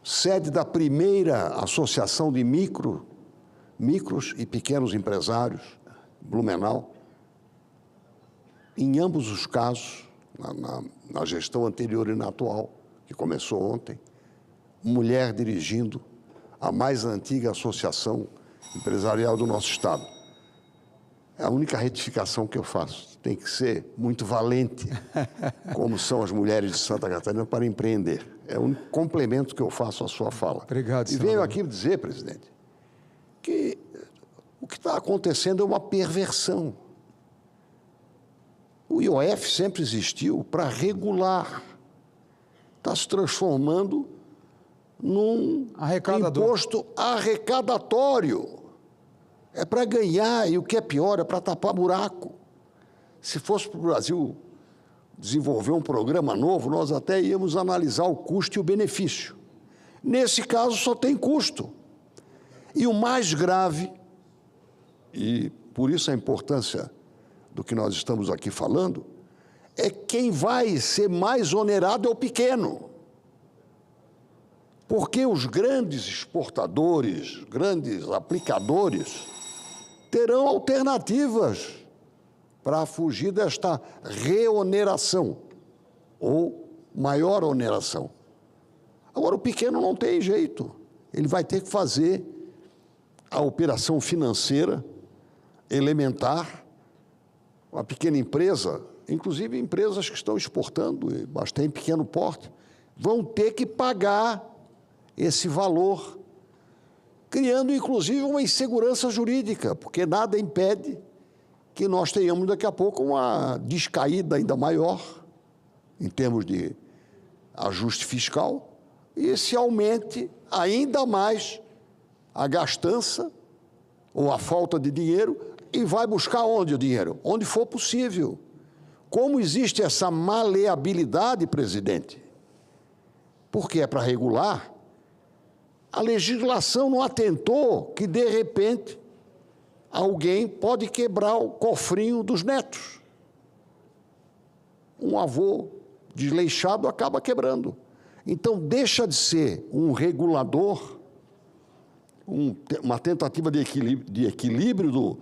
sede da primeira associação de micros e pequenos empresários, Blumenau. Em ambos os casos, na gestão anterior e na atual, que começou ontem, mulher dirigindo a mais antiga associação empresarial do nosso Estado. É a única retificação que eu faço. Tem que ser muito valente, como são as mulheres de Santa Catarina, para empreender. É um complemento que eu faço à sua fala. Obrigado, senador. E venho aqui dizer, presidente, que o que está acontecendo é uma perversão. O IOF sempre existiu para regular. Está se transformando num imposto arrecadatório. É para ganhar, e o que é pior, é para tapar buraco. Se fosse para o Brasil desenvolver um programa novo, nós até íamos analisar o custo e o benefício. Nesse caso, só tem custo. E o mais grave, e por isso a importância do que nós estamos aqui falando, é quem vai ser mais onerado é o pequeno. Porque os grandes exportadores, grandes aplicadores, terão alternativas para fugir desta reoneração ou maior oneração. Agora, o pequeno não tem jeito. Ele vai ter que fazer a operação financeira elementar. Uma pequena empresa, inclusive empresas que estão exportando, mas têm pequeno porte, vão ter que pagar esse valor, criando, inclusive, uma insegurança jurídica, porque nada impede que nós tenhamos, daqui a pouco, uma descaída ainda maior, em termos de ajuste fiscal, e se aumente ainda mais a gastança ou a falta de dinheiro, e vai buscar onde o dinheiro? Onde for possível. Como existe essa maleabilidade, presidente? Porque é para regular. A legislação não atentou que, de repente, alguém pode quebrar o cofrinho dos netos. Um avô desleixado acaba quebrando. Então, deixa de ser um regulador, uma tentativa de equilíbrio do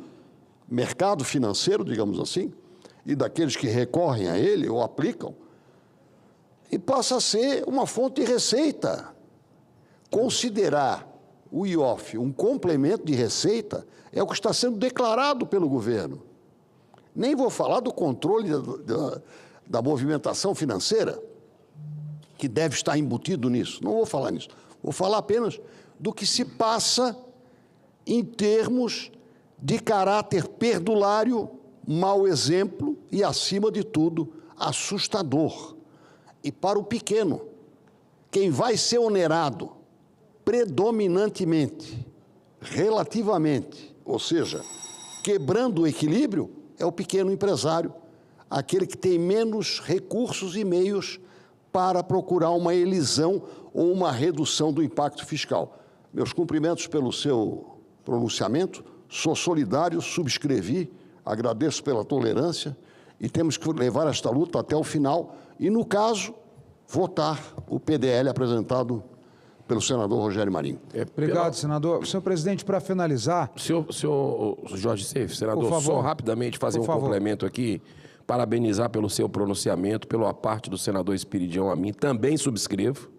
mercado financeiro, digamos assim, e daqueles que recorrem a ele ou aplicam, e passa a ser uma fonte de receita. Considerar o IOF um complemento de receita é o que está sendo declarado pelo governo. Nem vou falar do controle da movimentação financeira, que deve estar embutido nisso. Não vou falar nisso. Vou falar apenas do que se passa em termos de caráter perdulário, mau exemplo e, acima de tudo, assustador. E para o pequeno, quem vai ser onerado predominantemente, relativamente, ou seja, quebrando o equilíbrio, é o pequeno empresário, aquele que tem menos recursos e meios para procurar uma elisão ou uma redução do impacto fiscal. Meus cumprimentos pelo seu pronunciamento, sou solidário, subscrevi, agradeço pela tolerância e temos que levar esta luta até o final e, no caso, votar o PDL apresentado pelo senador Rogério Marinho. Obrigado, senador. Senhor presidente, para finalizar... Senhor Jorge Seif, senador, só rapidamente fazer um complemento aqui, parabenizar pelo seu pronunciamento, pela parte do senador Espiridião Amin, também subscrevo.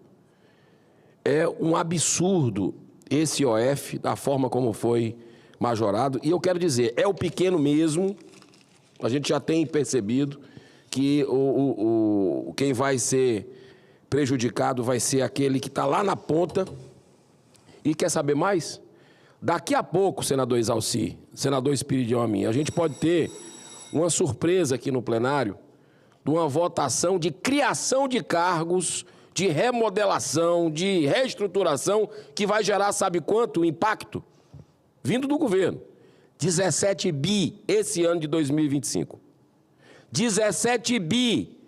É um absurdo esse IOF, da forma como foi majorado, e eu quero dizer, é o pequeno mesmo, a gente já tem percebido que quem vai ser prejudicado vai ser aquele que está lá na ponta. E quer saber mais? Daqui a pouco, senador Exalci, senador Espiridião Amin, a gente pode ter uma surpresa aqui no plenário de uma votação de criação de cargos, de remodelação, de reestruturação, que vai gerar, sabe quanto impacto? Vindo do governo. 17 bi esse ano de 2025. 17 bi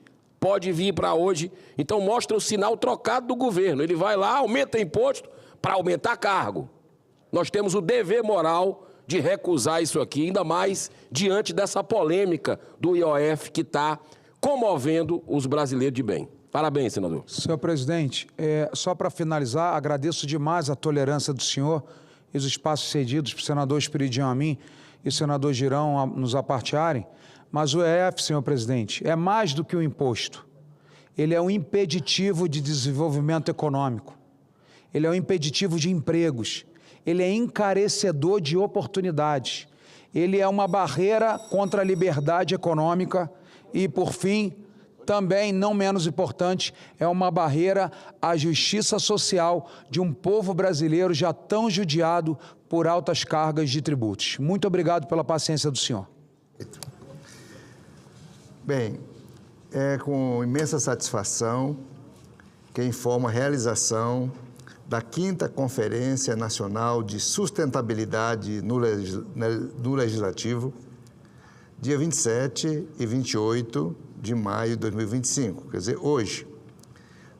pode vir para hoje. Então mostra o sinal trocado do governo. Ele vai lá, aumenta imposto para aumentar cargo. Nós temos o dever moral de recusar isso aqui, ainda mais diante dessa polêmica do IOF que está comovendo os brasileiros de bem. Parabéns, senador. Senhor presidente, só para finalizar, agradeço demais a tolerância do senhor e os espaços cedidos para o senador Espiridião Amin e o senador Girão nos apartearem, mas o IOF, senhor presidente, é mais do que um imposto. Ele é um impeditivo de desenvolvimento econômico. Ele é um impeditivo de empregos. Ele é encarecedor de oportunidades. ele é uma barreira contra a liberdade econômica e, por fim, também, não menos importante, é uma barreira à justiça social de um povo brasileiro já tão judiado por altas cargas de tributos. Muito obrigado pela paciência do senhor. Bem, é com imensa satisfação que informo a realização da 5ª Conferência Nacional de Sustentabilidade no Legislativo, dia 27 e 28 de maio de 2025, quer dizer, hoje,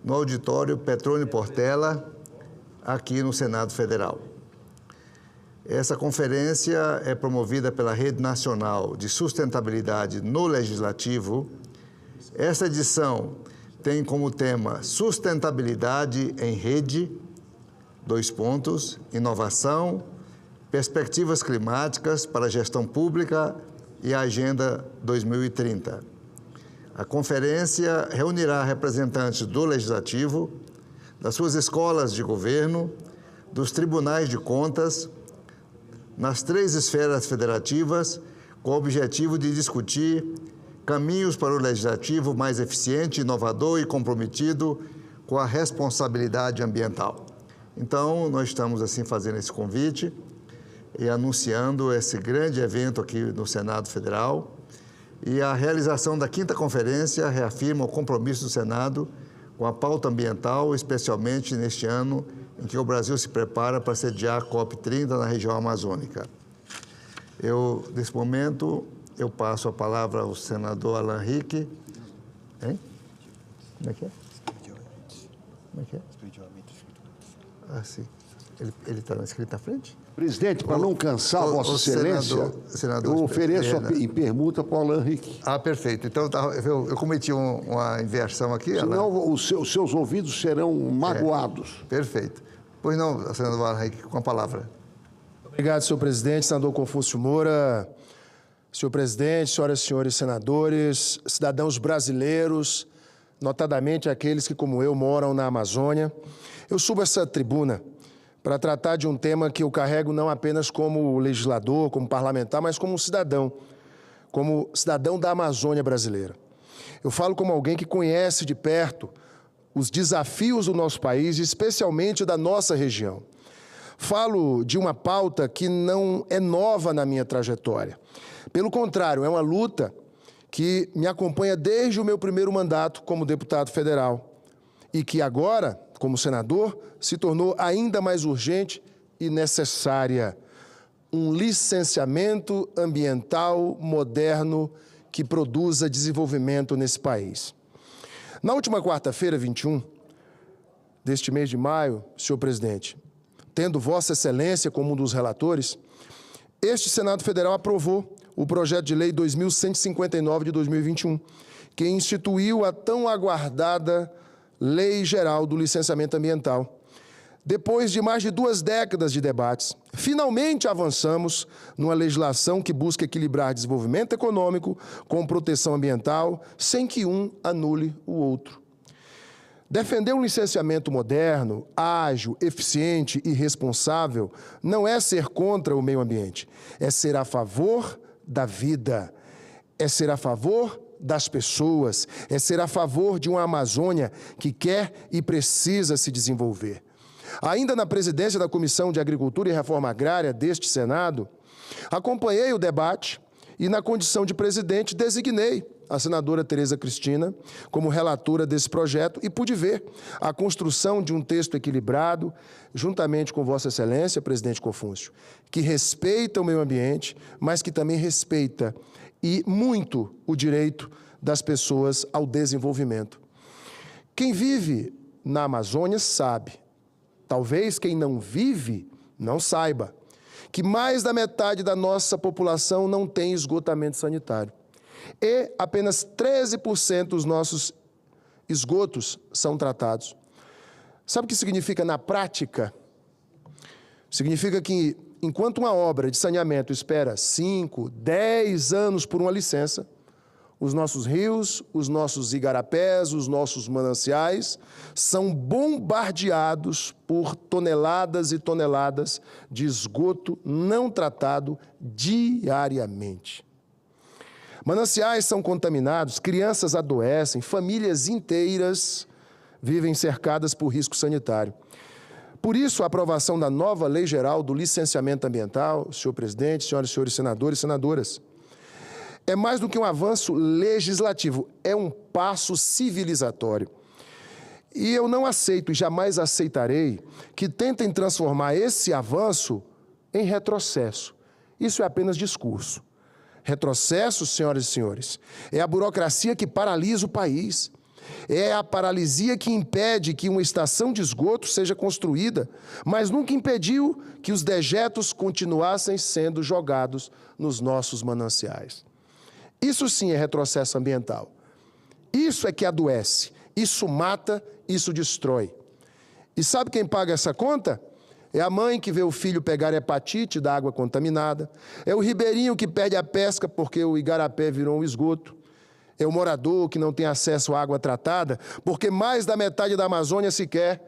no auditório Petrônio Portela, aqui no Senado Federal. Essa conferência é promovida pela Rede Nacional de Sustentabilidade no Legislativo. Esta edição tem como tema Sustentabilidade em Rede, inovação, perspectivas climáticas para a gestão pública e a Agenda 2030. A conferência reunirá representantes do Legislativo, das suas escolas de governo, dos tribunais de contas, nas 3 esferas federativas, com o objetivo de discutir caminhos para o Legislativo mais eficiente, inovador e comprometido com a responsabilidade ambiental. Então, nós estamos, assim, fazendo esse convite e anunciando esse grande evento aqui no Senado Federal. E a realização da 5ª Conferência reafirma o compromisso do Senado com a pauta ambiental, especialmente neste ano em que o Brasil se prepara para sediar a COP30 na região amazônica. Nesse momento, eu passo a palavra ao senador Alan Rick. Hein? Como é que é? Como é que é? Ah, sim. Ele está escrito na frente? Presidente, para não cansar Vossa Excelência, eu ofereço em permuta para o Alan Rick. Ah, perfeito. Então, eu cometi uma inversão aqui. Senão, os seus ouvidos serão magoados. Perfeito. Pois não, senador Alan Rick, com a palavra. Obrigado, senhor presidente. Senador Confúcio Moura. Senhor presidente, senhoras e senhores senadores, cidadãos brasileiros, notadamente aqueles que, como eu, moram na Amazônia. Eu subo essa tribuna para tratar de um tema que eu carrego não apenas como legislador, como parlamentar, mas como cidadão da Amazônia brasileira. Eu falo como alguém que conhece de perto os desafios do nosso país, especialmente da nossa região. Falo de uma pauta que não é nova na minha trajetória. Pelo contrário, é uma luta que me acompanha desde o meu primeiro mandato como deputado federal e que agora, como senador, se tornou ainda mais urgente e necessária. Um licenciamento ambiental moderno que produza desenvolvimento nesse país. Na última quarta-feira, 21 deste mês de maio, senhor presidente, tendo Vossa Excelência como um dos relatores, este Senado Federal aprovou o projeto de lei 2159 de 2021, que instituiu a tão aguardada Lei Geral do Licenciamento Ambiental. Depois de mais de 2 décadas de debates, finalmente avançamos numa legislação que busca equilibrar desenvolvimento econômico com proteção ambiental, sem que um anule o outro. Defender um licenciamento moderno, ágil, eficiente e responsável não é ser contra o meio ambiente, é ser a favor da vida, é ser a favor das pessoas, é ser a favor de uma Amazônia que quer e precisa se desenvolver. Ainda na presidência da Comissão de Agricultura e Reforma Agrária deste Senado, acompanhei o debate e, na condição de presidente, designei a senadora Tereza Cristina como relatora desse projeto e pude ver a construção de um texto equilibrado, juntamente com Vossa Excelência, presidente Confúcio, que respeita o meio ambiente, mas que também respeita e muito o direito das pessoas ao desenvolvimento. Quem vive na Amazônia sabe, talvez quem não vive não saiba, que mais da metade da nossa população não tem esgotamento sanitário. E apenas 13% dos nossos esgotos são tratados. Sabe o que significa na prática? Significa que, enquanto uma obra de saneamento espera 5, 10 anos por uma licença, Os nossos rios, os nossos igarapés, os nossos mananciais são bombardeados por toneladas e toneladas de esgoto não tratado diariamente. Mananciais são contaminados, crianças adoecem, famílias inteiras vivem cercadas por risco sanitário. Por isso, a aprovação da nova Lei Geral do Licenciamento Ambiental, senhor presidente, senhoras e senhores senadores e senadoras, é mais do que um avanço legislativo, é um passo civilizatório. E eu não aceito e jamais aceitarei que tentem transformar esse avanço em retrocesso. Isso é apenas discurso. Retrocesso, senhoras e senhores, é a burocracia que paralisa o país. É a paralisia que impede que uma estação de esgoto seja construída, mas nunca impediu que os dejetos continuassem sendo jogados nos nossos mananciais. Isso sim é retrocesso ambiental. Isso é que adoece, isso mata, isso destrói. E sabe quem paga essa conta? É a mãe que vê o filho pegar hepatite da água contaminada, é o ribeirinho que perde a pesca porque o igarapé virou um esgoto, é o morador que não tem acesso à água tratada, porque mais da metade da Amazônia sequer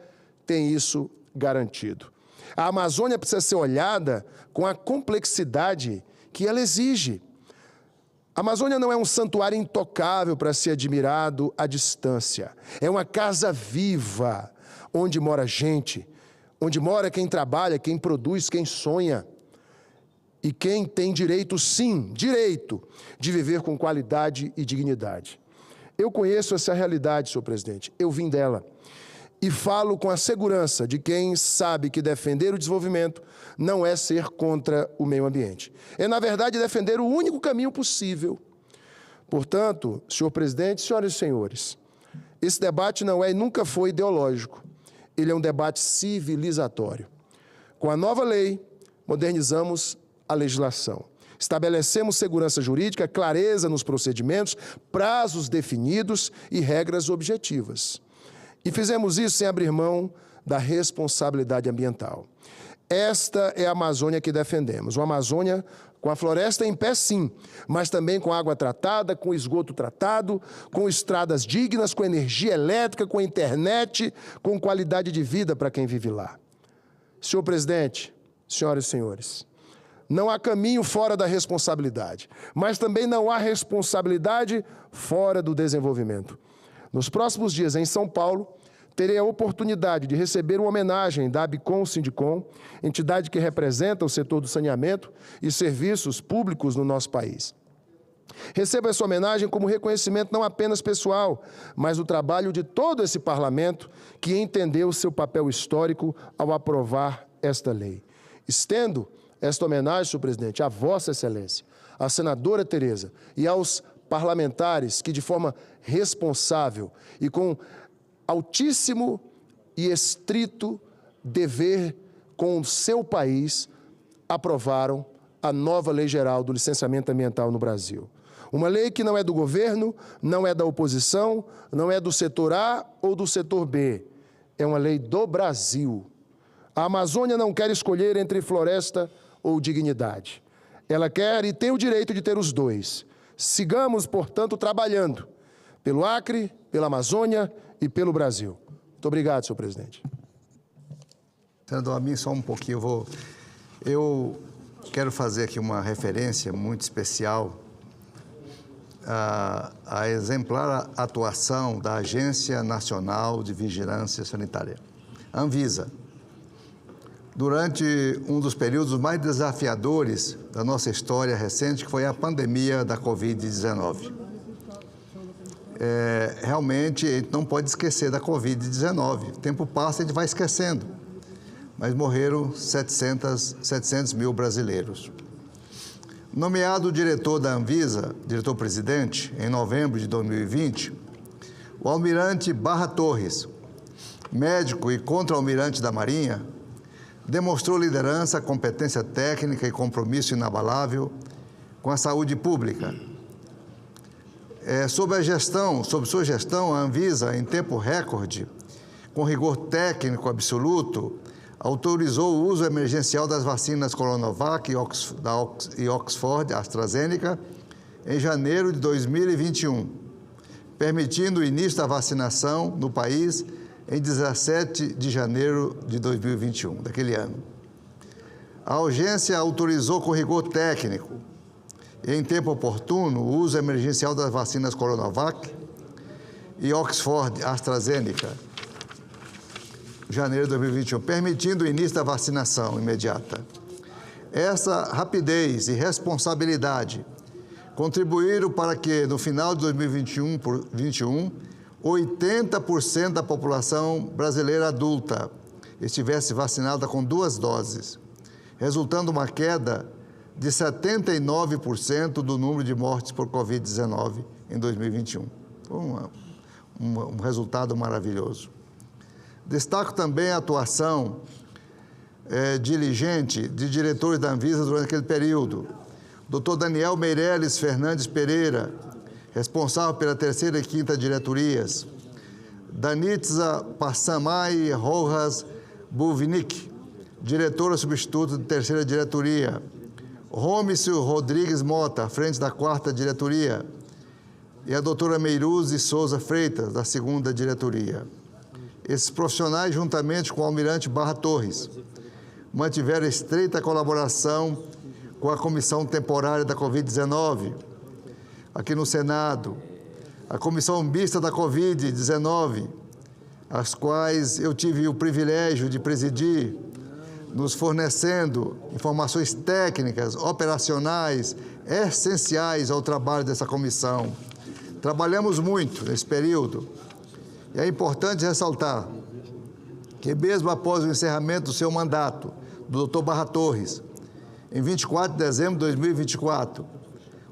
tem isso garantido. A Amazônia precisa ser olhada com a complexidade que ela exige. A Amazônia não é um santuário intocável para ser admirado à distância. É uma casa viva, onde mora gente, onde mora quem trabalha, quem produz, quem sonha. E quem tem direito, sim, direito, de viver com qualidade e dignidade. Eu conheço essa realidade, senhor presidente, eu vim dela. E falo com a segurança de quem sabe que defender o desenvolvimento não é ser contra o meio ambiente. É, na verdade, defender o único caminho possível. Portanto, senhor presidente, senhoras e senhores, esse debate não é e nunca foi ideológico. Ele é um debate civilizatório. Com a nova lei, modernizamos a legislação. Estabelecemos segurança jurídica, clareza nos procedimentos, prazos definidos e regras objetivas. E fizemos isso sem abrir mão da responsabilidade ambiental. Esta é a Amazônia que defendemos. Uma Amazônia com a floresta em pé, sim, mas também com água tratada, com esgoto tratado, com estradas dignas, com energia elétrica, com internet, com qualidade de vida para quem vive lá. Senhor presidente, senhoras e senhores, não há caminho fora da responsabilidade, mas também não há responsabilidade fora do desenvolvimento. Nos próximos dias, em São Paulo, terei a oportunidade de receber uma homenagem da ABCOM-Sindicom, entidade que representa o setor do saneamento e serviços públicos no nosso país. Recebo essa homenagem como reconhecimento não apenas pessoal, mas do trabalho de todo esse parlamento que entendeu seu papel histórico ao aprovar esta lei. Estendo esta homenagem, senhor presidente, à Vossa Excelência, à senadora Tereza e aos parlamentares que, de forma responsável e com altíssimo e estrito dever com o seu país, aprovaram a nova Lei Geral do Licenciamento Ambiental no Brasil. Uma lei que não é do governo, não é da oposição, não é do setor A ou do setor B. É uma lei do Brasil. A Amazônia não quer escolher entre floresta ou dignidade. Ela quer e tem o direito de ter os dois. Sigamos, portanto, trabalhando pelo Acre, pela Amazônia e pelo Brasil. Muito obrigado, senhor presidente. Senador, a mim só um pouquinho, eu quero fazer aqui uma referência muito especial à exemplar atuação da Agência Nacional de Vigilância Sanitária, Anvisa. Durante um dos períodos mais desafiadores da nossa história recente, que foi a pandemia da Covid-19. Realmente, a gente não pode esquecer da Covid-19. O tempo passa e a gente vai esquecendo. Mas morreram 700 mil brasileiros. Nomeado diretor da Anvisa, diretor-presidente, em novembro de 2020, o almirante Barra Torres, médico e contra-almirante da Marinha, demonstrou liderança, competência técnica e compromisso inabalável com a saúde pública. Sob sua gestão, a Anvisa, em tempo recorde, com rigor técnico absoluto, autorizou o uso emergencial das vacinas Coronavac e Oxford, AstraZeneca, em janeiro de 2021, permitindo o início da vacinação no país em 17 de janeiro de 2021, daquele ano. A urgência autorizou com rigor técnico e em tempo oportuno o uso emergencial das vacinas Coronavac e Oxford AstraZeneca, janeiro de 2021, permitindo o início da vacinação imediata. Essa rapidez e responsabilidade contribuíram para que, no final de 2021, 80% da população brasileira adulta estivesse vacinada com 2 doses, resultando uma queda de 79% do número de mortes por Covid-19 em 2021. Foi um resultado maravilhoso. Destaco também a atuação diligente de diretores da Anvisa durante aquele período. Dr. Daniel Meirelles Fernandes Pereira, responsável pela 3ª e 5ª diretorias. Danitza Passamay Rojas Buvnik, diretora substituta de 3ª diretoria. Rômicio Rodrigues Mota, à frente da 4ª diretoria. E a doutora Meiruzi Souza Freitas, da 2ª diretoria. Esses profissionais, juntamente com o almirante Barra Torres, mantiveram estreita colaboração com a Comissão Temporária da Covid-19, aqui no Senado, a Comissão Mista da Covid-19, as quais eu tive o privilégio de presidir, nos fornecendo informações técnicas, operacionais, essenciais ao trabalho dessa comissão. Trabalhamos muito nesse período e é importante ressaltar que, mesmo após o encerramento do seu mandato, do Dr. Barra Torres, em 24 de dezembro de 2024,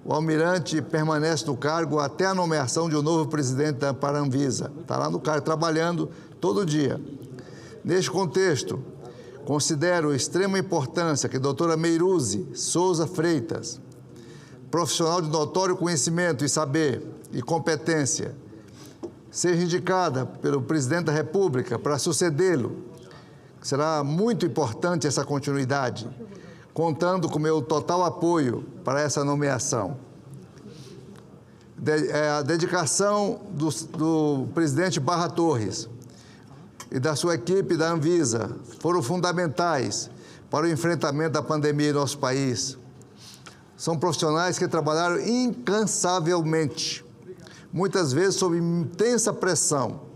o almirante permanece no cargo até a nomeação de um novo presidente da Anvisa. Está lá no cargo, trabalhando todo dia. Neste contexto, considero extrema importância que a doutora Meiruzi Souza Freitas, profissional de notório conhecimento e saber e competência, seja indicada pelo presidente da República para sucedê-lo. Será muito importante essa continuidade, contando com meu total apoio para essa nomeação. A dedicação do presidente Barra Torres e da sua equipe da Anvisa foram fundamentais para o enfrentamento da pandemia em nosso país. São profissionais que trabalharam incansavelmente, muitas vezes sob intensa pressão,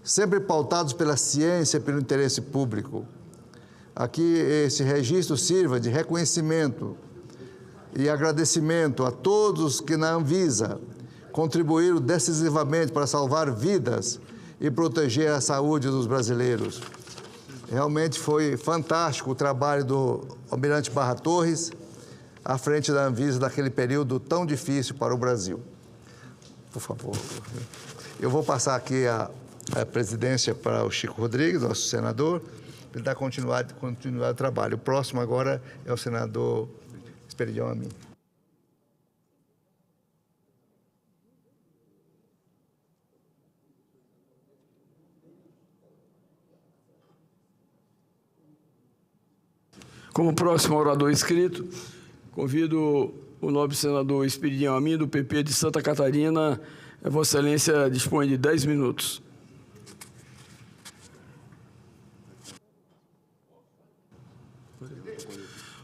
sempre pautados pela ciência e pelo interesse público. Aqui esse registro sirva de reconhecimento e agradecimento a todos que na Anvisa contribuíram decisivamente para salvar vidas e proteger a saúde dos brasileiros. Realmente foi fantástico o trabalho do almirante Barra Torres à frente da Anvisa naquele período tão difícil para o Brasil. Por favor. Eu vou passar aqui a presidência para o Chico Rodrigues, nosso senador, para ele dar continuidade ao trabalho. O próximo agora é o senador Esperidião Amin. Como próximo orador inscrito, convido o nobre senador Esperidião Amin, do PP de Santa Catarina. Vossa Excelência dispõe de 10 minutos.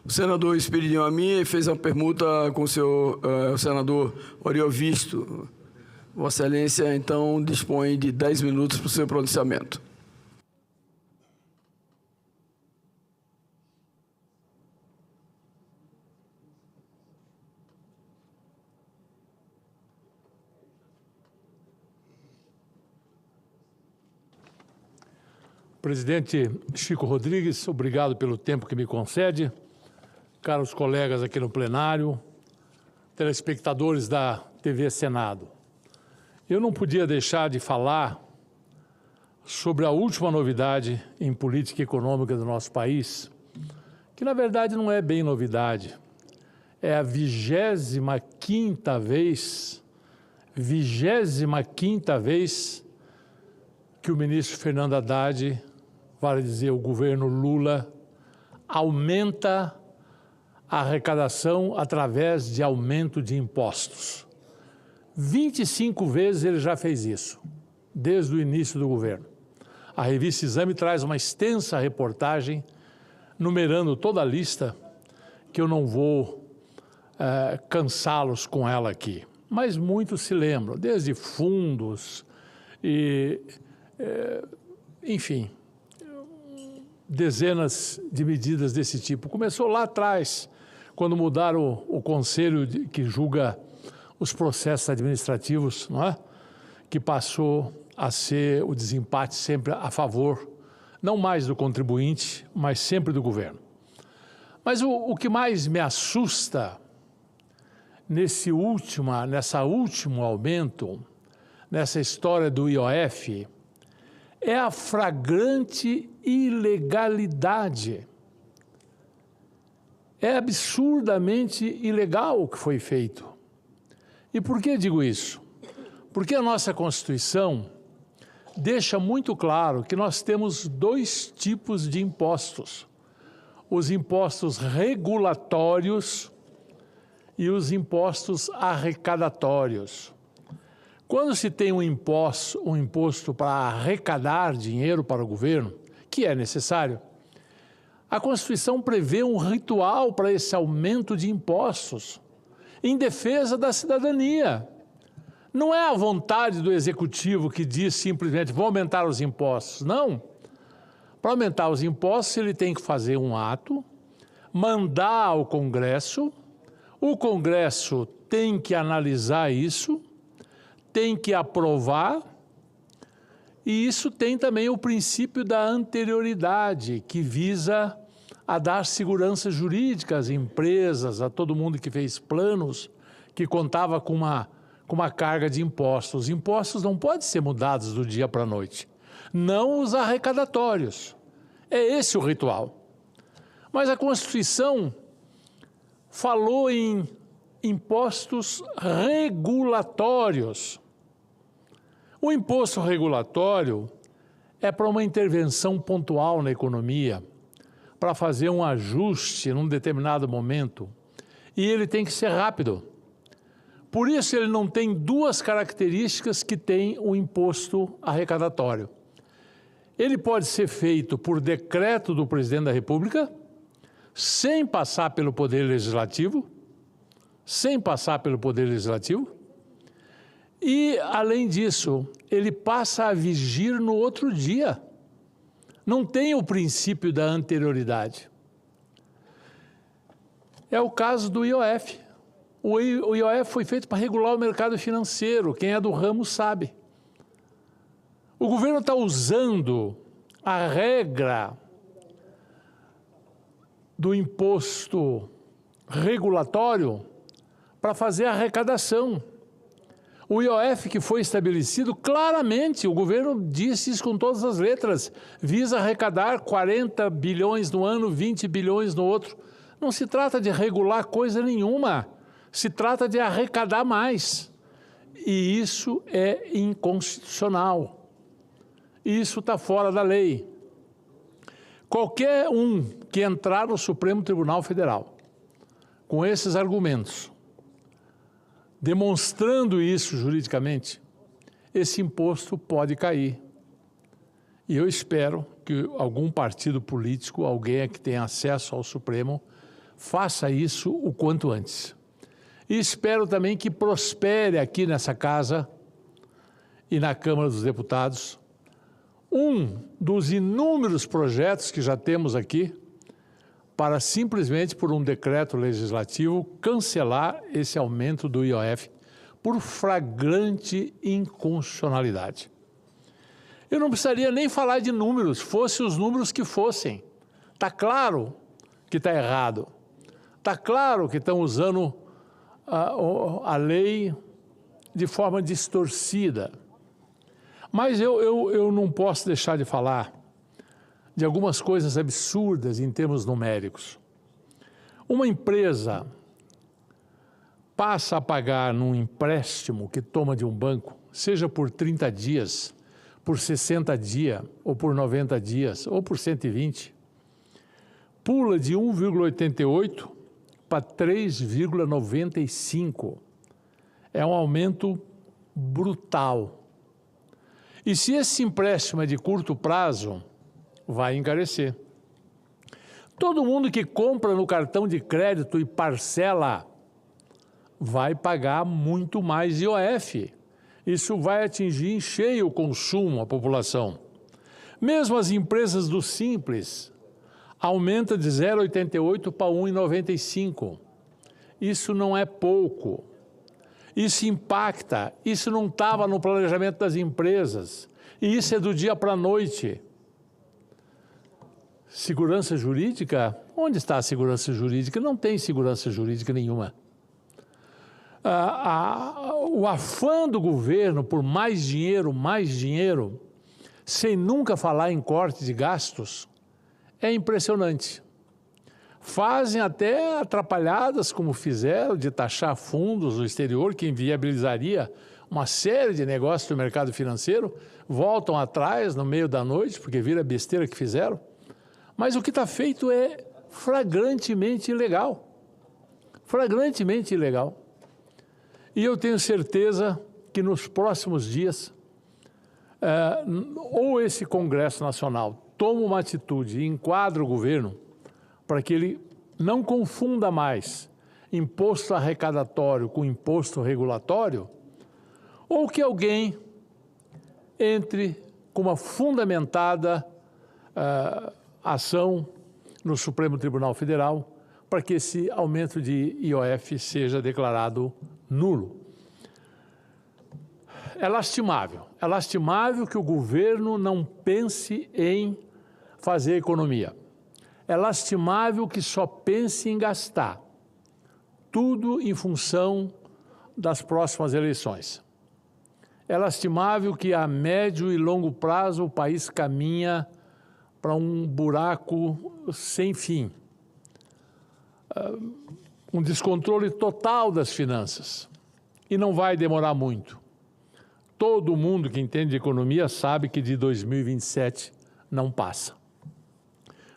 O senador Esperidião Amin fez uma permuta com o senador Oriol Visto. Vossa Excelência, então, dispõe de 10 minutos para o seu pronunciamento. Presidente Chico Rodrigues, obrigado pelo tempo que me concede. Caros colegas aqui no plenário, telespectadores da TV Senado. Eu não podia deixar de falar sobre a última novidade em política econômica do nosso país, que na verdade não é bem novidade. É a 25ª vez que o ministro Fernando Haddad, vale dizer, o governo Lula, aumenta a arrecadação através de aumento de impostos. 25 vezes ele já fez isso, desde o início do governo. A revista Exame traz uma extensa reportagem numerando toda a lista, que eu não vou cansá-los com ela aqui. Mas muitos se lembram, desde fundos e, enfim, dezenas de medidas desse tipo. Começou lá atrás, quando mudaram o conselho que julga os processos administrativos, não é? Que passou a ser o desempate sempre a favor, não mais do contribuinte, mas sempre do governo. Mas o que mais me assusta nesse último aumento, nessa história do IOF, é a flagrante ilegalidade. É absurdamente ilegal o que foi feito. E por que digo isso? Porque a nossa Constituição deixa muito claro que nós temos dois tipos de impostos: os impostos regulatórios e os impostos arrecadatórios. Quando se tem um imposto para arrecadar dinheiro para o governo, que é necessário, a Constituição prevê um ritual para esse aumento de impostos, em defesa da cidadania. Não é a vontade do Executivo que diz simplesmente vou aumentar os impostos. Não. Para aumentar os impostos, ele tem que fazer um ato, mandar ao Congresso, o Congresso tem que analisar isso, tem que aprovar, e isso tem também o princípio da anterioridade, que visa a dar segurança jurídica às empresas, a todo mundo que fez planos, que contava com uma carga de impostos. Os impostos não podem ser mudados do dia para a noite, não os arrecadatórios. É esse o ritual. Mas a Constituição falou em impostos regulatórios. O imposto regulatório é para uma intervenção pontual na economia, para fazer um ajuste num determinado momento, e ele tem que ser rápido. Por isso ele não tem duas características que tem o imposto arrecadatório. Ele pode ser feito por decreto do presidente da República, sem passar pelo Poder Legislativo, e, além disso, ele passa a vigir no outro dia. Não tem o princípio da anterioridade. É o caso do IOF. O IOF foi feito para regular o mercado financeiro, quem é do ramo sabe. O governo está usando a regra do imposto regulatório para fazer a arrecadação. O IOF que foi estabelecido, claramente, o governo disse isso com todas as letras, visa arrecadar 40 bilhões no ano, 20 bilhões no outro. Não se trata de regular coisa nenhuma, se trata de arrecadar mais. E isso é inconstitucional. Isso está fora da lei. Qualquer um que entrar no Supremo Tribunal Federal com esses argumentos, demonstrando isso juridicamente, esse imposto pode cair. E eu espero que algum partido político, alguém que tenha acesso ao Supremo, faça isso o quanto antes. E espero também que prospere aqui nessa casa e na Câmara dos Deputados um dos inúmeros projetos que já temos aqui para simplesmente por um decreto legislativo cancelar esse aumento do IOF por flagrante inconstitucionalidade. Eu não precisaria nem falar de números, fossem os números que fossem. Está claro que está errado. Está claro que estão usando a lei de forma distorcida. Mas eu não posso deixar de falar de algumas coisas absurdas em termos numéricos. Uma empresa passa a pagar num empréstimo que toma de um banco, seja por 30 dias, por 60 dias, ou por 90 dias, ou por 120, pula de 1,88 para 3,95. É um aumento brutal. E se esse empréstimo é de curto prazo, vai encarecer. Todo mundo que compra no cartão de crédito e parcela vai pagar muito mais IOF. Isso vai atingir em cheio o consumo, a população. Mesmo as empresas do Simples, aumenta de 0,88 para 1,95. Isso não é pouco. Isso impacta, isso não estava no planejamento das empresas. E isso é do dia para a noite. Segurança jurídica? Onde está a segurança jurídica? Não tem segurança jurídica nenhuma. O afã do governo por mais dinheiro, sem nunca falar em corte de gastos, é impressionante. Fazem até atrapalhadas, como fizeram, de taxar fundos no exterior, que inviabilizaria uma série de negócios do mercado financeiro, voltam atrás no meio da noite, porque vira besteira que fizeram. Mas o que está feito é flagrantemente ilegal. Flagrantemente ilegal. E eu tenho certeza que nos próximos dias, ou esse Congresso Nacional toma uma atitude e enquadra o governo para que ele não confunda mais imposto arrecadatório com imposto regulatório, ou que alguém entre com uma fundamentada ação no Supremo Tribunal Federal para que esse aumento de IOF seja declarado nulo. É lastimável que o governo não pense em fazer economia. É lastimável que só pense em gastar, tudo em função das próximas eleições. É lastimável que a médio e longo prazo o país caminha para um buraco sem fim. Um descontrole total das finanças. E não vai demorar muito. Todo mundo que entende de economia sabe que de 2027 não passa.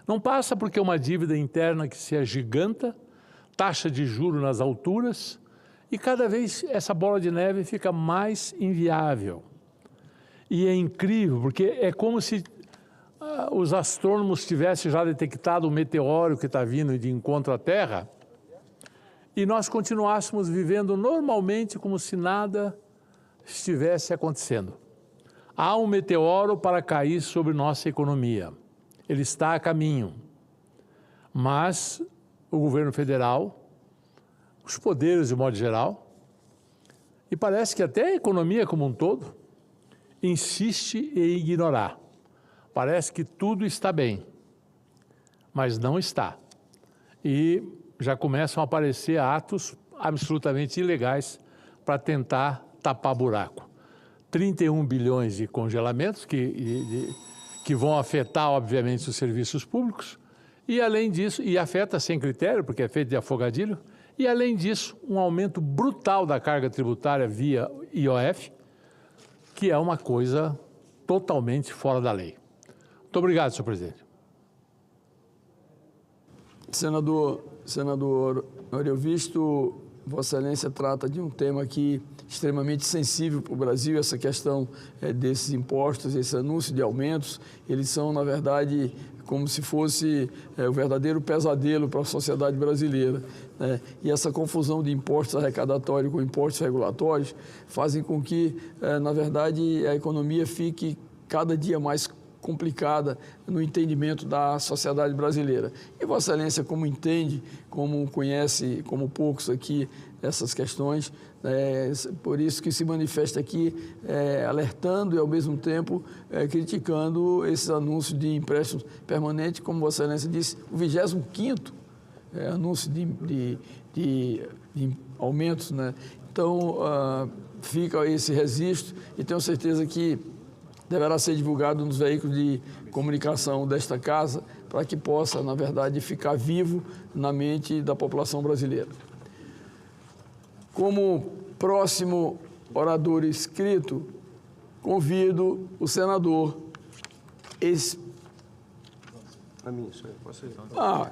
Não passa porque é uma dívida interna que se agiganta, taxa de juros nas alturas, e cada vez essa bola de neve fica mais inviável. E é incrível, porque é como se os astrônomos tivessem já detectado o meteoro que está vindo de encontro à Terra, e nós continuássemos vivendo normalmente como se nada estivesse acontecendo. Há um meteoro para cair sobre nossa economia. Ele está a caminho. Mas o governo federal, os poderes de modo geral, e parece que até a economia como um todo, insiste em ignorar. Parece que tudo está bem, mas não está. E já começam a aparecer atos absolutamente ilegais para tentar tapar buraco. 31 bilhões de congelamentos que vão afetar, obviamente, os serviços públicos, e além disso, e afeta sem critério, porque é feito de afogadilho, e além disso, um aumento brutal da carga tributária via IOF, que é uma coisa totalmente fora da lei. Muito obrigado, senhor presidente. Senador Oriovisto, Vossa Excelência trata de um tema aqui extremamente sensível para o Brasil, essa questão desses impostos, esse anúncio de aumentos, eles são, na verdade, como se fosse o verdadeiro pesadelo para a sociedade brasileira, né? E essa confusão de impostos arrecadatórios com impostos regulatórios fazem com que, na verdade, a economia fique cada dia mais complicada no entendimento da sociedade brasileira. E Vossa Excelência, como entende, como conhece, como poucos aqui, essas questões, por isso que se manifesta aqui alertando e, ao mesmo tempo, criticando esses anúncios de empréstimos permanentes, como Vossa Excelência disse, o 25º anúncio de aumentos, né? Então, fica esse registro e tenho certeza que deverá ser divulgado nos veículos de comunicação desta casa para que possa, na verdade, ficar vivo na mente da população brasileira. Como próximo orador inscrito, convido o senador A mim, senhor. Posso ir?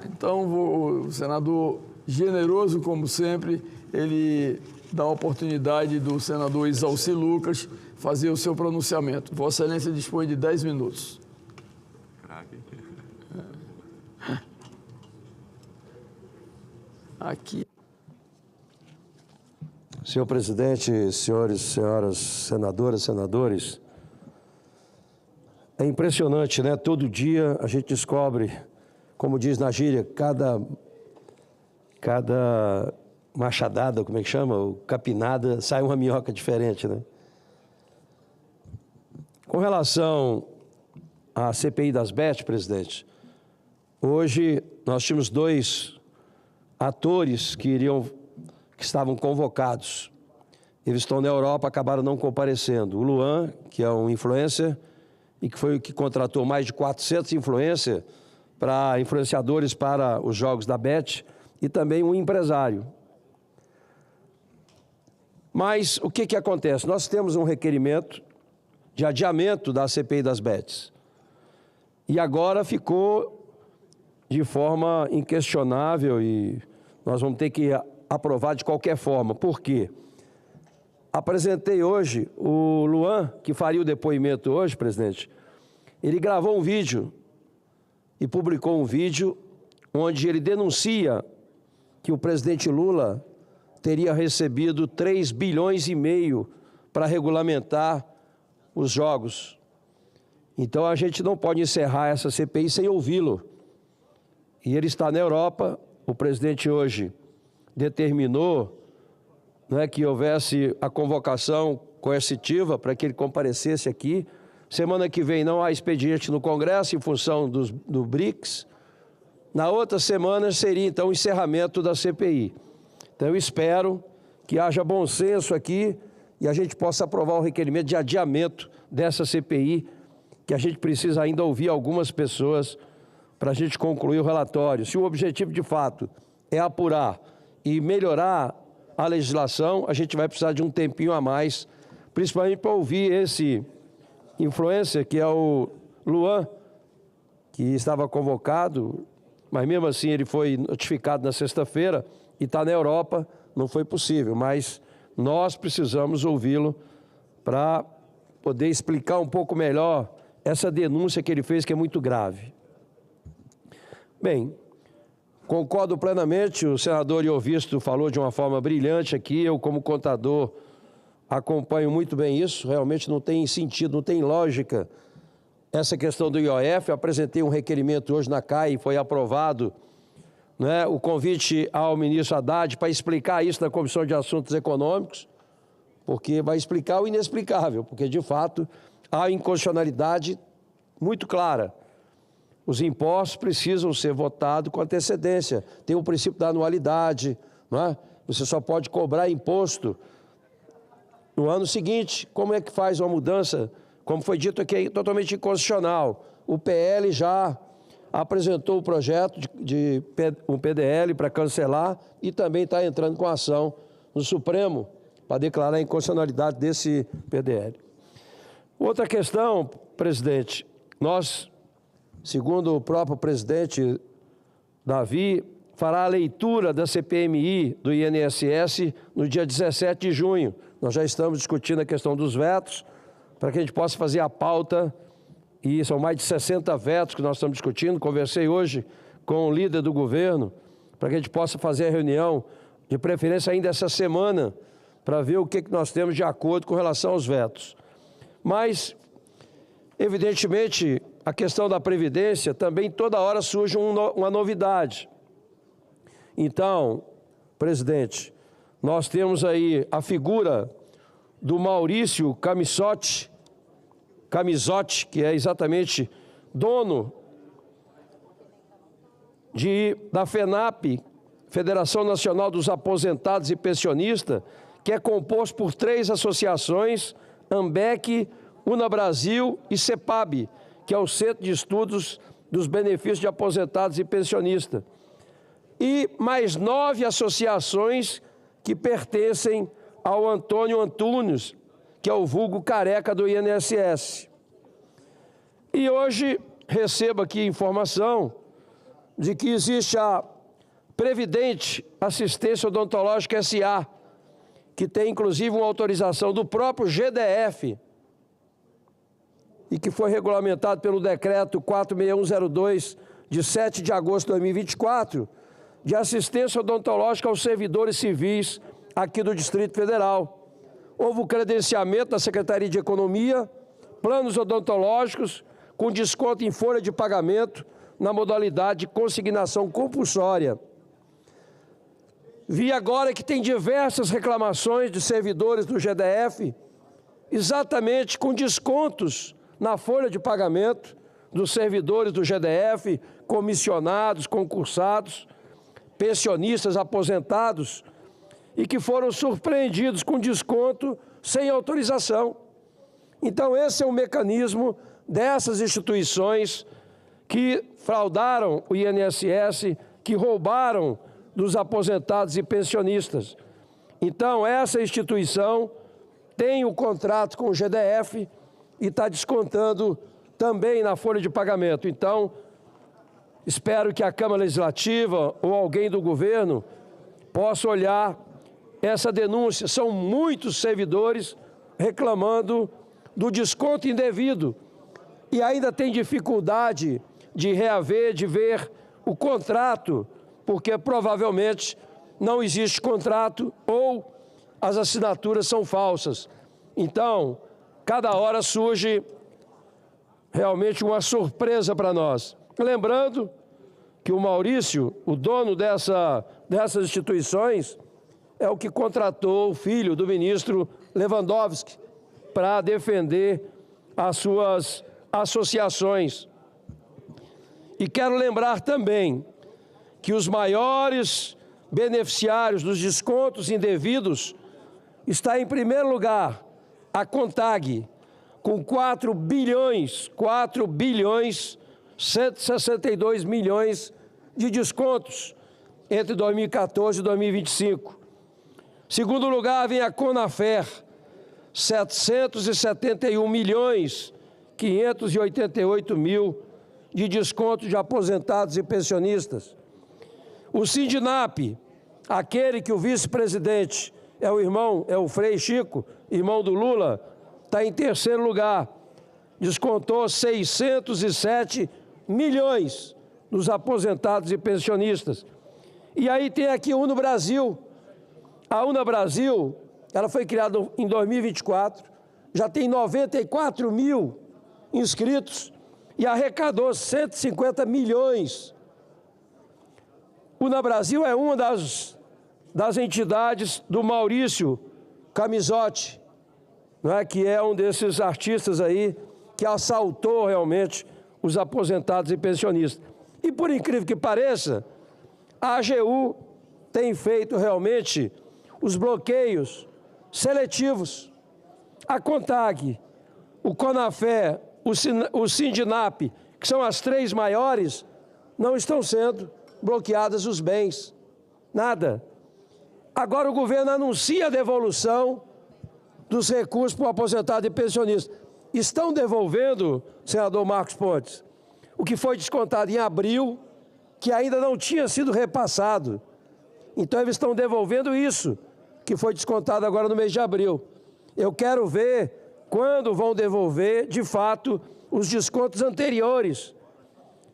Então o senador, generoso como sempre, ele dá a oportunidade do senador Isalci Lucas fazer o seu pronunciamento. Vossa Excelência dispõe de 10 minutos. Aqui. Senhor presidente, senhores e senhoras senadoras, senadores, é impressionante, né? Todo dia a gente descobre, como diz na gíria, cada machadada, como é que chama? Ou capinada, sai uma minhoca diferente, né? Com relação à CPI das Bet, presidente, hoje nós tínhamos 2 atores que estavam convocados. Eles estão na Europa, acabaram não comparecendo. O Luan, que é um influencer, e que foi o que contratou mais de 400 influenciadores para os jogos da Bet, e também um empresário. Mas o que acontece? Nós temos um requerimento de adiamento da CPI das Bets. E agora ficou de forma inquestionável e nós vamos ter que aprovar de qualquer forma. Por quê? Apresentei hoje o Luan, que faria o depoimento hoje, presidente. Ele gravou um vídeo e publicou um vídeo onde ele denuncia que o presidente Lula teria recebido 3,5 bilhões para regulamentar os jogos. Então a gente não pode encerrar essa CPI sem ouvi-lo. E ele está na Europa, o presidente hoje determinou, né, que houvesse a convocação coercitiva para que ele comparecesse aqui. Semana que vem não há expediente no Congresso em função do BRICS. Na outra semana seria então o encerramento da CPI. Então eu espero que haja bom senso aqui e a gente possa aprovar o requerimento de adiamento dessa CPI, que a gente precisa ainda ouvir algumas pessoas para a gente concluir o relatório. Se o objetivo de fato é apurar e melhorar a legislação, a gente vai precisar de um tempinho a mais, principalmente para ouvir esse influencer, que é o Luan, que estava convocado, mas mesmo assim ele foi notificado na sexta-feira e está na Europa, não foi possível, mas nós precisamos ouvi-lo para poder explicar um pouco melhor essa denúncia que ele fez, que é muito grave. Bem, concordo plenamente, o senador Iovisto falou de uma forma brilhante aqui, eu como contador acompanho muito bem isso, realmente não tem sentido, não tem lógica essa questão do IOF. Eu apresentei um requerimento hoje na CAI e foi aprovado, né, o convite ao ministro Haddad para explicar isso na Comissão de Assuntos Econômicos, porque vai explicar o inexplicável, porque de fato há inconstitucionalidade muito clara. Os impostos precisam ser votados com antecedência. Tem o princípio da anualidade, não é? Você só pode cobrar imposto no ano seguinte. Como é que faz uma mudança? Como foi dito aqui, é totalmente inconstitucional. O PL já apresentou o projeto de um PDL para cancelar e também está entrando com ação no Supremo para declarar a inconstitucionalidade desse PDL. Outra questão, presidente, nós, segundo o próprio presidente Davi, fará a leitura da CPMI do INSS no dia 17 de junho. Nós já estamos discutindo a questão dos vetos, para que a gente possa fazer a pauta, e são mais de 60 vetos que nós estamos discutindo. Conversei hoje com o líder do governo, para que a gente possa fazer a reunião, de preferência ainda essa semana, para ver o que nós temos de acordo com relação aos vetos. Mas, evidentemente, a questão da Previdência também toda hora surge uma novidade. Então, presidente, nós temos aí a figura do Maurício Camisotti, que é exatamente dono da FENAP, Federação Nacional dos Aposentados e Pensionistas, que é composto por 3 associações, AMBEC, UNABrasil e CEPAB, que é o Centro de Estudos dos Benefícios de Aposentados e Pensionistas. E mais 9 associações que pertencem ao Antônio Antunes, que é o vulgo careca do INSS. E hoje recebo aqui informação de que existe a Previdente Assistência Odontológica S.A., que tem inclusive uma autorização do próprio GDF e que foi regulamentado pelo decreto 46102 de 7 de agosto de 2024, de assistência odontológica aos servidores civis aqui do Distrito Federal. Houve o credenciamento da Secretaria de Economia, planos odontológicos com desconto em folha de pagamento na modalidade de consignação compulsória. Vi agora que tem diversas reclamações de servidores do GDF, exatamente com descontos na folha de pagamento dos servidores do GDF, comissionados, concursados, pensionistas, aposentados, e que foram surpreendidos com desconto sem autorização. Então, esse é o mecanismo dessas instituições que fraudaram o INSS, que roubaram dos aposentados e pensionistas. Então, essa instituição tem o contrato com o GDF e está descontando também na folha de pagamento. Então, espero que a Câmara Legislativa ou alguém do governo possa olhar essa denúncia. São muitos servidores reclamando do desconto indevido e ainda tem dificuldade de reaver, de ver o contrato, porque provavelmente não existe contrato ou as assinaturas são falsas. Então, cada hora surge realmente uma surpresa para nós. Lembrando que o Maurício, o dono dessas instituições, é o que contratou o filho do ministro Lewandowski para defender as suas associações. E quero lembrar também que os maiores beneficiários dos descontos indevidos está em primeiro lugar a CONTAG, com 4 bilhões 162 milhões de descontos entre 2014 e 2025. Segundo lugar vem a CONAFER, 771 milhões 588 mil de desconto de aposentados e pensionistas. O Sindinap, aquele que o vice-presidente é o Frei Chico, irmão do Lula, está em terceiro lugar, descontou 607 milhões nos aposentados e pensionistas. E aí tem aqui a Uno Brasil. A Uno Brasil, ela foi criada em 2024, já tem 94 mil inscritos e arrecadou 150 milhões. Uno Brasil é uma das entidades do Maurício Camisotti, que é um desses artistas aí que assaltou realmente os aposentados e pensionistas. E por incrível que pareça, a AGU tem feito realmente os bloqueios seletivos. A CONTAG, o CONAFER, o Sindinap, que são as 3 maiores, não estão sendo bloqueadas os bens. Nada. Agora o governo anuncia a devolução dos recursos para o aposentado e pensionista. Estão devolvendo, senador Marcos Pontes, o que foi descontado em abril, que ainda não tinha sido repassado. Então eles estão devolvendo isso, que foi descontado agora no mês de abril. Eu quero ver quando vão devolver, de fato, os descontos anteriores,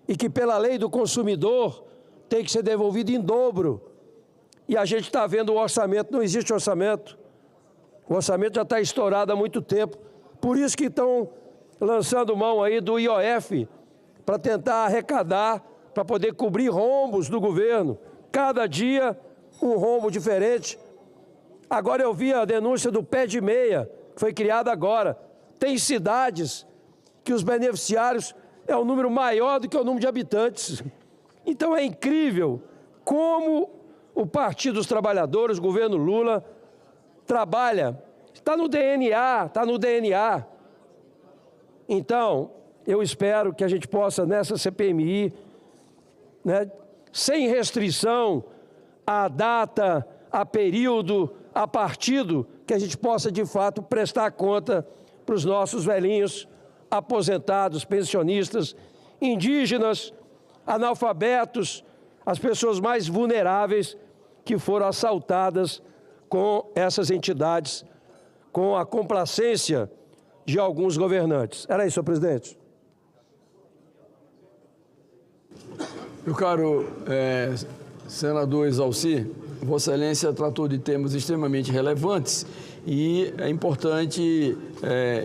e que pela lei do consumidor tem que ser devolvido em dobro. E a gente está vendo o orçamento, não existe orçamento. O orçamento já está estourado há muito tempo. Por isso que estão lançando mão aí do IOF para tentar arrecadar, para poder cobrir rombos do governo. Cada dia um rombo diferente. Agora eu vi a denúncia do Pé de Meia, que foi criada agora. Tem cidades que os beneficiários é um número maior do que o número de habitantes. Então é incrível como o Partido dos Trabalhadores, o governo Lula, trabalha. Está no DNA, está no DNA. Então, eu espero que a gente possa, nessa CPMI, sem restrição a data, a período, a partido, que a gente possa, de fato, prestar conta para os nossos velhinhos, aposentados, pensionistas, indígenas analfabetos, as pessoas mais vulneráveis que foram assaltadas com essas entidades, com a complacência de alguns governantes. Era isso, senhor presidente. Meu caro senador Exalci, Vossa Excelência tratou de temas extremamente relevantes e é importante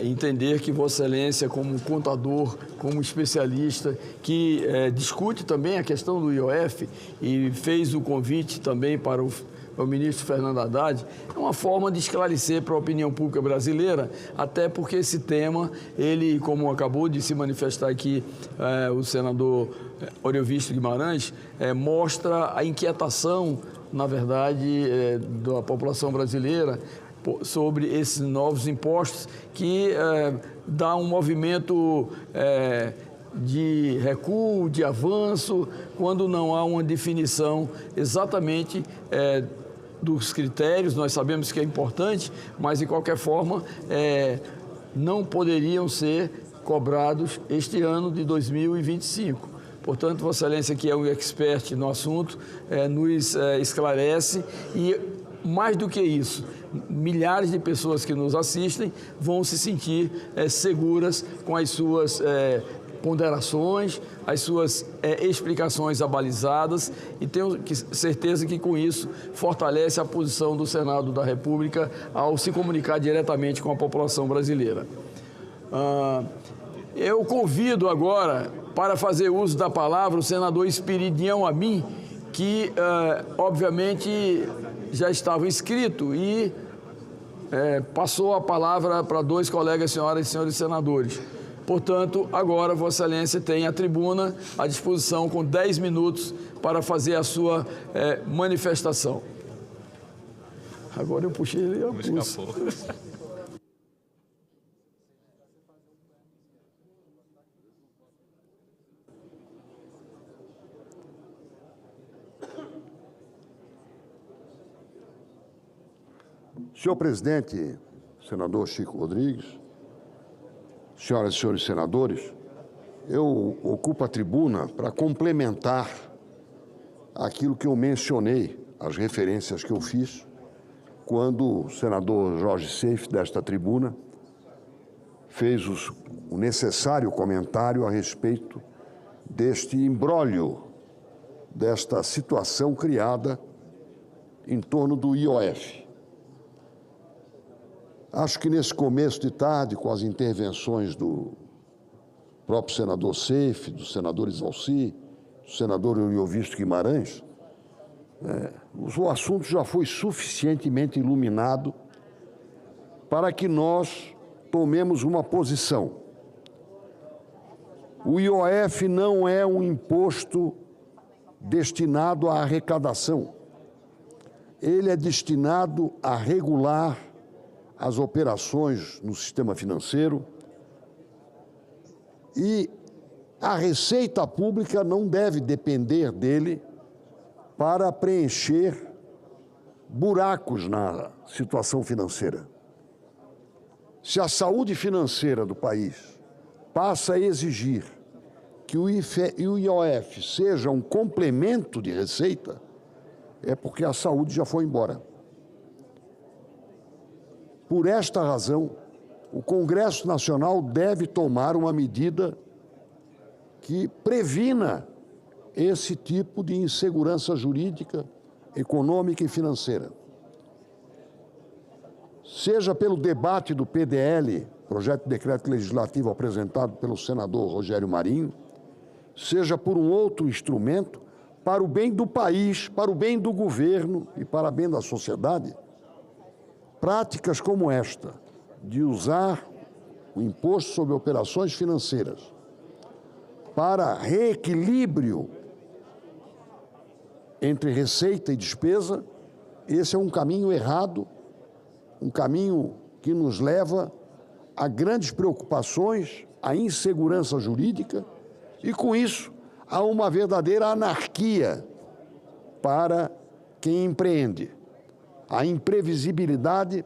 entender que Vossa Excelência, como contador, como especialista, que discute também a questão do IOF e fez o convite também para o ministro Fernando Haddad, é uma forma de esclarecer para a opinião pública brasileira, até porque esse tema, ele, como acabou de se manifestar aqui o senador Oriovisto Guimarães, mostra a inquietação, na verdade, da população brasileira sobre esses novos impostos que dá um movimento de recuo, de avanço, quando não há uma definição exatamente dos critérios. Nós sabemos que é importante, mas, de qualquer forma, não poderiam ser cobrados este ano de 2025. Portanto, Vossa Excelência, que é um expert no assunto, nos esclarece e, mais do que isso, milhares de pessoas que nos assistem vão se sentir seguras com as suas ponderações, as suas explicações abalizadas, e tenho certeza que com isso fortalece a posição do Senado da República ao se comunicar diretamente com a população brasileira. Eu convido agora para fazer uso da palavra o senador Esperidião Amin, que obviamente já estava inscrito e passou a palavra para dois colegas, senhoras e senhores senadores. Portanto, agora Vossa Excelência tem a tribuna à disposição com 10 minutos para fazer a sua manifestação. Agora eu puxei ele a pulso. Senhor presidente, senador Chico Rodrigues, senhoras e senhores senadores, eu ocupo a tribuna para complementar aquilo que eu mencionei, as referências que eu fiz, quando o senador Jorge Seif, desta tribuna, fez o necessário comentário a respeito deste imbróglio, desta situação criada em torno do IOF. Acho que nesse começo de tarde, com as intervenções do próprio senador Seif, do senador Exalci, do senador Oriovisto Guimarães, o assunto já foi suficientemente iluminado para que nós tomemos uma posição. O IOF não é um imposto destinado à arrecadação. Ele é destinado a regular as operações no sistema financeiro e a receita pública não deve depender dele para preencher buracos na situação financeira. Se a saúde financeira do país passa a exigir que o IOF seja um complemento de receita, é porque a saúde já foi embora. Por esta razão, o Congresso Nacional deve tomar uma medida que previna esse tipo de insegurança jurídica, econômica e financeira. Seja pelo debate do PDL, projeto de decreto legislativo apresentado pelo senador Rogério Marinho, seja por um outro instrumento, para o bem do país, para o bem do governo e para o bem da sociedade, práticas como esta, de usar o imposto sobre operações financeiras para reequilíbrio entre receita e despesa, esse é um caminho errado, um caminho que nos leva a grandes preocupações, a insegurança jurídica e, com isso, a uma verdadeira anarquia para quem empreende. A imprevisibilidade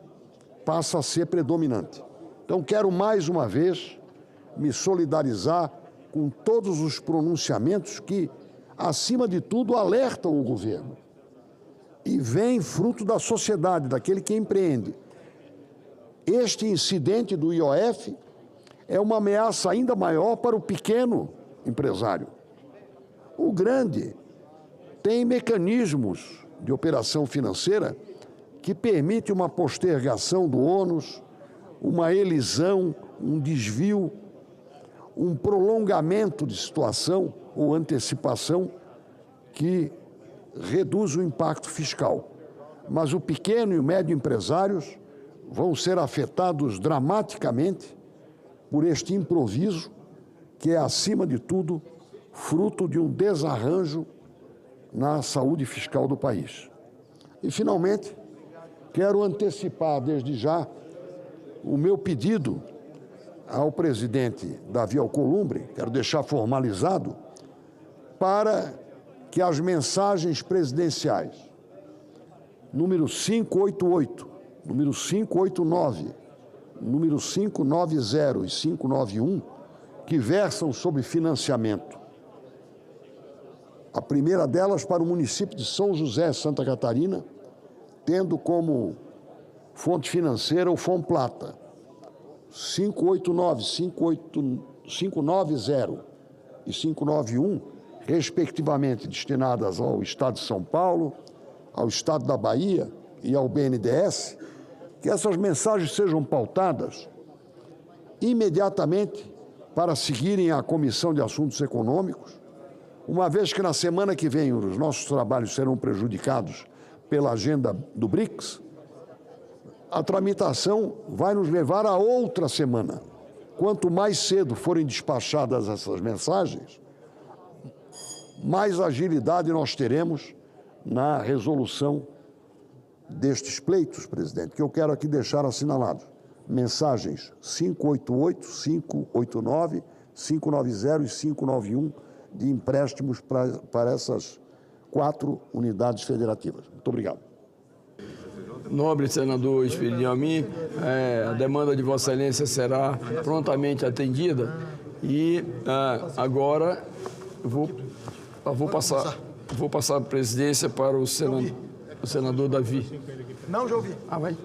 passa a ser predominante. Então, quero mais uma vez me solidarizar com todos os pronunciamentos que acima de tudo, alertam o governo. E vem fruto da sociedade, daquele que empreende. Este incidente do IOF é uma ameaça ainda maior para o pequeno empresário. O grande tem mecanismos de operação financeira que permite uma postergação do ônus, uma elisão, um desvio, um prolongamento de situação ou antecipação que reduz o impacto fiscal. Mas o pequeno e o médio empresários vão ser afetados dramaticamente por este improviso, que é, acima de tudo, fruto de um desarranjo na saúde fiscal do país. E, finalmente, quero antecipar desde já o meu pedido ao presidente Davi Alcolumbre, quero deixar formalizado, para que as mensagens presidenciais, número 588, número 589, número 590 e 591, que versam sobre financiamento. A primeira delas para o município de São José, Santa Catarina, tendo como fonte financeira o Fomplata, 589, 590 e 591, respectivamente destinadas ao Estado de São Paulo, ao Estado da Bahia e ao BNDES, que essas mensagens sejam pautadas imediatamente para seguirem à Comissão de Assuntos Econômicos, uma vez que na semana que vem os nossos trabalhos serão prejudicados pela agenda do BRICS, a tramitação vai nos levar a outra semana. Quanto mais cedo forem despachadas essas mensagens, mais agilidade nós teremos na resolução destes pleitos, presidente, que eu quero aqui deixar assinalado. Mensagens 588, 589, 590 e 591 de empréstimos para essas 4 unidades federativas. Muito obrigado. Nobre senador Espírito Amin, a demanda de Vossa Excelência será prontamente atendida e agora vou passar a presidência para o senador Davi. Não, já ouvi. Ah, vai.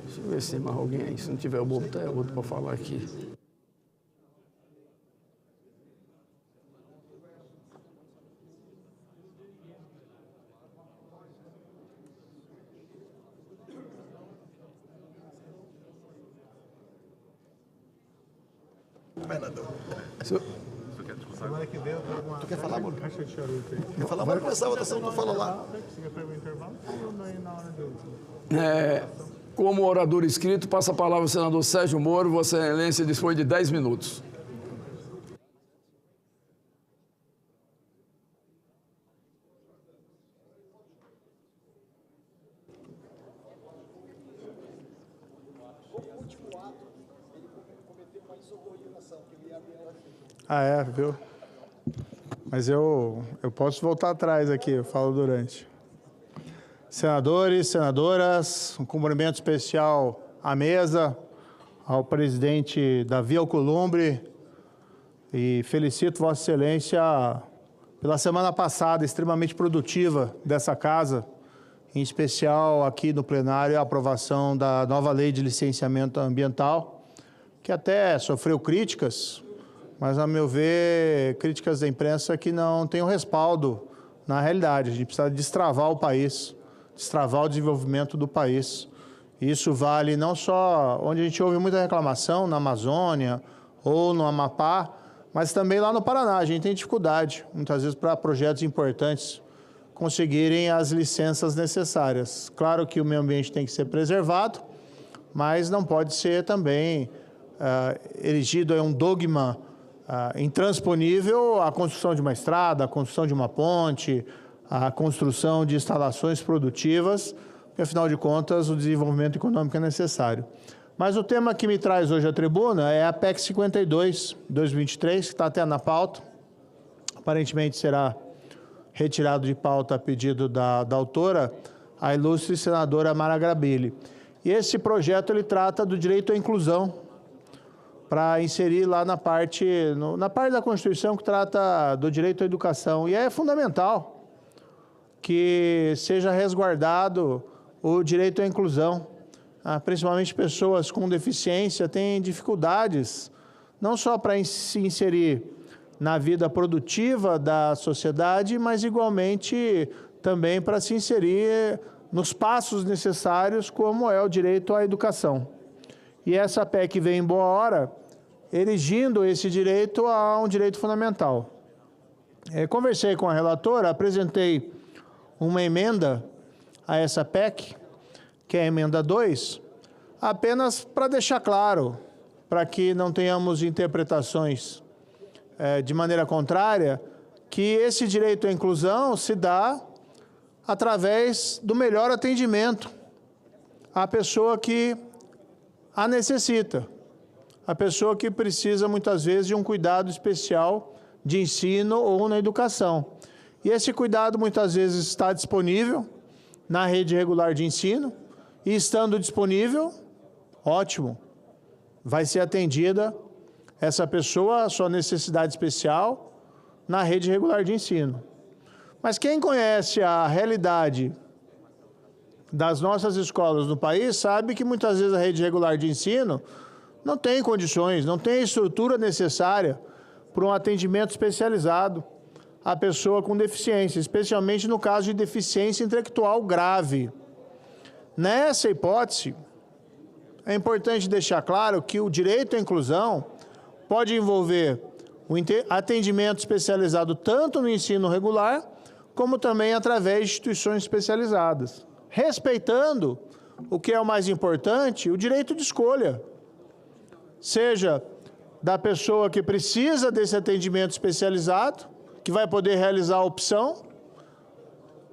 Deixa eu ver se tem mais alguém aí. Se não tiver, eu vou botar outro para falar aqui. Semana que vem eu trago uma... Tu quer falar, amor? Quer falar? Vai começar a votação, tu fala lá. Como orador inscrito, passa a palavra ao senador Sérgio Moro. Vossa Excelência dispõe de 10 minutos. Ah, é, viu? Mas eu posso voltar atrás aqui, eu falo durante. Senadores, senadoras, um cumprimento especial à mesa, ao presidente Davi Alcolumbre, e felicito Vossa Excelência pela semana passada, extremamente produtiva dessa casa, em especial aqui no plenário, a aprovação da nova lei de licenciamento ambiental, que até sofreu críticas, mas, a meu ver, críticas da imprensa que não têm um respaldo na realidade. A gente precisa destravar o país, destravar o desenvolvimento do país. Isso vale não só onde a gente ouve muita reclamação, na Amazônia ou no Amapá, mas também lá no Paraná. A gente tem dificuldade, muitas vezes, para projetos importantes conseguirem as licenças necessárias. Claro que o meio ambiente tem que ser preservado, mas não pode ser também erigido um dogma intransponível a construção de uma estrada, a construção de uma ponte, a construção de instalações produtivas, porque, afinal de contas, o desenvolvimento econômico é necessário. Mas o tema que me traz hoje à tribuna é a PEC 52, 2023, que está até na pauta. Aparentemente será retirado de pauta a pedido da autora, a ilustre senadora Mara Grabili. E esse projeto ele trata do direito à inclusão. para inserir lá na parte da Constituição que trata do direito à educação. E é fundamental que seja resguardado o direito à inclusão. Principalmente pessoas com deficiência têm dificuldades, não só para se inserir na vida produtiva da sociedade, mas igualmente também para se inserir nos passos necessários, como é o direito à educação. E essa PEC vem em boa hora, erigindo esse direito a um direito fundamental. Conversei com a relatora, apresentei uma emenda a essa PEC, que é a emenda 2, apenas para deixar claro, para que não tenhamos interpretações de maneira contrária, que esse direito à inclusão se dá através do melhor atendimento à pessoa que a necessita, a pessoa que precisa muitas vezes de um cuidado especial de ensino ou na educação. E esse cuidado muitas vezes está disponível na rede regular de ensino, e estando disponível, ótimo, vai ser atendida essa pessoa, a sua necessidade especial, na rede regular de ensino. Mas quem conhece a realidade das nossas escolas no país sabe que muitas vezes a rede regular de ensino não tem condições, não tem a estrutura necessária para um atendimento especializado à pessoa com deficiência, especialmente no caso de deficiência intelectual grave. Nessa hipótese, é importante deixar claro que o direito à inclusão pode envolver o atendimento especializado tanto no ensino regular, como também através de instituições especializadas, respeitando o que é o mais importante, o direito de escolha, seja da pessoa que precisa desse atendimento especializado, que vai poder realizar a opção,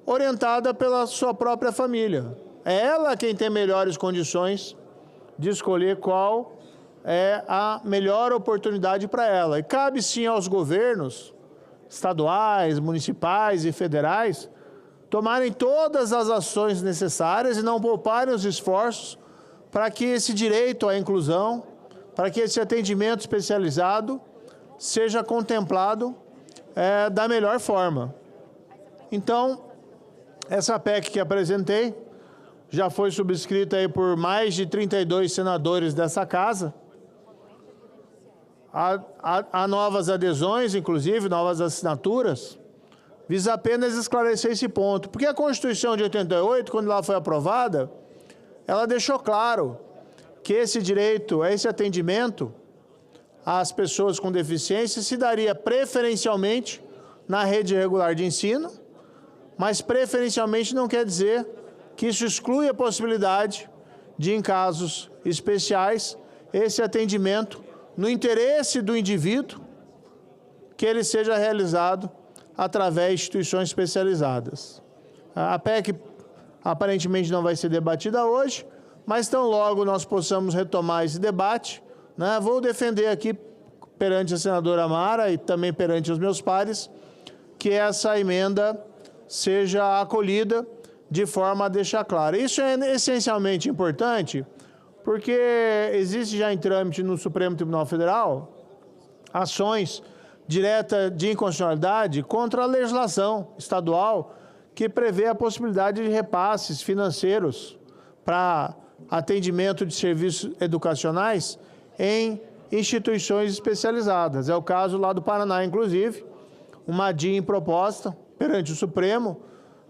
orientada pela sua própria família. É ela quem tem melhores condições de escolher qual é a melhor oportunidade para ela. E cabe sim aos governos estaduais, municipais e federais tomarem todas as ações necessárias e não pouparem os esforços para que esse direito à inclusão, para que esse atendimento especializado seja contemplado da melhor forma. Então, essa PEC que apresentei já foi subscrita aí por mais de 32 senadores dessa casa. Há novas adesões, inclusive, novas assinaturas. Visa apenas esclarecer esse ponto. Porque a Constituição de 88, quando ela foi aprovada, ela deixou claro que esse direito, esse atendimento às pessoas com deficiência se daria preferencialmente na rede regular de ensino, mas preferencialmente não quer dizer que isso exclui a possibilidade de, em casos especiais, esse atendimento, no interesse do indivíduo, que ele seja realizado através de instituições especializadas. A PEC aparentemente não vai ser debatida hoje, mas tão logo nós possamos retomar esse debate, né, vou defender aqui perante a senadora Mara e também perante os meus pares, que essa emenda seja acolhida de forma a deixar claro. Isso é essencialmente importante, porque existe já em trâmite no Supremo Tribunal Federal ações diretas de inconstitucionalidade contra a legislação estadual que prevê a possibilidade de repasses financeiros para atendimento de serviços educacionais em instituições especializadas. É o caso lá do Paraná, inclusive, uma DIN proposta perante o Supremo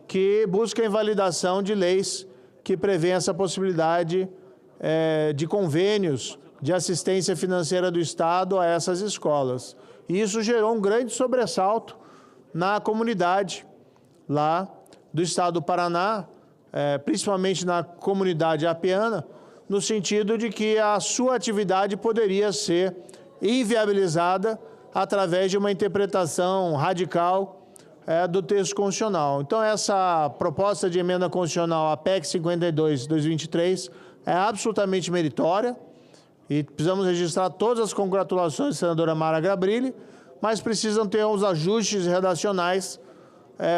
que busca a invalidação de leis que prevêem essa possibilidade de convênios de assistência financeira do Estado a essas escolas. E isso gerou um grande sobressalto na comunidade lá do Estado do Paraná, principalmente na comunidade apiana, no sentido de que a sua atividade poderia ser inviabilizada através de uma interpretação radical do texto constitucional. Então, essa proposta de emenda constitucional, a PEC 52/2023, é absolutamente meritória e precisamos registrar todas as congratulações da senadora Mara Gabrilli, mas precisam ter uns ajustes redacionais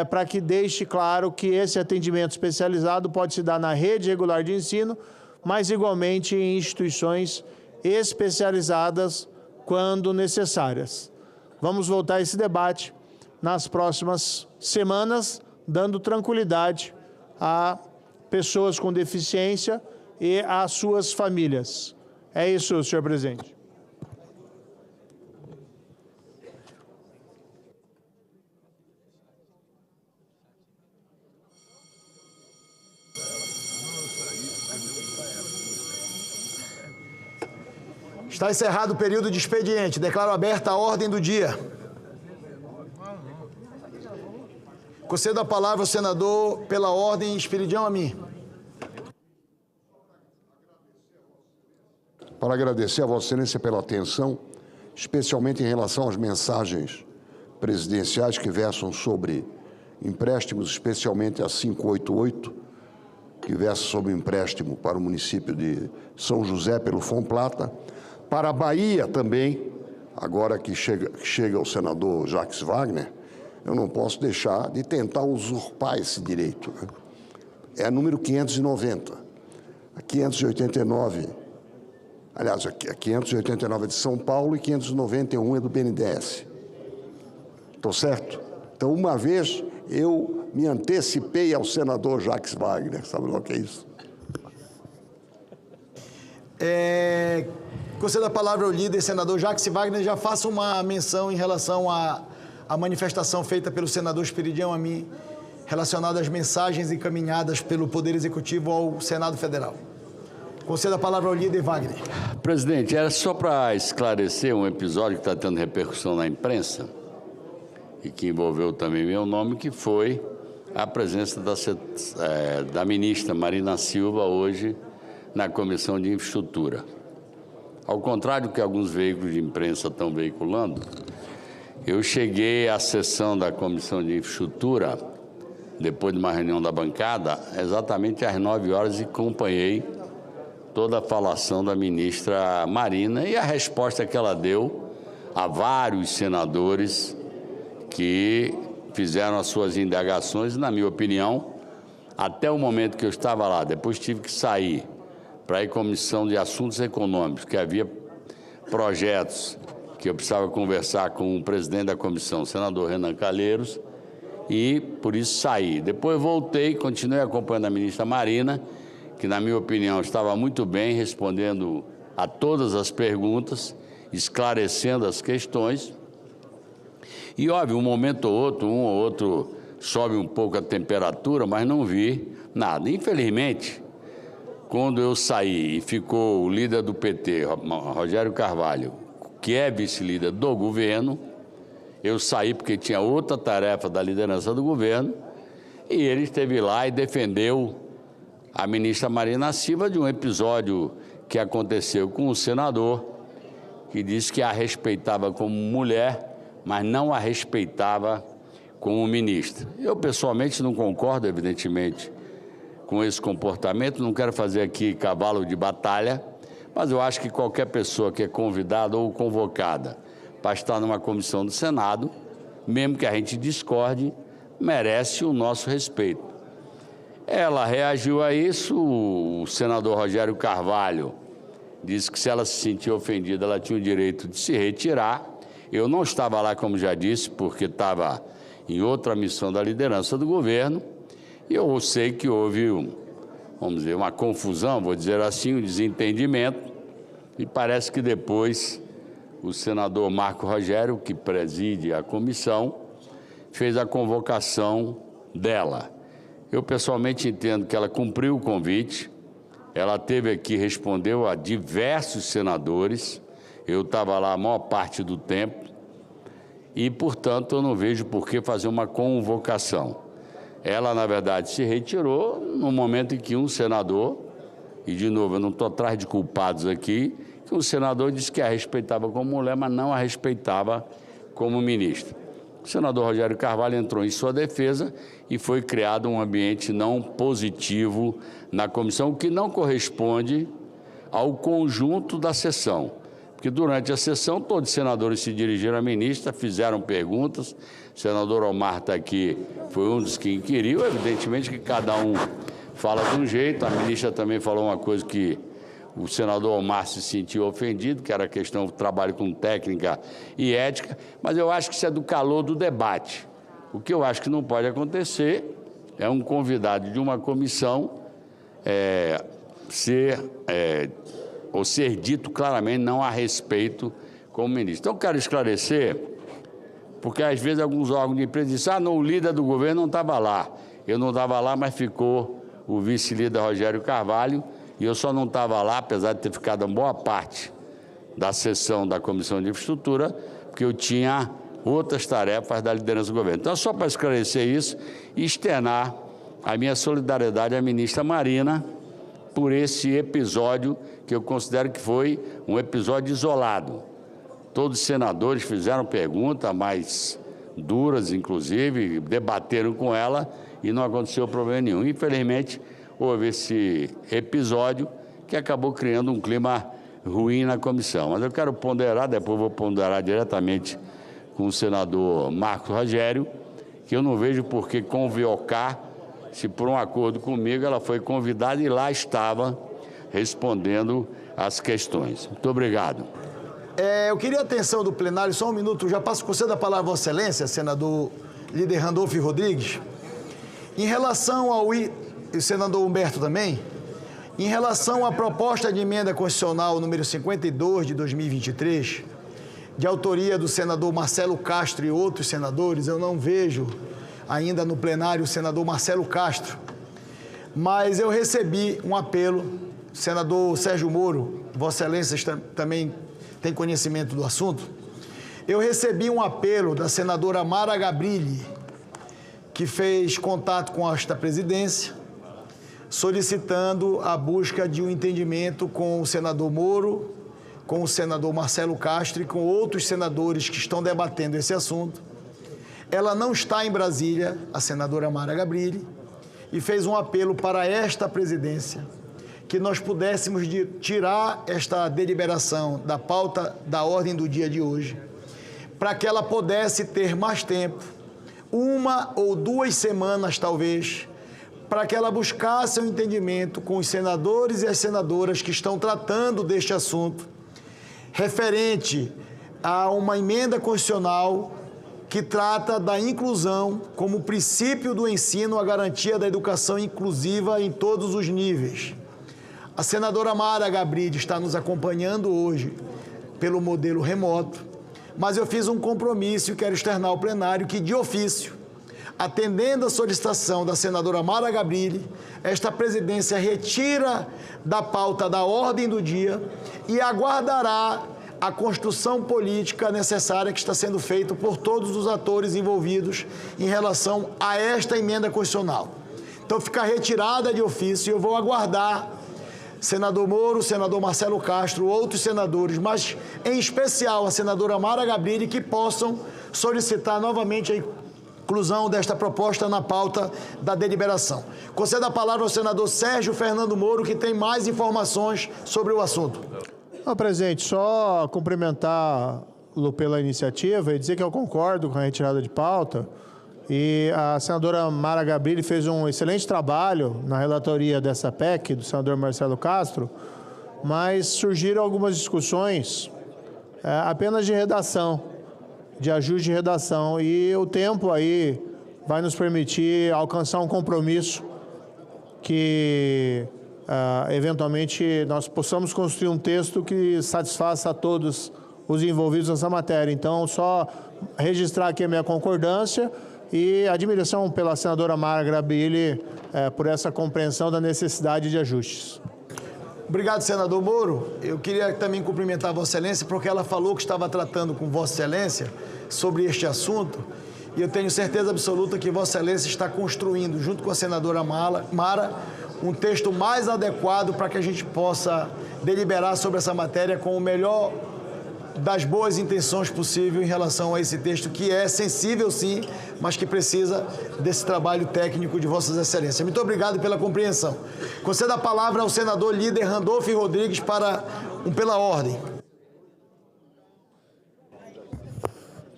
para que deixe claro que esse atendimento especializado pode se dar na rede regular de ensino, mas igualmente em instituições especializadas quando necessárias. Vamos voltar a esse debate nas próximas semanas, dando tranquilidade a pessoas com deficiência e às suas famílias. É isso, senhor presidente. Está encerrado o período de expediente. Declaro aberta a ordem do dia. Concedo a palavra ao senador pela ordem Esperidião Amin. Para agradecer a Vossa Excelência pela atenção, especialmente em relação às mensagens presidenciais que versam sobre empréstimos, especialmente a 588, que versa sobre o empréstimo para o município de São José pelo Fomplata, para a Bahia também, agora que chega o senador Jacques Wagner, eu não posso deixar de tentar usurpar esse direito, né? É a número 590, a 589, aliás, a 589 é de São Paulo e 591 é do BNDES. Estou certo? Então, uma vez, eu me antecipei ao senador Jacques Wagner, sabe lá o que é isso? Concedo a palavra ao líder, senador Jacques Wagner. Já faço uma menção em relação à manifestação feita pelo senador Esperidião Amin, relacionada às mensagens encaminhadas pelo Poder Executivo ao Senado Federal. Concedo a palavra ao líder Wagner. Presidente, era só para esclarecer um episódio que está tendo repercussão na imprensa e que envolveu também meu nome, que foi a presença da ministra Marina Silva hoje na Comissão de Infraestrutura. Ao contrário do que alguns veículos de imprensa estão veiculando, eu cheguei à sessão da Comissão de Infraestrutura, depois de uma reunião da bancada, exatamente às 9 horas e acompanhei toda a falação da ministra Marina e a resposta que ela deu a vários senadores que fizeram as suas indagações. Na minha opinião, até o momento que eu estava lá, depois tive que sair para ir à Comissão de Assuntos Econômicos, que havia projetos que eu precisava conversar com o presidente da comissão, o senador Renan Calheiros, e por isso saí. Depois voltei, continuei acompanhando a ministra Marina, que, na minha opinião, estava muito bem respondendo a todas as perguntas, esclarecendo as questões. E, óbvio, um momento ou outro sobe um pouco a temperatura, mas não vi nada. Infelizmente, quando eu saí e ficou o líder do PT, Rogério Carvalho, que é vice-líder do governo, eu saí porque tinha outra tarefa da liderança do governo, e ele esteve lá e defendeu a ministra Marina Silva de um episódio que aconteceu com o senador, que disse que a respeitava como mulher, mas não a respeitava como ministra. Eu, pessoalmente, não concordo, evidentemente, com esse comportamento, não quero fazer aqui cavalo de batalha, mas eu acho que qualquer pessoa que é convidada ou convocada para estar numa comissão do Senado, mesmo que a gente discorde, merece o nosso respeito. Ela reagiu a isso, o senador Rogério Carvalho disse que se ela se sentia ofendida, ela tinha o direito de se retirar. Eu não estava lá, como já disse, porque estava em outra missão da liderança do governo, e eu sei que houve, vamos dizer, uma confusão, vou dizer assim, um desentendimento, e parece que depois o senador Marco Rogério, que preside a comissão, fez a convocação dela. Eu, pessoalmente, entendo que ela cumpriu o convite, ela esteve aqui, respondeu a diversos senadores, eu estava lá a maior parte do tempo, e, portanto, eu não vejo por que fazer uma convocação. Ela, na verdade, se retirou no momento em que um senador, e, de novo, eu não estou atrás de culpados aqui, que um senador disse que a respeitava como mulher, mas não a respeitava como ministra. O senador Rogério Carvalho entrou em sua defesa e foi criado um ambiente não positivo na comissão, o que não corresponde ao conjunto da sessão. Porque durante a sessão todos os senadores se dirigiram à ministra, fizeram perguntas, o senador Omar está aqui, foi um dos que inquiriu, evidentemente que cada um fala de um jeito, a ministra também falou uma coisa que o senador Omar se sentiu ofendido, que era questão do trabalho com técnica e ética, mas eu acho que isso é do calor do debate. O que eu acho que não pode acontecer é um convidado de uma comissão ser dito claramente não a respeito como ministro. Então, eu quero esclarecer, porque às vezes alguns órgãos de imprensa dizem, não, o líder do governo não estava lá. Eu não estava lá, mas ficou o vice-líder Rogério Carvalho, e eu só não estava lá, apesar de ter ficado uma boa parte da sessão da Comissão de Infraestrutura, porque eu tinha outras tarefas da liderança do governo. Então, só para esclarecer isso e externar a minha solidariedade à ministra Marina por esse episódio que eu considero que foi um episódio isolado. Todos os senadores fizeram perguntas mais duras, inclusive, debateram com ela e não aconteceu problema nenhum. Infelizmente, houve esse episódio que acabou criando um clima ruim na comissão. Mas eu quero ponderar, depois vou ponderar diretamente com o senador Marcos Rogério, que eu não vejo por que convocar, se por um acordo comigo ela foi convidada e lá estava respondendo às questões. Muito obrigado. Eu queria a atenção do plenário, só um minuto, já passo com você da palavra, Vossa Excelência, senador líder Randolfo Rodrigues. Em relação ao... E o senador Humberto também, em relação à proposta de emenda constitucional número 52 de 2023, de autoria do senador Marcelo Castro e outros senadores, eu não vejo ainda no plenário o senador Marcelo Castro, mas eu recebi um apelo, senador Sérgio Moro, Vossa Excelência também tem conhecimento do assunto, eu recebi um apelo da senadora Mara Gabrilli, que fez contato com esta presidência, solicitando a busca de um entendimento com o senador Moro, com o senador Marcelo Castro e com outros senadores que estão debatendo esse assunto. Ela não está em Brasília, a senadora Mara Gabrilli, e fez um apelo para esta presidência que nós pudéssemos tirar esta deliberação da pauta da ordem do dia de hoje, para que ela pudesse ter mais tempo, 1 ou 2 semanas talvez, para que ela buscasse um entendimento com os senadores e as senadoras que estão tratando deste assunto, referente a uma emenda constitucional que trata da inclusão como princípio do ensino, a garantia da educação inclusiva em todos os níveis. A senadora Mara Gabrilli está nos acompanhando hoje pelo modelo remoto, mas eu fiz um compromisso e quero externar ao plenário que, de ofício, atendendo a solicitação da senadora Mara Gabrilli, esta presidência retira da pauta da ordem do dia e aguardará a construção política necessária que está sendo feita por todos os atores envolvidos em relação a esta emenda constitucional. Então fica retirada de ofício e eu vou aguardar senador Moro, senador Marcelo Castro, outros senadores, mas em especial a senadora Mara Gabrilli, que possam solicitar novamente a inclusão desta proposta na pauta da deliberação. Concedo a palavra ao senador Sérgio Fernando Moro, que tem mais informações sobre o assunto. Presidente, só cumprimentá-lo pela iniciativa e dizer que eu concordo com a retirada de pauta. E a senadora Mara Gabrilli fez um excelente trabalho na relatoria dessa PEC, do senador Marcelo Castro, mas surgiram algumas discussões apenas de redação, de ajuste de redação, e o tempo aí vai nos permitir alcançar um compromisso que, eventualmente, nós possamos construir um texto que satisfaça a todos os envolvidos nessa matéria. Então, só registrar aqui a minha concordância e admiração pela senadora Mara Gabrilli por essa compreensão da necessidade de ajustes. Obrigado, senador Moro. Eu queria também cumprimentar a Vossa Excelência, porque ela falou que estava tratando com Vossa Excelência sobre este assunto, e eu tenho certeza absoluta que Vossa Excelência está construindo, junto com a senadora Mara, um texto mais adequado para que a gente possa deliberar sobre essa matéria com o melhor das boas intenções possível em relação a esse texto, que é sensível sim, mas que precisa desse trabalho técnico de Vossas Excelências. Muito obrigado pela compreensão. Concedo a palavra ao senador líder Randolfo Rodrigues pela ordem.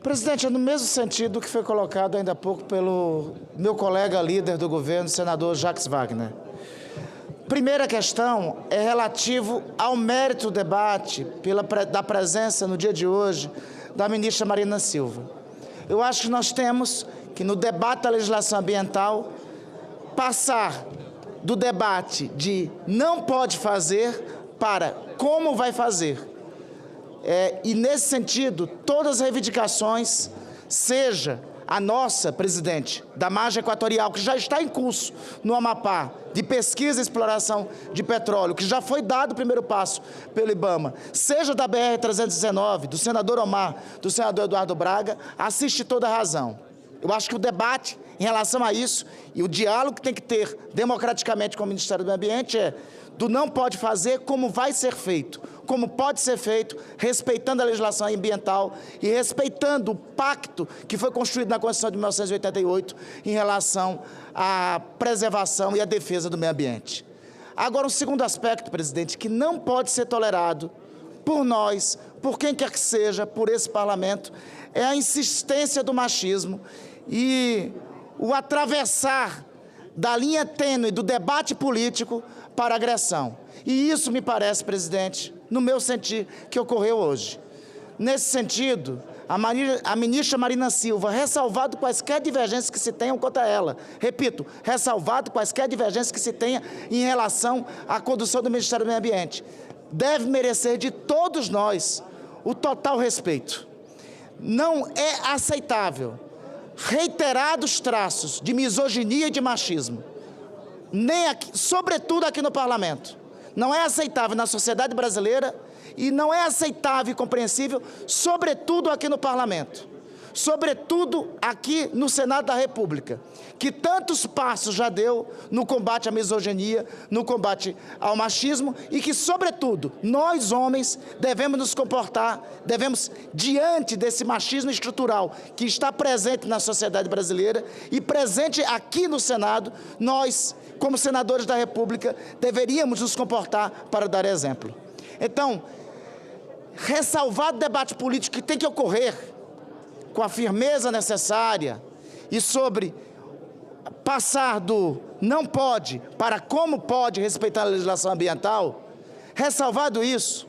Presidente, é no mesmo sentido que foi colocado ainda há pouco pelo meu colega líder do governo, senador Jacques Wagner. Primeira questão é relativo ao mérito do debate da presença no dia de hoje da ministra Marina Silva. Eu acho que nós temos que, no debate da legislação ambiental, passar do debate de não pode fazer para como vai fazer. E, nesse sentido, todas as reivindicações, seja a nossa, presidente, da margem equatorial, que já está em curso no Amapá, de pesquisa e exploração de petróleo, que já foi dado o primeiro passo pelo IBAMA, seja da BR-319, do senador Omar, do senador Eduardo Braga, assiste toda a razão. Eu acho que o debate em relação a isso e o diálogo que tem que ter democraticamente com o Ministério do Meio Ambiente é do não pode fazer, como vai ser feito, como pode ser feito, respeitando a legislação ambiental e respeitando o pacto que foi construído na Constituição de 1988 em relação à preservação e à defesa do meio ambiente. Agora, um segundo aspecto, presidente, que não pode ser tolerado por nós, por quem quer que seja, por esse parlamento, é a insistência do machismo e o atravessar da linha tênue do debate político para a agressão. E isso me parece, presidente, no meu sentir, que ocorreu hoje. Nesse sentido, a ministra Marina Silva, ressalvado quaisquer divergências que se tenham quanto a ela, repito, ressalvado quaisquer divergências que se tenha em relação à condução do Ministério do Meio Ambiente, deve merecer de todos nós o total respeito. Não é aceitável reiterados traços de misoginia e de machismo, nem aqui, sobretudo aqui no parlamento. Não é aceitável na sociedade brasileira e não é aceitável e compreensível, sobretudo aqui no parlamento, sobretudo aqui no Senado da República, que tantos passos já deu no combate à misoginia, no combate ao machismo e que, sobretudo, nós homens devemos nos comportar, devemos, diante desse machismo estrutural que está presente na sociedade brasileira e presente aqui no Senado, nós, como senadores da República, deveríamos nos comportar para dar exemplo. Então, ressalvado o debate político que tem que ocorrer com a firmeza necessária e sobre passar do não pode para como pode respeitar a legislação ambiental, ressalvado isso,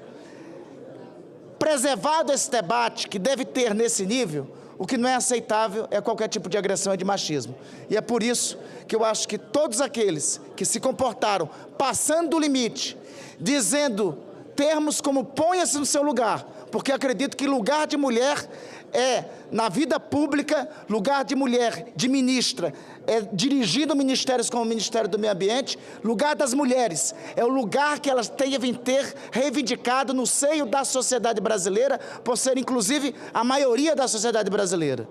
preservado esse debate que deve ter nesse nível, o que não é aceitável é qualquer tipo de agressão e de machismo. E é por isso que eu acho que todos aqueles que se comportaram passando do limite, dizendo termos como ponha-se no seu lugar, porque acredito que lugar de mulher é, na vida pública, lugar de mulher, de ministra, é dirigindo ministérios como o Ministério do Meio Ambiente, lugar das mulheres, é o lugar que elas devem ter reivindicado no seio da sociedade brasileira, por ser inclusive a maioria da sociedade brasileira.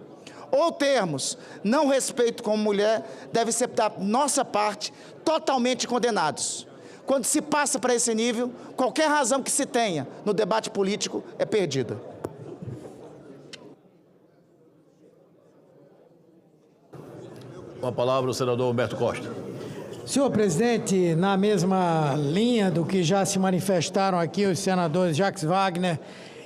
Ou termos não respeito como mulher, deve ser da nossa parte totalmente condenados. Quando se passa para esse nível, qualquer razão que se tenha no debate político é perdida. Com a palavra o senador Humberto Costa. Senhor presidente, na mesma linha do que já se manifestaram aqui os senadores Jacques Wagner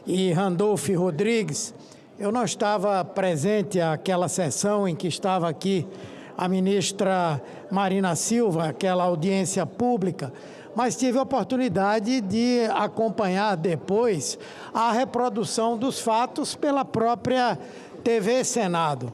e Randolph Rodrigues, eu não estava presente àquela sessão em que estava aqui a ministra Marina Silva, aquela audiência pública, mas tive a oportunidade de acompanhar depois a reprodução dos fatos pela própria TV Senado.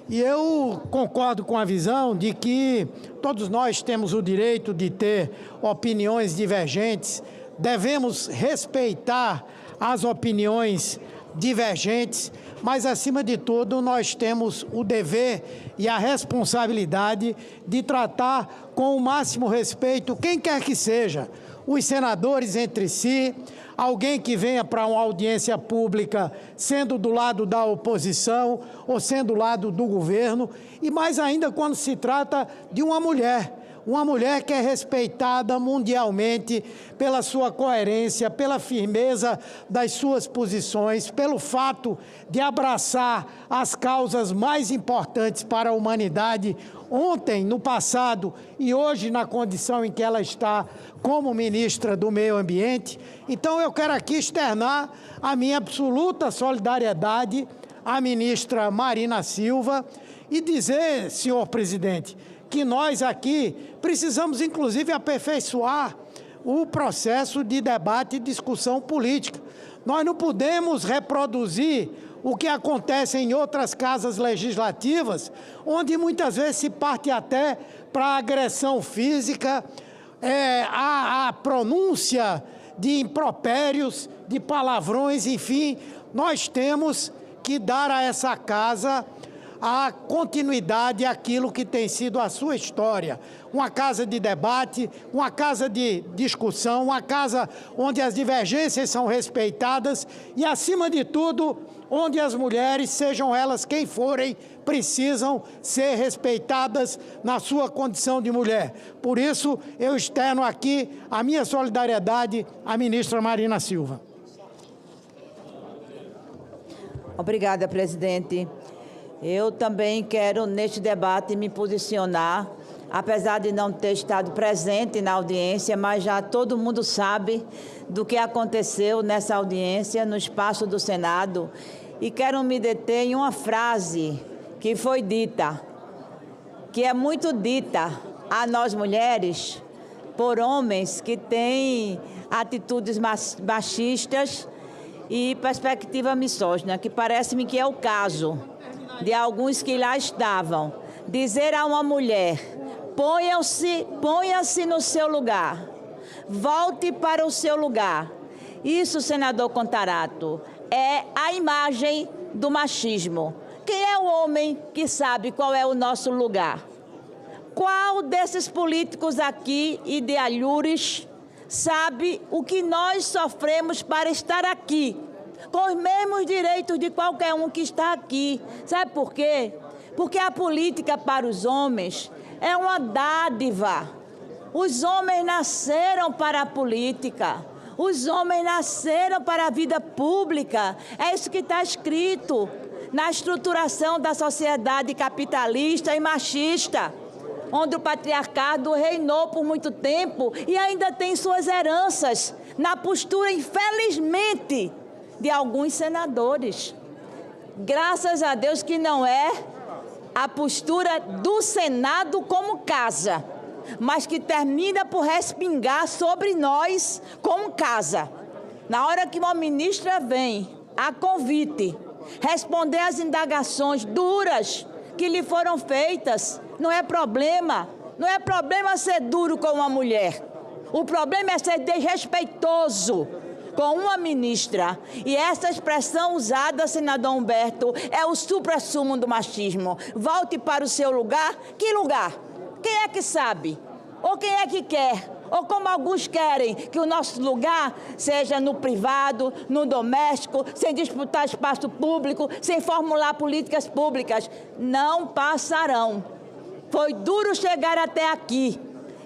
E eu concordo com a visão de que todos nós temos o direito de ter opiniões divergentes, devemos respeitar as opiniões divergentes, mas, acima de tudo, nós temos o dever e a responsabilidade de tratar com o máximo respeito quem quer que seja, os senadores entre si, alguém que venha para uma audiência pública sendo do lado da oposição ou sendo do lado do governo, e mais ainda quando se trata de uma mulher que é respeitada mundialmente pela sua coerência, pela firmeza das suas posições, pelo fato de abraçar as causas mais importantes para a humanidade, ontem, no passado e hoje na condição em que ela está como ministra do Meio Ambiente. Então eu quero aqui externar a minha absoluta solidariedade à ministra Marina Silva e dizer, senhor presidente, que nós aqui precisamos, inclusive, aperfeiçoar o processo de debate e discussão política. Nós não podemos reproduzir o que acontece em outras casas legislativas, onde muitas vezes se parte até para agressão física, a pronúncia de impropérios, de palavrões, enfim. Nós temos que dar a essa casa a continuidade àquilo que tem sido a sua história. Uma casa de debate, uma casa de discussão, uma casa onde as divergências são respeitadas e, acima de tudo, onde as mulheres, sejam elas quem forem, precisam ser respeitadas na sua condição de mulher. Por isso, eu externo aqui a minha solidariedade à ministra Marina Silva. Obrigada, presidente. Eu também quero, neste debate, me posicionar, apesar de não ter estado presente na audiência, mas já todo mundo sabe do que aconteceu nessa audiência, no espaço do Senado, e quero me deter em uma frase que foi dita, que é muito dita a nós mulheres, por homens que têm atitudes machistas e perspectiva misógina, que parece-me que é o caso de alguns que lá estavam. Dizer a uma mulher: ponha-se no seu lugar, volte para o seu lugar. Isso, senador Contarato, é a imagem do machismo. Quem é o homem que sabe qual é o nosso lugar? Qual desses políticos aqui e de alhures sabe o que nós sofremos para estar aqui, com os mesmos direitos de qualquer um que está aqui? Sabe por quê? Porque a política para os homens é uma dádiva. Os homens nasceram para a política. Os homens nasceram para a vida pública. É isso que está escrito na estruturação da sociedade capitalista e machista, onde o patriarcado reinou por muito tempo e ainda tem suas heranças na postura, infelizmente, de alguns senadores. Graças a Deus que não é a postura do Senado como casa, mas que termina por respingar sobre nós como casa. Na hora que uma ministra vem a convite responder às indagações duras que lhe foram feitas, não é problema ser duro com uma mulher. O problema é ser desrespeitoso com uma ministra. E essa expressão usada, senador Humberto, é o suprassumo do machismo. Volte para o seu lugar. Que lugar? Quem é que sabe? Ou quem é que quer? Ou como alguns querem, que o nosso lugar seja no privado, no doméstico, sem disputar espaço público, sem formular políticas públicas. Não passarão. Foi duro chegar até aqui.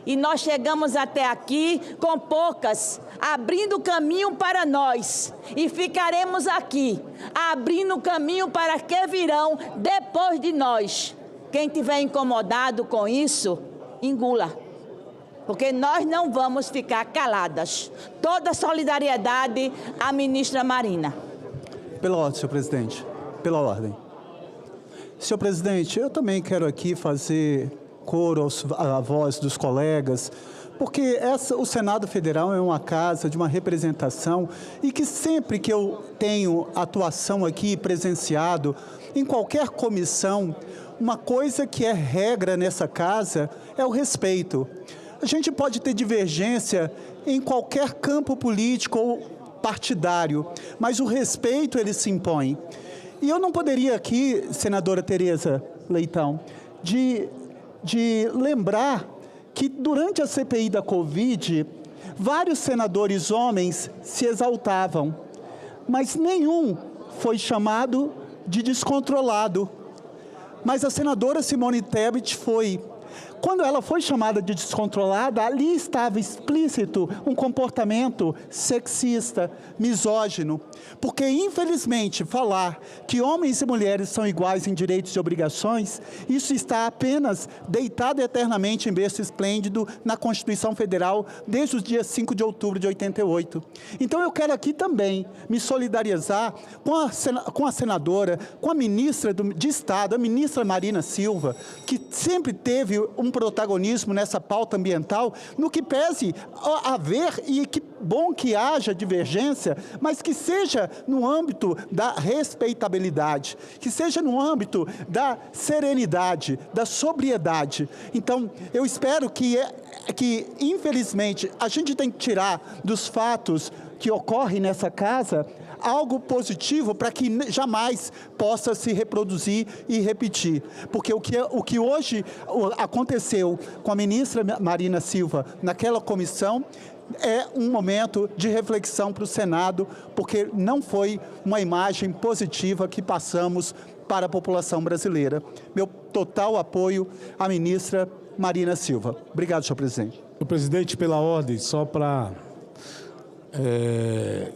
E nós chegamos até aqui com poucas, abrindo caminho para nós. E ficaremos aqui, abrindo caminho para que virão depois de nós. Quem tiver incomodado com isso, engula. Porque nós não vamos ficar caladas. Toda solidariedade à ministra Marina. Pela ordem, senhor presidente. Pela ordem. Senhor presidente, eu também quero aqui fazer coro à voz dos colegas, porque o Senado Federal é uma casa de uma representação e que sempre que eu tenho atuação aqui, presenciado, em qualquer comissão, uma coisa que é regra nessa casa é o respeito. A gente pode ter divergência em qualquer campo político ou partidário, mas o respeito ele se impõe. E eu não poderia aqui, senadora Tereza Leitão, de lembrar que durante a CPI da Covid, vários senadores homens se exaltavam, mas nenhum foi chamado de descontrolado. Mas a senadora Simone Tebet foi. Quando ela foi chamada de descontrolada, ali estava explícito um comportamento sexista, misógino. Porque, infelizmente, falar que homens e mulheres são iguais em direitos e obrigações, isso está apenas deitado eternamente em berço esplêndido na Constituição Federal desde os dias 5 de outubro de 88. Então, eu quero aqui também me solidarizar com a senadora, com a ministra de Estado, a ministra Marina Silva, que sempre teve um protagonismo nessa pauta ambiental, no que pese haver, e que bom que haja divergência, mas que seja no âmbito da respeitabilidade, que seja no âmbito da serenidade, da sobriedade. Então, eu espero que infelizmente, a gente tem que tirar dos fatos que ocorrem nessa casa algo positivo para que jamais possa se reproduzir e repetir. Porque o que hoje aconteceu com a ministra Marina Silva naquela comissão é um momento de reflexão para o Senado, porque não foi uma imagem positiva que passamos para a população brasileira. Meu total apoio à ministra Marina Silva. Obrigado, senhor presidente. Senhor presidente, pela ordem, só para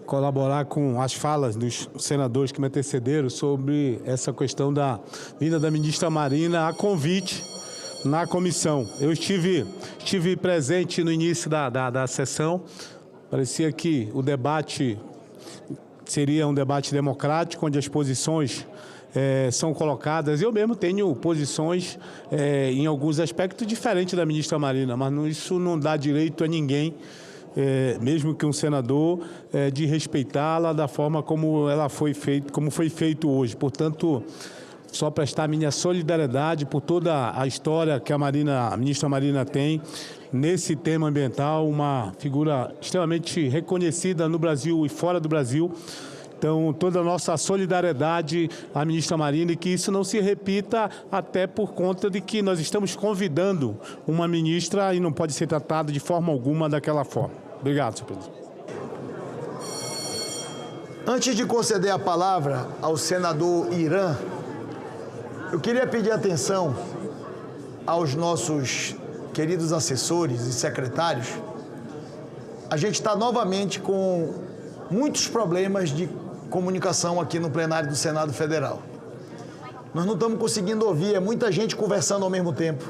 colaborar com as falas dos senadores que me antecederam sobre essa questão da vinda da ministra Marina a convite na comissão. Eu estive presente no início da sessão. Parecia que o debate seria um debate democrático, onde as posições são colocadas. Eu mesmo tenho posições em alguns aspectos diferentes da ministra Marina, mas isso não dá direito a ninguém, mesmo que um senador, de respeitá-la da forma como foi feito hoje. Portanto, só prestar minha solidariedade por toda a história que a ministra Marina tem nesse tema ambiental, uma figura extremamente reconhecida no Brasil e fora do Brasil. Então, toda a nossa solidariedade à ministra Marina, e que isso não se repita, até por conta de que nós estamos convidando uma ministra e não pode ser tratado de forma alguma daquela forma. Obrigado, senhor presidente. Antes de conceder a palavra ao senador Irã, eu queria pedir atenção aos nossos queridos assessores e secretários. A gente está novamente com muitos problemas de comunicação aqui no plenário do Senado Federal. Nós não estamos conseguindo ouvir, é muita gente conversando ao mesmo tempo.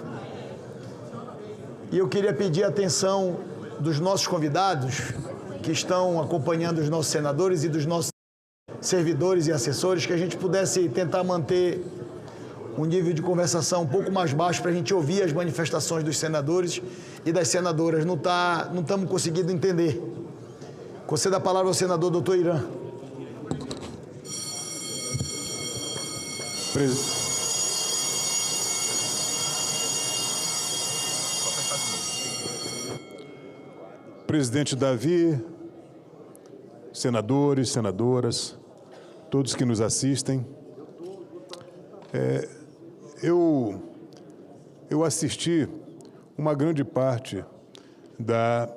E eu queria pedir a atenção dos nossos convidados que estão acompanhando os nossos senadores e dos nossos servidores e assessores, que a gente pudesse tentar manter um nível de conversação um pouco mais baixo para a gente ouvir as manifestações dos senadores e das senadoras. Não estamos conseguindo entender. Conceda a palavra ao senador doutor Irã. Presidente Davi, senadores, senadoras, todos que nos assistem, eu assisti uma grande parte da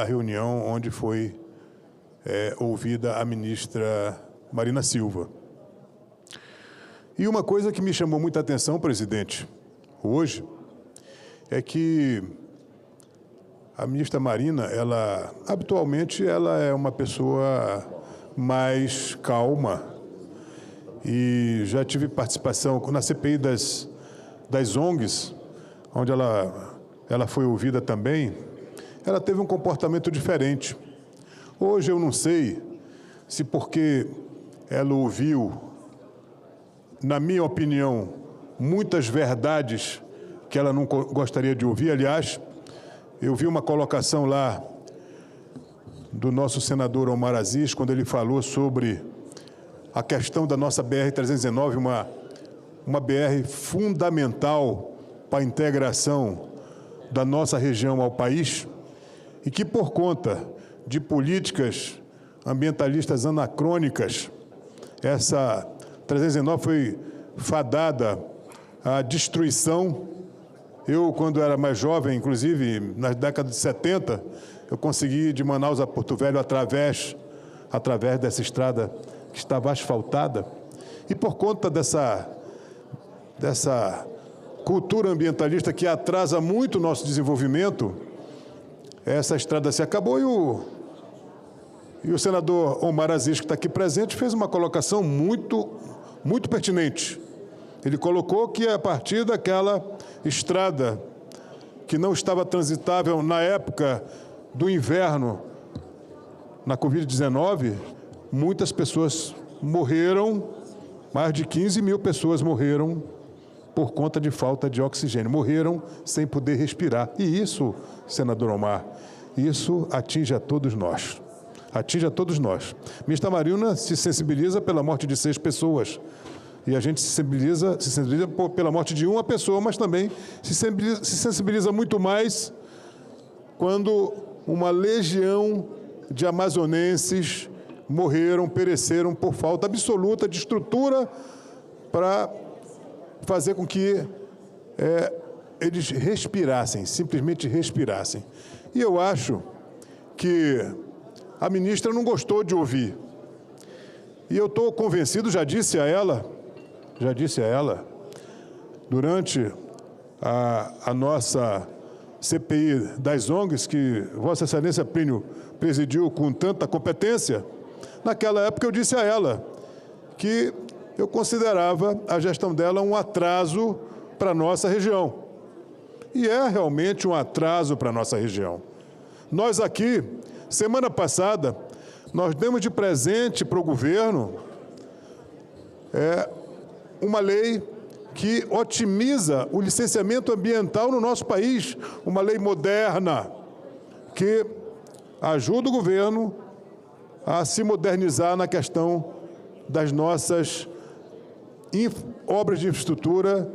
reunião onde foi ouvida a ministra Marina Silva. E uma coisa que me chamou muita atenção, presidente, hoje, é que a ministra Marina, habitualmente, ela é uma pessoa mais calma, e já tive participação na CPI das ONGs, onde ela foi ouvida também. Ela teve um comportamento diferente. Hoje eu não sei se porque ela ouviu, na minha opinião, muitas verdades que ela não gostaria de ouvir. Aliás, eu vi uma colocação lá do nosso senador Omar Aziz, quando ele falou sobre a questão da nossa BR-319, uma BR fundamental para a integração da nossa região ao país, e que, por conta de políticas ambientalistas anacrônicas, essa 319 foi fadada à destruição. Eu, quando era mais jovem, inclusive nas décadas de 70, eu consegui ir de Manaus a Porto Velho através dessa estrada que estava asfaltada. E por conta dessa cultura ambientalista que atrasa muito o nosso desenvolvimento, essa estrada se acabou, e o senador Omar Aziz, que está aqui presente, fez uma colocação muito, muito pertinente. Ele colocou que a partir daquela estrada que não estava transitável na época do inverno, na Covid-19, muitas pessoas morreram, mais de 15 mil pessoas morreram por conta de falta de oxigênio. Morreram sem poder respirar. E isso, senador Omar, isso atinge a todos nós. Atinge a todos nós. Ministra Marina se sensibiliza pela morte de 6 pessoas. E a gente se sensibiliza pela morte de uma pessoa, mas também se sensibiliza muito mais quando uma legião de amazonenses morreram, pereceram por falta absoluta de estrutura para fazer com que eles respirassem, simplesmente respirassem. E eu acho que a ministra não gostou de ouvir. E eu estou convencido, já disse a ela, durante a nossa CPI das ONGs, que Vossa Excelência Plínio presidiu com tanta competência, naquela época eu disse a ela que eu considerava a gestão dela um atraso para a nossa região. E é realmente um atraso para a nossa região. Nós aqui, semana passada, nós demos de presente para o governo uma lei que otimiza o licenciamento ambiental no nosso país, uma lei moderna que ajuda o governo a se modernizar na questão das nossas obras de infraestrutura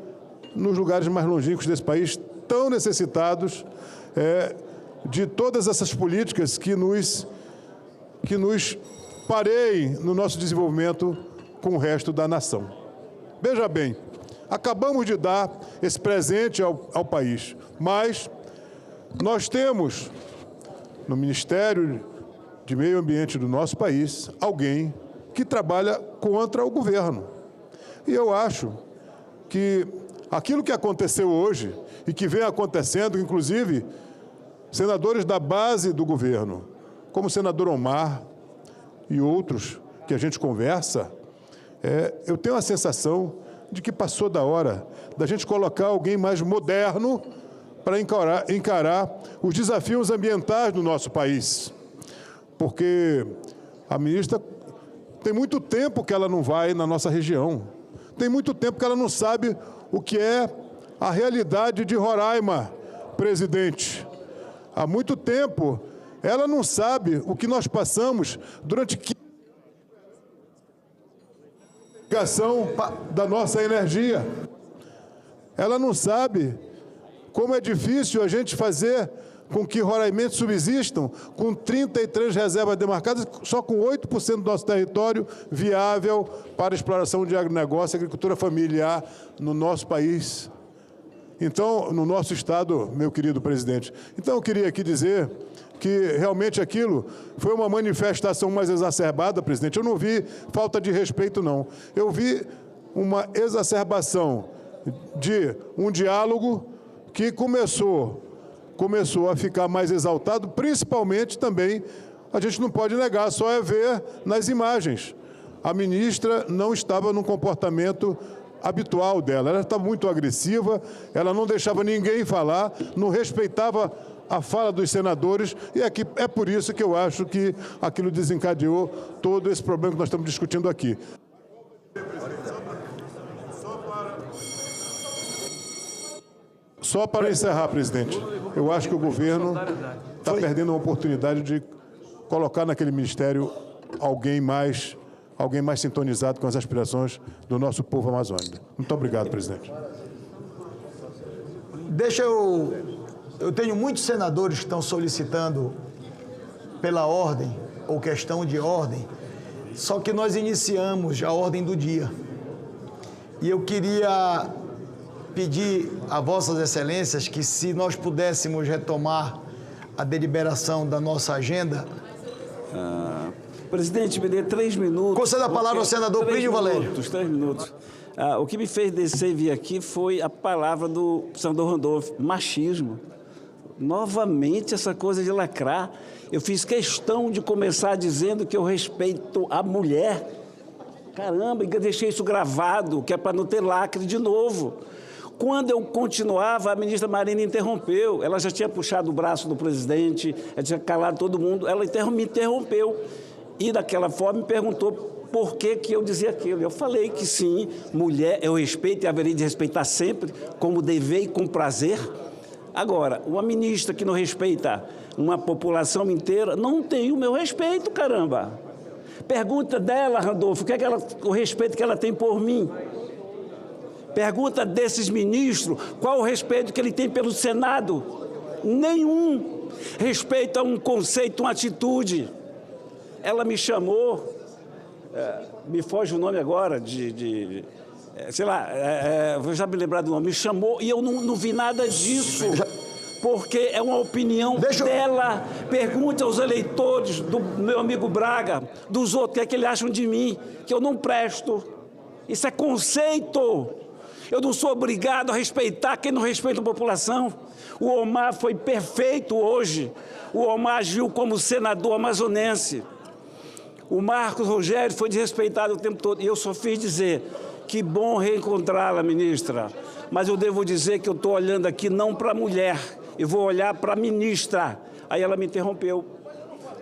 nos lugares mais longínquos desse país, tão necessitados de todas essas políticas que nos pareiem no nosso desenvolvimento com o resto da nação. Veja bem, acabamos de dar esse presente ao país, mas nós temos no Ministério de Meio Ambiente do nosso país alguém que trabalha contra o governo. E eu acho que aquilo que aconteceu hoje e que vem acontecendo, inclusive senadores da base do governo, como o senador Omar e outros que a gente conversa, eu tenho a sensação de que passou da hora da gente colocar alguém mais moderno para encarar os desafios ambientais do nosso país. Porque a ministra tem muito tempo que ela não vai na nossa região. Tem muito tempo que ela não sabe o que é a realidade de Roraima, presidente. Há muito tempo ela não sabe o que nós passamos durante da nossa energia. Ela não sabe como é difícil a gente fazer com que roraimenses subsistam com 33 reservas demarcadas, só com 8% do nosso território viável para exploração de agronegócio e agricultura familiar no nosso país. Então, no nosso estado, meu querido presidente. Então, eu queria aqui dizer que realmente aquilo foi uma manifestação mais exacerbada, presidente. Eu não vi falta de respeito, não. Eu vi uma exacerbação de um diálogo que começou a ficar mais exaltado, principalmente também, a gente não pode negar, só é ver nas imagens. A ministra não estava num comportamento habitual dela, ela estava muito agressiva, ela não deixava ninguém falar, não respeitava a fala dos senadores, e é por isso que eu acho que aquilo desencadeou todo esse problema que nós estamos discutindo aqui. Só para encerrar, presidente, eu acho que o governo está perdendo uma oportunidade de colocar naquele ministério alguém mais sintonizado com as aspirações do nosso povo amazônico. Muito obrigado, presidente. Eu tenho muitos senadores que estão solicitando pela ordem, ou questão de ordem, só que nós iniciamos a ordem do dia. E eu queria pedir a Vossas Excelências que, se nós pudéssemos retomar a deliberação da nossa agenda. Presidente, me dê 3 minutos. Conceda a palavra ao senador Plínio Valério. 3 minutos. O que me fez descer e vir aqui foi a palavra do senador Randolfo, machismo. Novamente essa coisa de lacrar. Eu fiz questão de começar dizendo que eu respeito a mulher. Caramba, eu deixei isso gravado, que é para não ter lacre de novo. Quando eu continuava, a ministra Marina interrompeu. Ela já tinha puxado o braço do presidente, ela tinha calado todo mundo, ela me interrompeu. E, daquela forma, me perguntou por que eu dizia aquilo. Eu falei que sim, mulher eu respeito e haveria de respeitar sempre, como dever e com prazer. Agora, uma ministra que não respeita uma população inteira, não tem o meu respeito, caramba. Pergunta dela, Randolfo, o respeito que ela tem por mim. Pergunta desses ministros, qual o respeito que ele tem pelo Senado? Nenhum. Respeita um conceito, uma atitude. Ela me chamou, me foge o nome agora, sei lá, vou já me lembrar do nome, me chamou e eu não vi nada disso. Porque é uma opinião dela. Pergunte aos eleitores do meu amigo Braga, dos outros, o que é que eles acham de mim, que eu não presto. Isso é conceito. Eu não sou obrigado a respeitar quem não respeita a população. O Omar foi perfeito hoje. O Omar agiu como senador amazonense. O Marcos Rogério foi desrespeitado o tempo todo. E eu só fiz dizer, que bom reencontrá-la, ministra. Mas eu devo dizer que eu estou olhando aqui não para a mulher, eu vou olhar para a ministra. Aí ela me interrompeu.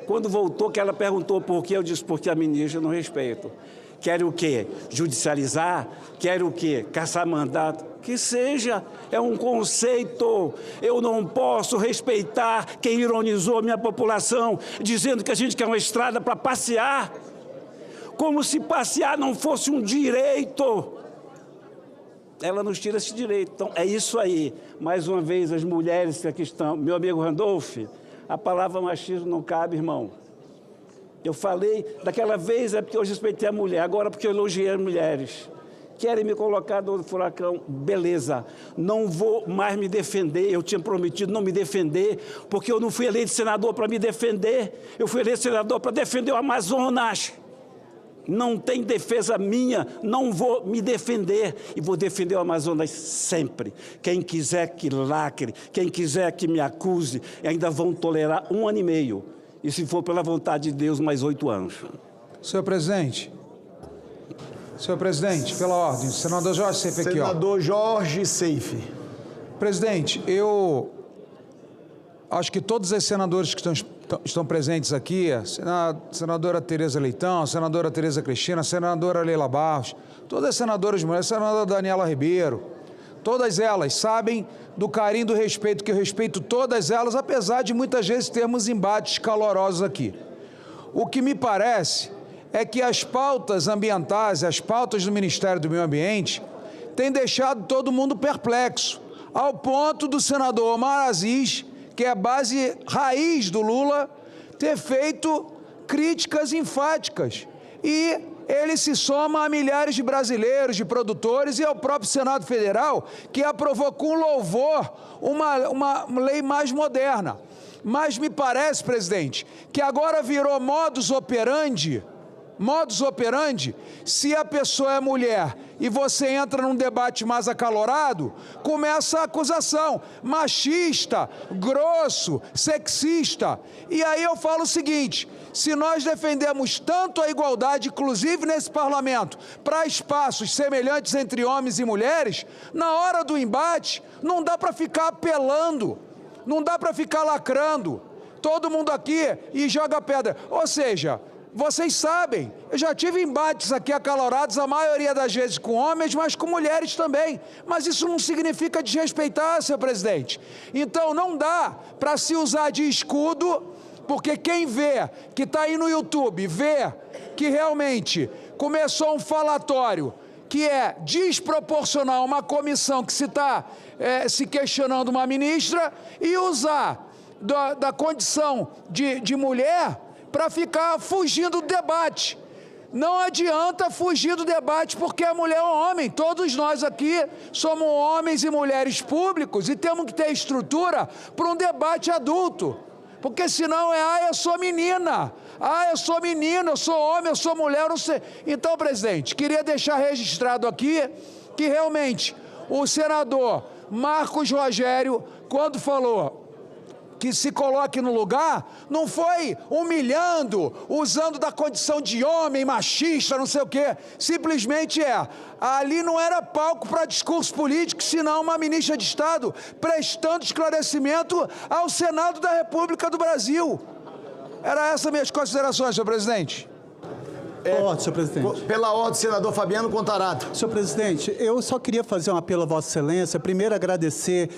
Quando voltou, que ela perguntou por quê, eu disse, porque a ministra eu não respeito. Quer o quê? Judicializar? Quer o quê? Caçar mandato? Que seja, é um conceito. Eu não posso respeitar quem ironizou a minha população, dizendo que a gente quer uma estrada para passear. Como se passear não fosse um direito. Ela nos tira esse direito. Então, é isso aí. Mais uma vez, as mulheres que aqui estão. Meu amigo Randolph, a palavra machismo não cabe, irmão. Eu falei, daquela vez é porque eu respeitei a mulher, agora porque eu elogiei as mulheres. Querem me colocar do furacão? Beleza. Não vou mais me defender. Eu tinha prometido não me defender, porque eu não fui eleito senador para me defender. Eu fui eleito senador para defender o Amazonas. Não tem defesa minha, não vou me defender. E vou defender o Amazonas sempre. Quem quiser que lacre, quem quiser que me acuse, ainda vão tolerar 1 ano e meio. E se for pela vontade de Deus, mais 8 anos. Senhor presidente, pela ordem, senador Jorge Seife aqui, ó. Senador Jorge Seife. Presidente, eu acho que todos os senadores que estão presentes aqui, a senadora Tereza Leitão, a senadora Tereza Cristina, a senadora Leila Barros, todas as senadoras mulheres, a senadora Daniela Ribeiro, todas elas sabem do carinho, do respeito, que eu respeito todas elas, apesar de muitas vezes termos embates calorosos aqui. O que me parece é que as pautas ambientais, as pautas do Ministério do Meio Ambiente, têm deixado todo mundo perplexo, ao ponto do senador Omar Aziz, que é a base raiz do Lula, ter feito críticas enfáticas. E ele se soma a milhares de brasileiros, de produtores e ao próprio Senado Federal, que aprovou com louvor uma lei mais moderna. Mas me parece, presidente, que agora virou modus operandi, se a pessoa é mulher e você entra num debate mais acalorado, começa a acusação machista, grosso, sexista. E aí eu falo o seguinte, se nós defendemos tanto a igualdade, inclusive nesse parlamento, para espaços semelhantes entre homens e mulheres, na hora do embate, não dá para ficar apelando, não dá para ficar lacrando, todo mundo aqui e joga pedra. Ou seja, vocês sabem, eu já tive embates aqui acalorados, a maioria das vezes com homens, mas com mulheres também. Mas isso não significa desrespeitar, senhor presidente. Então não dá para se usar de escudo, porque quem vê, que está aí no YouTube, vê que realmente começou um falatório que é desproporcional a uma comissão que se está se questionando uma ministra e usar da condição de mulher para ficar fugindo do debate. Não adianta fugir do debate porque a mulher é um homem. Todos nós aqui somos homens e mulheres públicos e temos que ter estrutura para um debate adulto. Porque senão eu sou menina, eu sou menino, eu sou homem, eu sou mulher, eu não sei. Então, presidente, queria deixar registrado aqui que realmente o senador Marcos Rogério, quando falou que se coloque no lugar, não foi humilhando, usando da condição de homem, machista, não sei o quê. Simplesmente ali não era palco para discurso político, senão uma ministra de Estado prestando esclarecimento ao Senado da República do Brasil. Era essas minhas considerações, senhor presidente. Ordem, senhor presidente. Pela ordem, senador Fabiano Contarato. Senhor presidente, eu só queria fazer um apelo a Vossa Excelência. Primeiro, agradecer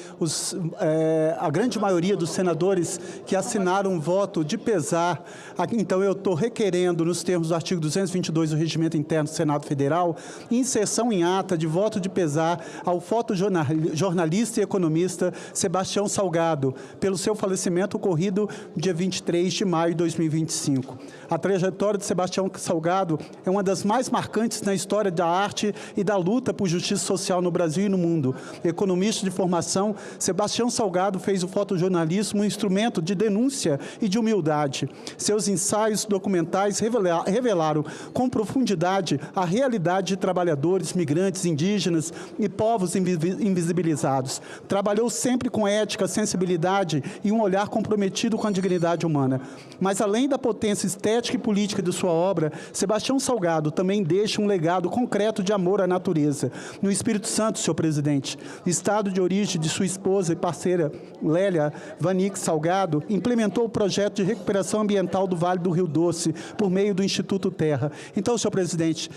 a grande maioria dos senadores que assinaram um voto de pesar. Então, eu estou requerendo, nos termos do artigo 222 do Regimento Interno do Senado Federal, inserção em ata de voto de pesar ao fotojornalista e economista Sebastião Salgado, pelo seu falecimento ocorrido dia 23 de maio de 2025. A trajetória de Sebastião Salgado é uma das mais marcantes na história da arte e da luta por justiça social no Brasil e no mundo. Economista de formação, Sebastião Salgado fez o fotojornalismo um instrumento de denúncia e de humildade. Seus ensaios documentais revelaram com profundidade a realidade de trabalhadores, migrantes, indígenas e povos invisibilizados. Trabalhou sempre com ética, sensibilidade e um olhar comprometido com a dignidade humana. Mas, além da potência estética e política de sua obra, Sebastião Salgado também deixa um legado concreto de amor à natureza. No Espírito Santo, senhor presidente, estado de origem de sua esposa e parceira Lélia Vanik Salgado, implementou o projeto de recuperação ambiental do Vale do Rio Doce por meio do Instituto Terra. Então, senhor presidente,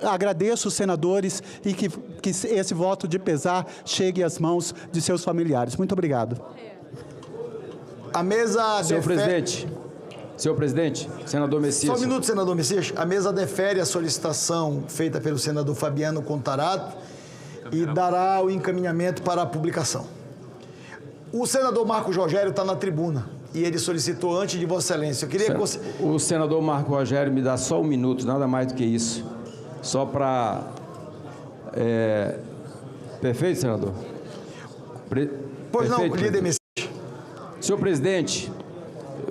agradeço os senadores e que esse voto de pesar chegue às mãos de seus familiares. Muito obrigado. A mesa... Senhor presidente, senador Messias. Só um minuto, senador Messias. A mesa defere a solicitação feita pelo senador Fabiano Contarato e dará o encaminhamento para a publicação. O senador Marcos Rogério está na tribuna e ele solicitou antes de Vossa Excelência. Eu queria que o senador Marcos Rogério me dá só um minuto, nada mais do que isso. Só para... Perfeito, senador? Pois não, líder Messias. Senhor presidente,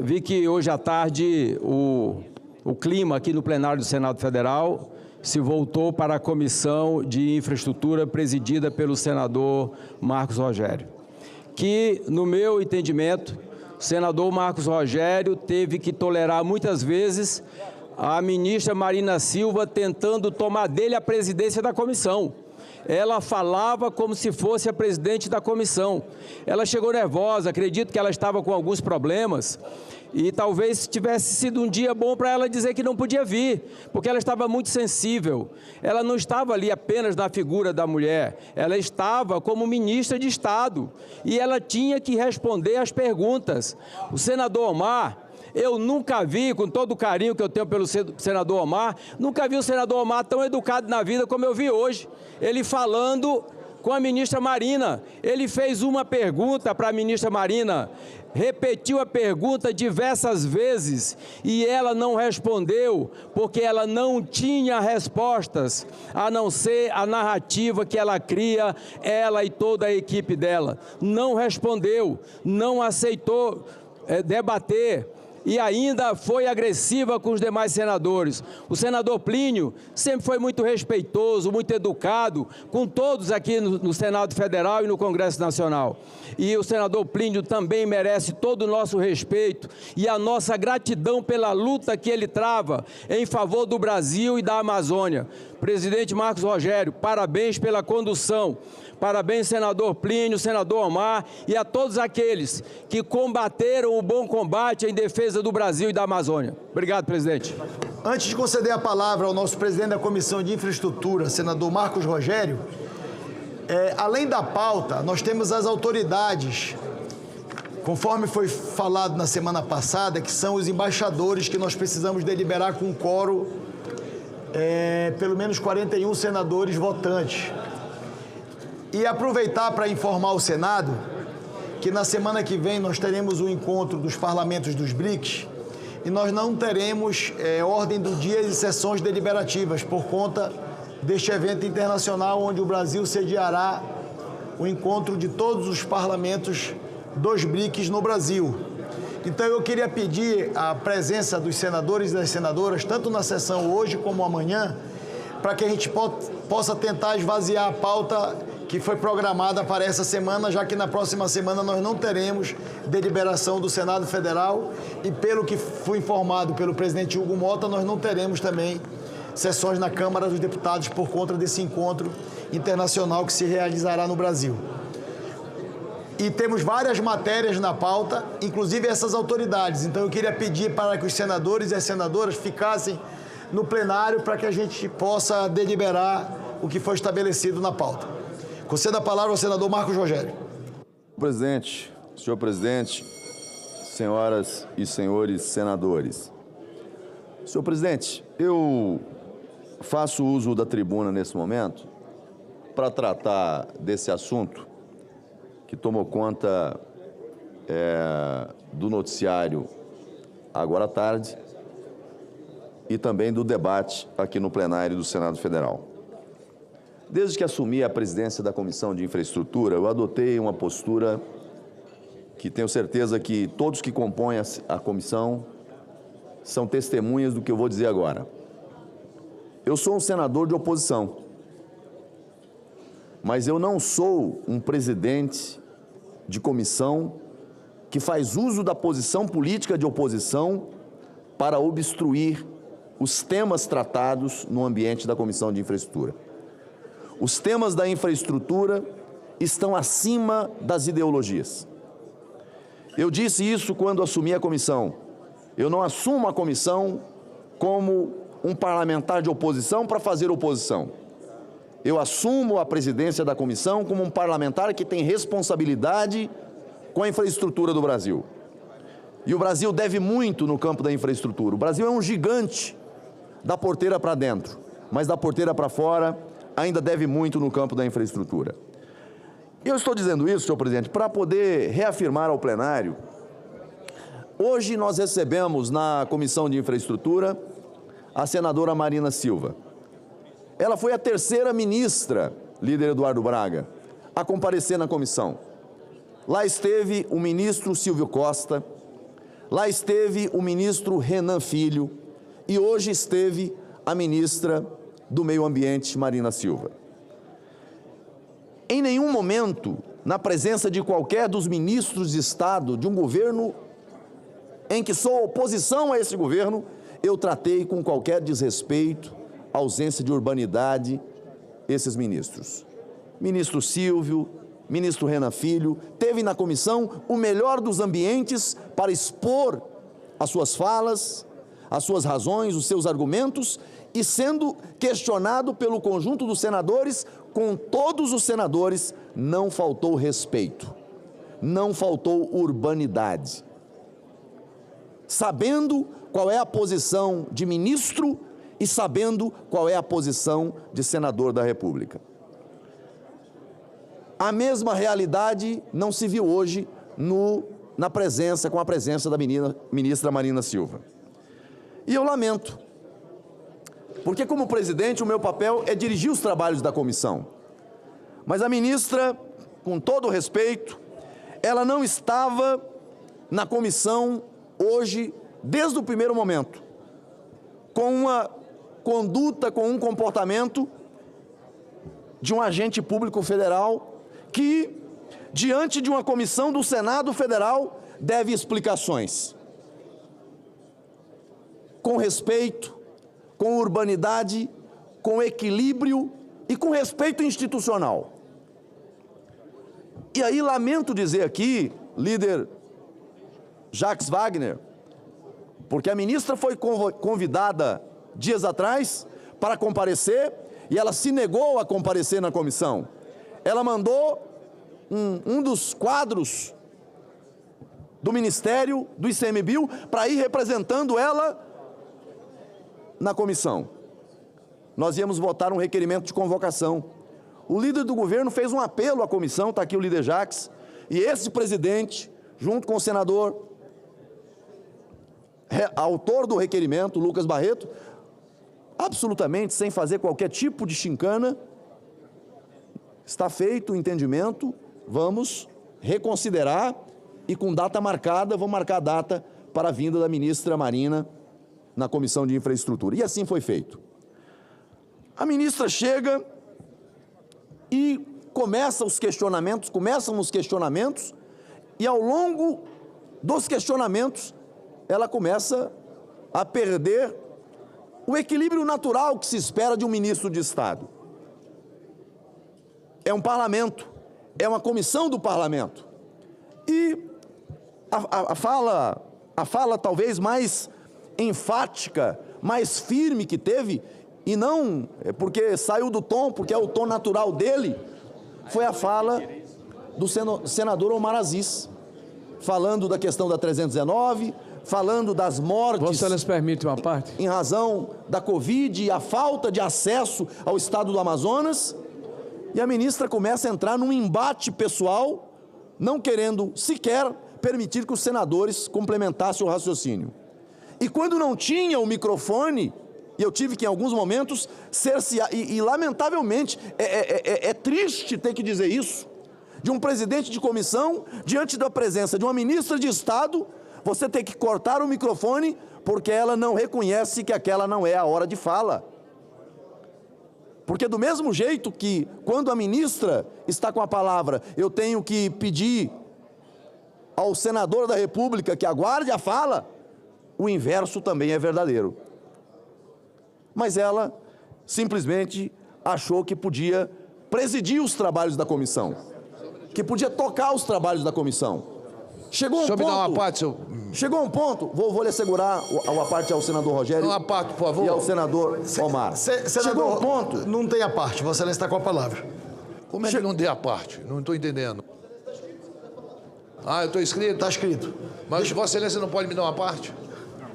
vi que hoje à tarde o clima aqui no plenário do Senado Federal se voltou para a Comissão de Infraestrutura presidida pelo senador Marcos Rogério, que, no meu entendimento, o senador Marcos Rogério teve que tolerar muitas vezes a ministra Marina Silva tentando tomar dele a presidência da comissão. Ela falava como se fosse a presidente da comissão. Ela chegou nervosa, acredito que ela estava com alguns problemas e talvez tivesse sido um dia bom para ela dizer que não podia vir, porque ela estava muito sensível. Ela não estava ali apenas na figura da mulher, ela estava como ministra de Estado e ela tinha que responder às perguntas. O senador Omar... Eu nunca vi, com todo o carinho que eu tenho pelo senador Omar, nunca vi o senador Omar tão educado na vida como eu vi hoje. Ele falando com a ministra Marina. Ele fez uma pergunta para a ministra Marina, repetiu a pergunta diversas vezes e ela não respondeu, porque ela não tinha respostas, a não ser a narrativa que ela cria, ela e toda a equipe dela. Não respondeu, não aceitou debater. E ainda foi agressiva com os demais senadores. O senador Plínio sempre foi muito respeitoso, muito educado, com todos aqui no Senado Federal e no Congresso Nacional. E o senador Plínio também merece todo o nosso respeito e a nossa gratidão pela luta que ele trava em favor do Brasil e da Amazônia. Presidente Marcos Rogério, parabéns pela condução. Parabéns, senador Plínio, senador Omar e a todos aqueles que combateram o bom combate em defesa do Brasil e da Amazônia. Obrigado, presidente. Antes de conceder a palavra ao nosso presidente da Comissão de Infraestrutura, senador Marcos Rogério, além da pauta, nós temos as autoridades, conforme foi falado na semana passada, que são os embaixadores que nós precisamos deliberar com quórum, pelo menos 41 senadores votantes. E aproveitar para informar o Senado que na semana que vem nós teremos o encontro dos parlamentos dos BRICS e nós não teremos ordem do dia e sessões deliberativas por conta deste evento internacional onde o Brasil sediará o encontro de todos os parlamentos dos BRICS no Brasil. Então eu queria pedir a presença dos senadores e das senadoras, tanto na sessão hoje como amanhã, para que a gente possa tentar esvaziar a pauta que foi programada para essa semana, já que na próxima semana nós não teremos deliberação do Senado Federal e, pelo que fui informado pelo presidente Hugo Mota, nós não teremos também sessões na Câmara dos Deputados por conta desse encontro internacional que se realizará no Brasil. E temos várias matérias na pauta, inclusive essas autoridades. Então eu queria pedir para que os senadores e as senadoras ficassem no plenário para que a gente possa deliberar o que foi estabelecido na pauta. Concedo a palavra ao senador Marcos Rogério. Presidente, senhor presidente, senhoras e senhores senadores. Senhor presidente, eu faço uso da tribuna nesse momento para tratar desse assunto que tomou conta do noticiário agora à tarde e também do debate aqui no plenário do Senado Federal. Desde que assumi a presidência da Comissão de Infraestrutura, eu adotei uma postura que tenho certeza que todos que compõem a comissão são testemunhas do que eu vou dizer agora. Eu sou um senador de oposição, mas eu não sou um presidente de comissão que faz uso da posição política de oposição para obstruir os temas tratados no ambiente da Comissão de Infraestrutura. Os temas da infraestrutura estão acima das ideologias. Eu disse isso quando assumi a comissão. Eu não assumo a comissão como um parlamentar de oposição para fazer oposição. Eu assumo a presidência da comissão como um parlamentar que tem responsabilidade com a infraestrutura do Brasil. E o Brasil deve muito no campo da infraestrutura. O Brasil é um gigante da porteira para dentro, mas da porteira para fora ainda deve muito no campo da infraestrutura. Eu estou dizendo isso, senhor presidente, para poder reafirmar ao plenário. Hoje nós recebemos na Comissão de Infraestrutura a senadora Marina Silva. Ela foi a terceira ministra, líder Eduardo Braga, a comparecer na comissão. Lá esteve o ministro Silvio Costa, lá esteve o ministro Renan Filho e hoje esteve a ministra do Meio Ambiente, Marina Silva. Em nenhum momento, na presença de qualquer dos ministros de Estado de um governo em que sou oposição a esse governo, eu tratei com qualquer desrespeito, ausência de urbanidade, esses ministros. Ministro Silvio, ministro Renan Filho, teve na comissão o melhor dos ambientes para expor as suas falas, as suas razões, os seus argumentos, e sendo questionado pelo conjunto dos senadores, com todos os senadores, não faltou respeito, não faltou urbanidade. Sabendo qual é a posição de ministro e sabendo qual é a posição de senador da República. A mesma realidade não se viu hoje com a presença da ministra Marina Silva. E eu lamento, porque como presidente o meu papel é dirigir os trabalhos da comissão. Mas a ministra, com todo o respeito, ela não estava na comissão hoje, desde o primeiro momento, com uma conduta, com um comportamento de um agente público federal que, diante de uma comissão do Senado Federal, deve explicações. Com respeito, com urbanidade, com equilíbrio e com respeito institucional. E aí lamento dizer aqui, líder Jacques Wagner, porque a ministra foi convidada dias atrás para comparecer e ela se negou a comparecer na comissão. Ela mandou um dos quadros do Ministério, do ICMBio, para ir representando ela na comissão. Nós íamos votar um requerimento de convocação. O líder do governo fez um apelo à comissão, está aqui o líder Jacques, e esse presidente, junto com o senador, autor do requerimento, Lucas Barreto, absolutamente sem fazer qualquer tipo de chincana, está feito o entendimento, vamos reconsiderar e com data marcada, vamos marcar a data para a vinda da ministra Marina na Comissão de Infraestrutura. E assim foi feito. A ministra chega e começam os questionamentos, e ao longo dos questionamentos, ela começa a perder o equilíbrio natural que se espera de um ministro de Estado. É um parlamento, é uma comissão do parlamento. E a fala talvez mais enfática, mais firme que teve, e não porque saiu do tom, porque é o tom natural dele, foi a fala do senador Omar Aziz, falando da questão da 319, falando das mortes... Vossa Excelência permite uma parte? Em razão da Covid e a falta de acesso ao estado do Amazonas, e a ministra começa a entrar num embate pessoal, não querendo sequer permitir que os senadores complementassem o raciocínio. E quando não tinha o microfone, e eu tive que em alguns momentos cercear, e lamentavelmente, é triste ter que dizer isso, de um presidente de comissão, diante da presença de uma ministra de Estado, você tem que cortar o microfone porque ela não reconhece que aquela não é a hora de fala. Porque do mesmo jeito que quando a ministra está com a palavra, eu tenho que pedir ao senador da República que aguarde a fala, o inverso também é verdadeiro. Mas ela simplesmente achou que podia presidir os trabalhos da comissão, que podia tocar os trabalhos da comissão. Chegou um ponto... me dá uma parte, seu... Chegou um ponto, vou lhe assegurar a parte ao senador Rogério... Uma parte, por favor. E ao senador Omar. Senador, chegou um ponto... Não tem a parte, Vossa Excelência está com a palavra. Como é que não dê a parte? Não estou entendendo. Ah, eu estou escrito? Está escrito. Mas Vossa Excelência não pode me dar uma parte?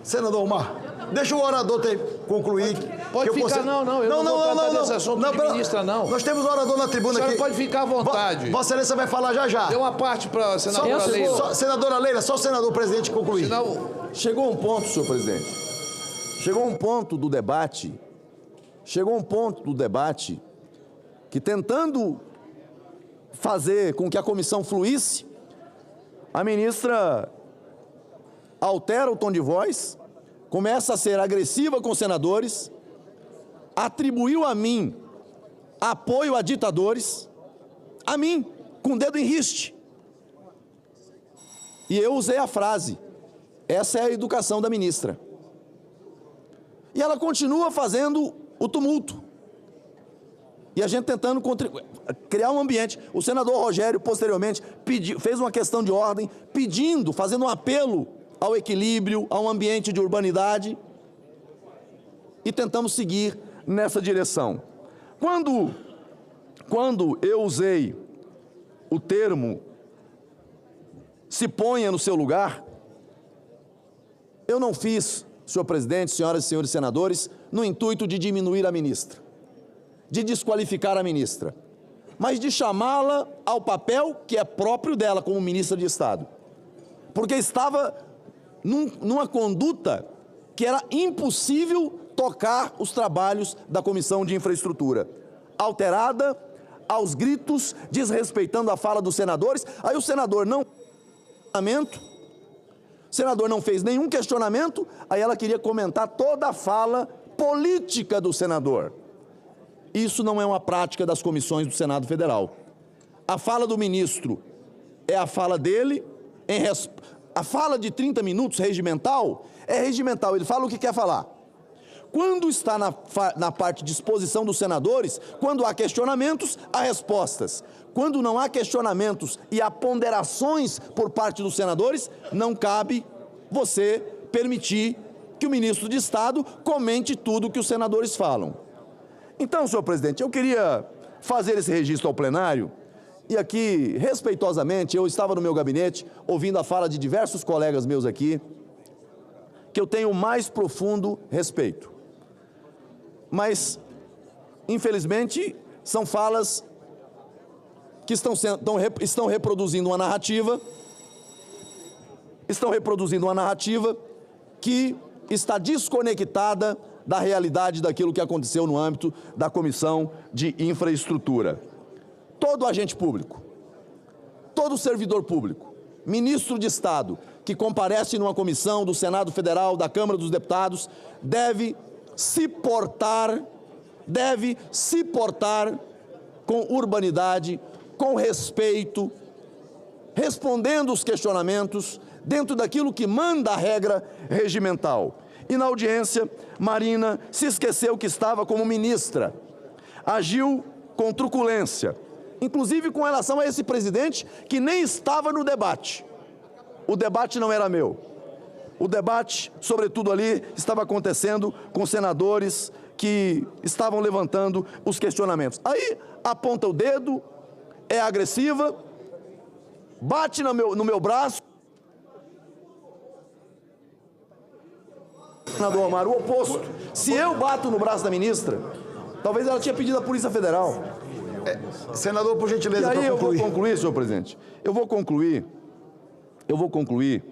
Senador Omar, deixa o orador Pode concluir. ficar, eu não vou tratar desse assunto de ministra, não. Nós temos o orador na tribuna aqui. A senhora pode ficar à vontade. Vossa Excelência vai falar já já. Dê uma parte para a senadora Leila. Senadora Leila, só o senador presidente concluir. Chegou um ponto, senhor presidente. Chegou um ponto do debate que, tentando fazer com que a comissão fluísse, a ministra altera o tom de voz, começa a ser agressiva com os senadores, atribuiu a mim apoio a ditadores, a mim, com o dedo em riste. E eu usei a frase, essa é a educação da ministra. E ela continua fazendo o tumulto. E a gente tentando criar um ambiente. O senador Rogério, posteriormente, fez uma questão de ordem, fazendo um apelo ao equilíbrio, a um ambiente de urbanidade, e tentamos seguir nessa direção. Quando eu usei o termo "se ponha no seu lugar", eu não fiz, senhor presidente, senhoras e senhores senadores, no intuito de diminuir a ministra, de desqualificar a ministra, mas de chamá-la ao papel que é próprio dela como ministra de Estado, porque estava numa conduta que era impossível tocar os trabalhos da Comissão de Infraestrutura, alterada, aos gritos, desrespeitando a fala dos senadores. Aí o senador não fez nenhum questionamento, aí ela queria comentar toda a fala política do senador. Isso não é uma prática das comissões do Senado Federal. A fala do ministro é a fala dele, a fala de 30 minutos regimental, é regimental, ele fala o que quer falar. Quando está na parte de exposição dos senadores, quando há questionamentos, há respostas. Quando não há questionamentos e há ponderações por parte dos senadores, não cabe você permitir que o ministro de Estado comente tudo o que os senadores falam. Então, senhor presidente, eu queria fazer esse registro ao plenário, e aqui, respeitosamente, eu estava no meu gabinete, ouvindo a fala de diversos colegas meus aqui, que eu tenho o mais profundo respeito. Mas, infelizmente, são falas que estão reproduzindo uma narrativa, que está desconectada da realidade daquilo que aconteceu no âmbito da Comissão de Infraestrutura. Todo agente público, todo servidor público, ministro de Estado que comparece numa comissão do Senado Federal, da Câmara dos Deputados, deve se portar com urbanidade, com respeito, respondendo os questionamentos dentro daquilo que manda a regra regimental. E na audiência, Marina se esqueceu que estava como ministra, agiu com truculência, inclusive com relação a esse presidente que nem estava no debate. O debate não era meu. O debate, sobretudo ali, estava acontecendo com senadores que estavam levantando os questionamentos. Aí aponta o dedo, é agressiva, bate no meu braço. Senador Omar, o oposto. Se eu bato no braço da ministra, talvez ela tinha pedido à Polícia Federal. Senador, por gentileza, para concluir. E aí eu vou concluir, senhor presidente. Eu vou concluir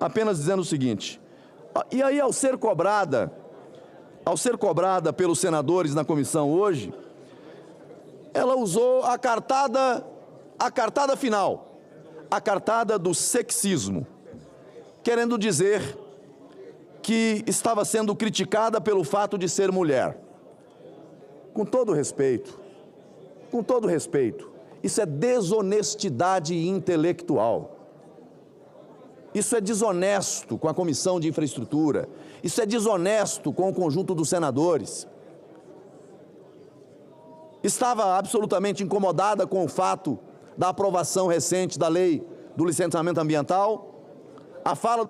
apenas dizendo o seguinte. E aí, ao ser cobrada pelos senadores na comissão hoje, ela usou a cartada final, a cartada do sexismo, querendo dizer que estava sendo criticada pelo fato de ser mulher. Com todo respeito, isso é desonestidade intelectual. Isso é desonesto com a Comissão de Infraestrutura. Isso é desonesto com o conjunto dos senadores. Estava absolutamente incomodada com o fato da aprovação recente da lei do licenciamento ambiental. A fala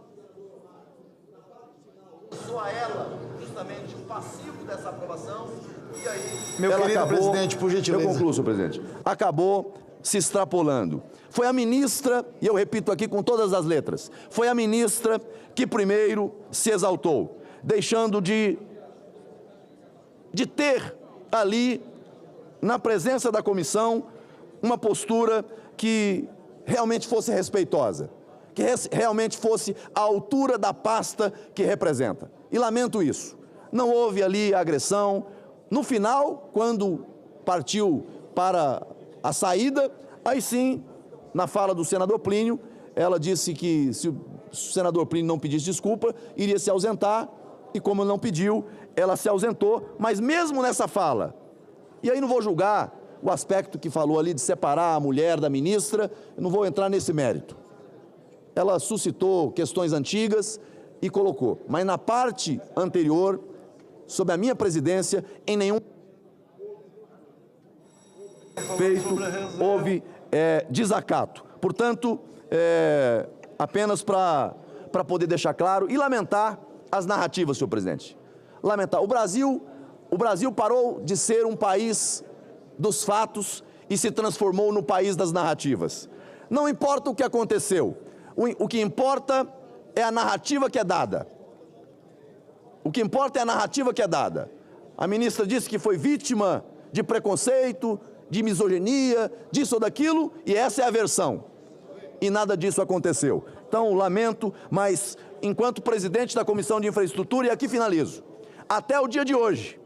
só a ela, justamente, o passivo dessa aprovação. E aí, meu querido presidente, por gentileza. Eu concluo, senhor presidente. Acabou se extrapolando. Foi a ministra, e eu repito aqui com todas as letras, foi a ministra que primeiro se exaltou, deixando de ter ali, na presença da comissão, uma postura que realmente fosse respeitosa, que realmente fosse à altura da pasta que representa. E lamento isso. Não houve ali agressão. No final, quando partiu para a saída, aí sim, na fala do senador Plínio, ela disse que se o senador Plínio não pedisse desculpa, iria se ausentar, e como não pediu, ela se ausentou, mas mesmo nessa fala, e aí não vou julgar o aspecto que falou ali de separar a mulher da ministra, eu não vou entrar nesse mérito. Ela suscitou questões antigas e colocou, mas na parte anterior, sob a minha presidência, em nenhum feito houve desacato. Portanto, apenas para poder deixar claro e lamentar as narrativas, senhor presidente. Lamentar. O Brasil parou de ser um país dos fatos e se transformou no país das narrativas. Não importa o que aconteceu, o que importa é a narrativa que é dada. O que importa é a narrativa que é dada. A ministra disse que foi vítima de preconceito, de misoginia, disso ou daquilo, e essa é a versão. E nada disso aconteceu. Então, lamento, mas enquanto presidente da Comissão de Infraestrutura, e aqui finalizo, até o dia de hoje,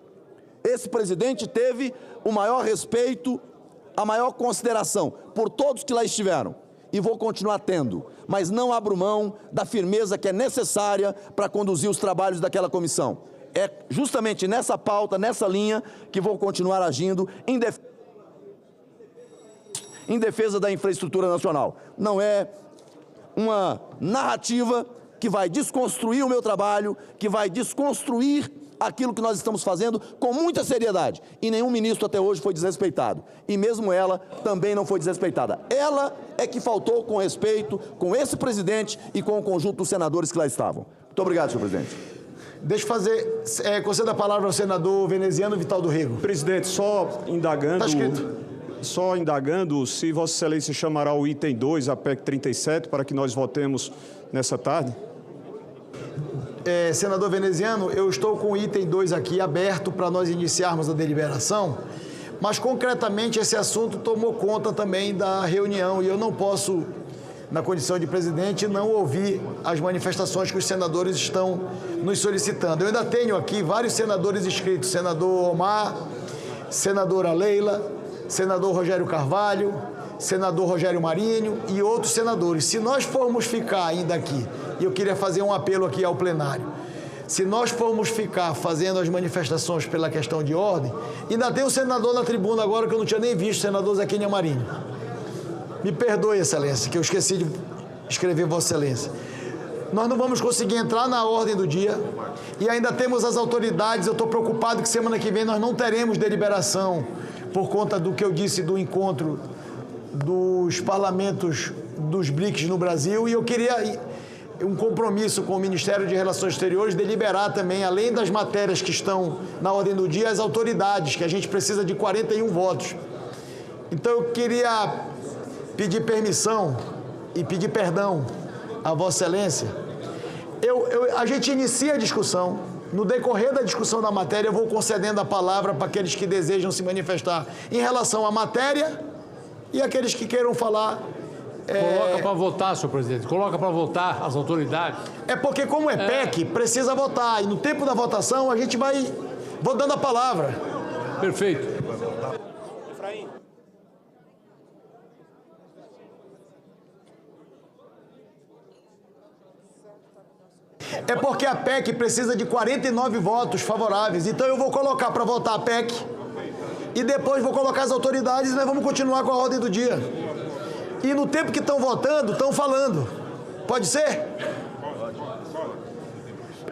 esse presidente teve o maior respeito, a maior consideração por todos que lá estiveram. E vou continuar tendo, mas não abro mão da firmeza que é necessária para conduzir os trabalhos daquela comissão. É justamente nessa pauta, nessa linha, que vou continuar agindo em defesa da infraestrutura nacional. Não é uma narrativa que vai desconstruir o meu trabalho, que vai desconstruir aquilo que nós estamos fazendo com muita seriedade. E nenhum ministro até hoje foi desrespeitado. E mesmo ela também não foi desrespeitada. Ela é que faltou com respeito com esse presidente e com o conjunto dos senadores que lá estavam. Muito obrigado, senhor presidente. Deixa eu fazer, conceda a palavra ao senador veneziano Vital do Rego. Presidente, só indagando... Está escrito. Só indagando se Vossa Excelência chamará o item 2, a PEC 37, para que nós votemos nessa tarde. Senador veneziano, eu estou com o item 2 aqui aberto para nós iniciarmos a deliberação, mas concretamente esse assunto tomou conta também da reunião e eu não posso, na condição de presidente, não ouvir as manifestações que os senadores estão nos solicitando. Eu ainda tenho aqui vários senadores inscritos, senador Omar, senadora Leila, senador Rogério Carvalho, senador Rogério Marinho e outros senadores. Se nós formos ficar ainda aqui, e eu queria fazer um apelo aqui ao plenário, se nós formos ficar fazendo as manifestações pela questão de ordem, ainda tem um senador na tribuna agora que eu não tinha nem visto, senador Zequinha Marinho. Me perdoe, Excelência, que eu esqueci de escrever Vossa Excelência. Nós não vamos conseguir entrar na ordem do dia e ainda temos as autoridades. Eu estou preocupado que semana que vem nós não teremos deliberação por conta do que eu disse do encontro dos parlamentos dos BRICS no Brasil, e eu queria um compromisso com o Ministério de Relações Exteriores, deliberar também, além das matérias que estão na ordem do dia, as autoridades, que a gente precisa de 41 votos. Então eu queria pedir permissão e pedir perdão a Vossa Excelência. A gente inicia a discussão. No decorrer da discussão da matéria, eu vou concedendo a palavra para aqueles que desejam se manifestar em relação à matéria e aqueles que queiram falar. Coloca para votar, senhor presidente. Coloca para votar as autoridades. É porque, como é PEC, precisa votar. E no tempo da votação, a gente vou dando a palavra. Perfeito. É porque a PEC precisa de 49 votos favoráveis. Então eu vou colocar para votar a PEC e depois vou colocar as autoridades e nós vamos continuar com a ordem do dia. E no tempo que estão votando, estão falando. Pode ser?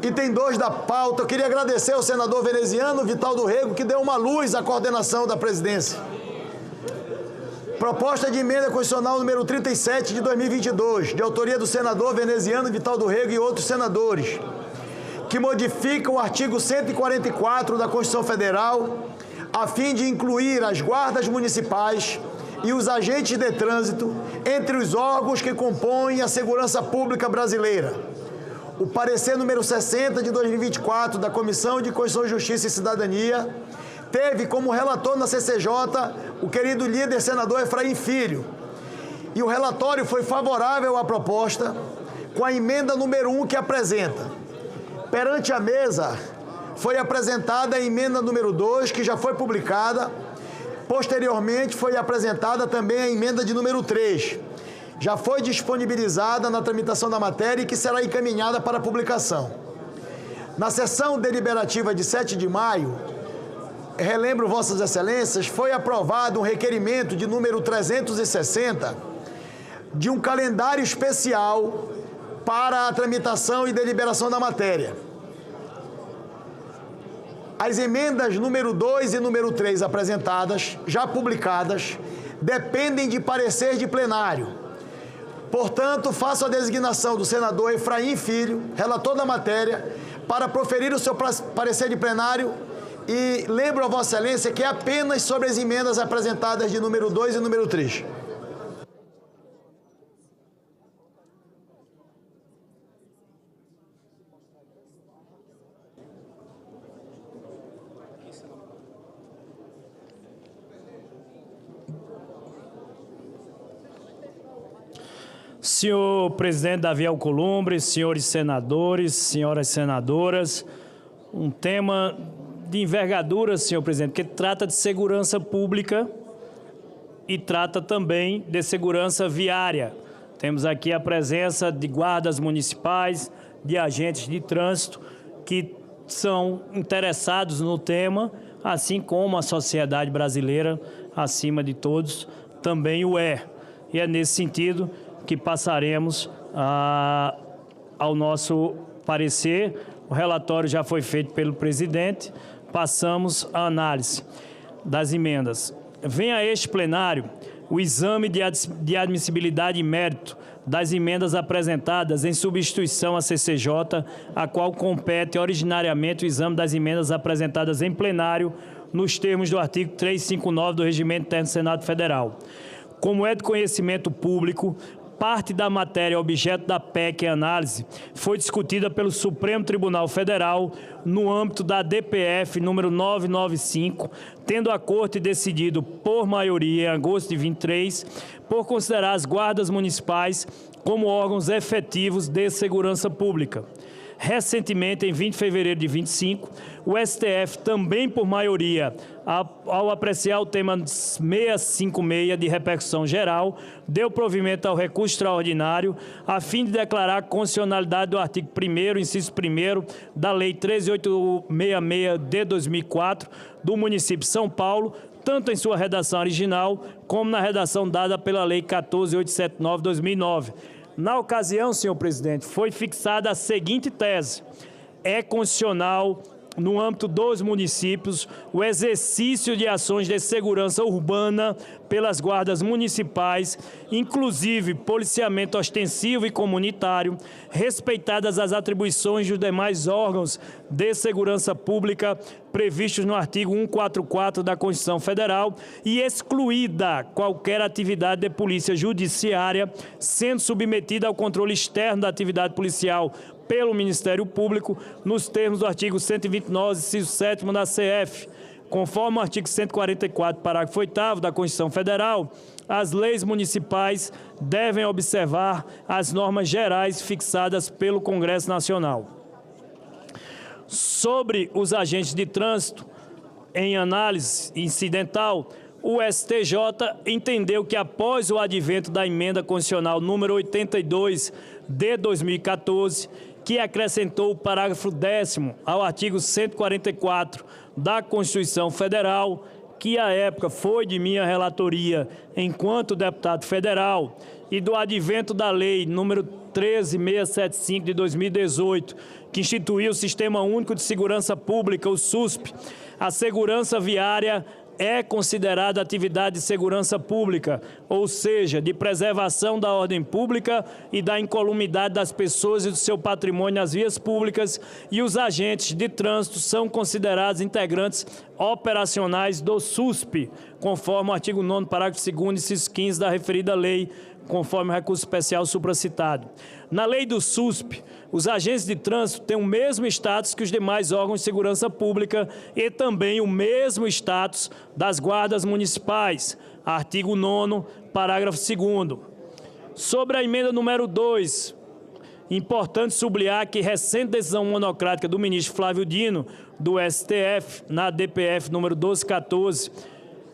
Item 2 da pauta. Eu queria agradecer ao senador veneziano Vital do Rego, que deu uma luz à coordenação da presidência. Proposta de emenda constitucional número 37 de 2022, de autoria do senador veneziano Vital do Rego e outros senadores, que modifica o artigo 144 da Constituição Federal, a fim de incluir as guardas municipais e os agentes de trânsito entre os órgãos que compõem a segurança pública brasileira. O parecer número 60 de 2024 da Comissão de Constituição, Justiça e Cidadania teve como relator na CCJ o querido líder senador Efraim Filho. E o relatório foi favorável à proposta com a emenda número 1 que apresenta. Perante a mesa foi apresentada a emenda número 2, que já foi publicada. Posteriormente foi apresentada também a emenda de número 3. Já foi disponibilizada na tramitação da matéria e que será encaminhada para publicação. Na sessão deliberativa de 7 de maio, relembro Vossas Excelências, foi aprovado um requerimento de número 360 de um calendário especial para a tramitação e deliberação da matéria. As emendas número 2 e número 3 apresentadas, já publicadas, dependem de parecer de plenário. Portanto, faço a designação do senador Efraim Filho, relator da matéria, para proferir o seu parecer de plenário e lembro a Vossa Excelência que é apenas sobre as emendas apresentadas de número 2 e número 3. Senhor presidente Davi Alcolumbre, senhores senadores, senhoras senadoras, um tema de envergadura, senhor presidente, que trata de segurança pública e trata também de segurança viária. Temos aqui a presença de guardas municipais, de agentes de trânsito que são interessados no tema, assim como a sociedade brasileira, acima de todos, também o é. E é nesse sentido que passaremos ao nosso parecer. O relatório já foi feito pelo presidente, passamos à análise das emendas. Vem a este plenário o exame de admissibilidade e mérito das emendas apresentadas em substituição à CCJ, a qual compete originariamente o exame das emendas apresentadas em plenário nos termos do artigo 359 do Regimento Interno do Senado Federal. Como é de conhecimento público, parte da matéria objeto da PEC em análise foi discutida pelo Supremo Tribunal Federal no âmbito da DPF número 995, tendo a Corte decidido por maioria em agosto de 23 por considerar as guardas municipais como órgãos efetivos de segurança pública. Recentemente, em 20 de fevereiro de 25, o STF, também por maioria, ao apreciar o tema 656 de repercussão geral, deu provimento ao recurso extraordinário a fim de declarar a constitucionalidade do artigo 1º, inciso 1º, da Lei 13.866 de 2004, do município de São Paulo, tanto em sua redação original, como na redação dada pela Lei 14.879 de 2009. Na ocasião, senhor presidente, foi fixada a seguinte tese: é constitucional no âmbito dos municípios, o exercício de ações de segurança urbana pelas guardas municipais, inclusive policiamento ostensivo e comunitário, respeitadas as atribuições dos demais órgãos de segurança pública previstos no artigo 144 da Constituição Federal e excluída qualquer atividade de polícia judiciária, sendo submetida ao controle externo da atividade policial pelo Ministério Público, nos termos do artigo 129, inciso 7º da CF. Conforme o artigo 144, parágrafo 8º da Constituição Federal, as leis municipais devem observar as normas gerais fixadas pelo Congresso Nacional. Sobre os agentes de trânsito, em análise incidental, o STJ entendeu que após o advento da emenda constitucional número 82 de 2014, que acrescentou o parágrafo 10º ao artigo 144 da Constituição Federal, que à época foi de minha relatoria enquanto deputado federal, e do advento da lei número 13675 de 2018, que instituiu o Sistema Único de Segurança Pública, o SUSP, a segurança viária é considerada atividade de segurança pública, ou seja, de preservação da ordem pública e da incolumidade das pessoas e do seu patrimônio nas vias públicas, e os agentes de trânsito são considerados integrantes operacionais do SUSP, conforme o artigo 9º, parágrafo 2º, inciso 15 da referida lei, conforme o recurso especial supracitado. Na lei do SUSP, os agentes de trânsito têm o mesmo status que os demais órgãos de segurança pública e também o mesmo status das guardas municipais. Artigo 9º, parágrafo 2º. Sobre a emenda número 2, importante sublinhar que recente decisão monocrática do ministro Flávio Dino, do STF, na DPF número 1214,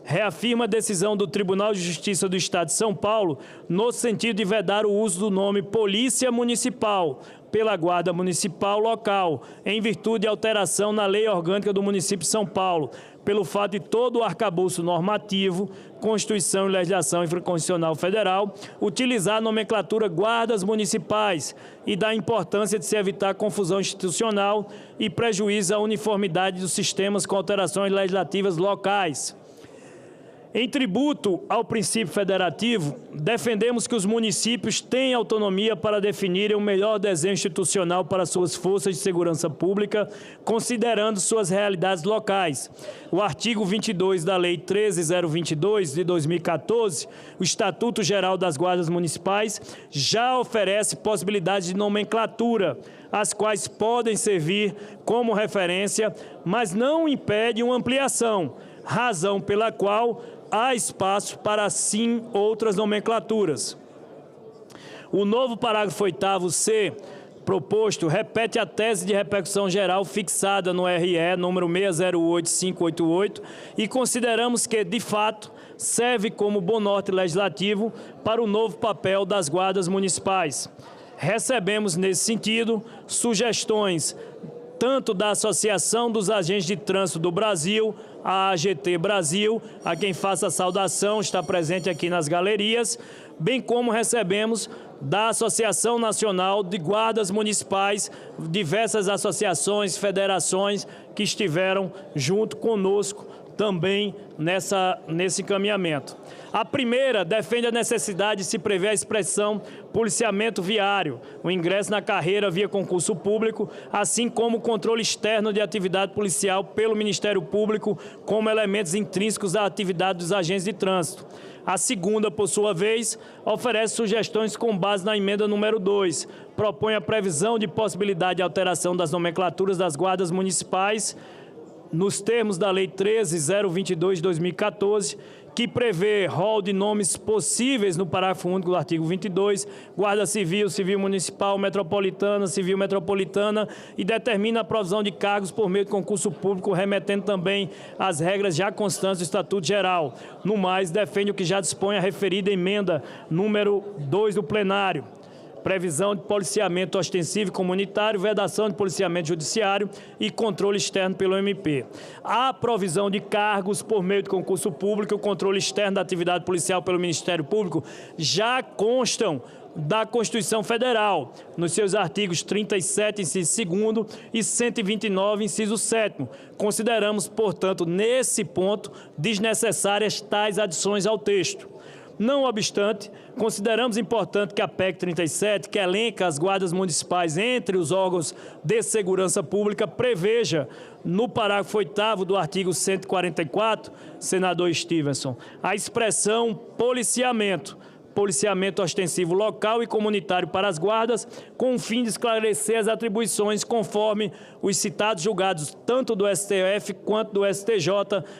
reafirma a decisão do Tribunal de Justiça do Estado de São Paulo no sentido de vedar o uso do nome Polícia Municipal pela Guarda Municipal local, em virtude de alteração na Lei Orgânica do Município de São Paulo, pelo fato de todo o arcabouço normativo, Constituição e Legislação Infraconstitucional Federal, utilizar a nomenclatura guardas municipais e da importância de se evitar confusão institucional e prejuízo à uniformidade dos sistemas com alterações legislativas locais. Em tributo ao princípio federativo, defendemos que os municípios têm autonomia para definirem o melhor desenho institucional para suas forças de segurança pública, considerando suas realidades locais. O artigo 22 da Lei 13.022, de 2014, o Estatuto Geral das Guardas Municipais, já oferece possibilidades de nomenclatura, as quais podem servir como referência, mas não impede uma ampliação, razão pela qual há espaço para, sim, outras nomenclaturas. O novo parágrafo 8º-C proposto repete a tese de repercussão geral fixada no RE número 608588 e consideramos que, de fato, serve como bom norte legislativo para o novo papel das guardas municipais. Recebemos, nesse sentido, sugestões tanto da Associação dos Agentes de Trânsito do Brasil, a AGT Brasil, a quem faço a saudação, está presente aqui nas galerias, bem como recebemos da Associação Nacional de Guardas Municipais, diversas associações, federações que estiveram junto conosco também nesse encaminhamento. A primeira defende a necessidade de se prever a expressão policiamento viário, o ingresso na carreira via concurso público, assim como o controle externo de atividade policial pelo Ministério Público como elementos intrínsecos à atividade dos agentes de trânsito. A segunda, por sua vez, oferece sugestões com base na emenda número 2, propõe a previsão de possibilidade de alteração das nomenclaturas das guardas municipais, nos termos da Lei 13.022 de 2014, que prevê rol de nomes possíveis no parágrafo único do artigo 22, Guarda Civil, Civil Municipal, Metropolitana, Civil Metropolitana, e determina a provisão de cargos por meio de concurso público, remetendo também às regras já constantes do Estatuto Geral. No mais, defende o que já dispõe a referida emenda número 2 do plenário. Previsão de policiamento ostensivo e comunitário, vedação de policiamento judiciário e controle externo pelo MP. A provisão de cargos por meio de concurso público e o controle externo da atividade policial pelo Ministério Público já constam da Constituição Federal, nos seus artigos 37, inciso 2º, e 129, inciso 7º. Consideramos, portanto, nesse ponto, desnecessárias tais adições ao texto. Não obstante, consideramos importante que a PEC 37, que elenca as guardas municipais entre os órgãos de segurança pública, preveja, no parágrafo 8º do artigo 144, senador Stevenson, a expressão policiamento ostensivo local e comunitário para as guardas, com o fim de esclarecer as atribuições conforme os citados julgados tanto do STF quanto do STJ,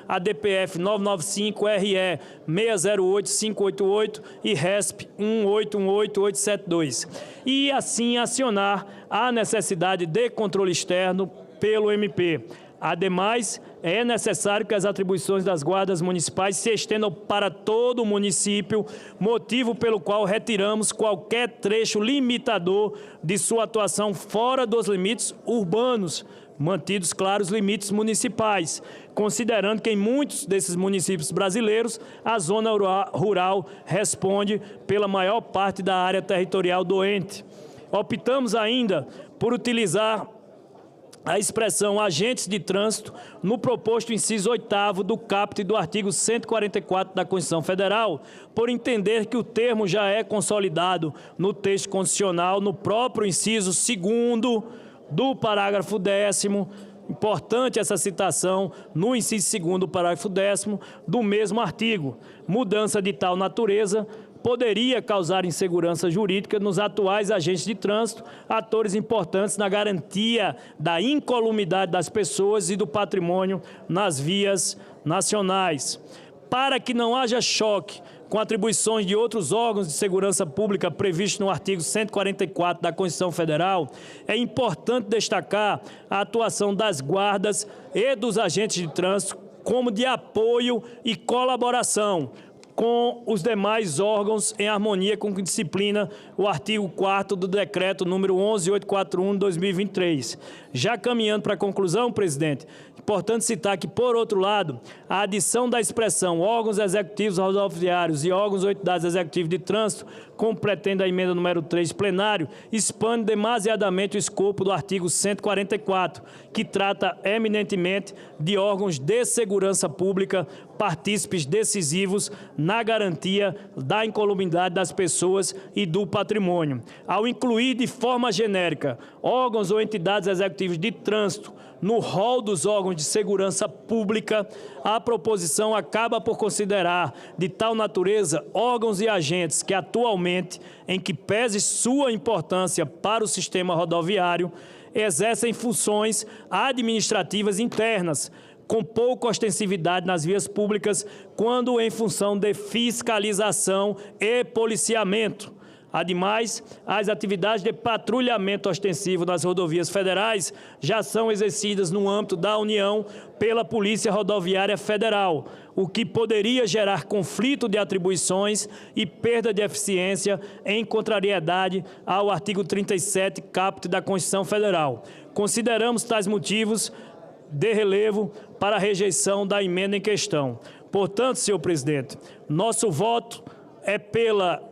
a DPF 995-RE 608588 e RESP 1818872, e assim acionar a necessidade de controle externo pelo MP. Ademais, é necessário que as atribuições das guardas municipais se estendam para todo o município, motivo pelo qual retiramos qualquer trecho limitador de sua atuação fora dos limites urbanos, mantidos claros os limites municipais, considerando que em muitos desses municípios brasileiros, a zona rural responde pela maior parte da área territorial do ente. Optamos ainda por utilizar a expressão agentes de trânsito no proposto inciso 8º do caput do artigo 144 da Constituição Federal, por entender que o termo já é consolidado no texto constitucional, no próprio inciso 2º do parágrafo 10º, importante essa citação no inciso 2º do parágrafo 10º do mesmo artigo. Mudança de tal natureza poderia causar insegurança jurídica nos atuais agentes de trânsito, atores importantes na garantia da incolumidade das pessoas e do patrimônio nas vias nacionais. Para que não haja choque com atribuições de outros órgãos de segurança pública previstos no artigo 144 da Constituição Federal, é importante destacar a atuação das guardas e dos agentes de trânsito como de apoio e colaboração com os demais órgãos em harmonia com que disciplina o artigo 4º do decreto número 11841 de 2023. Já caminhando para a conclusão, presidente, importante citar que, por outro lado, a adição da expressão órgãos executivos rodoviários e órgãos ou entidades executivas de trânsito, como pretende a emenda número 3 plenário, expande demasiadamente o escopo do artigo 144, que trata eminentemente de órgãos de segurança pública, partícipes decisivos na garantia da incolumidade das pessoas e do patrimônio. Ao incluir de forma genérica órgãos ou entidades executivas de trânsito no rol dos órgãos de segurança pública, a proposição acaba por considerar de tal natureza órgãos e agentes que atualmente, em que pese sua importância para o sistema rodoviário, exercem funções administrativas internas, com pouca ostensividade nas vias públicas, quando em função de fiscalização e policiamento. Ademais, as atividades de patrulhamento ostensivo nas rodovias federais já são exercidas no âmbito da União pela Polícia Rodoviária Federal, o que poderia gerar conflito de atribuições e perda de eficiência em contrariedade ao artigo 37, caput da Constituição Federal. Consideramos tais motivos de relevo para a rejeição da emenda em questão. Portanto, senhor presidente, nosso voto é pela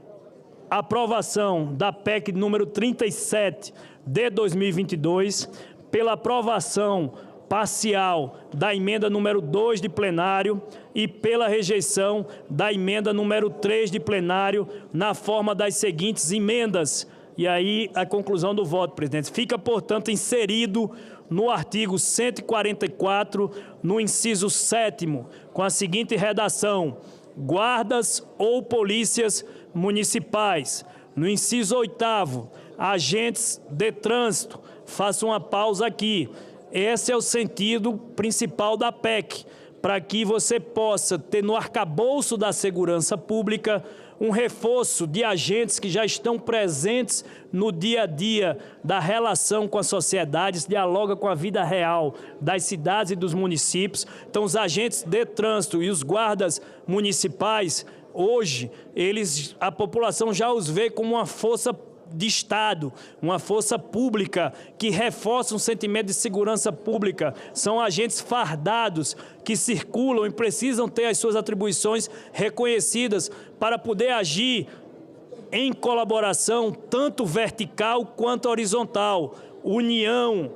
aprovação da PEC número 37 de 2022, pela aprovação parcial da emenda número 2 de plenário e pela rejeição da emenda número 3 de plenário na forma das seguintes emendas. E aí a conclusão do voto, presidente. Fica, portanto, inserido no artigo 144, no inciso 7º, com a seguinte redação: guardas ou polícias municipais. No inciso 8º, agentes de trânsito. Faço uma pausa aqui. Esse é o sentido principal da PEC, para que você possa ter no arcabouço da segurança pública um reforço de agentes que já estão presentes no dia a dia da relação com a sociedade, se dialoga com a vida real das cidades e dos municípios. Então, os agentes de trânsito e os guardas municipais, hoje, a população já os vê como uma força de Estado, uma força pública que reforça um sentimento de segurança pública. São agentes fardados que circulam e precisam ter as suas atribuições reconhecidas para poder agir em colaboração tanto vertical quanto horizontal, União,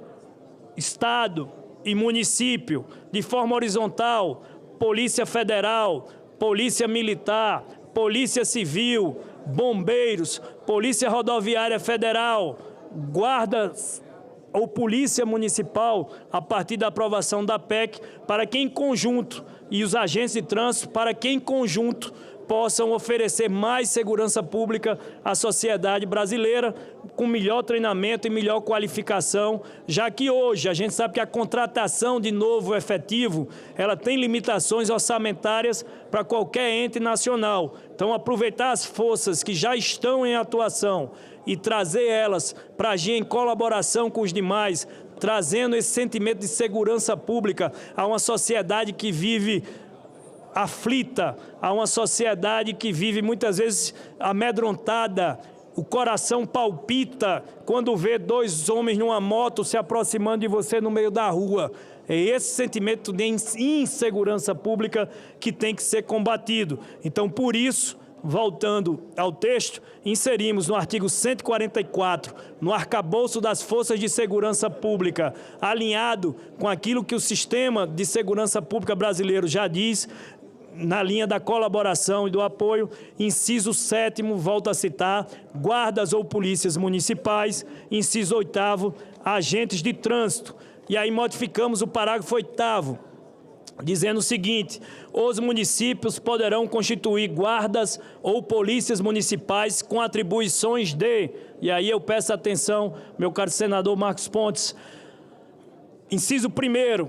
Estado e município, de forma horizontal, Polícia Federal, Polícia Militar, Polícia Civil, Bombeiros, Polícia Rodoviária Federal, Guardas ou Polícia Municipal, a partir da aprovação da PEC, para que em conjunto, e os agentes de trânsito, para que em conjunto possam oferecer mais segurança pública à sociedade brasileira, com melhor treinamento e melhor qualificação, já que hoje a gente sabe que a contratação de novo efetivo, ela tem limitações orçamentárias para qualquer ente nacional. Então, aproveitar as forças que já estão em atuação e trazer elas para agir em colaboração com os demais, trazendo esse sentimento de segurança pública a uma sociedade que vive aflita, a uma sociedade que vive muitas vezes amedrontada, o coração palpita quando vê dois homens numa moto se aproximando de você no meio da rua. É esse sentimento de insegurança pública que tem que ser combatido. Então, por isso, voltando ao texto, inserimos no artigo 144, no arcabouço das Forças de Segurança Pública, alinhado com aquilo que o sistema de segurança pública brasileiro já diz, na linha da colaboração e do apoio, inciso 7º, volto a citar, guardas ou polícias municipais, inciso 8º, agentes de trânsito. E aí modificamos o parágrafo 8º, dizendo o seguinte: os municípios poderão constituir guardas ou polícias municipais com atribuições de... E aí eu peço atenção, meu caro senador Marcos Pontes. Inciso 1º,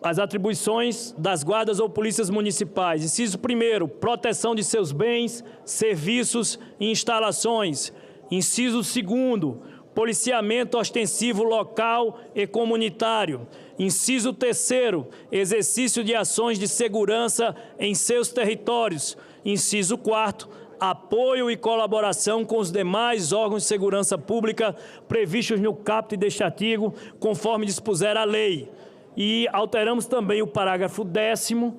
as atribuições das guardas ou polícias municipais. Inciso 1º, proteção de seus bens, serviços e instalações. Inciso 2º, policiamento ostensivo local e comunitário. Inciso 3º, exercício de ações de segurança em seus territórios. Inciso 4º, apoio e colaboração com os demais órgãos de segurança pública previstos no caput deste artigo, conforme dispuser a lei. E alteramos também o parágrafo 10º,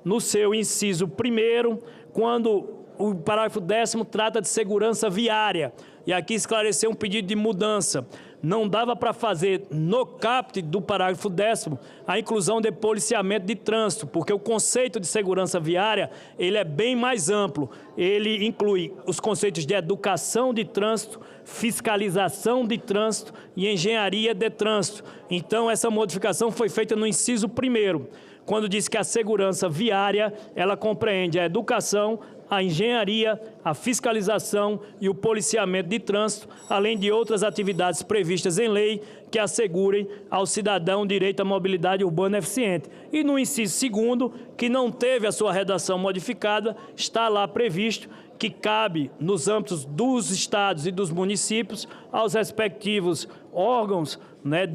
no seu inciso 1º, quando o parágrafo 10º trata de segurança viária. E aqui esclarecer um pedido de mudança. Não dava para fazer no caput do parágrafo 10º a inclusão de policiamento de trânsito, porque o conceito de segurança viária, ele é bem mais amplo. Ele inclui os conceitos de educação de trânsito, fiscalização de trânsito e engenharia de trânsito. Então, essa modificação foi feita no inciso 1º, quando diz que a segurança viária, ela compreende a educação, a engenharia, a fiscalização e o policiamento de trânsito, além de outras atividades previstas em lei que assegurem ao cidadão direito à mobilidade urbana eficiente. E no inciso 2º, que não teve a sua redação modificada, está lá previsto que cabe, nos âmbitos dos estados e dos municípios, aos respectivos órgãos, né,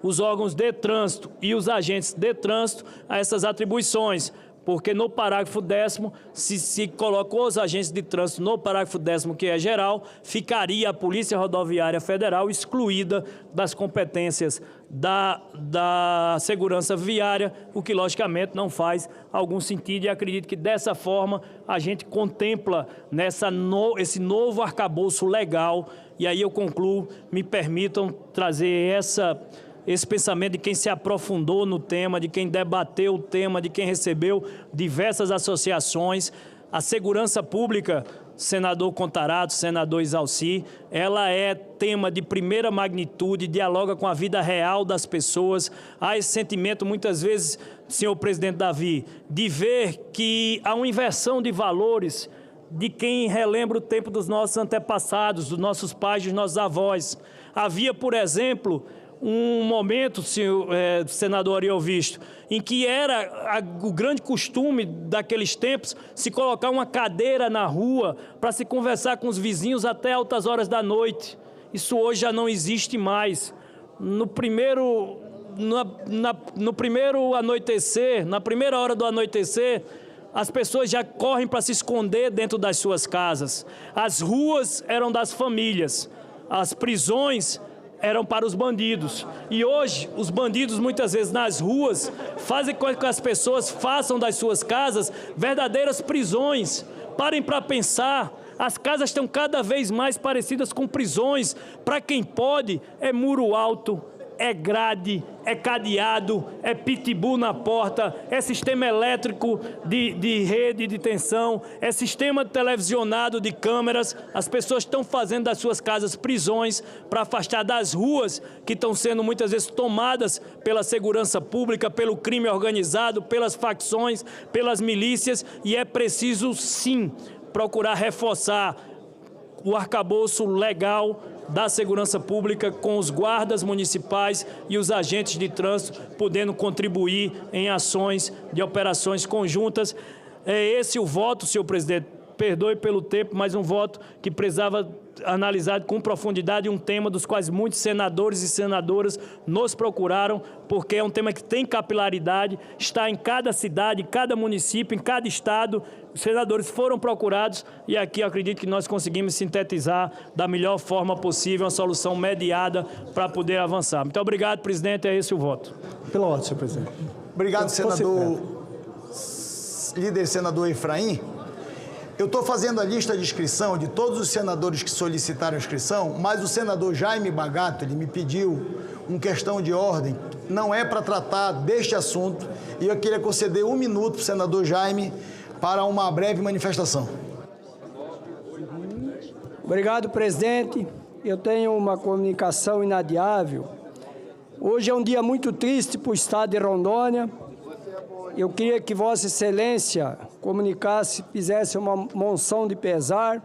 os órgãos de trânsito e os agentes de trânsito a essas atribuições, porque no parágrafo 10º, se colocou os agentes de trânsito no parágrafo 10º, que é geral, ficaria a Polícia Rodoviária Federal excluída das competências da segurança viária, o que logicamente não faz algum sentido, e acredito que dessa forma a gente contempla esse novo arcabouço legal. E aí eu concluo, me permitam trazer esse pensamento de quem se aprofundou no tema, de quem debateu o tema, de quem recebeu diversas associações. A segurança pública, senador Contarato, senador Isalci, ela é tema de primeira magnitude, dialoga com a vida real das pessoas. Há esse sentimento, muitas vezes, senhor presidente Davi, de ver que há uma inversão de valores de quem relembra o tempo dos nossos antepassados, dos nossos pais, dos nossos avós. Havia, por exemplo, um momento, senador Ariel Visto, em que era o grande costume daqueles tempos se colocar uma cadeira na rua para se conversar com os vizinhos até altas horas da noite. Isso hoje já não existe mais. No primeiro anoitecer, na primeira hora do anoitecer, as pessoas já correm para se esconder dentro das suas casas. As ruas eram das famílias, as prisões eram para os bandidos. E hoje, os bandidos, muitas vezes, nas ruas, fazem com que as pessoas façam das suas casas verdadeiras prisões. Parem para pensar, as casas estão cada vez mais parecidas com prisões. Para quem pode, é muro alto, é grade, é cadeado, é pitbull na porta, é sistema elétrico de rede de tensão, é sistema televisionado de câmeras. As pessoas estão fazendo das suas casas prisões para afastar das ruas que estão sendo muitas vezes tomadas pela segurança pública, pelo crime organizado, pelas facções, pelas milícias, e é preciso sim procurar reforçar o arcabouço legal da segurança pública, com os guardas municipais e os agentes de trânsito podendo contribuir em ações de operações conjuntas. É esse o voto, senhor presidente. Perdoe pelo tempo, mas um voto que precisava analisar com profundidade um tema dos quais muitos senadores e senadoras nos procuraram, porque é um tema que tem capilaridade, está em cada cidade, em cada município, em cada estado. Os senadores foram procurados e aqui eu acredito que nós conseguimos sintetizar da melhor forma possível uma solução mediada para poder avançar. Muito obrigado, presidente. É esse o voto. Pela ordem, senhor presidente. Obrigado, senador. Líder senador Efraim. Eu estou fazendo a lista de inscrição de todos os senadores que solicitaram inscrição, mas o senador Jaime Bagato, ele me pediu uma questão de ordem, não é para tratar deste assunto, e eu queria conceder 1 minuto para o senador Jaime para uma breve manifestação. Obrigado, presidente. Eu tenho uma comunicação inadiável. Hoje é um dia muito triste para o estado de Rondônia. Eu queria que Vossa Excelência comunicasse, fizesse uma moção de pesar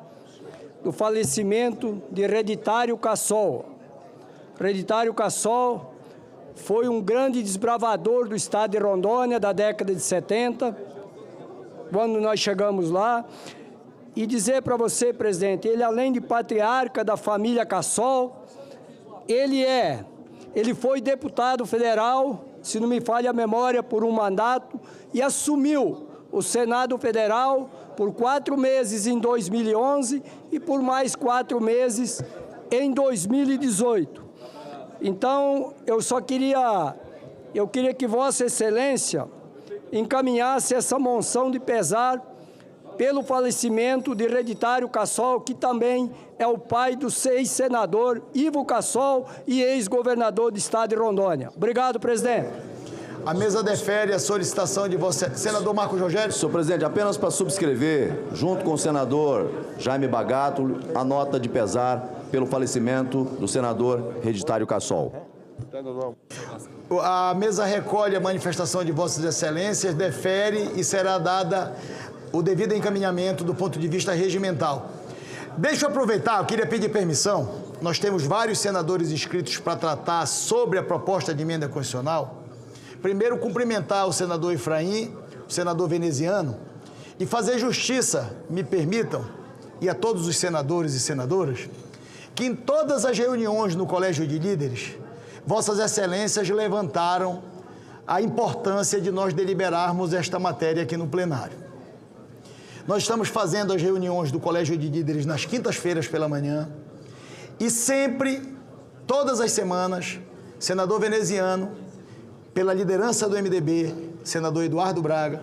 do falecimento de Reditário Cassol. Reditário Cassol foi um grande desbravador do estado de Rondônia da década de 70, quando nós chegamos lá. E dizer para você, presidente, ele além de patriarca da família Cassol, ele foi deputado federal, se não me falha a memória, por um mandato, e assumiu o Senado Federal por 4 meses em 2011 e por mais 4 meses em 2018. Então, eu queria que Vossa Excelência encaminhasse essa moção de pesar pelo falecimento de Reditário Cassol, que também é o pai do ex-senador Ivo Cassol e ex-governador do estado de Rondônia. Obrigado, presidente. A mesa defere a solicitação de você. Senador Marcos Rogério. Senhor presidente, apenas para subscrever, junto com o senador Jaime Bagato, a nota de pesar pelo falecimento do senador Reditário Cassol. A mesa recolhe a manifestação de Vossas Excelências, defere e será dada o devido encaminhamento do ponto de vista regimental. Deixa eu aproveitar, eu queria pedir permissão. Nós temos vários senadores inscritos para tratar sobre a proposta de emenda constitucional. Primeiro, cumprimentar o senador Efraim, o senador veneziano, e fazer justiça, me permitam, e a todos os senadores e senadoras, que em todas as reuniões no Colégio de Líderes, Vossas Excelências levantaram a importância de nós deliberarmos esta matéria aqui no plenário. Nós estamos fazendo as reuniões do Colégio de Líderes nas quintas-feiras pela manhã e sempre, todas as semanas, senador veneziano, pela liderança do MDB, senador Eduardo Braga,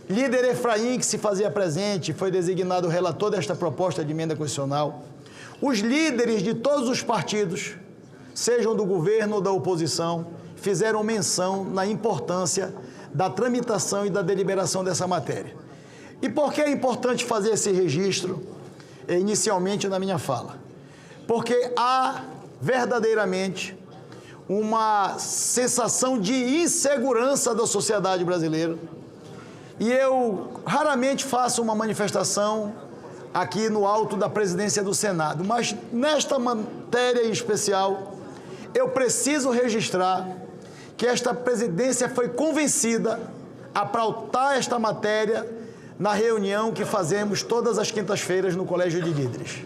líder Efraim, que se fazia presente, foi designado relator desta proposta de emenda constitucional, os líderes de todos os partidos, sejam do governo ou da oposição, fizeram menção na importância da tramitação e da deliberação dessa matéria. E por que é importante fazer esse registro, inicialmente na minha fala? Porque há verdadeiramente uma sensação de insegurança da sociedade brasileira. E eu raramente faço uma manifestação aqui no alto da presidência do Senado, mas nesta matéria em especial, eu preciso registrar que esta presidência foi convencida a pautar esta matéria na reunião que fazemos todas as quintas-feiras no Colégio de Líderes.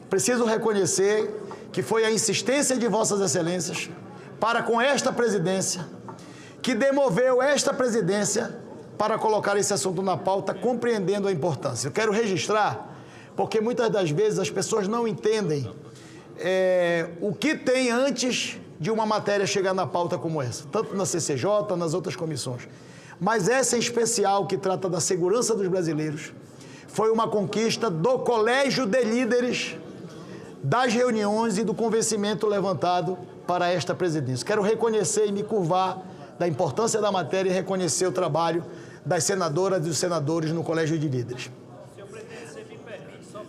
Preciso reconhecer que foi a insistência de Vossas Excelências para com esta presidência que demoveu esta presidência para colocar esse assunto na pauta, compreendendo a importância. Eu quero registrar, porque muitas das vezes as pessoas não entendem o que tem antes de uma matéria chegar na pauta como essa, tanto na CCJ, nas outras comissões. Mas essa em especial, que trata da segurança dos brasileiros, foi uma conquista do Colégio de Líderes, das reuniões e do convencimento levantado para esta presidência. Quero reconhecer e me curvar da importância da matéria e reconhecer o trabalho das senadoras e dos senadores no Colégio de Líderes. Senhor presidente, você me permite só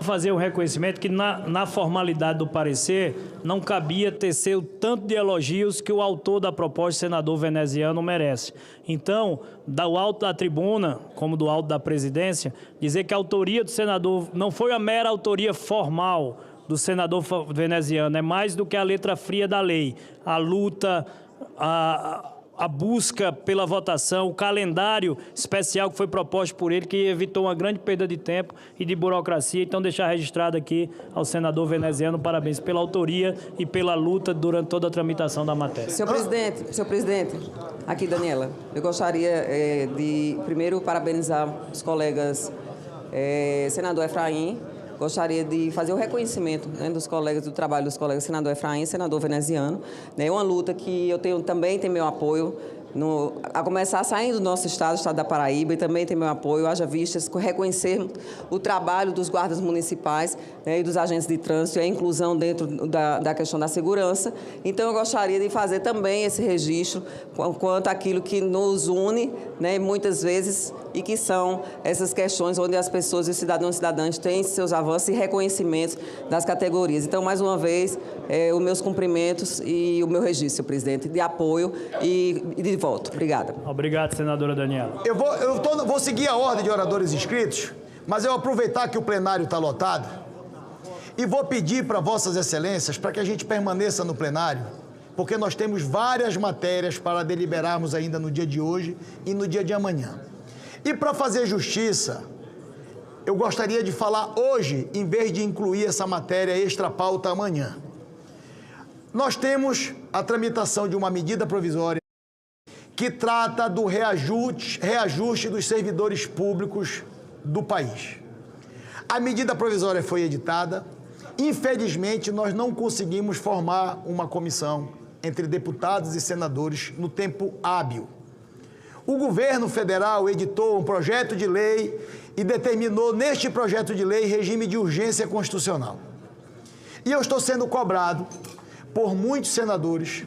fazer um reconhecimento que na formalidade do parecer não cabia tecer o tanto de elogios que o autor da proposta, o senador veneziano, merece. Então, do alto da tribuna, como do alto da presidência, dizer que a autoria do senador não foi a mera autoria formal do senador veneziano, é mais do que a letra fria da lei, a luta, a busca pela votação, o calendário especial que foi proposto por ele, que evitou uma grande perda de tempo e de burocracia. Então, deixar registrado aqui ao senador veneziano, parabéns pela autoria e pela luta durante toda a tramitação da matéria. Senhor presidente, aqui Daniela, eu gostaria de primeiro parabenizar os colegas, senador Efraim. Gostaria de fazer o reconhecimento, né, dos colegas, do trabalho dos colegas senador Efraim e senador veneziano. É uma luta que eu também tenho meu apoio, a começar saindo do nosso estado da Paraíba, e também tem meu apoio, haja vistas, reconhecer o trabalho dos guardas municipais, né, e dos agentes de trânsito e a inclusão dentro da questão da segurança. Então, eu gostaria de fazer também esse registro quanto àquilo que nos une, né, muitas vezes, e que são essas questões onde as pessoas e os cidadãos e cidadãs têm seus avanços e reconhecimentos das categorias. Então, mais uma vez, os meus cumprimentos e o meu registro, senhor presidente, de apoio e de voto. Obrigada. Obrigado, senadora Daniela. Eu vou seguir a ordem de oradores inscritos, mas eu vou aproveitar que o plenário está lotado e vou pedir para vossas excelências para que a gente permaneça no plenário, porque nós temos várias matérias para deliberarmos ainda no dia de hoje e no dia de amanhã. E para fazer justiça, eu gostaria de falar hoje, em vez de incluir essa matéria extra-pauta amanhã. Nós temos a tramitação de uma medida provisória que trata do reajuste dos servidores públicos do país. A medida provisória foi editada. Infelizmente, nós não conseguimos formar uma comissão entre deputados e senadores no tempo hábil. O governo federal editou um projeto de lei e determinou neste projeto de lei regime de urgência constitucional. E eu estou sendo cobrado por muitos senadores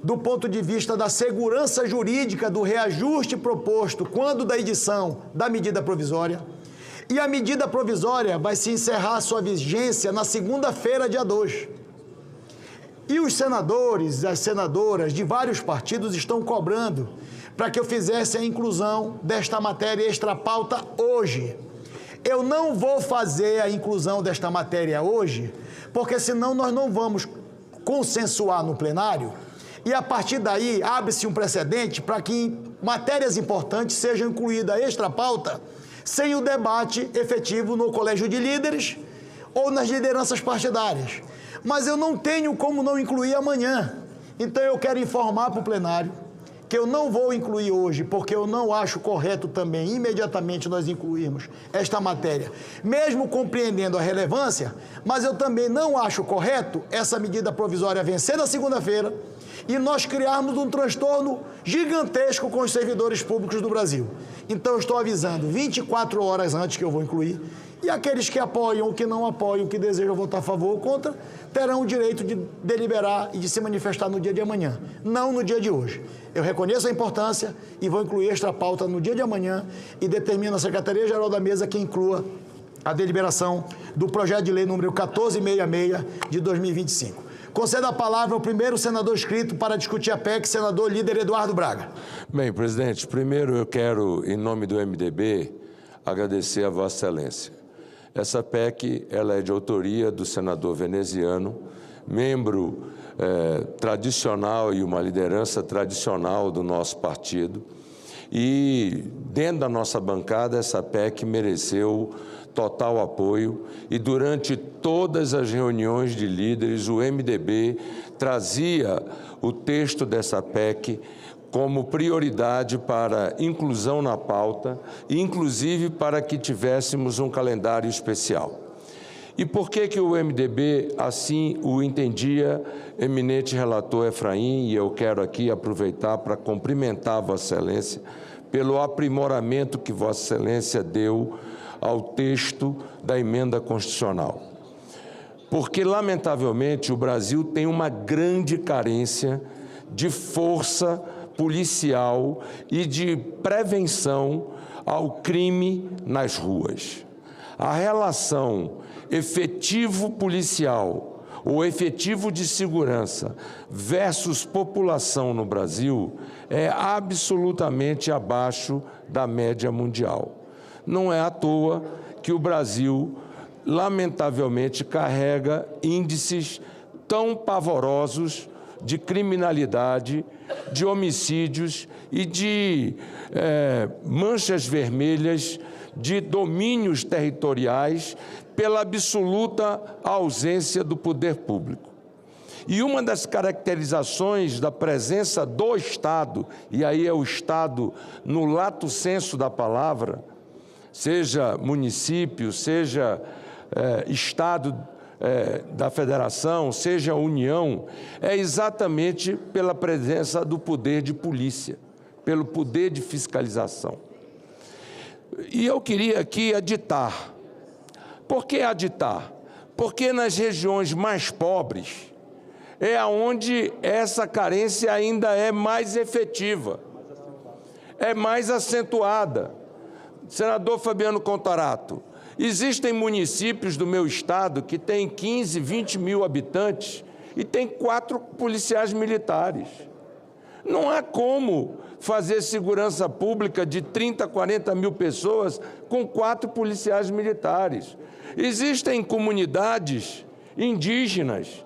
do ponto de vista da segurança jurídica do reajuste proposto quando da edição da medida provisória. E a medida provisória vai se encerrar sua vigência na segunda-feira, dia 2. E os senadores e as senadoras de vários partidos estão cobrando para que eu fizesse a inclusão desta matéria extra-pauta hoje. Eu não vou fazer a inclusão desta matéria hoje, porque senão nós não vamos consensuar no plenário e a partir daí abre-se um precedente para que matérias importantes sejam incluídas extra-pauta sem o debate efetivo no Colégio de Líderes ou nas lideranças partidárias. Mas eu não tenho como não incluir amanhã. Então eu quero informar para o plenário que eu não vou incluir hoje, porque eu não acho correto também, imediatamente, nós incluirmos esta matéria, mesmo compreendendo a relevância, mas eu também não acho correto essa medida provisória vencer na segunda-feira e nós criarmos um transtorno gigantesco com os servidores públicos do Brasil. Então, eu estou avisando 24 horas antes que eu vou incluir, e aqueles que apoiam ou que não apoiam, que desejam votar a favor ou contra, terão o direito de deliberar e de se manifestar no dia de amanhã, não no dia de hoje. Eu reconheço a importância e vou incluir esta pauta no dia de amanhã e determino a Secretaria-Geral da Mesa que inclua a deliberação do projeto de lei número 1466 de 2025. Concedo a palavra ao primeiro senador inscrito para discutir a PEC, senador líder Eduardo Braga. Bem, presidente, primeiro eu quero, em nome do MDB, agradecer a Vossa Excelência. Essa PEC, ela é de autoria do senador veneziano, membro tradicional e uma liderança tradicional do nosso partido. E dentro da nossa bancada, essa PEC mereceu total apoio e durante todas as reuniões de líderes, o MDB trazia o texto dessa PEC como prioridade para inclusão na pauta, inclusive para que tivéssemos um calendário especial. E por que o MDB assim o entendia, eminente relator Efraim? E eu quero aqui aproveitar para cumprimentar Vossa Excelência pelo aprimoramento que Vossa Excelência deu ao texto da emenda constitucional. Porque, lamentavelmente, o Brasil tem uma grande carência de força policial e de prevenção ao crime nas ruas. A relação efetivo policial ou efetivo de segurança versus população no Brasil é absolutamente abaixo da média mundial. Não é à toa que o Brasil, lamentavelmente, carrega índices tão pavorosos de criminalidade, de homicídios e de manchas vermelhas de domínios territoriais pela absoluta ausência do poder público. E uma das caracterizações da presença do Estado, e aí é o Estado no lato sensu da palavra, seja município, seja Estado da Federação, seja União, é exatamente pela presença do poder de polícia, pelo poder de fiscalização. E eu queria aqui aditar. Por que aditar? Porque nas regiões mais pobres é onde essa carência ainda é mais efetiva, é mais acentuada. Senador Fabiano Contarato, existem municípios do meu estado que têm 15, 20 mil habitantes e tem 4 policiais militares. Não há como fazer segurança pública de 30, 40 mil pessoas com 4 policiais militares. Existem comunidades indígenas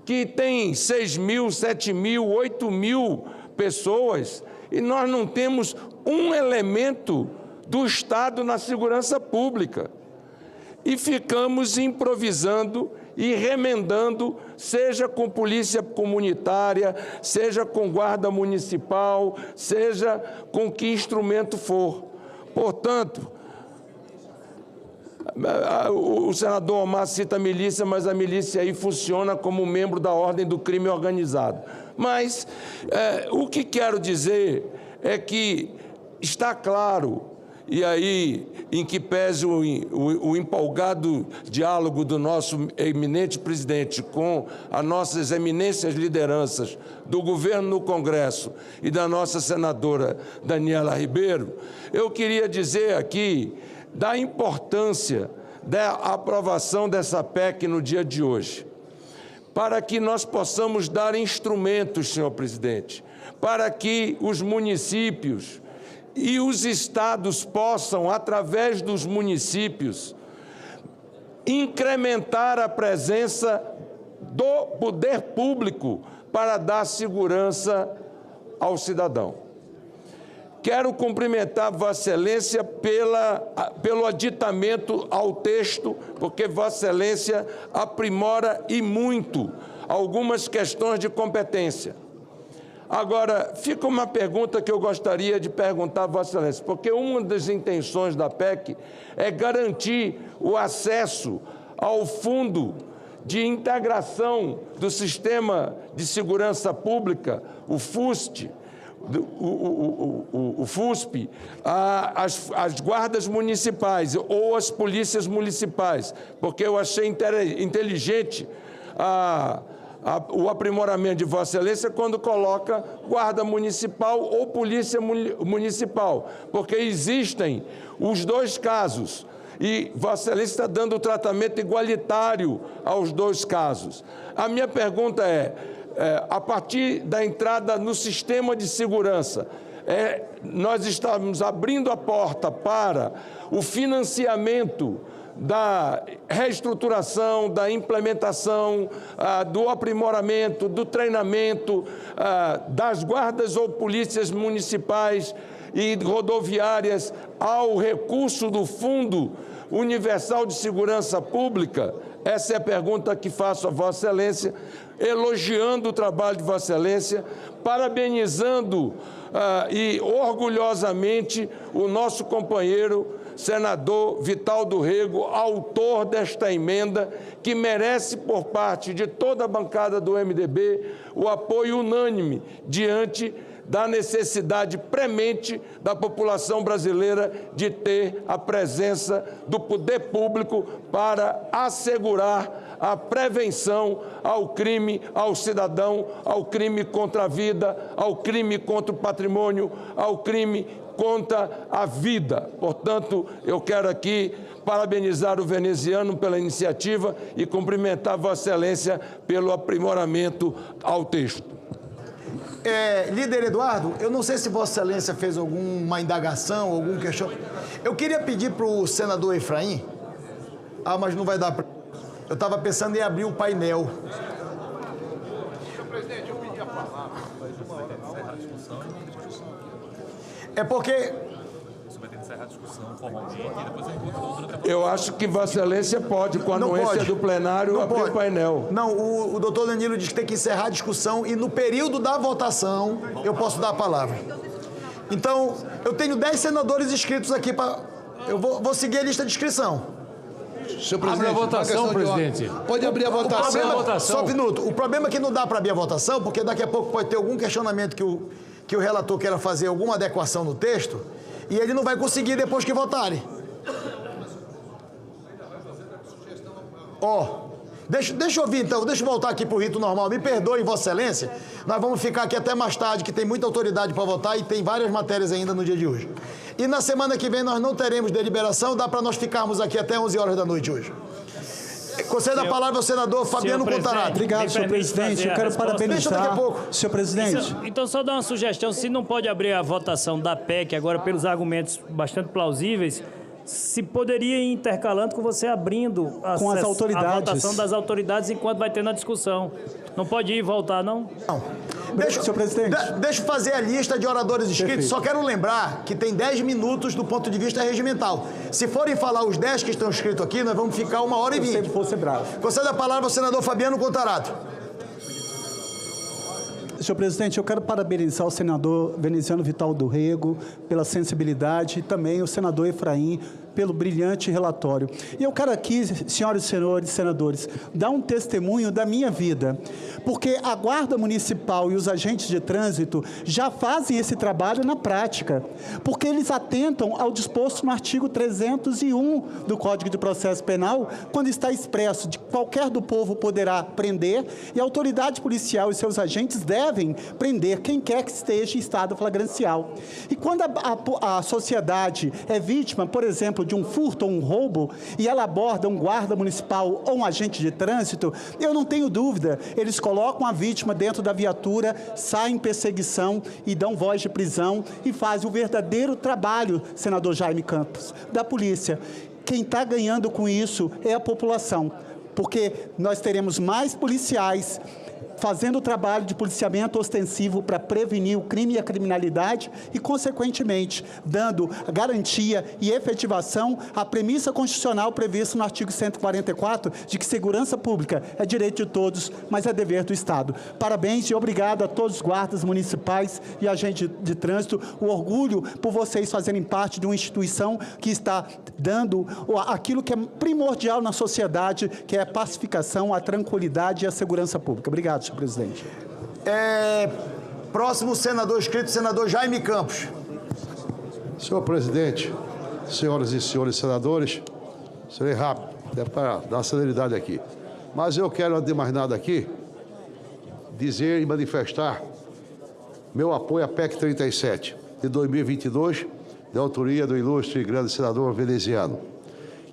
que têm 6 mil, 7 mil, 8 mil pessoas e nós não temos um elemento do Estado na segurança pública. E ficamos improvisando e remendando, seja com polícia comunitária, seja com guarda municipal, seja com que instrumento for. Portanto, o senador Omar cita a milícia, mas a milícia aí funciona como membro da ordem do crime organizado. Mas o que quero dizer é que está claro, e aí, em que pese o empolgado diálogo do nosso eminente presidente com as nossas eminências lideranças do governo no Congresso e da nossa senadora Daniela Ribeiro, eu queria dizer aqui da importância da aprovação dessa PEC no dia de hoje, para que nós possamos dar instrumentos, senhor presidente, para que os municípios e os estados possam, através dos municípios, incrementar a presença do poder público para dar segurança ao cidadão. Quero cumprimentar Vossa Excelência pelo aditamento ao texto, porque Vossa Excelência aprimora e muito algumas questões de competência. Agora, fica uma pergunta que eu gostaria de perguntar a Vossa Excelência, porque uma das intenções da PEC é garantir o acesso ao Fundo de Integração do Sistema de Segurança Pública, o FUST, o FUSP, as guardas municipais ou as polícias municipais, porque eu achei inteligente o aprimoramento de Vossa Excelência quando coloca guarda municipal ou polícia municipal, porque existem os dois casos e Vossa Excelência está dando o tratamento igualitário aos dois casos. A minha pergunta a partir da entrada no sistema de segurança, nós estamos abrindo a porta para o financiamento da reestruturação, da implementação, do aprimoramento, do treinamento das guardas ou polícias municipais e rodoviárias ao recurso do Fundo Universal de Segurança Pública? Essa é a pergunta que faço a Vossa Excelência, elogiando o trabalho de Vossa Excelência, parabenizando e orgulhosamente o nosso companheiro senador Vital do Rego, autor desta emenda, que merece, por parte de toda a bancada do MDB, o apoio unânime diante da necessidade premente da população brasileira de ter a presença do poder público para assegurar a prevenção ao crime, ao cidadão, ao crime contra a vida, ao crime contra o patrimônio, ao crime contra a vida. Portanto, eu quero aqui parabenizar o veneziano pela iniciativa e cumprimentar Vossa Excelência pelo aprimoramento ao texto. Líder Eduardo, eu não sei se Vossa Excelência fez alguma indagação, algum questionamento. Eu queria pedir para o senador Efraim, mas não vai dar para... Eu estava pensando em abrir o painel. Senhor presidente, eu pedi a palavra, mas uma hora encerrar a discussão e não discussão. É porque... Você vai ter que encerrar a discussão formalmente e depois eu encontro outra... Eu acho que Vossa Excelência pode, com a anuência do plenário, abrir o painel. Não, o doutor Danilo disse que tem que encerrar a discussão e no período da votação eu posso dar a palavra. Então, eu tenho 10 senadores inscritos aqui para... Eu vou seguir a lista de inscrição. Senhor presidente, abre a votação, presidente. Pode abrir a votação. Só um minuto. O problema é que não dá para abrir a votação, porque daqui a pouco pode ter algum questionamento que o relator queira fazer alguma adequação no texto, e ele não vai conseguir depois que votarem. Deixa eu ouvir então, deixa eu voltar aqui para o rito normal. Me perdoe, Vossa Excelência, nós vamos ficar aqui até mais tarde, que tem muita autoridade para votar e tem várias matérias ainda no dia de hoje. E na semana que vem nós não teremos deliberação, dá para nós ficarmos aqui até 11 horas da noite hoje. Concedo a palavra ao senador Fabiano Contarato. Obrigado, senhor presidente. Eu quero parabenizar. Daqui a pouco. Senhor presidente. Então, só dar uma sugestão: se não pode abrir a votação da PEC agora pelos argumentos bastante plausíveis, se poderia ir intercalando com você abrindo a votação das autoridades enquanto vai tendo a discussão. Não pode ir e voltar, não? Não. Senhor presidente. Deixa eu fazer a lista de oradores inscritos. Perfeito. Só quero lembrar que tem 10 minutos do ponto de vista regimental. Se forem falar os 10 que estão inscritos aqui, nós vamos ficar 1h20. Eu sempre vou ser bravo. Concedo a palavra ao senador Fabiano Contarato. Senhor presidente, eu quero parabenizar o senador veneziano Vital do Rego pela sensibilidade e também o senador Efraim pelo brilhante relatório. E eu quero aqui, senhoras e senhores senadores, dar um testemunho da minha vida, porque a Guarda Municipal e os agentes de trânsito já fazem esse trabalho na prática, porque eles atentam ao disposto no artigo 301 do Código de Processo Penal, quando está expresso de que qualquer do povo poderá prender e a autoridade policial e seus agentes devem prender quem quer que esteja em estado flagrancial. E quando a sociedade é vítima, por exemplo, de um furto ou um roubo, e ela aborda um guarda municipal ou um agente de trânsito, eu não tenho dúvida, eles colocam a vítima dentro da viatura, saem em perseguição e dão voz de prisão e fazem o verdadeiro trabalho, senador Jaime Campos, da polícia. Quem está ganhando com isso é a população, porque nós teremos mais policiais fazendo o trabalho de policiamento ostensivo para prevenir o crime e a criminalidade e, consequentemente, dando garantia e efetivação à premissa constitucional prevista no artigo 144 de que segurança pública é direito de todos, mas é dever do Estado. Parabéns e obrigado a todos os guardas municipais e agentes de trânsito. O orgulho por vocês fazerem parte de uma instituição que está dando aquilo que é primordial na sociedade, que é a pacificação, a tranquilidade e a segurança pública. Obrigado, senhor presidente. Próximo senador inscrito, senador Jaime Campos. Senhor presidente, senhoras e senhores senadores, serei rápido, é para dar celeridade aqui. Mas eu quero, antes de mais nada aqui, dizer e manifestar meu apoio à PEC 37, de 2022, de autoria do ilustre e grande senador veneziano,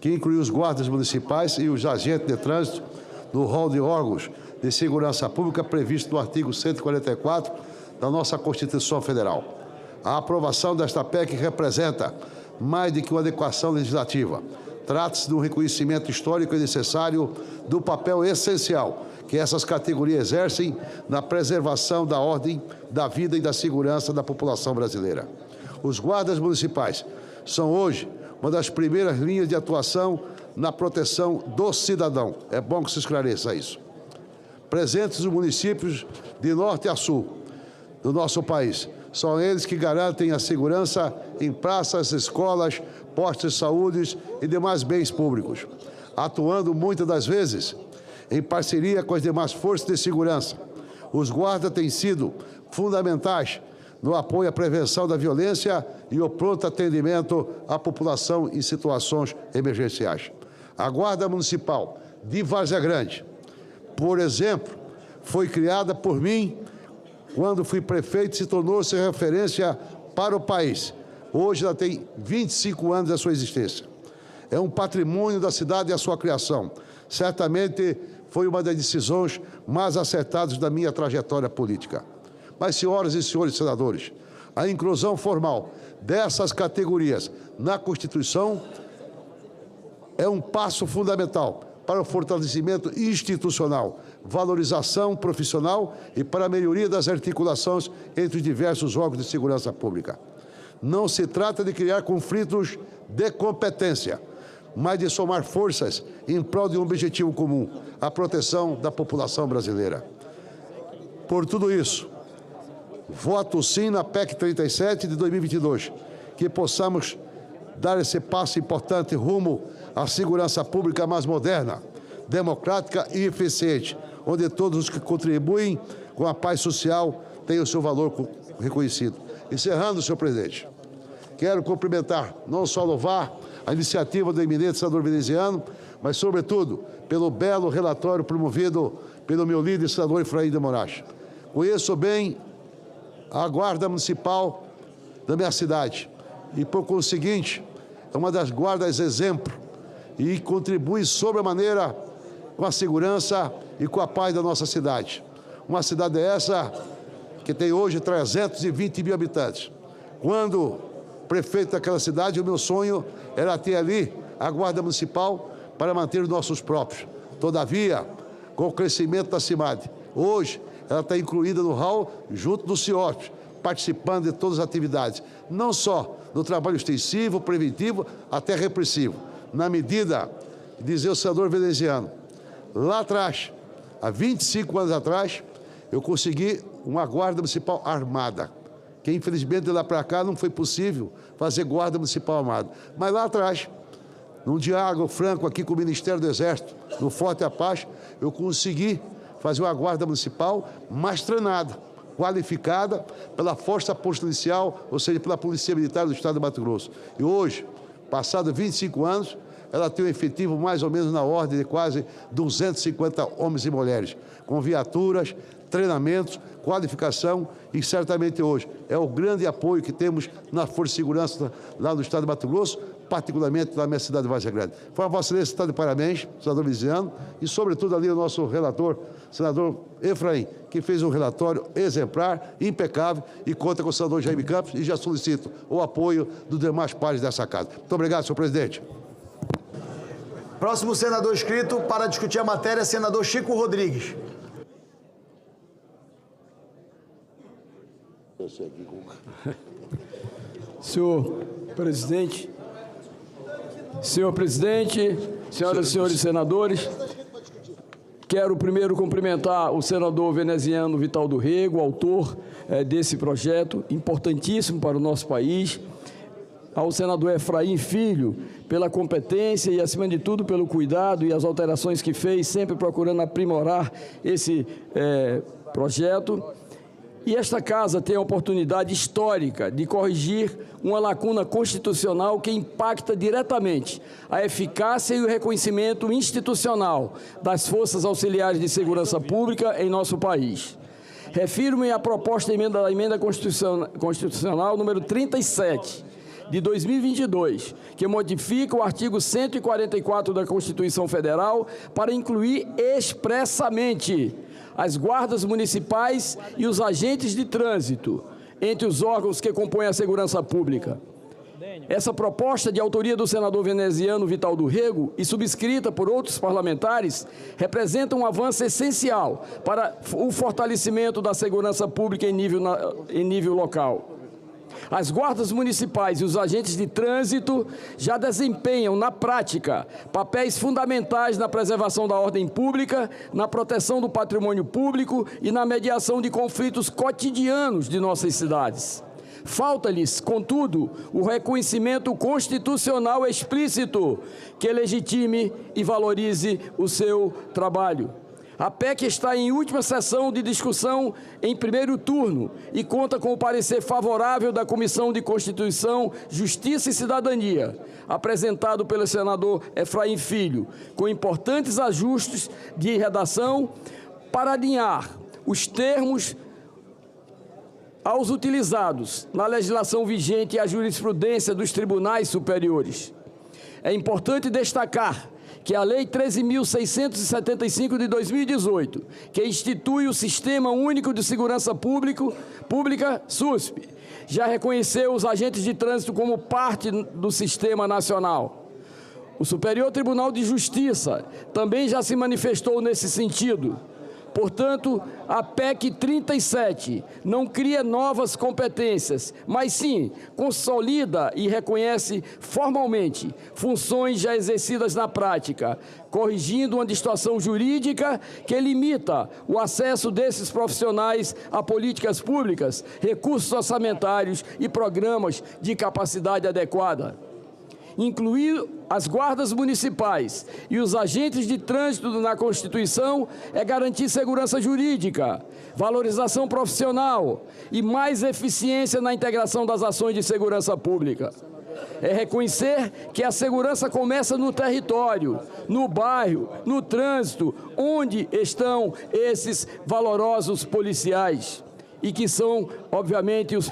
que inclui os guardas municipais e os agentes de trânsito no rol de órgãos de segurança pública previsto no artigo 144 da nossa Constituição Federal. A aprovação desta PEC representa mais do que uma adequação legislativa. Trata-se de um reconhecimento histórico e necessário do papel essencial que essas categorias exercem na preservação da ordem, da vida e da segurança da população brasileira. Os guardas municipais são hoje uma das primeiras linhas de atuação na proteção do cidadão. É bom que se esclareça isso. Presentes nos municípios de norte a sul do nosso país. São eles que garantem a segurança em praças, escolas, postos de saúde e demais bens públicos, atuando muitas das vezes em parceria com as demais forças de segurança. Os guardas têm sido fundamentais no apoio à prevenção da violência e o pronto atendimento à população em situações emergenciais. A Guarda Municipal de Várzea Grande, por exemplo, foi criada por mim quando fui prefeito e se tornou-se referência para o país. Hoje ela tem 25 anos da sua existência. É um patrimônio da cidade e a sua criação. Certamente foi uma das decisões mais acertadas da minha trajetória política. Mas, senhoras e senhores senadores, a inclusão formal dessas categorias na Constituição é um passo fundamental para o fortalecimento institucional, valorização profissional e para a melhoria das articulações entre os diversos órgãos de segurança pública. Não se trata de criar conflitos de competência, mas de somar forças em prol de um objetivo comum, a proteção da população brasileira. Por tudo isso, voto sim na PEC 37 de 2022, que possamos dar esse passo importante rumo à segurança pública mais moderna, democrática e eficiente, onde todos os que contribuem com a paz social têm o seu valor reconhecido. Encerrando, senhor presidente, quero cumprimentar, não só louvar a iniciativa do eminente senador veneziano, mas, sobretudo, pelo belo relatório promovido pelo meu líder, senador Efraim de Moraes. Conheço bem a Guarda Municipal da minha cidade e, por conseguinte, é uma das guardas exemplo e contribui sobremaneira com a segurança e com a paz da nossa cidade. Uma cidade essa que tem hoje 320 mil habitantes. Quando prefeito daquela cidade, o meu sonho era ter ali a Guarda Municipal para manter os nossos próprios. Todavia, com o crescimento da cidade, hoje ela está incluída no hall junto do CIOP, participando de todas as atividades, não só no trabalho extensivo, preventivo, até repressivo. Na medida, dizia o senador veneziano, lá atrás, há 25 anos atrás, eu consegui uma Guarda Municipal armada, que infelizmente de lá para cá não foi possível fazer Guarda Municipal armada. Mas lá atrás, num diálogo franco aqui com o Ministério do Exército, no Forte Apache, eu consegui fazer uma Guarda Municipal mais treinada, qualificada pela Força Policial, ou seja, pela Polícia Militar do Estado de Mato Grosso. E hoje, passados 25 anos, ela tem um efetivo mais ou menos na ordem de quase 250 homens e mulheres, com viaturas, treinamentos, qualificação e certamente hoje é o grande apoio que temos na Força de Segurança lá no Estado de Mato Grosso, particularmente na minha cidade de Várzea Grande. Foi a Vossa Excelência, está de parabéns, senador veneziano, e sobretudo ali o nosso relator, senador Efraim, que fez um relatório exemplar, impecável e conta com o senador Jaime Campos e já solicito o apoio dos demais pares dessa casa. Muito obrigado, senhor presidente. Próximo senador inscrito para discutir a matéria, senador Chico Rodrigues. Senhor presidente, senhoras e senhores senadores, quero primeiro cumprimentar o senador veneziano Vital do Rego, autor desse projeto importantíssimo para o nosso país, ao senador Efraim Filho, pela competência e, acima de tudo, pelo cuidado e as alterações que fez, sempre procurando aprimorar esse projeto. E esta casa tem a oportunidade histórica de corrigir uma lacuna constitucional que impacta diretamente a eficácia e o reconhecimento institucional das Forças Auxiliares de Segurança Pública em nosso país. Refiro-me à proposta da emenda constitucional número 37, de 2022, que modifica o artigo 144 da Constituição Federal para incluir expressamente as guardas municipais e os agentes de trânsito entre os órgãos que compõem a segurança pública. Essa proposta, de autoria do senador veneziano Vital do Rego e subscrita por outros parlamentares, representa um avanço essencial para o fortalecimento da segurança pública em nível local. As guardas municipais e os agentes de trânsito já desempenham, na prática, papéis fundamentais na preservação da ordem pública, na proteção do patrimônio público e na mediação de conflitos cotidianos de nossas cidades. Falta-lhes, contudo, o reconhecimento constitucional explícito que legitime e valorize o seu trabalho. A PEC está em última sessão de discussão em primeiro turno e conta com o parecer favorável da Comissão de Constituição, Justiça e Cidadania, apresentado pelo senador Efraim Filho, com importantes ajustes de redação para alinhar os termos aos utilizados na legislação vigente e a jurisprudência dos tribunais superiores. É importante destacar que a Lei 13.675 de 2018, que institui o Sistema Único de Segurança Pública, SUSP, já reconheceu os agentes de trânsito como parte do Sistema Nacional. O Superior Tribunal de Justiça também já se manifestou nesse sentido. Portanto, a PEC 37 não cria novas competências, mas sim consolida e reconhece formalmente funções já exercidas na prática, corrigindo uma distorção jurídica que limita o acesso desses profissionais a políticas públicas, recursos orçamentários e programas de capacidade adequada. Incluir as guardas municipais e os agentes de trânsito na Constituição é garantir segurança jurídica, valorização profissional e mais eficiência na integração das ações de segurança pública. É reconhecer que a segurança começa no território, no bairro, no trânsito, onde estão esses valorosos policiais e que são, obviamente, os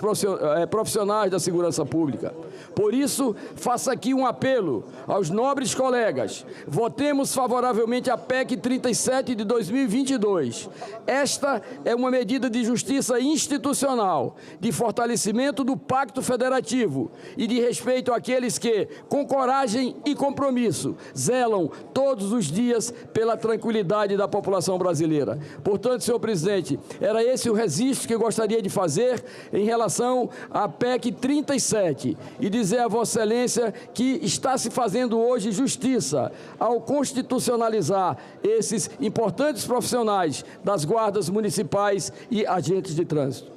profissionais da segurança pública. Por isso, faço aqui um apelo aos nobres colegas. Votemos favoravelmente a PEC 37 de 2022. Esta é uma medida de justiça institucional, de fortalecimento do Pacto Federativo e de respeito àqueles que, com coragem e compromisso, zelam todos os dias pela tranquilidade da população brasileira. Portanto, senhor presidente, era esse o registro que eu gostaria de fazer em relação à PEC 37 e dizer a Vossa Excelência que está se fazendo hoje justiça ao constitucionalizar esses importantes profissionais das guardas municipais e agentes de trânsito.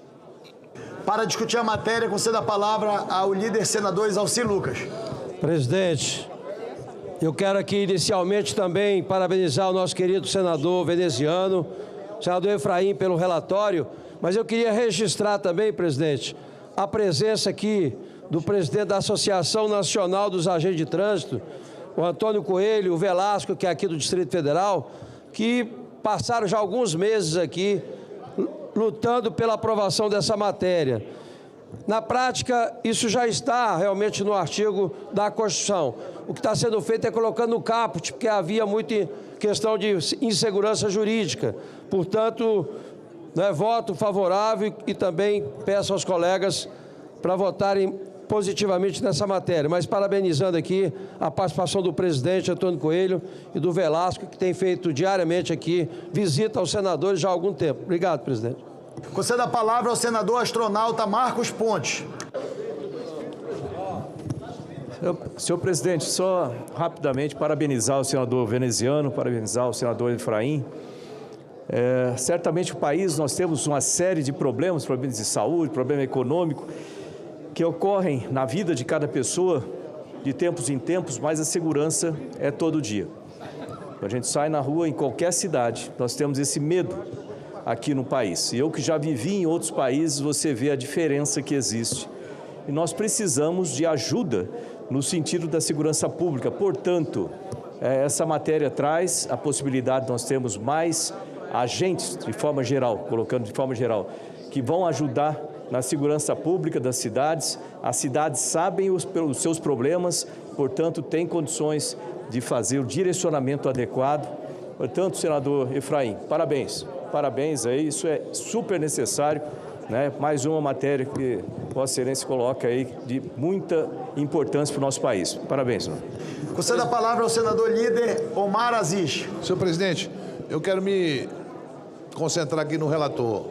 Para discutir a matéria, concedo a palavra ao líder senador Exalci Lucas. Presidente, eu quero aqui inicialmente também parabenizar o nosso querido senador veneziano, senador Efraim, pelo relatório, mas eu queria registrar também, presidente, a presença aqui do presidente da Associação Nacional dos Agentes de Trânsito, o Antônio Coelho, o Velasco, que é aqui do Distrito Federal, que passaram já alguns meses aqui lutando pela aprovação dessa matéria. Na prática, isso já está realmente no artigo da Constituição. O que está sendo feito é colocando no caput, porque havia muita questão de insegurança jurídica. Portanto, voto favorável e também peço aos colegas para votarem positivamente nessa matéria, mas parabenizando aqui a participação do presidente Antônio Coelho e do Velasco, que tem feito diariamente aqui visita aos senadores já há algum tempo. Obrigado, presidente. Concedo a palavra ao senador astronauta Marcos Pontes. Senhor presidente, só rapidamente parabenizar o senador veneziano, parabenizar o senador Efraim. Certamente o país, nós temos uma série de problemas de saúde, problema econômico, que ocorrem na vida de cada pessoa de tempos em tempos, mas a segurança é todo dia. A gente sai na rua em qualquer cidade, nós temos esse medo aqui no país. E eu que já vivi em outros países, você vê a diferença que existe. E nós precisamos de ajuda no sentido da segurança pública. Portanto, essa matéria traz a possibilidade de nós termos mais agentes, de forma geral, colocando de forma geral, que vão ajudar na segurança pública das cidades. As cidades sabem os seus problemas, portanto, têm condições de fazer o direcionamento adequado. Portanto, senador Efraim, parabéns. Parabéns aí, isso é super necessário, né? Mais uma matéria que Vossa Excelência coloca aí de muita importância para o nosso país. Parabéns, senhor. Concedo a palavra ao senador líder Omar Aziz. Senhor presidente, eu quero me concentrar aqui no relator.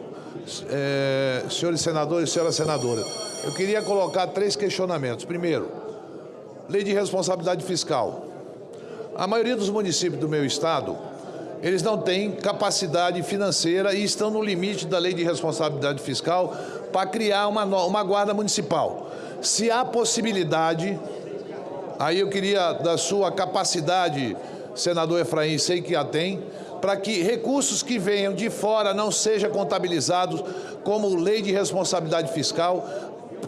Senhores senadores e senhoras senadoras, eu queria colocar 3 questionamentos. Primeiro, lei de responsabilidade fiscal. A maioria dos municípios do meu estado, eles não têm capacidade financeira e estão no limite da lei de responsabilidade fiscal para criar uma guarda municipal. Se há possibilidade, aí eu queria da sua capacidade, senador Efraim, sei que a tem, para que recursos que venham de fora não sejam contabilizados como lei de responsabilidade fiscal,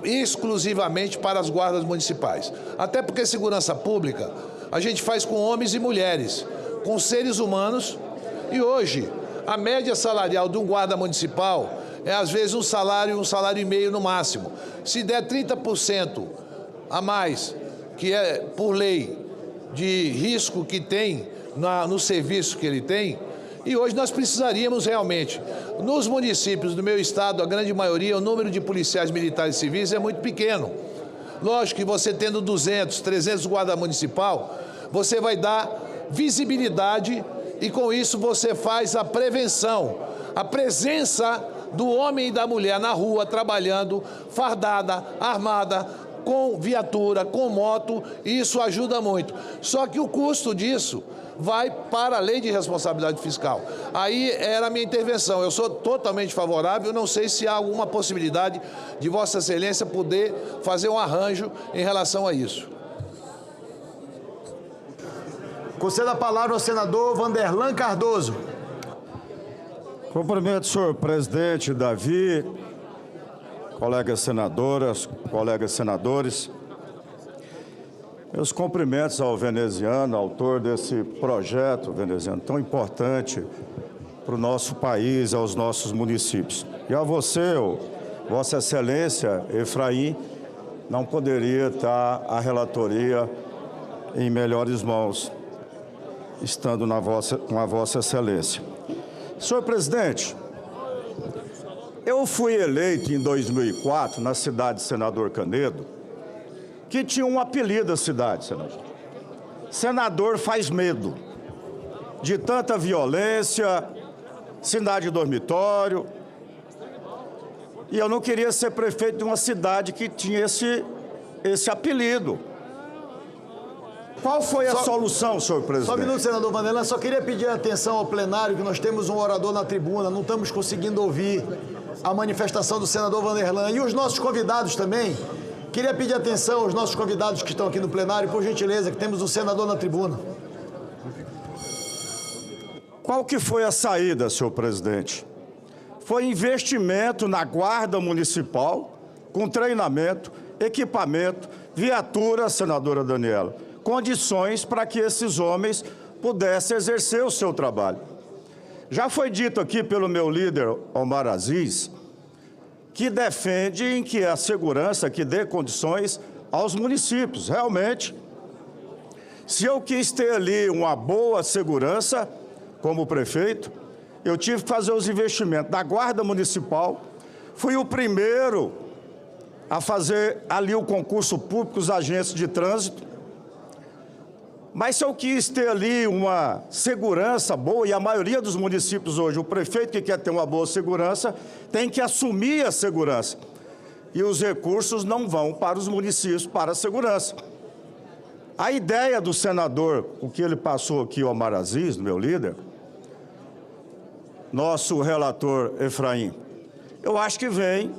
exclusivamente para as guardas municipais. Até porque segurança pública a gente faz com homens e mulheres, com seres humanos, e hoje a média salarial de um guarda municipal é às vezes um salário e meio no máximo. Se der 30% a mais, que é por lei de risco que tem no serviço que ele tem, e hoje nós precisaríamos realmente, nos municípios do meu estado, a grande maioria, o número de policiais militares e civis é muito pequeno. Lógico que você tendo 200, 300 guarda municipal, você vai dar visibilidade e com isso você faz a prevenção, a presença do homem e da mulher na rua, trabalhando, fardada, armada, com viatura, com moto, e isso ajuda muito. Só que o custo disso vai para a lei de responsabilidade fiscal. Aí era a minha intervenção. Eu sou totalmente favorável, não sei se há alguma possibilidade de Vossa Excelência poder fazer um arranjo em relação a isso. Concedo a palavra ao senador Vanderlan Cardoso. Cumprimento o senhor presidente Davi, colegas senadoras, colegas senadores. Meus cumprimentos ao veneziano, autor desse projeto veneziano tão importante para o nosso país, aos nossos municípios. E a você, Vossa Excelência Efraim, não poderia estar a relatoria em melhores mãos, estando com a Vossa Excelência. Senhor presidente, eu fui eleito em 2004 na cidade de Senador Canedo, que tinha um apelido da cidade, senador. Senador faz medo, de tanta violência, cidade dormitório. E eu não queria ser prefeito de uma cidade que tinha esse apelido. Qual foi a solução, senhor presidente? Só um minuto, senador Vanderlan. Só queria pedir atenção ao plenário, que nós temos um orador na tribuna, não estamos conseguindo ouvir a manifestação do senador Vanderlan. E os nossos convidados também. Queria pedir atenção aos nossos convidados que estão aqui no plenário, por gentileza, que temos um senador na tribuna. Qual que foi a saída, senhor presidente? Foi investimento na guarda municipal, com treinamento, equipamento, viatura, senadora Daniela, condições para que esses homens pudessem exercer o seu trabalho. Já foi dito aqui pelo meu líder, Omar Aziz, que defende que a segurança, que dê condições aos municípios. Realmente, se eu quis ter ali uma boa segurança, como prefeito, eu tive que fazer os investimentos da Guarda Municipal. Fui o primeiro a fazer ali o concurso público, os agentes de trânsito. Mas se eu quis ter ali uma segurança boa, e a maioria dos municípios hoje, o prefeito que quer ter uma boa segurança, tem que assumir a segurança. E os recursos não vão para os municípios para a segurança. A ideia do senador, o que ele passou aqui, Omar Aziz, meu líder, nosso relator Efraim, eu acho que vem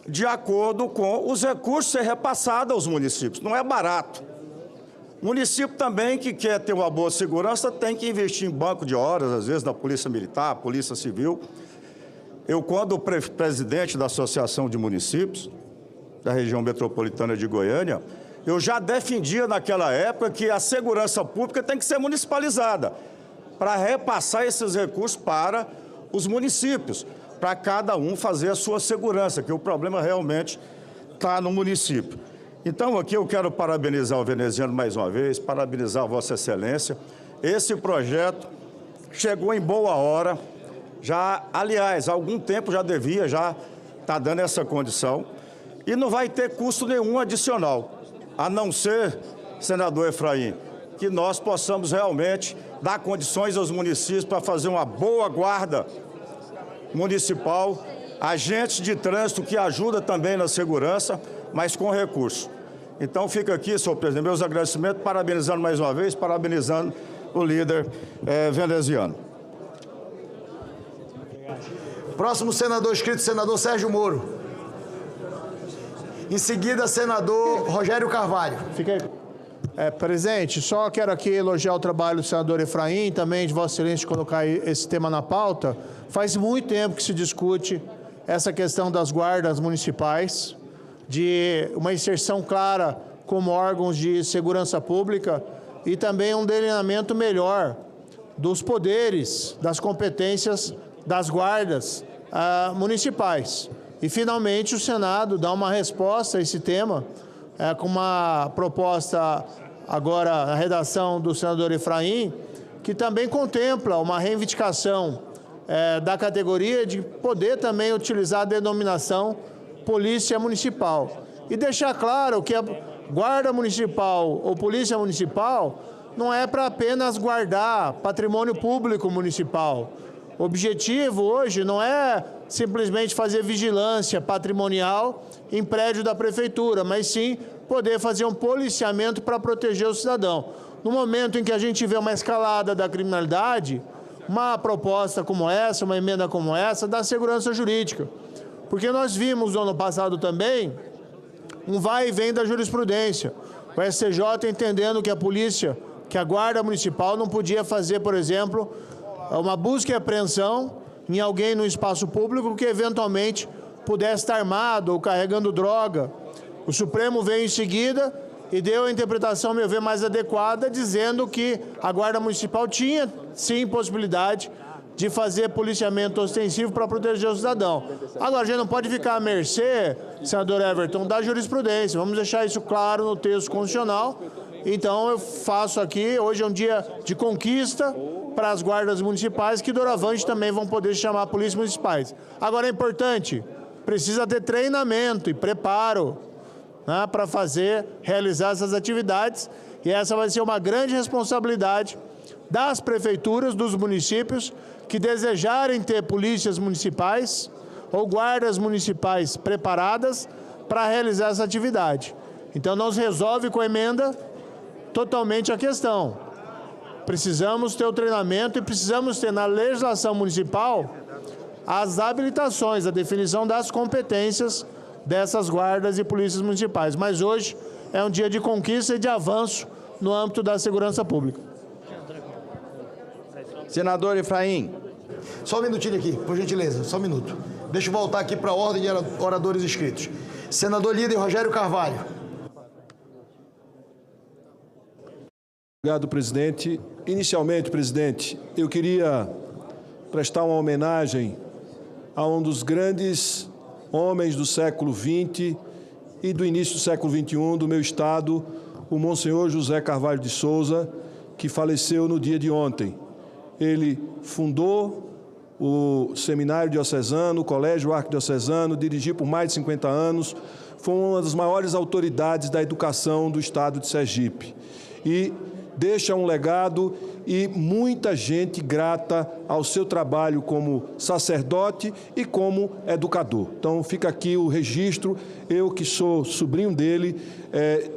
de acordo com os recursos ser repassados aos municípios. Não é barato. Município também que quer ter uma boa segurança tem que investir em banco de horas, às vezes na Polícia Militar, Polícia Civil. Eu, quando presidente da Associação de Municípios da região metropolitana de Goiânia, eu já defendia naquela época que a segurança pública tem que ser municipalizada para repassar esses recursos para os municípios, para cada um fazer a sua segurança, que o problema realmente está no município. Então, aqui eu quero parabenizar o veneziano mais uma vez, parabenizar a Vossa Excelência. Esse projeto chegou em boa hora, já, aliás, há algum tempo já devia, já está dando essa condição, e não vai ter custo nenhum adicional, a não ser, senador Efraim, que nós possamos realmente dar condições aos municípios para fazer uma boa guarda municipal, agentes de trânsito que ajudam também na segurança, mas com recurso. Então, fica aqui, senhor presidente, meus agradecimentos, parabenizando mais uma vez, parabenizando o líder veneziano. Próximo senador inscrito, senador Sérgio Moro. Em seguida, senador Rogério Carvalho. Fica aí. Presidente, só quero aqui elogiar o trabalho do senador Efraim, também de Vossa Excelência de colocar esse tema na pauta. Faz muito tempo que se discute essa questão das guardas municipais, de uma inserção clara como órgãos de segurança pública e também um delineamento melhor dos poderes, das competências das guardas municipais. E, finalmente, o Senado dá uma resposta a esse tema, com uma proposta, agora, na redação do senador Efraim, que também contempla uma reivindicação da categoria de poder também utilizar a denominação Polícia Municipal. E deixar claro que a Guarda Municipal ou Polícia Municipal não é para apenas guardar patrimônio público municipal. O objetivo hoje não é simplesmente fazer vigilância patrimonial em prédio da prefeitura, mas sim poder fazer um policiamento para proteger o cidadão. No momento em que a gente vê uma escalada da criminalidade, uma proposta como essa, uma emenda como essa, dá segurança jurídica. Porque nós vimos no ano passado também um vai e vem da jurisprudência. O STJ entendendo que a polícia, que a Guarda Municipal não podia fazer, por exemplo, uma busca e apreensão em alguém no espaço público que eventualmente pudesse estar armado ou carregando droga. O Supremo veio em seguida e deu a interpretação, a meu ver, mais adequada, dizendo que a Guarda Municipal tinha, sim, possibilidade de fazer policiamento ostensivo para proteger o cidadão. Agora, a gente não pode ficar à mercê, senador Everton, da jurisprudência. Vamos deixar isso claro no texto constitucional. Então, eu faço aqui, hoje é um dia de conquista para as guardas municipais, que doravante também vão poder chamar polícias municipais. Agora, é importante, precisa ter treinamento e preparo, né, para realizar essas atividades, e essa vai ser uma grande responsabilidade das prefeituras, dos municípios, que desejarem ter polícias municipais ou guardas municipais preparadas para realizar essa atividade. Então, não se resolve com a emenda totalmente a questão. Precisamos ter o treinamento e precisamos ter na legislação municipal as habilitações, a definição das competências dessas guardas e polícias municipais. Mas hoje é um dia de conquista e de avanço no âmbito da segurança pública. Senador Efraim. Só um minutinho aqui, por gentileza, só um minuto. Deixa eu voltar aqui para a ordem de oradores inscritos. Senador líder Rogério Carvalho. Obrigado, presidente. Inicialmente, presidente, eu queria prestar uma homenagem a um dos grandes homens do século XX e do início do século XXI do meu estado, o Monsenhor José Carvalho de Souza, que faleceu no dia de ontem. Ele fundou o Seminário Diocesano, o Colégio Arquidiocesano, dirigiu por mais de 50 anos, foi uma das maiores autoridades da educação do estado de Sergipe. E deixa um legado e muita gente grata ao seu trabalho como sacerdote e como educador. Então, fica aqui o registro. Eu, que sou sobrinho dele,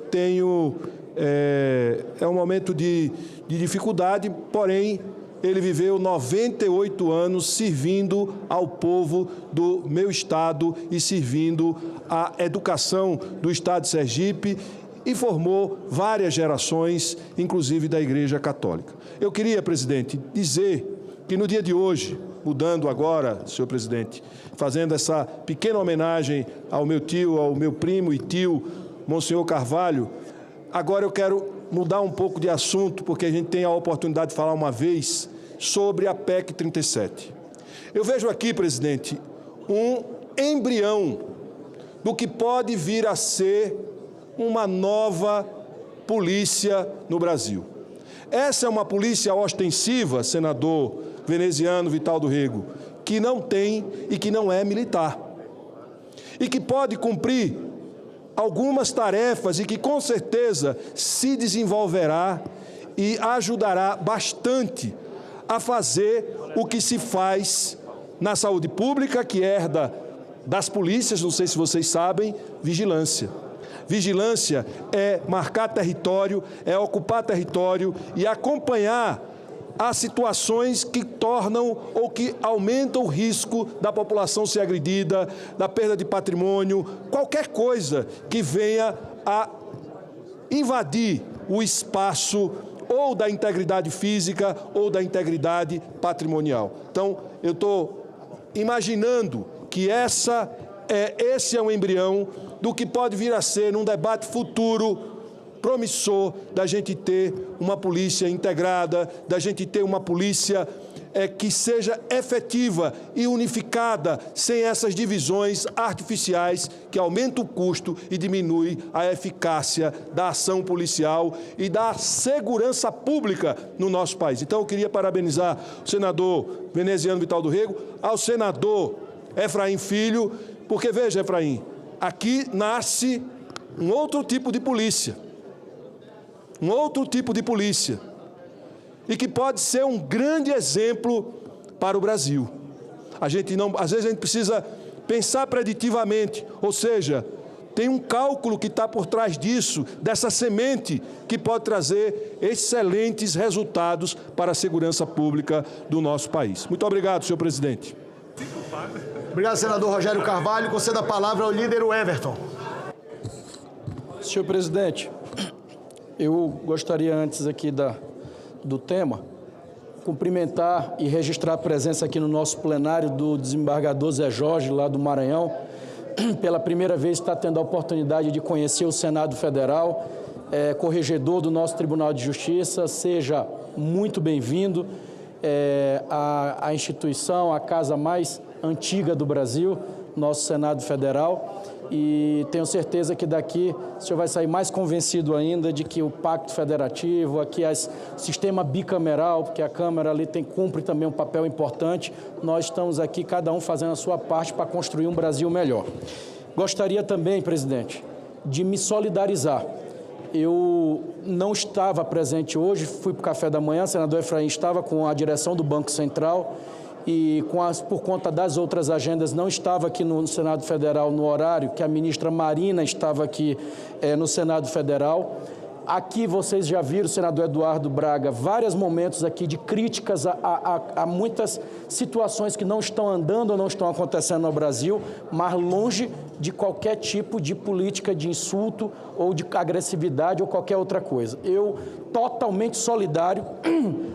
tenho... É um momento de dificuldade, porém, ele viveu 98 anos servindo ao povo do meu estado e servindo à educação do estado de Sergipe, e formou várias gerações, inclusive da Igreja Católica. Eu queria, presidente, dizer que no dia de hoje, mudando agora, senhor presidente, fazendo essa pequena homenagem ao meu tio, ao meu primo e tio, Monsenhor Carvalho, agora eu quero mudar um pouco de assunto, porque a gente tem a oportunidade de falar uma vez sobre a PEC 37. Eu vejo aqui, presidente, um embrião do que pode vir a ser uma nova polícia no Brasil. Essa é uma polícia ostensiva, senador veneziano Vital do Rego, que não tem e que não é militar. E que pode cumprir algumas tarefas e que com certeza se desenvolverá e ajudará bastante a fazer o que se faz na saúde pública, que herda das polícias, não sei se vocês sabem, vigilância. Vigilância é marcar território, é ocupar território e acompanhar há situações que tornam ou que aumentam o risco da população ser agredida, da perda de patrimônio, qualquer coisa que venha a invadir o espaço ou da integridade física ou da integridade patrimonial. Então, eu estou imaginando que esse é um embrião do que pode vir a ser, num debate futuro, promissor, da gente ter uma polícia integrada, da gente ter uma polícia que seja efetiva e unificada, sem essas divisões artificiais que aumentam o custo e diminuem a eficácia da ação policial e da segurança pública no nosso país. Então, eu queria parabenizar o senador Veneziano Vital do Rego, ao senador Efraim Filho, porque, veja, Efraim, aqui nasce um outro tipo de polícia. Um outro tipo de polícia. E que pode ser um grande exemplo para o Brasil. Às vezes a gente precisa pensar preditivamente, ou seja, tem um cálculo que está por trás disso, dessa semente que pode trazer excelentes resultados para a segurança pública do nosso país. Muito obrigado, senhor presidente. Obrigado, senador Rogério Carvalho. Concedo a palavra ao líder Everton. Senhor presidente, eu gostaria antes aqui do tema, cumprimentar e registrar a presença aqui no nosso plenário do desembargador Zé Jorge, lá do Maranhão. Pela primeira vez está tendo a oportunidade de conhecer o Senado Federal, corregedor do nosso Tribunal de Justiça. Seja muito bem-vindo à instituição, à casa mais antiga do Brasil, nosso Senado Federal. E tenho certeza que daqui o senhor vai sair mais convencido ainda de que o Pacto Federativo, aqui o sistema bicameral, porque a Câmara ali cumpre também um papel importante. Nós estamos aqui, cada um fazendo a sua parte para construir um Brasil melhor. Gostaria também, presidente, de me solidarizar. Eu não estava presente hoje, fui para o café da manhã, o senador Efraim estava com a direção do Banco Central, e por conta das outras agendas não estava aqui no Senado Federal no horário que a ministra Marina estava aqui no Senado Federal. Aqui vocês já viram, o senador Eduardo Braga, vários momentos aqui de críticas a muitas situações que não estão andando ou não estão acontecendo no Brasil, mas longe de qualquer tipo de política de insulto ou de agressividade ou qualquer outra coisa. Eu totalmente solidário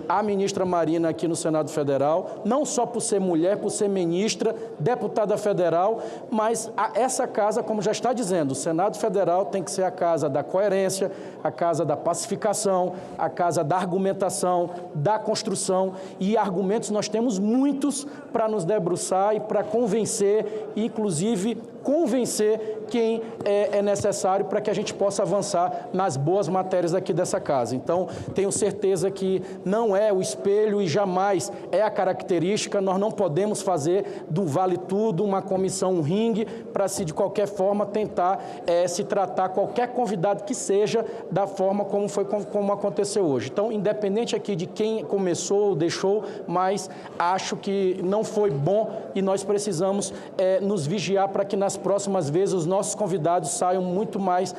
à ministra Marina aqui no Senado Federal, não só por ser mulher, por ser ministra, deputada federal, mas essa casa, como já está dizendo, o Senado Federal tem que ser a casa da coerência, a casa da pacificação, a casa da argumentação, da construção, e argumentos nós temos muitos para nos debruçar e para convencer, inclusive convencer quem é necessário para que a gente possa avançar nas boas matérias aqui dessa casa. Então, tenho certeza que não é o espelho e jamais é a característica. Nós não podemos fazer do vale tudo uma comissão, um ringue, para se de qualquer forma tentar se tratar qualquer convidado que seja da forma como aconteceu hoje. Então, independente aqui de quem começou ou deixou, mas acho que não foi bom e nós precisamos nos vigiar para que nas próximas vezes os nossos convidados saiam muito mais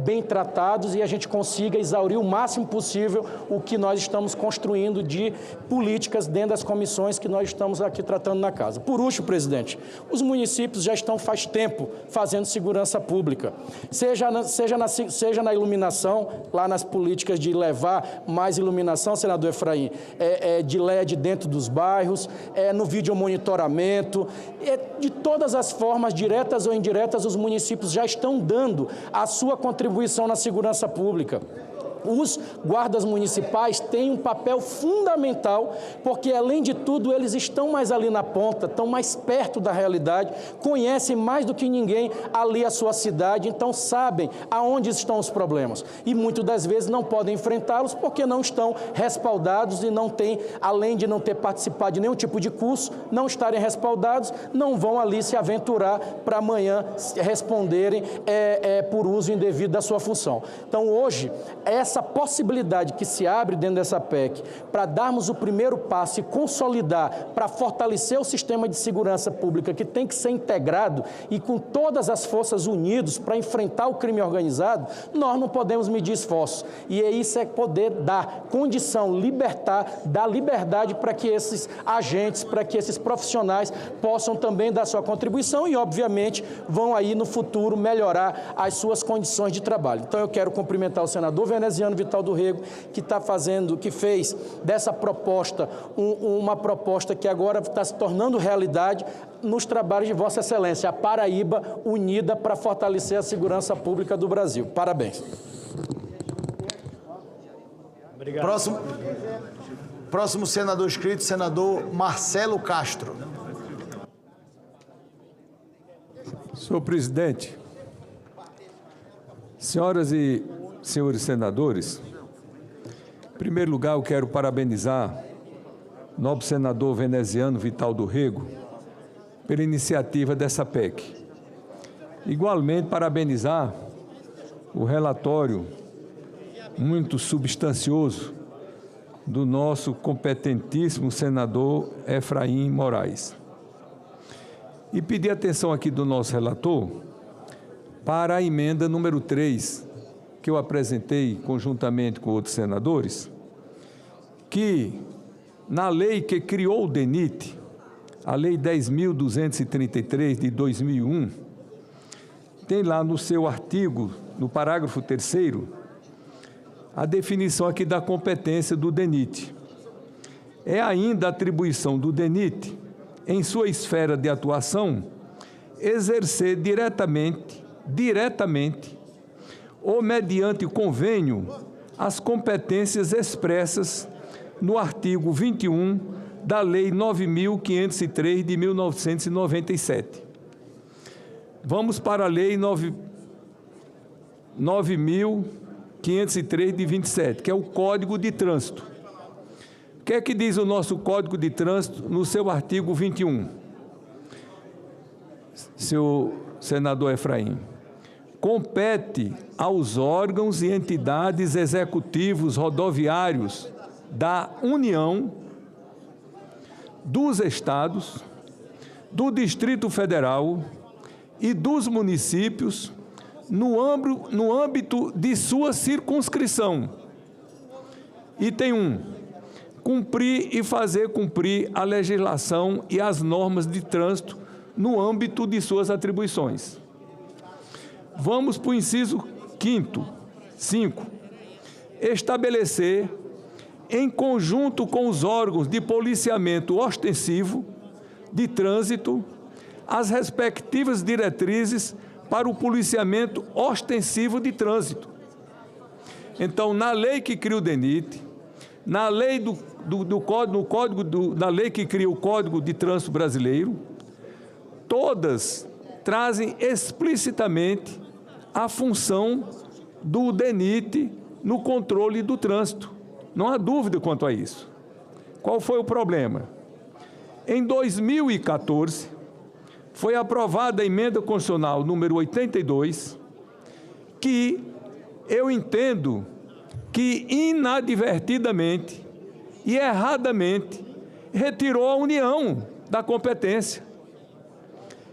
bem tratados e a gente consiga exaurir o máximo possível o que nós estamos construindo de políticas dentro das comissões que nós estamos aqui tratando na casa. Por último, presidente, os municípios já estão faz tempo fazendo segurança pública, seja na iluminação, lá nas políticas de levar mais iluminação, senador Efraim, de LED dentro dos bairros, no videomonitoramento, de todas as formas, diretas ou indiretas, os municípios já estão dando a sua contribuição na segurança pública. Os guardas municipais têm um papel fundamental, porque, além de tudo, eles estão mais ali na ponta, estão mais perto da realidade, conhecem mais do que ninguém ali a sua cidade, então sabem aonde estão os problemas. E, muitas das vezes, não podem enfrentá-los porque não estão respaldados e não têm, além de não ter participado de nenhum tipo de curso, não estarem respaldados, não vão ali se aventurar para amanhã responderem por uso indevido da sua função. Então, hoje, essa essa possibilidade que se abre dentro dessa PEC para darmos o primeiro passo e consolidar, para fortalecer o sistema de segurança pública, que tem que ser integrado e com todas as forças unidas para enfrentar o crime organizado, nós não podemos medir esforços. E isso é poder dar condição, dar liberdade para que esses agentes, para que esses profissionais possam também dar sua contribuição e, obviamente, vão aí no futuro melhorar as suas condições de trabalho. Então, eu quero cumprimentar o senador veneziano Vital do Rego, que fez dessa proposta uma proposta que agora está se tornando realidade nos trabalhos de Vossa Excelência, a Paraíba unida para fortalecer a segurança pública do Brasil. Parabéns. Obrigado. Próximo senador inscrito, senador Marcelo Castro. Senhor presidente, senhoras e senhores senadores, em primeiro lugar eu quero parabenizar o nobre senador veneziano Vital do Rego pela iniciativa dessa PEC. Igualmente parabenizar o relatório muito substancioso do nosso competentíssimo senador Efraim Moraes. E pedir atenção aqui do nosso relator para a emenda número 3, que eu apresentei conjuntamente com outros senadores, que na lei que criou o DENIT, a Lei 10.233 de 2001, tem lá no seu artigo, no parágrafo 3º, a definição aqui da competência do DENIT. É ainda a atribuição do DENIT, em sua esfera de atuação, exercer diretamente ou mediante convênio as competências expressas no artigo 21 da Lei 9.503 de 1997. Vamos para a Lei 9.503 de 27, que é o Código de Trânsito. O que é que diz o nosso Código de Trânsito no seu artigo 21? Senhor senador Efraim, compete aos órgãos e entidades executivos rodoviários da União, dos Estados, do Distrito Federal e dos municípios, no âmbito de sua circunscrição. Item 1. Cumprir e fazer cumprir a legislação e as normas de trânsito no âmbito de suas atribuições. Vamos para o inciso 5. Estabelecer, em conjunto com os órgãos de policiamento ostensivo de trânsito, as respectivas diretrizes para o policiamento ostensivo de trânsito. Então, na lei que cria o DENIT, na lei na lei que cria o Código de Trânsito Brasileiro, todas trazem explicitamente a função do DENIT no controle do trânsito. Não há dúvida quanto a isso. Qual foi o problema? Em 2014, foi aprovada a emenda constitucional número 82, que eu entendo que inadvertidamente e erradamente retirou a União da competência.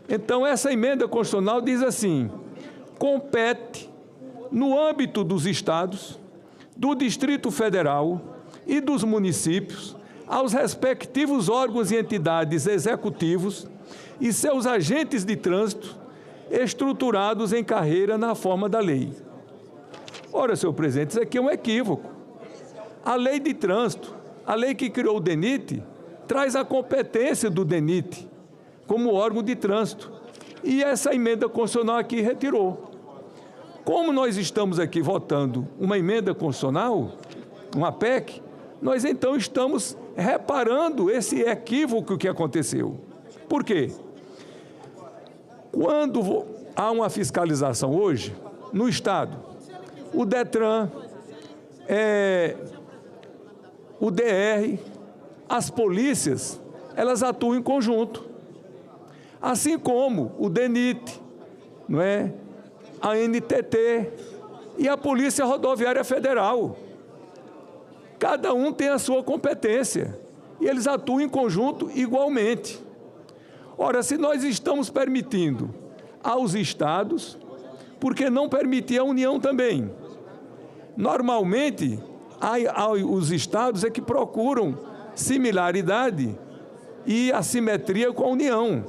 Então, essa emenda constitucional diz assim: compete, no âmbito dos estados, do Distrito Federal e dos municípios, aos respectivos órgãos e entidades executivos e seus agentes de trânsito estruturados em carreira na forma da lei. Ora, senhor presidente, isso aqui é um equívoco. A lei de trânsito, a lei que criou o DENIT, traz a competência do DENIT como órgão de trânsito. E essa emenda constitucional aqui retirou. Como nós estamos aqui votando uma emenda constitucional, uma PEC, nós então estamos reparando esse equívoco que aconteceu. Por quê? Quando há uma fiscalização hoje, no Estado, o DETRAN, o DR, as polícias, elas atuam em conjunto. Assim como o DENIT, não é? A NTT, e a Polícia Rodoviária Federal. Cada um tem a sua competência e eles atuam em conjunto igualmente. Ora, se nós estamos permitindo aos estados, por que não permitir à União também? Normalmente, os estados é que procuram similaridade e assimetria com a União.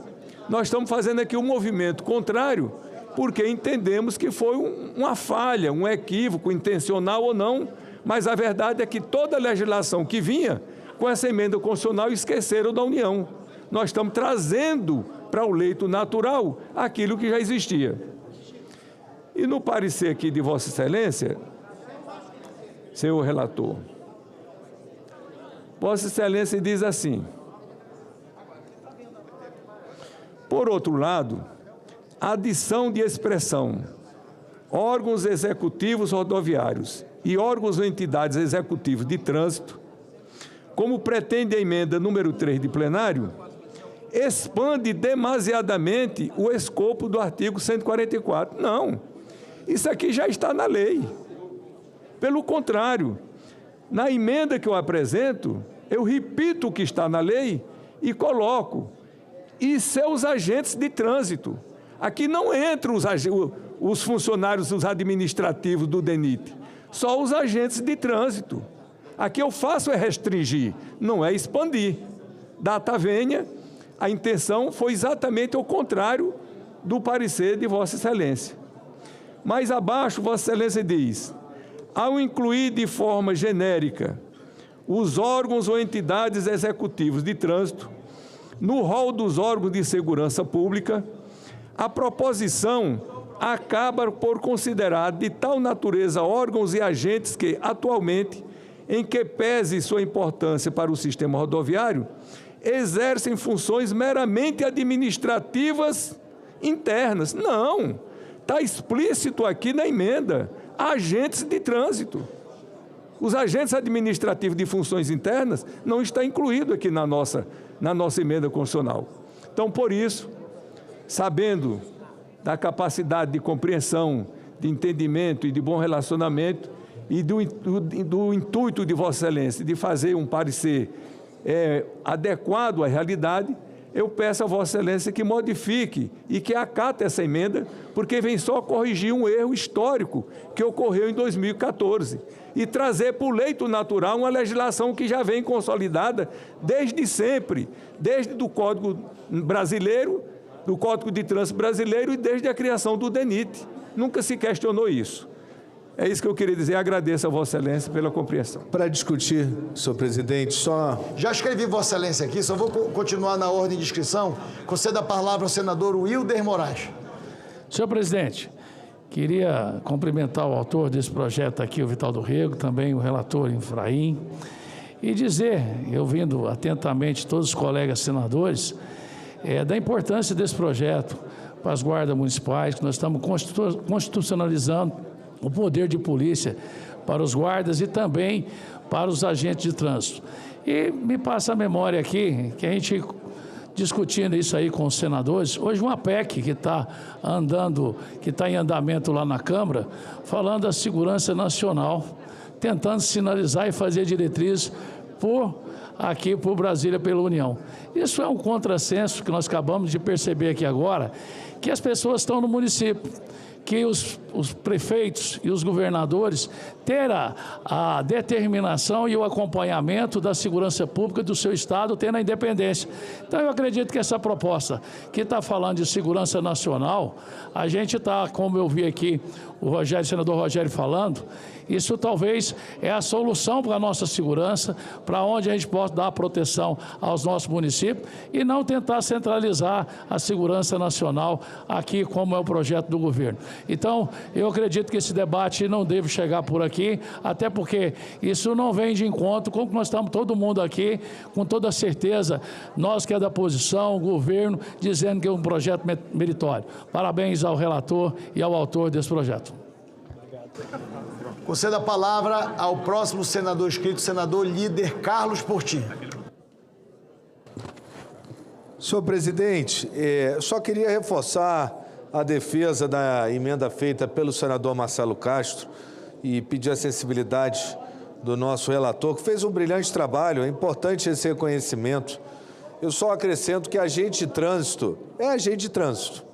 Nós estamos fazendo aqui um movimento contrário, porque entendemos que foi uma falha, um equívoco, intencional ou não, mas a verdade é que toda a legislação que vinha com essa emenda constitucional esqueceram da União. Nós estamos trazendo para o leito natural aquilo que já existia. E no parecer aqui de Vossa Excelência, senhor relator, Vossa Excelência diz assim: por outro lado, a adição de expressão órgãos executivos rodoviários e órgãos ou entidades executivos de trânsito, como pretende a emenda número 3 de plenário, expande demasiadamente o escopo do artigo 144. Não, isso aqui já está na lei. Pelo contrário, na emenda que eu apresento, eu repito o que está na lei e coloco: e seus agentes de trânsito. Aqui não entram os funcionários os administrativos do DENIT, só os agentes de trânsito. Aqui eu faço é restringir, não é expandir. Data vênia, a intenção foi exatamente o contrário do parecer de Vossa Excelência. Mais abaixo, Vossa Excelência diz: ao incluir de forma genérica os órgãos ou entidades executivos de trânsito no rol dos órgãos de segurança pública, a proposição acaba por considerar de tal natureza órgãos e agentes que, atualmente, em que pese sua importância para o sistema rodoviário, exercem funções meramente administrativas internas. Não, está explícito aqui na emenda: agentes de trânsito. Os agentes administrativos de funções internas não está incluído aqui na nossa emenda constitucional. Então, por isso, sabendo da capacidade de compreensão, de entendimento e de bom relacionamento e do intuito de Vossa Excelência de fazer um parecer adequado à realidade, eu peço a Vossa Excelência que modifique e que acate essa emenda, porque vem só corrigir um erro histórico que ocorreu em 2014 e trazer para o leito natural uma legislação que já vem consolidada desde sempre, desde o Código Brasileiro, do Código de Trânsito Brasileiro e desde a criação do DENIT. Nunca se questionou isso. É isso que eu queria dizer. Agradeço a Vossa Excelência pela compreensão. Para discutir, senhor presidente, só... Já escrevi Vossa Excelência aqui, só vou continuar na ordem de inscrição. Conceda a palavra ao senador Wilder Moraes. Senhor presidente, queria cumprimentar o autor desse projeto aqui, o Vital do Rego, também o relator Efraim, e dizer, eu ouvindo atentamente todos os colegas senadores, da importância desse projeto para as guardas municipais, que nós estamos constitucionalizando o poder de polícia para os guardas e também para os agentes de trânsito. E me passa a memória aqui, que a gente discutindo isso aí com os senadores, hoje uma PEC que está andando, que está em andamento lá na Câmara, falando da segurança nacional, tentando sinalizar e fazer diretrizes aqui por Brasília, pela União. Isso é um contrassenso que nós acabamos de perceber aqui agora, que as pessoas estão no município, que os prefeitos e os governadores terem a determinação e o acompanhamento da segurança pública do seu estado, tendo a independência. Então, eu acredito que essa proposta que está falando de segurança nacional, a gente está, como eu vi aqui o senador Rogério falando, isso talvez é a solução para a nossa segurança, para onde a gente possa dar proteção aos nossos municípios e não tentar centralizar a segurança nacional aqui, como é o projeto do governo. Então, eu acredito que esse debate não deve chegar por aqui, até porque isso não vem de encontro com o que nós estamos todo mundo aqui, com toda certeza, nós que é da posição, o governo, dizendo que é um projeto meritório. Parabéns ao relator e ao autor desse projeto. Conceda a palavra ao próximo senador inscrito, senador líder Carlos Portinho. Senhor presidente, só queria reforçar a defesa da emenda feita pelo senador Marcelo Castro e pedir a sensibilidade do nosso relator, que fez um brilhante trabalho. É importante esse reconhecimento. Eu só acrescento que agente de trânsito é agente de trânsito,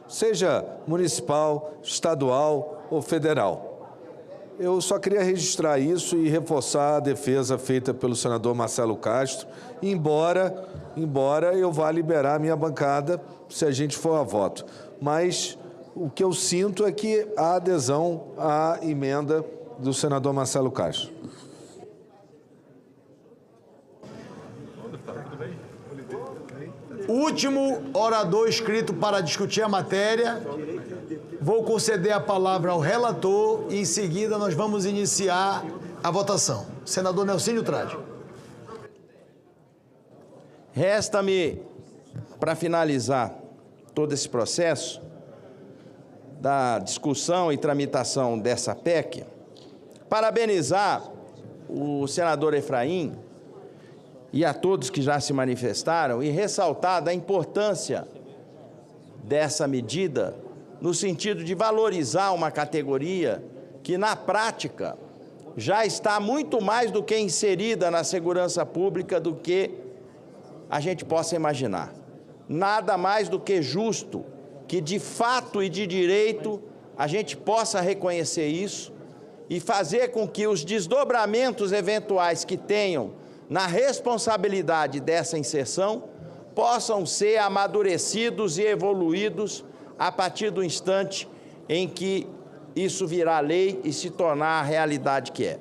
seja municipal, estadual ou federal. Eu só queria registrar isso e reforçar a defesa feita pelo senador Marcelo Castro, embora eu vá liberar a minha bancada se a gente for a voto. Mas o que eu sinto é que há adesão à emenda do senador Marcelo Castro. O último orador inscrito para discutir a matéria, vou conceder a palavra ao relator e, em seguida, nós vamos iniciar a votação. Senador Nelcínio Trade. Resta-me, para finalizar todo esse processo da discussão e tramitação dessa PEC, parabenizar o senador Efraim e a todos que já se manifestaram e ressaltar da importância dessa medida no sentido de valorizar uma categoria que, na prática, já está muito mais do que inserida na segurança pública do que a gente possa imaginar. Nada mais do que justo que, de fato e de direito, a gente possa reconhecer isso e fazer com que os desdobramentos eventuais que tenham na responsabilidade dessa inserção possam ser amadurecidos e evoluídos a partir do instante em que isso virá lei e se tornar a realidade que é.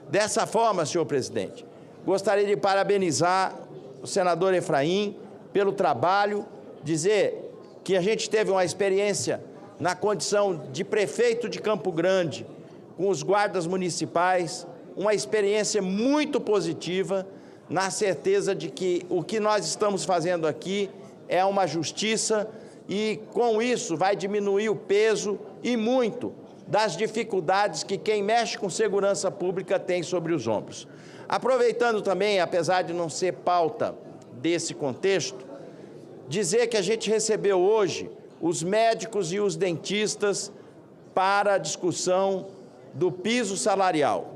Dessa forma, senhor presidente, gostaria de parabenizar o senador Efraim pelo trabalho, dizer que a gente teve uma experiência na condição de prefeito de Campo Grande, com os guardas municipais, uma experiência muito positiva, na certeza de que o que nós estamos fazendo aqui é uma justiça e, com isso, vai diminuir o peso e muito das dificuldades que quem mexe com segurança pública tem sobre os ombros. Aproveitando também, apesar de não ser pauta desse contexto, dizer que a gente recebeu hoje os médicos e os dentistas para a discussão do piso salarial.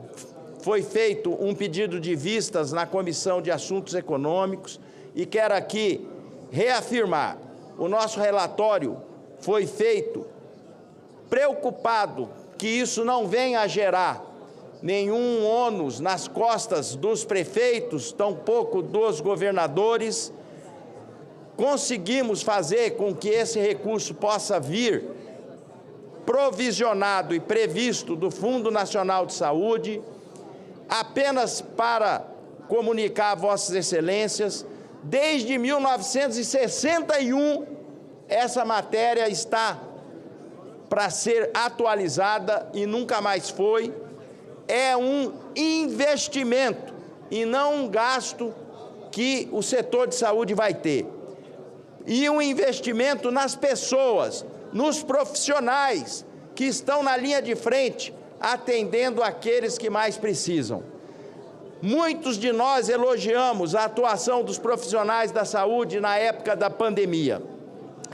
Foi feito um pedido de vistas na Comissão de Assuntos Econômicos e quero aqui reafirmar, o nosso relatório foi feito preocupado que isso não venha a gerar nenhum ônus nas costas dos prefeitos, tampouco dos governadores. Conseguimos fazer com que esse recurso possa vir provisionado e previsto do Fundo Nacional de Saúde. Apenas para comunicar a Vossas Excelências, desde 1961, essa matéria está para ser atualizada e nunca mais foi. É um investimento e não um gasto que o setor de saúde vai ter. E um investimento nas pessoas, nos profissionais que estão na linha de frente, atendendo aqueles que mais precisam. Muitos de nós elogiamos a atuação dos profissionais da saúde na época da pandemia.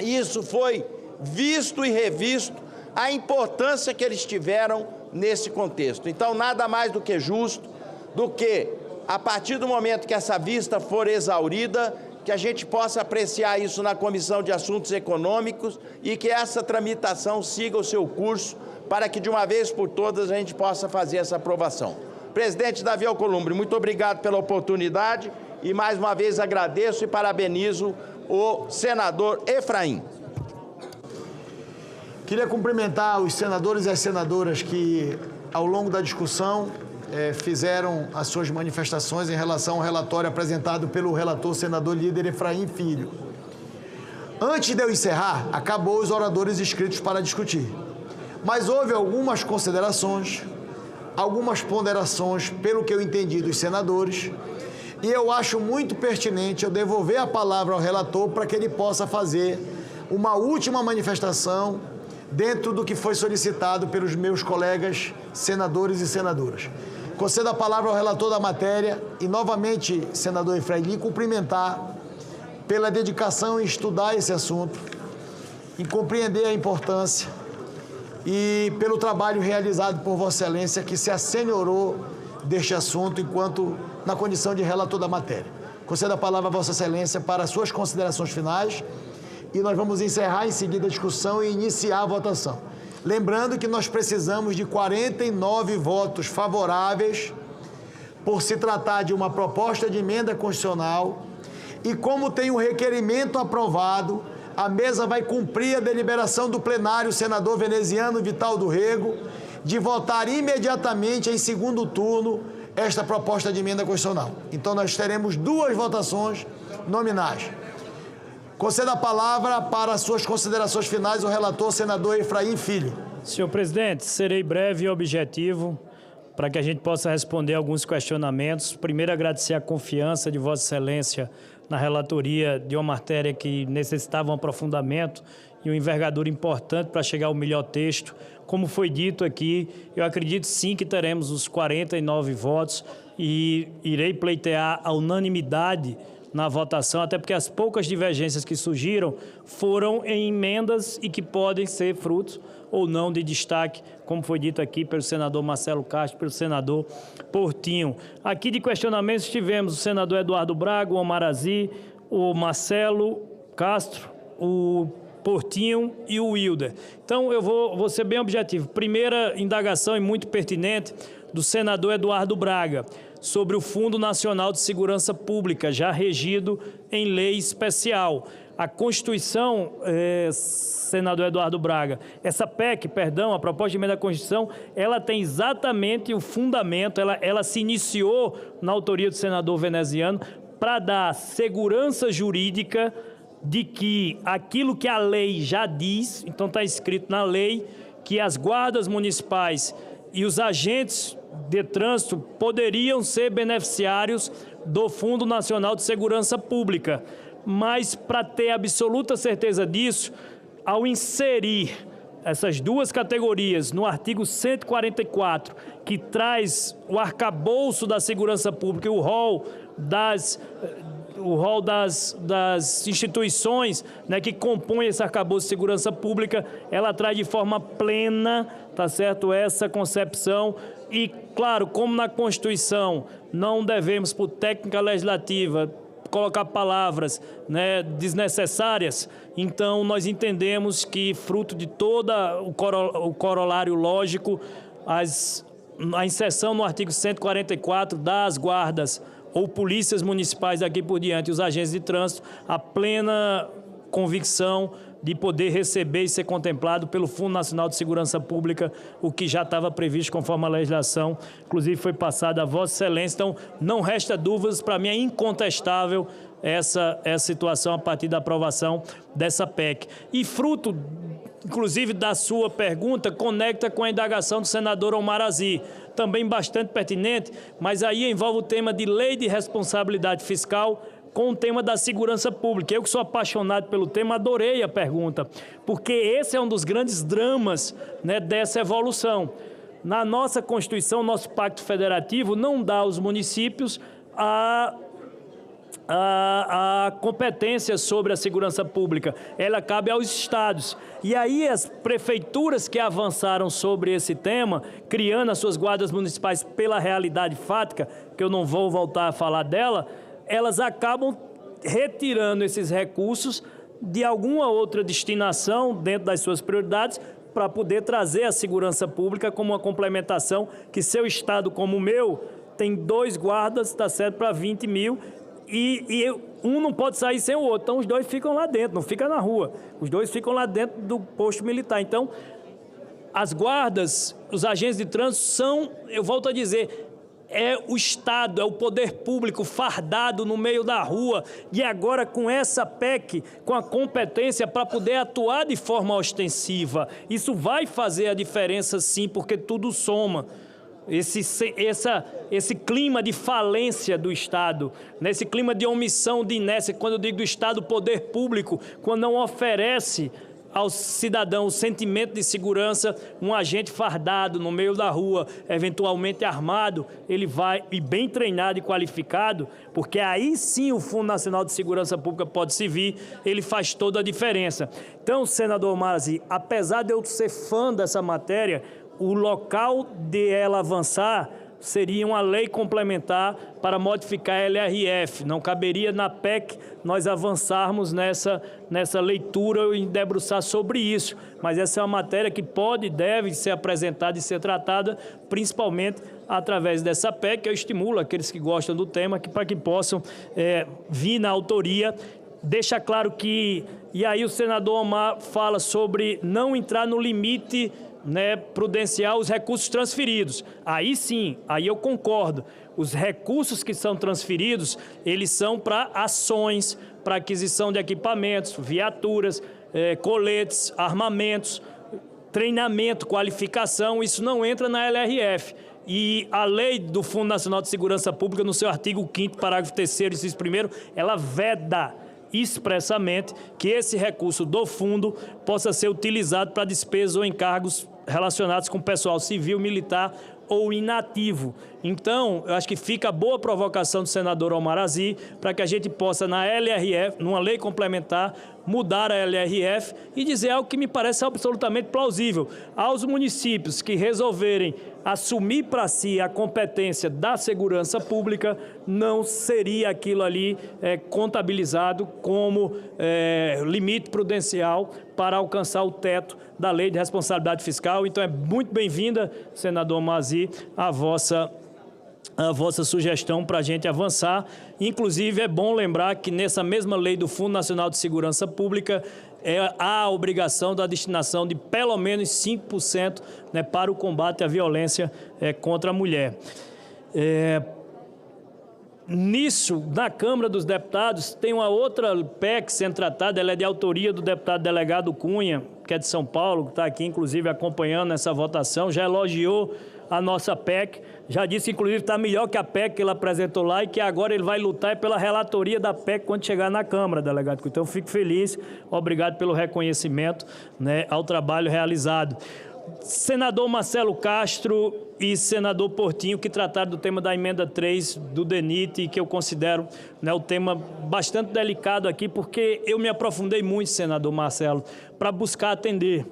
E isso foi visto e revisto a importância que eles tiveram nesse contexto. Então, nada mais do que justo do que, a partir do momento que essa vista for exaurida, que a gente possa apreciar isso na Comissão de Assuntos Econômicos e que essa tramitação siga o seu curso para que, de uma vez por todas, a gente possa fazer essa aprovação. Presidente Davi Alcolumbre, muito obrigado pela oportunidade e, mais uma vez, agradeço e parabenizo o senador Efraim. Queria cumprimentar os senadores e as senadoras que, ao longo da discussão, fizeram as suas manifestações em relação ao relatório apresentado pelo relator senador líder Efraim Filho. Antes de eu encerrar, acabou os oradores inscritos para discutir. Mas houve algumas considerações, algumas ponderações, pelo que eu entendi, dos senadores, e eu acho muito pertinente eu devolver a palavra ao relator para que ele possa fazer uma última manifestação dentro do que foi solicitado pelos meus colegas senadores e senadoras. Concedo a palavra ao relator da matéria e, novamente, senador Efraim, cumprimentar pela dedicação em estudar esse assunto em compreender a importância e pelo trabalho realizado por Vossa Excelência, que se assenhorou deste assunto enquanto na condição de relator da matéria. Concedo a palavra a Vossa Excelência para as suas considerações finais e nós vamos encerrar em seguida a discussão e iniciar a votação. Lembrando que nós precisamos de 49 votos favoráveis por se tratar de uma proposta de emenda constitucional e como tem um requerimento aprovado, a mesa vai cumprir a deliberação do plenário senador veneziano Vital do Rego de votar imediatamente em segundo turno esta proposta de emenda constitucional. Então nós teremos 2 votações nominais. Concedo a palavra para as suas considerações finais o relator senador Efraim Filho. Senhor presidente, serei breve e objetivo para que a gente possa responder alguns questionamentos. Primeiro, agradecer a confiança de Vossa Excelência na relatoria de uma matéria que necessitava um aprofundamento e uma envergadura importante para chegar ao melhor texto. Como foi dito aqui, eu acredito sim que teremos os 49 votos e irei pleitear a unanimidade na votação, até porque as poucas divergências que surgiram foram em emendas e que podem ser frutos ou não de destaque, como foi dito aqui pelo senador Marcelo Castro, pelo senador Portinho. Aqui de questionamentos tivemos o senador Eduardo Braga, o Omar Aziz, o Marcelo Castro, o Portinho e o Wilder. Então, eu vou ser bem objetivo. Primeira indagação e muito pertinente do senador Eduardo Braga, sobre o Fundo Nacional de Segurança Pública, já regido em lei especial. A Constituição, senador Eduardo Braga, essa PEC, perdão, a proposta de emenda à Constituição, ela tem exatamente o fundamento, ela se iniciou na autoria do senador veneziano para dar segurança jurídica de que aquilo que a lei já diz, então está escrito na lei, que as guardas municipais e os agentes de trânsito poderiam ser beneficiários do Fundo Nacional de Segurança Pública. Mas, para ter absoluta certeza disso, ao inserir essas 2 categorias no artigo 144, que traz o arcabouço da segurança pública e o rol das instituições, né, que compõem esse arcabouço de segurança pública, ela traz de forma plena, tá certo, essa concepção. E, claro, como na Constituição não devemos, por técnica legislativa, colocar palavras, né, desnecessárias, então nós entendemos que, fruto de todo o corolário lógico, a inserção no artigo 144 das guardas ou polícias municipais daqui por diante, os agentes de trânsito, a plena convicção de poder receber e ser contemplado pelo Fundo Nacional de Segurança Pública, o que já estava previsto conforme a legislação, inclusive foi passada a Vossa Excelência. Então, não resta dúvidas, para mim é incontestável essa situação a partir da aprovação dessa PEC. E fruto, inclusive, da sua pergunta, conecta com a indagação do senador Omar Aziz, também bastante pertinente, mas aí envolve o tema de lei de responsabilidade fiscal com o tema da segurança pública. Eu que sou apaixonado pelo tema, adorei a pergunta, porque esse é um dos grandes dramas, né, dessa evolução. Na nossa Constituição, nosso Pacto Federativo não dá aos municípios a competência sobre a segurança pública, ela cabe aos estados. E aí as prefeituras que avançaram sobre esse tema, criando as suas guardas municipais pela realidade fática, que eu não vou voltar a falar dela, elas acabam retirando esses recursos de alguma outra destinação dentro das suas prioridades para poder trazer a segurança pública como uma complementação que seu estado como o meu tem 2 guardas, está certo, para 20 mil e um não pode sair sem o outro, então os 2 ficam lá dentro, não fica na rua, os 2 ficam lá dentro do posto militar. Então, as guardas, os agentes de trânsito são, eu volto a dizer, é o Estado, é o poder público fardado no meio da rua e agora com essa PEC, com a competência para poder atuar de forma ostensiva. Isso vai fazer a diferença sim, porque tudo soma. Esse clima de falência do Estado, nesse clima de omissão, de inércia, quando eu digo do Estado, poder público, quando não oferece ao cidadão o sentimento de segurança, um agente fardado no meio da rua, eventualmente armado, ele vai, e bem treinado e qualificado, porque aí sim o Fundo Nacional de Segurança Pública pode servir, ele faz toda a diferença. Então, senador Mazi, apesar de eu ser fã dessa matéria, o local de ela avançar seria uma lei complementar para modificar a LRF. Não caberia na PEC nós avançarmos nessa leitura e debruçar sobre isso. Mas essa é uma matéria que pode e deve ser apresentada e ser tratada, principalmente através dessa PEC. Eu estimulo aqueles que gostam do tema para que possam vir na autoria. Deixa claro que... E aí o senador Omar fala sobre não entrar no limite prudencial os recursos transferidos. Aí sim, aí eu concordo. Os recursos que são transferidos, eles são para ações, para aquisição de equipamentos, viaturas, coletes, armamentos, treinamento, qualificação, isso não entra na LRF. E a lei do Fundo Nacional de Segurança Pública, no seu artigo 5º, parágrafo 3º, inciso 1º, ela veda expressamente que esse recurso do fundo possa ser utilizado para despesas ou encargos relacionados com pessoal civil, militar ou inativo. Então, eu acho que fica a boa provocação do senador Omar Aziz para que a gente possa, na LRF, numa lei complementar, mudar a LRF e dizer algo que me parece absolutamente plausível. Aos municípios que resolverem assumir para si a competência da segurança pública, não seria aquilo ali contabilizado como limite prudencial para alcançar o teto da Lei de Responsabilidade Fiscal. Então, é muito bem-vinda, senador Mazi, a vossa sugestão para a gente avançar. Inclusive, é bom lembrar que nessa mesma lei do Fundo Nacional de Segurança Pública há a obrigação da destinação de pelo menos 5% para o combate à violência contra a mulher. Nisso, na Câmara dos Deputados, tem uma outra PEC sendo tratada, ela é de autoria do deputado delegado Cunha, que é de São Paulo, que está aqui, inclusive, acompanhando essa votação, já elogiou a nossa PEC, já disse, inclusive, que está melhor que a PEC que ele apresentou lá e que agora ele vai lutar pela relatoria da PEC quando chegar na Câmara, delegado. Então, fico feliz, obrigado pelo reconhecimento ao trabalho realizado. Senador Marcelo Castro e senador Portinho, que trataram do tema da emenda 3 do DENIT, que eu considero o tema bastante delicado aqui, porque eu me aprofundei muito, senador Marcelo, para buscar atender.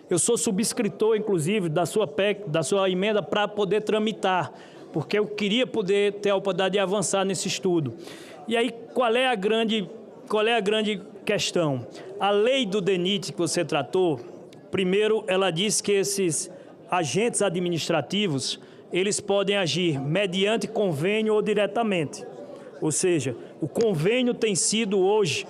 Eu sou subscritor, inclusive, da sua PEC, da sua emenda, para poder tramitar, porque eu queria poder ter a oportunidade de avançar nesse estudo. E aí, qual é a grande questão? A lei do DENIT que você tratou, primeiro, ela diz que esses agentes administrativos, eles podem agir mediante convênio ou diretamente. Ou seja, o convênio tem sido hoje...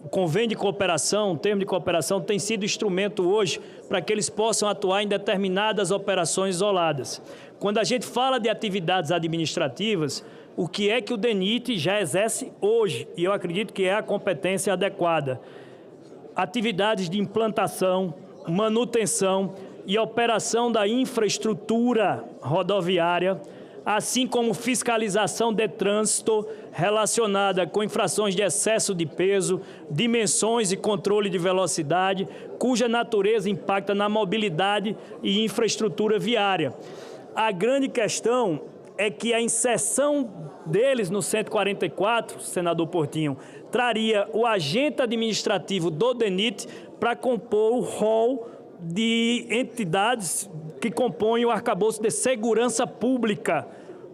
O convênio de cooperação, o termo de cooperação, tem sido instrumento hoje para que eles possam atuar em determinadas operações isoladas. Quando a gente fala de atividades administrativas, o que é que o DENIT já exerce hoje? E eu acredito que é a competência adequada. Atividades de implantação, manutenção e operação da infraestrutura rodoviária, assim como fiscalização de trânsito relacionada com infrações de excesso de peso, dimensões e controle de velocidade, cuja natureza impacta na mobilidade e infraestrutura viária. A grande questão é que a inserção deles no 144, senador Portinho, traria o agente administrativo do DENIT para compor o rol de entidades que compõem o arcabouço de segurança pública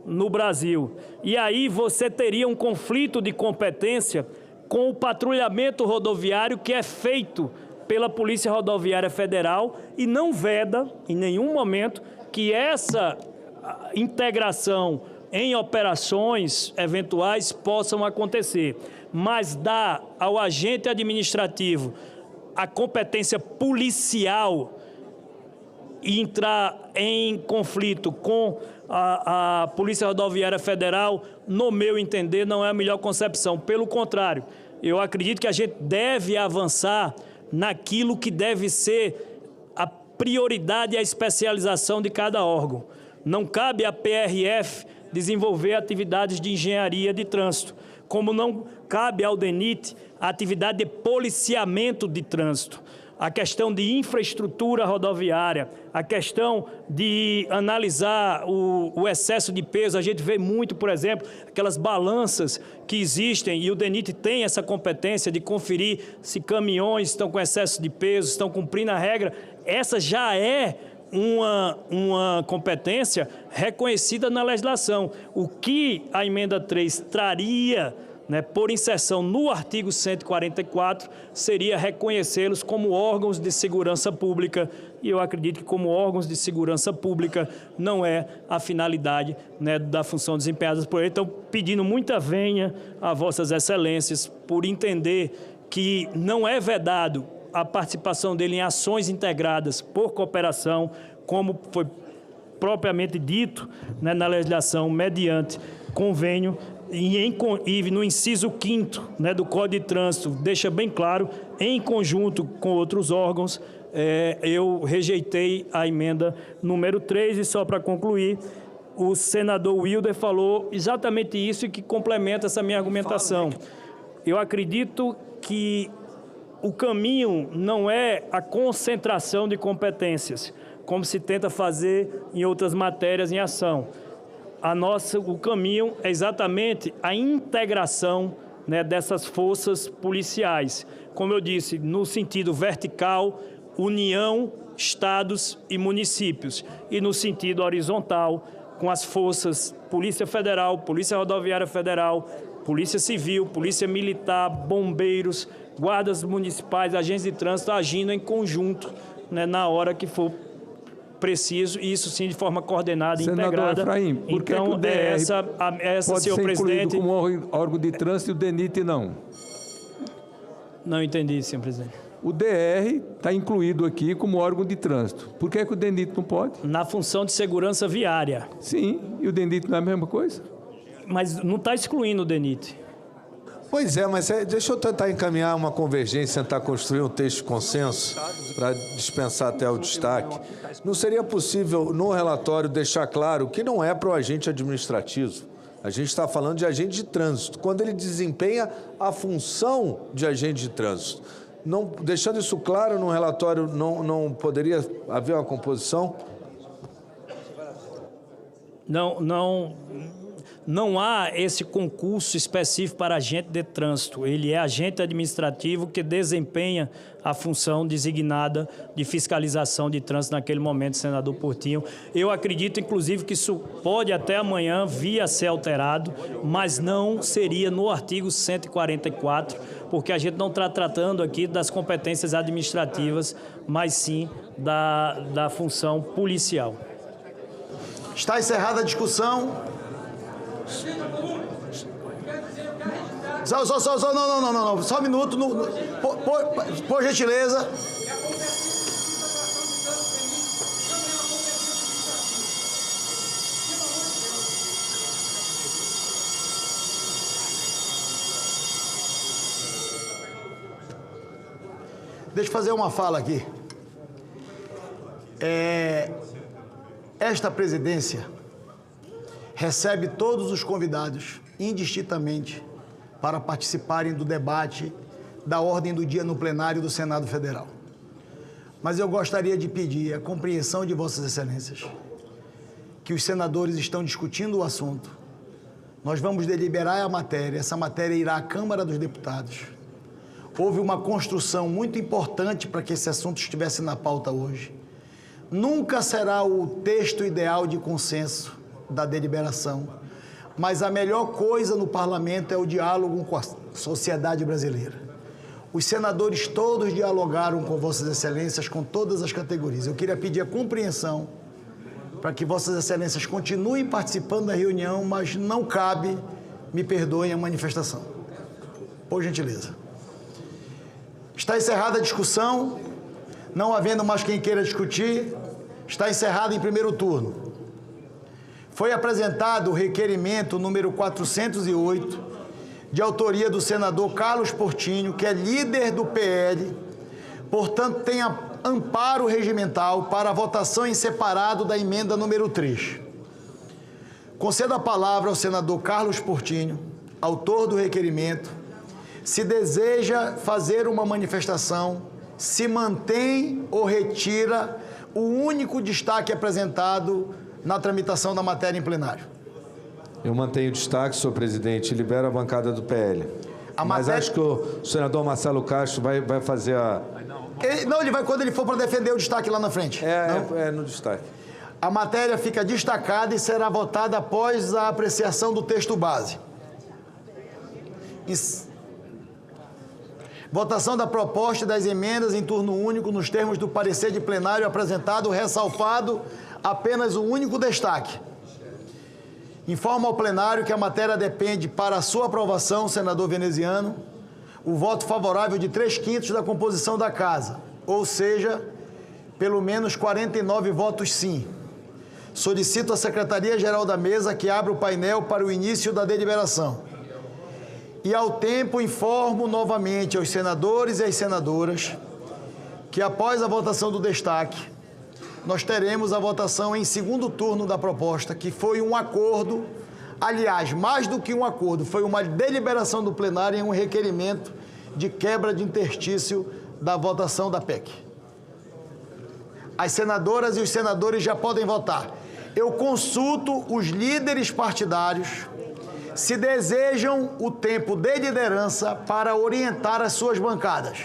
no Brasil. E aí você teria um conflito de competência com o patrulhamento rodoviário que é feito pela Polícia Rodoviária Federal e não veda, em nenhum momento, que essa integração em operações eventuais possam acontecer, mas dá ao agente administrativo a competência policial e entrar em conflito com a Polícia Rodoviária Federal, no meu entender, não é a melhor concepção. Pelo contrário, eu acredito que a gente deve avançar naquilo que deve ser a prioridade e a especialização de cada órgão. Não cabe à PRF desenvolver atividades de engenharia de trânsito, como não cabe ao DENIT a atividade de policiamento de trânsito. a questão de infraestrutura rodoviária, a questão de analisar o excesso de peso. A gente vê muito, por exemplo, aquelas balanças que existem, e o DENIT tem essa competência de conferir se caminhões estão com excesso de peso, estão cumprindo a regra. Essa já é uma competência reconhecida na legislação. O que a emenda 3 traria, por inserção no artigo 144, seria reconhecê-los como órgãos de segurança pública, e eu acredito que como órgãos de segurança pública não é a finalidade da função desempenhada por ele. Então, pedindo muita venha a vossas excelências por entender que não é vedado a participação dele em ações integradas por cooperação, como foi propriamente dito na legislação, mediante convênio, e no inciso 5º do Código de Trânsito, deixa bem claro, em conjunto com outros órgãos, eu rejeitei a emenda número 3, e só para concluir, o senador Wilder falou exatamente isso e que complementa essa minha argumentação. Eu acredito que o caminho não é a concentração de competências, como se tenta fazer em outras matérias em ação. O caminho é exatamente a integração dessas forças policiais. Como eu disse, no sentido vertical, União, Estados e municípios. E no sentido horizontal, com as forças Polícia Federal, Polícia Rodoviária Federal, Polícia Civil, Polícia Militar, Bombeiros, guardas municipais, agentes de trânsito agindo em conjunto na hora que for preciso, e isso sim de forma coordenada e integrada. Efraim, por então, que o DR essa, pode senhor ser presidente, incluído como órgão de trânsito e o DENIT não? Não entendi, senhor presidente. O DR está incluído aqui como órgão de trânsito. Por que o DENIT não pode? Na função de segurança viária. Sim, e o DENIT não é a mesma coisa? Mas não está excluindo o DENIT. Pois é, mas deixa eu tentar encaminhar uma convergência, tentar construir um texto de consenso para dispensar até o destaque. Não seria possível, no relatório, deixar claro que não é para o agente administrativo. A gente está falando de agente de trânsito, quando ele desempenha a função de agente de trânsito. Não, deixando isso claro no relatório, não poderia haver uma composição? Não há esse concurso específico para agente de trânsito. Ele é agente administrativo que desempenha a função designada de fiscalização de trânsito naquele momento, senador Portinho. Eu acredito, inclusive, que isso pode até amanhã vir a ser alterado, mas não seria no artigo 144, porque a gente não está tratando aqui das competências administrativas, mas sim da função policial. Está encerrada a discussão. Não, só um minuto, por gentileza. Deixa eu fazer uma fala aqui. Esta presidência recebe todos os convidados, indistintamente, para participarem do debate da ordem do dia no plenário do Senado Federal. Mas eu gostaria de pedir a compreensão de Vossas Excelências, que os senadores estão discutindo o assunto. Nós vamos deliberar a matéria, essa matéria irá à Câmara dos Deputados. Houve uma construção muito importante para que esse assunto estivesse na pauta hoje. Nunca será o texto ideal de consenso da deliberação, mas a melhor coisa no parlamento é o diálogo com a sociedade brasileira. Os senadores todos dialogaram com Vossas Excelências, com todas as categorias. Eu queria pedir a compreensão para que Vossas Excelências continuem participando da reunião, mas não cabe, me perdoem, a manifestação. Por gentileza. Está encerrada a discussão, não havendo mais quem queira discutir, está encerrada em primeiro turno. Foi apresentado o requerimento número 408, de autoria do senador Carlos Portinho, que é líder do PL, portanto tem amparo regimental para a votação em separado da emenda número 3. Concedo a palavra ao senador Carlos Portinho, autor do requerimento, se deseja fazer uma manifestação, se mantém ou retira o único destaque apresentado na tramitação da matéria em plenário? Eu mantenho o destaque, senhor presidente, libero a bancada do PL. Mas acho que o senador Marcelo Castro vai fazer a... Ele vai quando ele for para defender o destaque lá na frente. É no destaque. A matéria fica destacada e será votada após a apreciação do texto base. Votação da proposta e das emendas em turno único nos termos do parecer de plenário apresentado, ressalvado apenas o único destaque. Informa ao plenário que a matéria depende para a sua aprovação, senador veneziano, o voto favorável de 3/5 da composição da Casa, ou seja, pelo menos 49 votos sim. Solicito à Secretaria-Geral da Mesa que abra o painel para o início da deliberação. E, ao tempo, informo novamente aos senadores e às senadoras que, após a votação do destaque, nós teremos a votação em segundo turno da proposta, que foi um acordo, aliás, mais do que um acordo, foi uma deliberação do plenário em um requerimento de quebra de interstício da votação da PEC. As senadoras e os senadores já podem votar. Eu consulto os líderes partidários se desejam o tempo de liderança para orientar as suas bancadas.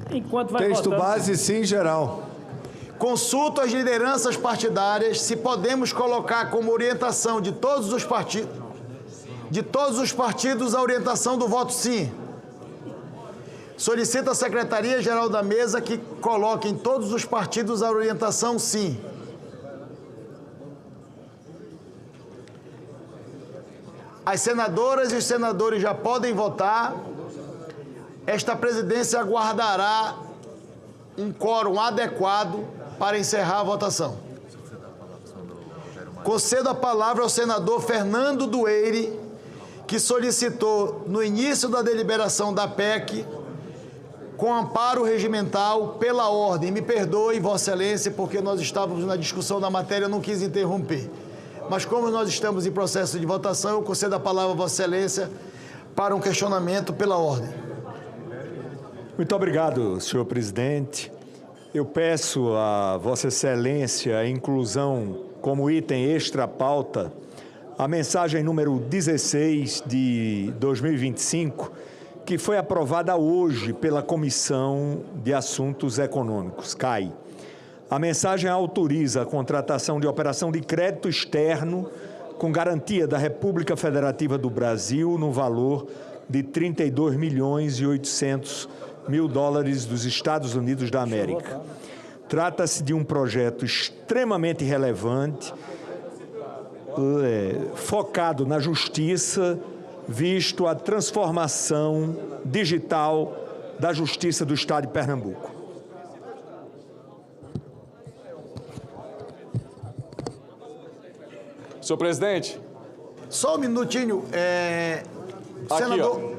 Enquanto vai texto votando, base, sim, geral. Consulto as lideranças partidárias se podemos colocar como orientação de todos os partidos a orientação do voto sim. Solicito à Secretaria-Geral da Mesa que coloque em todos os partidos a orientação sim. As senadoras e os senadores já podem votar. Esta presidência aguardará um quórum adequado para encerrar a votação. Concedo a palavra ao senador Fernando Dueire, que solicitou, no início da deliberação da PEC, com amparo regimental, pela ordem. Me perdoe, Vossa Excelência, porque nós estávamos na discussão da matéria, eu não quis interromper. Mas como nós estamos em processo de votação, eu concedo a palavra a Vossa Excelência para um questionamento pela ordem. Muito obrigado, senhor presidente. Eu peço a Vossa Excelência a inclusão como item extra-pauta a mensagem número 16 de 2025, que foi aprovada hoje pela Comissão de Assuntos Econômicos, CAI. A mensagem autoriza a contratação de operação de crédito externo com garantia da República Federativa do Brasil no valor de 32.800.000 dólares dos Estados Unidos da América. Trata-se de um projeto extremamente relevante, focado na justiça, visto a transformação digital da Justiça do Estado de Pernambuco. Senhor presidente. Só um minutinho. Senador... Aqui, ó.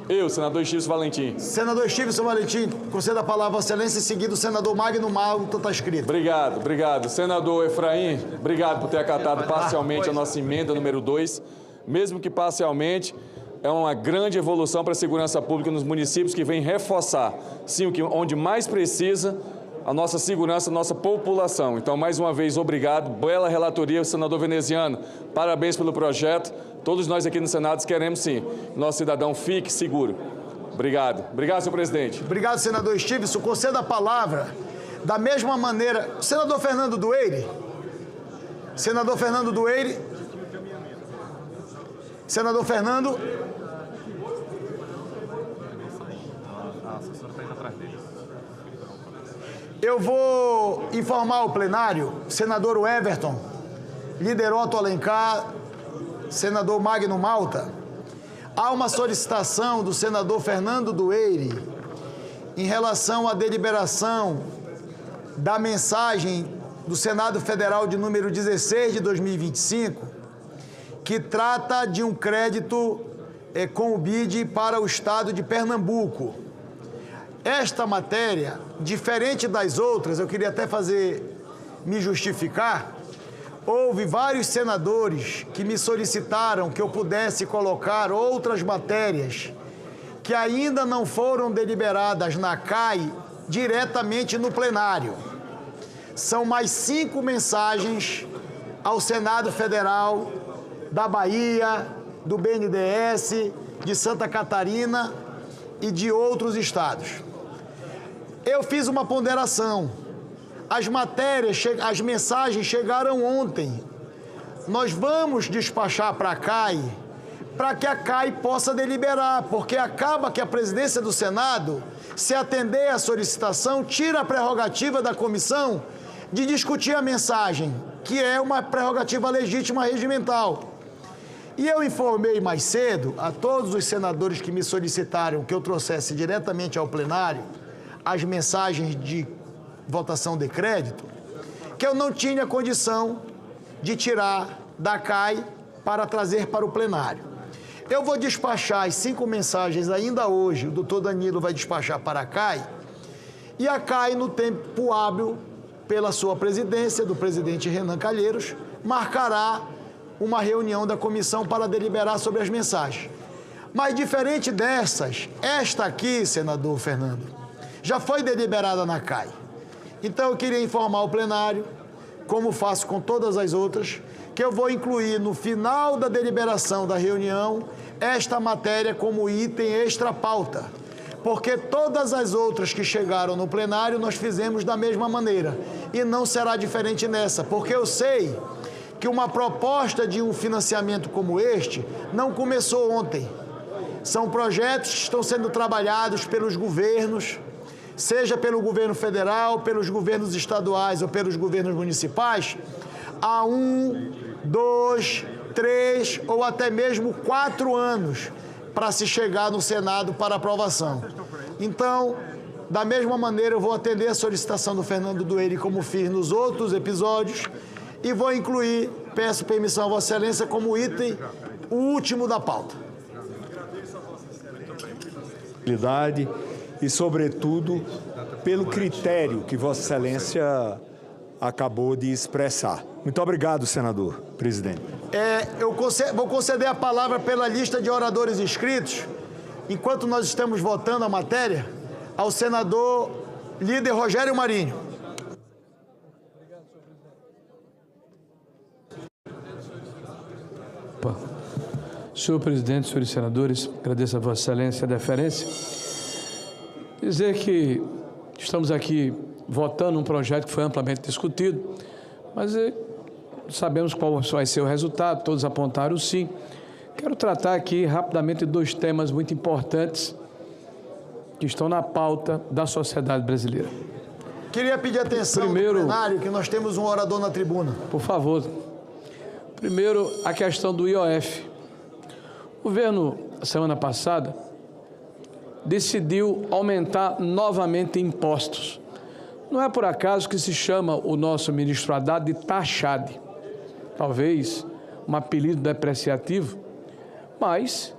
Eu, senador Estício Valentim. Senador Estício Valentim, conceda a palavra a Vossa Excelência, em seguida o senador Magno Malta está escrito. Obrigado, obrigado. Senador Efraim, obrigado por ter acatado parcialmente a nossa emenda número 2. Mesmo que parcialmente, é uma grande evolução para a segurança pública nos municípios que vem reforçar, sim, onde mais precisa, a nossa segurança, a nossa população. Então, mais uma vez, obrigado. Bela relatoria, senador veneziano. Parabéns pelo projeto. Todos nós aqui no Senado queremos, sim, que nosso cidadão fique seguro. Obrigado. Obrigado, senhor presidente. Obrigado, senador Stevenson. Conceda a palavra da mesma maneira. Senador Fernando Dueire. Senador Fernando Dueire. Senador Fernando. Eu vou informar o plenário, senador Everton, líder Otto Alencar, senador Magno Malta, há uma solicitação do senador Fernando Dueire em relação à deliberação da mensagem do Senado Federal de número 16 de 2025, que trata de um crédito com o BID para o estado de Pernambuco. Esta matéria, diferente das outras, eu queria até me justificar, houve vários senadores que me solicitaram que eu pudesse colocar outras matérias que ainda não foram deliberadas na CAI diretamente no plenário. São mais 5 mensagens ao Senado Federal da Bahia, do BNDES, de Santa Catarina e de outros estados. Eu fiz uma ponderação. As mensagens chegaram ontem. Nós vamos despachar para a CAI, para que a CAI possa deliberar, porque acaba que a presidência do Senado, se atender à solicitação, tira a prerrogativa da comissão de discutir a mensagem, que é uma prerrogativa legítima regimental. E eu informei mais cedo a todos os senadores que me solicitaram que eu trouxesse diretamente ao plenário as mensagens de votação de crédito, que eu não tinha condição de tirar da CAI para trazer para o plenário. Eu vou despachar as 5 mensagens ainda hoje, o doutor Danilo vai despachar para a CAI, e a CAI, no tempo hábil, pela sua presidência, do presidente Renan Calheiros, marcará uma reunião da comissão para deliberar sobre as mensagens. Mas diferente dessas, esta aqui, senador Fernando, já foi deliberada na CAI. Então eu queria informar o plenário, como faço com todas as outras, que eu vou incluir no final da deliberação da reunião esta matéria como item extra pauta, porque todas as outras que chegaram no plenário nós fizemos da mesma maneira e não será diferente nessa, porque eu sei que uma proposta de um financiamento como este não começou ontem. São projetos que estão sendo trabalhados pelos governos, seja pelo governo federal, pelos governos estaduais ou pelos governos municipais, há 1, 2, 3 ou até mesmo 4 anos para se chegar no Senado para aprovação. Então, da mesma maneira, eu vou atender a solicitação do Fernando Dueire, como fiz nos outros episódios, e vou incluir, peço permissão a Vossa Excelência, como item o último da pauta. E, sobretudo, pelo critério que Vossa Excelência acabou de expressar. Muito obrigado, senador presidente. Eu vou conceder a palavra pela lista de oradores inscritos, enquanto nós estamos votando a matéria, ao senador líder Rogério Marinho. Senhor presidente, senhores senadores, agradeço a Vossa Excelência a deferência. Dizer que estamos aqui votando um projeto que foi amplamente discutido, mas sabemos qual vai ser o resultado, todos apontaram sim. Quero tratar aqui rapidamente 2 temas muito importantes que estão na pauta da sociedade brasileira. Queria pedir atenção do plenário, que nós temos um orador na tribuna. Por favor. Primeiro, a questão do IOF. O governo, semana passada, decidiu aumentar novamente impostos. Não é por acaso que se chama o nosso ministro Haddad de taxade. Talvez um apelido depreciativo, mas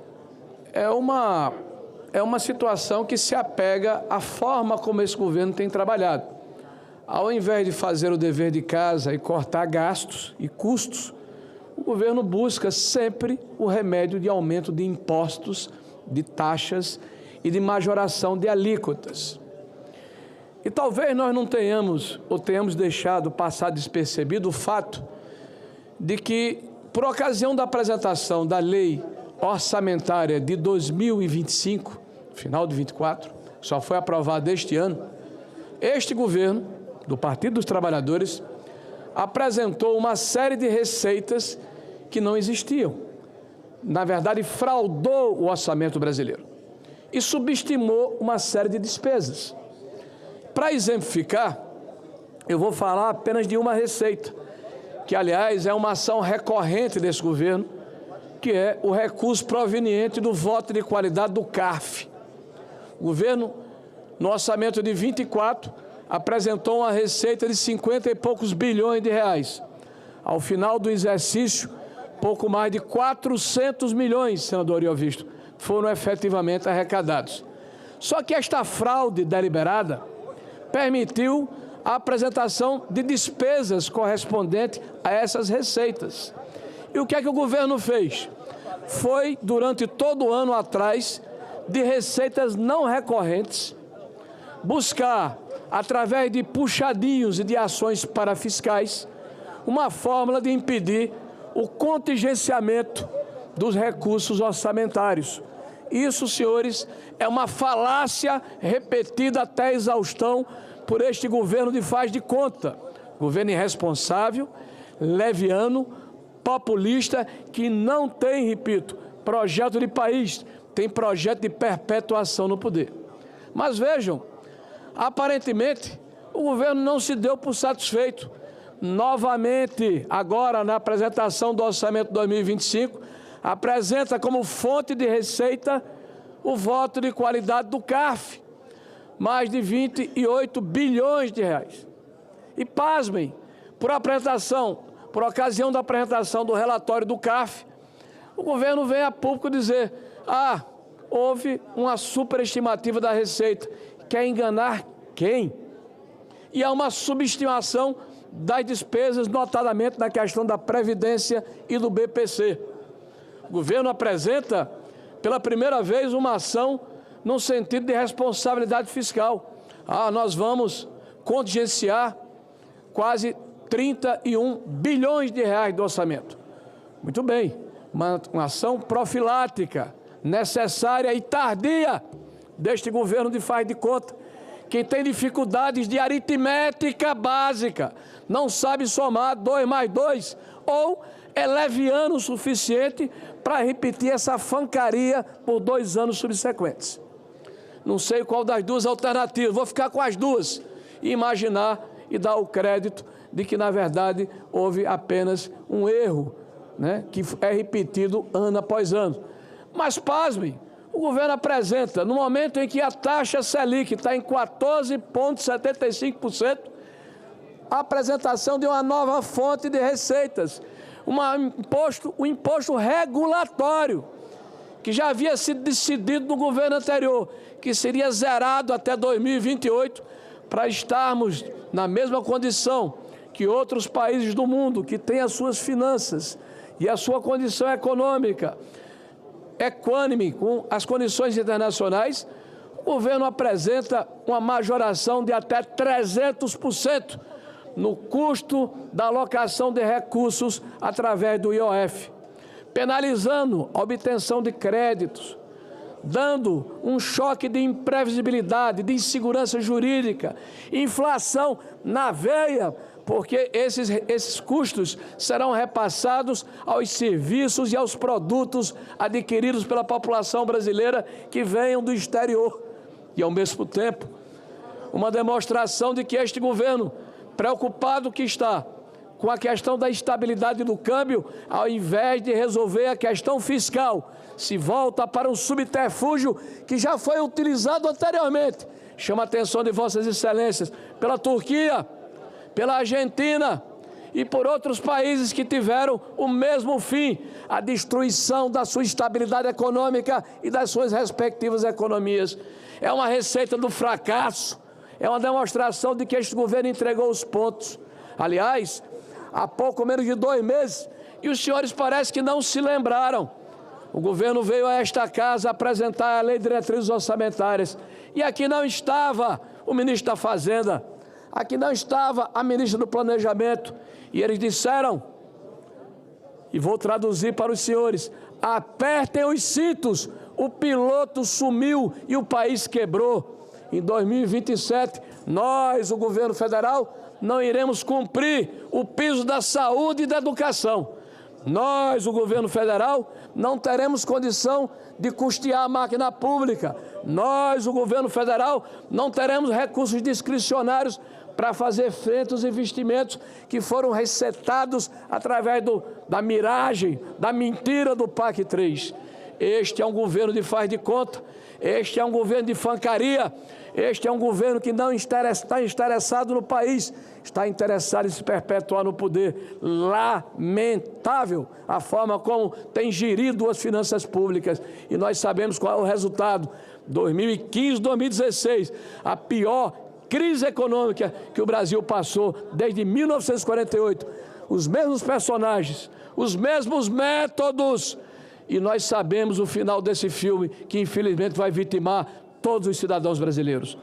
é uma situação que se apega à forma como esse governo tem trabalhado. Ao invés de fazer o dever de casa e cortar gastos e custos, o governo busca sempre o remédio de aumento de impostos, de taxas e de majoração de alíquotas. E talvez nós não tenhamos ou tenhamos deixado passar despercebido o fato de que, por ocasião da apresentação da lei orçamentária de 2025, final de 24, só foi aprovada este ano, este governo, do Partido dos Trabalhadores, apresentou uma série de receitas que não existiam. Na verdade, fraudou o orçamento brasileiro e subestimou uma série de despesas. Para exemplificar, eu vou falar apenas de uma receita, que, aliás, é uma ação recorrente desse governo, que é o recurso proveniente do voto de qualidade do CARF. O governo, no orçamento de 24, apresentou uma receita de 50 e poucos bilhões de reais. Ao final do exercício, pouco mais de 400 milhões, senador Iovisto, foram efetivamente arrecadados. Só que esta fraude deliberada permitiu a apresentação de despesas correspondentes a essas receitas. E o que é que o governo fez? Foi, durante todo o ano atrás, de receitas não recorrentes, buscar, através de puxadinhos e de ações parafiscais, uma fórmula de impedir o contingenciamento dos recursos orçamentários. Isso, senhores, é uma falácia repetida até a exaustão por este governo de faz de conta. Governo irresponsável, leviano, populista, que não tem, repito, projeto de país, tem projeto de perpetuação no poder. Mas vejam, aparentemente, o governo não se deu por satisfeito. Novamente, agora na apresentação do orçamento 2025, apresenta como fonte de receita o voto de qualidade do CARF, mais de 28 bilhões de reais. E pasmem, por ocasião da apresentação do relatório do CARF, o governo vem a público dizer: houve uma superestimativa da receita. Quer enganar quem? E há uma subestimação das despesas, notadamente na questão da Previdência e do BPC. O governo apresenta, pela primeira vez, uma ação no sentido de responsabilidade fiscal. Nós vamos contingenciar quase 31 bilhões de reais do orçamento. Muito bem, uma ação profilática, necessária e tardia deste governo de faz de conta. Quem tem dificuldades de aritmética básica, não sabe somar 2 mais 2, ou é leviano o suficiente para repetir essa fancaria por 2 anos subsequentes. Não sei qual das duas alternativas, vou ficar com as duas e imaginar e dar o crédito de que, na verdade, houve apenas um erro, né, que é repetido ano após ano. Mas, pasmem, o governo apresenta, no momento em que a taxa Selic está em 14,75%, a apresentação de uma nova fonte de receitas, um imposto regulatório, que já havia sido decidido no governo anterior, que seria zerado até 2028, para estarmos na mesma condição que outros países do mundo, que têm as suas finanças e a sua condição econômica equânime com as condições internacionais. O governo apresenta uma majoração de até 300% no custo da alocação de recursos através do IOF, penalizando a obtenção de créditos, dando um choque de imprevisibilidade, de insegurança jurídica, inflação na veia, porque esses custos serão repassados aos serviços e aos produtos adquiridos pela população brasileira que venham do exterior. E, ao mesmo tempo, uma demonstração de que este governo, preocupado que está com a questão da estabilidade do câmbio, ao invés de resolver a questão fiscal, se volta para um subterfúgio que já foi utilizado anteriormente. Chama a atenção de Vossas Excelências pela Turquia, pela Argentina e por outros países que tiveram o mesmo fim, a destruição da sua estabilidade econômica e das suas respectivas economias. É uma receita do fracasso, é uma demonstração de que este governo entregou os pontos. Aliás, há pouco menos de 2 meses, e os senhores parecem que não se lembraram. O governo veio a esta casa apresentar a Lei de Diretrizes Orçamentárias, e aqui não estava o ministro da Fazenda, aqui não estava a ministra do Planejamento, e eles disseram, e vou traduzir para os senhores: apertem os cintos, o piloto sumiu e o país quebrou. Em 2027, nós, o governo federal, não iremos cumprir o piso da saúde e da educação. Nós, o governo federal, não teremos condição de custear a máquina pública. Nós, o governo federal, não teremos recursos discricionários para fazer frente aos investimentos que foram recetados através da miragem, da mentira do PAC 3. Este é um governo de faz de conta, este é um governo de fancaria, este é um governo que não está interessado no país, está interessado em se perpetuar no poder. Lamentável a forma como tem gerido as finanças públicas. E nós sabemos qual é o resultado. 2015, 2016, a pior crise econômica que o Brasil passou desde 1948. Os mesmos personagens, os mesmos métodos E nós sabemos o final desse filme, que infelizmente vai vitimar todos os cidadãos brasileiros.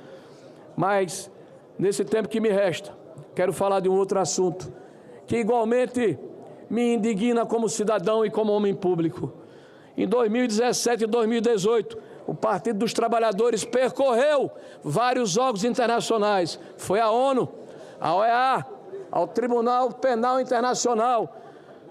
Mas, nesse tempo que me resta, quero falar de um outro assunto, que igualmente me indigna como cidadão e como homem público. Em 2017 e 2018, o Partido dos Trabalhadores percorreu vários órgãos internacionais. Foi à ONU, à OEA, ao Tribunal Penal Internacional.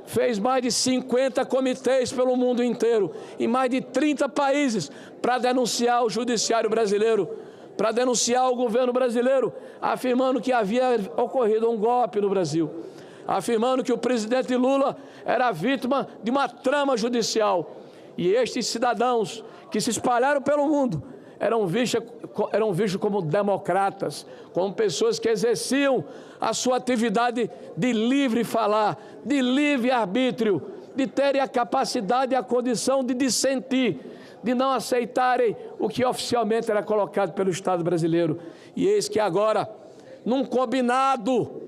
Fez mais de 50 comitês pelo mundo inteiro, em mais de 30 países, para denunciar o judiciário brasileiro, para denunciar o governo brasileiro, afirmando que havia ocorrido um golpe no Brasil, afirmando que o presidente Lula era vítima de uma trama judicial. E estes cidadãos que se espalharam pelo mundo eram vistos como democratas, como pessoas que exerciam a sua atividade de livre falar, de livre arbítrio, de terem a capacidade e a condição de dissentir, de não aceitarem o que oficialmente era colocado pelo Estado brasileiro. E eis que agora, num combinado,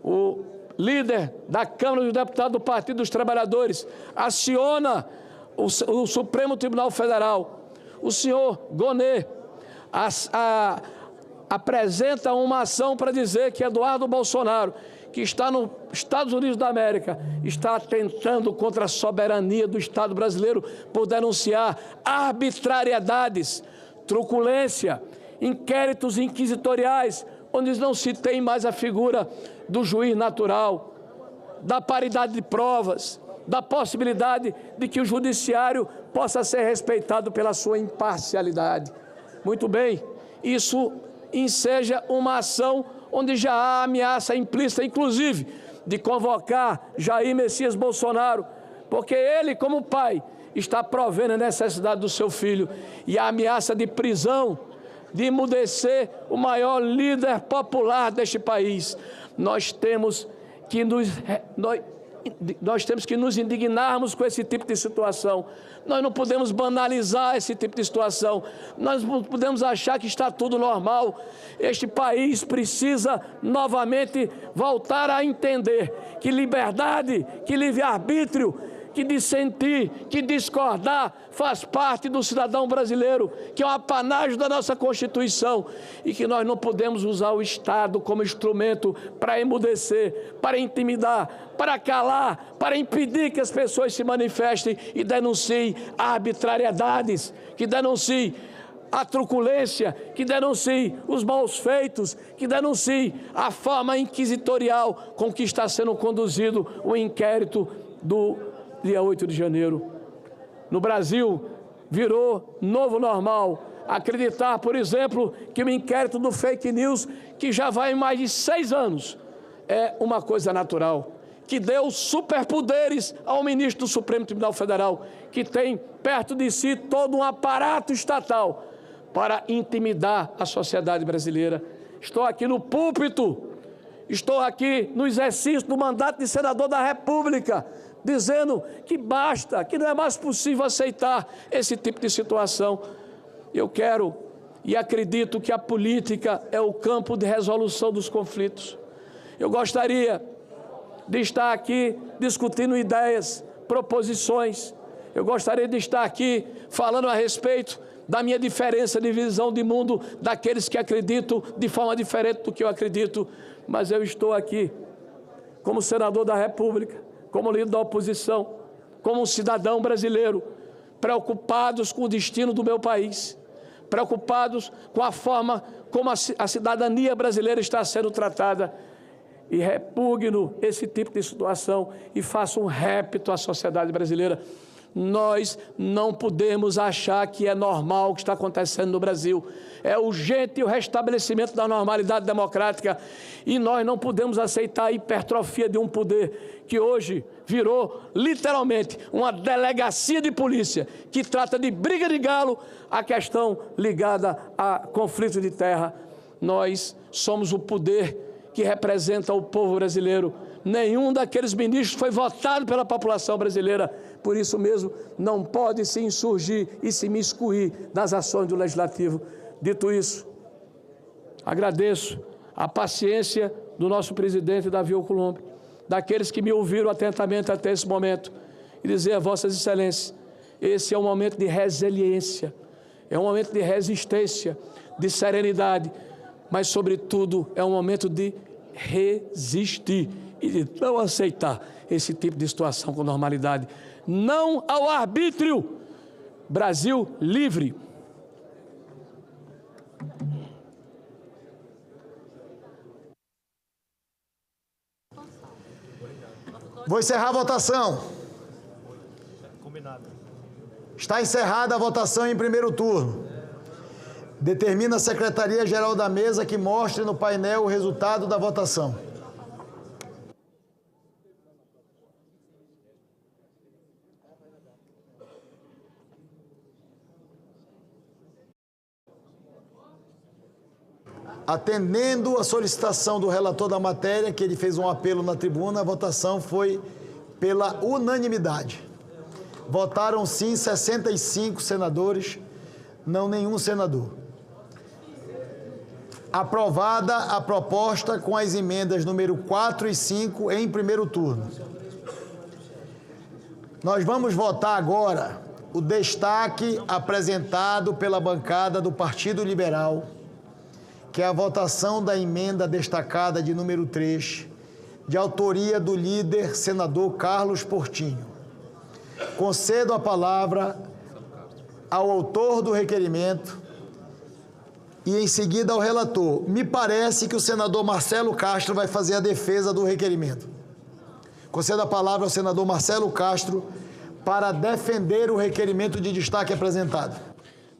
o líder da Câmara dos Deputados do Partido dos Trabalhadores aciona o Supremo Tribunal Federal. O senhor Gonê apresenta uma ação para dizer que Eduardo Bolsonaro, que está nos Estados Unidos da América, está atentando contra a soberania do Estado brasileiro por denunciar arbitrariedades, truculência, inquéritos inquisitoriais, onde não se tem mais a figura do juiz natural, da paridade de provas, da possibilidade de que o judiciário possa ser respeitado pela sua imparcialidade. Muito bem, isso enseja uma ação onde já há ameaça implícita, inclusive, de convocar Jair Messias Bolsonaro, porque ele, como pai, está provendo a necessidade do seu filho, e a ameaça de prisão, de emudecer o maior líder popular deste país. Nós temos que nos indignarmos com esse tipo de situação. Nós não podemos banalizar esse tipo de situação. Nós não podemos achar que está tudo normal. Este país precisa novamente voltar a entender que liberdade, que livre-arbítrio, que dissentir, que discordar faz parte do cidadão brasileiro, que é um apanágio da nossa Constituição, e que nós não podemos usar o Estado como instrumento para emudecer, para intimidar, para calar, para impedir que as pessoas se manifestem e denunciem arbitrariedades, que denunciem a truculência, que denunciem os maus feitos, que denunciem a forma inquisitorial com que está sendo conduzido o inquérito do dia 8 de janeiro. No Brasil, virou novo normal acreditar, por exemplo, que o inquérito do fake news, que já vai em mais de 6 anos, é uma coisa natural, que deu superpoderes ao ministro do Supremo Tribunal Federal, que tem perto de si todo um aparato estatal para intimidar a sociedade brasileira. Estou aqui no púlpito, estou aqui no exercício do mandato de senador da República, dizendo que basta, que não é mais possível aceitar esse tipo de situação. Eu quero e acredito que a política é o campo de resolução dos conflitos. Eu gostaria de estar aqui discutindo ideias, proposições. Eu gostaria de estar aqui falando a respeito da minha diferença de visão de mundo, daqueles que acreditam de forma diferente do que eu acredito. Mas eu estou aqui como senador da República, como líder da oposição, como um cidadão brasileiro, preocupados com o destino do meu país, preocupados com a forma como a cidadania brasileira está sendo tratada, e repugno esse tipo de situação e faço um repto à sociedade brasileira. Nós não podemos achar que é normal o que está acontecendo no Brasil. É urgente o restabelecimento da normalidade democrática, e nós não podemos aceitar a hipertrofia de um poder que hoje virou literalmente uma delegacia de polícia que trata de briga de galo a questão ligada a conflito de terra. Nós somos o poder que representa o povo brasileiro. Nenhum daqueles ministros foi votado pela população brasileira. Por isso mesmo, não pode se insurgir e se miscuir nas ações do Legislativo. Dito isso, agradeço a paciência do nosso presidente Davi Alcolumbre, daqueles que me ouviram atentamente até esse momento, e dizer a Vossas Excelências Esse é um momento de resiliência, é um momento de resistência, de serenidade, mas, sobretudo, é um momento de resistir e de não aceitar esse tipo de situação com normalidade. Não ao arbítrio! Brasil livre! Vou encerrar a votação. Está encerrada a votação em primeiro turno. Determina a Secretaria-Geral da Mesa que mostre no painel o resultado da votação. Atendendo a solicitação do relator da matéria, que ele fez um apelo na tribuna, a votação foi pela unanimidade. Votaram sim 65 senadores, não nenhum senador. Aprovada a proposta com as emendas número 4 e 5 em primeiro turno. Nós vamos votar agora o destaque apresentado pela bancada do Partido Liberal, que é a votação da emenda destacada de número 3, de autoria do líder senador Carlos Portinho. Concedo a palavra ao autor do requerimento e, em seguida, ao relator. Me parece que o senador Marcelo Castro vai fazer a defesa do requerimento. Concedo a palavra ao senador Marcelo Castro para defender o requerimento de destaque apresentado.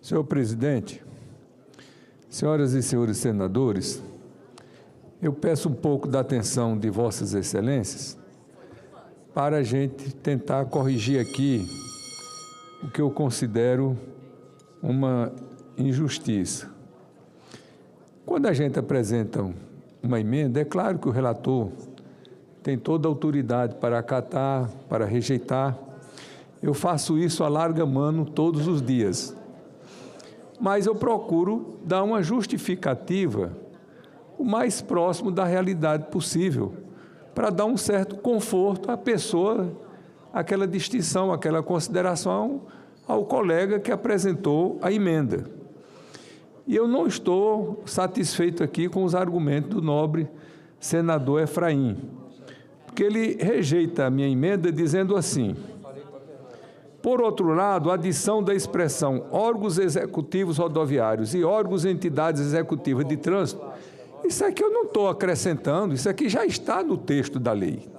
Senhor presidente, senhoras e senhores senadores, eu peço um pouco da atenção de vossas excelências para a gente tentar corrigir aqui o que eu considero uma injustiça. Quando a gente apresenta uma emenda, é claro que o relator tem toda a autoridade para acatar, para rejeitar. Eu faço isso a larga mano todos os dias. Mas eu procuro dar uma justificativa o mais próximo da realidade possível, para dar um certo conforto à pessoa, aquela distinção, aquela consideração ao colega que apresentou a emenda. E eu não estou satisfeito aqui com os argumentos do nobre senador Efraim, porque ele rejeita a minha emenda dizendo assim: por outro lado, a adição da expressão órgãos executivos rodoviários e órgãos e entidades executivas de trânsito, isso aqui eu não estou acrescentando, isso aqui já está no texto da lei.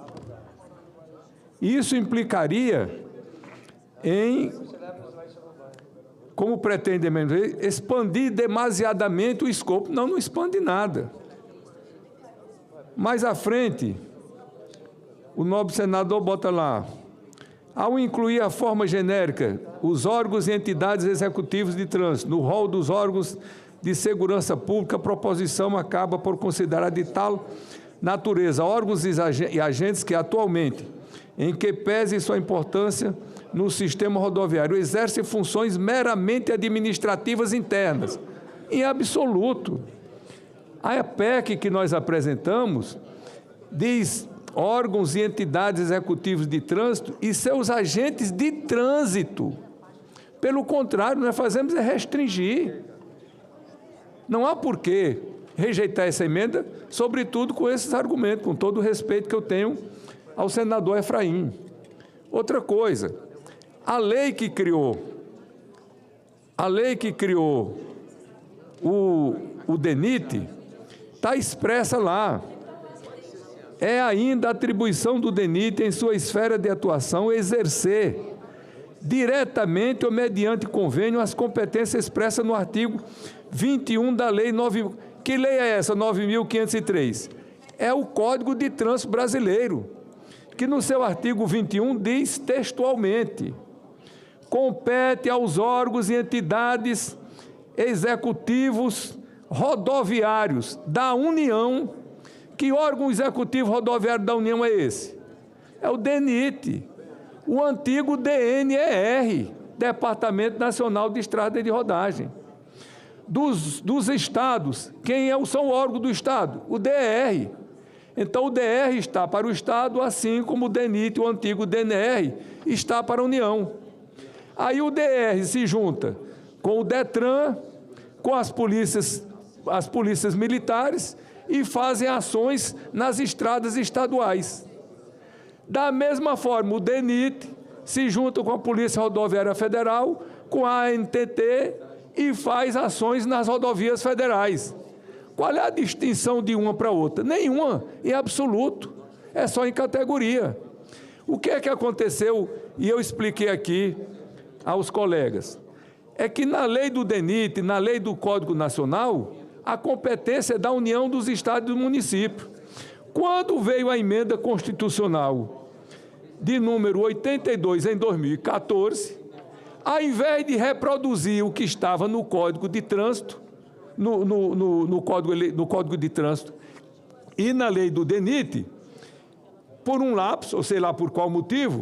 Isso implicaria em, como pretende a emenda, expandir demasiadamente o escopo. Não, não expande nada. Mais à frente, o nobre senador bota lá: ao incluir a forma genérica, os órgãos e entidades executivos de trânsito, no rol dos órgãos de segurança pública, a proposição acaba por considerar de tal natureza órgãos e agentes que atualmente, em que pese sua importância no sistema rodoviário, exercem funções meramente administrativas internas. Em absoluto. A PEC que nós apresentamos diz órgãos e entidades executivos de trânsito e seus agentes de trânsito. Pelo contrário, nós fazemos é restringir. Não há por que rejeitar essa emenda, sobretudo com esses argumentos, com todo o respeito que eu tenho ao senador Efraim. Outra coisa, a lei que criou o DENIT está expressa lá. É ainda a atribuição do DENIT em sua esfera de atuação exercer diretamente ou mediante convênio as competências expressas no artigo 21 da Lei 9... Que lei é essa, 9.503? É o Código de Trânsito Brasileiro, que no seu artigo 21 diz textualmente: compete aos órgãos e entidades executivos rodoviários da União. Que órgão executivo rodoviário da União é esse? É o DENIT, o antigo DNER, Departamento Nacional de Estrada e de Rodagem. Dos estados, são o órgão do estado? O DR. Então, o DR está para o estado, assim como o DENIT, o antigo DNR, está para a União. Aí o DR se junta com o DETRAN, com as polícias militares e fazem ações nas estradas estaduais. Da mesma forma, o DENIT se junta com a Polícia Rodoviária Federal, com a ANTT e faz ações nas rodovias federais. Qual é a distinção de uma para outra? Nenhuma, em absoluto. É só em categoria. O que é que aconteceu, e eu expliquei aqui aos colegas, é que na lei do DENIT, na lei do Código Nacional, a competência é da União dos Estados e do município. Quando veio a emenda constitucional de número 82 em 2014, ao invés de reproduzir o que estava no Código de Trânsito, no Código de Trânsito e na lei do DENIT, por um lapso, ou sei lá por qual motivo,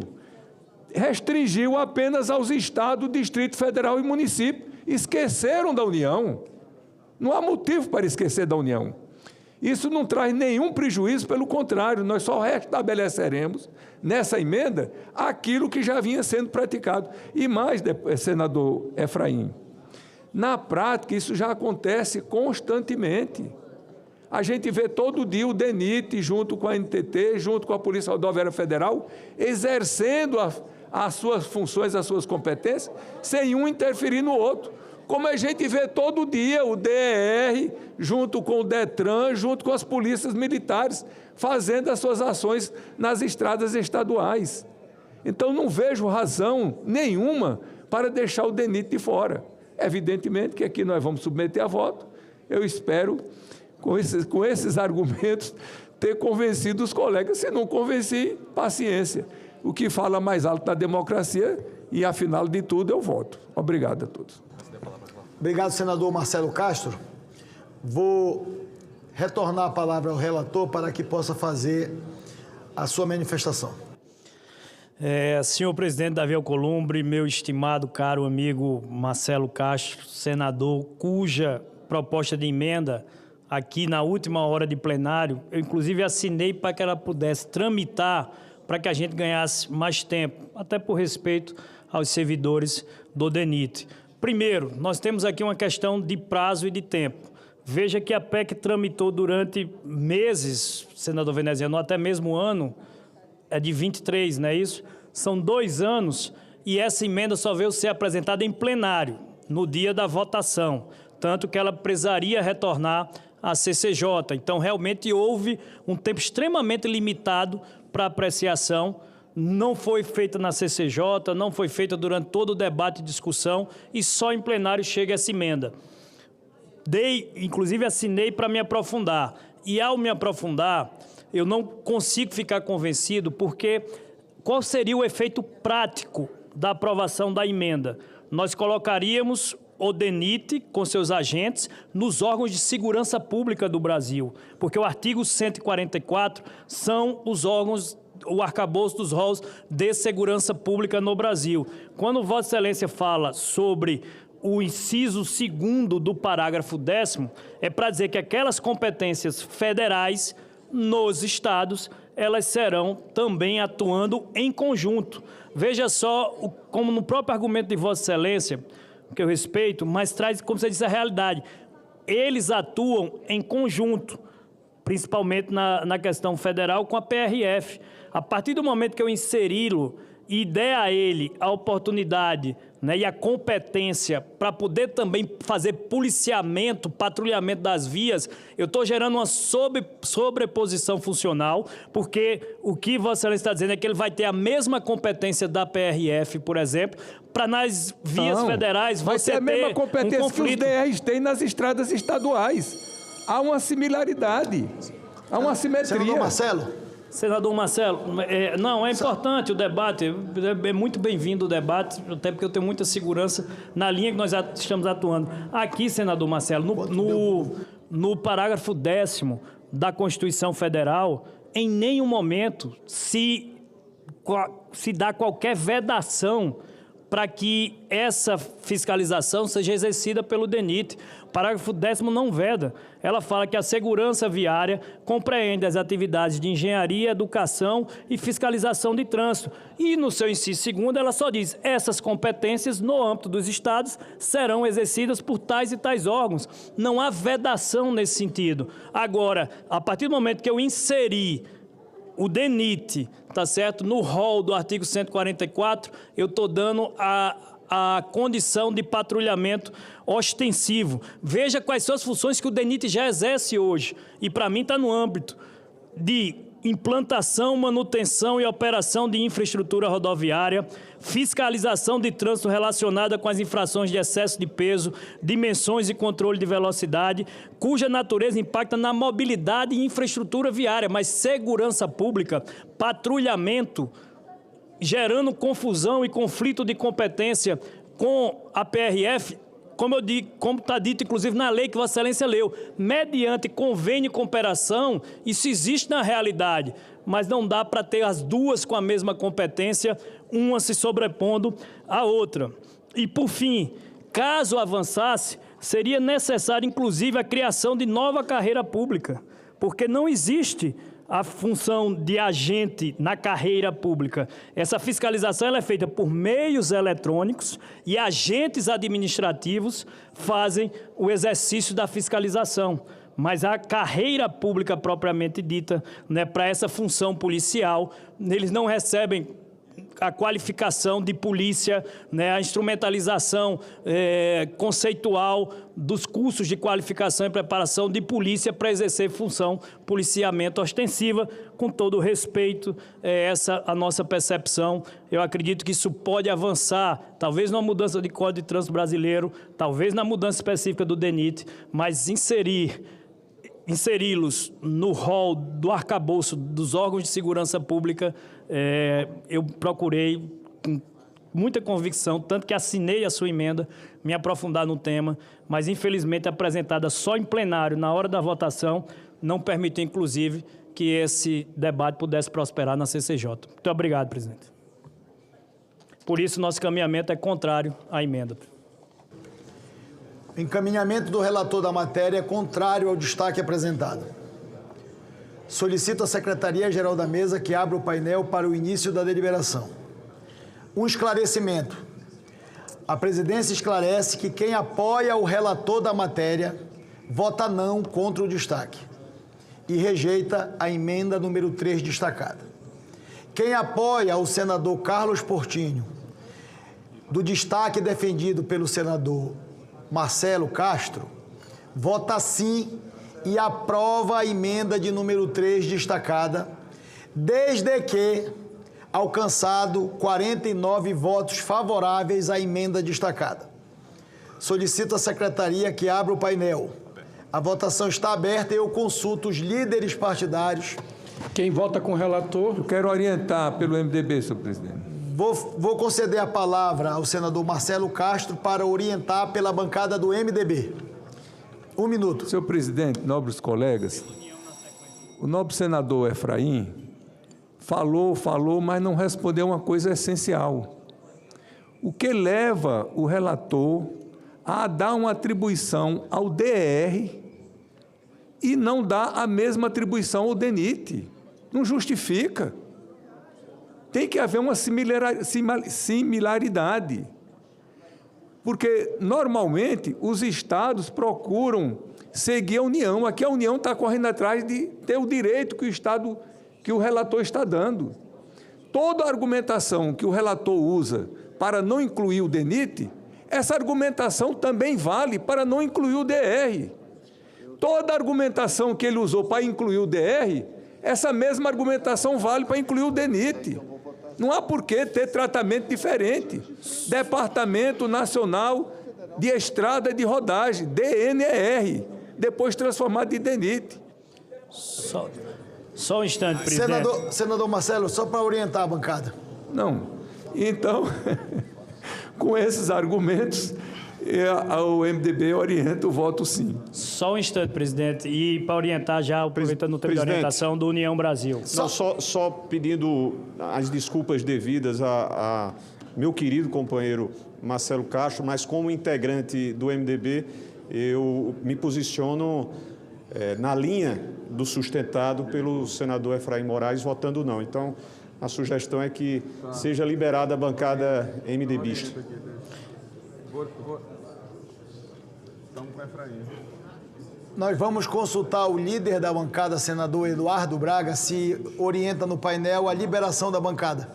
restringiu apenas aos estados, Distrito Federal e município. Esqueceram da União. Não há motivo para esquecer da União. Isso não traz nenhum prejuízo, pelo contrário, nós só restabeleceremos nessa emenda aquilo que já vinha sendo praticado. E mais, senador Efraim, na prática isso já acontece constantemente. A gente vê todo dia o DENIT, junto com a NTT, junto com a Polícia Rodoviária Federal, exercendo as suas funções, as suas competências, sem um interferir no outro. Como a gente vê todo dia o DER, junto com o DETRAN, junto com as polícias militares, fazendo as suas ações nas estradas estaduais. Então, não vejo razão nenhuma para deixar o DENIT de fora. Evidentemente que aqui nós vamos submeter a voto. Eu espero, com esses argumentos, ter convencido os colegas. Se não convenci, paciência. O que fala mais alto na democracia, e afinal de tudo, eu voto. Obrigado a todos. Obrigado, senador Marcelo Castro. Vou retornar a palavra ao relator para que possa fazer a sua manifestação. Senhor presidente Davi Alcolumbre, meu estimado, caro amigo Marcelo Castro, senador, cuja proposta de emenda, aqui na última hora de plenário, eu inclusive assinei para que ela pudesse tramitar, para que a gente ganhasse mais tempo, até por respeito aos servidores do DENIT. Primeiro, nós temos aqui uma questão de prazo e de tempo. Veja que a PEC tramitou durante meses, senador Veneziano, até mesmo ano, é de 23, não é isso? São 2 anos e essa emenda só veio ser apresentada em plenário, no dia da votação, tanto que ela precisaria retornar à CCJ. Então, realmente houve um tempo extremamente limitado para apreciação. Não foi feita na CCJ, não foi feita durante todo o debate e discussão e só em plenário chega essa emenda. Inclusive assinei para me aprofundar. E ao me aprofundar, eu não consigo ficar convencido porque qual seria o efeito prático da aprovação da emenda? Nós colocaríamos o DENIT, com seus agentes, nos órgãos de segurança pública do Brasil, porque o artigo 144 são os órgãos, o arcabouço dos rolos de segurança pública no Brasil. Quando Vossa Excelência fala sobre o inciso 2º do parágrafo 10º, é para dizer que aquelas competências federais nos estados, elas serão também atuando em conjunto. Veja só como no próprio argumento de Vossa Excelência, que eu respeito, mas traz, como você disse, a realidade. Eles atuam em conjunto, principalmente na questão federal, com a PRF. A partir do momento que eu inseri-lo e der a ele a oportunidade, né, e a competência para poder também fazer policiamento, patrulhamento das vias, eu estou gerando uma sobreposição funcional, porque o que Vossa Excelência está dizendo é que ele vai ter a mesma competência da PRF, por exemplo, para nas vias federais vai ter a mesma competência que os DRs têm nas estradas estaduais. Há uma similaridade, há uma simetria. Senador Marcelo. Senador Marcelo, não, é importante o debate, é muito bem-vindo o debate, até porque eu tenho muita segurança na linha que nós estamos atuando. Aqui, senador Marcelo, no parágrafo 10º da Constituição Federal, em nenhum momento se dá qualquer vedação para que essa fiscalização seja exercida pelo DENIT. O parágrafo 10º não veda. Ela fala que a segurança viária compreende as atividades de engenharia, educação e fiscalização de trânsito. E no seu inciso 2º, ela só diz: essas competências no âmbito dos estados serão exercidas por tais e tais órgãos. Não há vedação nesse sentido. Agora, a partir do momento que eu inseri o DENIT, tá certo, no rol do artigo 144, eu estou dando a condição de patrulhamento ostensivo. Veja quais são as funções que o DENIT já exerce hoje. E, para mim, está no âmbito de implantação, manutenção e operação de infraestrutura rodoviária, fiscalização de trânsito relacionada com as infrações de excesso de peso, dimensões e controle de velocidade, cuja natureza impacta na mobilidade e infraestrutura viária, mas segurança pública, patrulhamento, gerando confusão e conflito de competência com a PRF, como está dito, inclusive, na lei que Vossa Excelência leu, mediante convênio e cooperação, isso existe na realidade, mas não dá para ter as duas com a mesma competência, uma se sobrepondo à outra. E, por fim, caso avançasse, seria necessário, inclusive, a criação de nova carreira pública, porque não existe a função de agente na carreira pública. Essa fiscalização ela é feita por meios eletrônicos e agentes administrativos fazem o exercício da fiscalização. Mas a carreira pública propriamente dita, né, para essa função policial, eles não recebem a qualificação de polícia, né, a instrumentalização conceitual dos cursos de qualificação e preparação de polícia para exercer função policiamento ostensiva. Com todo o respeito, essa a nossa percepção. Eu acredito que isso pode avançar, talvez numa mudança de Código de Trânsito brasileiro, talvez na mudança específica do DENIT, mas inseri-los no rol do arcabouço dos órgãos de segurança pública, eu procurei com muita convicção, tanto que assinei a sua emenda, me aprofundar no tema, mas infelizmente apresentada só em plenário, na hora da votação, não permitiu, inclusive, que esse debate pudesse prosperar na CCJ. Muito obrigado, presidente. Por isso, nosso encaminhamento é contrário à emenda. Encaminhamento do relator da matéria é contrário ao destaque apresentado. Solicito à Secretaria-Geral da Mesa que abra o painel para o início da deliberação. Um esclarecimento. A presidência esclarece que quem apoia o relator da matéria vota não contra o destaque e rejeita a emenda número 3 destacada. Quem apoia o senador Carlos Portinho do destaque defendido pelo senador Marcelo Castro, vota sim e aprova a emenda de número 3 destacada, desde que alcançado 49 votos favoráveis à emenda destacada. Solicito à Secretaria que abra o painel. A votação está aberta e eu consulto os líderes partidários. Quem vota com o relator? Eu quero orientar pelo MDB, senhor presidente. Vou conceder a palavra ao senador Marcelo Castro para orientar pela bancada do MDB. 1 minuto. Senhor presidente, nobres colegas, o nobre senador Efraim falou, mas não respondeu uma coisa essencial. O que leva o relator a dar uma atribuição ao DR e não dar a mesma atribuição ao DENIT? Não justifica. Tem que haver uma similaridade. Porque, normalmente, os estados procuram seguir a União. Aqui a União está correndo atrás de ter o direito que o relator está dando. Toda argumentação que o relator usa para não incluir o DENIT, essa argumentação também vale para não incluir o DR. Toda argumentação que ele usou para incluir o DR, essa mesma argumentação vale para incluir o DENIT. Não há por que ter tratamento diferente. Departamento Nacional de Estrada de Rodagem, DNR, depois transformado em DENIT. Só um instante, presidente. Senador Marcelo, só para orientar a bancada. Não. Então, com esses argumentos, o MDB orienta o voto sim. Só um instante, presidente, e para orientar já, aproveitando o tempo de orientação do União Brasil. Não, só pedindo as desculpas devidas a meu querido companheiro Marcelo Castro, mas como integrante do MDB, eu me posiciono na linha do sustentado pelo senador Efraim Moraes, votando não. Então, a sugestão é que seja liberada a bancada MDBista. Nós vamos consultar o líder da bancada, senador Eduardo Braga, se orienta no painel a liberação da bancada.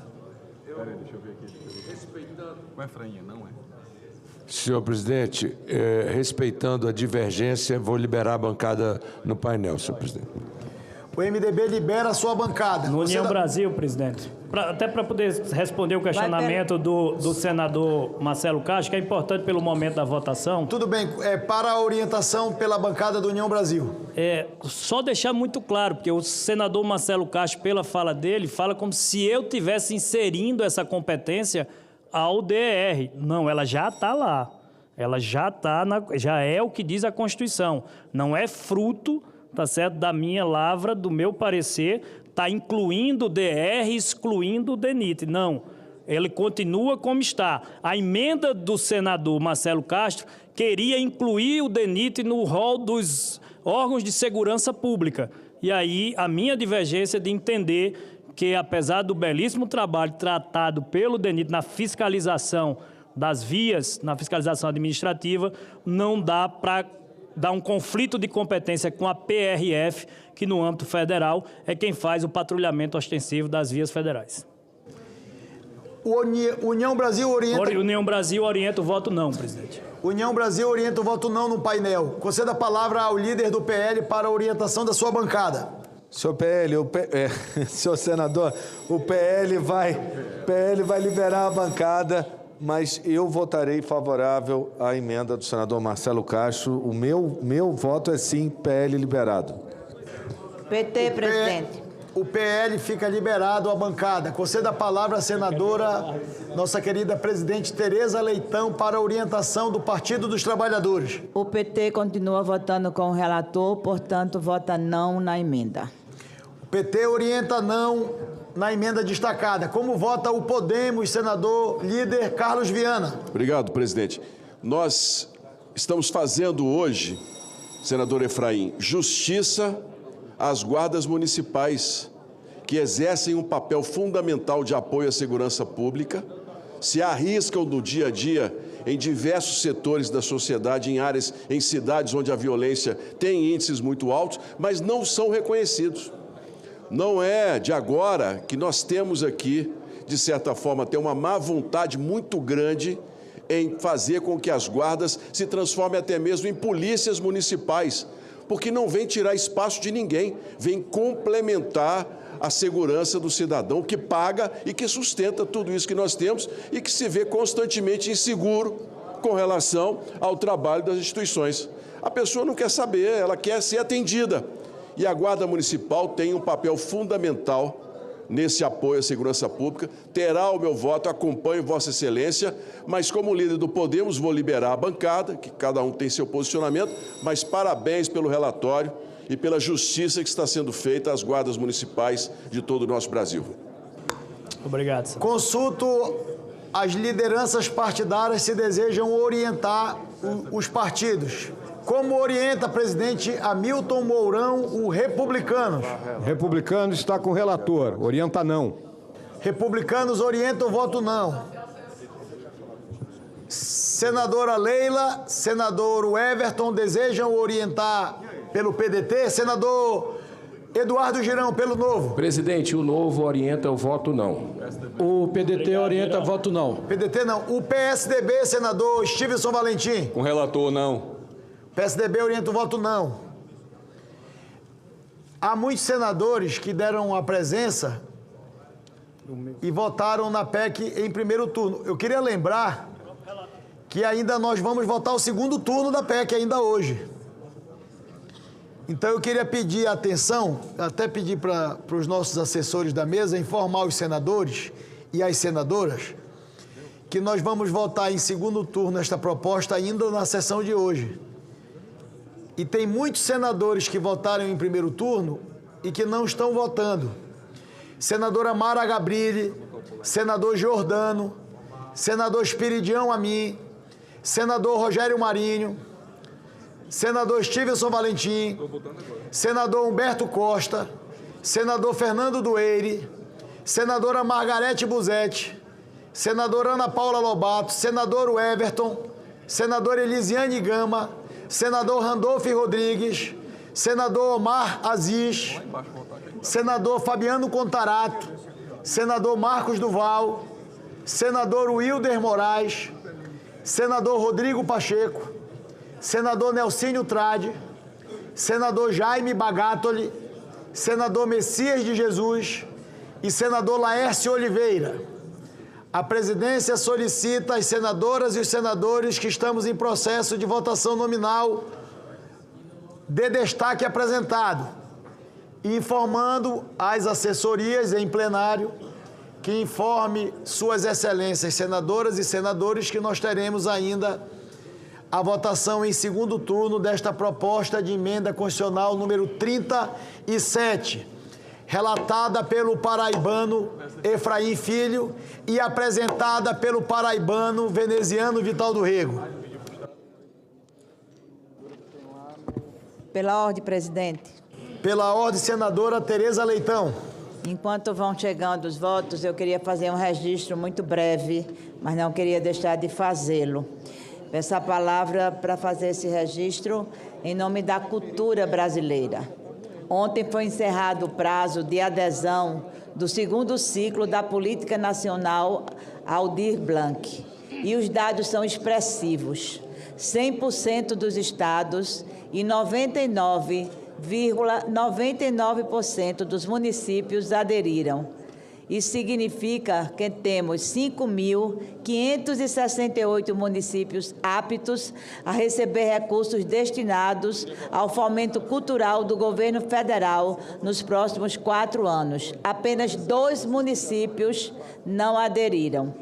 Deixa eu ver aqui. Respeitando. Com Efraim, não é? Senhor presidente, respeitando a divergência, vou liberar a bancada no painel, senhor presidente. O MDB libera a sua bancada. No União Brasil, presidente. Até para poder responder o questionamento do senador Marcelo Castro, que é importante pelo momento da votação. Tudo bem, para a orientação pela bancada do União Brasil. Só deixar muito claro, porque o senador Marcelo Castro, pela fala dele, fala como se eu estivesse inserindo essa competência ao DR. Não, ela já está lá. Ela já é o que diz a Constituição. Não é fruto, tá certo, da minha lavra, do meu parecer, está incluindo o DR, excluindo o DENIT. Não, ele continua como está. A emenda do senador Marcelo Castro queria incluir o DENIT no rol dos órgãos de segurança pública. E aí a minha divergência de entender que, apesar do belíssimo trabalho tratado pelo DENIT na fiscalização das vias, na fiscalização administrativa, não dá para dar um conflito de competência com a PRF, que no âmbito federal é quem faz o patrulhamento ostensivo das vias federais. União Brasil orienta... União Brasil orienta o voto não, presidente. União Brasil orienta o voto não no painel. Conceda a palavra ao líder do PL para a orientação da sua bancada. Senhor PL, senhor senador, o PL vai liberar a bancada, mas eu votarei favorável à emenda do senador Marcelo Castro. O meu voto é sim, PL liberado. PT, presidente. O PL fica liberado à bancada. Conceda a palavra à senadora, nossa querida presidente Tereza Leitão, para a orientação do Partido dos Trabalhadores. O PT continua votando com o relator, portanto, vota não na emenda. O PT orienta não na emenda destacada. Como vota o Podemos, senador líder Carlos Viana? Obrigado, presidente. Nós estamos fazendo hoje, senador Efraim, justiça às guardas municipais, que exercem um papel fundamental de apoio à segurança pública, se arriscam no dia a dia em diversos setores da sociedade, em cidades onde a violência tem índices muito altos, mas não são reconhecidos. Não é de agora que nós temos aqui, de certa forma, ter uma má vontade muito grande em fazer com que as guardas se transformem até mesmo em polícias municipais, porque não vem tirar espaço de ninguém, vem complementar a segurança do cidadão que paga e que sustenta tudo isso que nós temos e que se vê constantemente inseguro com relação ao trabalho das instituições. A pessoa não quer saber, ela quer ser atendida. E a Guarda Municipal tem um papel fundamental nesse apoio à segurança pública. Terá o meu voto, acompanho Vossa Excelência, mas como líder do Podemos vou liberar a bancada, que cada um tem seu posicionamento, mas parabéns pelo relatório e pela justiça que está sendo feita às guardas municipais de todo o nosso Brasil. Obrigado, senhor. Consulto as lideranças partidárias se desejam orientar os partidos. Como orienta, presidente Hamilton Mourão, o Republicanos? Republicanos está com o relator, orienta não. Republicanos orienta o voto não. Senadora Leila, senador Everton desejam orientar pelo PDT? Senador Eduardo Girão, pelo Novo. Presidente, o Novo orienta o voto não. O PDT orienta voto não. PDT não. O PSDB, senador Stevenson Valentim. Com relator, não. PSDB orienta o voto não. Há muitos senadores que deram a presença e votaram na PEC em primeiro turno. Eu queria lembrar que ainda nós vamos votar o segundo turno da PEC ainda hoje. Então eu queria pedir atenção, até pedir para os nossos assessores da mesa informar os senadores e as senadoras que nós vamos votar em segundo turno esta proposta ainda na sessão de hoje. E tem muitos senadores que votaram em primeiro turno e que não estão votando. Senadora Mara Gabrilli, senador Giordano, senador Espiridião Amin, senador Rogério Marinho, senador Stevenson Valentim, senador Humberto Costa, senador Fernando Dueire, senadora Margarete Busetti, senadora Ana Paula Lobato, senador Everton, senadora Elisiane Gama, senador Randolfo Rodrigues, senador Omar Aziz, senador Fabiano Contarato, senador Marcos Duval, senador Wilder Moraes, senador Rodrigo Pacheco, senador Nelcínio Trade, senador Jaime Bagatoli, senador Messias de Jesus e senador Laércio Oliveira. A presidência solicita às senadoras e os senadores que estamos em processo de votação nominal de destaque apresentado, informando às assessorias em plenário que informe suas excelências senadoras e senadores que nós teremos ainda a votação em segundo turno desta proposta de emenda constitucional número 37, relatada pelo paraibano Efraim Filho e apresentada pelo paraibano veneziano Vital do Rego. Pela ordem, presidente. Pela ordem, senadora Tereza Leitão. Enquanto vão chegando os votos, eu queria fazer um registro muito breve, mas não queria deixar de fazê-lo. Peço a palavra para fazer esse registro em nome da cultura brasileira. Ontem foi encerrado o prazo de adesão do segundo ciclo da Política Nacional Aldir Blanc. E os dados são expressivos. 100% dos estados e 99,99% dos municípios aderiram. Isso significa que temos 5.568 municípios aptos a receber recursos destinados ao fomento cultural do governo federal nos próximos 4 anos. Apenas 2 municípios não aderiram.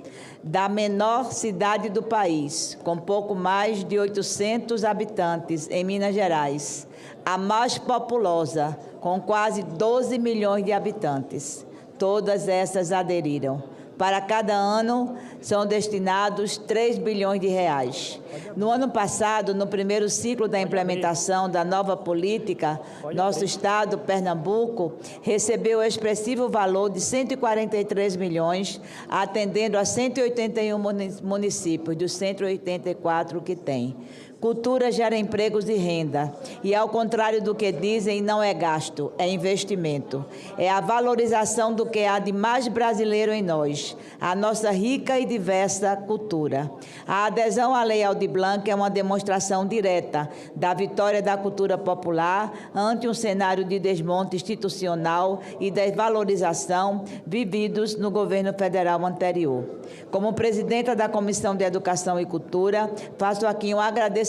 Da menor cidade do país, com pouco mais de 800 habitantes, em Minas Gerais, a mais populosa, com quase 12 milhões de habitantes. Todas essas aderiram. Para cada ano, são destinados 3 bilhões de reais. No ano passado, no primeiro ciclo da implementação da nova política, nosso estado, Pernambuco, recebeu o expressivo valor de 143 milhões, atendendo a 181 municípios, dos 184 que tem. Cultura gera empregos e renda. E, ao contrário do que dizem, não é gasto, é investimento. É a valorização do que há de mais brasileiro em nós, a nossa rica e diversa cultura. A adesão à Lei Aldir Blanc é uma demonstração direta da vitória da cultura popular ante um cenário de desmonte institucional e desvalorização vividos no governo federal anterior. Como presidenta da Comissão de Educação e Cultura, faço aqui um agradecimento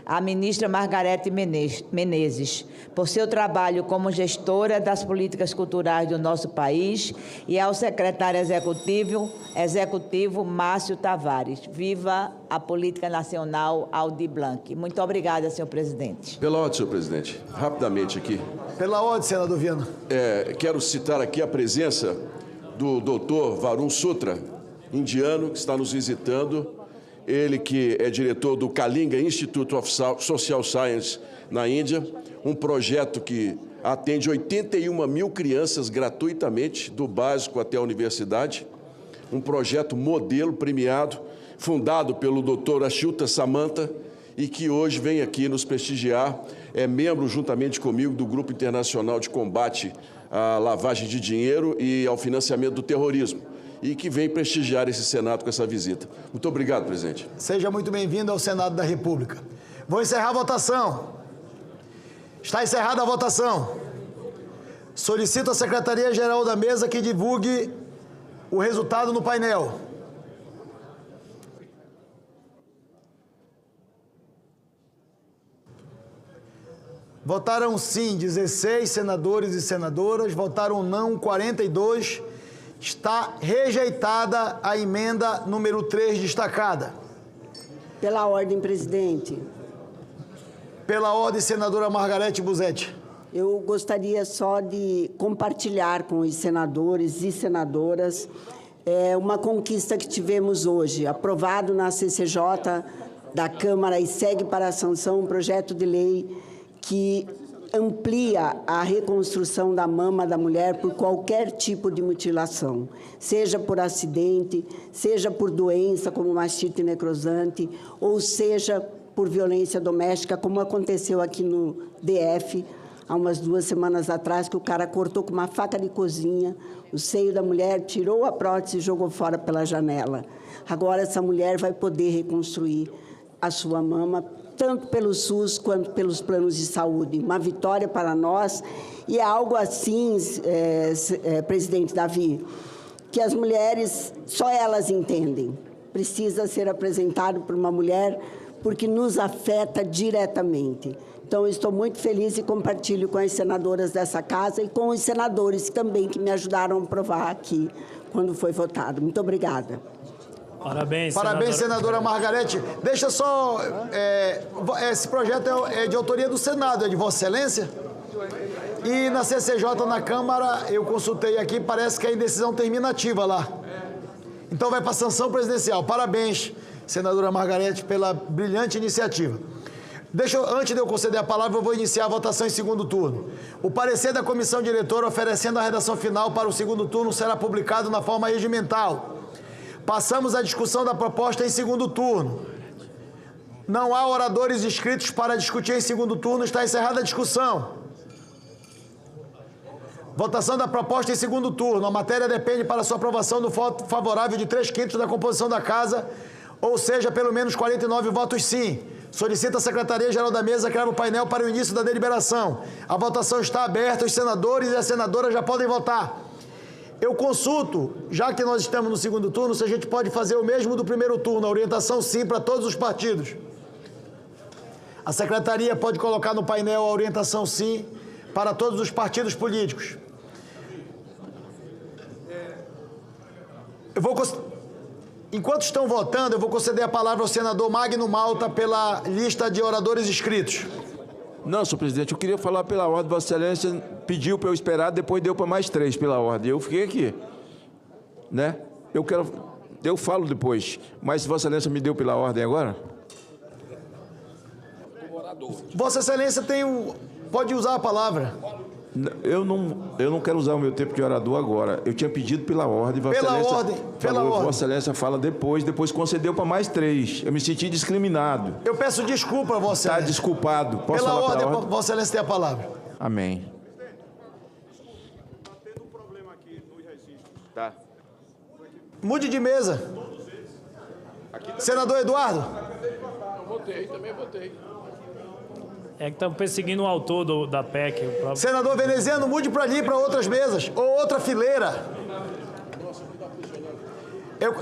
à ministra Margarete Menezes por seu trabalho como gestora das políticas culturais do nosso país e ao secretário executivo Márcio Tavares. Viva a Política Nacional Aldir Blanc. Muito obrigada, senhor presidente. Pela ordem, senhor presidente. Rapidamente aqui. Pela ordem, senador Viana. Quero citar aqui a presença do doutor Varun Sutra, indiano, que está nos visitando. Ele que é diretor do Kalinga Institute of Social Science na Índia, um projeto que atende 81 mil crianças gratuitamente, do básico até a universidade, um projeto modelo premiado, fundado pelo Dr. Achyuta Samanta e que hoje vem aqui nos prestigiar, é membro juntamente comigo do Grupo Internacional de Combate à Lavagem de Dinheiro e ao Financiamento do Terrorismo, e que vem prestigiar esse Senado com essa visita. Muito obrigado, presidente. Seja muito bem-vindo ao Senado da República. Vou encerrar a votação. Está encerrada a votação. Solicito à Secretaria-Geral da Mesa que divulgue o resultado no painel. Votaram sim 16 senadores e senadoras, votaram não 42 Está rejeitada a emenda número 3 destacada. Pela ordem, presidente. Pela ordem, senadora Margarete Busetti. Eu gostaria só de compartilhar com os senadores e senadoras uma conquista que tivemos hoje. Aprovado na CCJ da Câmara e segue para a sanção um projeto de lei que amplia a reconstrução da mama da mulher por qualquer tipo de mutilação, seja por acidente, seja por doença, como mastite necrosante, ou seja por violência doméstica, como aconteceu aqui no DF, há umas 2 semanas atrás, que o cara cortou com uma faca de cozinha o seio da mulher, tirou a prótese e jogou fora pela janela. Agora essa mulher vai poder reconstruir a sua mama, tanto pelo SUS quanto pelos planos de saúde. Uma vitória para nós, e é algo assim, presidente Davi, que as mulheres, só elas entendem. Precisa ser apresentado por uma mulher, porque nos afeta diretamente. Então, eu estou muito feliz e compartilho com as senadoras dessa casa e com os senadores também que me ajudaram a aprovar aqui, quando foi votado. Muito obrigada. Parabéns, Parabéns, senadora Margarete. Deixa só... esse projeto é de autoria do Senado, é de Vossa Excelência? E na CCJ, na Câmara, eu consultei aqui, parece que é indecisão terminativa lá. Então vai para a sanção presidencial. Parabéns, senadora Margarete, pela brilhante iniciativa. Antes de eu conceder a palavra, eu vou iniciar a votação em segundo turno. O parecer da comissão diretora oferecendo a redação final para o segundo turno será publicado na forma regimental. Passamos à discussão da proposta em segundo turno. Não há oradores inscritos para discutir em segundo turno. Está encerrada a discussão. Votação da proposta em segundo turno. A matéria depende para sua aprovação do voto favorável de 3/5 da composição da Casa, ou seja, pelo menos 49 votos sim. Solicita a Secretaria-Geral da Mesa criar o painel para o início da deliberação. A votação está aberta. Os senadores e as senadoras já podem votar. Eu consulto, já que nós estamos no segundo turno, se a gente pode fazer o mesmo do primeiro turno, a orientação sim para todos os partidos. A Secretaria pode colocar no painel a orientação sim para todos os partidos políticos. Enquanto estão votando, eu vou conceder a palavra ao senador Magno Malta pela lista de oradores inscritos. Não, senhor presidente, eu queria falar pela ordem. Vossa Excelência pediu para eu esperar, depois deu para mais 3 pela ordem. Eu fiquei aqui, né? Eu falo depois, mas Vossa Excelência me deu pela ordem agora? Vossa Excelência pode usar a palavra. Eu não quero usar o meu tempo de orador agora. Eu tinha pedido pela ordem. Pela ordem. Vossa Excelência fala depois concedeu para mais 3. Eu me senti discriminado. Eu peço desculpa, Vossa Excelência. Está desculpado. Posso pela falar ordem, pela ordem? Vossa Excelência tem a palavra. Amém. Tá. Mude de mesa. Senador Eduardo. Também votei. É que estamos perseguindo o autor da PEC. Senador Veneziano, mude para ali, para outras mesas, ou outra fileira. Eu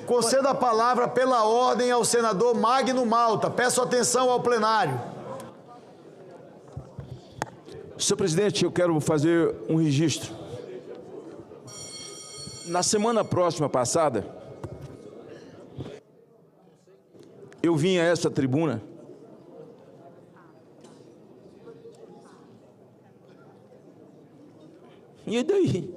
concedo a palavra pela ordem ao senador Magno Malta. Peço atenção ao plenário. Senhor presidente, eu quero fazer um registro. Na semana próxima passada, eu vim a essa tribuna e daí?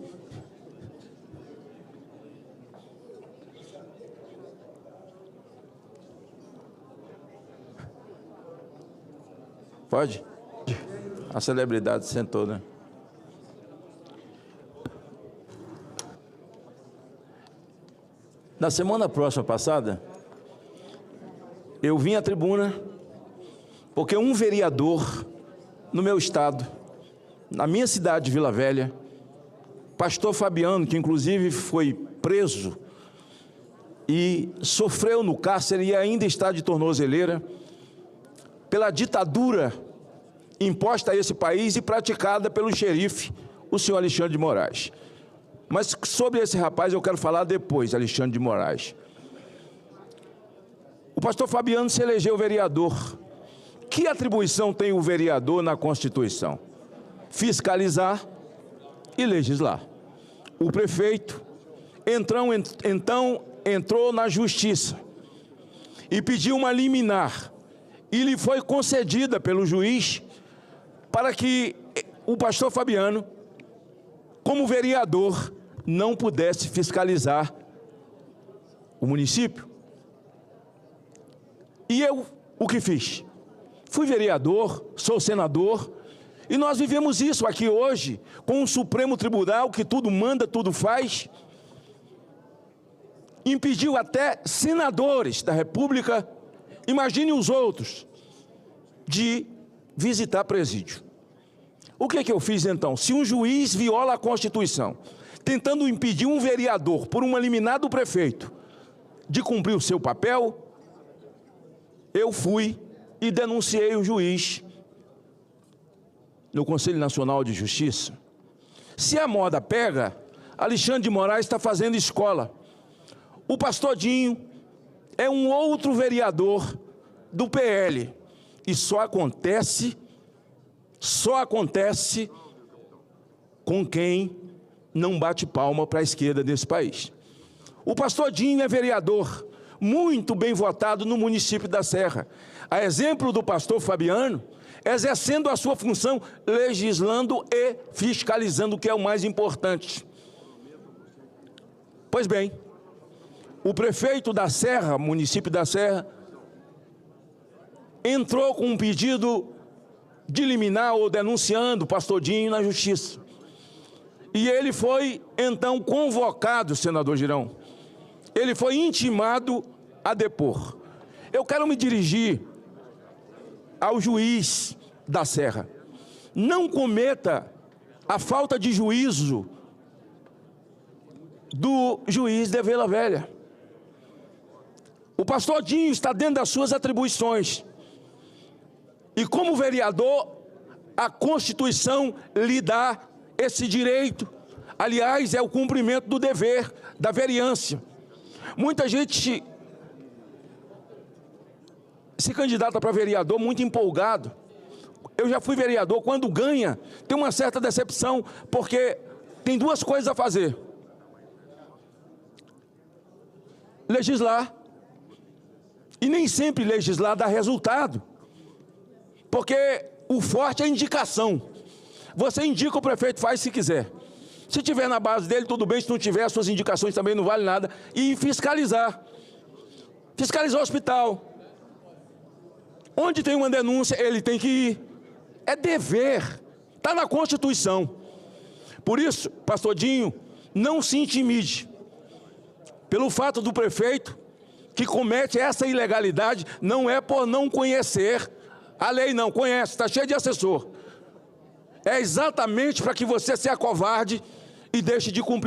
Pode? A celebridade sentou, né? Na semana próxima passada, eu vim à tribuna porque um vereador no meu estado, na minha cidade de Vila Velha, pastor Fabiano, que inclusive foi preso e sofreu no cárcere e ainda está de tornozeleira, pela ditadura imposta a esse país e praticada pelo xerife, o senhor Alexandre de Moraes. Mas sobre esse rapaz eu quero falar depois, Alexandre de Moraes. O pastor Fabiano se elegeu vereador. Que atribuição tem o vereador na Constituição? Fiscalizar e legislar. o prefeito então entrou na justiça e pediu uma liminar, e lhe foi concedida pelo juiz para que o pastor Fabiano, como vereador, não pudesse fiscalizar o município. E eu, o que fiz? Fui vereador, sou senador, e nós vivemos isso aqui hoje, com um Supremo Tribunal que tudo manda, tudo faz. Impediu até senadores da República, imagine os outros, de visitar presídio. O que eu fiz então? Se um juiz viola a Constituição, tentando impedir um vereador, por uma liminar do prefeito, de cumprir o seu papel, eu fui e denunciei o juiz no Conselho Nacional de Justiça. Se a moda pega, Alexandre de Moraes está fazendo escola. O pastor Dinho é um outro vereador do PL. E só acontece com quem não bate palma para a esquerda desse país. O pastor Dinho é vereador, muito bem votado no município da Serra. A exemplo do pastor Fabiano, exercendo a sua função, legislando e fiscalizando, o que é o mais importante. Pois bem, o prefeito da Serra, município da Serra, entrou com um pedido de liminar ou denunciando o pastor Dinho na justiça. E ele foi, então, convocado, senador Girão. Ele foi intimado a depor. Eu quero me dirigir ao juiz da Serra. Não cometa a falta de juízo do juiz de Vila Velha. O pastor Dinho está dentro das suas atribuições. E como vereador, a Constituição lhe dá esse direito. Aliás, é o cumprimento do dever, da vereança. Muita gente se candidata para vereador muito empolgado. Eu já fui vereador, quando ganha, tem uma certa decepção, porque tem duas coisas a fazer: legislar, e nem sempre legislar dá resultado, porque o forte é a indicação. Você indica, o prefeito faz se quiser. Se tiver na base dele, tudo bem. Se não tiver, suas indicações também não valem nada. E fiscalizar. Fiscalizar o hospital. Onde tem uma denúncia, ele tem que ir. É dever. Está na Constituição. Por isso, pastor Dinho, não se intimide. Pelo fato do prefeito que comete essa ilegalidade, não é por não conhecer a lei, não. Conhece, está cheio de assessor. É exatamente para que você se acovarde e deixe de cumprir